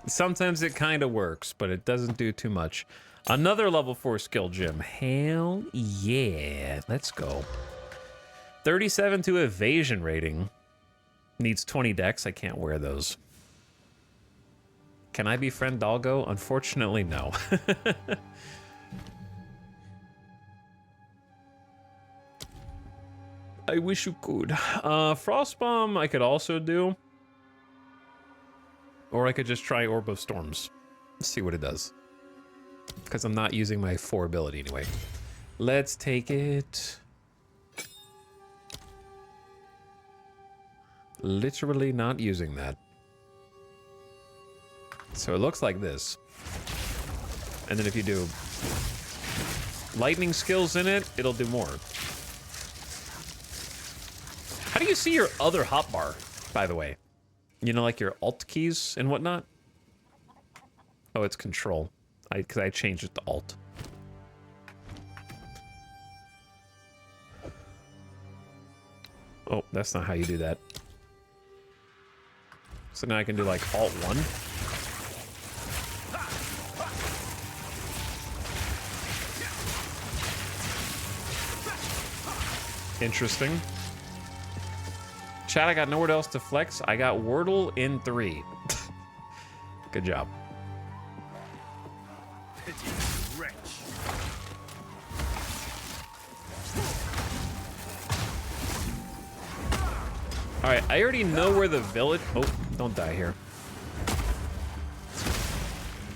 Sometimes it kind of works, but it doesn't do too much. Another level 4 skill gem. Hell yeah. Let's go. 37 to evasion rating. Needs 20 dex. I can't wear those. Can I be friend Doggo? Unfortunately, no. I wish you could. Frostbomb I could also do. Or I could just try Orb of Storms. See what it does. Because I'm not using my 4 ability anyway. Let's take it. Literally not using that. So it looks like this. And then if you do lightning skills in it, it'll do more. How do you see your other hotbar, by the way? You know, like your alt keys and whatnot? Oh, it's control. Because I changed it to alt. Oh, that's not how you do that. So now I can do like alt 1. Interesting. Chat, I got nowhere else to flex. I got Wordle in 3. Good job. Alright, I already know where the village... Oh, don't die here.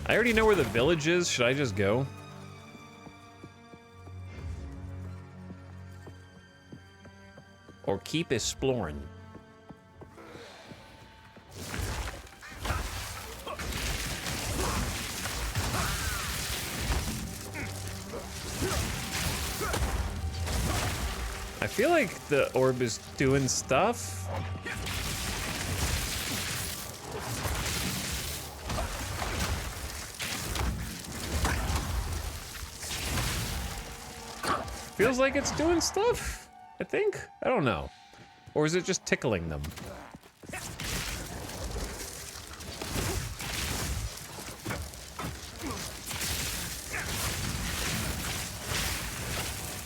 I already know where the village is. Should I just go? Or keep exploring? I feel like the orb is doing stuff. Feels like it's doing stuff, I think. I don't know. Or is it just tickling them?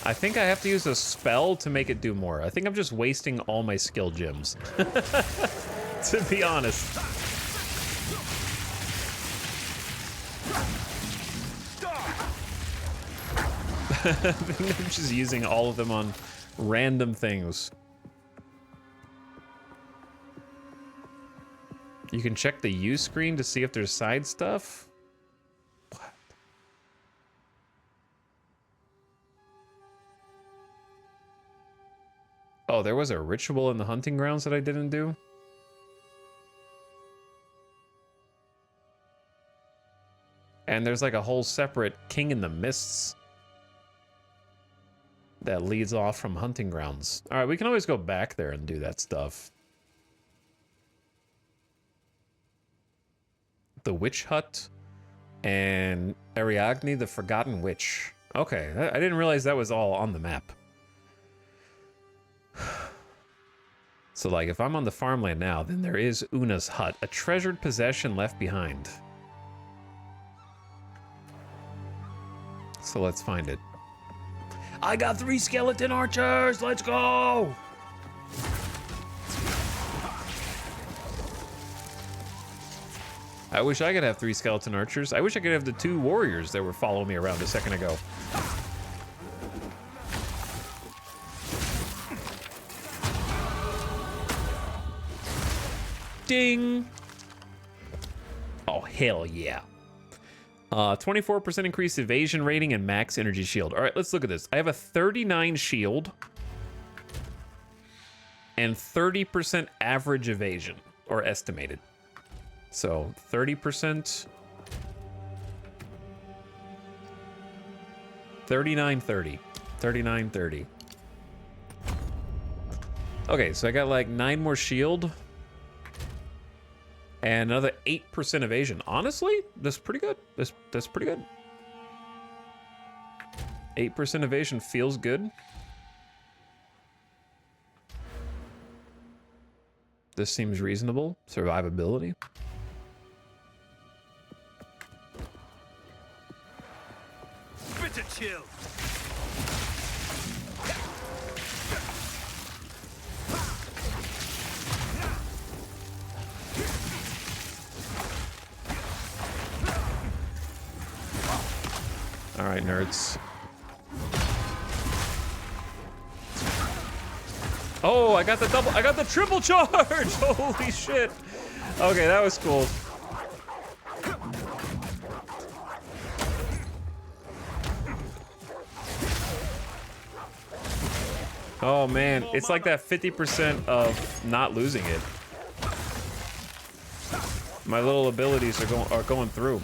I think I have to use a spell to make it do more. I think I'm just wasting all my skill gems. To be honest. I think I'm just using all of them on random things. You can check the U screen to see if there's side stuff. What? Oh, there was a ritual in the hunting grounds that I didn't do? And there's like a whole separate King in the Mists that leads off from hunting grounds. All right, we can always go back there and do that stuff. The Witch Hut and Ariadne, the Forgotten Witch. Okay, I didn't realize that was all on the map. So like if I'm on the farmland now, then there is Una's hut, a treasured possession left behind. So let's find it. I got 3 skeleton archers, let's go! I wish I could have 3 skeleton archers. I wish I could have the 2 warriors that were following me around a second ago. Ding! Oh, hell yeah. 24% increased evasion rating and max energy shield. All right, let's look at this. I have a 39 shield and 30% average evasion, or estimated. So 30%, 39.30, 39.30. Okay, so I got like 9 more shield and another 8% evasion. Honestly, that's pretty good. That's pretty good. 8% evasion feels good. This seems reasonable. Survivability. Bitter chill. All right, nerds. Oh, I got the triple charge! Holy shit. Okay, that was cool. Oh man, it's like that 50% of not losing it. My little abilities are going through.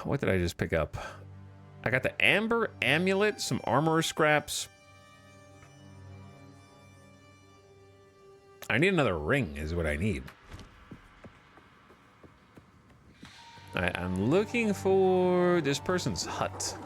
What did I just pick up? I got the Amber Amulet, some armor scraps. I need another ring is what I need. I'm looking for this person's hut.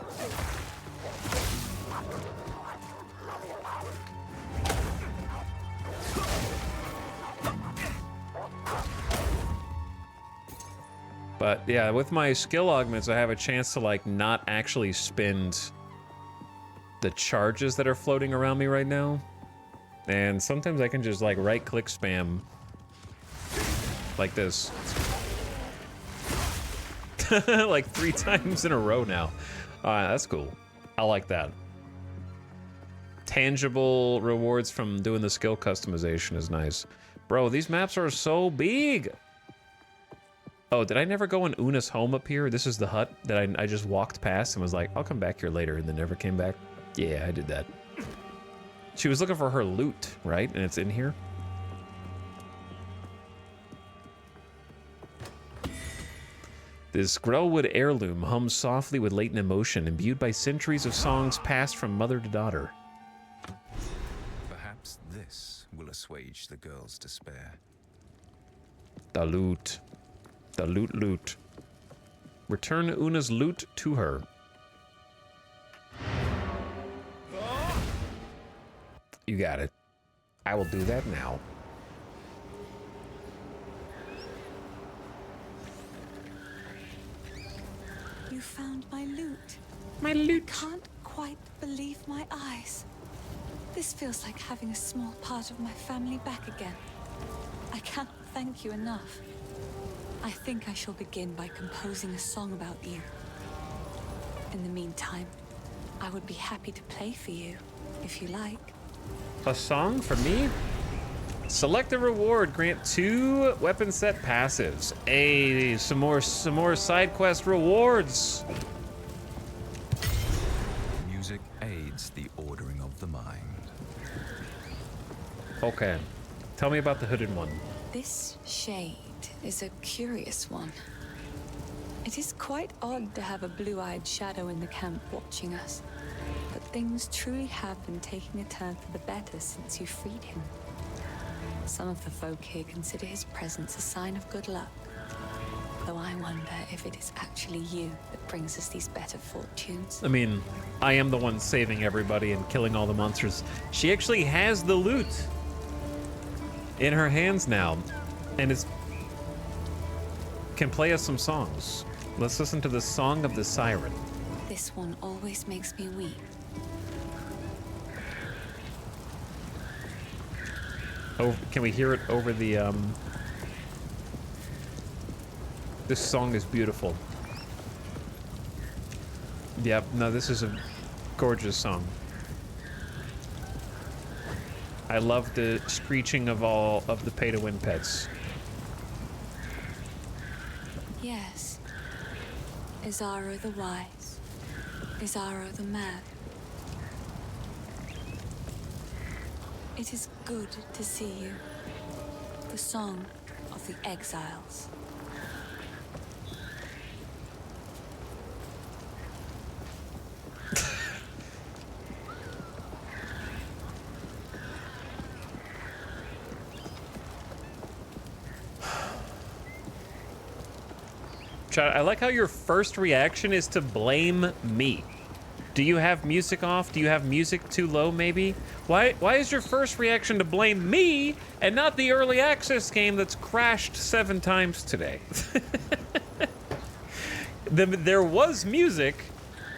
But yeah, with my skill augments, I have a chance to like not actually spend the charges that are floating around me right now. And sometimes I can just like right click spam like this. Like 3 times in a row now. That's cool. I like that. Tangible rewards from doing the skill customization is nice. Bro, these maps are so big. Oh, did I never go in Una's home up here? This is the hut that I just walked past and was like, I'll come back here later, and then never came back. Yeah, I did that. She was looking for her loot, right? And it's in here. This Grellwood heirloom hums softly with latent emotion, imbued by centuries of songs passed from mother to daughter. Perhaps this will assuage the girl's despair. The loot. The loot. Return Una's loot to her. You got it. I will do that now. You found my loot. My loot. I can't quite believe my eyes. This feels like having a small part of my family back again. I can't thank you enough. I think I shall begin by composing a song about you. In the meantime, I would be happy to play for you, if you like. A song for me? Select a reward. Grant 2 weapon set passives. Hey, some more side quest rewards. Music aids the ordering of the mind. Okay. Tell me about the hooded one. This shade is a curious one. It is quite odd to have a blue-eyed shadow in the camp watching us. But things truly have been taking a turn for the better since you freed him. Some of the folk here consider his presence a sign of good luck. Though I wonder if it is actually you that brings us these better fortunes. I mean, I am the one saving everybody and killing all the monsters. She actually has the loot in her hands now, and can play us some songs. Let's listen to the Song of the Siren. This one always makes me weep. Oh, can we hear it over the, This song is beautiful. Yep, no, this is a gorgeous song. I love the screeching of all of the pay-to-win pets. Yes. Izaro the wise. Izaro the mad. It is good to see you. The song of the exiles. I like how your first reaction is to blame me. Do you have music off? Do you have music too low, maybe? Why is your first reaction to blame me and not the early access game that's crashed 7 times today? There was music,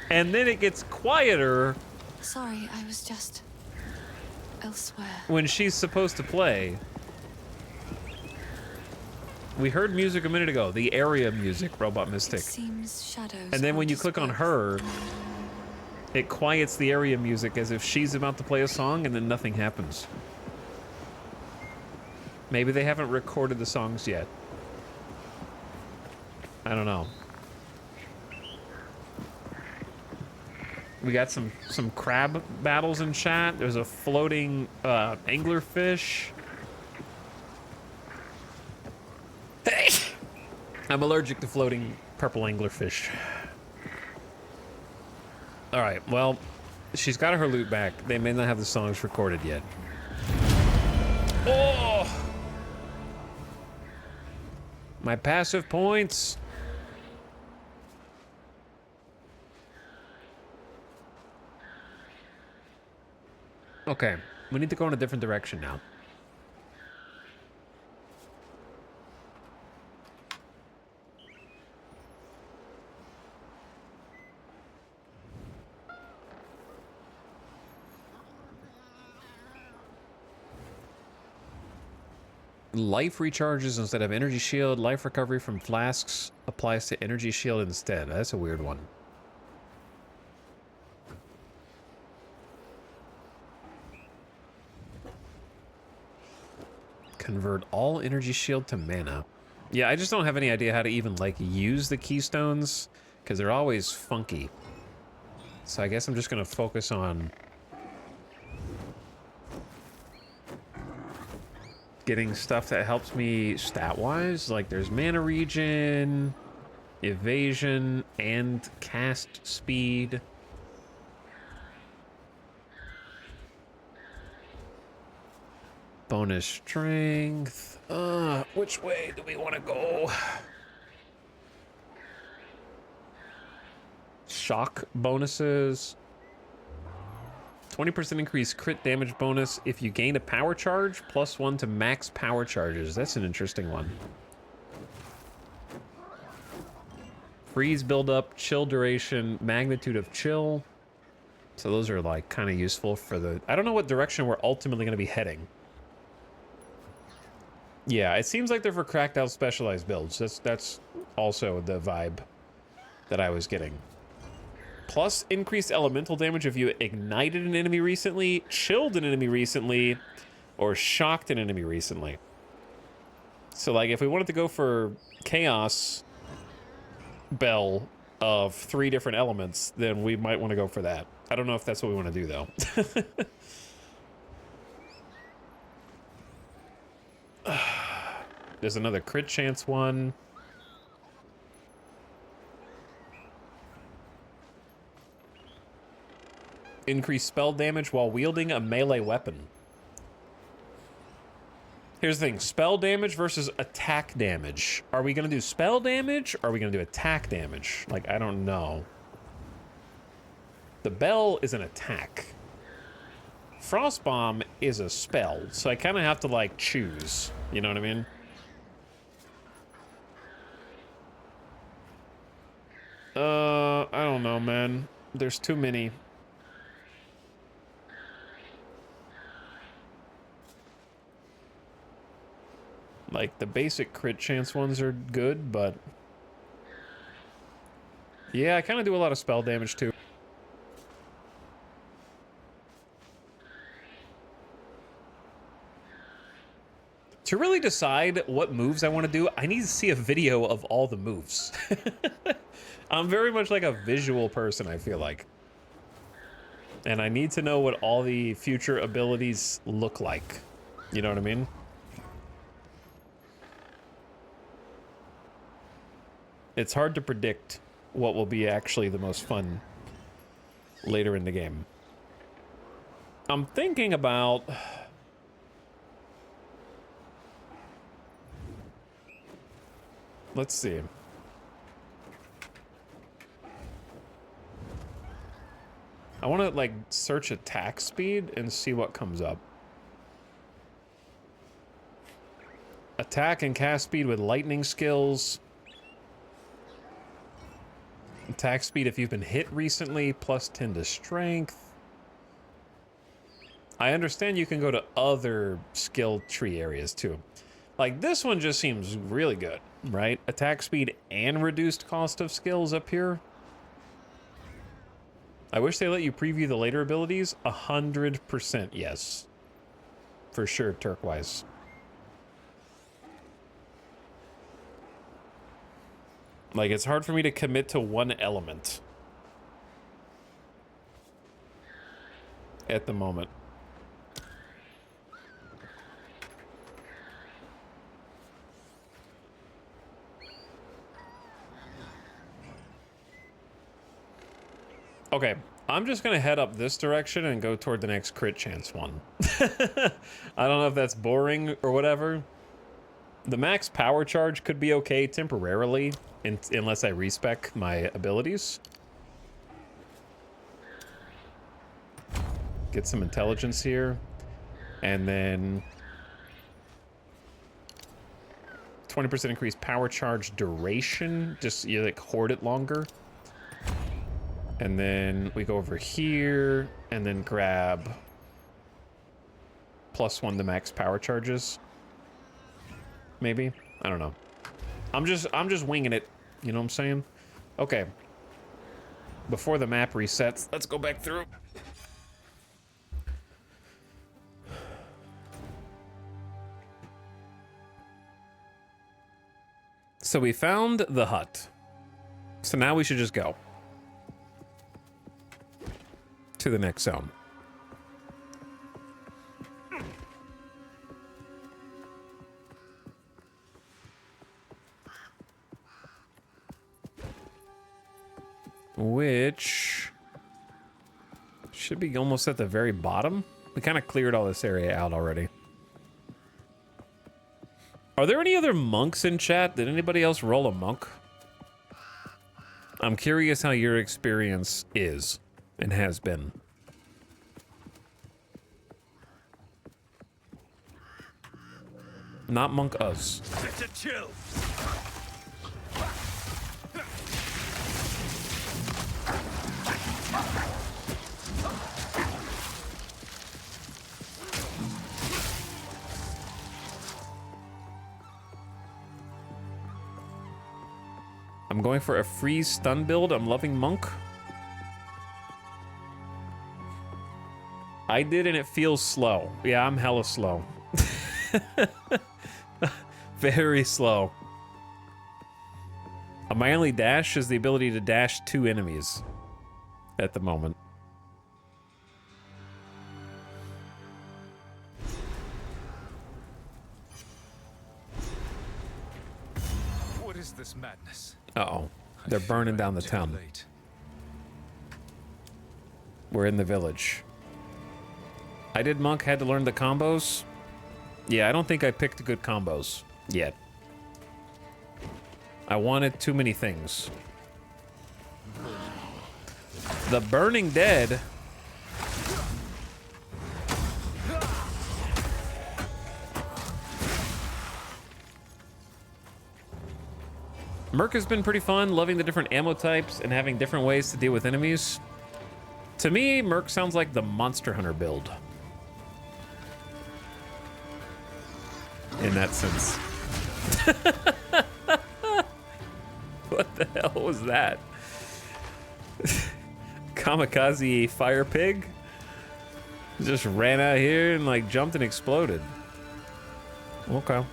and then it gets quieter. Sorry, I was just elsewhere. When she's supposed to play. We heard music a minute ago, the area music, Robot Mystic. It seems shadows. And then when you click on her, it quiets the area music as if she's about to play a song, and then nothing happens. Maybe they haven't recorded the songs yet. I don't know. We got some crab battles in chat. There's a floating anglerfish. Hey! I'm allergic to floating purple anglerfish. All right, well, she's got her loot back. They may not have the songs recorded yet. Oh! My passive points. Okay, we need to go in a different direction now. Life recharges instead of energy shield. Life recovery from flasks applies to energy shield instead. That's a weird one. Convert all energy shield to mana. Yeah, I just don't have any idea how to even, like, use the keystones, because they're always funky. So I guess I'm just going to focus on getting stuff that helps me stat-wise. Like, there's mana regen, evasion, and cast speed. Bonus strength. Which way do we want to go? Shock bonuses. 20% increased crit damage bonus if you gain a power charge, +1 to max power charges. That's an interesting one. Freeze buildup, chill duration, magnitude of chill. So those are like kind of useful for the... I don't know what direction we're ultimately going to be heading. Yeah, it seems like they're for cracked out specialized builds. That's also the vibe that I was getting. Plus increased elemental damage if you ignited an enemy recently, chilled an enemy recently, or shocked an enemy recently. So like if we wanted to go for chaos bell of 3 different elements, then we might want to go for that. I don't know if that's what we want to do though. There's another crit chance one. Increase spell damage while wielding a melee weapon. Here's the thing, spell damage versus attack damage. Are we gonna do spell damage or are we gonna do attack damage? Like, I don't know. The bell is an attack. Frostbomb is a spell, so I kind of have to like choose, you know what I mean? I don't know, man. There's too many. Like, the basic crit chance ones are good, but... yeah, I kind of do a lot of spell damage, too. To really decide what moves I want to do, I need to see a video of all the moves. I'm very much like a visual person, I feel like. And I need to know what all the future abilities look like. You know what I mean? It's hard to predict what will be actually the most fun later in the game. I'm thinking about... let's see. I want to, like, search attack speed and see what comes up. Attack and cast speed with lightning skills. Attack speed if you've been hit recently, +10 to strength. I understand you can go to other skill tree areas, too. Like, this one just seems really good, right? Attack speed and reduced cost of skills up here. I wish they let you preview the later abilities. 100% yes. For sure, Turquoise. Like, it's hard for me to commit to one element at the moment. Okay, I'm just gonna head up this direction and go toward the next crit chance one. I don't know if that's boring or whatever. The max power charge could be okay temporarily, unless I respec my abilities. Get some intelligence here, and then 20% increased power charge duration. Just you like hoard it longer. And then we go over here and then grab +1 to max power charges. Maybe? I don't know. I'm just winging it. You know what I'm saying? Okay. Before the map resets, let's go back through. So we found the hut. So now we should just go to the next zone. Which should be almost at the very bottom. We kind of cleared all this area out already. Are there any other monks in chat? Did anybody else roll a monk? I'm curious how your experience is and has been. Not monk us. Get a chill. I'm going for a freeze stun build. I'm loving monk. I did, and it feels slow. Yeah, I'm hella slow. Very slow. My only dash is the ability to dash 2 enemies at the moment. What is this madness? Uh-oh. They're burning down the town. We're in the village. I did monk, had to learn the combos. Yeah, I don't think I picked good combos yet. I wanted too many things. The Burning Dead. Merc has been pretty fun, loving the different ammo types and having different ways to deal with enemies. To me, Merc sounds like the Monster Hunter build. In that sense. What the hell was that? Kamikaze fire pig? Just ran out here and like jumped and exploded. Okay.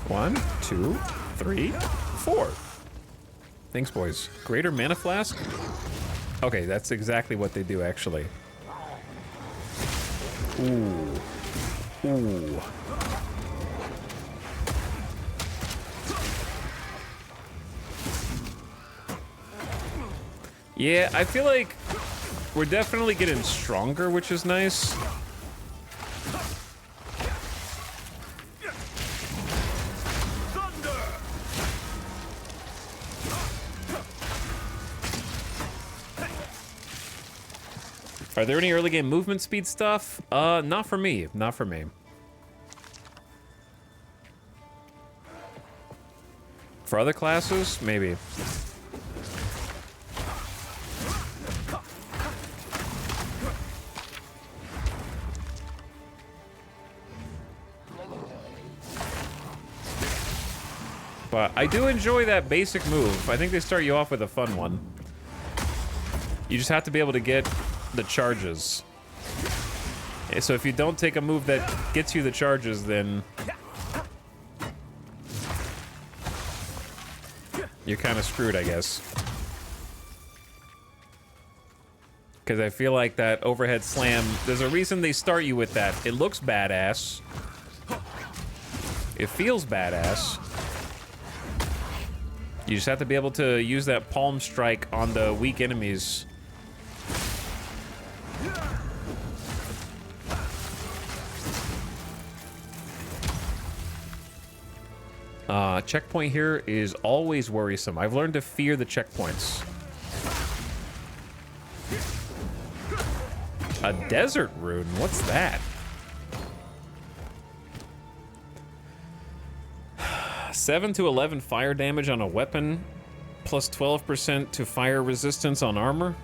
One, 2, 3, 4. Thanks, boys. Greater mana flask? Okay, that's exactly what they do, actually. Ooh. Ooh. Yeah, I feel like we're definitely getting stronger, which is nice. Are there any early game movement speed stuff? Not for me. Not for me. For other classes, maybe. But I do enjoy that basic move. I think they start you off with a fun one. You just have to be able to get the charges. So if you don't take a move that gets you the charges, then you're kind of screwed, I guess. Because I feel like that overhead slam, there's a reason they start you with that. It looks badass. It feels badass. You just have to be able to use that palm strike on the weak enemies. Checkpoint here is always worrisome. I've learned to fear the checkpoints. A desert rune? What's that? 7 to 11 fire damage on a weapon, plus 12% to fire resistance on armor.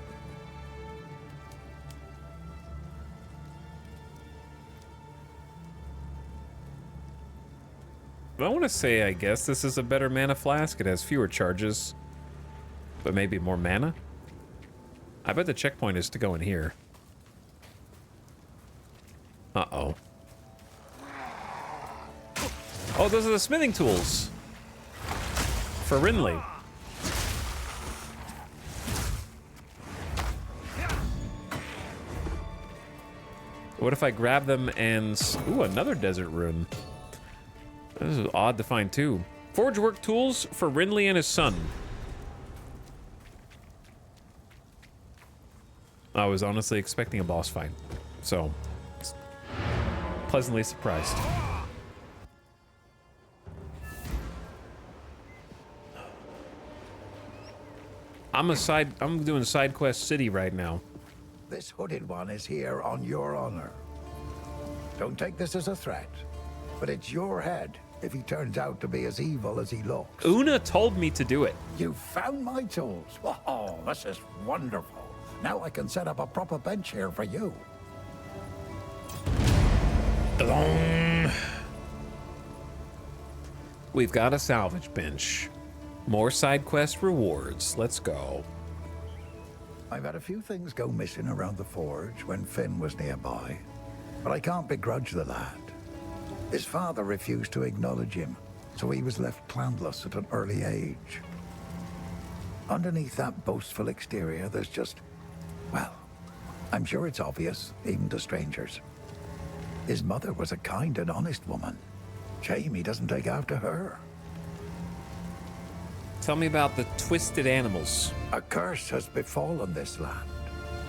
I want to say, I guess this is a better mana flask. It has fewer charges, but maybe more mana. I bet the checkpoint is to go in here. Uh-oh. Oh, those are the smithing tools for Rinley. What if I grab them and... Ooh, another desert rune. This is odd to find, too. Forge work tools for Rinley and his son. I was honestly expecting a boss fight, so pleasantly surprised. I'm doing side quest city right now. This hooded one is here on your honor. Don't take this as a threat, but it's your head if he turns out to be as evil as he looks. Una told me to do it. You found my tools. Oh, this is wonderful. Now I can set up a proper bench here for you. We've got a salvage bench. More side quest rewards. Let's go. I've had a few things go missing around the forge when Finn was nearby, but I can't begrudge the lad. His father refused to acknowledge him, so he was left clanless at an early age. Underneath that boastful exterior, there's just, well, I'm sure it's obvious, even to strangers. His mother was a kind and honest woman. Shame he doesn't take after her. Tell me about the twisted animals. A curse has befallen this land.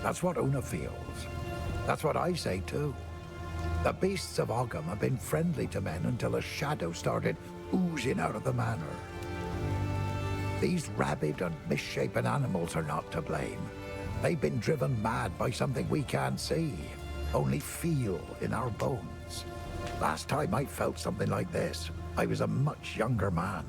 That's what Una feels. That's what I say too. The beasts of Ogham have been friendly to men until a shadow started oozing out of the manor. These rabid and misshapen animals are not to blame. They've been driven mad by something we can't see, only feel in our bones. Last time I felt something like this, I was a much younger man.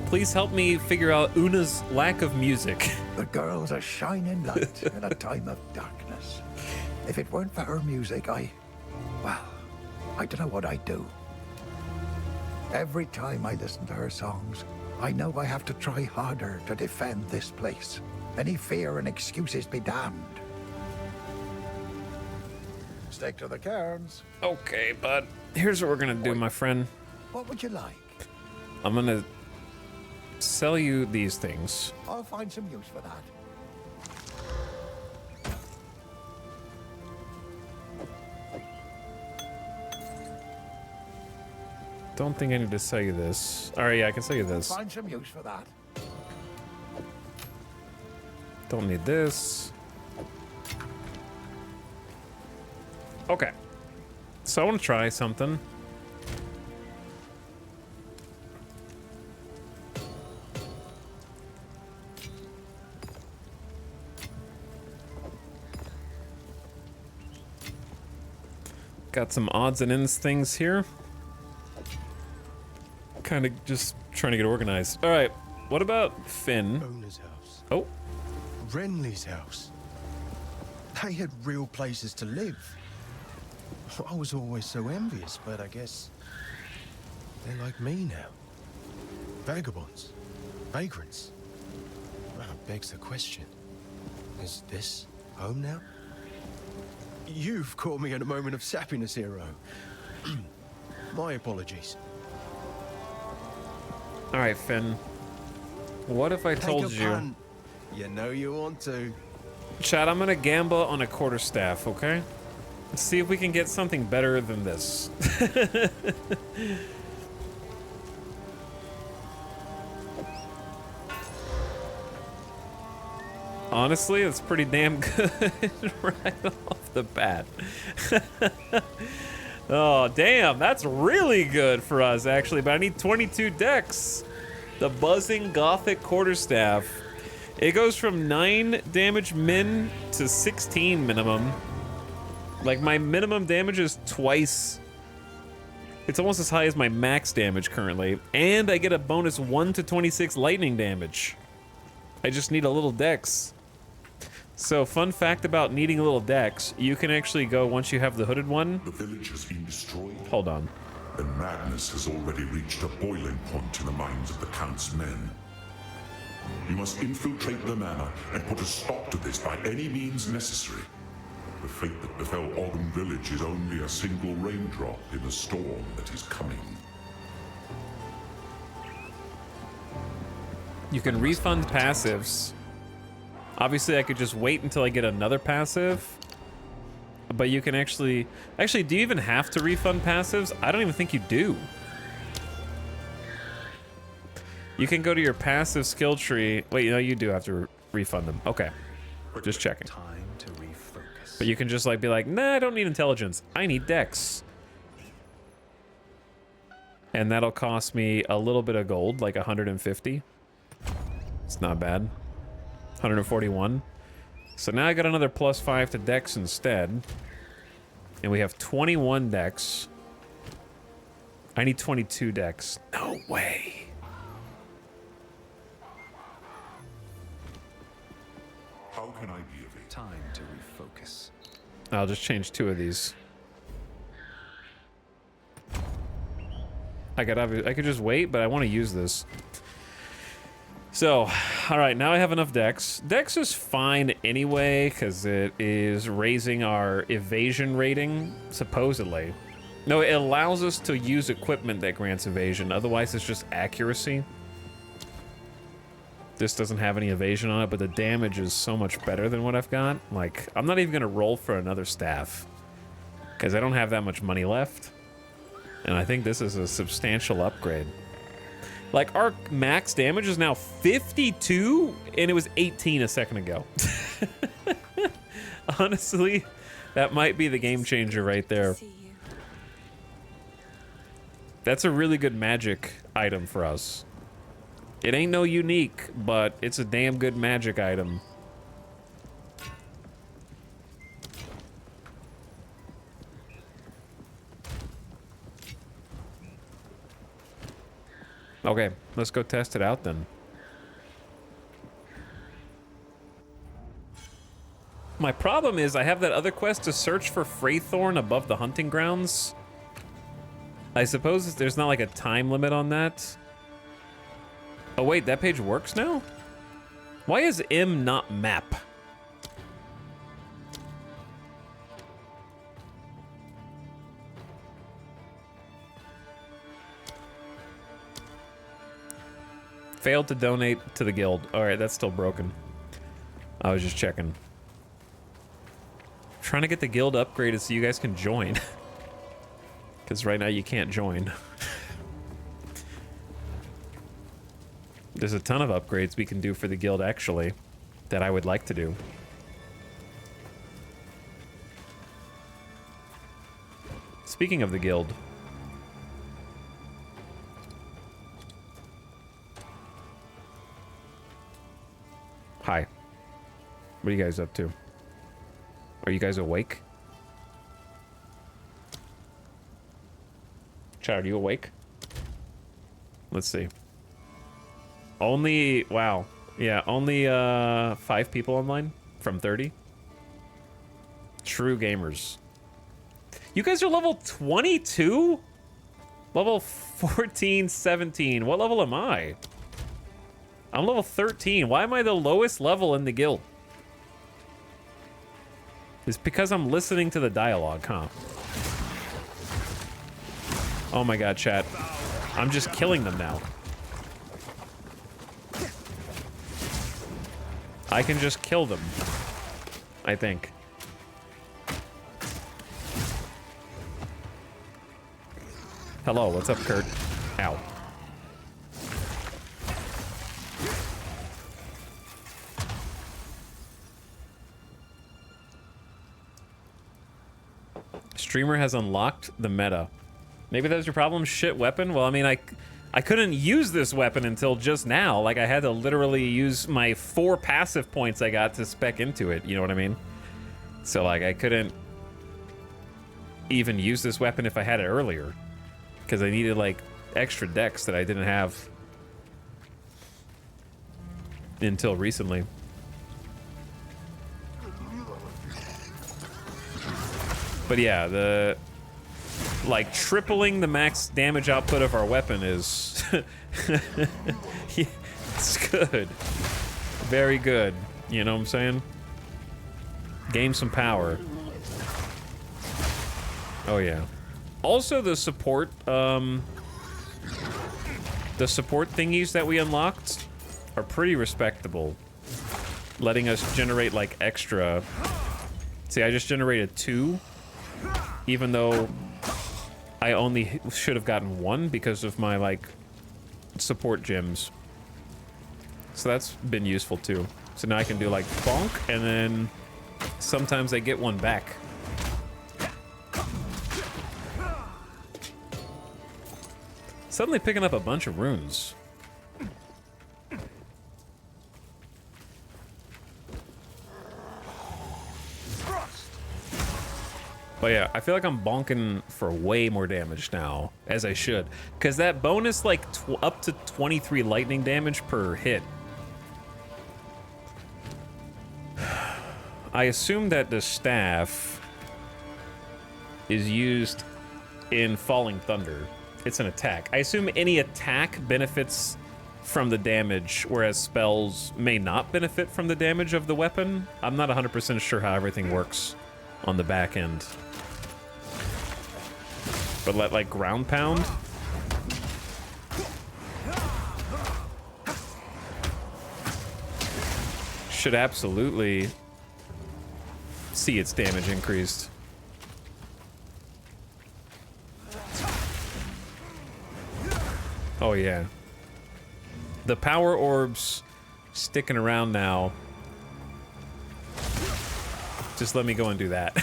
Please help me figure out Una's lack of music. The girl's a shining light in a time of darkness. If it weren't for her music, well, I don't know what I'd do. Every time I listen to her songs, I know I have to try harder to defend this place. Any fear and excuses be damned. Stick to the cairns. Okay, bud. Here's what we're gonna do, my friend. What would you like? I'm gonna sell you these things. I'll find some use for that. Don't think I need to sell you this. Alright, yeah, I can sell you this. Find some use for that. Don't need this. Okay. So I want to try something. Got some odds and ends things here. Kind of just trying to get organized. All right, what about Finn? Owner's house. Oh. Renly's house. They had real places to live. I was always so envious, but I guess they're like me now. Vagabonds. Vagrants. Well, that begs the question. Is this home now? You've caught me at a moment of sappiness, hero. My apologies. All right, Finn. What if I told Take a you? punt. You know you want to. Chad, I'm gonna gamble on a quarterstaff, okay? Let's see if we can get something better than this. Honestly, it's pretty damn good right off the bat. Oh, damn, that's really good for us, actually, but I need 22 decks. The Buzzing Gothic Quarterstaff. It goes from 9 damage min to 16 minimum. Like, my minimum damage is twice. It's almost as high as my max damage currently. And I get a bonus 1 to 26 lightning damage. I just need a little dex. So, fun fact about needing a little dex, you can actually go, once you have the hooded one. The village has been destroyed. Hold on. And madness has already reached a boiling point in the minds of the Count's men. You must infiltrate the manor and put a stop to this by any means necessary. The fate that befell Ogden Village is only a single raindrop in the storm that is coming. You can refund passives. Obviously, I could just wait until I get another passive. But you can actually... Actually, do you even have to refund passives? I don't even think you do. You can go to your passive skill tree. Wait, no, you do have to refund them. Okay. Just checking. Time to refocus. But you can just like be like, nah, I don't need intelligence. I need dex. And that'll cost me a little bit of gold, like 150. It's not bad. 141. So now I got another +5 to dex instead. And we have 21 dex. I need 22 dex. No way. How can I be of it? Time to refocus. I'll just change 2 of these. I could just wait, but I want to use this. So, all right, now I have enough dex. Dex is fine anyway, because it is raising our evasion rating, supposedly. No, it allows us to use equipment that grants evasion. Otherwise, it's just accuracy. This doesn't have any evasion on it, but the damage is so much better than what I've got. Like, I'm not even going to roll for another staff, because I don't have that much money left. And I think this is a substantial upgrade. Like, our max damage is now 52, and it was 18 a second ago. Honestly, that might be the game changer right there. That's a really good magic item for us. It ain't no unique, but it's a damn good magic item. Okay, let's go test it out then. My problem is I have that other quest to search for Freythorn above the hunting grounds. I suppose there's not like a time limit on that. Oh wait, that page works now? Why is M not map? Failed to donate to the guild. All right, that's still broken. I was just checking. Trying to get the guild upgraded so you guys can join. Because right now you can't join. There's a ton of upgrades we can do for the guild, actually, that I would like to do. Speaking of the guild. Hi. What are you guys up to? Are you guys awake? Chad, are you awake? Let's see. Only, wow. Yeah, only 5 people online from 30. True gamers. You guys are level 22? Level 14, 17. What level am I? I'm level 13. Why am I the lowest level in the guild? It's because I'm listening to the dialogue, huh? Oh my god, chat. I'm just killing them now. I can just kill them, I think. Hello, what's up, Kurt? Ow. Streamer has unlocked the meta. Maybe that was your problem? Shit weapon? Well, I mean, I couldn't use this weapon until just now. Like, I had to literally use my 4 passive points I got to spec into it. You know what I mean? So, like, I couldn't even use this weapon if I had it earlier. Because I needed, like, extra decks that I didn't have until recently. But yeah, the... like, tripling the max damage output of our weapon is... it's good. Very good. You know what I'm saying? Gain some power. Oh, yeah. Also, the support thingies that we unlocked are pretty respectable. Letting us generate, like, extra... See, I just generated 2. Even though I only should have gotten 1 because of my, like, support gems. So that's been useful, too. So now I can do, like, bonk, and then sometimes I get 1 back. Suddenly picking up a bunch of runes. But yeah, I feel like I'm bonking for way more damage now, as I should. Because that bonus, like, up to 23 lightning damage per hit. I assume that the staff is used in Falling Thunder. It's an attack. I assume any attack benefits from the damage, whereas spells may not benefit from the damage of the weapon. I'm not 100% sure how everything works on the back end. But like ground pound? Should absolutely see its damage increased. Oh yeah. The power orbs sticking around now. Just let me go and do that.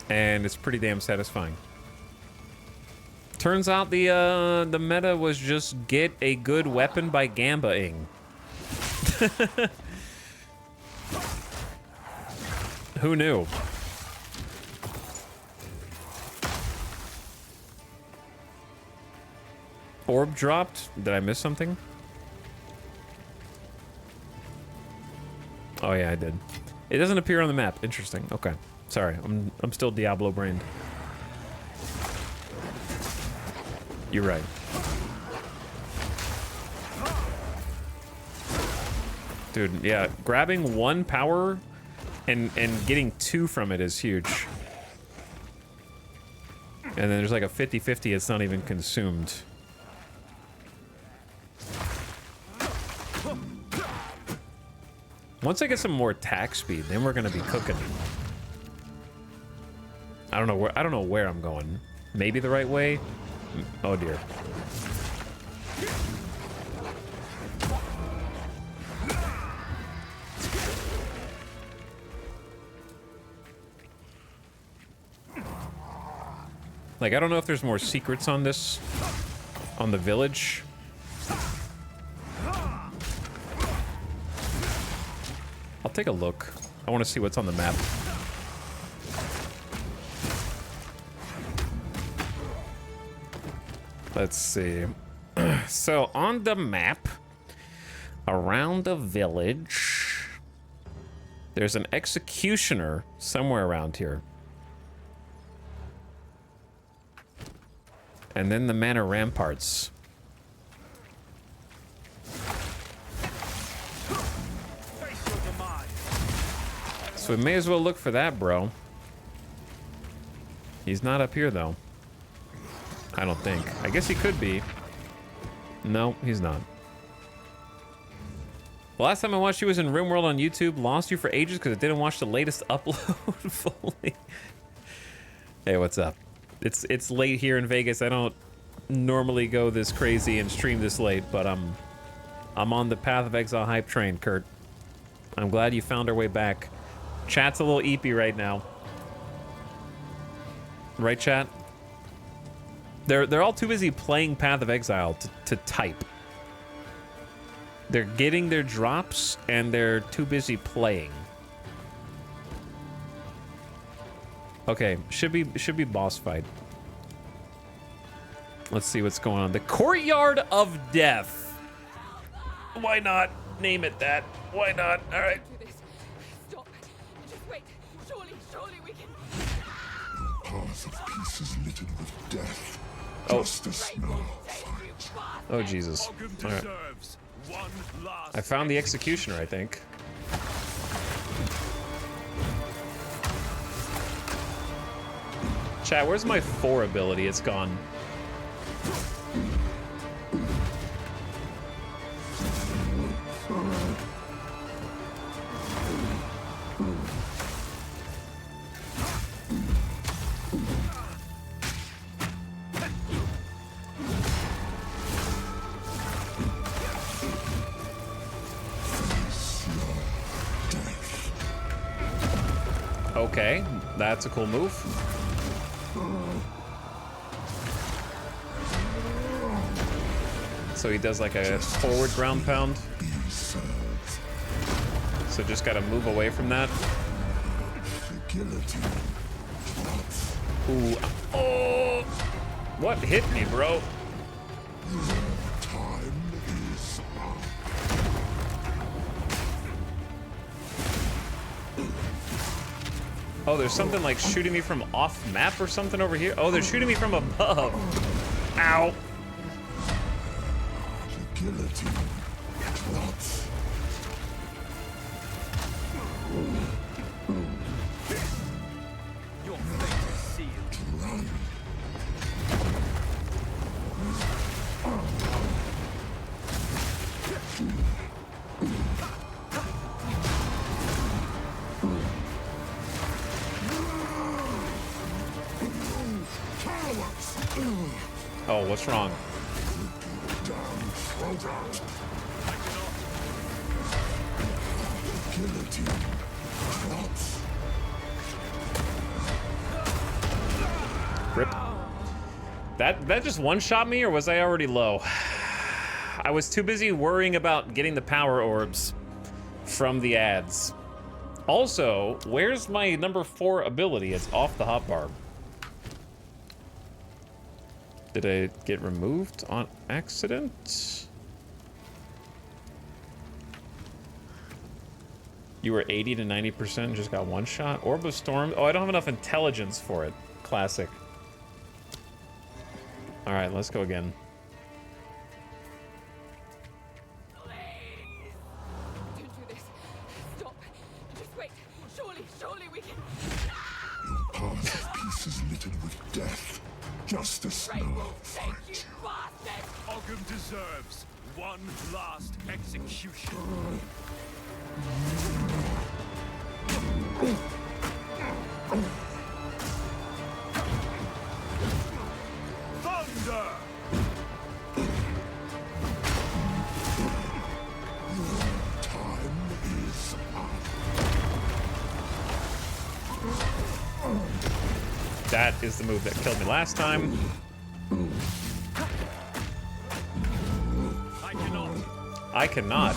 And it's pretty damn satisfying. Turns out the meta was just get a good weapon by Gamba-ing. Who knew? Orb dropped? Did I miss something? Oh yeah, I did. It doesn't appear on the map. Interesting. Okay. Sorry, I'm still Diablo brained. You're right. Dude, yeah, grabbing 1 power and getting 2 from it is huge. And then there's like a 50-50, it's not even consumed. Once I get some more attack speed, then we're gonna be cooking. I don't know where I'm going. Maybe the right way? Oh dear. Like, I don't know if there's more secrets on this, on the village. I'll take a look. I want to see what's on the map. Let's see. So, on the map, around the village, There's an executioner somewhere around here. And then the Manor Ramparts. So we may as well look for that, bro. He's not up here, though. I don't think. I guess he could be. No, he's not. The last time I watched you was in RimWorld on YouTube. Lost you for ages because I didn't watch the latest upload fully. Hey, what's up? It's late here in Vegas. I don't normally go this crazy and stream this late, but I'm on the Path of Exile hype train, Kurt. I'm glad you found our way back. Chat's a little eepy right now. Right, chat? They're all too busy playing Path of Exile to type. They're getting their drops and they're too busy playing. Okay, should be boss fight. Let's see what's going on. The Courtyard of Death. Why not name it that? Why not? All right. Stop. Just wait. Surely we can. Path of peace is littered with death. Oh. Justice now. Oh, Jesus. All right. I found the executioner, I think. Chat, where's my 4 ability? It's gone. Okay, that's a cool move. So he does like a forward ground pound. So just gotta move away from that. Ooh. Oh! What hit me, bro? Oh, there's something like shooting me from off map or something over here. Oh, they're shooting me from above. Ow. Your fate is sealed. Oh, what's wrong? Rip. That just one-shot me, or was I already low? I was too busy worrying about getting the power orbs from the ads. Also, where's my number 4 ability? It's off the hotbar. Did I get removed on accident? You were 80 to 90% and just got one shot? Orb of Storm? Oh, I don't have enough intelligence for it. Classic. All right, let's go again. Don't do this. Stop. Just wait. Surely we can. Your path of peace is littered with death. Justice now. Fight. Ogham deserves one last execution. Thunder! Time is up. That is the move that killed me last time. I cannot.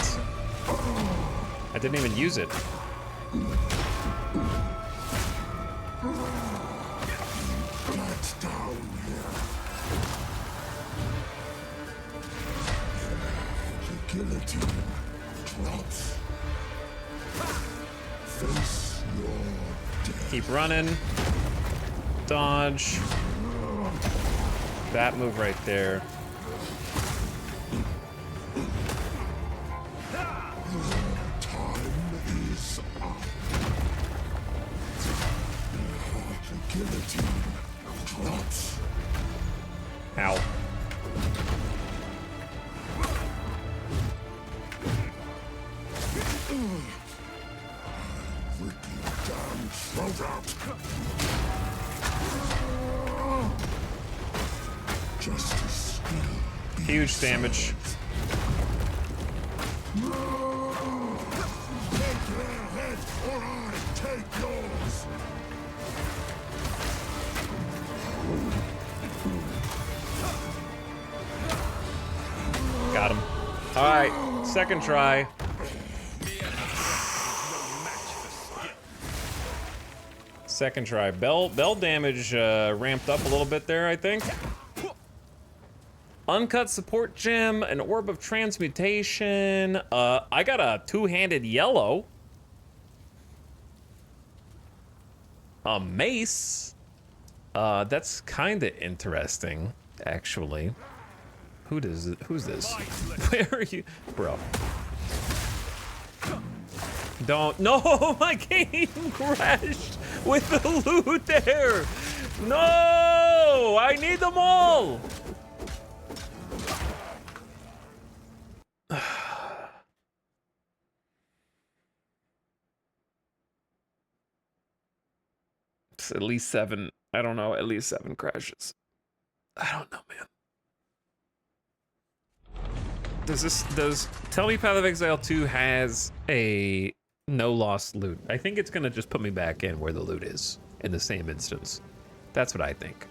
I didn't even use it. Get down here. The guillotine drops. Keep running. Dodge. That move right there. Ow. Huge damage. Got him. All right, second try. Second try. Bell damage ramped up a little bit there, I think. Uncut support gem, an orb of transmutation. I got a two-handed yellow. A mace. That's kind of interesting, actually. Who's this? Where are you, bro? Don't. No, my game crashed with the loot there. No, I need them all. It's at least 7. I don't know. At least 7 crashes. I don't know, man. Does Tell Me Path of Exile 2 has a no lost loot? I think it's gonna just put me back in where the loot is in the same instance. That's what I think.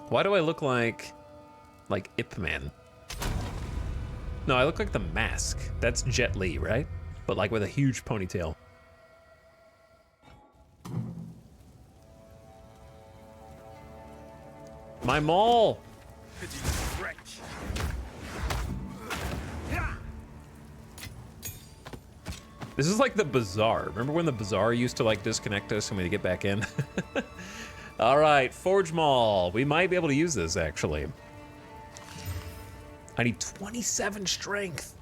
Why do I look like Ip Man? No, I look like the Mask. That's Jet Li, right? But like with a huge ponytail. My mall! This is like the bazaar. Remember when the bazaar used to like disconnect us and we had to get back in? All right, Forge Mall. We might be able to use this actually. I need 27 strength.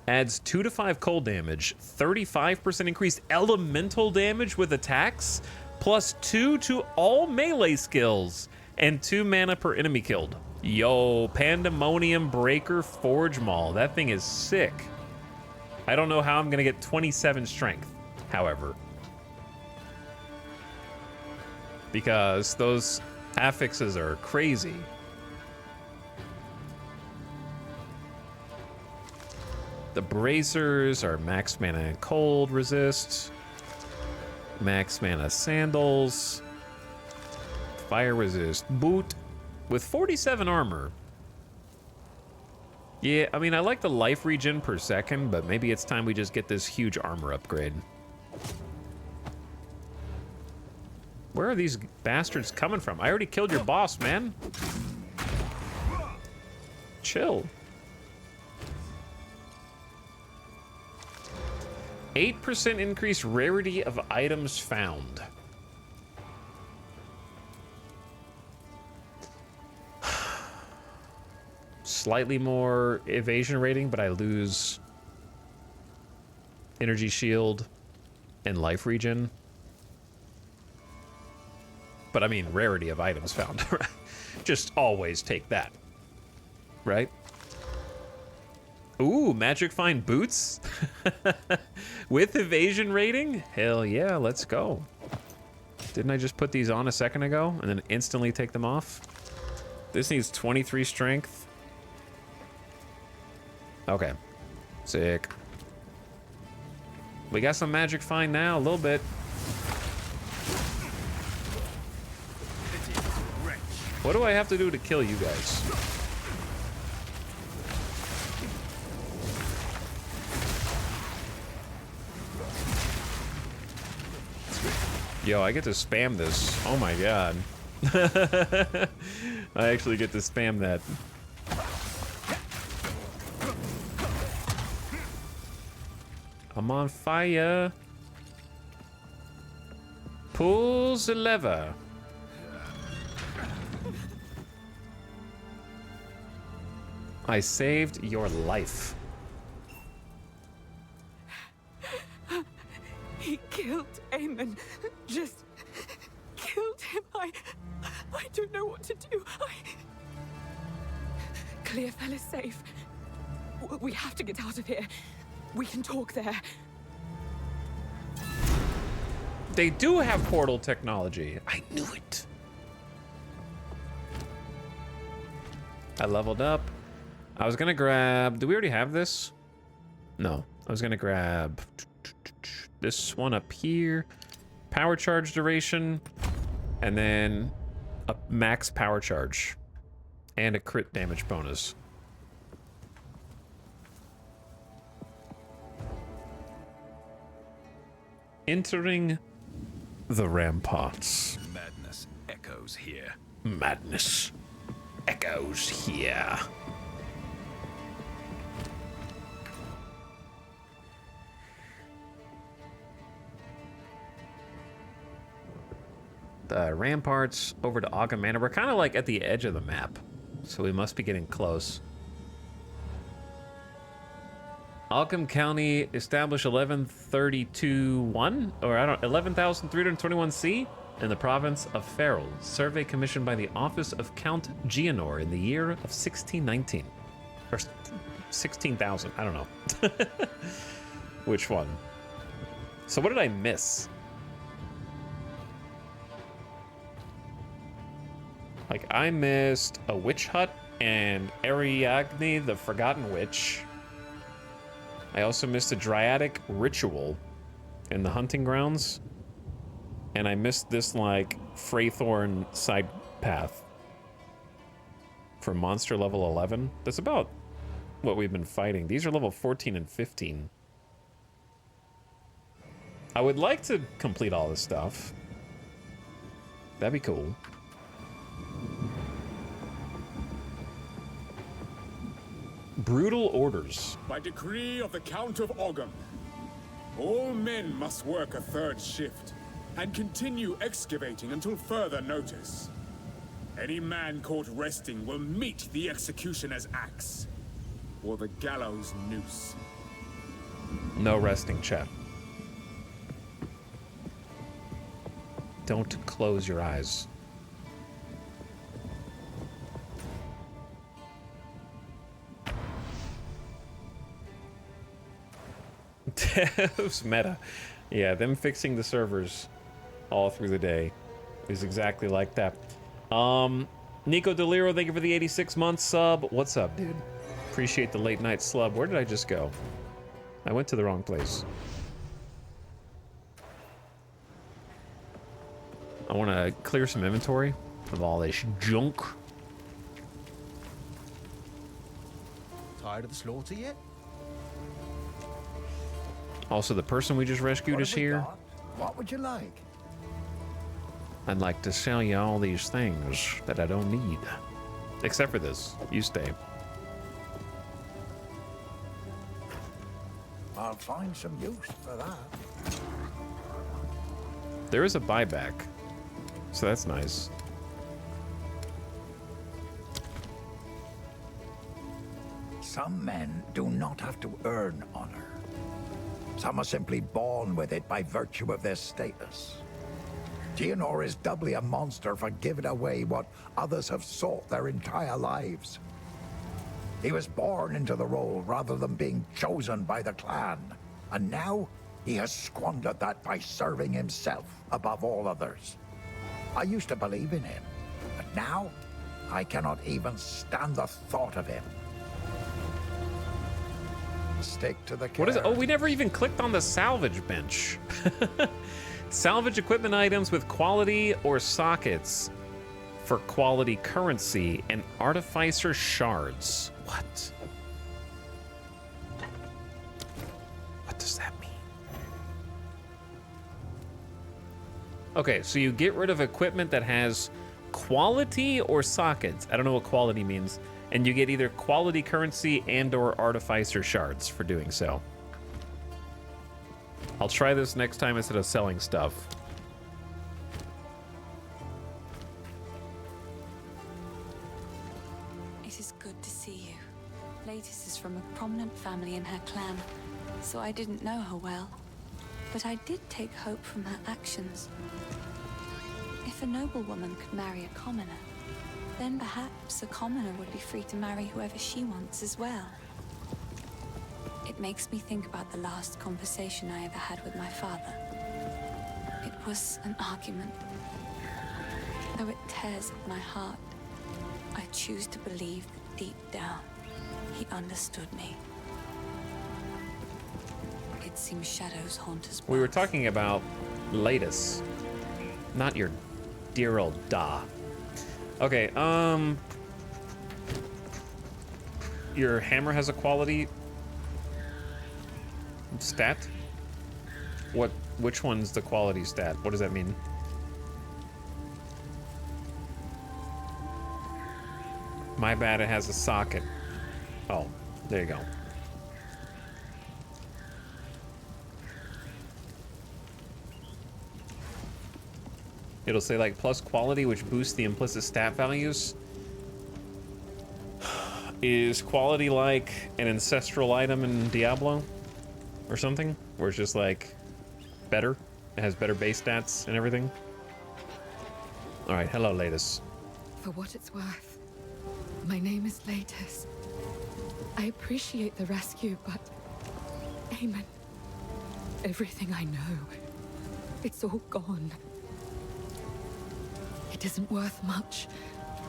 Adds 2 to 5 cold damage, 35% increased elemental damage with attacks, plus 2 to all melee skills, and 2 mana per enemy killed. Yo, Pandemonium Breaker Forge Mall. That thing is sick. I don't know how I'm gonna get 27 strength, however. Because those affixes are crazy. The bracers are max mana and cold resist. Max mana sandals. Fire resist boot with 47 armor. Yeah, I mean, I like the life regen per second, but maybe it's time we just get this huge armor upgrade. Where are these bastards coming from? I already killed your boss, man. Chill. 8% increased rarity of items found. Slightly more evasion rating, but I lose energy shield and life regen. But I mean, rarity of items found. Just always take that, right? Ooh, magic find boots with evasion rating? Hell yeah, let's go. Didn't I just put these on a second ago and then instantly take them off? This needs 23 strength. Okay, sick. We got some magic find now, a little bit. What do I have to do to kill you guys? Yo, I get to spam this. Oh my god. I actually get to spam that. I'm on fire. Pulls the lever. I saved your life. He killed Aemon. Just killed him. I don't know what to do. Clearfell is safe. We have to get out of here. We can talk there. They do have portal technology. I knew it. I leveled up. I was gonna grab, do we already have this? No, I was gonna grab this one up here. Power charge duration, and then a max power charge and a crit damage bonus. Entering the ramparts. Madness echoes here. Madness echoes here. The ramparts over to Ogden Manor. We're kind of like at the edge of the map, so we must be getting close. Alchem County established 1132-1, or I don't, 11,321C in the province of Ferrol. Survey commissioned by the office of Count Gianor in the year of 1619. Or 16,000, I don't know. Which one? So what did I miss? Like, I missed a witch hut and Ariadne, the Forgotten Witch. I also missed a Dryadic ritual in the hunting grounds. And I missed this, like, Freythorn side path for monster level 11. That's about what we've been fighting. These are level 14 and 15. I would like to complete all this stuff. That'd be cool. Brutal orders. By decree of the Count of Ogum, all men must work a third shift and continue excavating until further notice. Any man caught resting will meet the executioner's axe or the gallows noose. No resting, chat. Don't close your eyes. Devs meta. Yeah, them fixing the servers all through the day is exactly like that. Nico Deliro, thank you for the 86-month sub. What's up, dude? Appreciate the late night slub. Where did I just go? I went to the wrong place. I want to clear some inventory of all this junk. Tired of the slaughter yet? Also, the person we just rescued is here. What would you like? I'd like to sell you all these things that I don't need. Except for this. You stay. I'll find some use for that. There is a buyback, so that's nice. Some men do not have to earn honor. Some are simply born with it by virtue of their status. Gianor is doubly a monster for giving away what others have sought their entire lives. He was born into the role rather than being chosen by the clan, and now he has squandered that by serving himself above all others. I used to believe in him, but now I cannot even stand the thought of him. Stick to the What is it? Oh, we never even clicked on the salvage bench. Salvage equipment items with quality or sockets for quality currency and artificer shards. What? What does that mean? Okay, so you get rid of equipment that has quality or sockets. I don't know what quality means. And you get either quality currency and or artificer shards for doing so. I'll try this next time instead of selling stuff. It is good to see you. Latis is from a prominent family in her clan, so I didn't know her well. But I did take hope from her actions. If a noblewoman could marry a commoner, then perhaps a commoner would be free to marry whoever she wants as well. It makes me think about the last conversation I ever had with my father. It was an argument. Though it tears at my heart, I choose to believe that deep down, he understood me. It seems shadows haunt us both. We were talking about Latus, not your dear old Da. Okay, your hammer has a quality stat? Which one's the quality stat? What does that mean? My bad, it has a socket. Oh, there you go. It'll say like plus quality, which boosts the implicit stat values. Is quality like an ancestral item in Diablo or something? Where it's just like better? It has better base stats and everything? Alright, hello, Latus. For what it's worth, my name is Latus. I appreciate the rescue, but... Aemon, everything I know, it's all gone. It isn't worth much,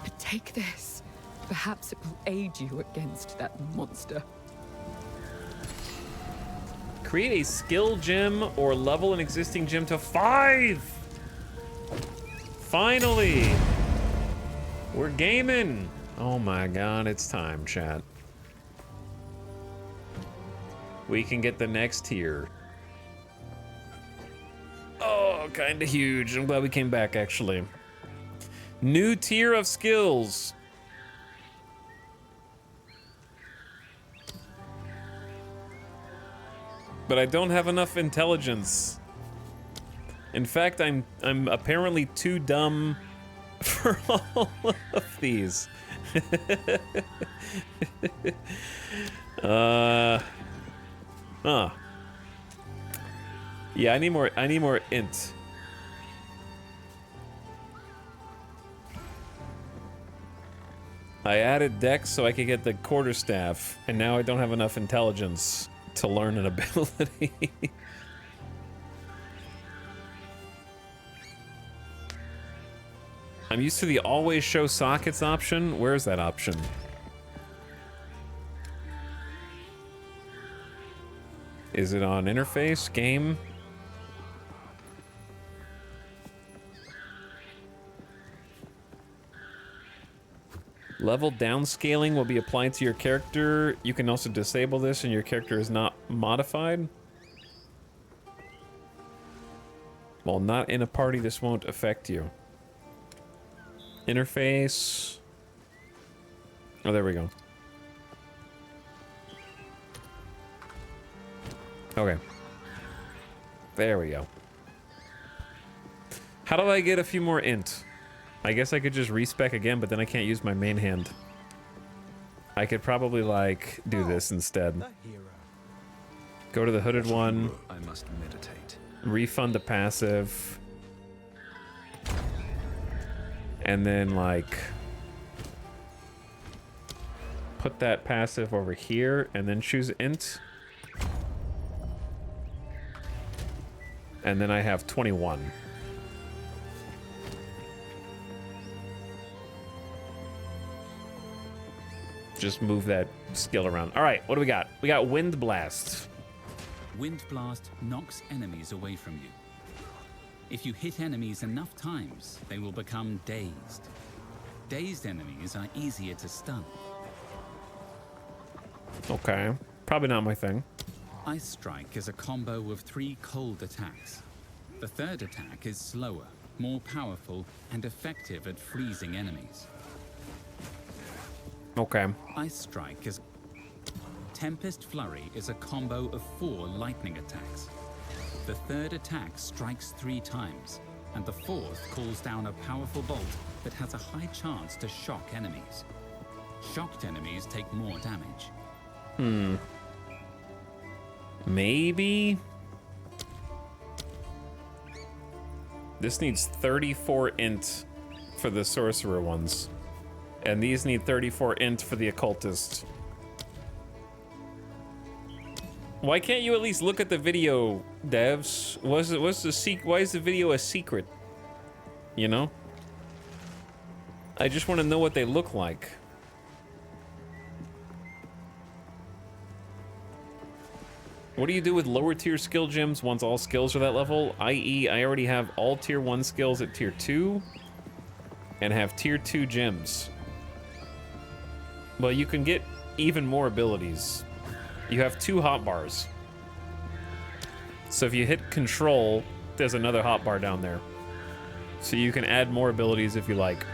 but take this. Perhaps it will aid you against that monster. Create a skill gem or level an existing gem to 5! Finally! We're gaming! Oh my god, it's time, chat. We can get the next tier. Oh, kinda huge. I'm glad we came back, actually. New tier of skills. But I don't have enough intelligence. In fact, I'm apparently too dumb for all of these. Yeah, I need more int. I added dex so I could get the quarterstaff, and now I don't have enough intelligence to learn an ability. I'm used to the always show sockets option. Where's that option? Is it on interface, game? Level downscaling will be applied to your character. You can also disable this and your character is not modified. While not in a party, this won't affect you. Interface. Oh, there we go. Okay. There we go. How do I get a few more int? I guess I could just respec again, but then I can't use my main hand. I could probably, like, do this instead. Go to the hooded one. I must meditate. Refund the passive. And then, like, put that passive over here, and then choose int. And then I have 21. Just move that skill around. All right, what do we got? We got Wind Blast. Wind Blast knocks enemies away from you. If you hit enemies enough times, they will become dazed. Dazed enemies are easier to stun. Okay, probably not my thing. Ice Strike is a combo of 3 cold attacks. The third attack is slower, more powerful, and effective at freezing enemies. Okay. Ice Strike is... Tempest Flurry is a combo of 4 lightning attacks. The third attack strikes 3 times, and the fourth calls down a powerful bolt that has a high chance to shock enemies. Shocked enemies take more damage. Maybe? This needs 34 int for the sorcerer ones. And these need 34 int for the occultist. Why can't you at least look at the video, devs? Why is the video a secret? You know? I just want to know what they look like. What do you do with lower tier skill gems once all skills are that level? I.e., I already have all tier 1 skills at tier 2 and have tier 2 gems. Well, you can get even more abilities. You have 2 hotbars. So if you hit control, there's another hotbar down there. So you can add more abilities if you like.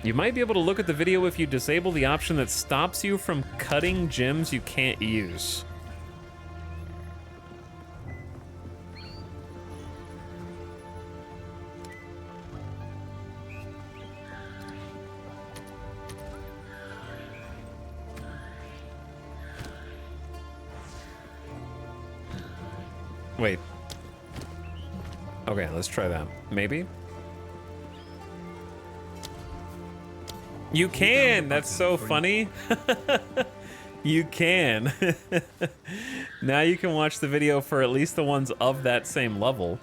You might be able to look at the video if you disable the option that stops you from cutting gems you can't use. Wait. Okay, let's try that. Maybe? You can! That's so funny. You can. Now you can watch the video for at least the ones of that same level.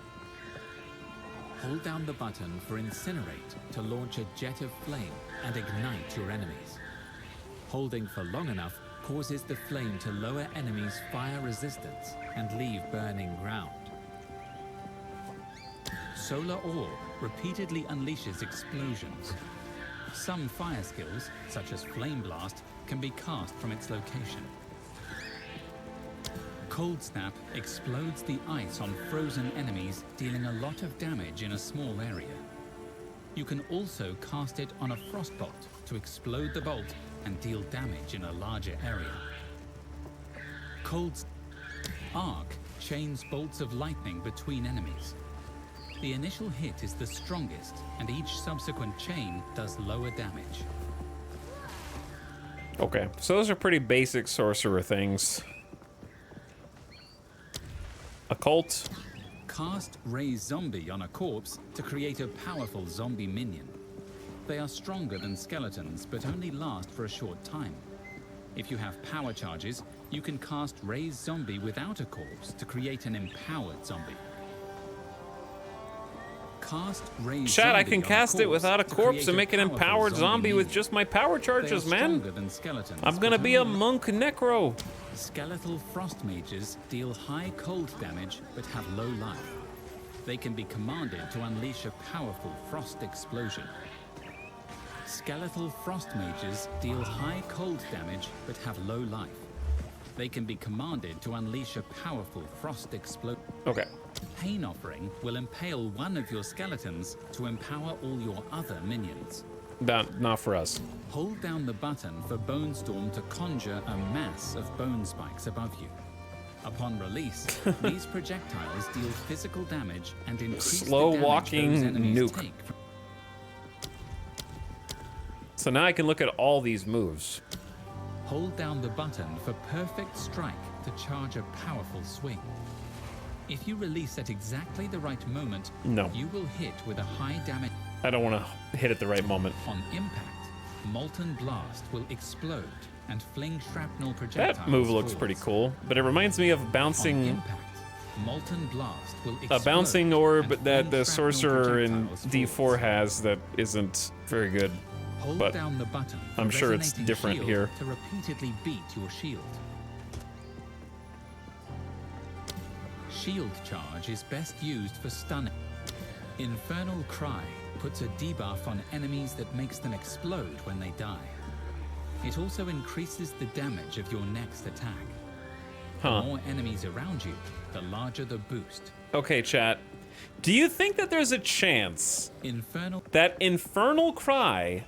Hold down the button for Incinerate to launch a jet of flame and ignite your enemies. Holding for long enough causes the flame to lower enemies' fire resistance and leave burning ground. Solar Orb repeatedly unleashes explosions. Some fire skills, such as Flame Blast, can be cast from its location. Cold Snap explodes the ice on frozen enemies, dealing a lot of damage in a small area. You can also cast it on a Frostbolt to explode the bolt and deal damage in a larger area. Arc chains bolts of lightning between enemies. The initial hit is the strongest, and each subsequent chain does lower damage. Okay, so those are pretty basic sorcerer things. Occult. Cast Raise Zombie on a corpse to create a powerful zombie minion. They are stronger than skeletons, but only last for a short time. If you have power charges, you can cast Raise Zombie without a corpse to create an empowered zombie. Cast Raise Chat, I Zombie can on cast it without a corpse and make an powerful empowered zombie with minion. just my power charges, They are man. stronger than skeletons, I'm gonna but be a only monk necro. Skeletal Frost Mages deal high cold damage but have low life. They can be commanded to unleash a powerful frost explosion. Skeletal Frost Mages deal high cold damage but have low life. They can be commanded to unleash a powerful frost explosion. Okay. Pain Offering will impale one of your skeletons to empower all your other minions. Not for us. Hold down the button for Bone Storm to conjure a mass of bone spikes above you. Upon release, these projectiles deal physical damage and increase Slow the damage walking those enemies nuke. take. So now I can look at all these moves. Hold down the button for Perfect Strike to charge a powerful swing. If you release at exactly the right moment, No. you will hit with a high damage. I don't want to hit at the right moment. On impact, Molten Blast will explode and fling shrapnel projectiles. That move looks forwards. pretty cool, but it reminds me of On bouncing impact, Molten Blast will a explode bouncing orb and that fling the shrapnel sorcerer in projectiles D4 has that isn't very good. Hold But down the button for I'm sure it's Resonating different Shield here. to repeatedly beat your shield. Shield charge is best used for stunning. Infernal Cry puts a debuff on enemies that makes them explode when they die. It also increases the damage of your next attack. Huh. The more enemies around you, the larger the boost. Okay, chat. Do you think that there's a chance Infernal that Infernal Cry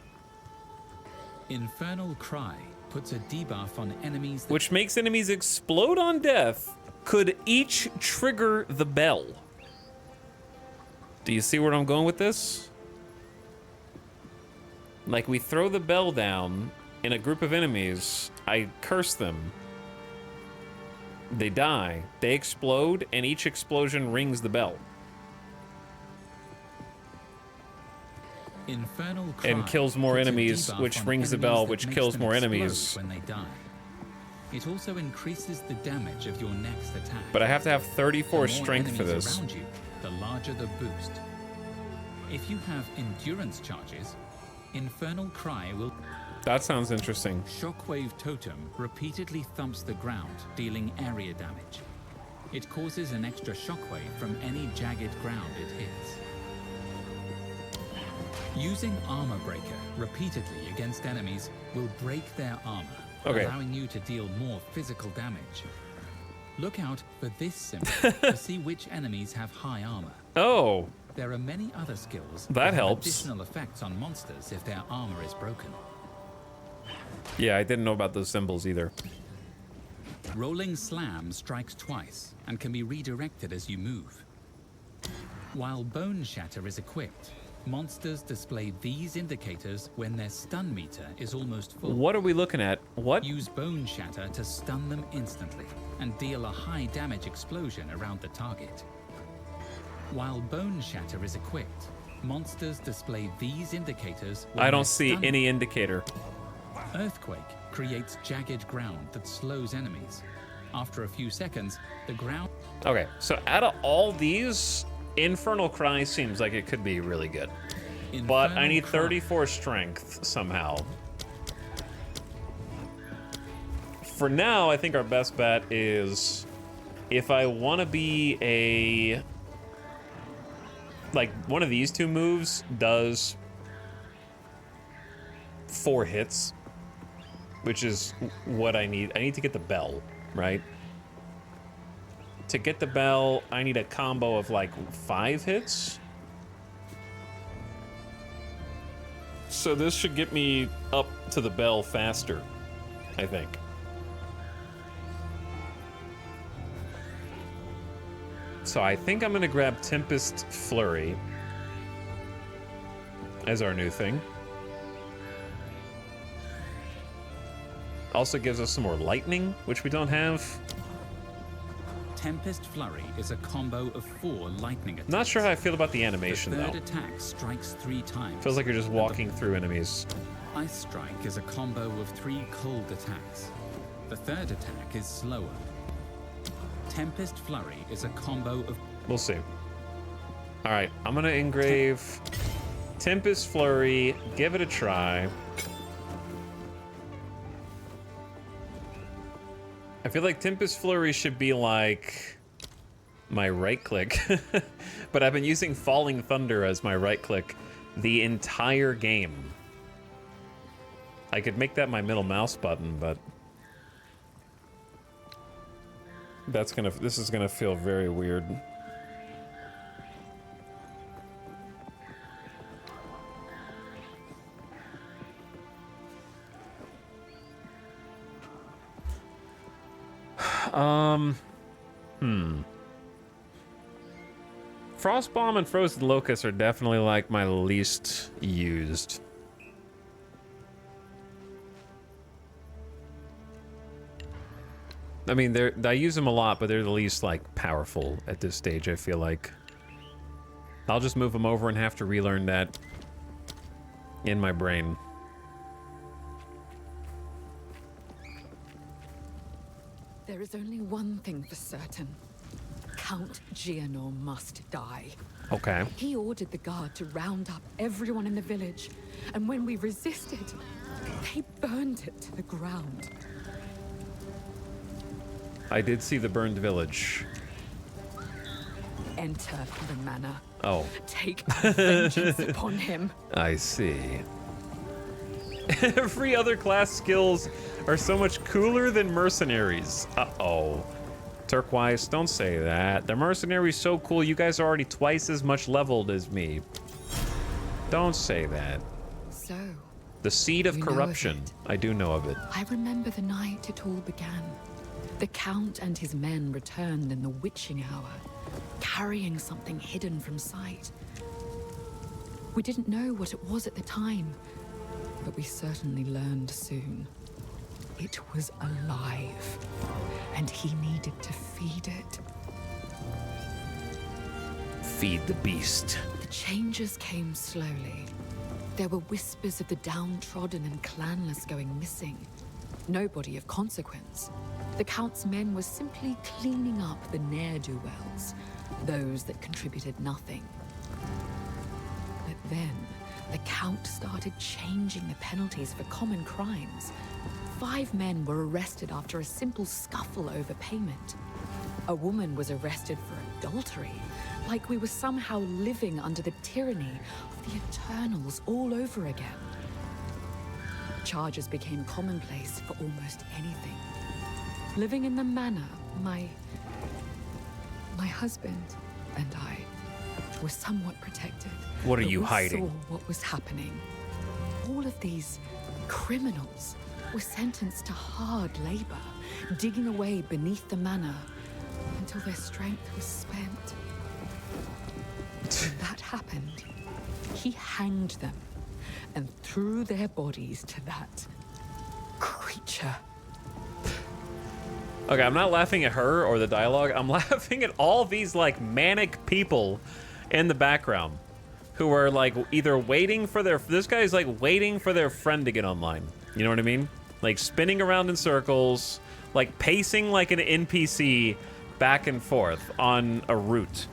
Infernal Cry puts a debuff on enemies which makes enemies explode on death, could each trigger the bell. Do you see where I'm going with this? Like, we throw the bell down in a group of enemies, I curse them. They die, they explode, and each explosion rings the bell. Infernal Cry and kills more puts a enemies, debuff which on rings the enemies bell, that which makes kills them more explode enemies. when they die. It also increases the damage of your next attack. But I have to have 34 The more strength for enemies this. around you, the larger the boost. If you have endurance charges, Infernal Cry will... That sounds interesting. Shockwave Totem repeatedly thumps the ground, dealing area damage. It causes an extra shockwave from any jagged ground it hits. Using Armor Breaker repeatedly against enemies will break their armor, allowing you to deal more physical damage. Look out for this symbol to see which enemies have high armor. Oh. There are many other skills that have helps. additional effects on monsters if their armor is broken. Yeah, I didn't know about those symbols either. Rolling Slam strikes twice and can be redirected as you move. While Bone Shatter is equipped, monsters display these indicators when their stun meter is almost full. What are we looking at? What? Use Bone Shatter to stun them instantly and deal a high damage explosion around the target. While Bone Shatter is equipped, monsters display these indicators when I don't their see stun any indicator. Earthquake creates jagged ground that slows enemies. After a few seconds, the ground... Okay, so out of all these, Infernal Cry seems like it could be really good. But I need 34 strength somehow. For now, I think our best bet is if I want to be a... Like, one of these two moves does 4 hits, which is what I need. I need to get the bell, right? To get the bell, I need a combo of like 5 hits. So this should get me up to the bell faster, I think. So I think I'm gonna grab Tempest Flurry as our new thing. Also gives us some more lightning, which we don't have. Tempest Flurry is a combo of 4 lightning attacks. Not sure how I feel about the animation, The third though. attack strikes 3 times. Feels like you're just walking through enemies. Ice Strike is a combo of 3 cold attacks. The third attack is slower. Tempest Flurry is a combo of... We'll see. All right, I'm gonna engrave Tempest Flurry, give it a try. I feel like Tempest Flurry should be like my right click, but I've been using Falling Thunder as my right click the entire game. I could make that my middle mouse button, but this is gonna feel very weird. Frostbomb and Frozen Locust are definitely like my least used. I mean, I use them a lot, but they're the least like powerful at this stage, I feel like. I'll just move them over and have to relearn that in my brain. There is only one thing for certain. Count Gianor must die. Okay. He ordered the guard to round up everyone in the village, and when we resisted, they burned it to the ground. I did see the burned village. Enter the manor. Oh. Take vengeance upon him. I see. Every other class skills are so much cooler than mercenaries. Uh-oh. Turquoise, don't say that. The mercenary's so cool, you guys are already twice as much leveled as me. Don't say that. So, The seed of You know of corruption. it. I do know of it. I remember the night it all began. The Count and his men returned in the witching hour, carrying something hidden from sight. We didn't know what it was at the time, but we certainly learned soon. It was alive, and he needed to feed it. Feed the beast. The changes came slowly. There were whispers of the downtrodden and clanless going missing. Nobody of consequence. The Count's men were simply cleaning up the ne'er-do-wells, those that contributed nothing. But then, the Count started changing the penalties for common crimes. 5 men were arrested after a simple scuffle over payment. A woman was arrested for adultery, like we were somehow living under the tyranny of the Eternals all over again. Charges became commonplace for almost anything. Living in the manor, my husband and I were somewhat protected. What are but you we hiding? saw what was happening. All of these criminals were sentenced to hard labor, digging away beneath the manor until their strength was spent. When that happened, he hanged them and threw their bodies to that creature. Okay, I'm not laughing at her or the dialogue. I'm laughing at all these like manic people in the background who are like either waiting for their, this guy's like waiting for their friend to get online. You know what I mean? Like spinning around in circles, like pacing like an NPC back and forth on a route.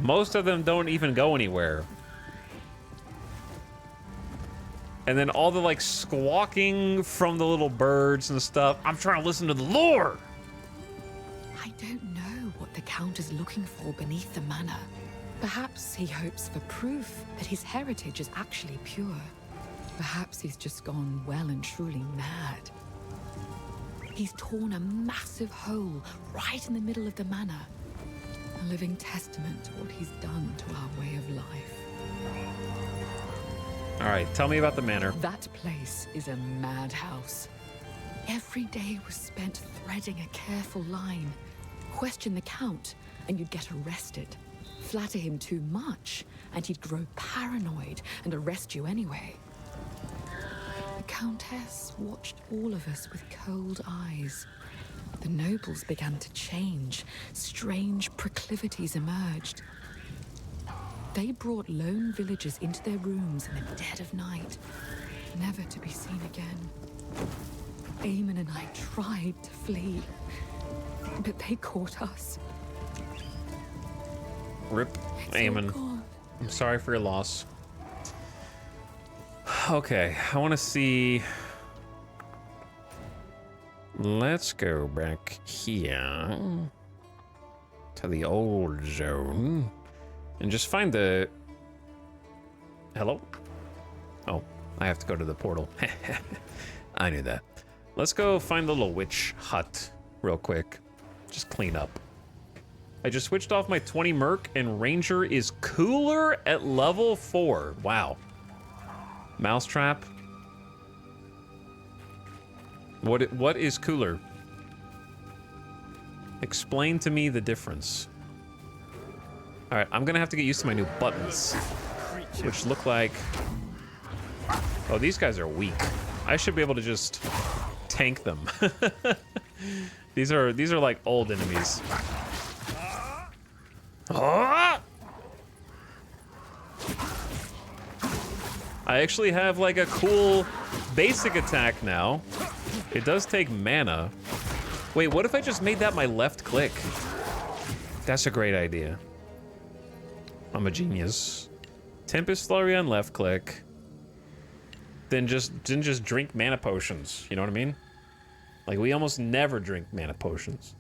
Most of them don't even go anywhere. And then all the like squawking from the little birds and stuff. I'm trying to listen to the lore. I don't know what the Count is looking for beneath the manor. Perhaps he hopes for proof that his heritage is actually pure. Perhaps he's just gone well and truly mad. He's torn a massive hole right in the middle of the manor. A living testament to what he's done to our way of life. All right, tell me about the manor. That place is a madhouse. Every day was spent threading a careful line. Question the Count, and you'd get arrested. Flatter him too much, and he'd grow paranoid and arrest you anyway. The Countess watched all of us with cold eyes. The nobles began to change. Strange proclivities emerged. They brought lone villagers into their rooms in the dead of night, never to be seen again. Eamon and I tried to flee, but they caught us. Rip, Eamon. I'm sorry for your loss. Okay, I want to see. Let's go back here to the old zone and just find the. Hello? Oh, I have to go to the portal. I knew that. Let's go find the little witch hut real quick. Just clean up. I just switched off my 20 merc and ranger is cooler at level 4. Wow. Mousetrap. What is cooler? Explain to me the difference. All right, I'm gonna have to get used to my new buttons, which look like. Oh, these guys are weak. I should be able to just tank them. These are like old enemies. Ah! I actually have like a cool basic attack now. It does take mana. Wait, what if I just made that my left click? That's a great idea. I'm a genius. Tempest Flurry on left click. Then just drink mana potions. You know what I mean? Like we almost never drink mana potions.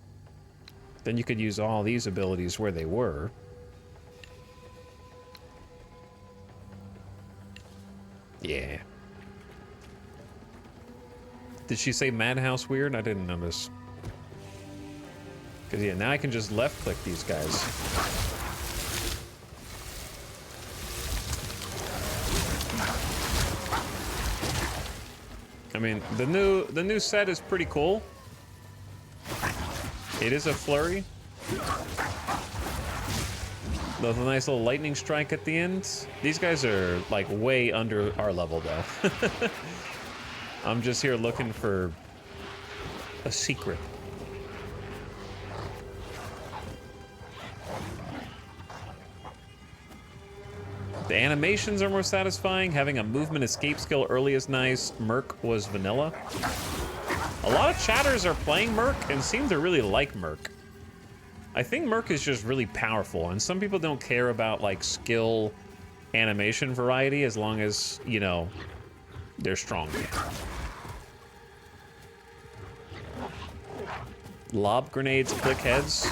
Then you could use all these abilities where they were. Yeah. Did she say Madhouse weird? I didn't notice. Because, yeah, now I can just left-click these guys. mean, the new set is pretty cool. It is a flurry. There's a nice little lightning strike at the end. These guys are like way under our level though. I'm just here looking for a secret. The animations are more satisfying. Having a movement escape skill early is nice. Merc was vanilla. A lot of chatters are playing Merc and seem to really like Merc. I think Merc is just really powerful, and some people don't care about like skill animation variety as long as, you know, they're strong. Lob grenades click heads.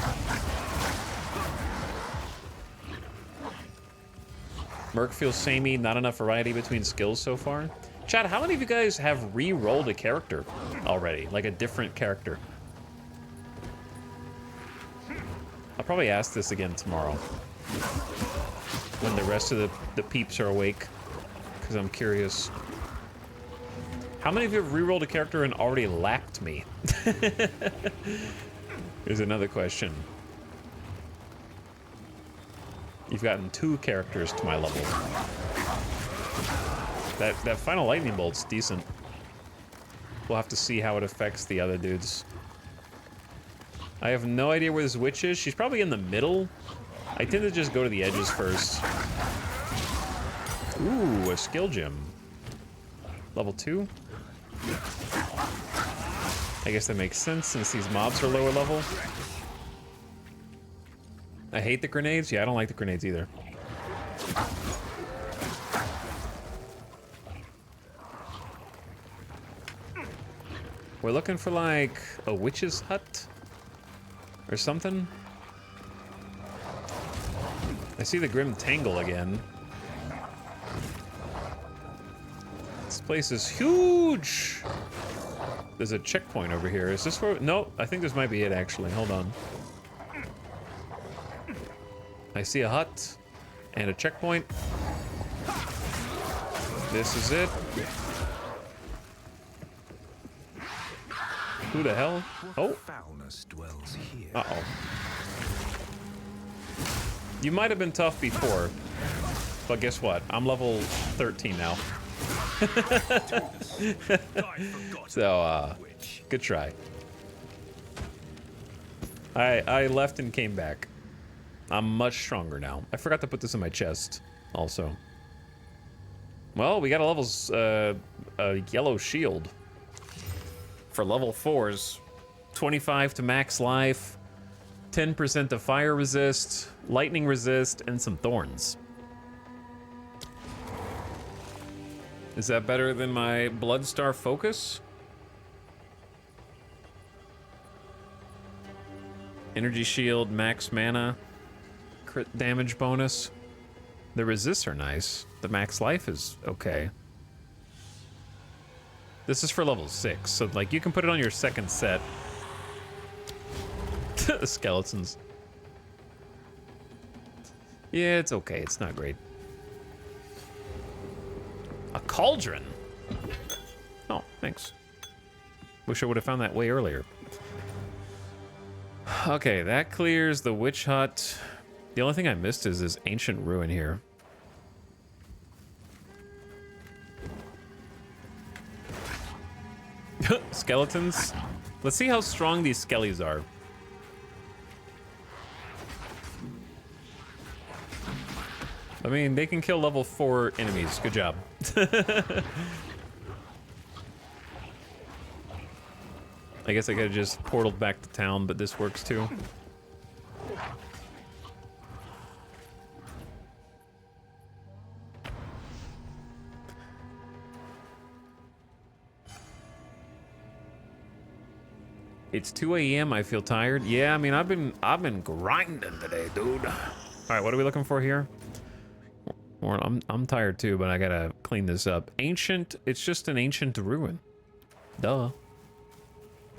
Merc feels samey, not enough variety between skills so far. Chad, how many of you guys have re-rolled a character already? Like a different character? I'll probably ask this again tomorrow. When the rest of the peeps are awake. Because I'm curious. How many of you have re-rolled a character and already lapped me? Here's another question. You've gotten 2 characters to my level. That final lightning bolt's decent. We'll have to see how it affects the other dudes. I have no idea where this witch is. She's probably in the middle. I tend to just go to the edges first. Ooh, a skill gem. Level 2? I guess that makes sense since these mobs are lower level. I hate the grenades. Yeah, I don't like the grenades either. We're looking for like a witch's hut or something. I see the Grim Tangle again. This place is huge. There's a checkpoint over here. Is this where? No, I think this might be it actually. Hold on. I see a hut and a checkpoint. This is it. Who the hell? Oh. Uh-oh. You might have been tough before, but guess what? I'm level 13 now. So, good try. I left and came back. I'm much stronger now. I forgot to put this in my chest, also. Well, we got a yellow shield. For level 4s, 25 to max life, 10% to fire resist, lightning resist, and some thorns. Is that better than my Bloodstar Focus? Energy shield, max mana, crit damage bonus. The resists are nice. The max life is okay. This is for level 6, so like you can put it on your second set. Skeletons. Yeah, it's okay. It's not great. A cauldron? Oh, thanks. Wish I would have found that way earlier. Okay, that clears the witch hut. The only thing I missed is this ancient ruin here. Skeletons. Let's see how strong these skellies are. I mean, they can kill level 4 enemies. Good job. I guess I could've just portaled back to town, but this works too. It's 2 a.m. I feel tired. Yeah, I mean, I've been grinding today, dude. All right, what are we looking for here? Well, I'm tired too, but I gotta clean this up. Ancient. It's just an ancient ruin. Duh.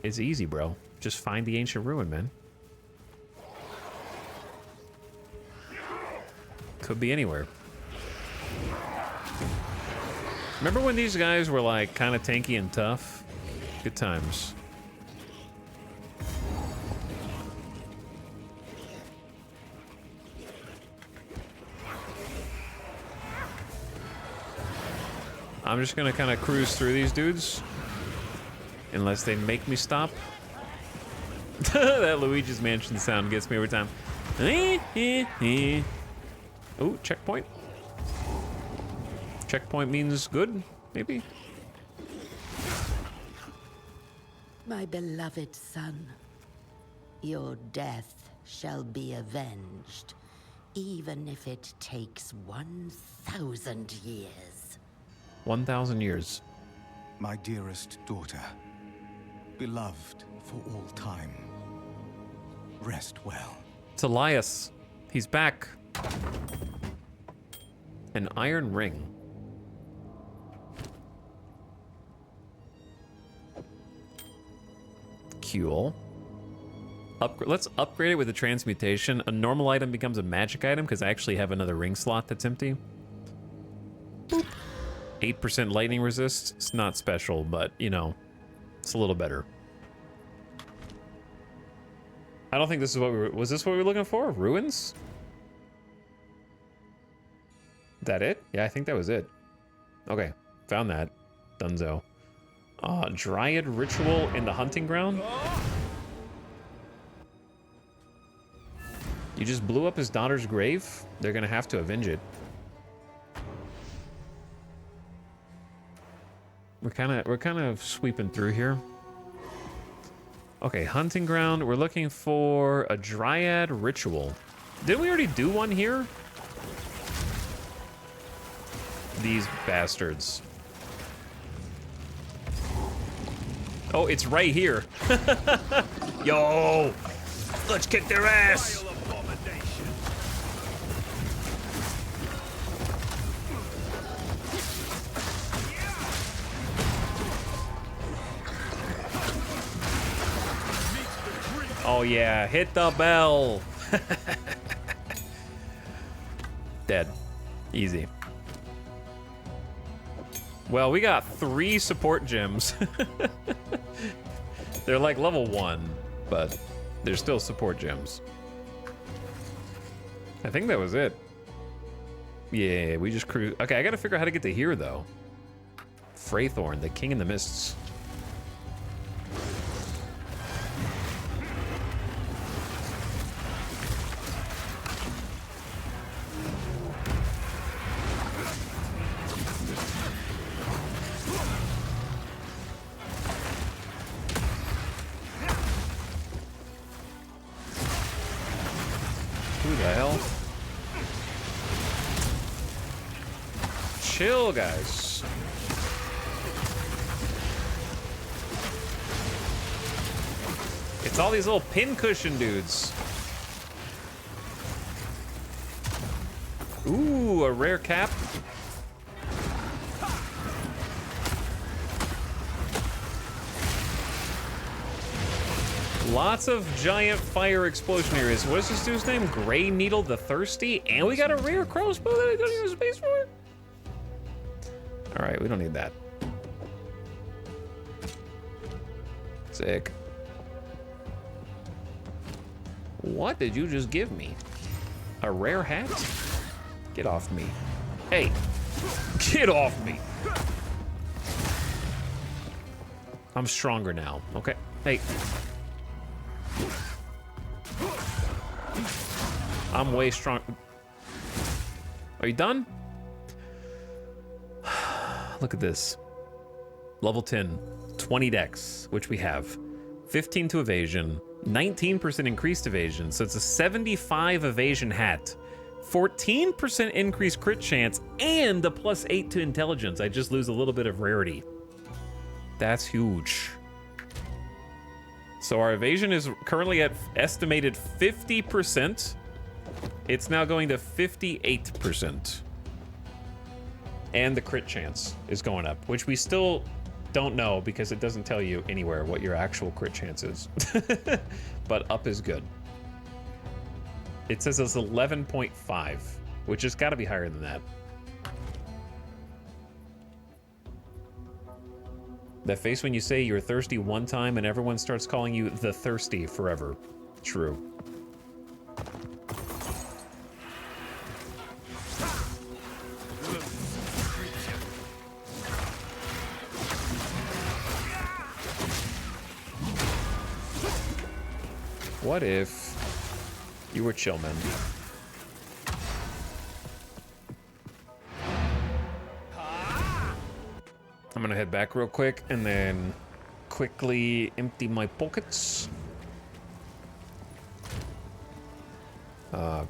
It's easy, bro. Just find the ancient ruin, man. Could be anywhere. Remember when these guys were like kind of tanky and tough? Good times. I'm just gonna kind of cruise through these dudes. Unless they make me stop. That Luigi's Mansion sound gets me every time. Oh, checkpoint. Checkpoint means good, maybe? My beloved son, your death shall be avenged, even if it takes 1,000 years. 1,000 years. My dearest daughter, beloved for all time, rest well. It's Elias. He's back. An iron ring. Cool. Let's upgrade it with a transmutation. A normal item becomes a magic item because I actually have another ring slot that's empty. Boop. 8% lightning resist. It's not special, but, you know, it's a little better. I don't think this is what we were... Was this what we were looking for? Ruins? That it? Yeah, I think that was it. Okay, found that. Dunzo. Dryad ritual in the hunting ground? You just blew up his daughter's grave? They're gonna have to avenge it. We're kind of sweeping through here. Okay, hunting ground. We're looking for a Dryad ritual. Didn't we already do one here? These bastards. Oh, it's right here. Yo! Let's kick their ass! Oh yeah, hit the bell. Dead. Easy. Well, we got 3 support gems. They're like level 1, but they're still support gems. I think that was it. Yeah, we just cruise. Okay, I gotta figure out how to get to here, though. Freythorn, the King in the Mists. Who the hell? Chill, guys. It's all these little pincushion dudes. Ooh, a rare cap. Lots of giant fire explosion areas. What is this dude's name? Grey Needle the Thirsty? And we got a rare crossbow that I don't use space for? Alright, we don't need that. Sick. What did you just give me? A rare hat? Get off me. Hey! Get off me! I'm stronger now, okay? Hey. I'm way strong. Are you done? Look at this. Level 10, 20 dex, which we have. 15 to evasion, 19% increased evasion, so it's a 75 evasion hat. 14% increased crit chance, and a +8 to intelligence. I just lose a little bit of rarity. That's huge. So our evasion is currently at estimated 50%. It's now going to 58%. And the crit chance is going up, which we still don't know because it doesn't tell you anywhere what your actual crit chance is. But up is good. It says it's 11.5, which has got to be higher than that. That face when you say you're thirsty one time and everyone starts calling you the thirsty forever. True. What if you were Chillman? I'm gonna head back real quick and then quickly empty my pockets.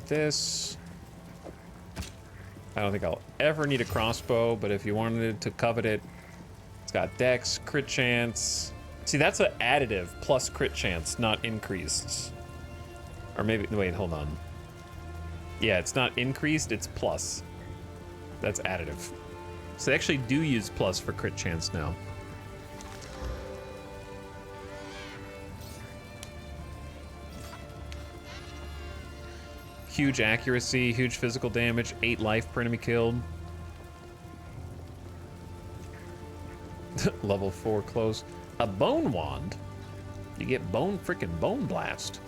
This. I don't think I'll ever need a crossbow, but if you wanted to covet it, it's got dex, crit chance. See, that's an additive plus crit chance, not increased. Or maybe, wait, hold on. Yeah, it's not increased, it's plus. That's additive. So they actually do use plus for crit chance now. Huge accuracy, huge physical damage, 8 life per enemy killed. Level 4 close. A bone wand? You get freaking bone blast.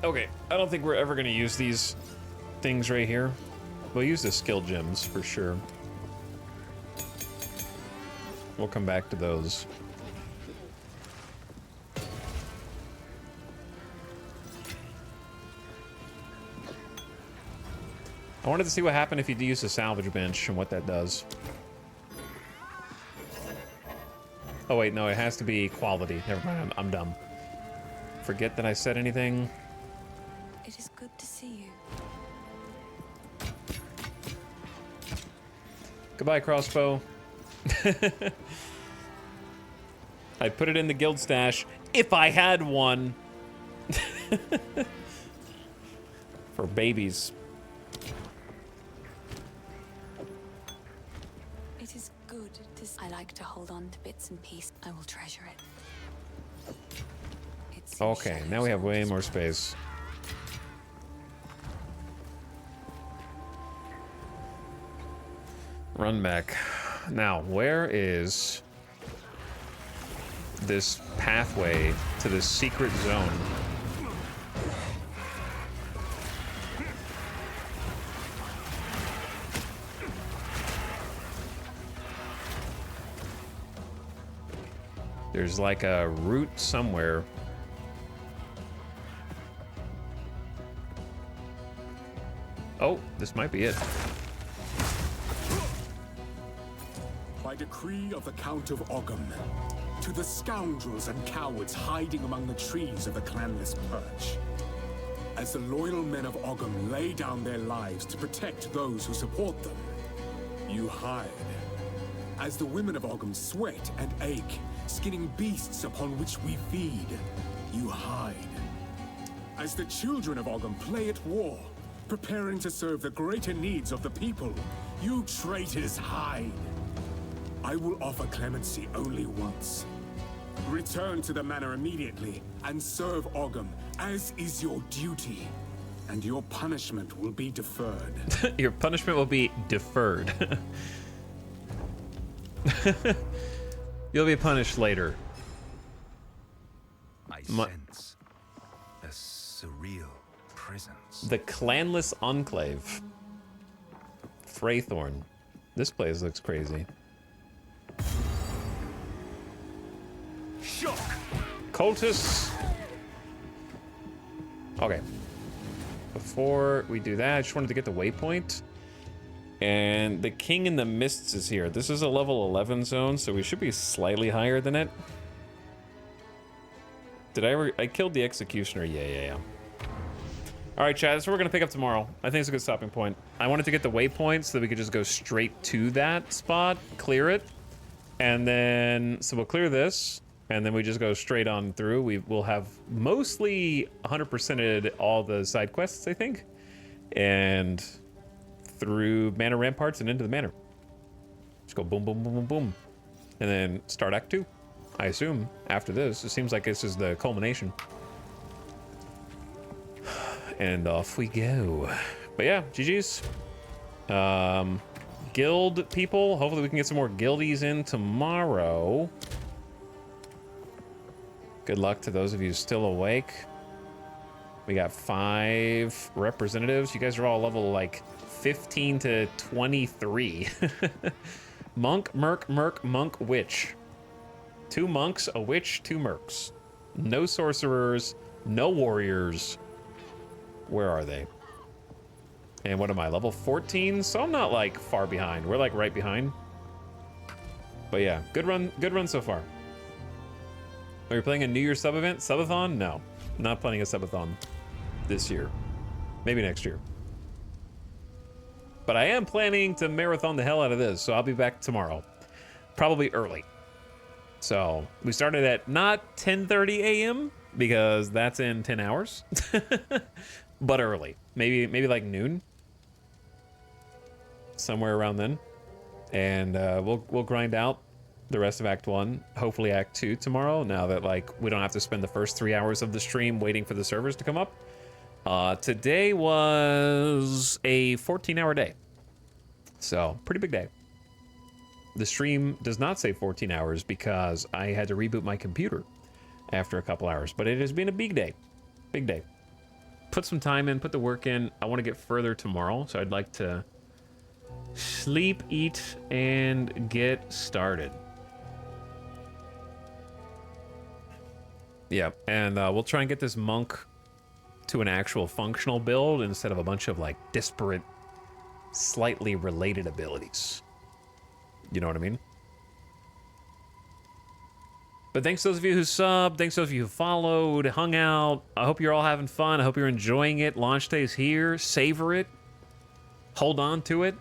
Okay, I don't think we're ever gonna use these things right here. We'll use the skill gems for sure. We'll come back to those. I wanted to see what happened if you use the salvage bench and what that does. Oh wait, no, it has to be quality. Never mind, I'm dumb. Forget that I said anything. It is good to see you. Goodbye, crossbow. I'd put it in the guild stash if I had one. For babies. It is good to I like to hold on to bits and pieces. I will treasure it. Okay, now we have way more space. Run back. Now, where is this pathway to this secret zone? There's like a route somewhere. Oh, this might be it. By decree of the Count of Ogham, to the scoundrels and cowards hiding among the trees of the clanless Perch. As the loyal men of Ogham lay down their lives to protect those who support them, you hide. As the women of Ogham sweat and ache, skinning beasts upon which we feed, you hide. As the children of Ogham play at war, preparing to serve the greater needs of the people, you traitors hide. I will offer clemency only once. Return to the manor immediately and serve Ogham, as is your duty. And your punishment will be deferred. Your punishment will be deferred. You'll be punished later. I sense a surreal presence. The clanless enclave. Freythorn. This place looks crazy. Shock! Cultists! Okay. Before we do that, I just wanted to get the waypoint. And the King in the Mists is here. This is a level 11 zone, so we should be slightly higher than it. Did I killed the Executioner. Yeah. All right, chat, that's what we're going to pick up tomorrow. I think it's a good stopping point. I wanted to get the waypoint so that we could just go straight to that spot, clear it, and then, so we'll clear this, and then we just go straight on through. We will have mostly 100%ed all the side quests, I think, and through Manor Ramparts and into the Manor. Just go boom, boom, boom, boom, boom, and then start Act 2. I assume after this. It seems like this is the culmination. And off we go. But yeah, GG's. Guild people, hopefully we can get some more guildies in tomorrow. Good luck to those of you still awake. We got 5 representatives. You guys are all level like 15 to 23. Monk, merc, monk, witch. 2 monks, a witch, 2 mercs. No sorcerers, no warriors. Where are they? And what am I, level 14? So I'm not like far behind. We're like right behind. But yeah, good run so far. Are you playing a New Year's sub event? Subathon? No, not planning a subathon this year. Maybe next year. But I am planning to marathon the hell out of this, so I'll be back tomorrow. Probably early. So we started at not 10:30 a.m. because that's in 10 hours, but early. Maybe like noon. Somewhere around then. And we'll grind out the rest of Act 1, hopefully Act 2 tomorrow, now that like we don't have to spend the first 3 hours of the stream waiting for the servers to come up. Today was a 14-hour day. So, pretty big day. The stream does not say 14 hours because I had to reboot my computer after a couple hours, but it has been a big day. Big day. Put some time in, put the work in. I want to get further tomorrow, so I'd like to sleep, eat, and get started. Yeah, and we'll try and get this monk to an actual functional build instead of a bunch of like disparate, slightly related abilities. You know what I mean? But thanks to those of you who subbed, thanks to those of you who followed, hung out. I hope you're all having fun. I hope you're enjoying it. Launch day's here. Savor it. Hold on to it.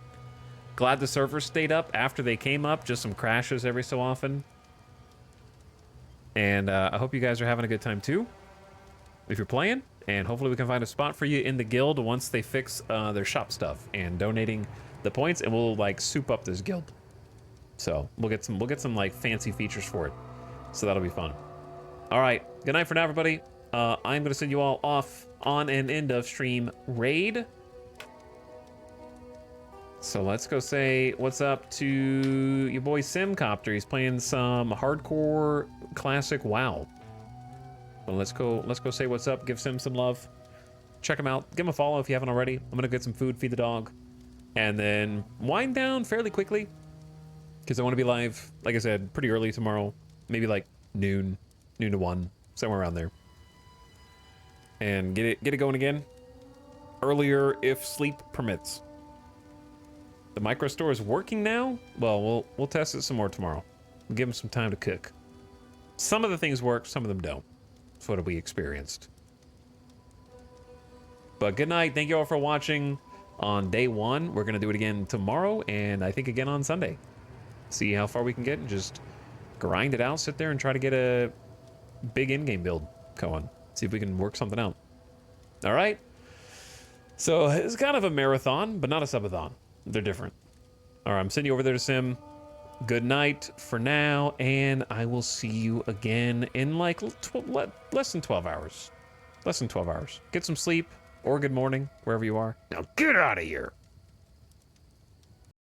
Glad the servers stayed up after they came up. Just some crashes every so often. And I hope you guys are having a good time too, if you're playing. And hopefully we can find a spot for you in the guild once they fix their shop stuff and donating the points, and we'll like soup up this guild. So we'll get some like fancy features for it. So that'll be fun. All right, good night for now, everybody. I'm gonna send you all off on an end of stream raid. So let's go say what's up to your boy Simcopter. He's playing some hardcore classic WoW. Well, let's go say what's up. Give Sim some love. Check him out. Give him a follow if you haven't already. I'm gonna get some food, feed the dog, and then wind down fairly quickly because I want to be live, like I said, pretty early tomorrow. Maybe like noon to 1, somewhere around there, and get it going again earlier if sleep permits. The micro store is working now. Well, we'll test it some more tomorrow. We'll give them some time to cook. Some of the things work, some of them don't. That's what we experienced. But good night. Thank you all for watching on day 1. We're gonna do it again tomorrow, and I think again on Sunday. See how far we can get and just grind it out. Sit there and try to get a big in-game build going. See if we can work something out. All right. So it's kind of a marathon, but not a subathon. They're different. All right, I'm sending you over there to Sim. Good night for now, and I will see you again in like less than 12 hours. Less than 12 hours. Get some sleep, or good morning, wherever you are. Now get out of here.